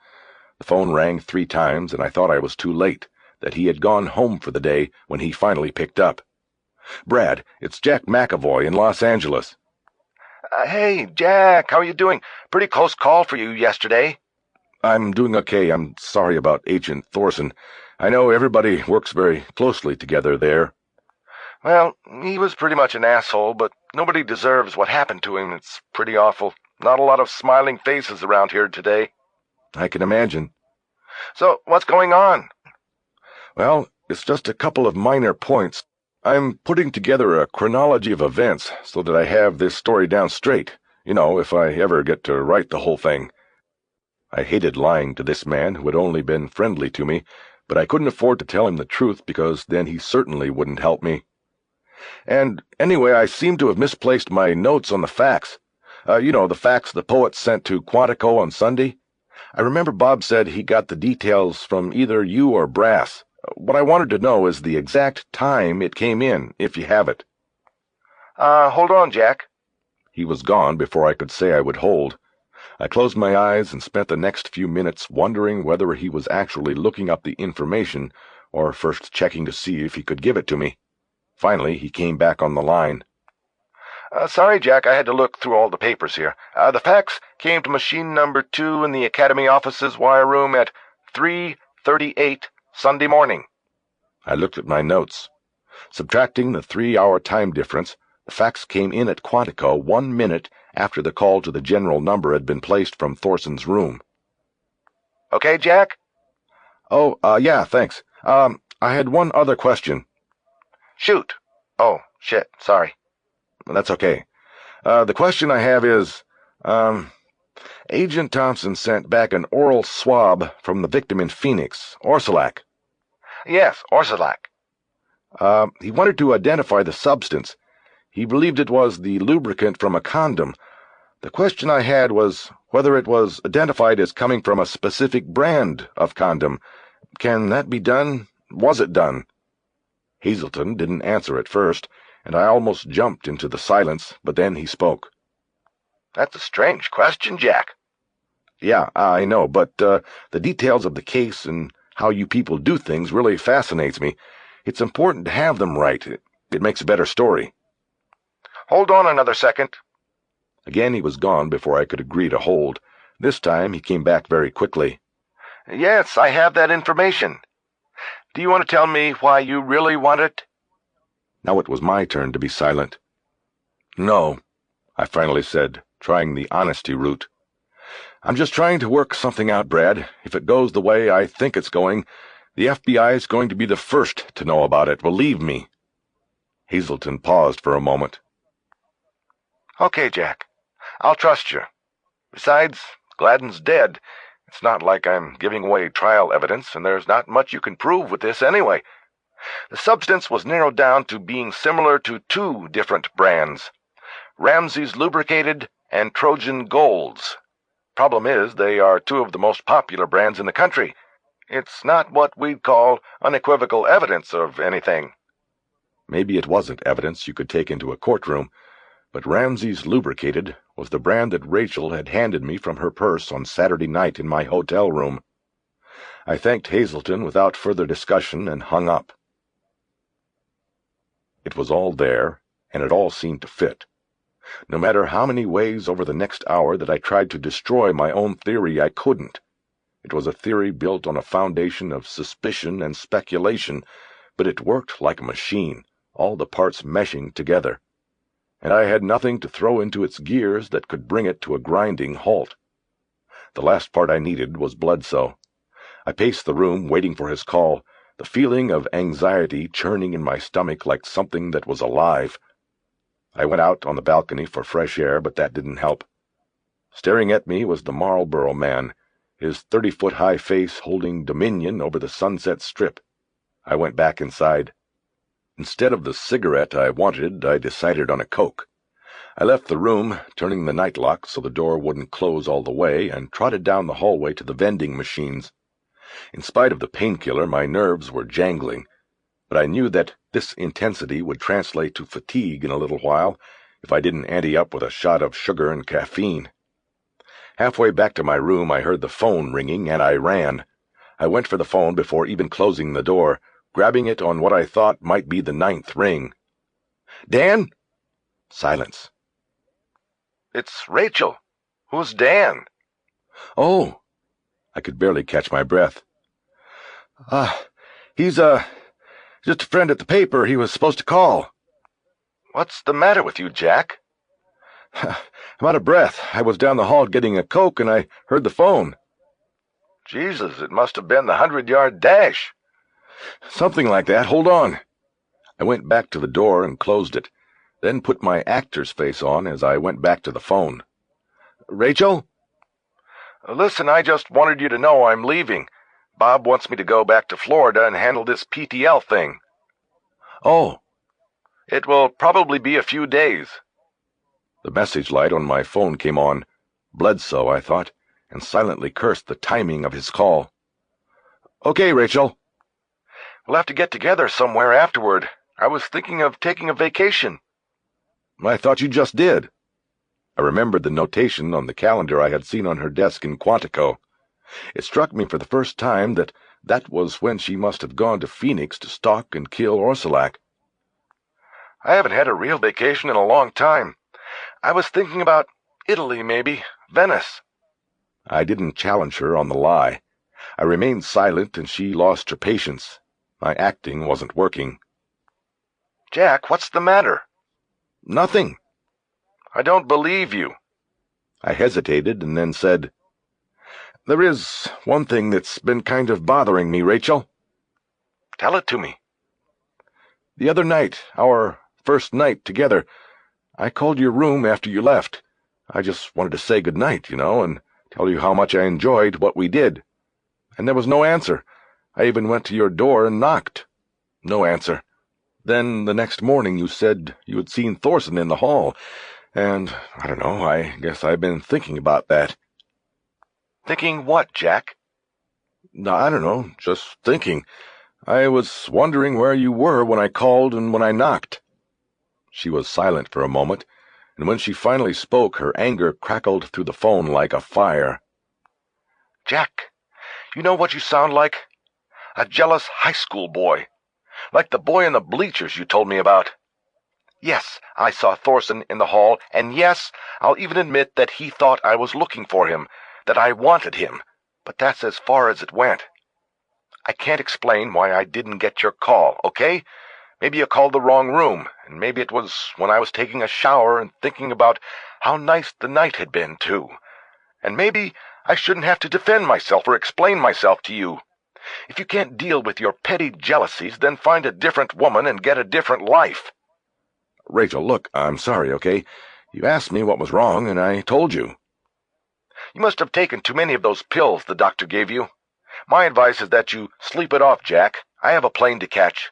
The phone rang 3 times, and I thought I was too late, that he had gone home for the day when he finally picked up. "Brad, it's Jack McAvoy in Los Angeles." Hey, Jack, how are you doing? Pretty close call for you yesterday. "I'm doing okay. I'm sorry about Agent Thorson. I know everybody works very closely together there." Well, he was pretty much an asshole, but nobody deserves what happened to him. It's pretty awful. Not a lot of smiling faces around here today. "I can imagine." So, what's going on? "Well, it's just a couple of minor points. I'm putting together a chronology of events so that I have this story down straight, if I ever get to write the whole thing." I hated lying to this man who had only been friendly to me, but I couldn't afford to tell him the truth because then he certainly wouldn't help me. "And anyway, I seem to have misplaced my notes on the fax. The fax the poet sent to Quantico on Sunday. I remember Bob said he got the details from either you or Brass. What I wanted to know is the exact time it came in, if you have it." Hold on, Jack. He was gone before I could say I would hold. I closed my eyes and spent the next few minutes wondering whether he was actually looking up the information or first checking to see if he could give it to me. Finally, he came back on the line. Sorry, Jack, I had to look through all the papers here. The fax came to machine number 2 in the Academy offices wire room at 3:38 Sunday morning. I looked at my notes. Subtracting the 3-hour time difference, the fax came in at Quantico 1 minute after the call to the general number had been placed from Thorson's room. Okay, Jack? "Oh, yeah, thanks. I had one other question." Shoot. Oh, shit, sorry. "That's okay. The question I have is, Agent Thompson sent back an oral swab from the victim in Phoenix, Orsilac." Yes, Orsilac. He wanted to identify the substance. He believed it was the lubricant from a condom. The question I had was whether it was identified as coming from a specific brand of condom. Can that be done? Was it done? Hazelton didn't answer at first, and I almost jumped into the silence, but then he spoke. That's a strange question, Jack. "Yeah, I know, but the details of the case and how you people do things really fascinates me. It's important to have them right. It makes a better story." Hold on another second. Again he was gone before I could agree to hold. This time he came back very quickly. Yes, I have that information. Do you want to tell me why you really want it? Now it was my turn to be silent. "No," I finally said, trying the honesty route. "I'm just trying to work something out, Brad. If it goes the way I think it's going, the FBI is going to be the first to know about it, believe me." Hazelton paused for a moment. Okay, Jack. I'll trust you. Besides, Gladen's dead. It's not like I'm giving away trial evidence, and there's not much you can prove with this anyway. The substance was narrowed down to being similar to 2 different brands, Ramsey's Lubricated and Trojan Golds. Problem is, they are 2 of the most popular brands in the country. It's not what we'd call unequivocal evidence of anything. Maybe it wasn't evidence you could take into a courtroom, but Ramsey's Lubricated was the brand that Rachel had handed me from her purse on Saturday night in my hotel room. I thanked Hazelton without further discussion and hung up. It was all there, and it all seemed to fit. No matter how many ways over the next hour that I tried to destroy my own theory, I couldn't. It was a theory built on a foundation of suspicion and speculation, but it worked like a machine, all the parts meshing together. And I had nothing to throw into its gears that could bring it to a grinding halt. The last part I needed was Bledsoe. I paced the room, waiting for his call, the feeling of anxiety churning in my stomach like something that was alive. I went out on the balcony for fresh air, but that didn't help. Staring at me was the Marlboro Man, his 30-foot-high face holding dominion over the Sunset Strip. I went back inside. Instead of the cigarette I wanted, I decided on a Coke. I left the room, turning the night lock so the door wouldn't close all the way, and trotted down the hallway to the vending machines. In spite of the painkiller, my nerves were jangling, but I knew that this intensity would translate to fatigue in a little while if I didn't ante up with a shot of sugar and caffeine. Halfway back to my room, I heard the phone ringing, and I ran. I went for the phone before even closing the door, grabbing it on what I thought might be the 9th ring. "Dan?" Silence. It's Rachel. Who's Dan? "Oh." I could barely catch my breath. He's just a friend at the paper he was supposed to call." What's the matter with you, Jack? "I'm out of breath. I was down the hall getting a Coke, and I heard the phone." Jesus, it must have been the 100-yard dash. "Something like that. Hold on." I went back to the door and closed it, then put my actor's face on as I went back to the phone. "Rachel?" Listen, I just wanted you to know I'm leaving. Bob wants me to go back to Florida and handle this PTL thing. "Oh." It will probably be a few days. The message light on my phone came on. Bledsoe, I thought, and silently cursed the timing of his call. "Okay, Rachel." We'll have to get together somewhere afterward. I was thinking of taking a vacation. "I thought you just did." I remembered the notation on the calendar I had seen on her desk in Quantico. It struck me for the first time that that was when she must have gone to Phoenix to stalk and kill Orsilac. I haven't had a real vacation in a long time. I was thinking about Italy, maybe. Venice. I didn't challenge her on the lie. I remained silent, and she lost her patience. My acting wasn't working. Jack, what's the matter? "Nothing." I don't believe you. I hesitated and then said, "There is one thing that's been kind of bothering me, Rachel." Tell it to me. "The other night, our first night together, I called your room after you left. I just wanted to say good night, and tell you how much I enjoyed what we did. And there was no answer. I even went to your door and knocked. No answer. Then the next morning you said you had seen Thorson in the hall, and I don't know, I guess I've been thinking about that." Thinking what, Jack? I don't know, just thinking. I was wondering where you were when I called and when I knocked." She was silent for a moment, and when she finally spoke, her anger crackled through the phone like a fire. Jack, you know what you sound like? A jealous high school boy. Like the boy in the bleachers you told me about. Yes, I saw Thorson in the hall, and yes, I'll even admit that he thought I was looking for him, that I wanted him, but that's as far as it went. I can't explain why I didn't get your call, okay? Maybe you called the wrong room, and maybe it was when I was taking a shower and thinking about how nice the night had been, too. And maybe I shouldn't have to defend myself or explain myself to you. If you can't deal with your petty jealousies, then find a different woman and get a different life. "Rachel, look, I'm sorry, okay? You asked me what was wrong, and I told you." You must have taken too many of those pills the doctor gave you. My advice is that you sleep it off, Jack. I have a plane to catch.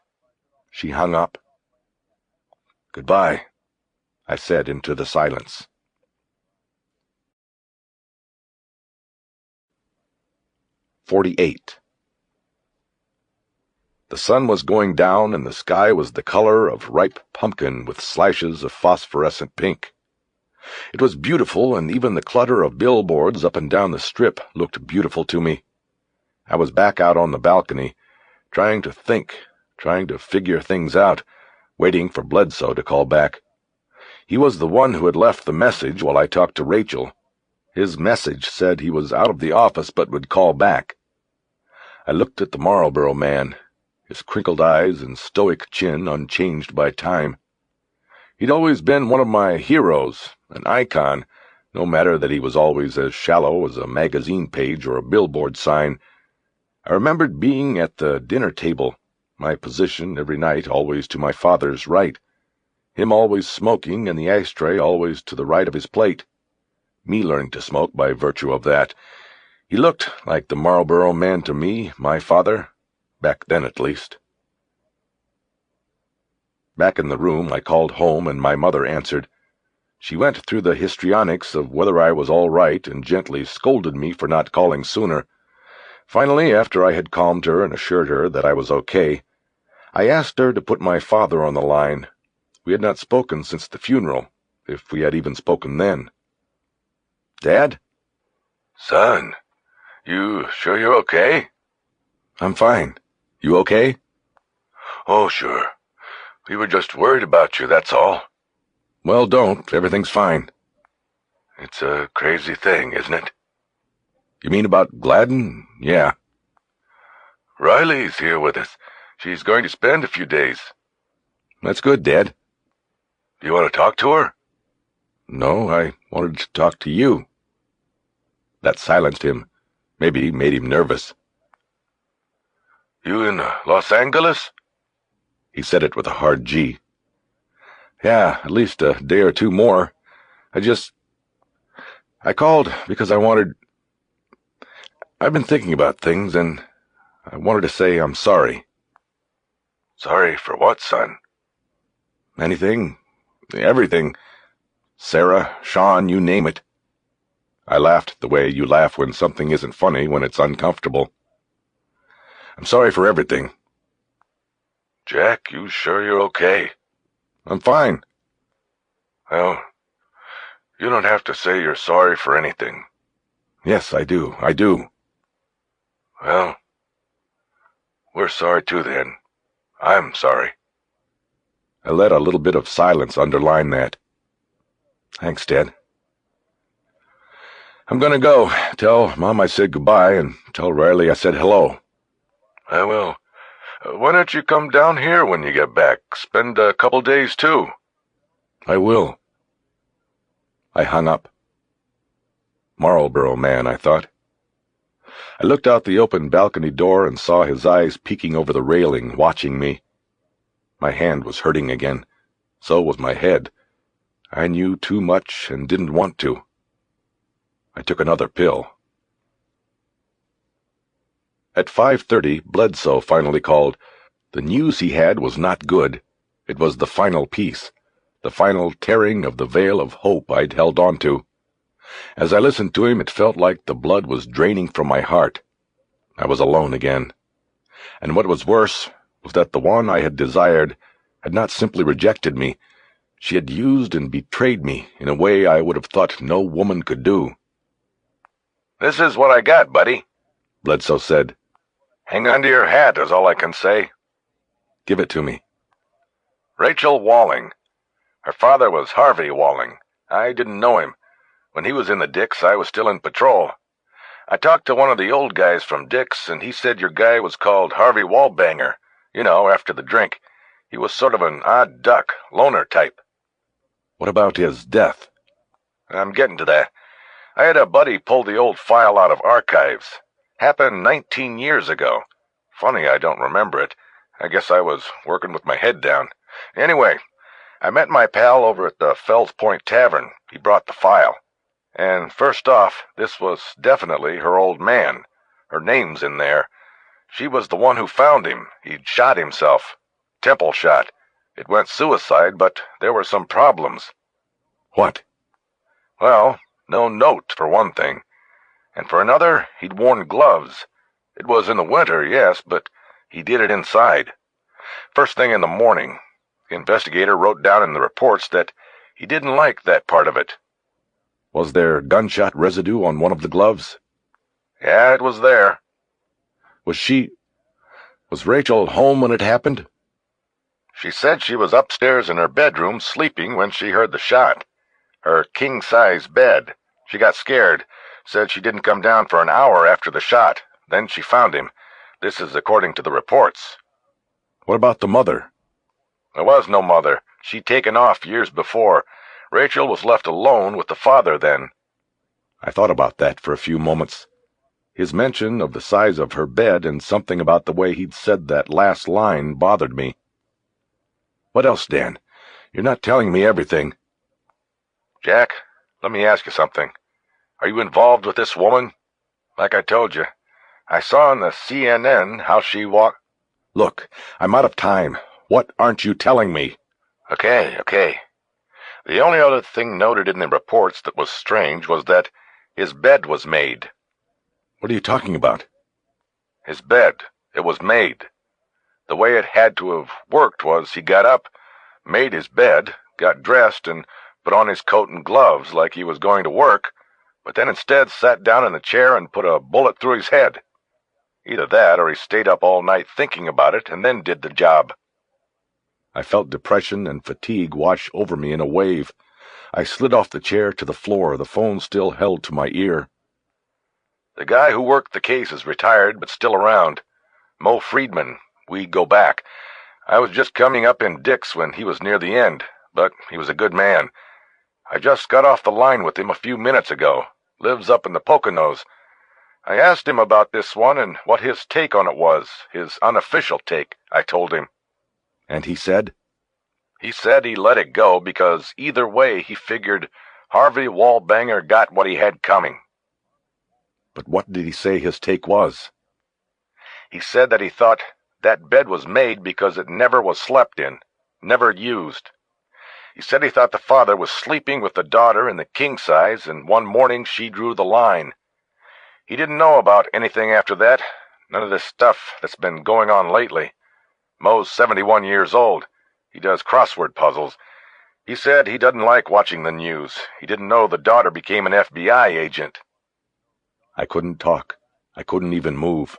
She hung up. "Goodbye," I said into the silence. 48. The sun was going down, and the sky was the color of ripe pumpkin with slashes of phosphorescent pink. It was beautiful, and even the clutter of billboards up and down the strip looked beautiful to me. I was back out on the balcony, trying to think, trying to figure things out, waiting for Bledsoe to call back. He was the one who had left the message while I talked to Rachel. His message said he was out of the office but would call back. I looked at the Marlboro man, his crinkled eyes and stoic chin unchanged by time. He'd always been one of my heroes, an icon, no matter that he was always as shallow as a magazine page or a billboard sign. I remembered being at the dinner table, my position every night always to my father's right, him always smoking and the ashtray always to the right of his plate, me learning to smoke by virtue of that. He looked like the Marlboro man to me, my father, back then at least. Back in the room, I called home, and my mother answered. She went through the histrionics of whether I was all right and gently scolded me for not calling sooner. Finally, after I had calmed her and assured her that I was okay, I asked her to put my father on the line. We had not spoken since the funeral, if we had even spoken then. "Dad?" Son, you sure you're okay? "I'm fine. You okay?" Oh, sure. We were just worried about you, that's all. "Well, don't. Everything's fine." It's a crazy thing, isn't it? "You mean about Gladen?" "Yeah." Riley's here with us. She's going to spend a few days. "That's good, Dad." Do you want to talk to her? "No, I wanted to talk to you." That silenced him. Maybe made him nervous. You in Los Angeles? He said it with a hard G. "Yeah, at least a day or two more. I called because I've been thinking about things, and I wanted to say I'm sorry." Sorry for what, son? "Anything. Everything. Sarah, Shawn, you name it." I laughed the way you laugh when something isn't funny, when it's uncomfortable. "I'm sorry for everything." Jack, you sure you're okay? "I'm fine." Well, you don't have to say you're sorry for anything. "Yes, I do. I do." Well, we're sorry too then. I'm sorry. I let a little bit of silence underline that. "Thanks, Dad." "I'm gonna go. Tell Mom I said goodbye, and tell Riley I said hello." I will. Why don't you come down here when you get back? Spend a couple days too. "I will." I hung up. Marlboro man, I thought. I looked out the open balcony door and saw his eyes peeking over the railing, watching me. My hand was hurting again. So was my head. I knew too much and didn't want to. I took another pill. At 5:30, Bledsoe finally called. The news he had was not good. It was the final piece, the final tearing of the veil of hope I'd held on to. As I listened to him, it felt like the blood was draining from my heart. I was alone again. And what was worse was that the one I had desired had not simply rejected me. She had used and betrayed me in a way I would have thought no woman could do. This is what I got, buddy, Bledsoe said. Hang on to your hat is all I can say. Give it to me. Rachel Walling. Her father was Harvey Walling. I didn't know him. When he was in the Dicks, I was still in patrol. I talked to one of the old guys from Dicks, and he said your guy was called Harvey Wallbanger. You know, after the drink. He was sort of an odd duck, loner type. What about his death? I'm getting to that. I had a buddy pull the old file out of archives. Happened 19 years ago. Funny I don't remember it. I guess I was working with my head down. Anyway, I met my pal over at the Fells Point Tavern. He brought the file. And first off, this was definitely her old man. Her name's in there. She was the one who found him. He'd shot himself. Temple shot. It went suicide, but there were some problems. What? Well, no note, for one thing. And for another, he'd worn gloves. It was in the winter, yes, but He did it inside. First thing in the morning, the investigator wrote down in the reports that he didn't like that part of it. Was there gunshot residue on one of the gloves? Yeah, it was there. Was Rachel home when it happened? She said she was upstairs in her bedroom sleeping when she heard the shot. Her king-size bed. She got scared, said she didn't come down for an hour after the shot. Then she found him. This is according to the reports. What about the mother? There was no mother. She'd taken off years before. Rachel was left alone with the father then. I thought about that for a few moments. His mention of the size of her bed and something about the way he'd said that last line bothered me. What else, Dan? You're not telling me everything. Jack, let me ask you something. Are you involved with this woman? Like I told you, I saw on the CNN how she walked. Look, I'm out of time. What aren't you telling me? Okay. The only other thing noted in the reports that was strange was that his bed was made. What are you talking about? His bed. It was made. The way it had to have worked was he got up, made his bed, got dressed, and put on his coat and gloves like he was going to work, but then instead sat down in the chair and put a bullet through his head. Either that or he stayed up all night thinking about it and then did the job. I felt depression and fatigue wash over me in a wave. I slid off the chair to the floor, the phone still held to my ear. The guy who worked the case is retired but still around. Mo Friedman. We go back. I was just coming up in Dick's when he was near the end, but he was a good man. I just got off the line with him a few minutes ago. Lives up in the Poconos. I asked him about this one and what his take on it was, his unofficial take, I told him. And he said? He said he let it go because either way he figured Harvey Wallbanger got what he had coming. But what did he say his take was? He said that he thought that bed was made because it never was slept in, never used. He said he thought the father was sleeping with the daughter in the king-size, and one morning she drew the line. He didn't know about anything after that, none of this stuff that's been going on lately. Mo's 71 years old. He does crossword puzzles. He said he doesn't like watching the news. He didn't know the daughter became an FBI agent. I couldn't talk. I couldn't even move.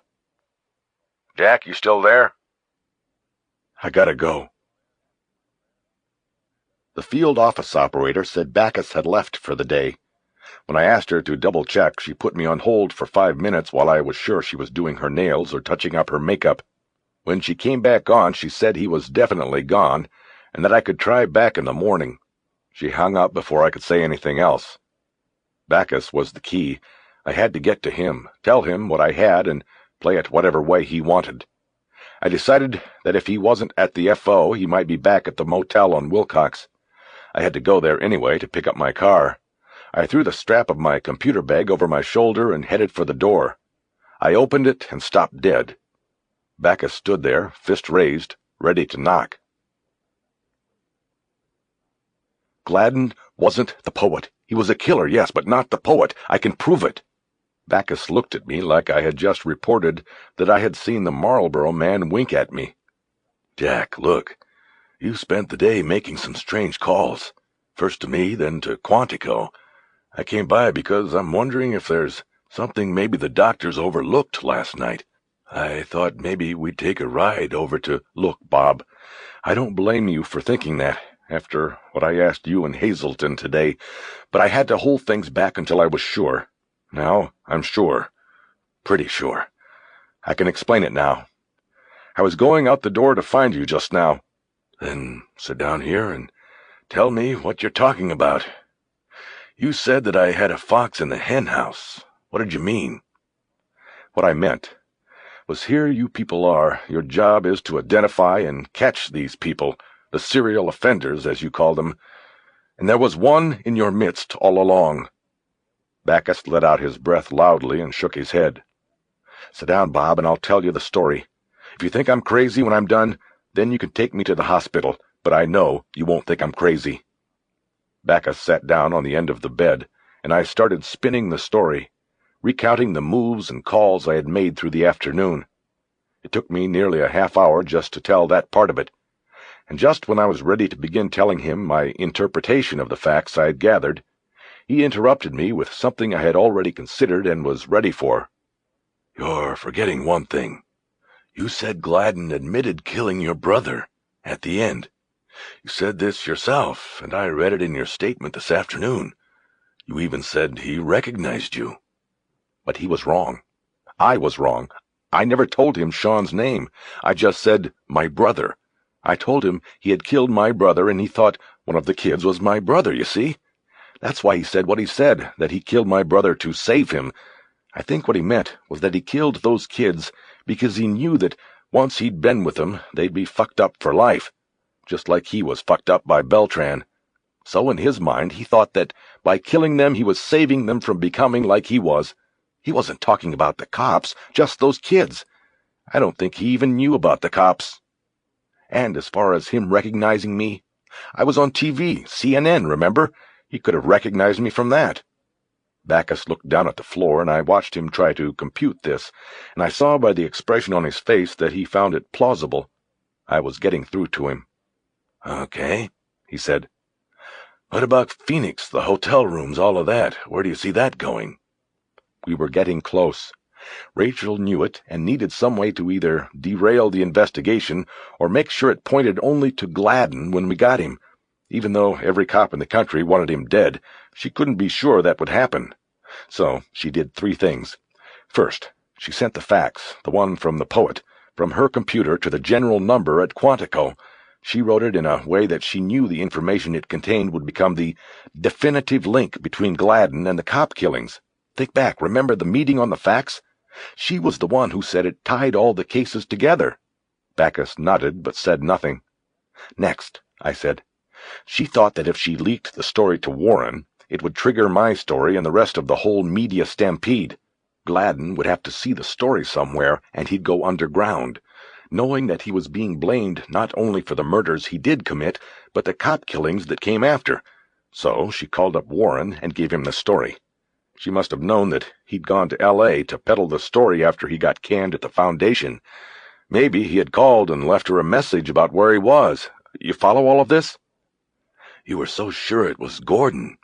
Jack, you still there? I gotta go. The field office operator said Backus had left for the day. When I asked her to double-check, she put me on hold for 5 minutes while I was sure she was doing her nails or touching up her makeup. When she came back on, she said he was definitely gone, and that I could try back in the morning. She hung up before I could say anything else. Backus was the key. I had to get to him, tell him what I had, and play it whatever way he wanted. I decided that if he wasn't at the FO, he might be back at the motel on Wilcox. I had to go there anyway to pick up my car. I threw the strap of my computer bag over my shoulder and headed for the door. I opened it and stopped dead. Backus stood there, fist raised, ready to knock. Gladen wasn't the poet. He was a killer, yes, but not the poet. I can prove it. Backus looked at me like I had just reported that I had seen the Marlboro man wink at me. Jack, look, you spent the day making some strange calls. First to me, then to Quantico. I came by because I'm wondering if there's something maybe the doctors overlooked last night. I thought maybe we'd take a ride over to... Look, Bob, I don't blame you for thinking that, after what I asked you and Hazelton today, but I had to hold things back until I was sure. Now, I'm sure. Pretty sure. I can explain it now. I was going out the door to find you just now. Then sit down here and tell me what you're talking about. You said that I had a fox in the hen house. What did you mean? What I meant was, here you people are. Your job is to identify and catch these people, the serial offenders, as you call them. And there was one in your midst all along. Backus let out his breath loudly and shook his head. Sit down, Bob, and I'll tell you the story. If you think I'm crazy when I'm done, then you can take me to the hospital, but I know you won't think I'm crazy. Backus sat down on the end of the bed, and I started spinning the story, recounting the moves and calls I had made through the afternoon. It took me nearly a half hour just to tell that part of it, and just when I was ready to begin telling him my interpretation of the facts I had gathered, he interrupted me with something I had already considered and was ready for. "You're forgetting one thing. You said Gladen admitted killing your brother at the end. You said this yourself, and I read it in your statement this afternoon. You even said he recognized you." But he was wrong. I was wrong. I never told him Shawn's name. I just said, my brother. I told him he had killed my brother, and he thought one of the kids was my brother, you see? That's why he said what he said, that he killed my brother to save him. I think what he meant was that he killed those kids because he knew that once he'd been with them, they'd be fucked up for life, just like he was fucked up by Beltran. So in his mind, he thought that by killing them, he was saving them from becoming like he was. He wasn't talking about the cops, just those kids. I don't think he even knew about the cops. And as far as him recognizing me, I was on TV, CNN, remember? He could have recognized me from that. Bacchus looked down at the floor, and I watched him try to compute this, and I saw by the expression on his face that he found it plausible. I was getting through to him. "Okay," he said. "What about Phoenix, the hotel rooms, all of that? Where do you see that going?" We were getting close. Rachel knew it and needed some way to either derail the investigation or make sure it pointed only to Gladen when we got him. Even though every cop in the country wanted him dead, she couldn't be sure that would happen. So she did 3 things. First, she sent the fax, the one from the poet, from her computer to the general number at Quantico. She wrote it in a way that she knew the information it contained would become the definitive link between Gladen and the cop killings. Think back, remember the meeting on the fax? She was the one who said it tied all the cases together. Bacchus nodded, but said nothing. Next, I said, she thought that if she leaked the story to Warren, it would trigger my story and the rest of the whole media stampede. Gladen would have to see the story somewhere, and he'd go underground, knowing that he was being blamed not only for the murders he did commit, but the cop killings that came after. So she called up Warren and gave him the story. She must have known that he'd gone to L.A. to peddle the story after he got canned at the Foundation. Maybe he had called and left her a message about where he was. You follow all of this? "You were so sure it was Gordon."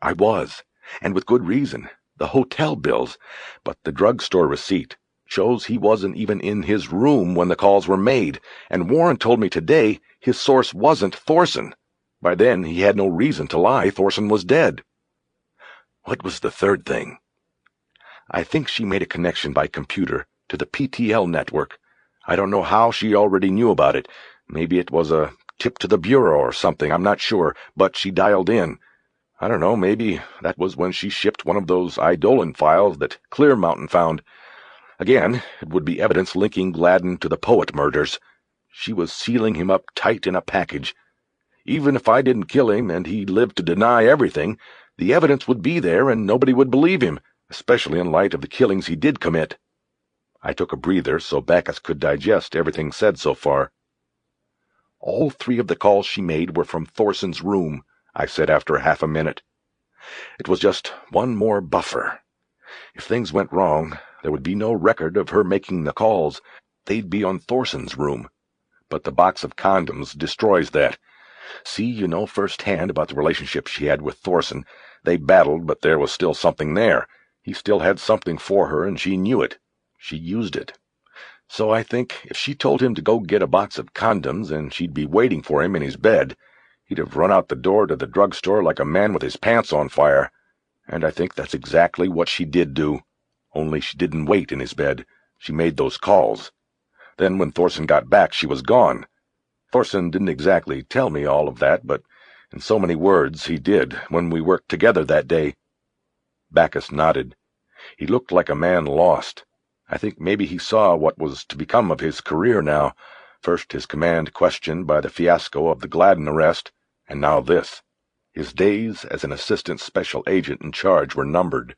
I was, and with good reason. The hotel bills, but the drugstore receipt shows he wasn't even in his room when the calls were made, and Warren told me today his source wasn't Thorson. By then, he had no reason to lie. Thorson was dead. What was the third thing? I think she made a connection by computer to the PTL network. I don't know how she already knew about it. Maybe it was a tip to the Bureau or something, I'm not sure, but she dialed in. I don't know, maybe that was when she shipped one of those Eidolon files that Clear Mountain found. Again, it would be evidence linking Gladen to the poet murders. She was sealing him up tight in a package. Even if I didn't kill him and he lived to deny everything, the evidence would be there and nobody would believe him, especially in light of the killings he did commit. I took a breather so Bacchus could digest everything said so far. All 3 of the calls she made were from Thorson's room, I said after half a minute. It was just one more buffer. If things went wrong, there would be no record of her making the calls. They'd be on Thorson's room. But the box of condoms destroys that. See, you know firsthand about the relationship she had with Thorson. They battled, but there was still something there. He still had something for her, and she knew it. She used it. So I think if she told him to go get a box of condoms and she'd be waiting for him in his bed, he'd have run out the door to the drugstore like a man with his pants on fire. And I think that's exactly what she did do. Only she didn't wait in his bed. She made those calls. Then when Thorson got back, she was gone. Thorson didn't exactly tell me all of that, but in so many words he did when we worked together that day. Bacchus nodded. He looked like a man lost. I think maybe he saw what was to become of his career now. First his command questioned by the fiasco of the Gladen arrest, and now this. His days as an assistant special agent in charge were numbered.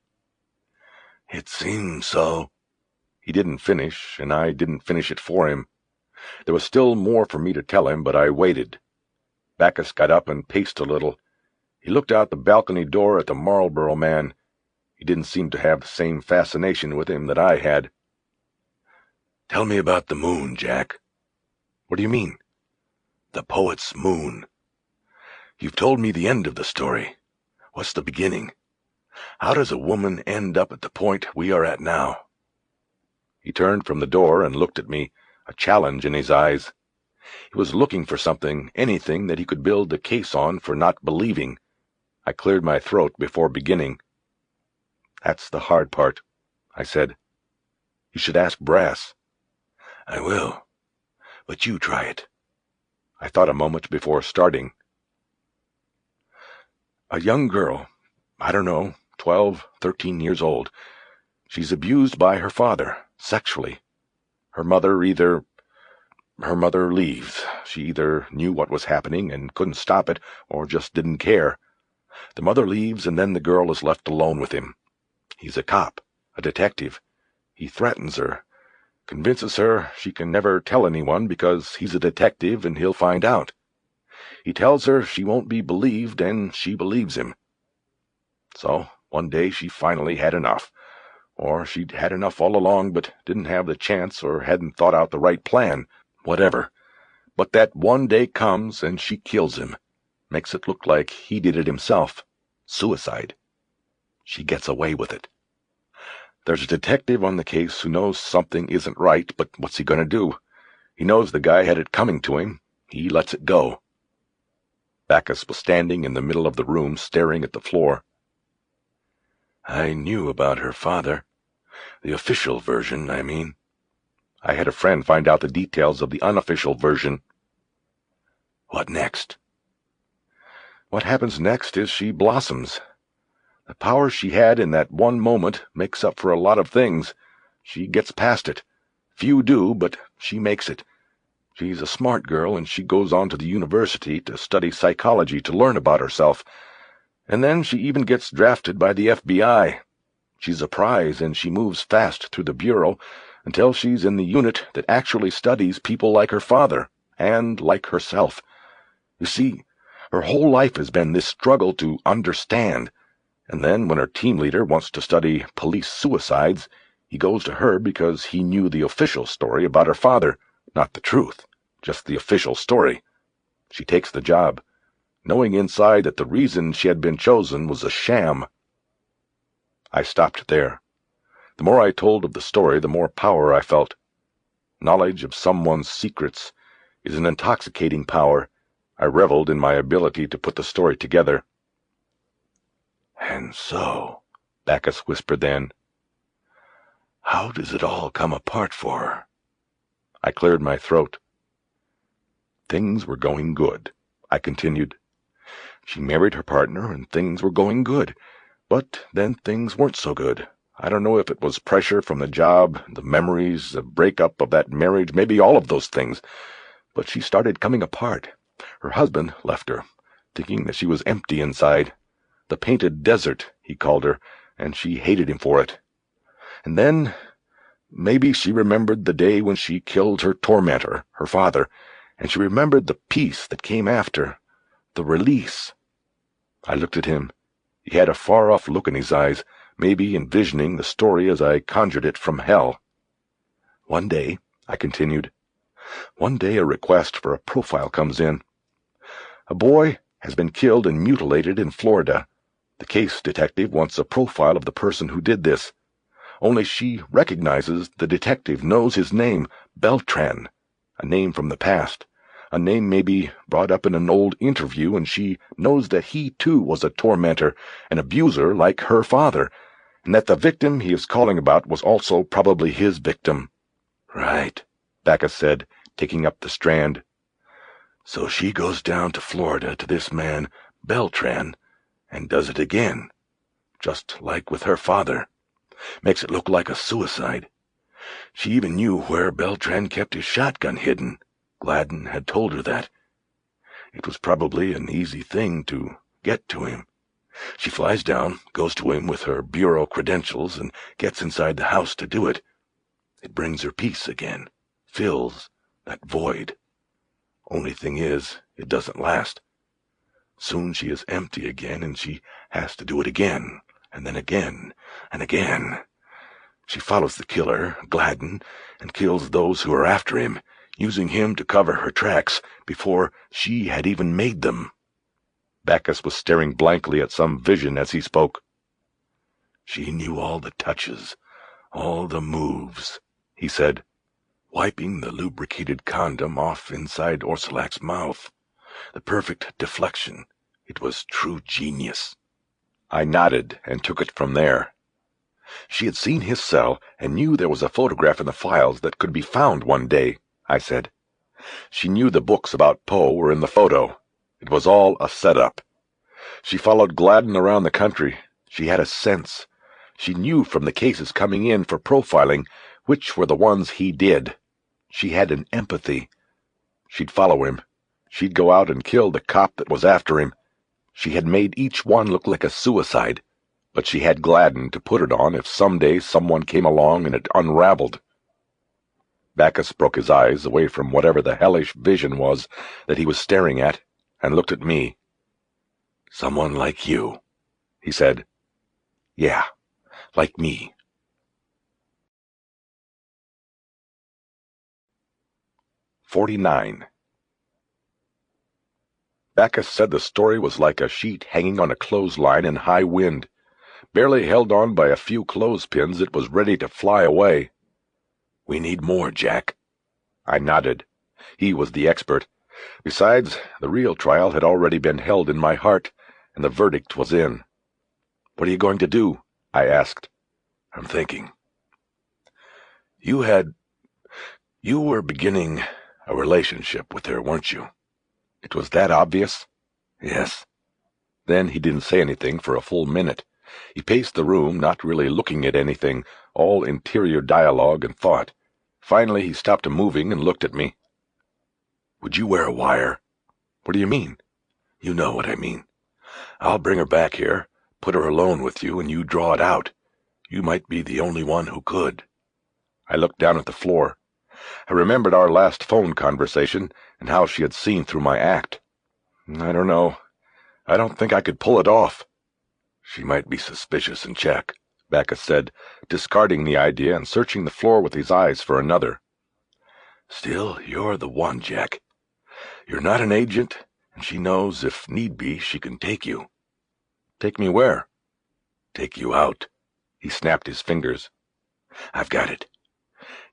"It seems so." He didn't finish, and I didn't finish it for him. There was still more for me to tell him, but I waited. Bacchus got up and paced a little. He looked out the balcony door at the Marlboro man. He didn't seem to have the same fascination with him that I had. Tell me about the moon, Jack. What do you mean? The poet's moon. You've told me the end of the story. What's the beginning? How does a woman end up at the point we are at now? He turned from the door and looked at me, a challenge in his eyes. He was looking for something, anything that he could build a case on for not believing. I cleared my throat before beginning. That's the hard part, I said. You should ask Brass. I will, but you try it. I thought a moment before starting. A young girl, I don't know, 12, 13 years old. She's abused by her father, sexually. Her mother leaves. She either knew what was happening and couldn't stop it, or just didn't care. The mother leaves, and then the girl is left alone with him. He's a cop, a detective. He threatens her, convinces her she can never tell anyone because he's a detective and he'll find out. He tells her she won't be believed, and she believes him. So, one day she finally had enough. Or she'd had enough all along but didn't have the chance or hadn't thought out the right plan. Whatever. But that one day comes and she kills him. Makes it look like he did it himself. Suicide. She gets away with it. There's a detective on the case who knows something isn't right, but what's he going to do? He knows the guy had it coming to him. He lets it go. Bacchus was standing in the middle of the room, staring at the floor. I knew about her father. The official version, I mean. I had a friend find out the details of the unofficial version. What next? What happens next is she blossoms. The power she had in that one moment makes up for a lot of things. She gets past it. Few do, but she makes it. She's a smart girl, and she goes on to the university to study psychology to learn about herself. And then she even gets drafted by the FBI. She's a prize, and she moves fast through the bureau until she's in the unit that actually studies people like her father, and like herself. You see, her whole life has been this struggle to understand. And then when her team leader wants to study police suicides, he goes to her because he knew the official story about her father. Not the truth, just the official story. She takes the job, knowing inside that the reason she had been chosen was a sham. I stopped there. The more I told of the story, the more power I felt. Knowledge of someone's secrets is an intoxicating power. I reveled in my ability to put the story together. And so, Bacchus whispered then, how does it all come apart for her? I cleared my throat. Things were going good, I continued. She married her partner, and things were going good. But then things weren't so good. I don't know if it was pressure from the job, the memories, the breakup of that marriage, maybe all of those things. But she started coming apart. Her husband left her, thinking that she was empty inside. The painted desert, he called her, and she hated him for it. And then, maybe she remembered the day when she killed her tormentor, her father, and she remembered the peace that came after, the release. I looked at him. He had a far-off look in his eyes, maybe envisioning the story as I conjured it from hell. One day, I continued, one day a request for a profile comes in. A boy has been killed and mutilated in Florida. The case detective wants a profile of the person who did this. Only she recognizes the detective knows his name, Beltran, a name from the past, a name maybe brought up in an old interview, and she knows that he too was a tormentor, an abuser like her father, and that the victim he is calling about was also probably his victim. Right, Bacchus said, taking up the strand. So she goes down to Florida to this man, Beltran, and does it again, just like with her father. Makes it look like a suicide. She even knew where Beltran kept his shotgun hidden. Gladen had told her that. It was probably an easy thing to get to him. She flies down, goes to him with her bureau credentials, and gets inside the house to do it. It brings her peace again, fills that void. Only thing is, it doesn't last. Soon she is empty again, and she has to do it again, and then again, and again. She follows the killer, Gladen, and kills those who are after him, using him to cover her tracks before she had even made them." Bacchus was staring blankly at some vision as he spoke. "She knew all the touches, all the moves," he said, "wiping the lubricated condom off inside Orsolak's mouth. The perfect deflection. It was true genius." I nodded and took it from there. "She had seen his cell and knew there was a photograph in the files that could be found one day," I said. "She knew the books about Poe were in the photo. It was all a setup. She followed Gladen around the country. She had a sense. She knew from the cases coming in for profiling which were the ones he did. She had an empathy. She'd follow him. She'd go out and kill the cop that was after him. She had made each one look like a suicide, but she had Gladen to put it on if someday someone came along and it unraveled." Bacchus broke his eyes away from whatever the hellish vision was that he was staring at and looked at me. "Someone like you," he said. "Yeah, like me." "49. Bacchus said the story was like a sheet hanging on a clothesline in high wind. Barely held on by a few clothespins, it was ready to fly away. "We need more, Jack." I nodded. He was the expert. Besides, the real trial had already been held in my heart, and the verdict was in. "What are you going to do?" I asked. "I'm thinking. You were beginning a relationship with her, weren't you?" It was that obvious? "Yes." Then he didn't say anything for a full minute. He paced the room, not really looking at anything, all interior dialogue and thought. Finally he stopped moving and looked at me. "Would you wear a wire?" "What do you mean?" "You know what I mean. I'll bring her back here, put her alone with you, and you draw it out. You might be the only one who could." I looked down at the floor. I remembered our last phone conversation and how she had seen through my act. "I don't know. I don't think I could pull it off." "She might be suspicious and check," Bacchus said, discarding the idea and searching the floor with his eyes for another. "Still, you're the one, Jack. You're not an agent, and she knows if need be she can take you." "Take me where?" "Take you out." He snapped his fingers. "I've got it.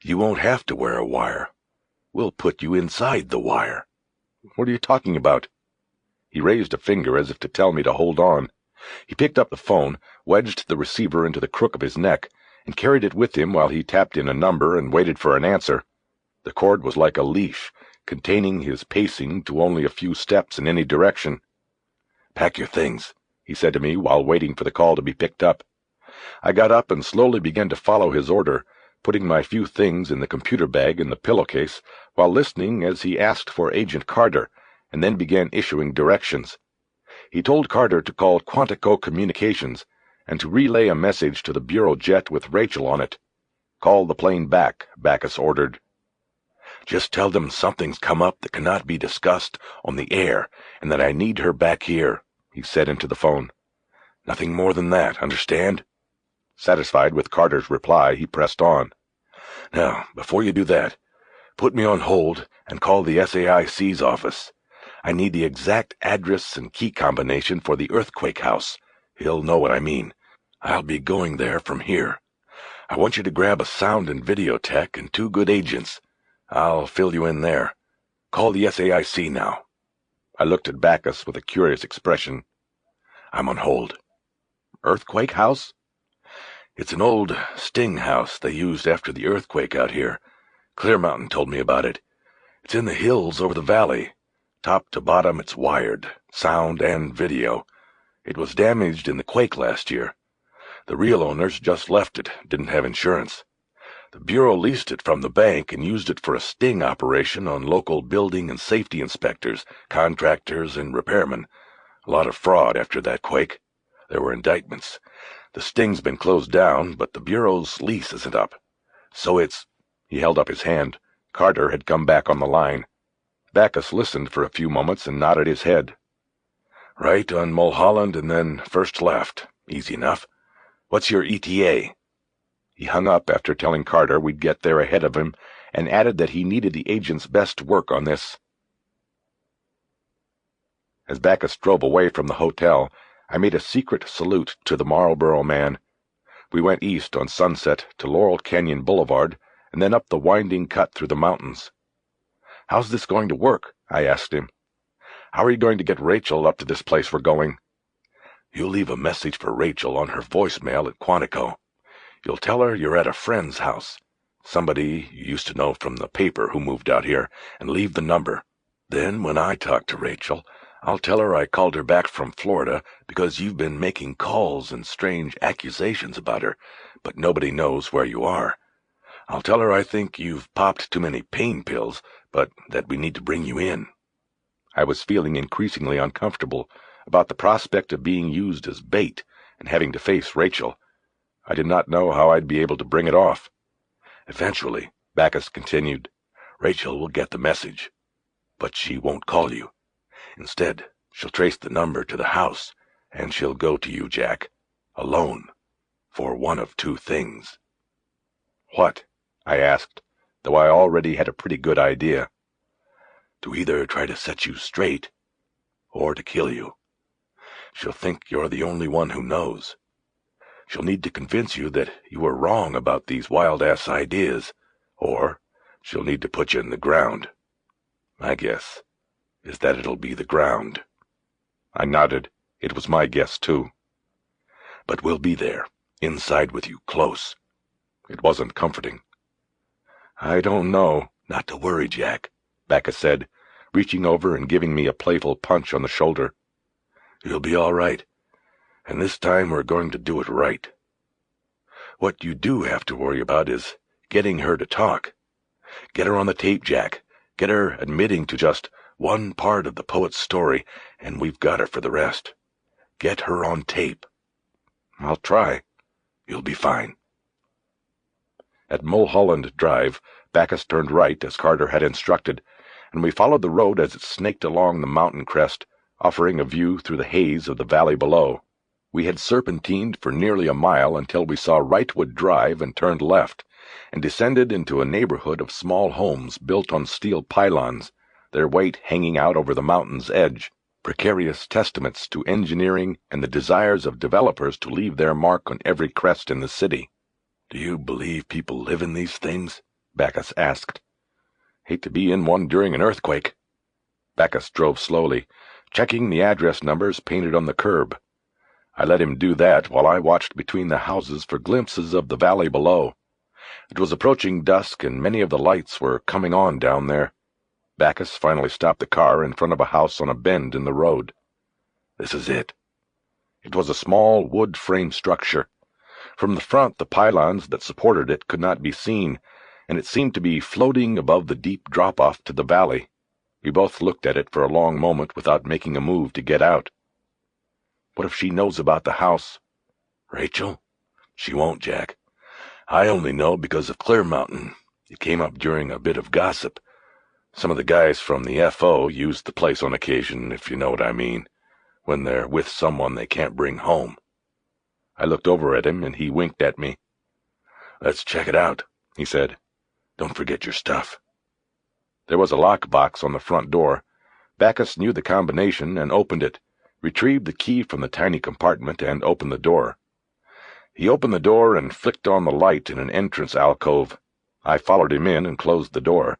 You won't have to wear a wire. We'll put you inside the wire." "What are you talking about?" He raised a finger as if to tell me to hold on. He picked up the phone, wedged the receiver into the crook of his neck, and carried it with him while he tapped in a number and waited for an answer. The cord was like a leash, containing his pacing to only a few steps in any direction. "Pack your things," he said to me while waiting for the call to be picked up. I got up and slowly began to follow his order, putting my few things in the computer bag in the pillowcase while listening as he asked for Agent Carter and then began issuing directions. He told Carter to call Quantico Communications and to relay a message to the Bureau jet with Rachel on it. "Call the plane back," Bacchus ordered. "Just tell them something's come up that cannot be discussed on the air and that I need her back here," he said into the phone. "Nothing more than that, understand?" Satisfied with Carter's reply, he pressed on. "Now, before you do that, put me on hold and call the SAIC's office. I need the exact address and key combination for the earthquake house. He'll know what I mean. I'll be going there from here. I want you to grab a sound and video tech and 2 good agents. I'll fill you in there. Call the SAIC now." I looked at Bacchus with a curious expression. "I'm on hold." "Earthquake house?" "It's an old sting house they used after the earthquake out here. Clearmountain told me about it. It's in the hills over the valley. Top to bottom it's wired, sound and video. It was damaged in the quake last year. The real owners just left it, didn't have insurance. The Bureau leased it from the bank and used it for a sting operation on local building and safety inspectors, contractors, and repairmen. A lot of fraud after that quake. There were indictments. The sting's been closed down, but the Bureau's lease isn't up. So it's—" He held up his hand. Carter had come back on the line. Bacchus listened for a few moments and nodded his head. "Right on Mulholland and then first left. Easy enough. What's your ETA?" He hung up after telling Carter we'd get there ahead of him and added that he needed the agent's best work on this. As Bacchus drove away from the hotel, I made a secret salute to the Marlboro man. We went east on Sunset to Laurel Canyon Boulevard and then up the winding cut through the mountains. "How's this going to work?" I asked him. "How are you going to get Rachel up to this place we're going?" "You'll leave a message for Rachel on her voicemail at Quantico. You'll tell her you're at a friend's house, somebody you used to know from the paper who moved out here, and leave the number. Then when I talk to Rachel, I'll tell her I called her back from Florida because you've been making calls and strange accusations about her, but nobody knows where you are. I'll tell her I think you've popped too many pain pills, but that we need to bring you in." I was feeling increasingly uncomfortable about the prospect of being used as bait and having to face Rachel. I did not know how I'd be able to bring it off. "Eventually," Bacchus continued, "Rachel will get the message, but she won't call you. Instead, she'll trace the number to the house, and she'll go to you, Jack, alone, for one of two things." "What?" I asked, though I already had a pretty good idea. "To either try to set you straight, or to kill you. She'll think you're the only one who knows. She'll need to convince you that you were wrong about these wild-ass ideas, or she'll need to put you in the ground. My guess is that it'll be the ground." I nodded. It was my guess, too. "But we'll be there, inside with you, close." It wasn't comforting. "I don't know. Not to worry, Jack," Bacchus said, reaching over and giving me a playful punch on the shoulder. "You'll be all right, and this time we're going to do it right. What you do have to worry about is getting her to talk. Get her on the tape, Jack. Get her admitting to just one part of the poet's story, and we've got her for the rest. Get her on tape." "I'll try. You'll be fine." At Mulholland Drive, Bacchus turned right as Carter had instructed, and we followed the road as it snaked along the mountain crest, offering a view through the haze of the valley below. We had serpentined for nearly a mile until we saw Wrightwood Drive and turned left, and descended into a neighborhood of small homes built on steel pylons, their weight hanging out over the mountain's edge, precarious testaments to engineering and the desires of developers to leave their mark on every crest in the city. "Do you believe people live in these things?" Bacchus asked. "Hate to be in one during an earthquake." Bacchus drove slowly, checking the address numbers painted on the curb. I let him do that while I watched between the houses for glimpses of the valley below. It was approaching dusk, and many of the lights were coming on down there. Bacchus finally stopped the car in front of a house on a bend in the road. "This is it." It was a small wood-frame structure. From the front, the pylons that supported it could not be seen, and it seemed to be floating above the deep drop-off to the valley. We both looked at it for a long moment without making a move to get out. "What if she knows about the house?" "Rachel? She won't, Jack. I only know because of Clear Mountain. It came up during a bit of gossip. Some of the guys from the F.O. use the place on occasion, if you know what I mean, when they're with someone they can't bring home." I looked over at him, and he winked at me. "Let's check it out," he said. "Don't forget your stuff." There was a lockbox on the front door. Bacchus knew the combination and opened it, retrieved the key from the tiny compartment, and opened the door. He opened the door and flicked on the light in an entrance alcove. I followed him in and closed the door.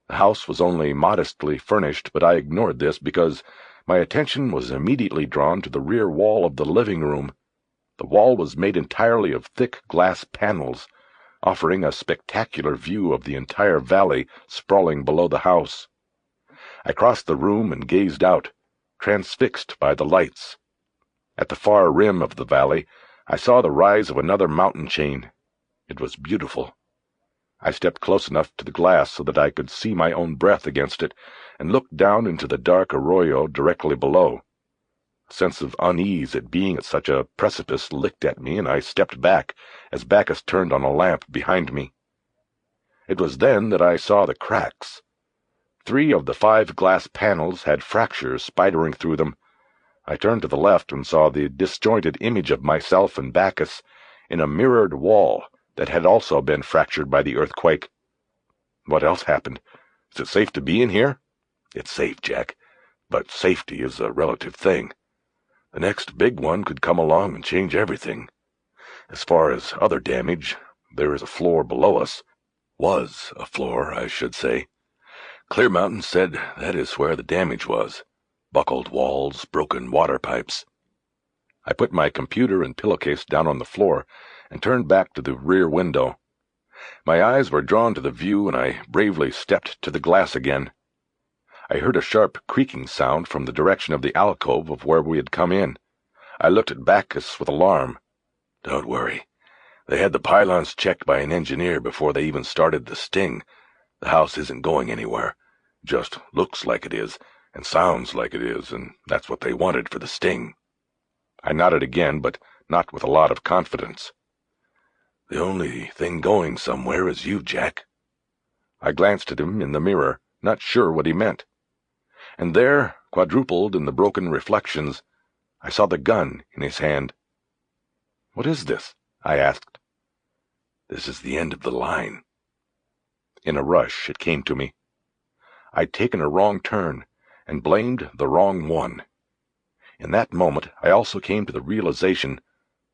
The house was only modestly furnished, but I ignored this because my attention was immediately drawn to the rear wall of the living room. The wall was made entirely of thick glass panels, offering a spectacular view of the entire valley sprawling below the house. I crossed the room and gazed out, transfixed by the lights. At the far rim of the valley, I saw the rise of another mountain chain. It was beautiful. I stepped close enough to the glass so that I could see my own breath against it, and looked down into the dark arroyo directly below. A sense of unease at being at such a precipice licked at me, and I stepped back as Bacchus turned on a lamp behind me. It was then that I saw the cracks. 3 of the 5 glass panels had fractures spidering through them. I turned to the left and saw the disjointed image of myself and Bacchus in a mirrored wall that had also been fractured by the earthquake. What else happened? Is it safe to be in here? It's safe, Jack, but safety is a relative thing. The next big one could come along and change everything. As far as other damage, there is a floor below us. Was a floor, I should say. Clear Mountain said that is where the damage was. Buckled walls, broken water pipes. I put my computer and pillowcase down on the floor and turned back to the rear window. My eyes were drawn to the view, and I bravely stepped to the glass again. I heard a sharp creaking sound from the direction of the alcove of where we had come in. I looked at Bacchus with alarm. Don't worry. They had the pylons checked by an engineer before they even started the sting. The house isn't going anywhere. Just looks like it is, and sounds like it is, and that's what they wanted for the sting. I nodded again, but not with a lot of confidence. The only thing going somewhere is you, Jack. I glanced at him in the mirror, not sure what he meant. And there, quadrupled in the broken reflections, I saw the gun in his hand. What is this? I asked. This is the end of the line. In a rush, it came to me. I'd taken a wrong turn and blamed the wrong one. In that moment, I also came to the realization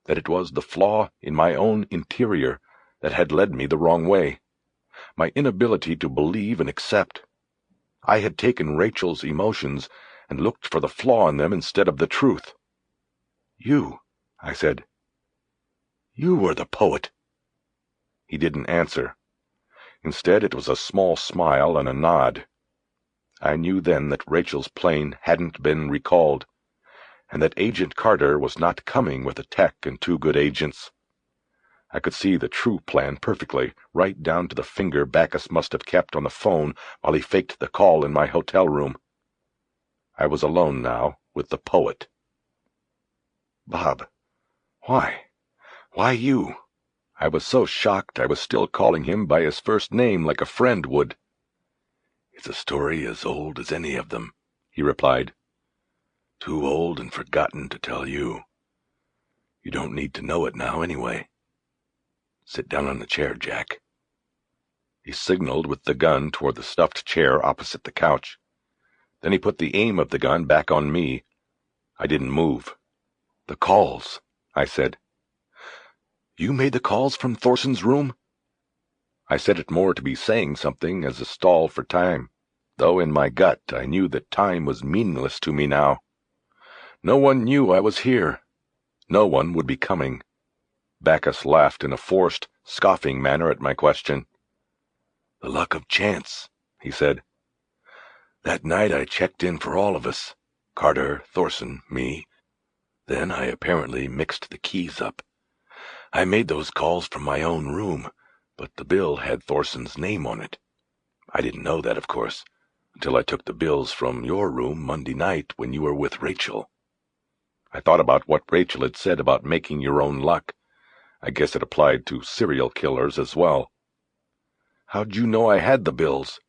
that it was the flaw in my own interior that had led me the wrong way, my inability to believe and accept. I had taken Rachel's emotions and looked for the flaw in them instead of the truth. You, I said. You were the poet. He didn't answer. Instead, it was a small smile and a nod. I knew then that Rachel's plane hadn't been recalled, and that Agent Carter was not coming with a tech and 2 good agents. I could see the true plan perfectly, right down to the finger Bacchus must have kept on the phone while he faked the call in my hotel room. I was alone now with the poet. Bob, why? Why you? I was so shocked I was still calling him by his first name like a friend would. It's a story as old as any of them, he replied. Too old and forgotten to tell you. You don't need to know it now anyway. Sit down on the chair, Jack. He signaled with the gun toward the stuffed chair opposite the couch. Then he put the aim of the gun back on me. I didn't move. The calls, I said. You made the calls from Thorson's room? I said it more to be saying something as a stall for time, though in my gut I knew that time was meaningless to me now. No one knew I was here. No one would be coming. Bacchus laughed in a forced, scoffing manner at my question. The luck of chance, he said. That night I checked in for all of us. Carter, Thorson, me. Then I apparently mixed the keys up. I made those calls from my own room, but the bill had Thorson's name on it. I didn't know that, of course, until I took the bills from your room Monday night when you were with Rachel. I thought about what Rachel had said about making your own luck. I guess it applied to serial killers as well. How'd you know I had the bills?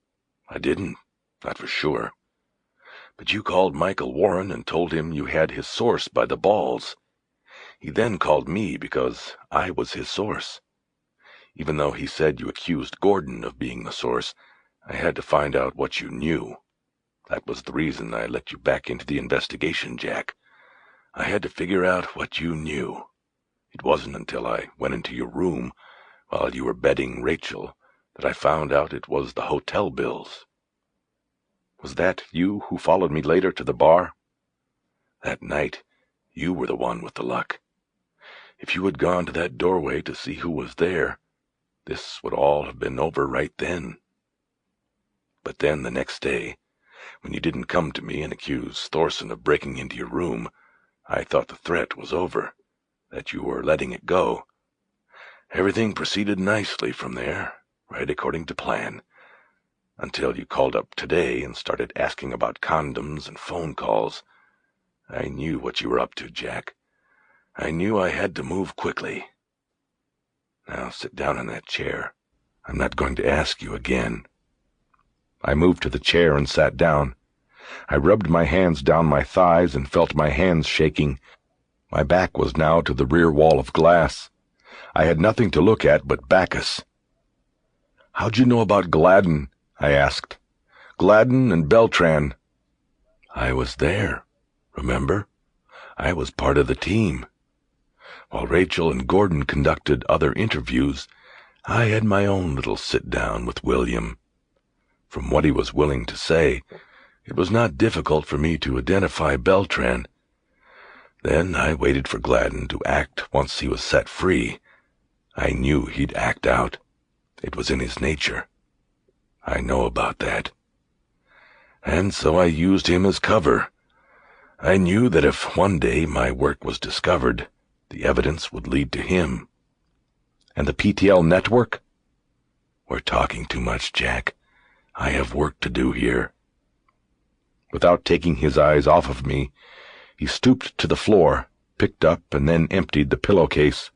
I didn't, not for sure. But you called Michael Warren and told him you had his source by the balls. He then called me because I was his source. Even though he said you accused Gordon of being the source, I had to find out what you knew. That was the reason I let you back into the investigation, Jack. I had to figure out what you knew. It wasn't until I went into your room while you were bedding Rachel that I found out it was the hotel bills. Was that you who followed me later to the bar? That night, you were the one with the luck. If you had gone to that doorway to see who was there, this would all have been over right then. But then the next day, when you didn't come to me and accuse Thorson of breaking into your room, I thought the threat was over, that you were letting it go. Everything proceeded nicely from there, right according to plan, until you called up today and started asking about condoms and phone calls. I knew what you were up to, Jack. I knew I had to move quickly. Now sit down in that chair. I'm not going to ask you again. I moved to the chair and sat down. I rubbed my hands down my thighs and felt my hands shaking. My back was now to the rear wall of glass. I had nothing to look at but Bacchus. "How'd you know about Gladen?" I asked. "Gladen and Beltran." "I was there, remember? I was part of the team. While Rachel and Gordon conducted other interviews, I had my own little sit-down with William. From what he was willing to say, it was not difficult for me to identify Beltran. Then I waited for Gladen to act once he was set free. I knew he'd act out. It was in his nature. I know about that. And so I used him as cover. I knew that if one day my work was discovered, the evidence would lead to him. And the PTL network? We're talking too much, Jack. I have work to do here." Without taking his eyes off of me, he stooped to the floor, picked up and then emptied the pillowcase.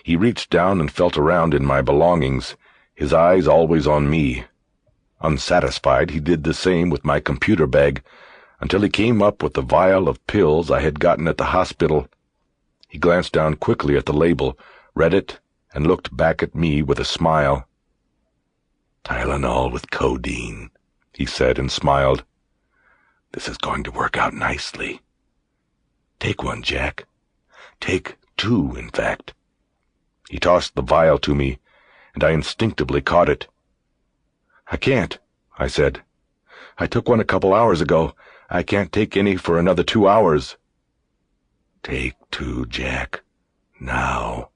He reached down and felt around in my belongings, his eyes always on me. Unsatisfied, he did the same with my computer bag, until he came up with the vial of pills I had gotten at the hospital. He glanced down quickly at the label, read it, and looked back at me with a smile. "Tylenol with codeine," he said and smiled. "This is going to work out nicely. Take one, Jack. Take two, in fact." He tossed the vial to me, and I instinctively caught it. "I can't," I said. "I took one a couple hours ago. I can't take any for another 2 hours." "Take two, Jack. Now."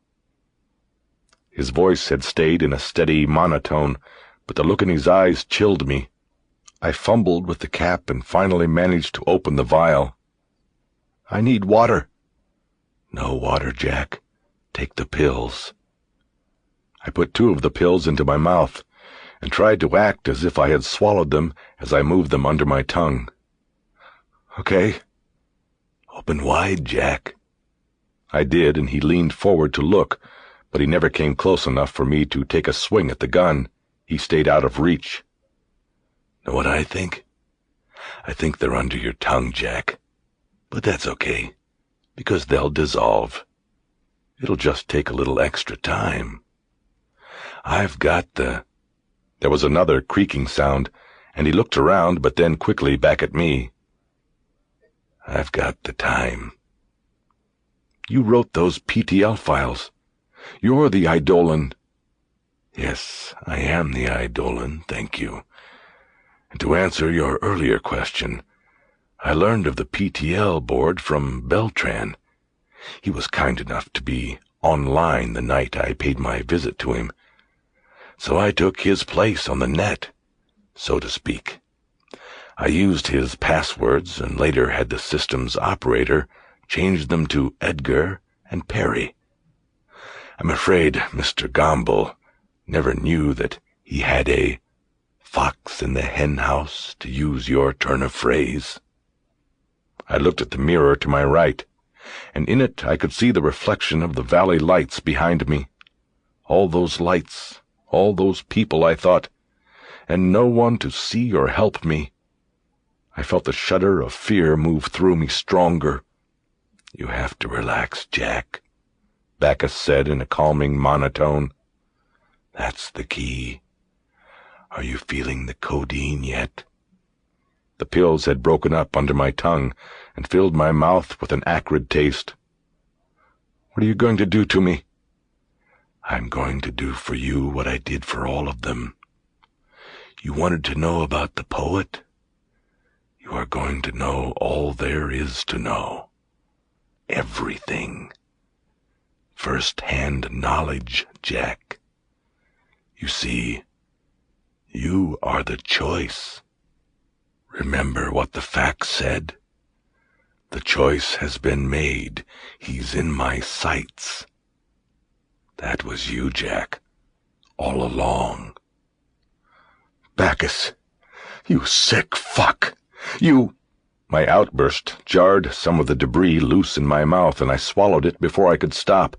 His voice had stayed in a steady monotone, but the look in his eyes chilled me. I fumbled with the cap and finally managed to open the vial. "I need water." "No water, Jack. Take the pills." I put 2 of the pills into my mouth and tried to act as if I had swallowed them as I moved them under my tongue. "Okay." "Open wide, Jack." I did, and he leaned forward to look, but he never came close enough for me to take a swing at the gun. He stayed out of reach. "Know what I think? I think they're under your tongue, Jack. But that's okay, because they'll dissolve. It'll just take a little extra time. I've got the—" There was another creaking sound, and he looked around, but then quickly back at me. "I've got the time." "You wrote those PTL files. You're the Eidolon." "Yes, I am the Eidolon, thank you. And to answer your earlier question, I learned of the PTL board from Beltran. He was kind enough to be online the night I paid my visit to him. So I took his place on the net, so to speak. I used his passwords and later had the system's operator change them to Edgar and Perry. I'm afraid Mr. Gomble never knew that he had a fox in the hen house, to use your turn of phrase." I looked at the mirror to my right, and in it I could see the reflection of the valley lights behind me. All those lights, all those people, I thought, and no one to see or help me. I felt the shudder of fear move through me stronger. "You have to relax, Jack," Bacchus said in a calming monotone. "That's the key. Are you feeling the codeine yet?" The pills had broken up under my tongue and filled my mouth with an acrid taste. "What are you going to do to me?" "I'm going to do for you what I did for all of them. You wanted to know about the poet? You are going to know all there is to know. Everything. First-hand knowledge, Jack. You see, you are the choice. Remember what the facts said? The choice has been made. He's in my sights. That was you, Jack, all along." "Bacchus, you sick fuck! You—" My outburst jarred some of the debris loose in my mouth, and I swallowed it before I could stop.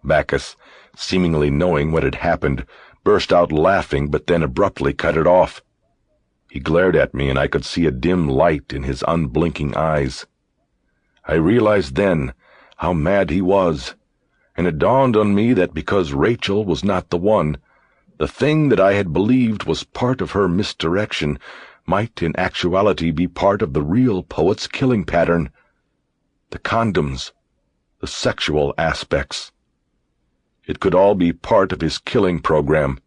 Bacchus, seemingly knowing what had happened, burst out laughing, but then abruptly cut it off. He glared at me, and I could see a dim light in his unblinking eyes. I realized then how mad he was, and it dawned on me that because Rachel was not the one, the thing that I had believed was part of her misdirection might in actuality be part of the real poet's killing pattern. The condoms, the sexual aspects. It could all be part of his killing program.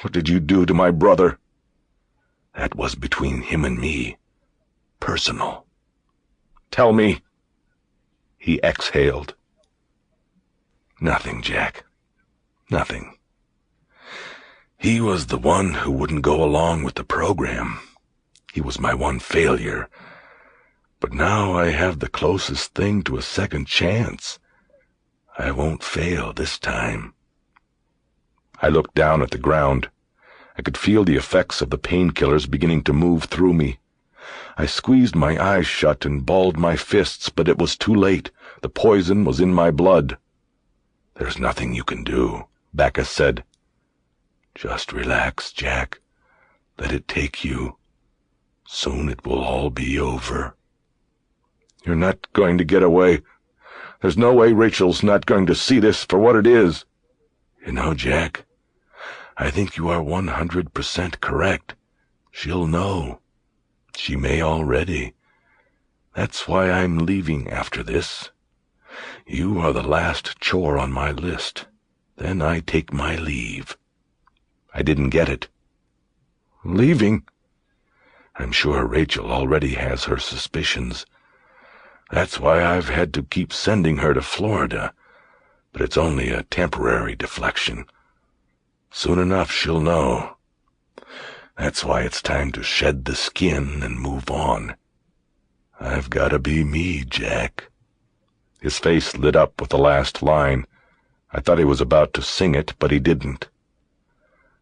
What did you do to my brother? That was between him and me. Personal. Tell me. He exhaled. Nothing, Jack. Nothing. He was the one who wouldn't go along with the program. He was my one failure. But now I have the closest thing to a second chance. I won't fail this time. I looked down at the ground. I could feel the effects of the painkillers beginning to move through me. I squeezed my eyes shut and balled my fists, but it was too late. The poison was in my blood. There's nothing you can do, Bacchus said. Just relax, Jack. Let it take you. Soon it will all be over. You're not going to get away. There's no way Rachel's not going to see this for what it is. You know, Jack, I think you are 100% correct. She'll know. She may already. That's why I'm leaving after this. You are the last chore on my list. Then I take my leave. I didn't get it. Leaving? I'm sure Rachel already has her suspicions. That's why I've had to keep sending her to Florida. But it's only a temporary deflection. Soon enough she'll know. That's why it's time to shed the skin and move on. I've got to be me, Jack. His face lit up with the last line. I thought he was about to sing it, but he didn't.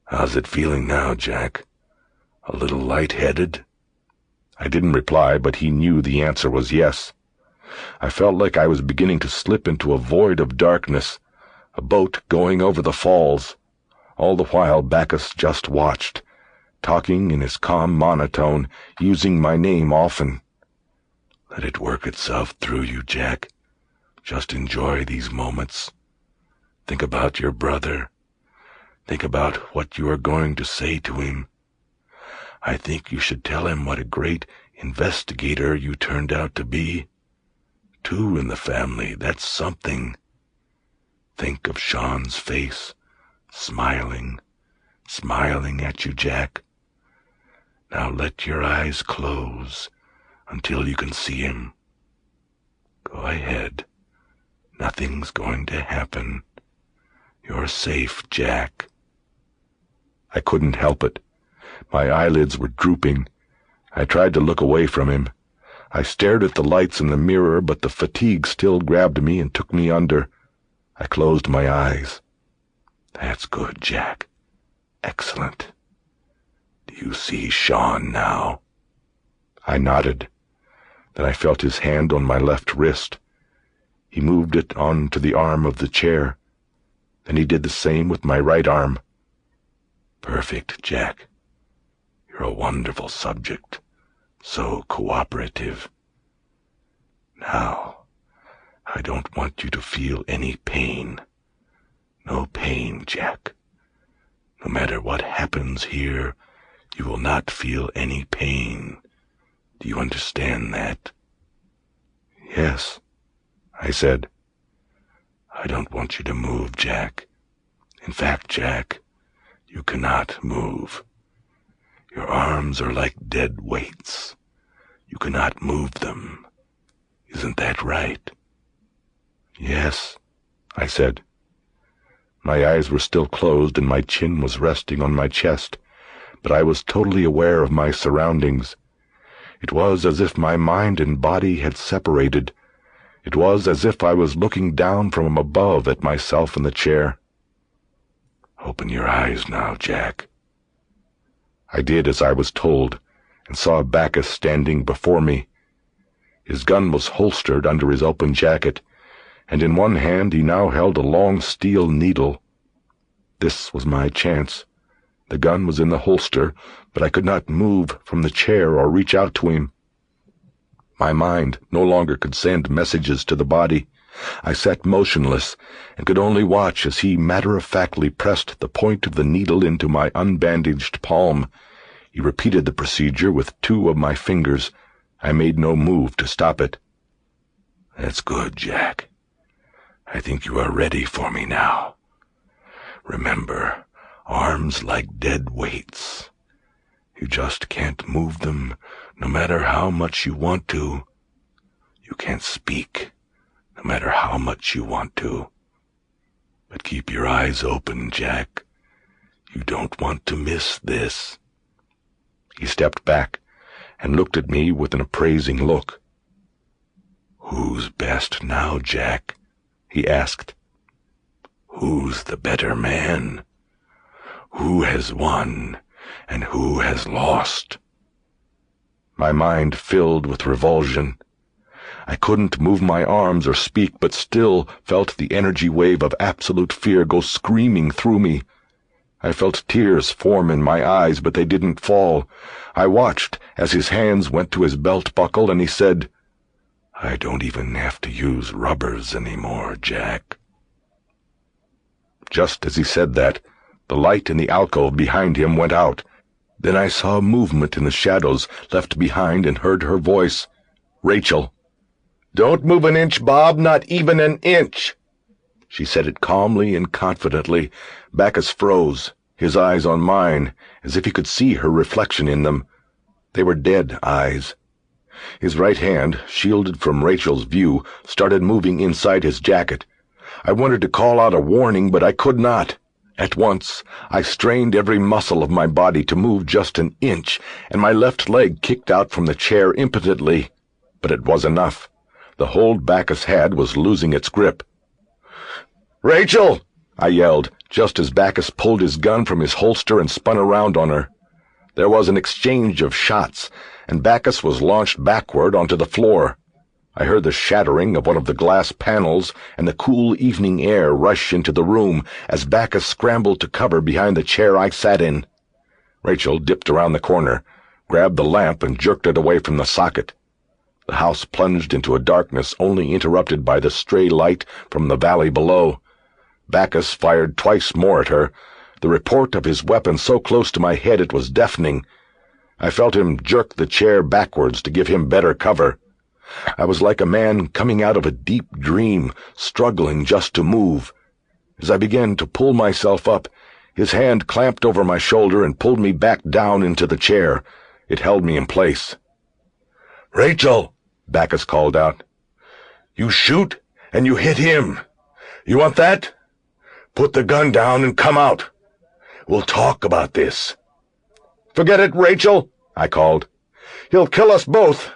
How's it feeling now, Jack? A little lightheaded? I didn't reply, but he knew the answer was yes. I felt like I was beginning to slip into a void of darkness, a boat going over the falls. All the while Bacchus just watched, talking in his calm monotone, using my name often. Let it work itself through you, Jack. Just enjoy these moments. Think about your brother. Think about what you are going to say to him. I think you should tell him what a great investigator you turned out to be. 2 in the family, that's something. Think of Shawn's face, smiling at you, Jack. Now let your eyes close until you can see him. Go ahead. Nothing's going to happen. You're safe, Jack. I couldn't help it. My eyelids were drooping. I tried to look away from him. I stared at the lights in the mirror, but the fatigue still grabbed me and took me under. I closed my eyes. That's good, Jack. Excellent. Do you see Shawn now? I nodded. Then I felt his hand on my left wrist. He moved it onto the arm of the chair. Then he did the same with my right arm. Perfect, Jack. You're a wonderful subject. So cooperative. Now, I don't want you to feel any pain. No pain, Jack. No matter what happens here, you will not feel any pain. Do you understand that? Yes, I said. I don't want you to move, Jack. In fact, Jack, you cannot move. Your arms are like dead weights. You cannot move them. Isn't that right? Yes, I said. My eyes were still closed and my chin was resting on my chest, but I was totally aware of my surroundings. It was as if my mind and body had separated. It was as if I was looking down from above at myself in the chair. Open your eyes now, Jack. I did as I was told, and saw Bacchus standing before me. His gun was holstered under his open jacket, and in one hand he now held a long steel needle. This was my chance. The gun was in the holster, but I could not move from the chair or reach out to him. My mind no longer could send messages to the body. I sat motionless and could only watch as he matter-of-factly pressed the point of the needle into my unbandaged palm. He repeated the procedure with 2 of my fingers. I made no move to stop it. "That's good, Jack. I think you are ready for me now. Remember, arms like dead weights. You just can't move them, no matter how much you want to. You can't speak, no matter how much you want to. But keep your eyes open, Jack. You don't want to miss this." He stepped back and looked at me with an appraising look. "Who's best now, Jack?" he asked. "Who's the better man? Who has won and who has lost?" My mind filled with revulsion. I couldn't move my arms or speak, but still felt the energy wave of absolute fear go screaming through me. I felt tears form in my eyes, but they didn't fall. I watched as his hands went to his belt buckle, and he said, "I don't even have to use rubbers anymore, Jack." Just as he said that, the light in the alcove behind him went out. Then I saw movement in the shadows left behind and heard her voice. "Rachel." "Don't move an inch, Bob, not even an inch." She said it calmly and confidently. Bacchus froze, his eyes on mine, as if he could see her reflection in them. They were dead eyes. His right hand, shielded from Rachel's view, started moving inside his jacket. I wanted to call out a warning, but I could not. At once, I strained every muscle of my body to move just an inch, and my left leg kicked out from the chair impotently. But it was enough. The hold Bacchus had was losing its grip. "Rachel!" I yelled, just as Bacchus pulled his gun from his holster and spun around on her. There was an exchange of shots, and Bacchus was launched backward onto the floor. I heard the shattering of one of the glass panels and the cool evening air rush into the room as Bacchus scrambled to cover behind the chair I sat in. Rachel dipped around the corner, grabbed the lamp and jerked it away from the socket. The house plunged into a darkness only interrupted by the stray light from the valley below. Bacchus fired twice more at her, the report of his weapon so close to my head it was deafening. I felt him jerk the chair backwards to give him better cover. I was like a man coming out of a deep dream, struggling just to move. As I began to pull myself up, his hand clamped over my shoulder and pulled me back down into the chair. It held me in place. "Rachel!" Bacchus called out. "You shoot and you hit him. You want that? Put the gun down and come out. We'll talk about this." "Forget it, Rachel," I called. "He'll kill us both.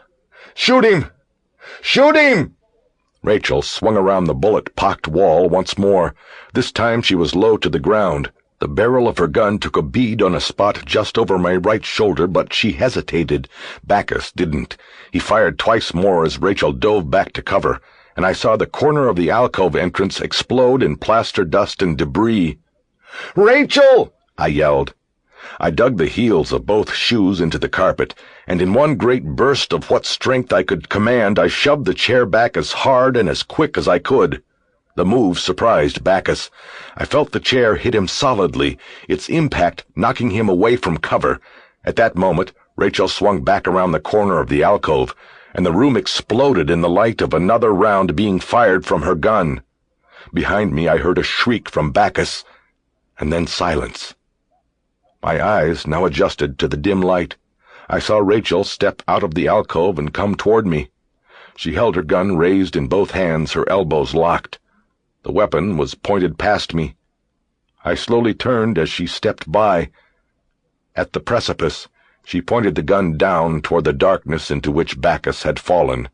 Shoot him! Shoot him!" Rachel swung around the bullet-pocked wall once more. This time she was low to the ground. The barrel of her gun took a bead on a spot just over my right shoulder, but she hesitated. Bacchus didn't. He fired twice more as Rachel dove back to cover, and I saw the corner of the alcove entrance explode in plaster dust and debris. "Rachel!" I yelled. I dug the heels of both shoes into the carpet, and in one great burst of what strength I could command, I shoved the chair back as hard and as quick as I could. The move surprised Bacchus. I felt the chair hit him solidly, its impact knocking him away from cover. At that moment, Rachel swung back around the corner of the alcove, and the room exploded in the light of another round being fired from her gun. Behind me I heard a shriek from Bacchus, and then silence. My eyes now adjusted to the dim light. I saw Rachel step out of the alcove and come toward me. She held her gun raised in both hands, her elbows locked. The weapon was pointed past me. I slowly turned as she stepped by. At the precipice, she pointed the gun down toward the darkness into which Bacchus had fallen.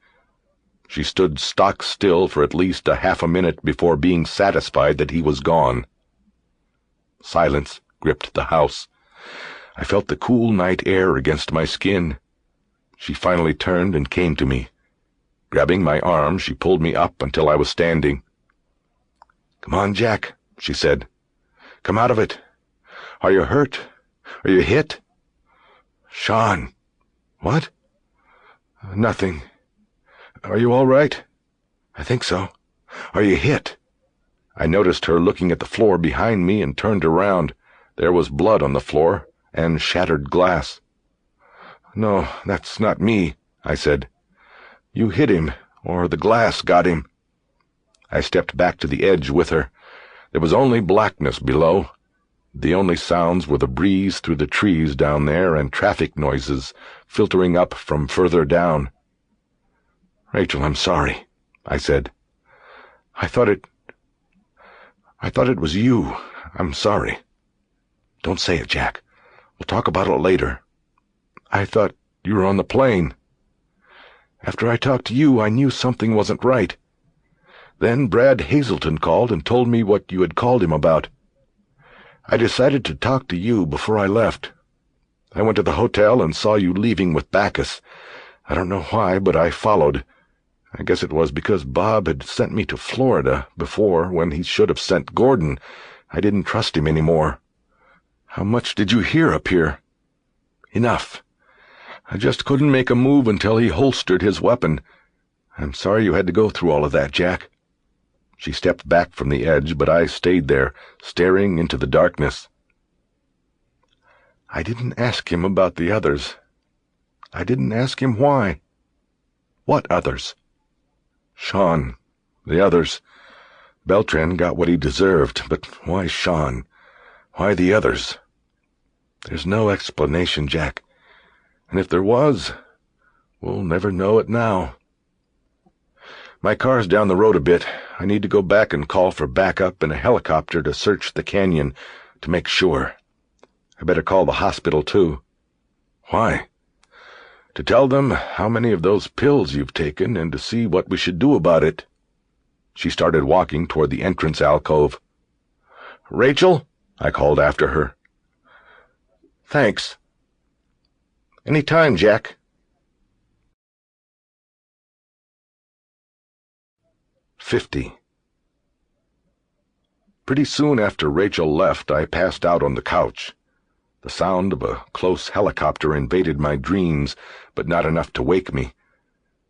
She stood stock still for at least a half a minute before being satisfied that he was gone. Silence gripped the house. I felt the cool night air against my skin. She finally turned and came to me. Grabbing my arm, she pulled me up until I was standing. "Come on, Jack," she said. "Come out of it. Are you hurt? Are you hit?" "Shawn." "What?" "Nothing. Are you all right?" "I think so. Are you hit?" I noticed her looking at the floor behind me and turned around. There was blood on the floor and shattered glass. "No, that's not me," I said. "You hit him, or the glass got him." I stepped back to the edge with her. There was only blackness below. The only sounds were the breeze through the trees down there and traffic noises filtering up from further down. "Rachel, I'm sorry," I said. I thought it was you. I'm sorry." "Don't say it, Jack. We'll talk about it later." "I thought you were on the plane. After I talked to you, I knew something wasn't right. Then Brad Hazelton called and told me what you had called him about. I decided to talk to you before I left. I went to the hotel and saw you leaving with Bacchus. I don't know why, but I followed. I guess it was because Bob had sent me to Florida before when he should have sent Gordon. I didn't trust him anymore." "How much did you hear up here?" "Enough. I just couldn't make a move until he holstered his weapon. I'm sorry you had to go through all of that, Jack." She stepped back from the edge, but I stayed there, staring into the darkness. "I didn't ask him about the others. I didn't ask him why." "What others?" "Shawn. The others. Beltran got what he deserved, but why Shawn? Why the others? There's no explanation, Jack. And if there was, we'll never know it now." "My car's down the road a bit. I need to go back and call for backup and a helicopter to search the canyon to make sure. I better call the hospital, too." "Why?" "To tell them how many of those pills you've taken and to see what we should do about it." She started walking toward the entrance alcove. "Rachel?" I called after her. "Thanks." "Any time, Jack." "50. Pretty soon after Rachel left, I passed out on the couch. The sound of a close helicopter invaded my dreams, but not enough to wake me.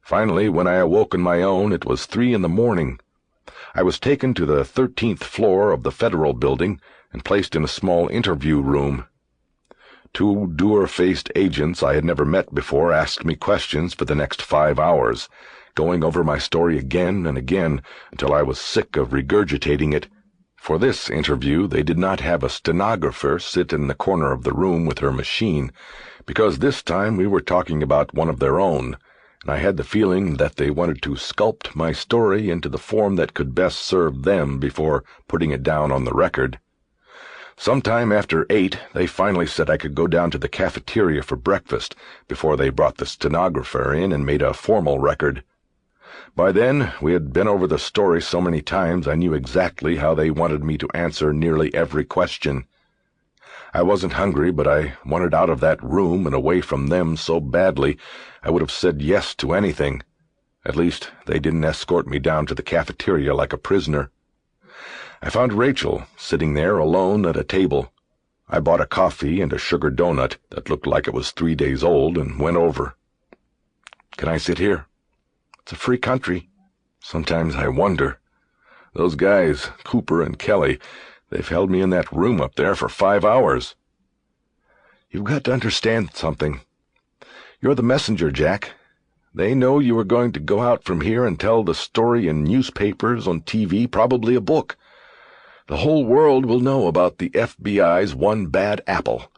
Finally, when I awoke on my own, it was 3 a.m. I was taken to the 13th floor of the Federal Building and placed in a small interview room. 2 dour-faced agents I had never met before asked me questions for the next 5 hours, going over my story again and again until I was sick of regurgitating it. For this interview, they did not have a stenographer sit in the corner of the room with her machine, because this time we were talking about one of their own, and I had the feeling that they wanted to sculpt my story into the form that could best serve them before putting it down on the record. Sometime after 8, they finally said I could go down to the cafeteria for breakfast before they brought the stenographer in and made a formal record. By then, we had been over the story so many times I knew exactly how they wanted me to answer nearly every question. I wasn't hungry, but I wanted out of that room and away from them so badly I would have said yes to anything. At least, they didn't escort me down to the cafeteria like a prisoner. I found Rachel sitting there alone at a table. I bought a coffee and a sugar donut that looked like it was 3 days old and went over. "Can I sit here? It's a free country. Sometimes I wonder. Those guys, Cooper and Kelly, they've held me in that room up there for 5 hours. You've got to understand something. You're the messenger, Jack. They know you are going to go out from here and tell the story in newspapers, on TV, probably a book. The whole world will know about the FBI's one bad apple.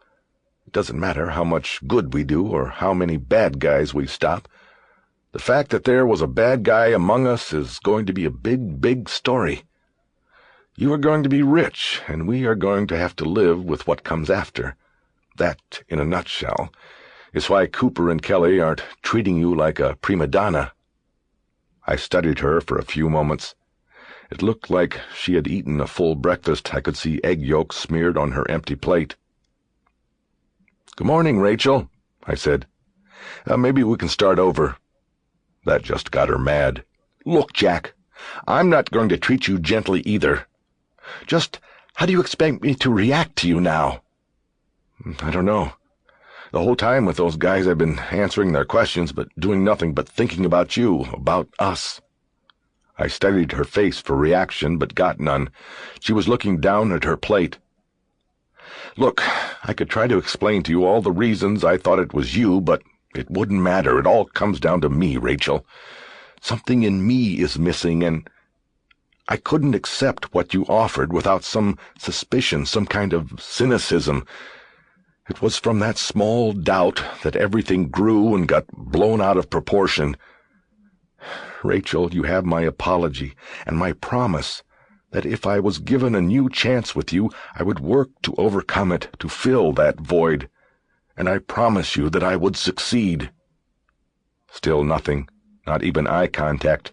It doesn't matter how much good we do or how many bad guys we stop. The fact that there was a bad guy among us is going to be a big, big story. You are going to be rich, and we are going to have to live with what comes after. That, in a nutshell, is why Cooper and Kelly aren't treating you like a prima donna." I studied her for a few moments. It looked like she had eaten a full breakfast. I could see egg yolks smeared on her empty plate. "Good morning, Rachel," I said. Maybe we can start over." That just got her mad. "Look, Jack, I'm not going to treat you gently either. Just how do you expect me to react to you now?" "I don't know. The whole time with those guys I've been answering their questions but doing nothing but thinking about you, about us." I studied her face for reaction, but got none. She was looking down at her plate. Look, I could try to explain to you all the reasons I thought it was you, but it wouldn't matter. It all comes down to me, Rachel. Something in me is missing, and I couldn't accept what you offered without some suspicion, some kind of cynicism. It was from that small doubt that everything grew and got blown out of proportion. Rachel, you have my apology and my promise that if I was given a new chance with you, I would work to overcome it, to fill that void, and I promise you that I would succeed. Still nothing, not even eye contact.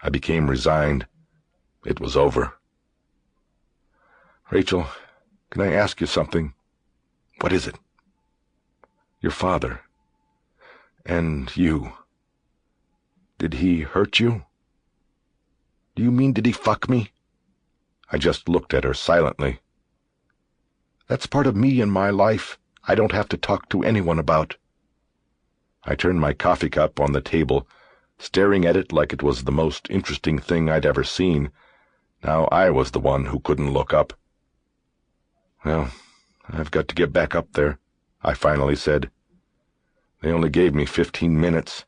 I became resigned. It was over. Rachel, can I ask you something? What is it? Your father. And you. Did he hurt you? Do you mean did he fuck me? I just looked at her silently. That's part of me and my life I don't have to talk to anyone about. I turned my coffee cup on the table, staring at it like it was the most interesting thing I'd ever seen. Now I was the one who couldn't look up. Well, I've got to get back up there, I finally said. They only gave me 15 minutes.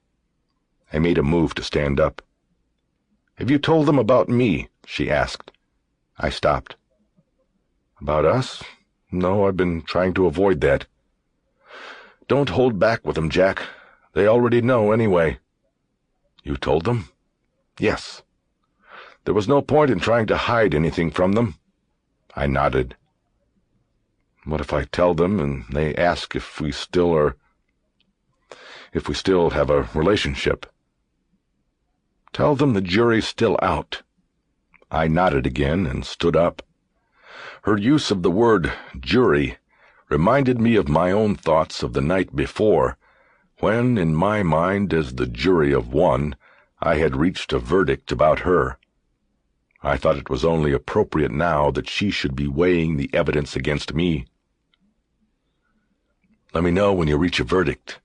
I made a move to stand up. Have you told them about me? She asked. I stopped. About us? No, I've been trying to avoid that. Don't hold back with them, Jack. They already know anyway. You told them? Yes. There was no point in trying to hide anything from them. I nodded. What if I tell them and they ask if we still have a relationship? Tell them the jury's still out. I nodded again and stood up. Her use of the word jury reminded me of my own thoughts of the night before, when, in my mind as the jury of one, I had reached a verdict about her. I thought it was only appropriate now that she should be weighing the evidence against me. Let me know when you reach a verdict.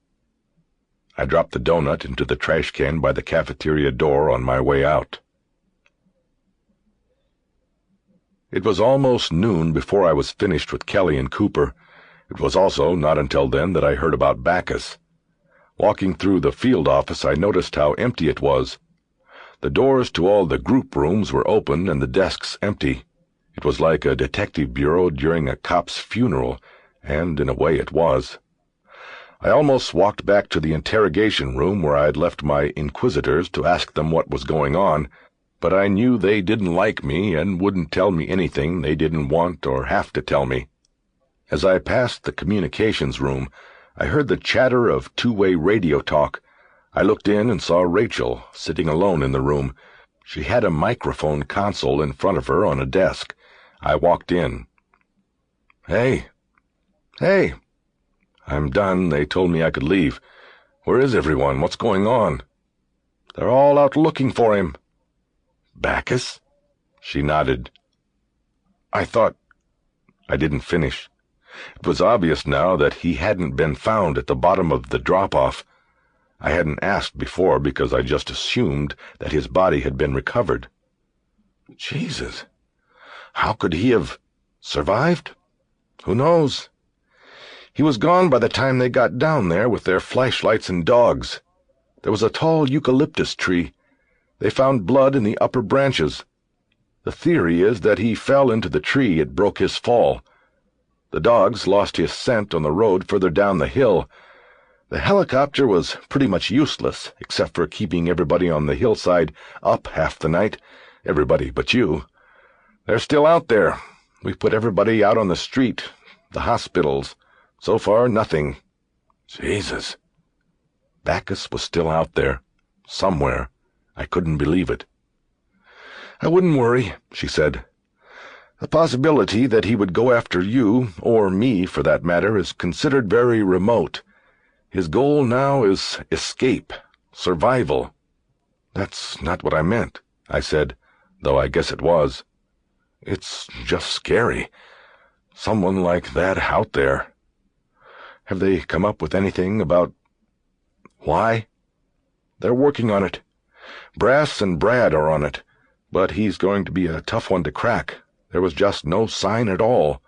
I dropped the donut into the trash can by the cafeteria door on my way out. It was almost noon before I was finished with Kelly and Cooper. It was also not until then that I heard about Bacchus. Walking through the field office, I noticed how empty it was. The doors to all the group rooms were open and the desks empty. It was like a detective bureau during a cop's funeral, and in a way it was. I almost walked back to the interrogation room where I had left my inquisitors to ask them what was going on, but I knew they didn't like me and wouldn't tell me anything they didn't want or have to tell me. As I passed the communications room, I heard the chatter of two-way radio talk. I looked in and saw Rachel sitting alone in the room. She had a microphone console in front of her on a desk. I walked in. Hey. I'm done. They told me I could leave. Where is everyone? What's going on? They're all out looking for him. Bacchus? She nodded. I didn't finish. It was obvious now that he hadn't been found at the bottom of the drop-off. I hadn't asked before because I just assumed that his body had been recovered. Jesus. How could he have survived? Who knows? He was gone by the time they got down there with their flashlights and dogs. There was a tall eucalyptus tree. They found blood in the upper branches. The theory is that he fell into the tree. It broke his fall. The dogs lost his scent on the road further down the hill. The helicopter was pretty much useless, except for keeping everybody on the hillside up half the night. Everybody but you. They're still out there. We've put everybody out on the street, the hospitals. So far, nothing. Jesus. Bacchus was still out there. Somewhere. I couldn't believe it. I wouldn't worry, she said. The possibility that he would go after you, or me for that matter, is considered very remote. His goal now is escape, survival. That's not what I meant, I said, though I guess it was. It's just scary. Someone like that out there. Have they come up with anything about why? They're working on it. Brass and Brad are on it, but he's going to be a tough one to crack. There was just no sign at all.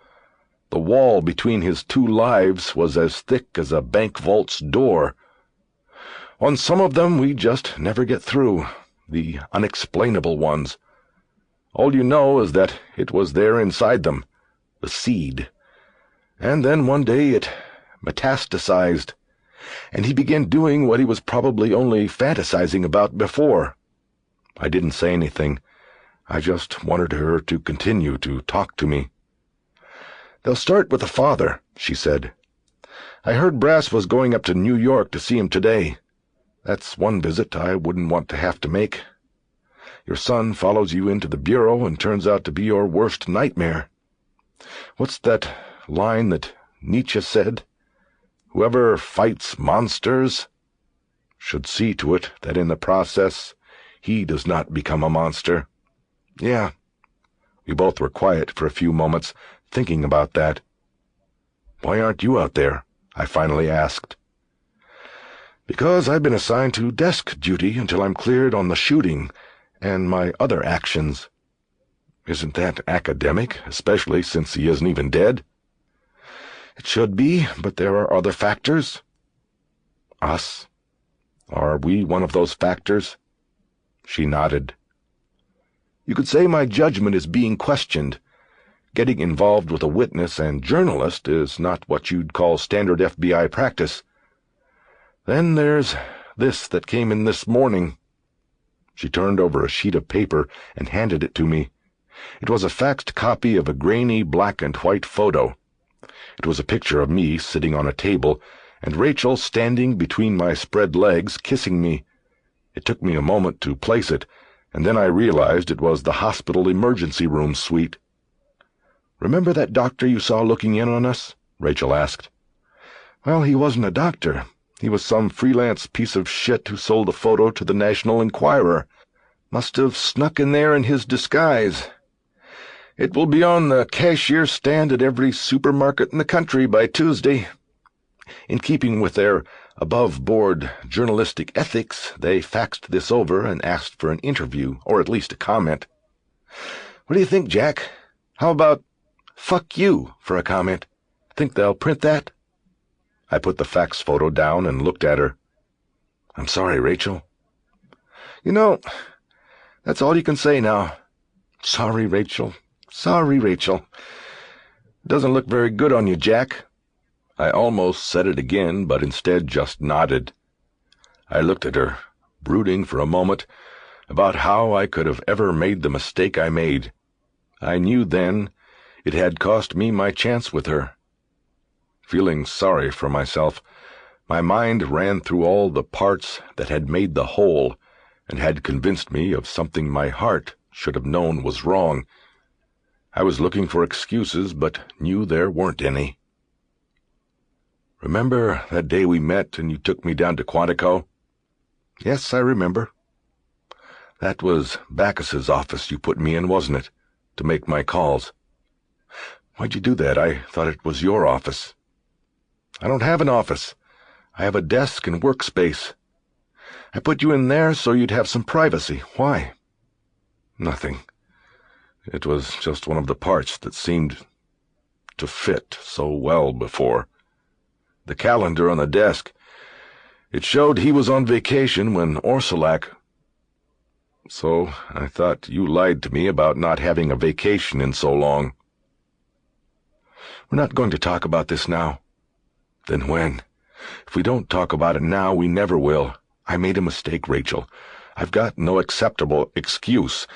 The wall between his two lives was as thick as a bank vault's door. On some of them we just never get through, the unexplainable ones. All you know is that it was there inside them, the seed. And then one day it metastasized, and he began doing what he was probably only fantasizing about before. I didn't say anything. I just wanted her to continue to talk to me. "They'll start with the father," she said. "I heard Brass was going up to New York to see him today. That's one visit I wouldn't want to have to make. Your son follows you into the bureau and turns out to be your worst nightmare. What's that line that Nietzsche said? Whoever fights monsters should see to it that in the process he does not become a monster." Yeah. We both were quiet for a few moments, thinking about that. "Why aren't you out there?" I finally asked. "Because I've been assigned to desk duty until I'm cleared on the shooting and my other actions." "Isn't that academic, especially since he isn't even dead?" "It should be, but there are other factors." "Us? Are we one of those factors?" She nodded. "You could say my judgment is being questioned. Getting involved with a witness and journalist is not what you'd call standard FBI practice. Then there's this that came in this morning." She turned over a sheet of paper and handed it to me. It was a faxed copy of a grainy black and white photo. It was a picture of me sitting on a table and Rachel standing between my spread legs kissing me. It took me a moment to place it, and then I realized it was the hospital emergency room suite. "Remember that doctor you saw looking in on us?" Rachel asked. "Well, he wasn't a doctor. He was some freelance piece of shit who sold the photo to the National Enquirer. Must have snuck in there in his disguise. It will be on the cashier stand at every supermarket in the country by Tuesday. In keeping with their above-board journalistic ethics, they faxed this over and asked for an interview, or at least a comment. What do you think, Jack? How about 'fuck you' for a comment? Think they'll print that?" I put the fax photo down and looked at her. "I'm sorry, Rachel." "You know, that's all you can say now. Sorry, Rachel. Sorry, Rachel. Doesn't look very good on you, Jack." I almost said it again, but instead just nodded. I looked at her, brooding for a moment about how I could have ever made the mistake I made. I knew then it had cost me my chance with her. Feeling sorry for myself, my mind ran through all the parts that had made the whole and had convinced me of something my heart should have known was wrong. I was looking for excuses, but knew there weren't any. "Remember that day we met and you took me down to Quantico?" "Yes, I remember." "That was Backus's office you put me in, wasn't it, to make my calls?" "Why'd you do that? I thought it was your office." "I don't have an office. I have a desk and workspace. I put you in there so you'd have some privacy. Why?" "Nothing. It was just one of the parts that seemed to fit so well before. The calendar on the desk. It showed he was on vacation when Orsilac. So I thought you lied to me about not having a vacation in so long." "We're not going to talk about this now." "Then when? If we don't talk about it now, we never will. I made a mistake, Rachel. I've got no acceptable excuse,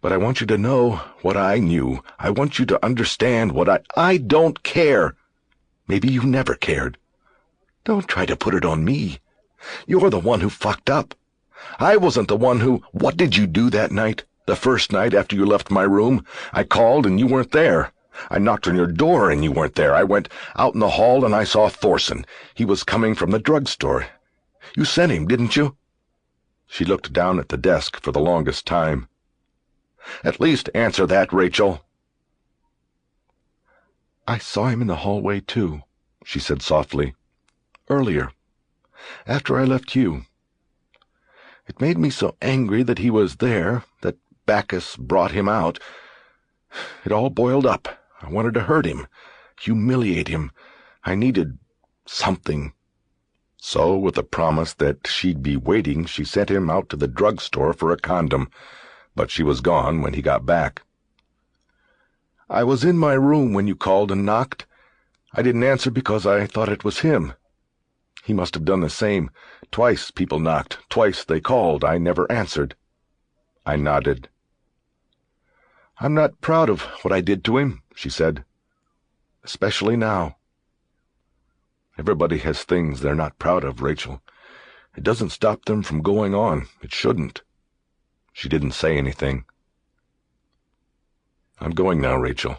but I want you to know what I knew. I want you to understand what I don't care. Maybe you never cared. Don't try to put it on me. You're the one who fucked up. I wasn't the one who— What did you do that night? The first night after you left my room? I called and you weren't there. I knocked on your door and you weren't there. I went out in the hall and I saw Thorson. He was coming from the drugstore. You sent him, didn't you?" She looked down at the desk for the longest time. "At least answer that, Rachel." "I saw him in the hallway, too," she said softly. "Earlier. After I left you. It made me so angry that he was there, that Bacchus brought him out. It all boiled up. I wanted to hurt him, humiliate him. I needed something. So, with the promise that she'd be waiting, she sent him out to the drugstore for a condom, but she was gone when he got back. I was in my room when you called and knocked. I didn't answer because I thought it was him. He must have done the same. Twice people knocked. Twice they called. I never answered. I nodded. I'm not proud of what I did to him, she said. Especially now. Everybody has things they're not proud of, Rachel. It doesn't stop them from going on. It shouldn't. She didn't say anything. I'm going now, Rachel.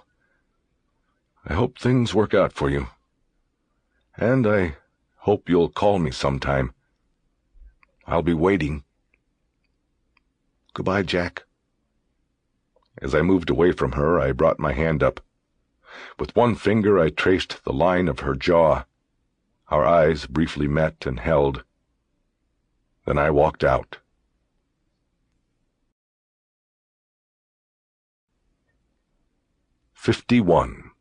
I hope things work out for you. And I hope you'll call me sometime. I'll be waiting. Goodbye, Jack. As I moved away from her, I brought my hand up. With one finger I traced the line of her jaw. Our eyes briefly met and held. Then I walked out. "51.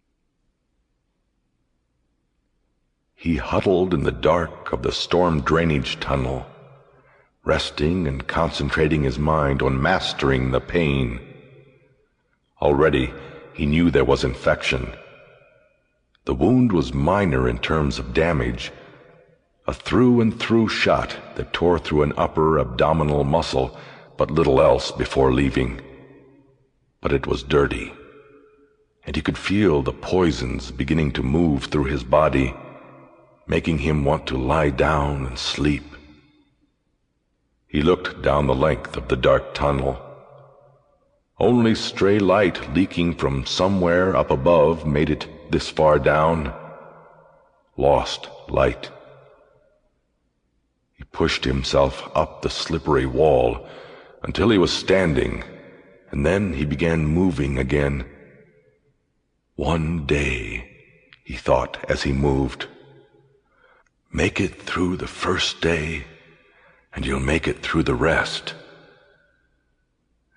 He huddled in the dark of the storm drainage tunnel, resting and concentrating his mind on mastering the pain. Already he knew there was infection. The wound was minor in terms of damage, a through-and-through shot that tore through an upper abdominal muscle, but little else before leaving. But it was dirty, and he could feel the poisons beginning to move through his body, making him want to lie down and sleep. He looked down the length of the dark tunnel. Only stray light leaking from somewhere up above made it this far down. Lost light. He pushed himself up the slippery wall until he was standing, and then he began moving again. One day, he thought as he moved. Make it through the first day, and you'll make it through the rest.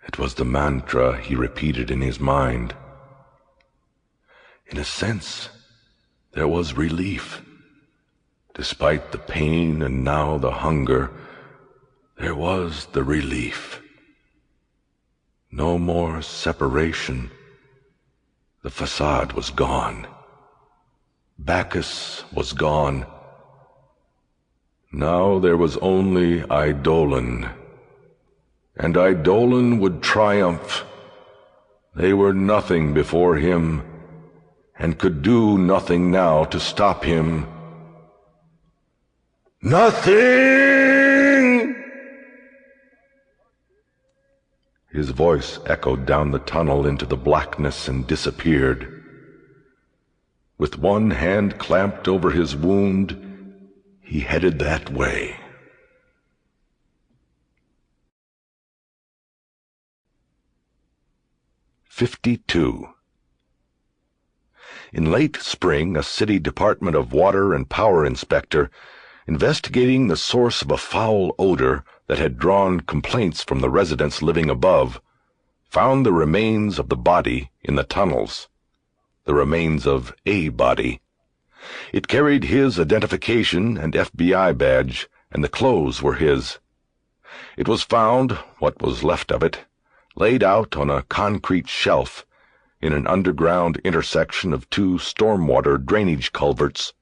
It was the mantra he repeated in his mind. In a sense, there was relief. Despite the pain and now the hunger, there was the relief. No more separation. The facade was gone. Bacchus was gone. Now there was only Eidolon. And Eidolon would triumph. They were nothing before him, and could do nothing now to stop him. Nothing! His voice echoed down the tunnel into the blackness and disappeared. With one hand clamped over his wound, he headed that way. "52. In late spring, a city Department of Water and Power inspector, investigating the source of a foul odor that had drawn complaints from the residents living above, found the remains of the body in the tunnels. The remains of a body. It carried his identification and FBI badge, and the clothes were his. It was found, what was left of it, laid out on a concrete shelf in an underground intersection of two stormwater drainage culverts.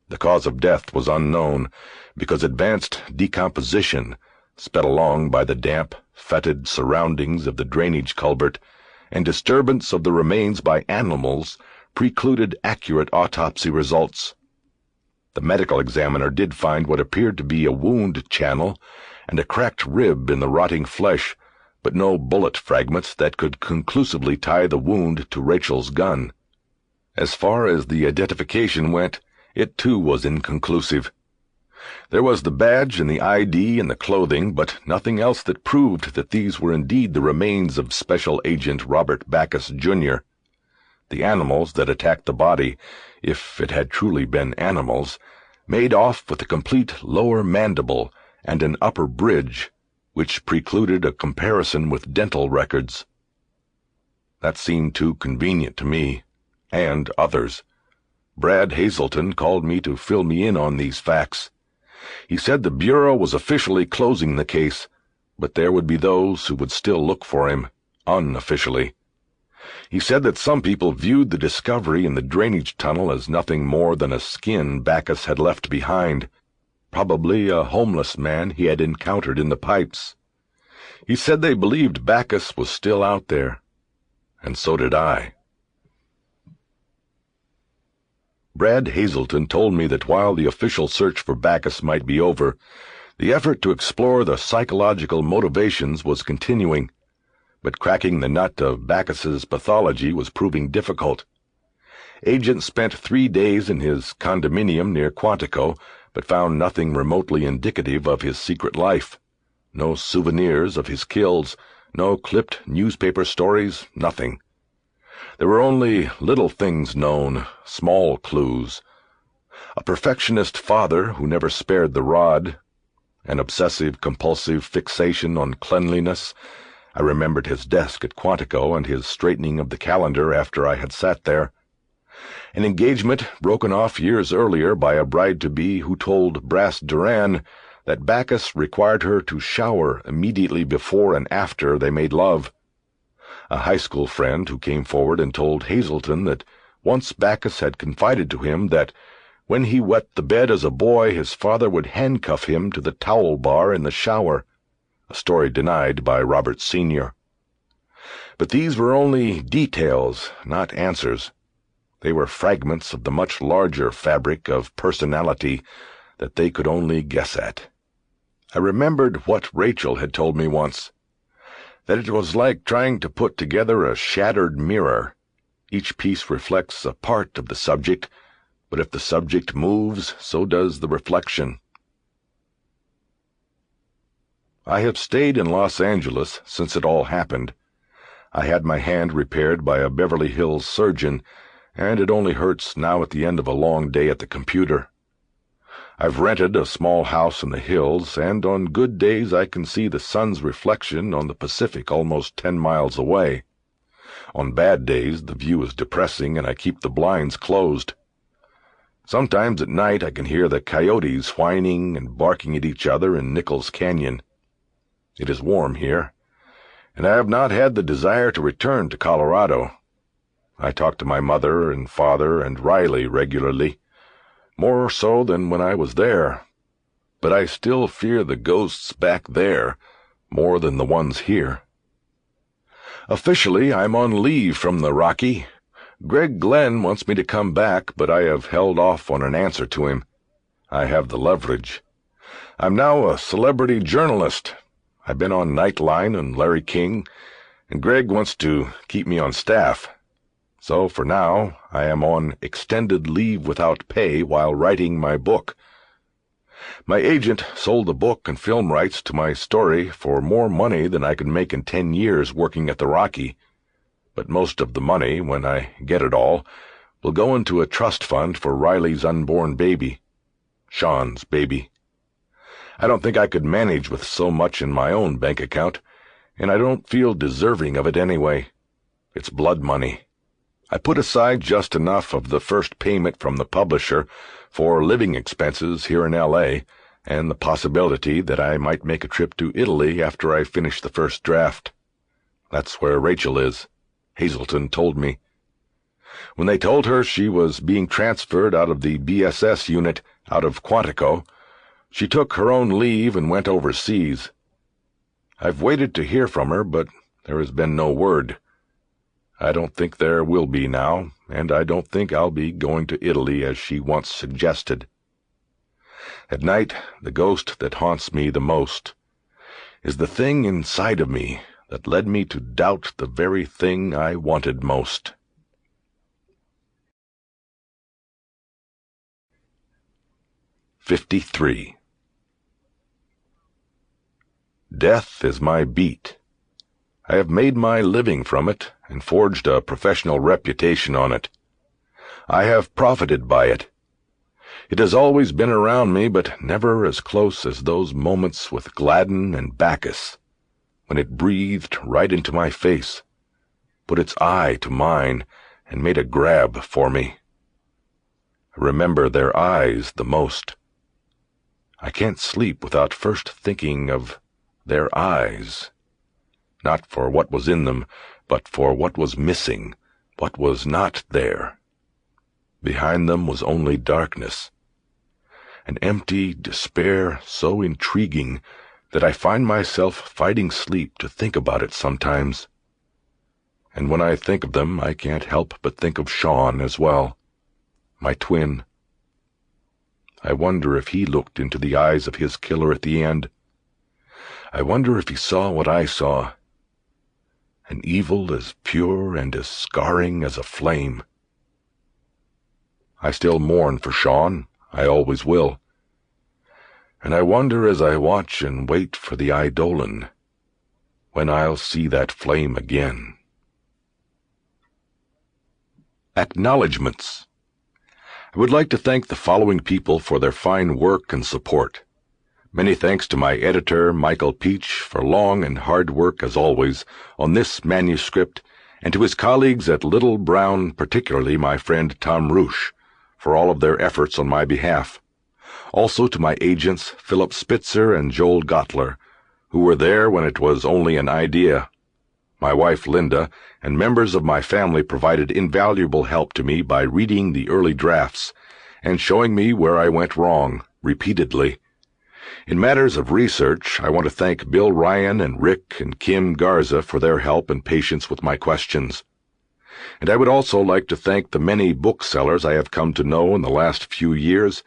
The cause of death was unknown because advanced decomposition, sped along by the damp, fetid surroundings of the drainage culvert, and disturbance of the remains by animals precluded accurate autopsy results. The medical examiner did find what appeared to be a wound channel and a cracked rib in the rotting flesh, but no bullet fragments that could conclusively tie the wound to Rachel's gun. As far as the identification went, it too was inconclusive. There was the badge and the ID and the clothing, but nothing else that proved that these were indeed the remains of Special Agent Robert Bacchus, Jr. The animals that attacked the body, if it had truly been animals, made off with a complete lower mandible and an upper bridge, which precluded a comparison with dental records. That seemed too convenient to me, and others. Brad Hazelton called me to fill me in on these facts. He said the Bureau was officially closing the case, but there would be those who would still look for him, unofficially. He said that some people viewed the discovery in the drainage tunnel as nothing more than a skin Bacchus had left behind, probably a homeless man he had encountered in the pipes. He said they believed Bacchus was still out there, and so did I. Brad Hazelton told me that while the official search for Bacchus might be over, the effort to explore the psychological motivations was continuing, but cracking the nut of Bacchus's pathology was proving difficult. Agents spent 3 days in his condominium near Quantico, but found nothing remotely indicative of his secret life. No souvenirs of his kills, no clipped newspaper stories, nothing. There were only little things known, small clues. A perfectionist father who never spared the rod, an obsessive-compulsive fixation on cleanliness. I remembered his desk at Quantico and his straightening of the calendar after I had sat there. An engagement broken off years earlier by a bride-to-be who told Brass Duran that Bacchus required her to shower immediately before and after they made love. A high school friend who came forward and told Hazelton that once Bacchus had confided to him that when he wet the bed as a boy his father would handcuff him to the towel bar in the shower, a story denied by Robert Sr. But these were only details, not answers. They were fragments of the much larger fabric of personality that they could only guess at. I remembered what Rachel had told me once, that it was like trying to put together a shattered mirror. Each piece reflects a part of the subject, but if the subject moves, so does the reflection. I have stayed in Los Angeles since it all happened. I had my hand repaired by a Beverly Hills surgeon, and it only hurts now at the end of a long day at the computer. I've rented a small house in the hills, and on good days I can see the sun's reflection on the Pacific almost 10 miles away. On bad days the view is depressing and I keep the blinds closed. Sometimes at night I can hear the coyotes whining and barking at each other in Nichols Canyon. It is warm here, and I have not had the desire to return to Colorado. I talk to my mother and father and Riley regularly, more so than when I was there, but I still fear the ghosts back there more than the ones here. Officially, I'm on leave from the Rocky. Greg Glenn wants me to come back, but I have held off on an answer to him. I have the leverage. I'm now a celebrity journalist. I've been on Nightline and Larry King, and Greg wants to keep me on staff. So for now, I am on extended leave without pay while writing my book. My agent sold the book and film rights to my story for more money than I could make in 10 years working at the Rocky. But most of the money, when I get it all, will go into a trust fund for Riley's unborn baby, Shawn's baby. I don't think I could manage with so much in my own bank account, and I don't feel deserving of it anyway. It's blood money. I put aside just enough of the first payment from the publisher for living expenses here in L.A., and the possibility that I might make a trip to Italy after I finish the first draft. That's where Rachel is, Hazelton told me. When they told her she was being transferred out of the BSS unit out of Quantico, she took her own leave and went overseas. I've waited to hear from her, but there has been no word. I don't think there will be now, and I don't think I'll be going to Italy as she once suggested. At night, the ghost that haunts me the most is the thing inside of me that led me to doubt the very thing I wanted most. "53. Death is my beat. I have made my living from it and forged a professional reputation on it. I have profited by it. It has always been around me, but never as close as those moments with Gladen and Bacchus, when it breathed right into my face, put its eye to mine, and made a grab for me. I remember their eyes the most. I can't sleep without first thinking of their eyes, not for what was in them, but for what was missing, what was not there. Behind them was only darkness, an empty despair so intriguing that I find myself fighting sleep to think about it sometimes. And when I think of them, I can't help but think of Shawn as well, my twin. I wonder if he looked into the eyes of his killer at the end. I wonder if he saw what I saw, an evil as pure and as scarring as a flame. I still mourn for Shawn, I always will. And I wonder as I watch and wait for the eidolon, when I'll see that flame again. Acknowledgements. I would like to thank the following people for their fine work and support. Many thanks to my editor, Michael Peach, for long and hard work, as always, on this manuscript, and to his colleagues at Little Brown, particularly my friend Tom Roosh, for all of their efforts on my behalf. Also to my agents, Philip Spitzer and Joel Gottler, who were there when it was only an idea. My wife, Linda, and members of my family provided invaluable help to me by reading the early drafts and showing me where I went wrong, repeatedly. In matters of research, I want to thank Bill Ryan and Rick and Kim Garza for their help and patience with my questions. And I would also like to thank the many booksellers I have come to know in the last few years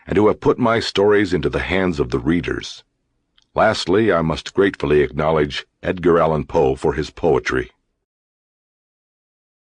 and who have put my stories into the hands of the readers. Lastly, I must gratefully acknowledge Edgar Allan Poe for his poetry.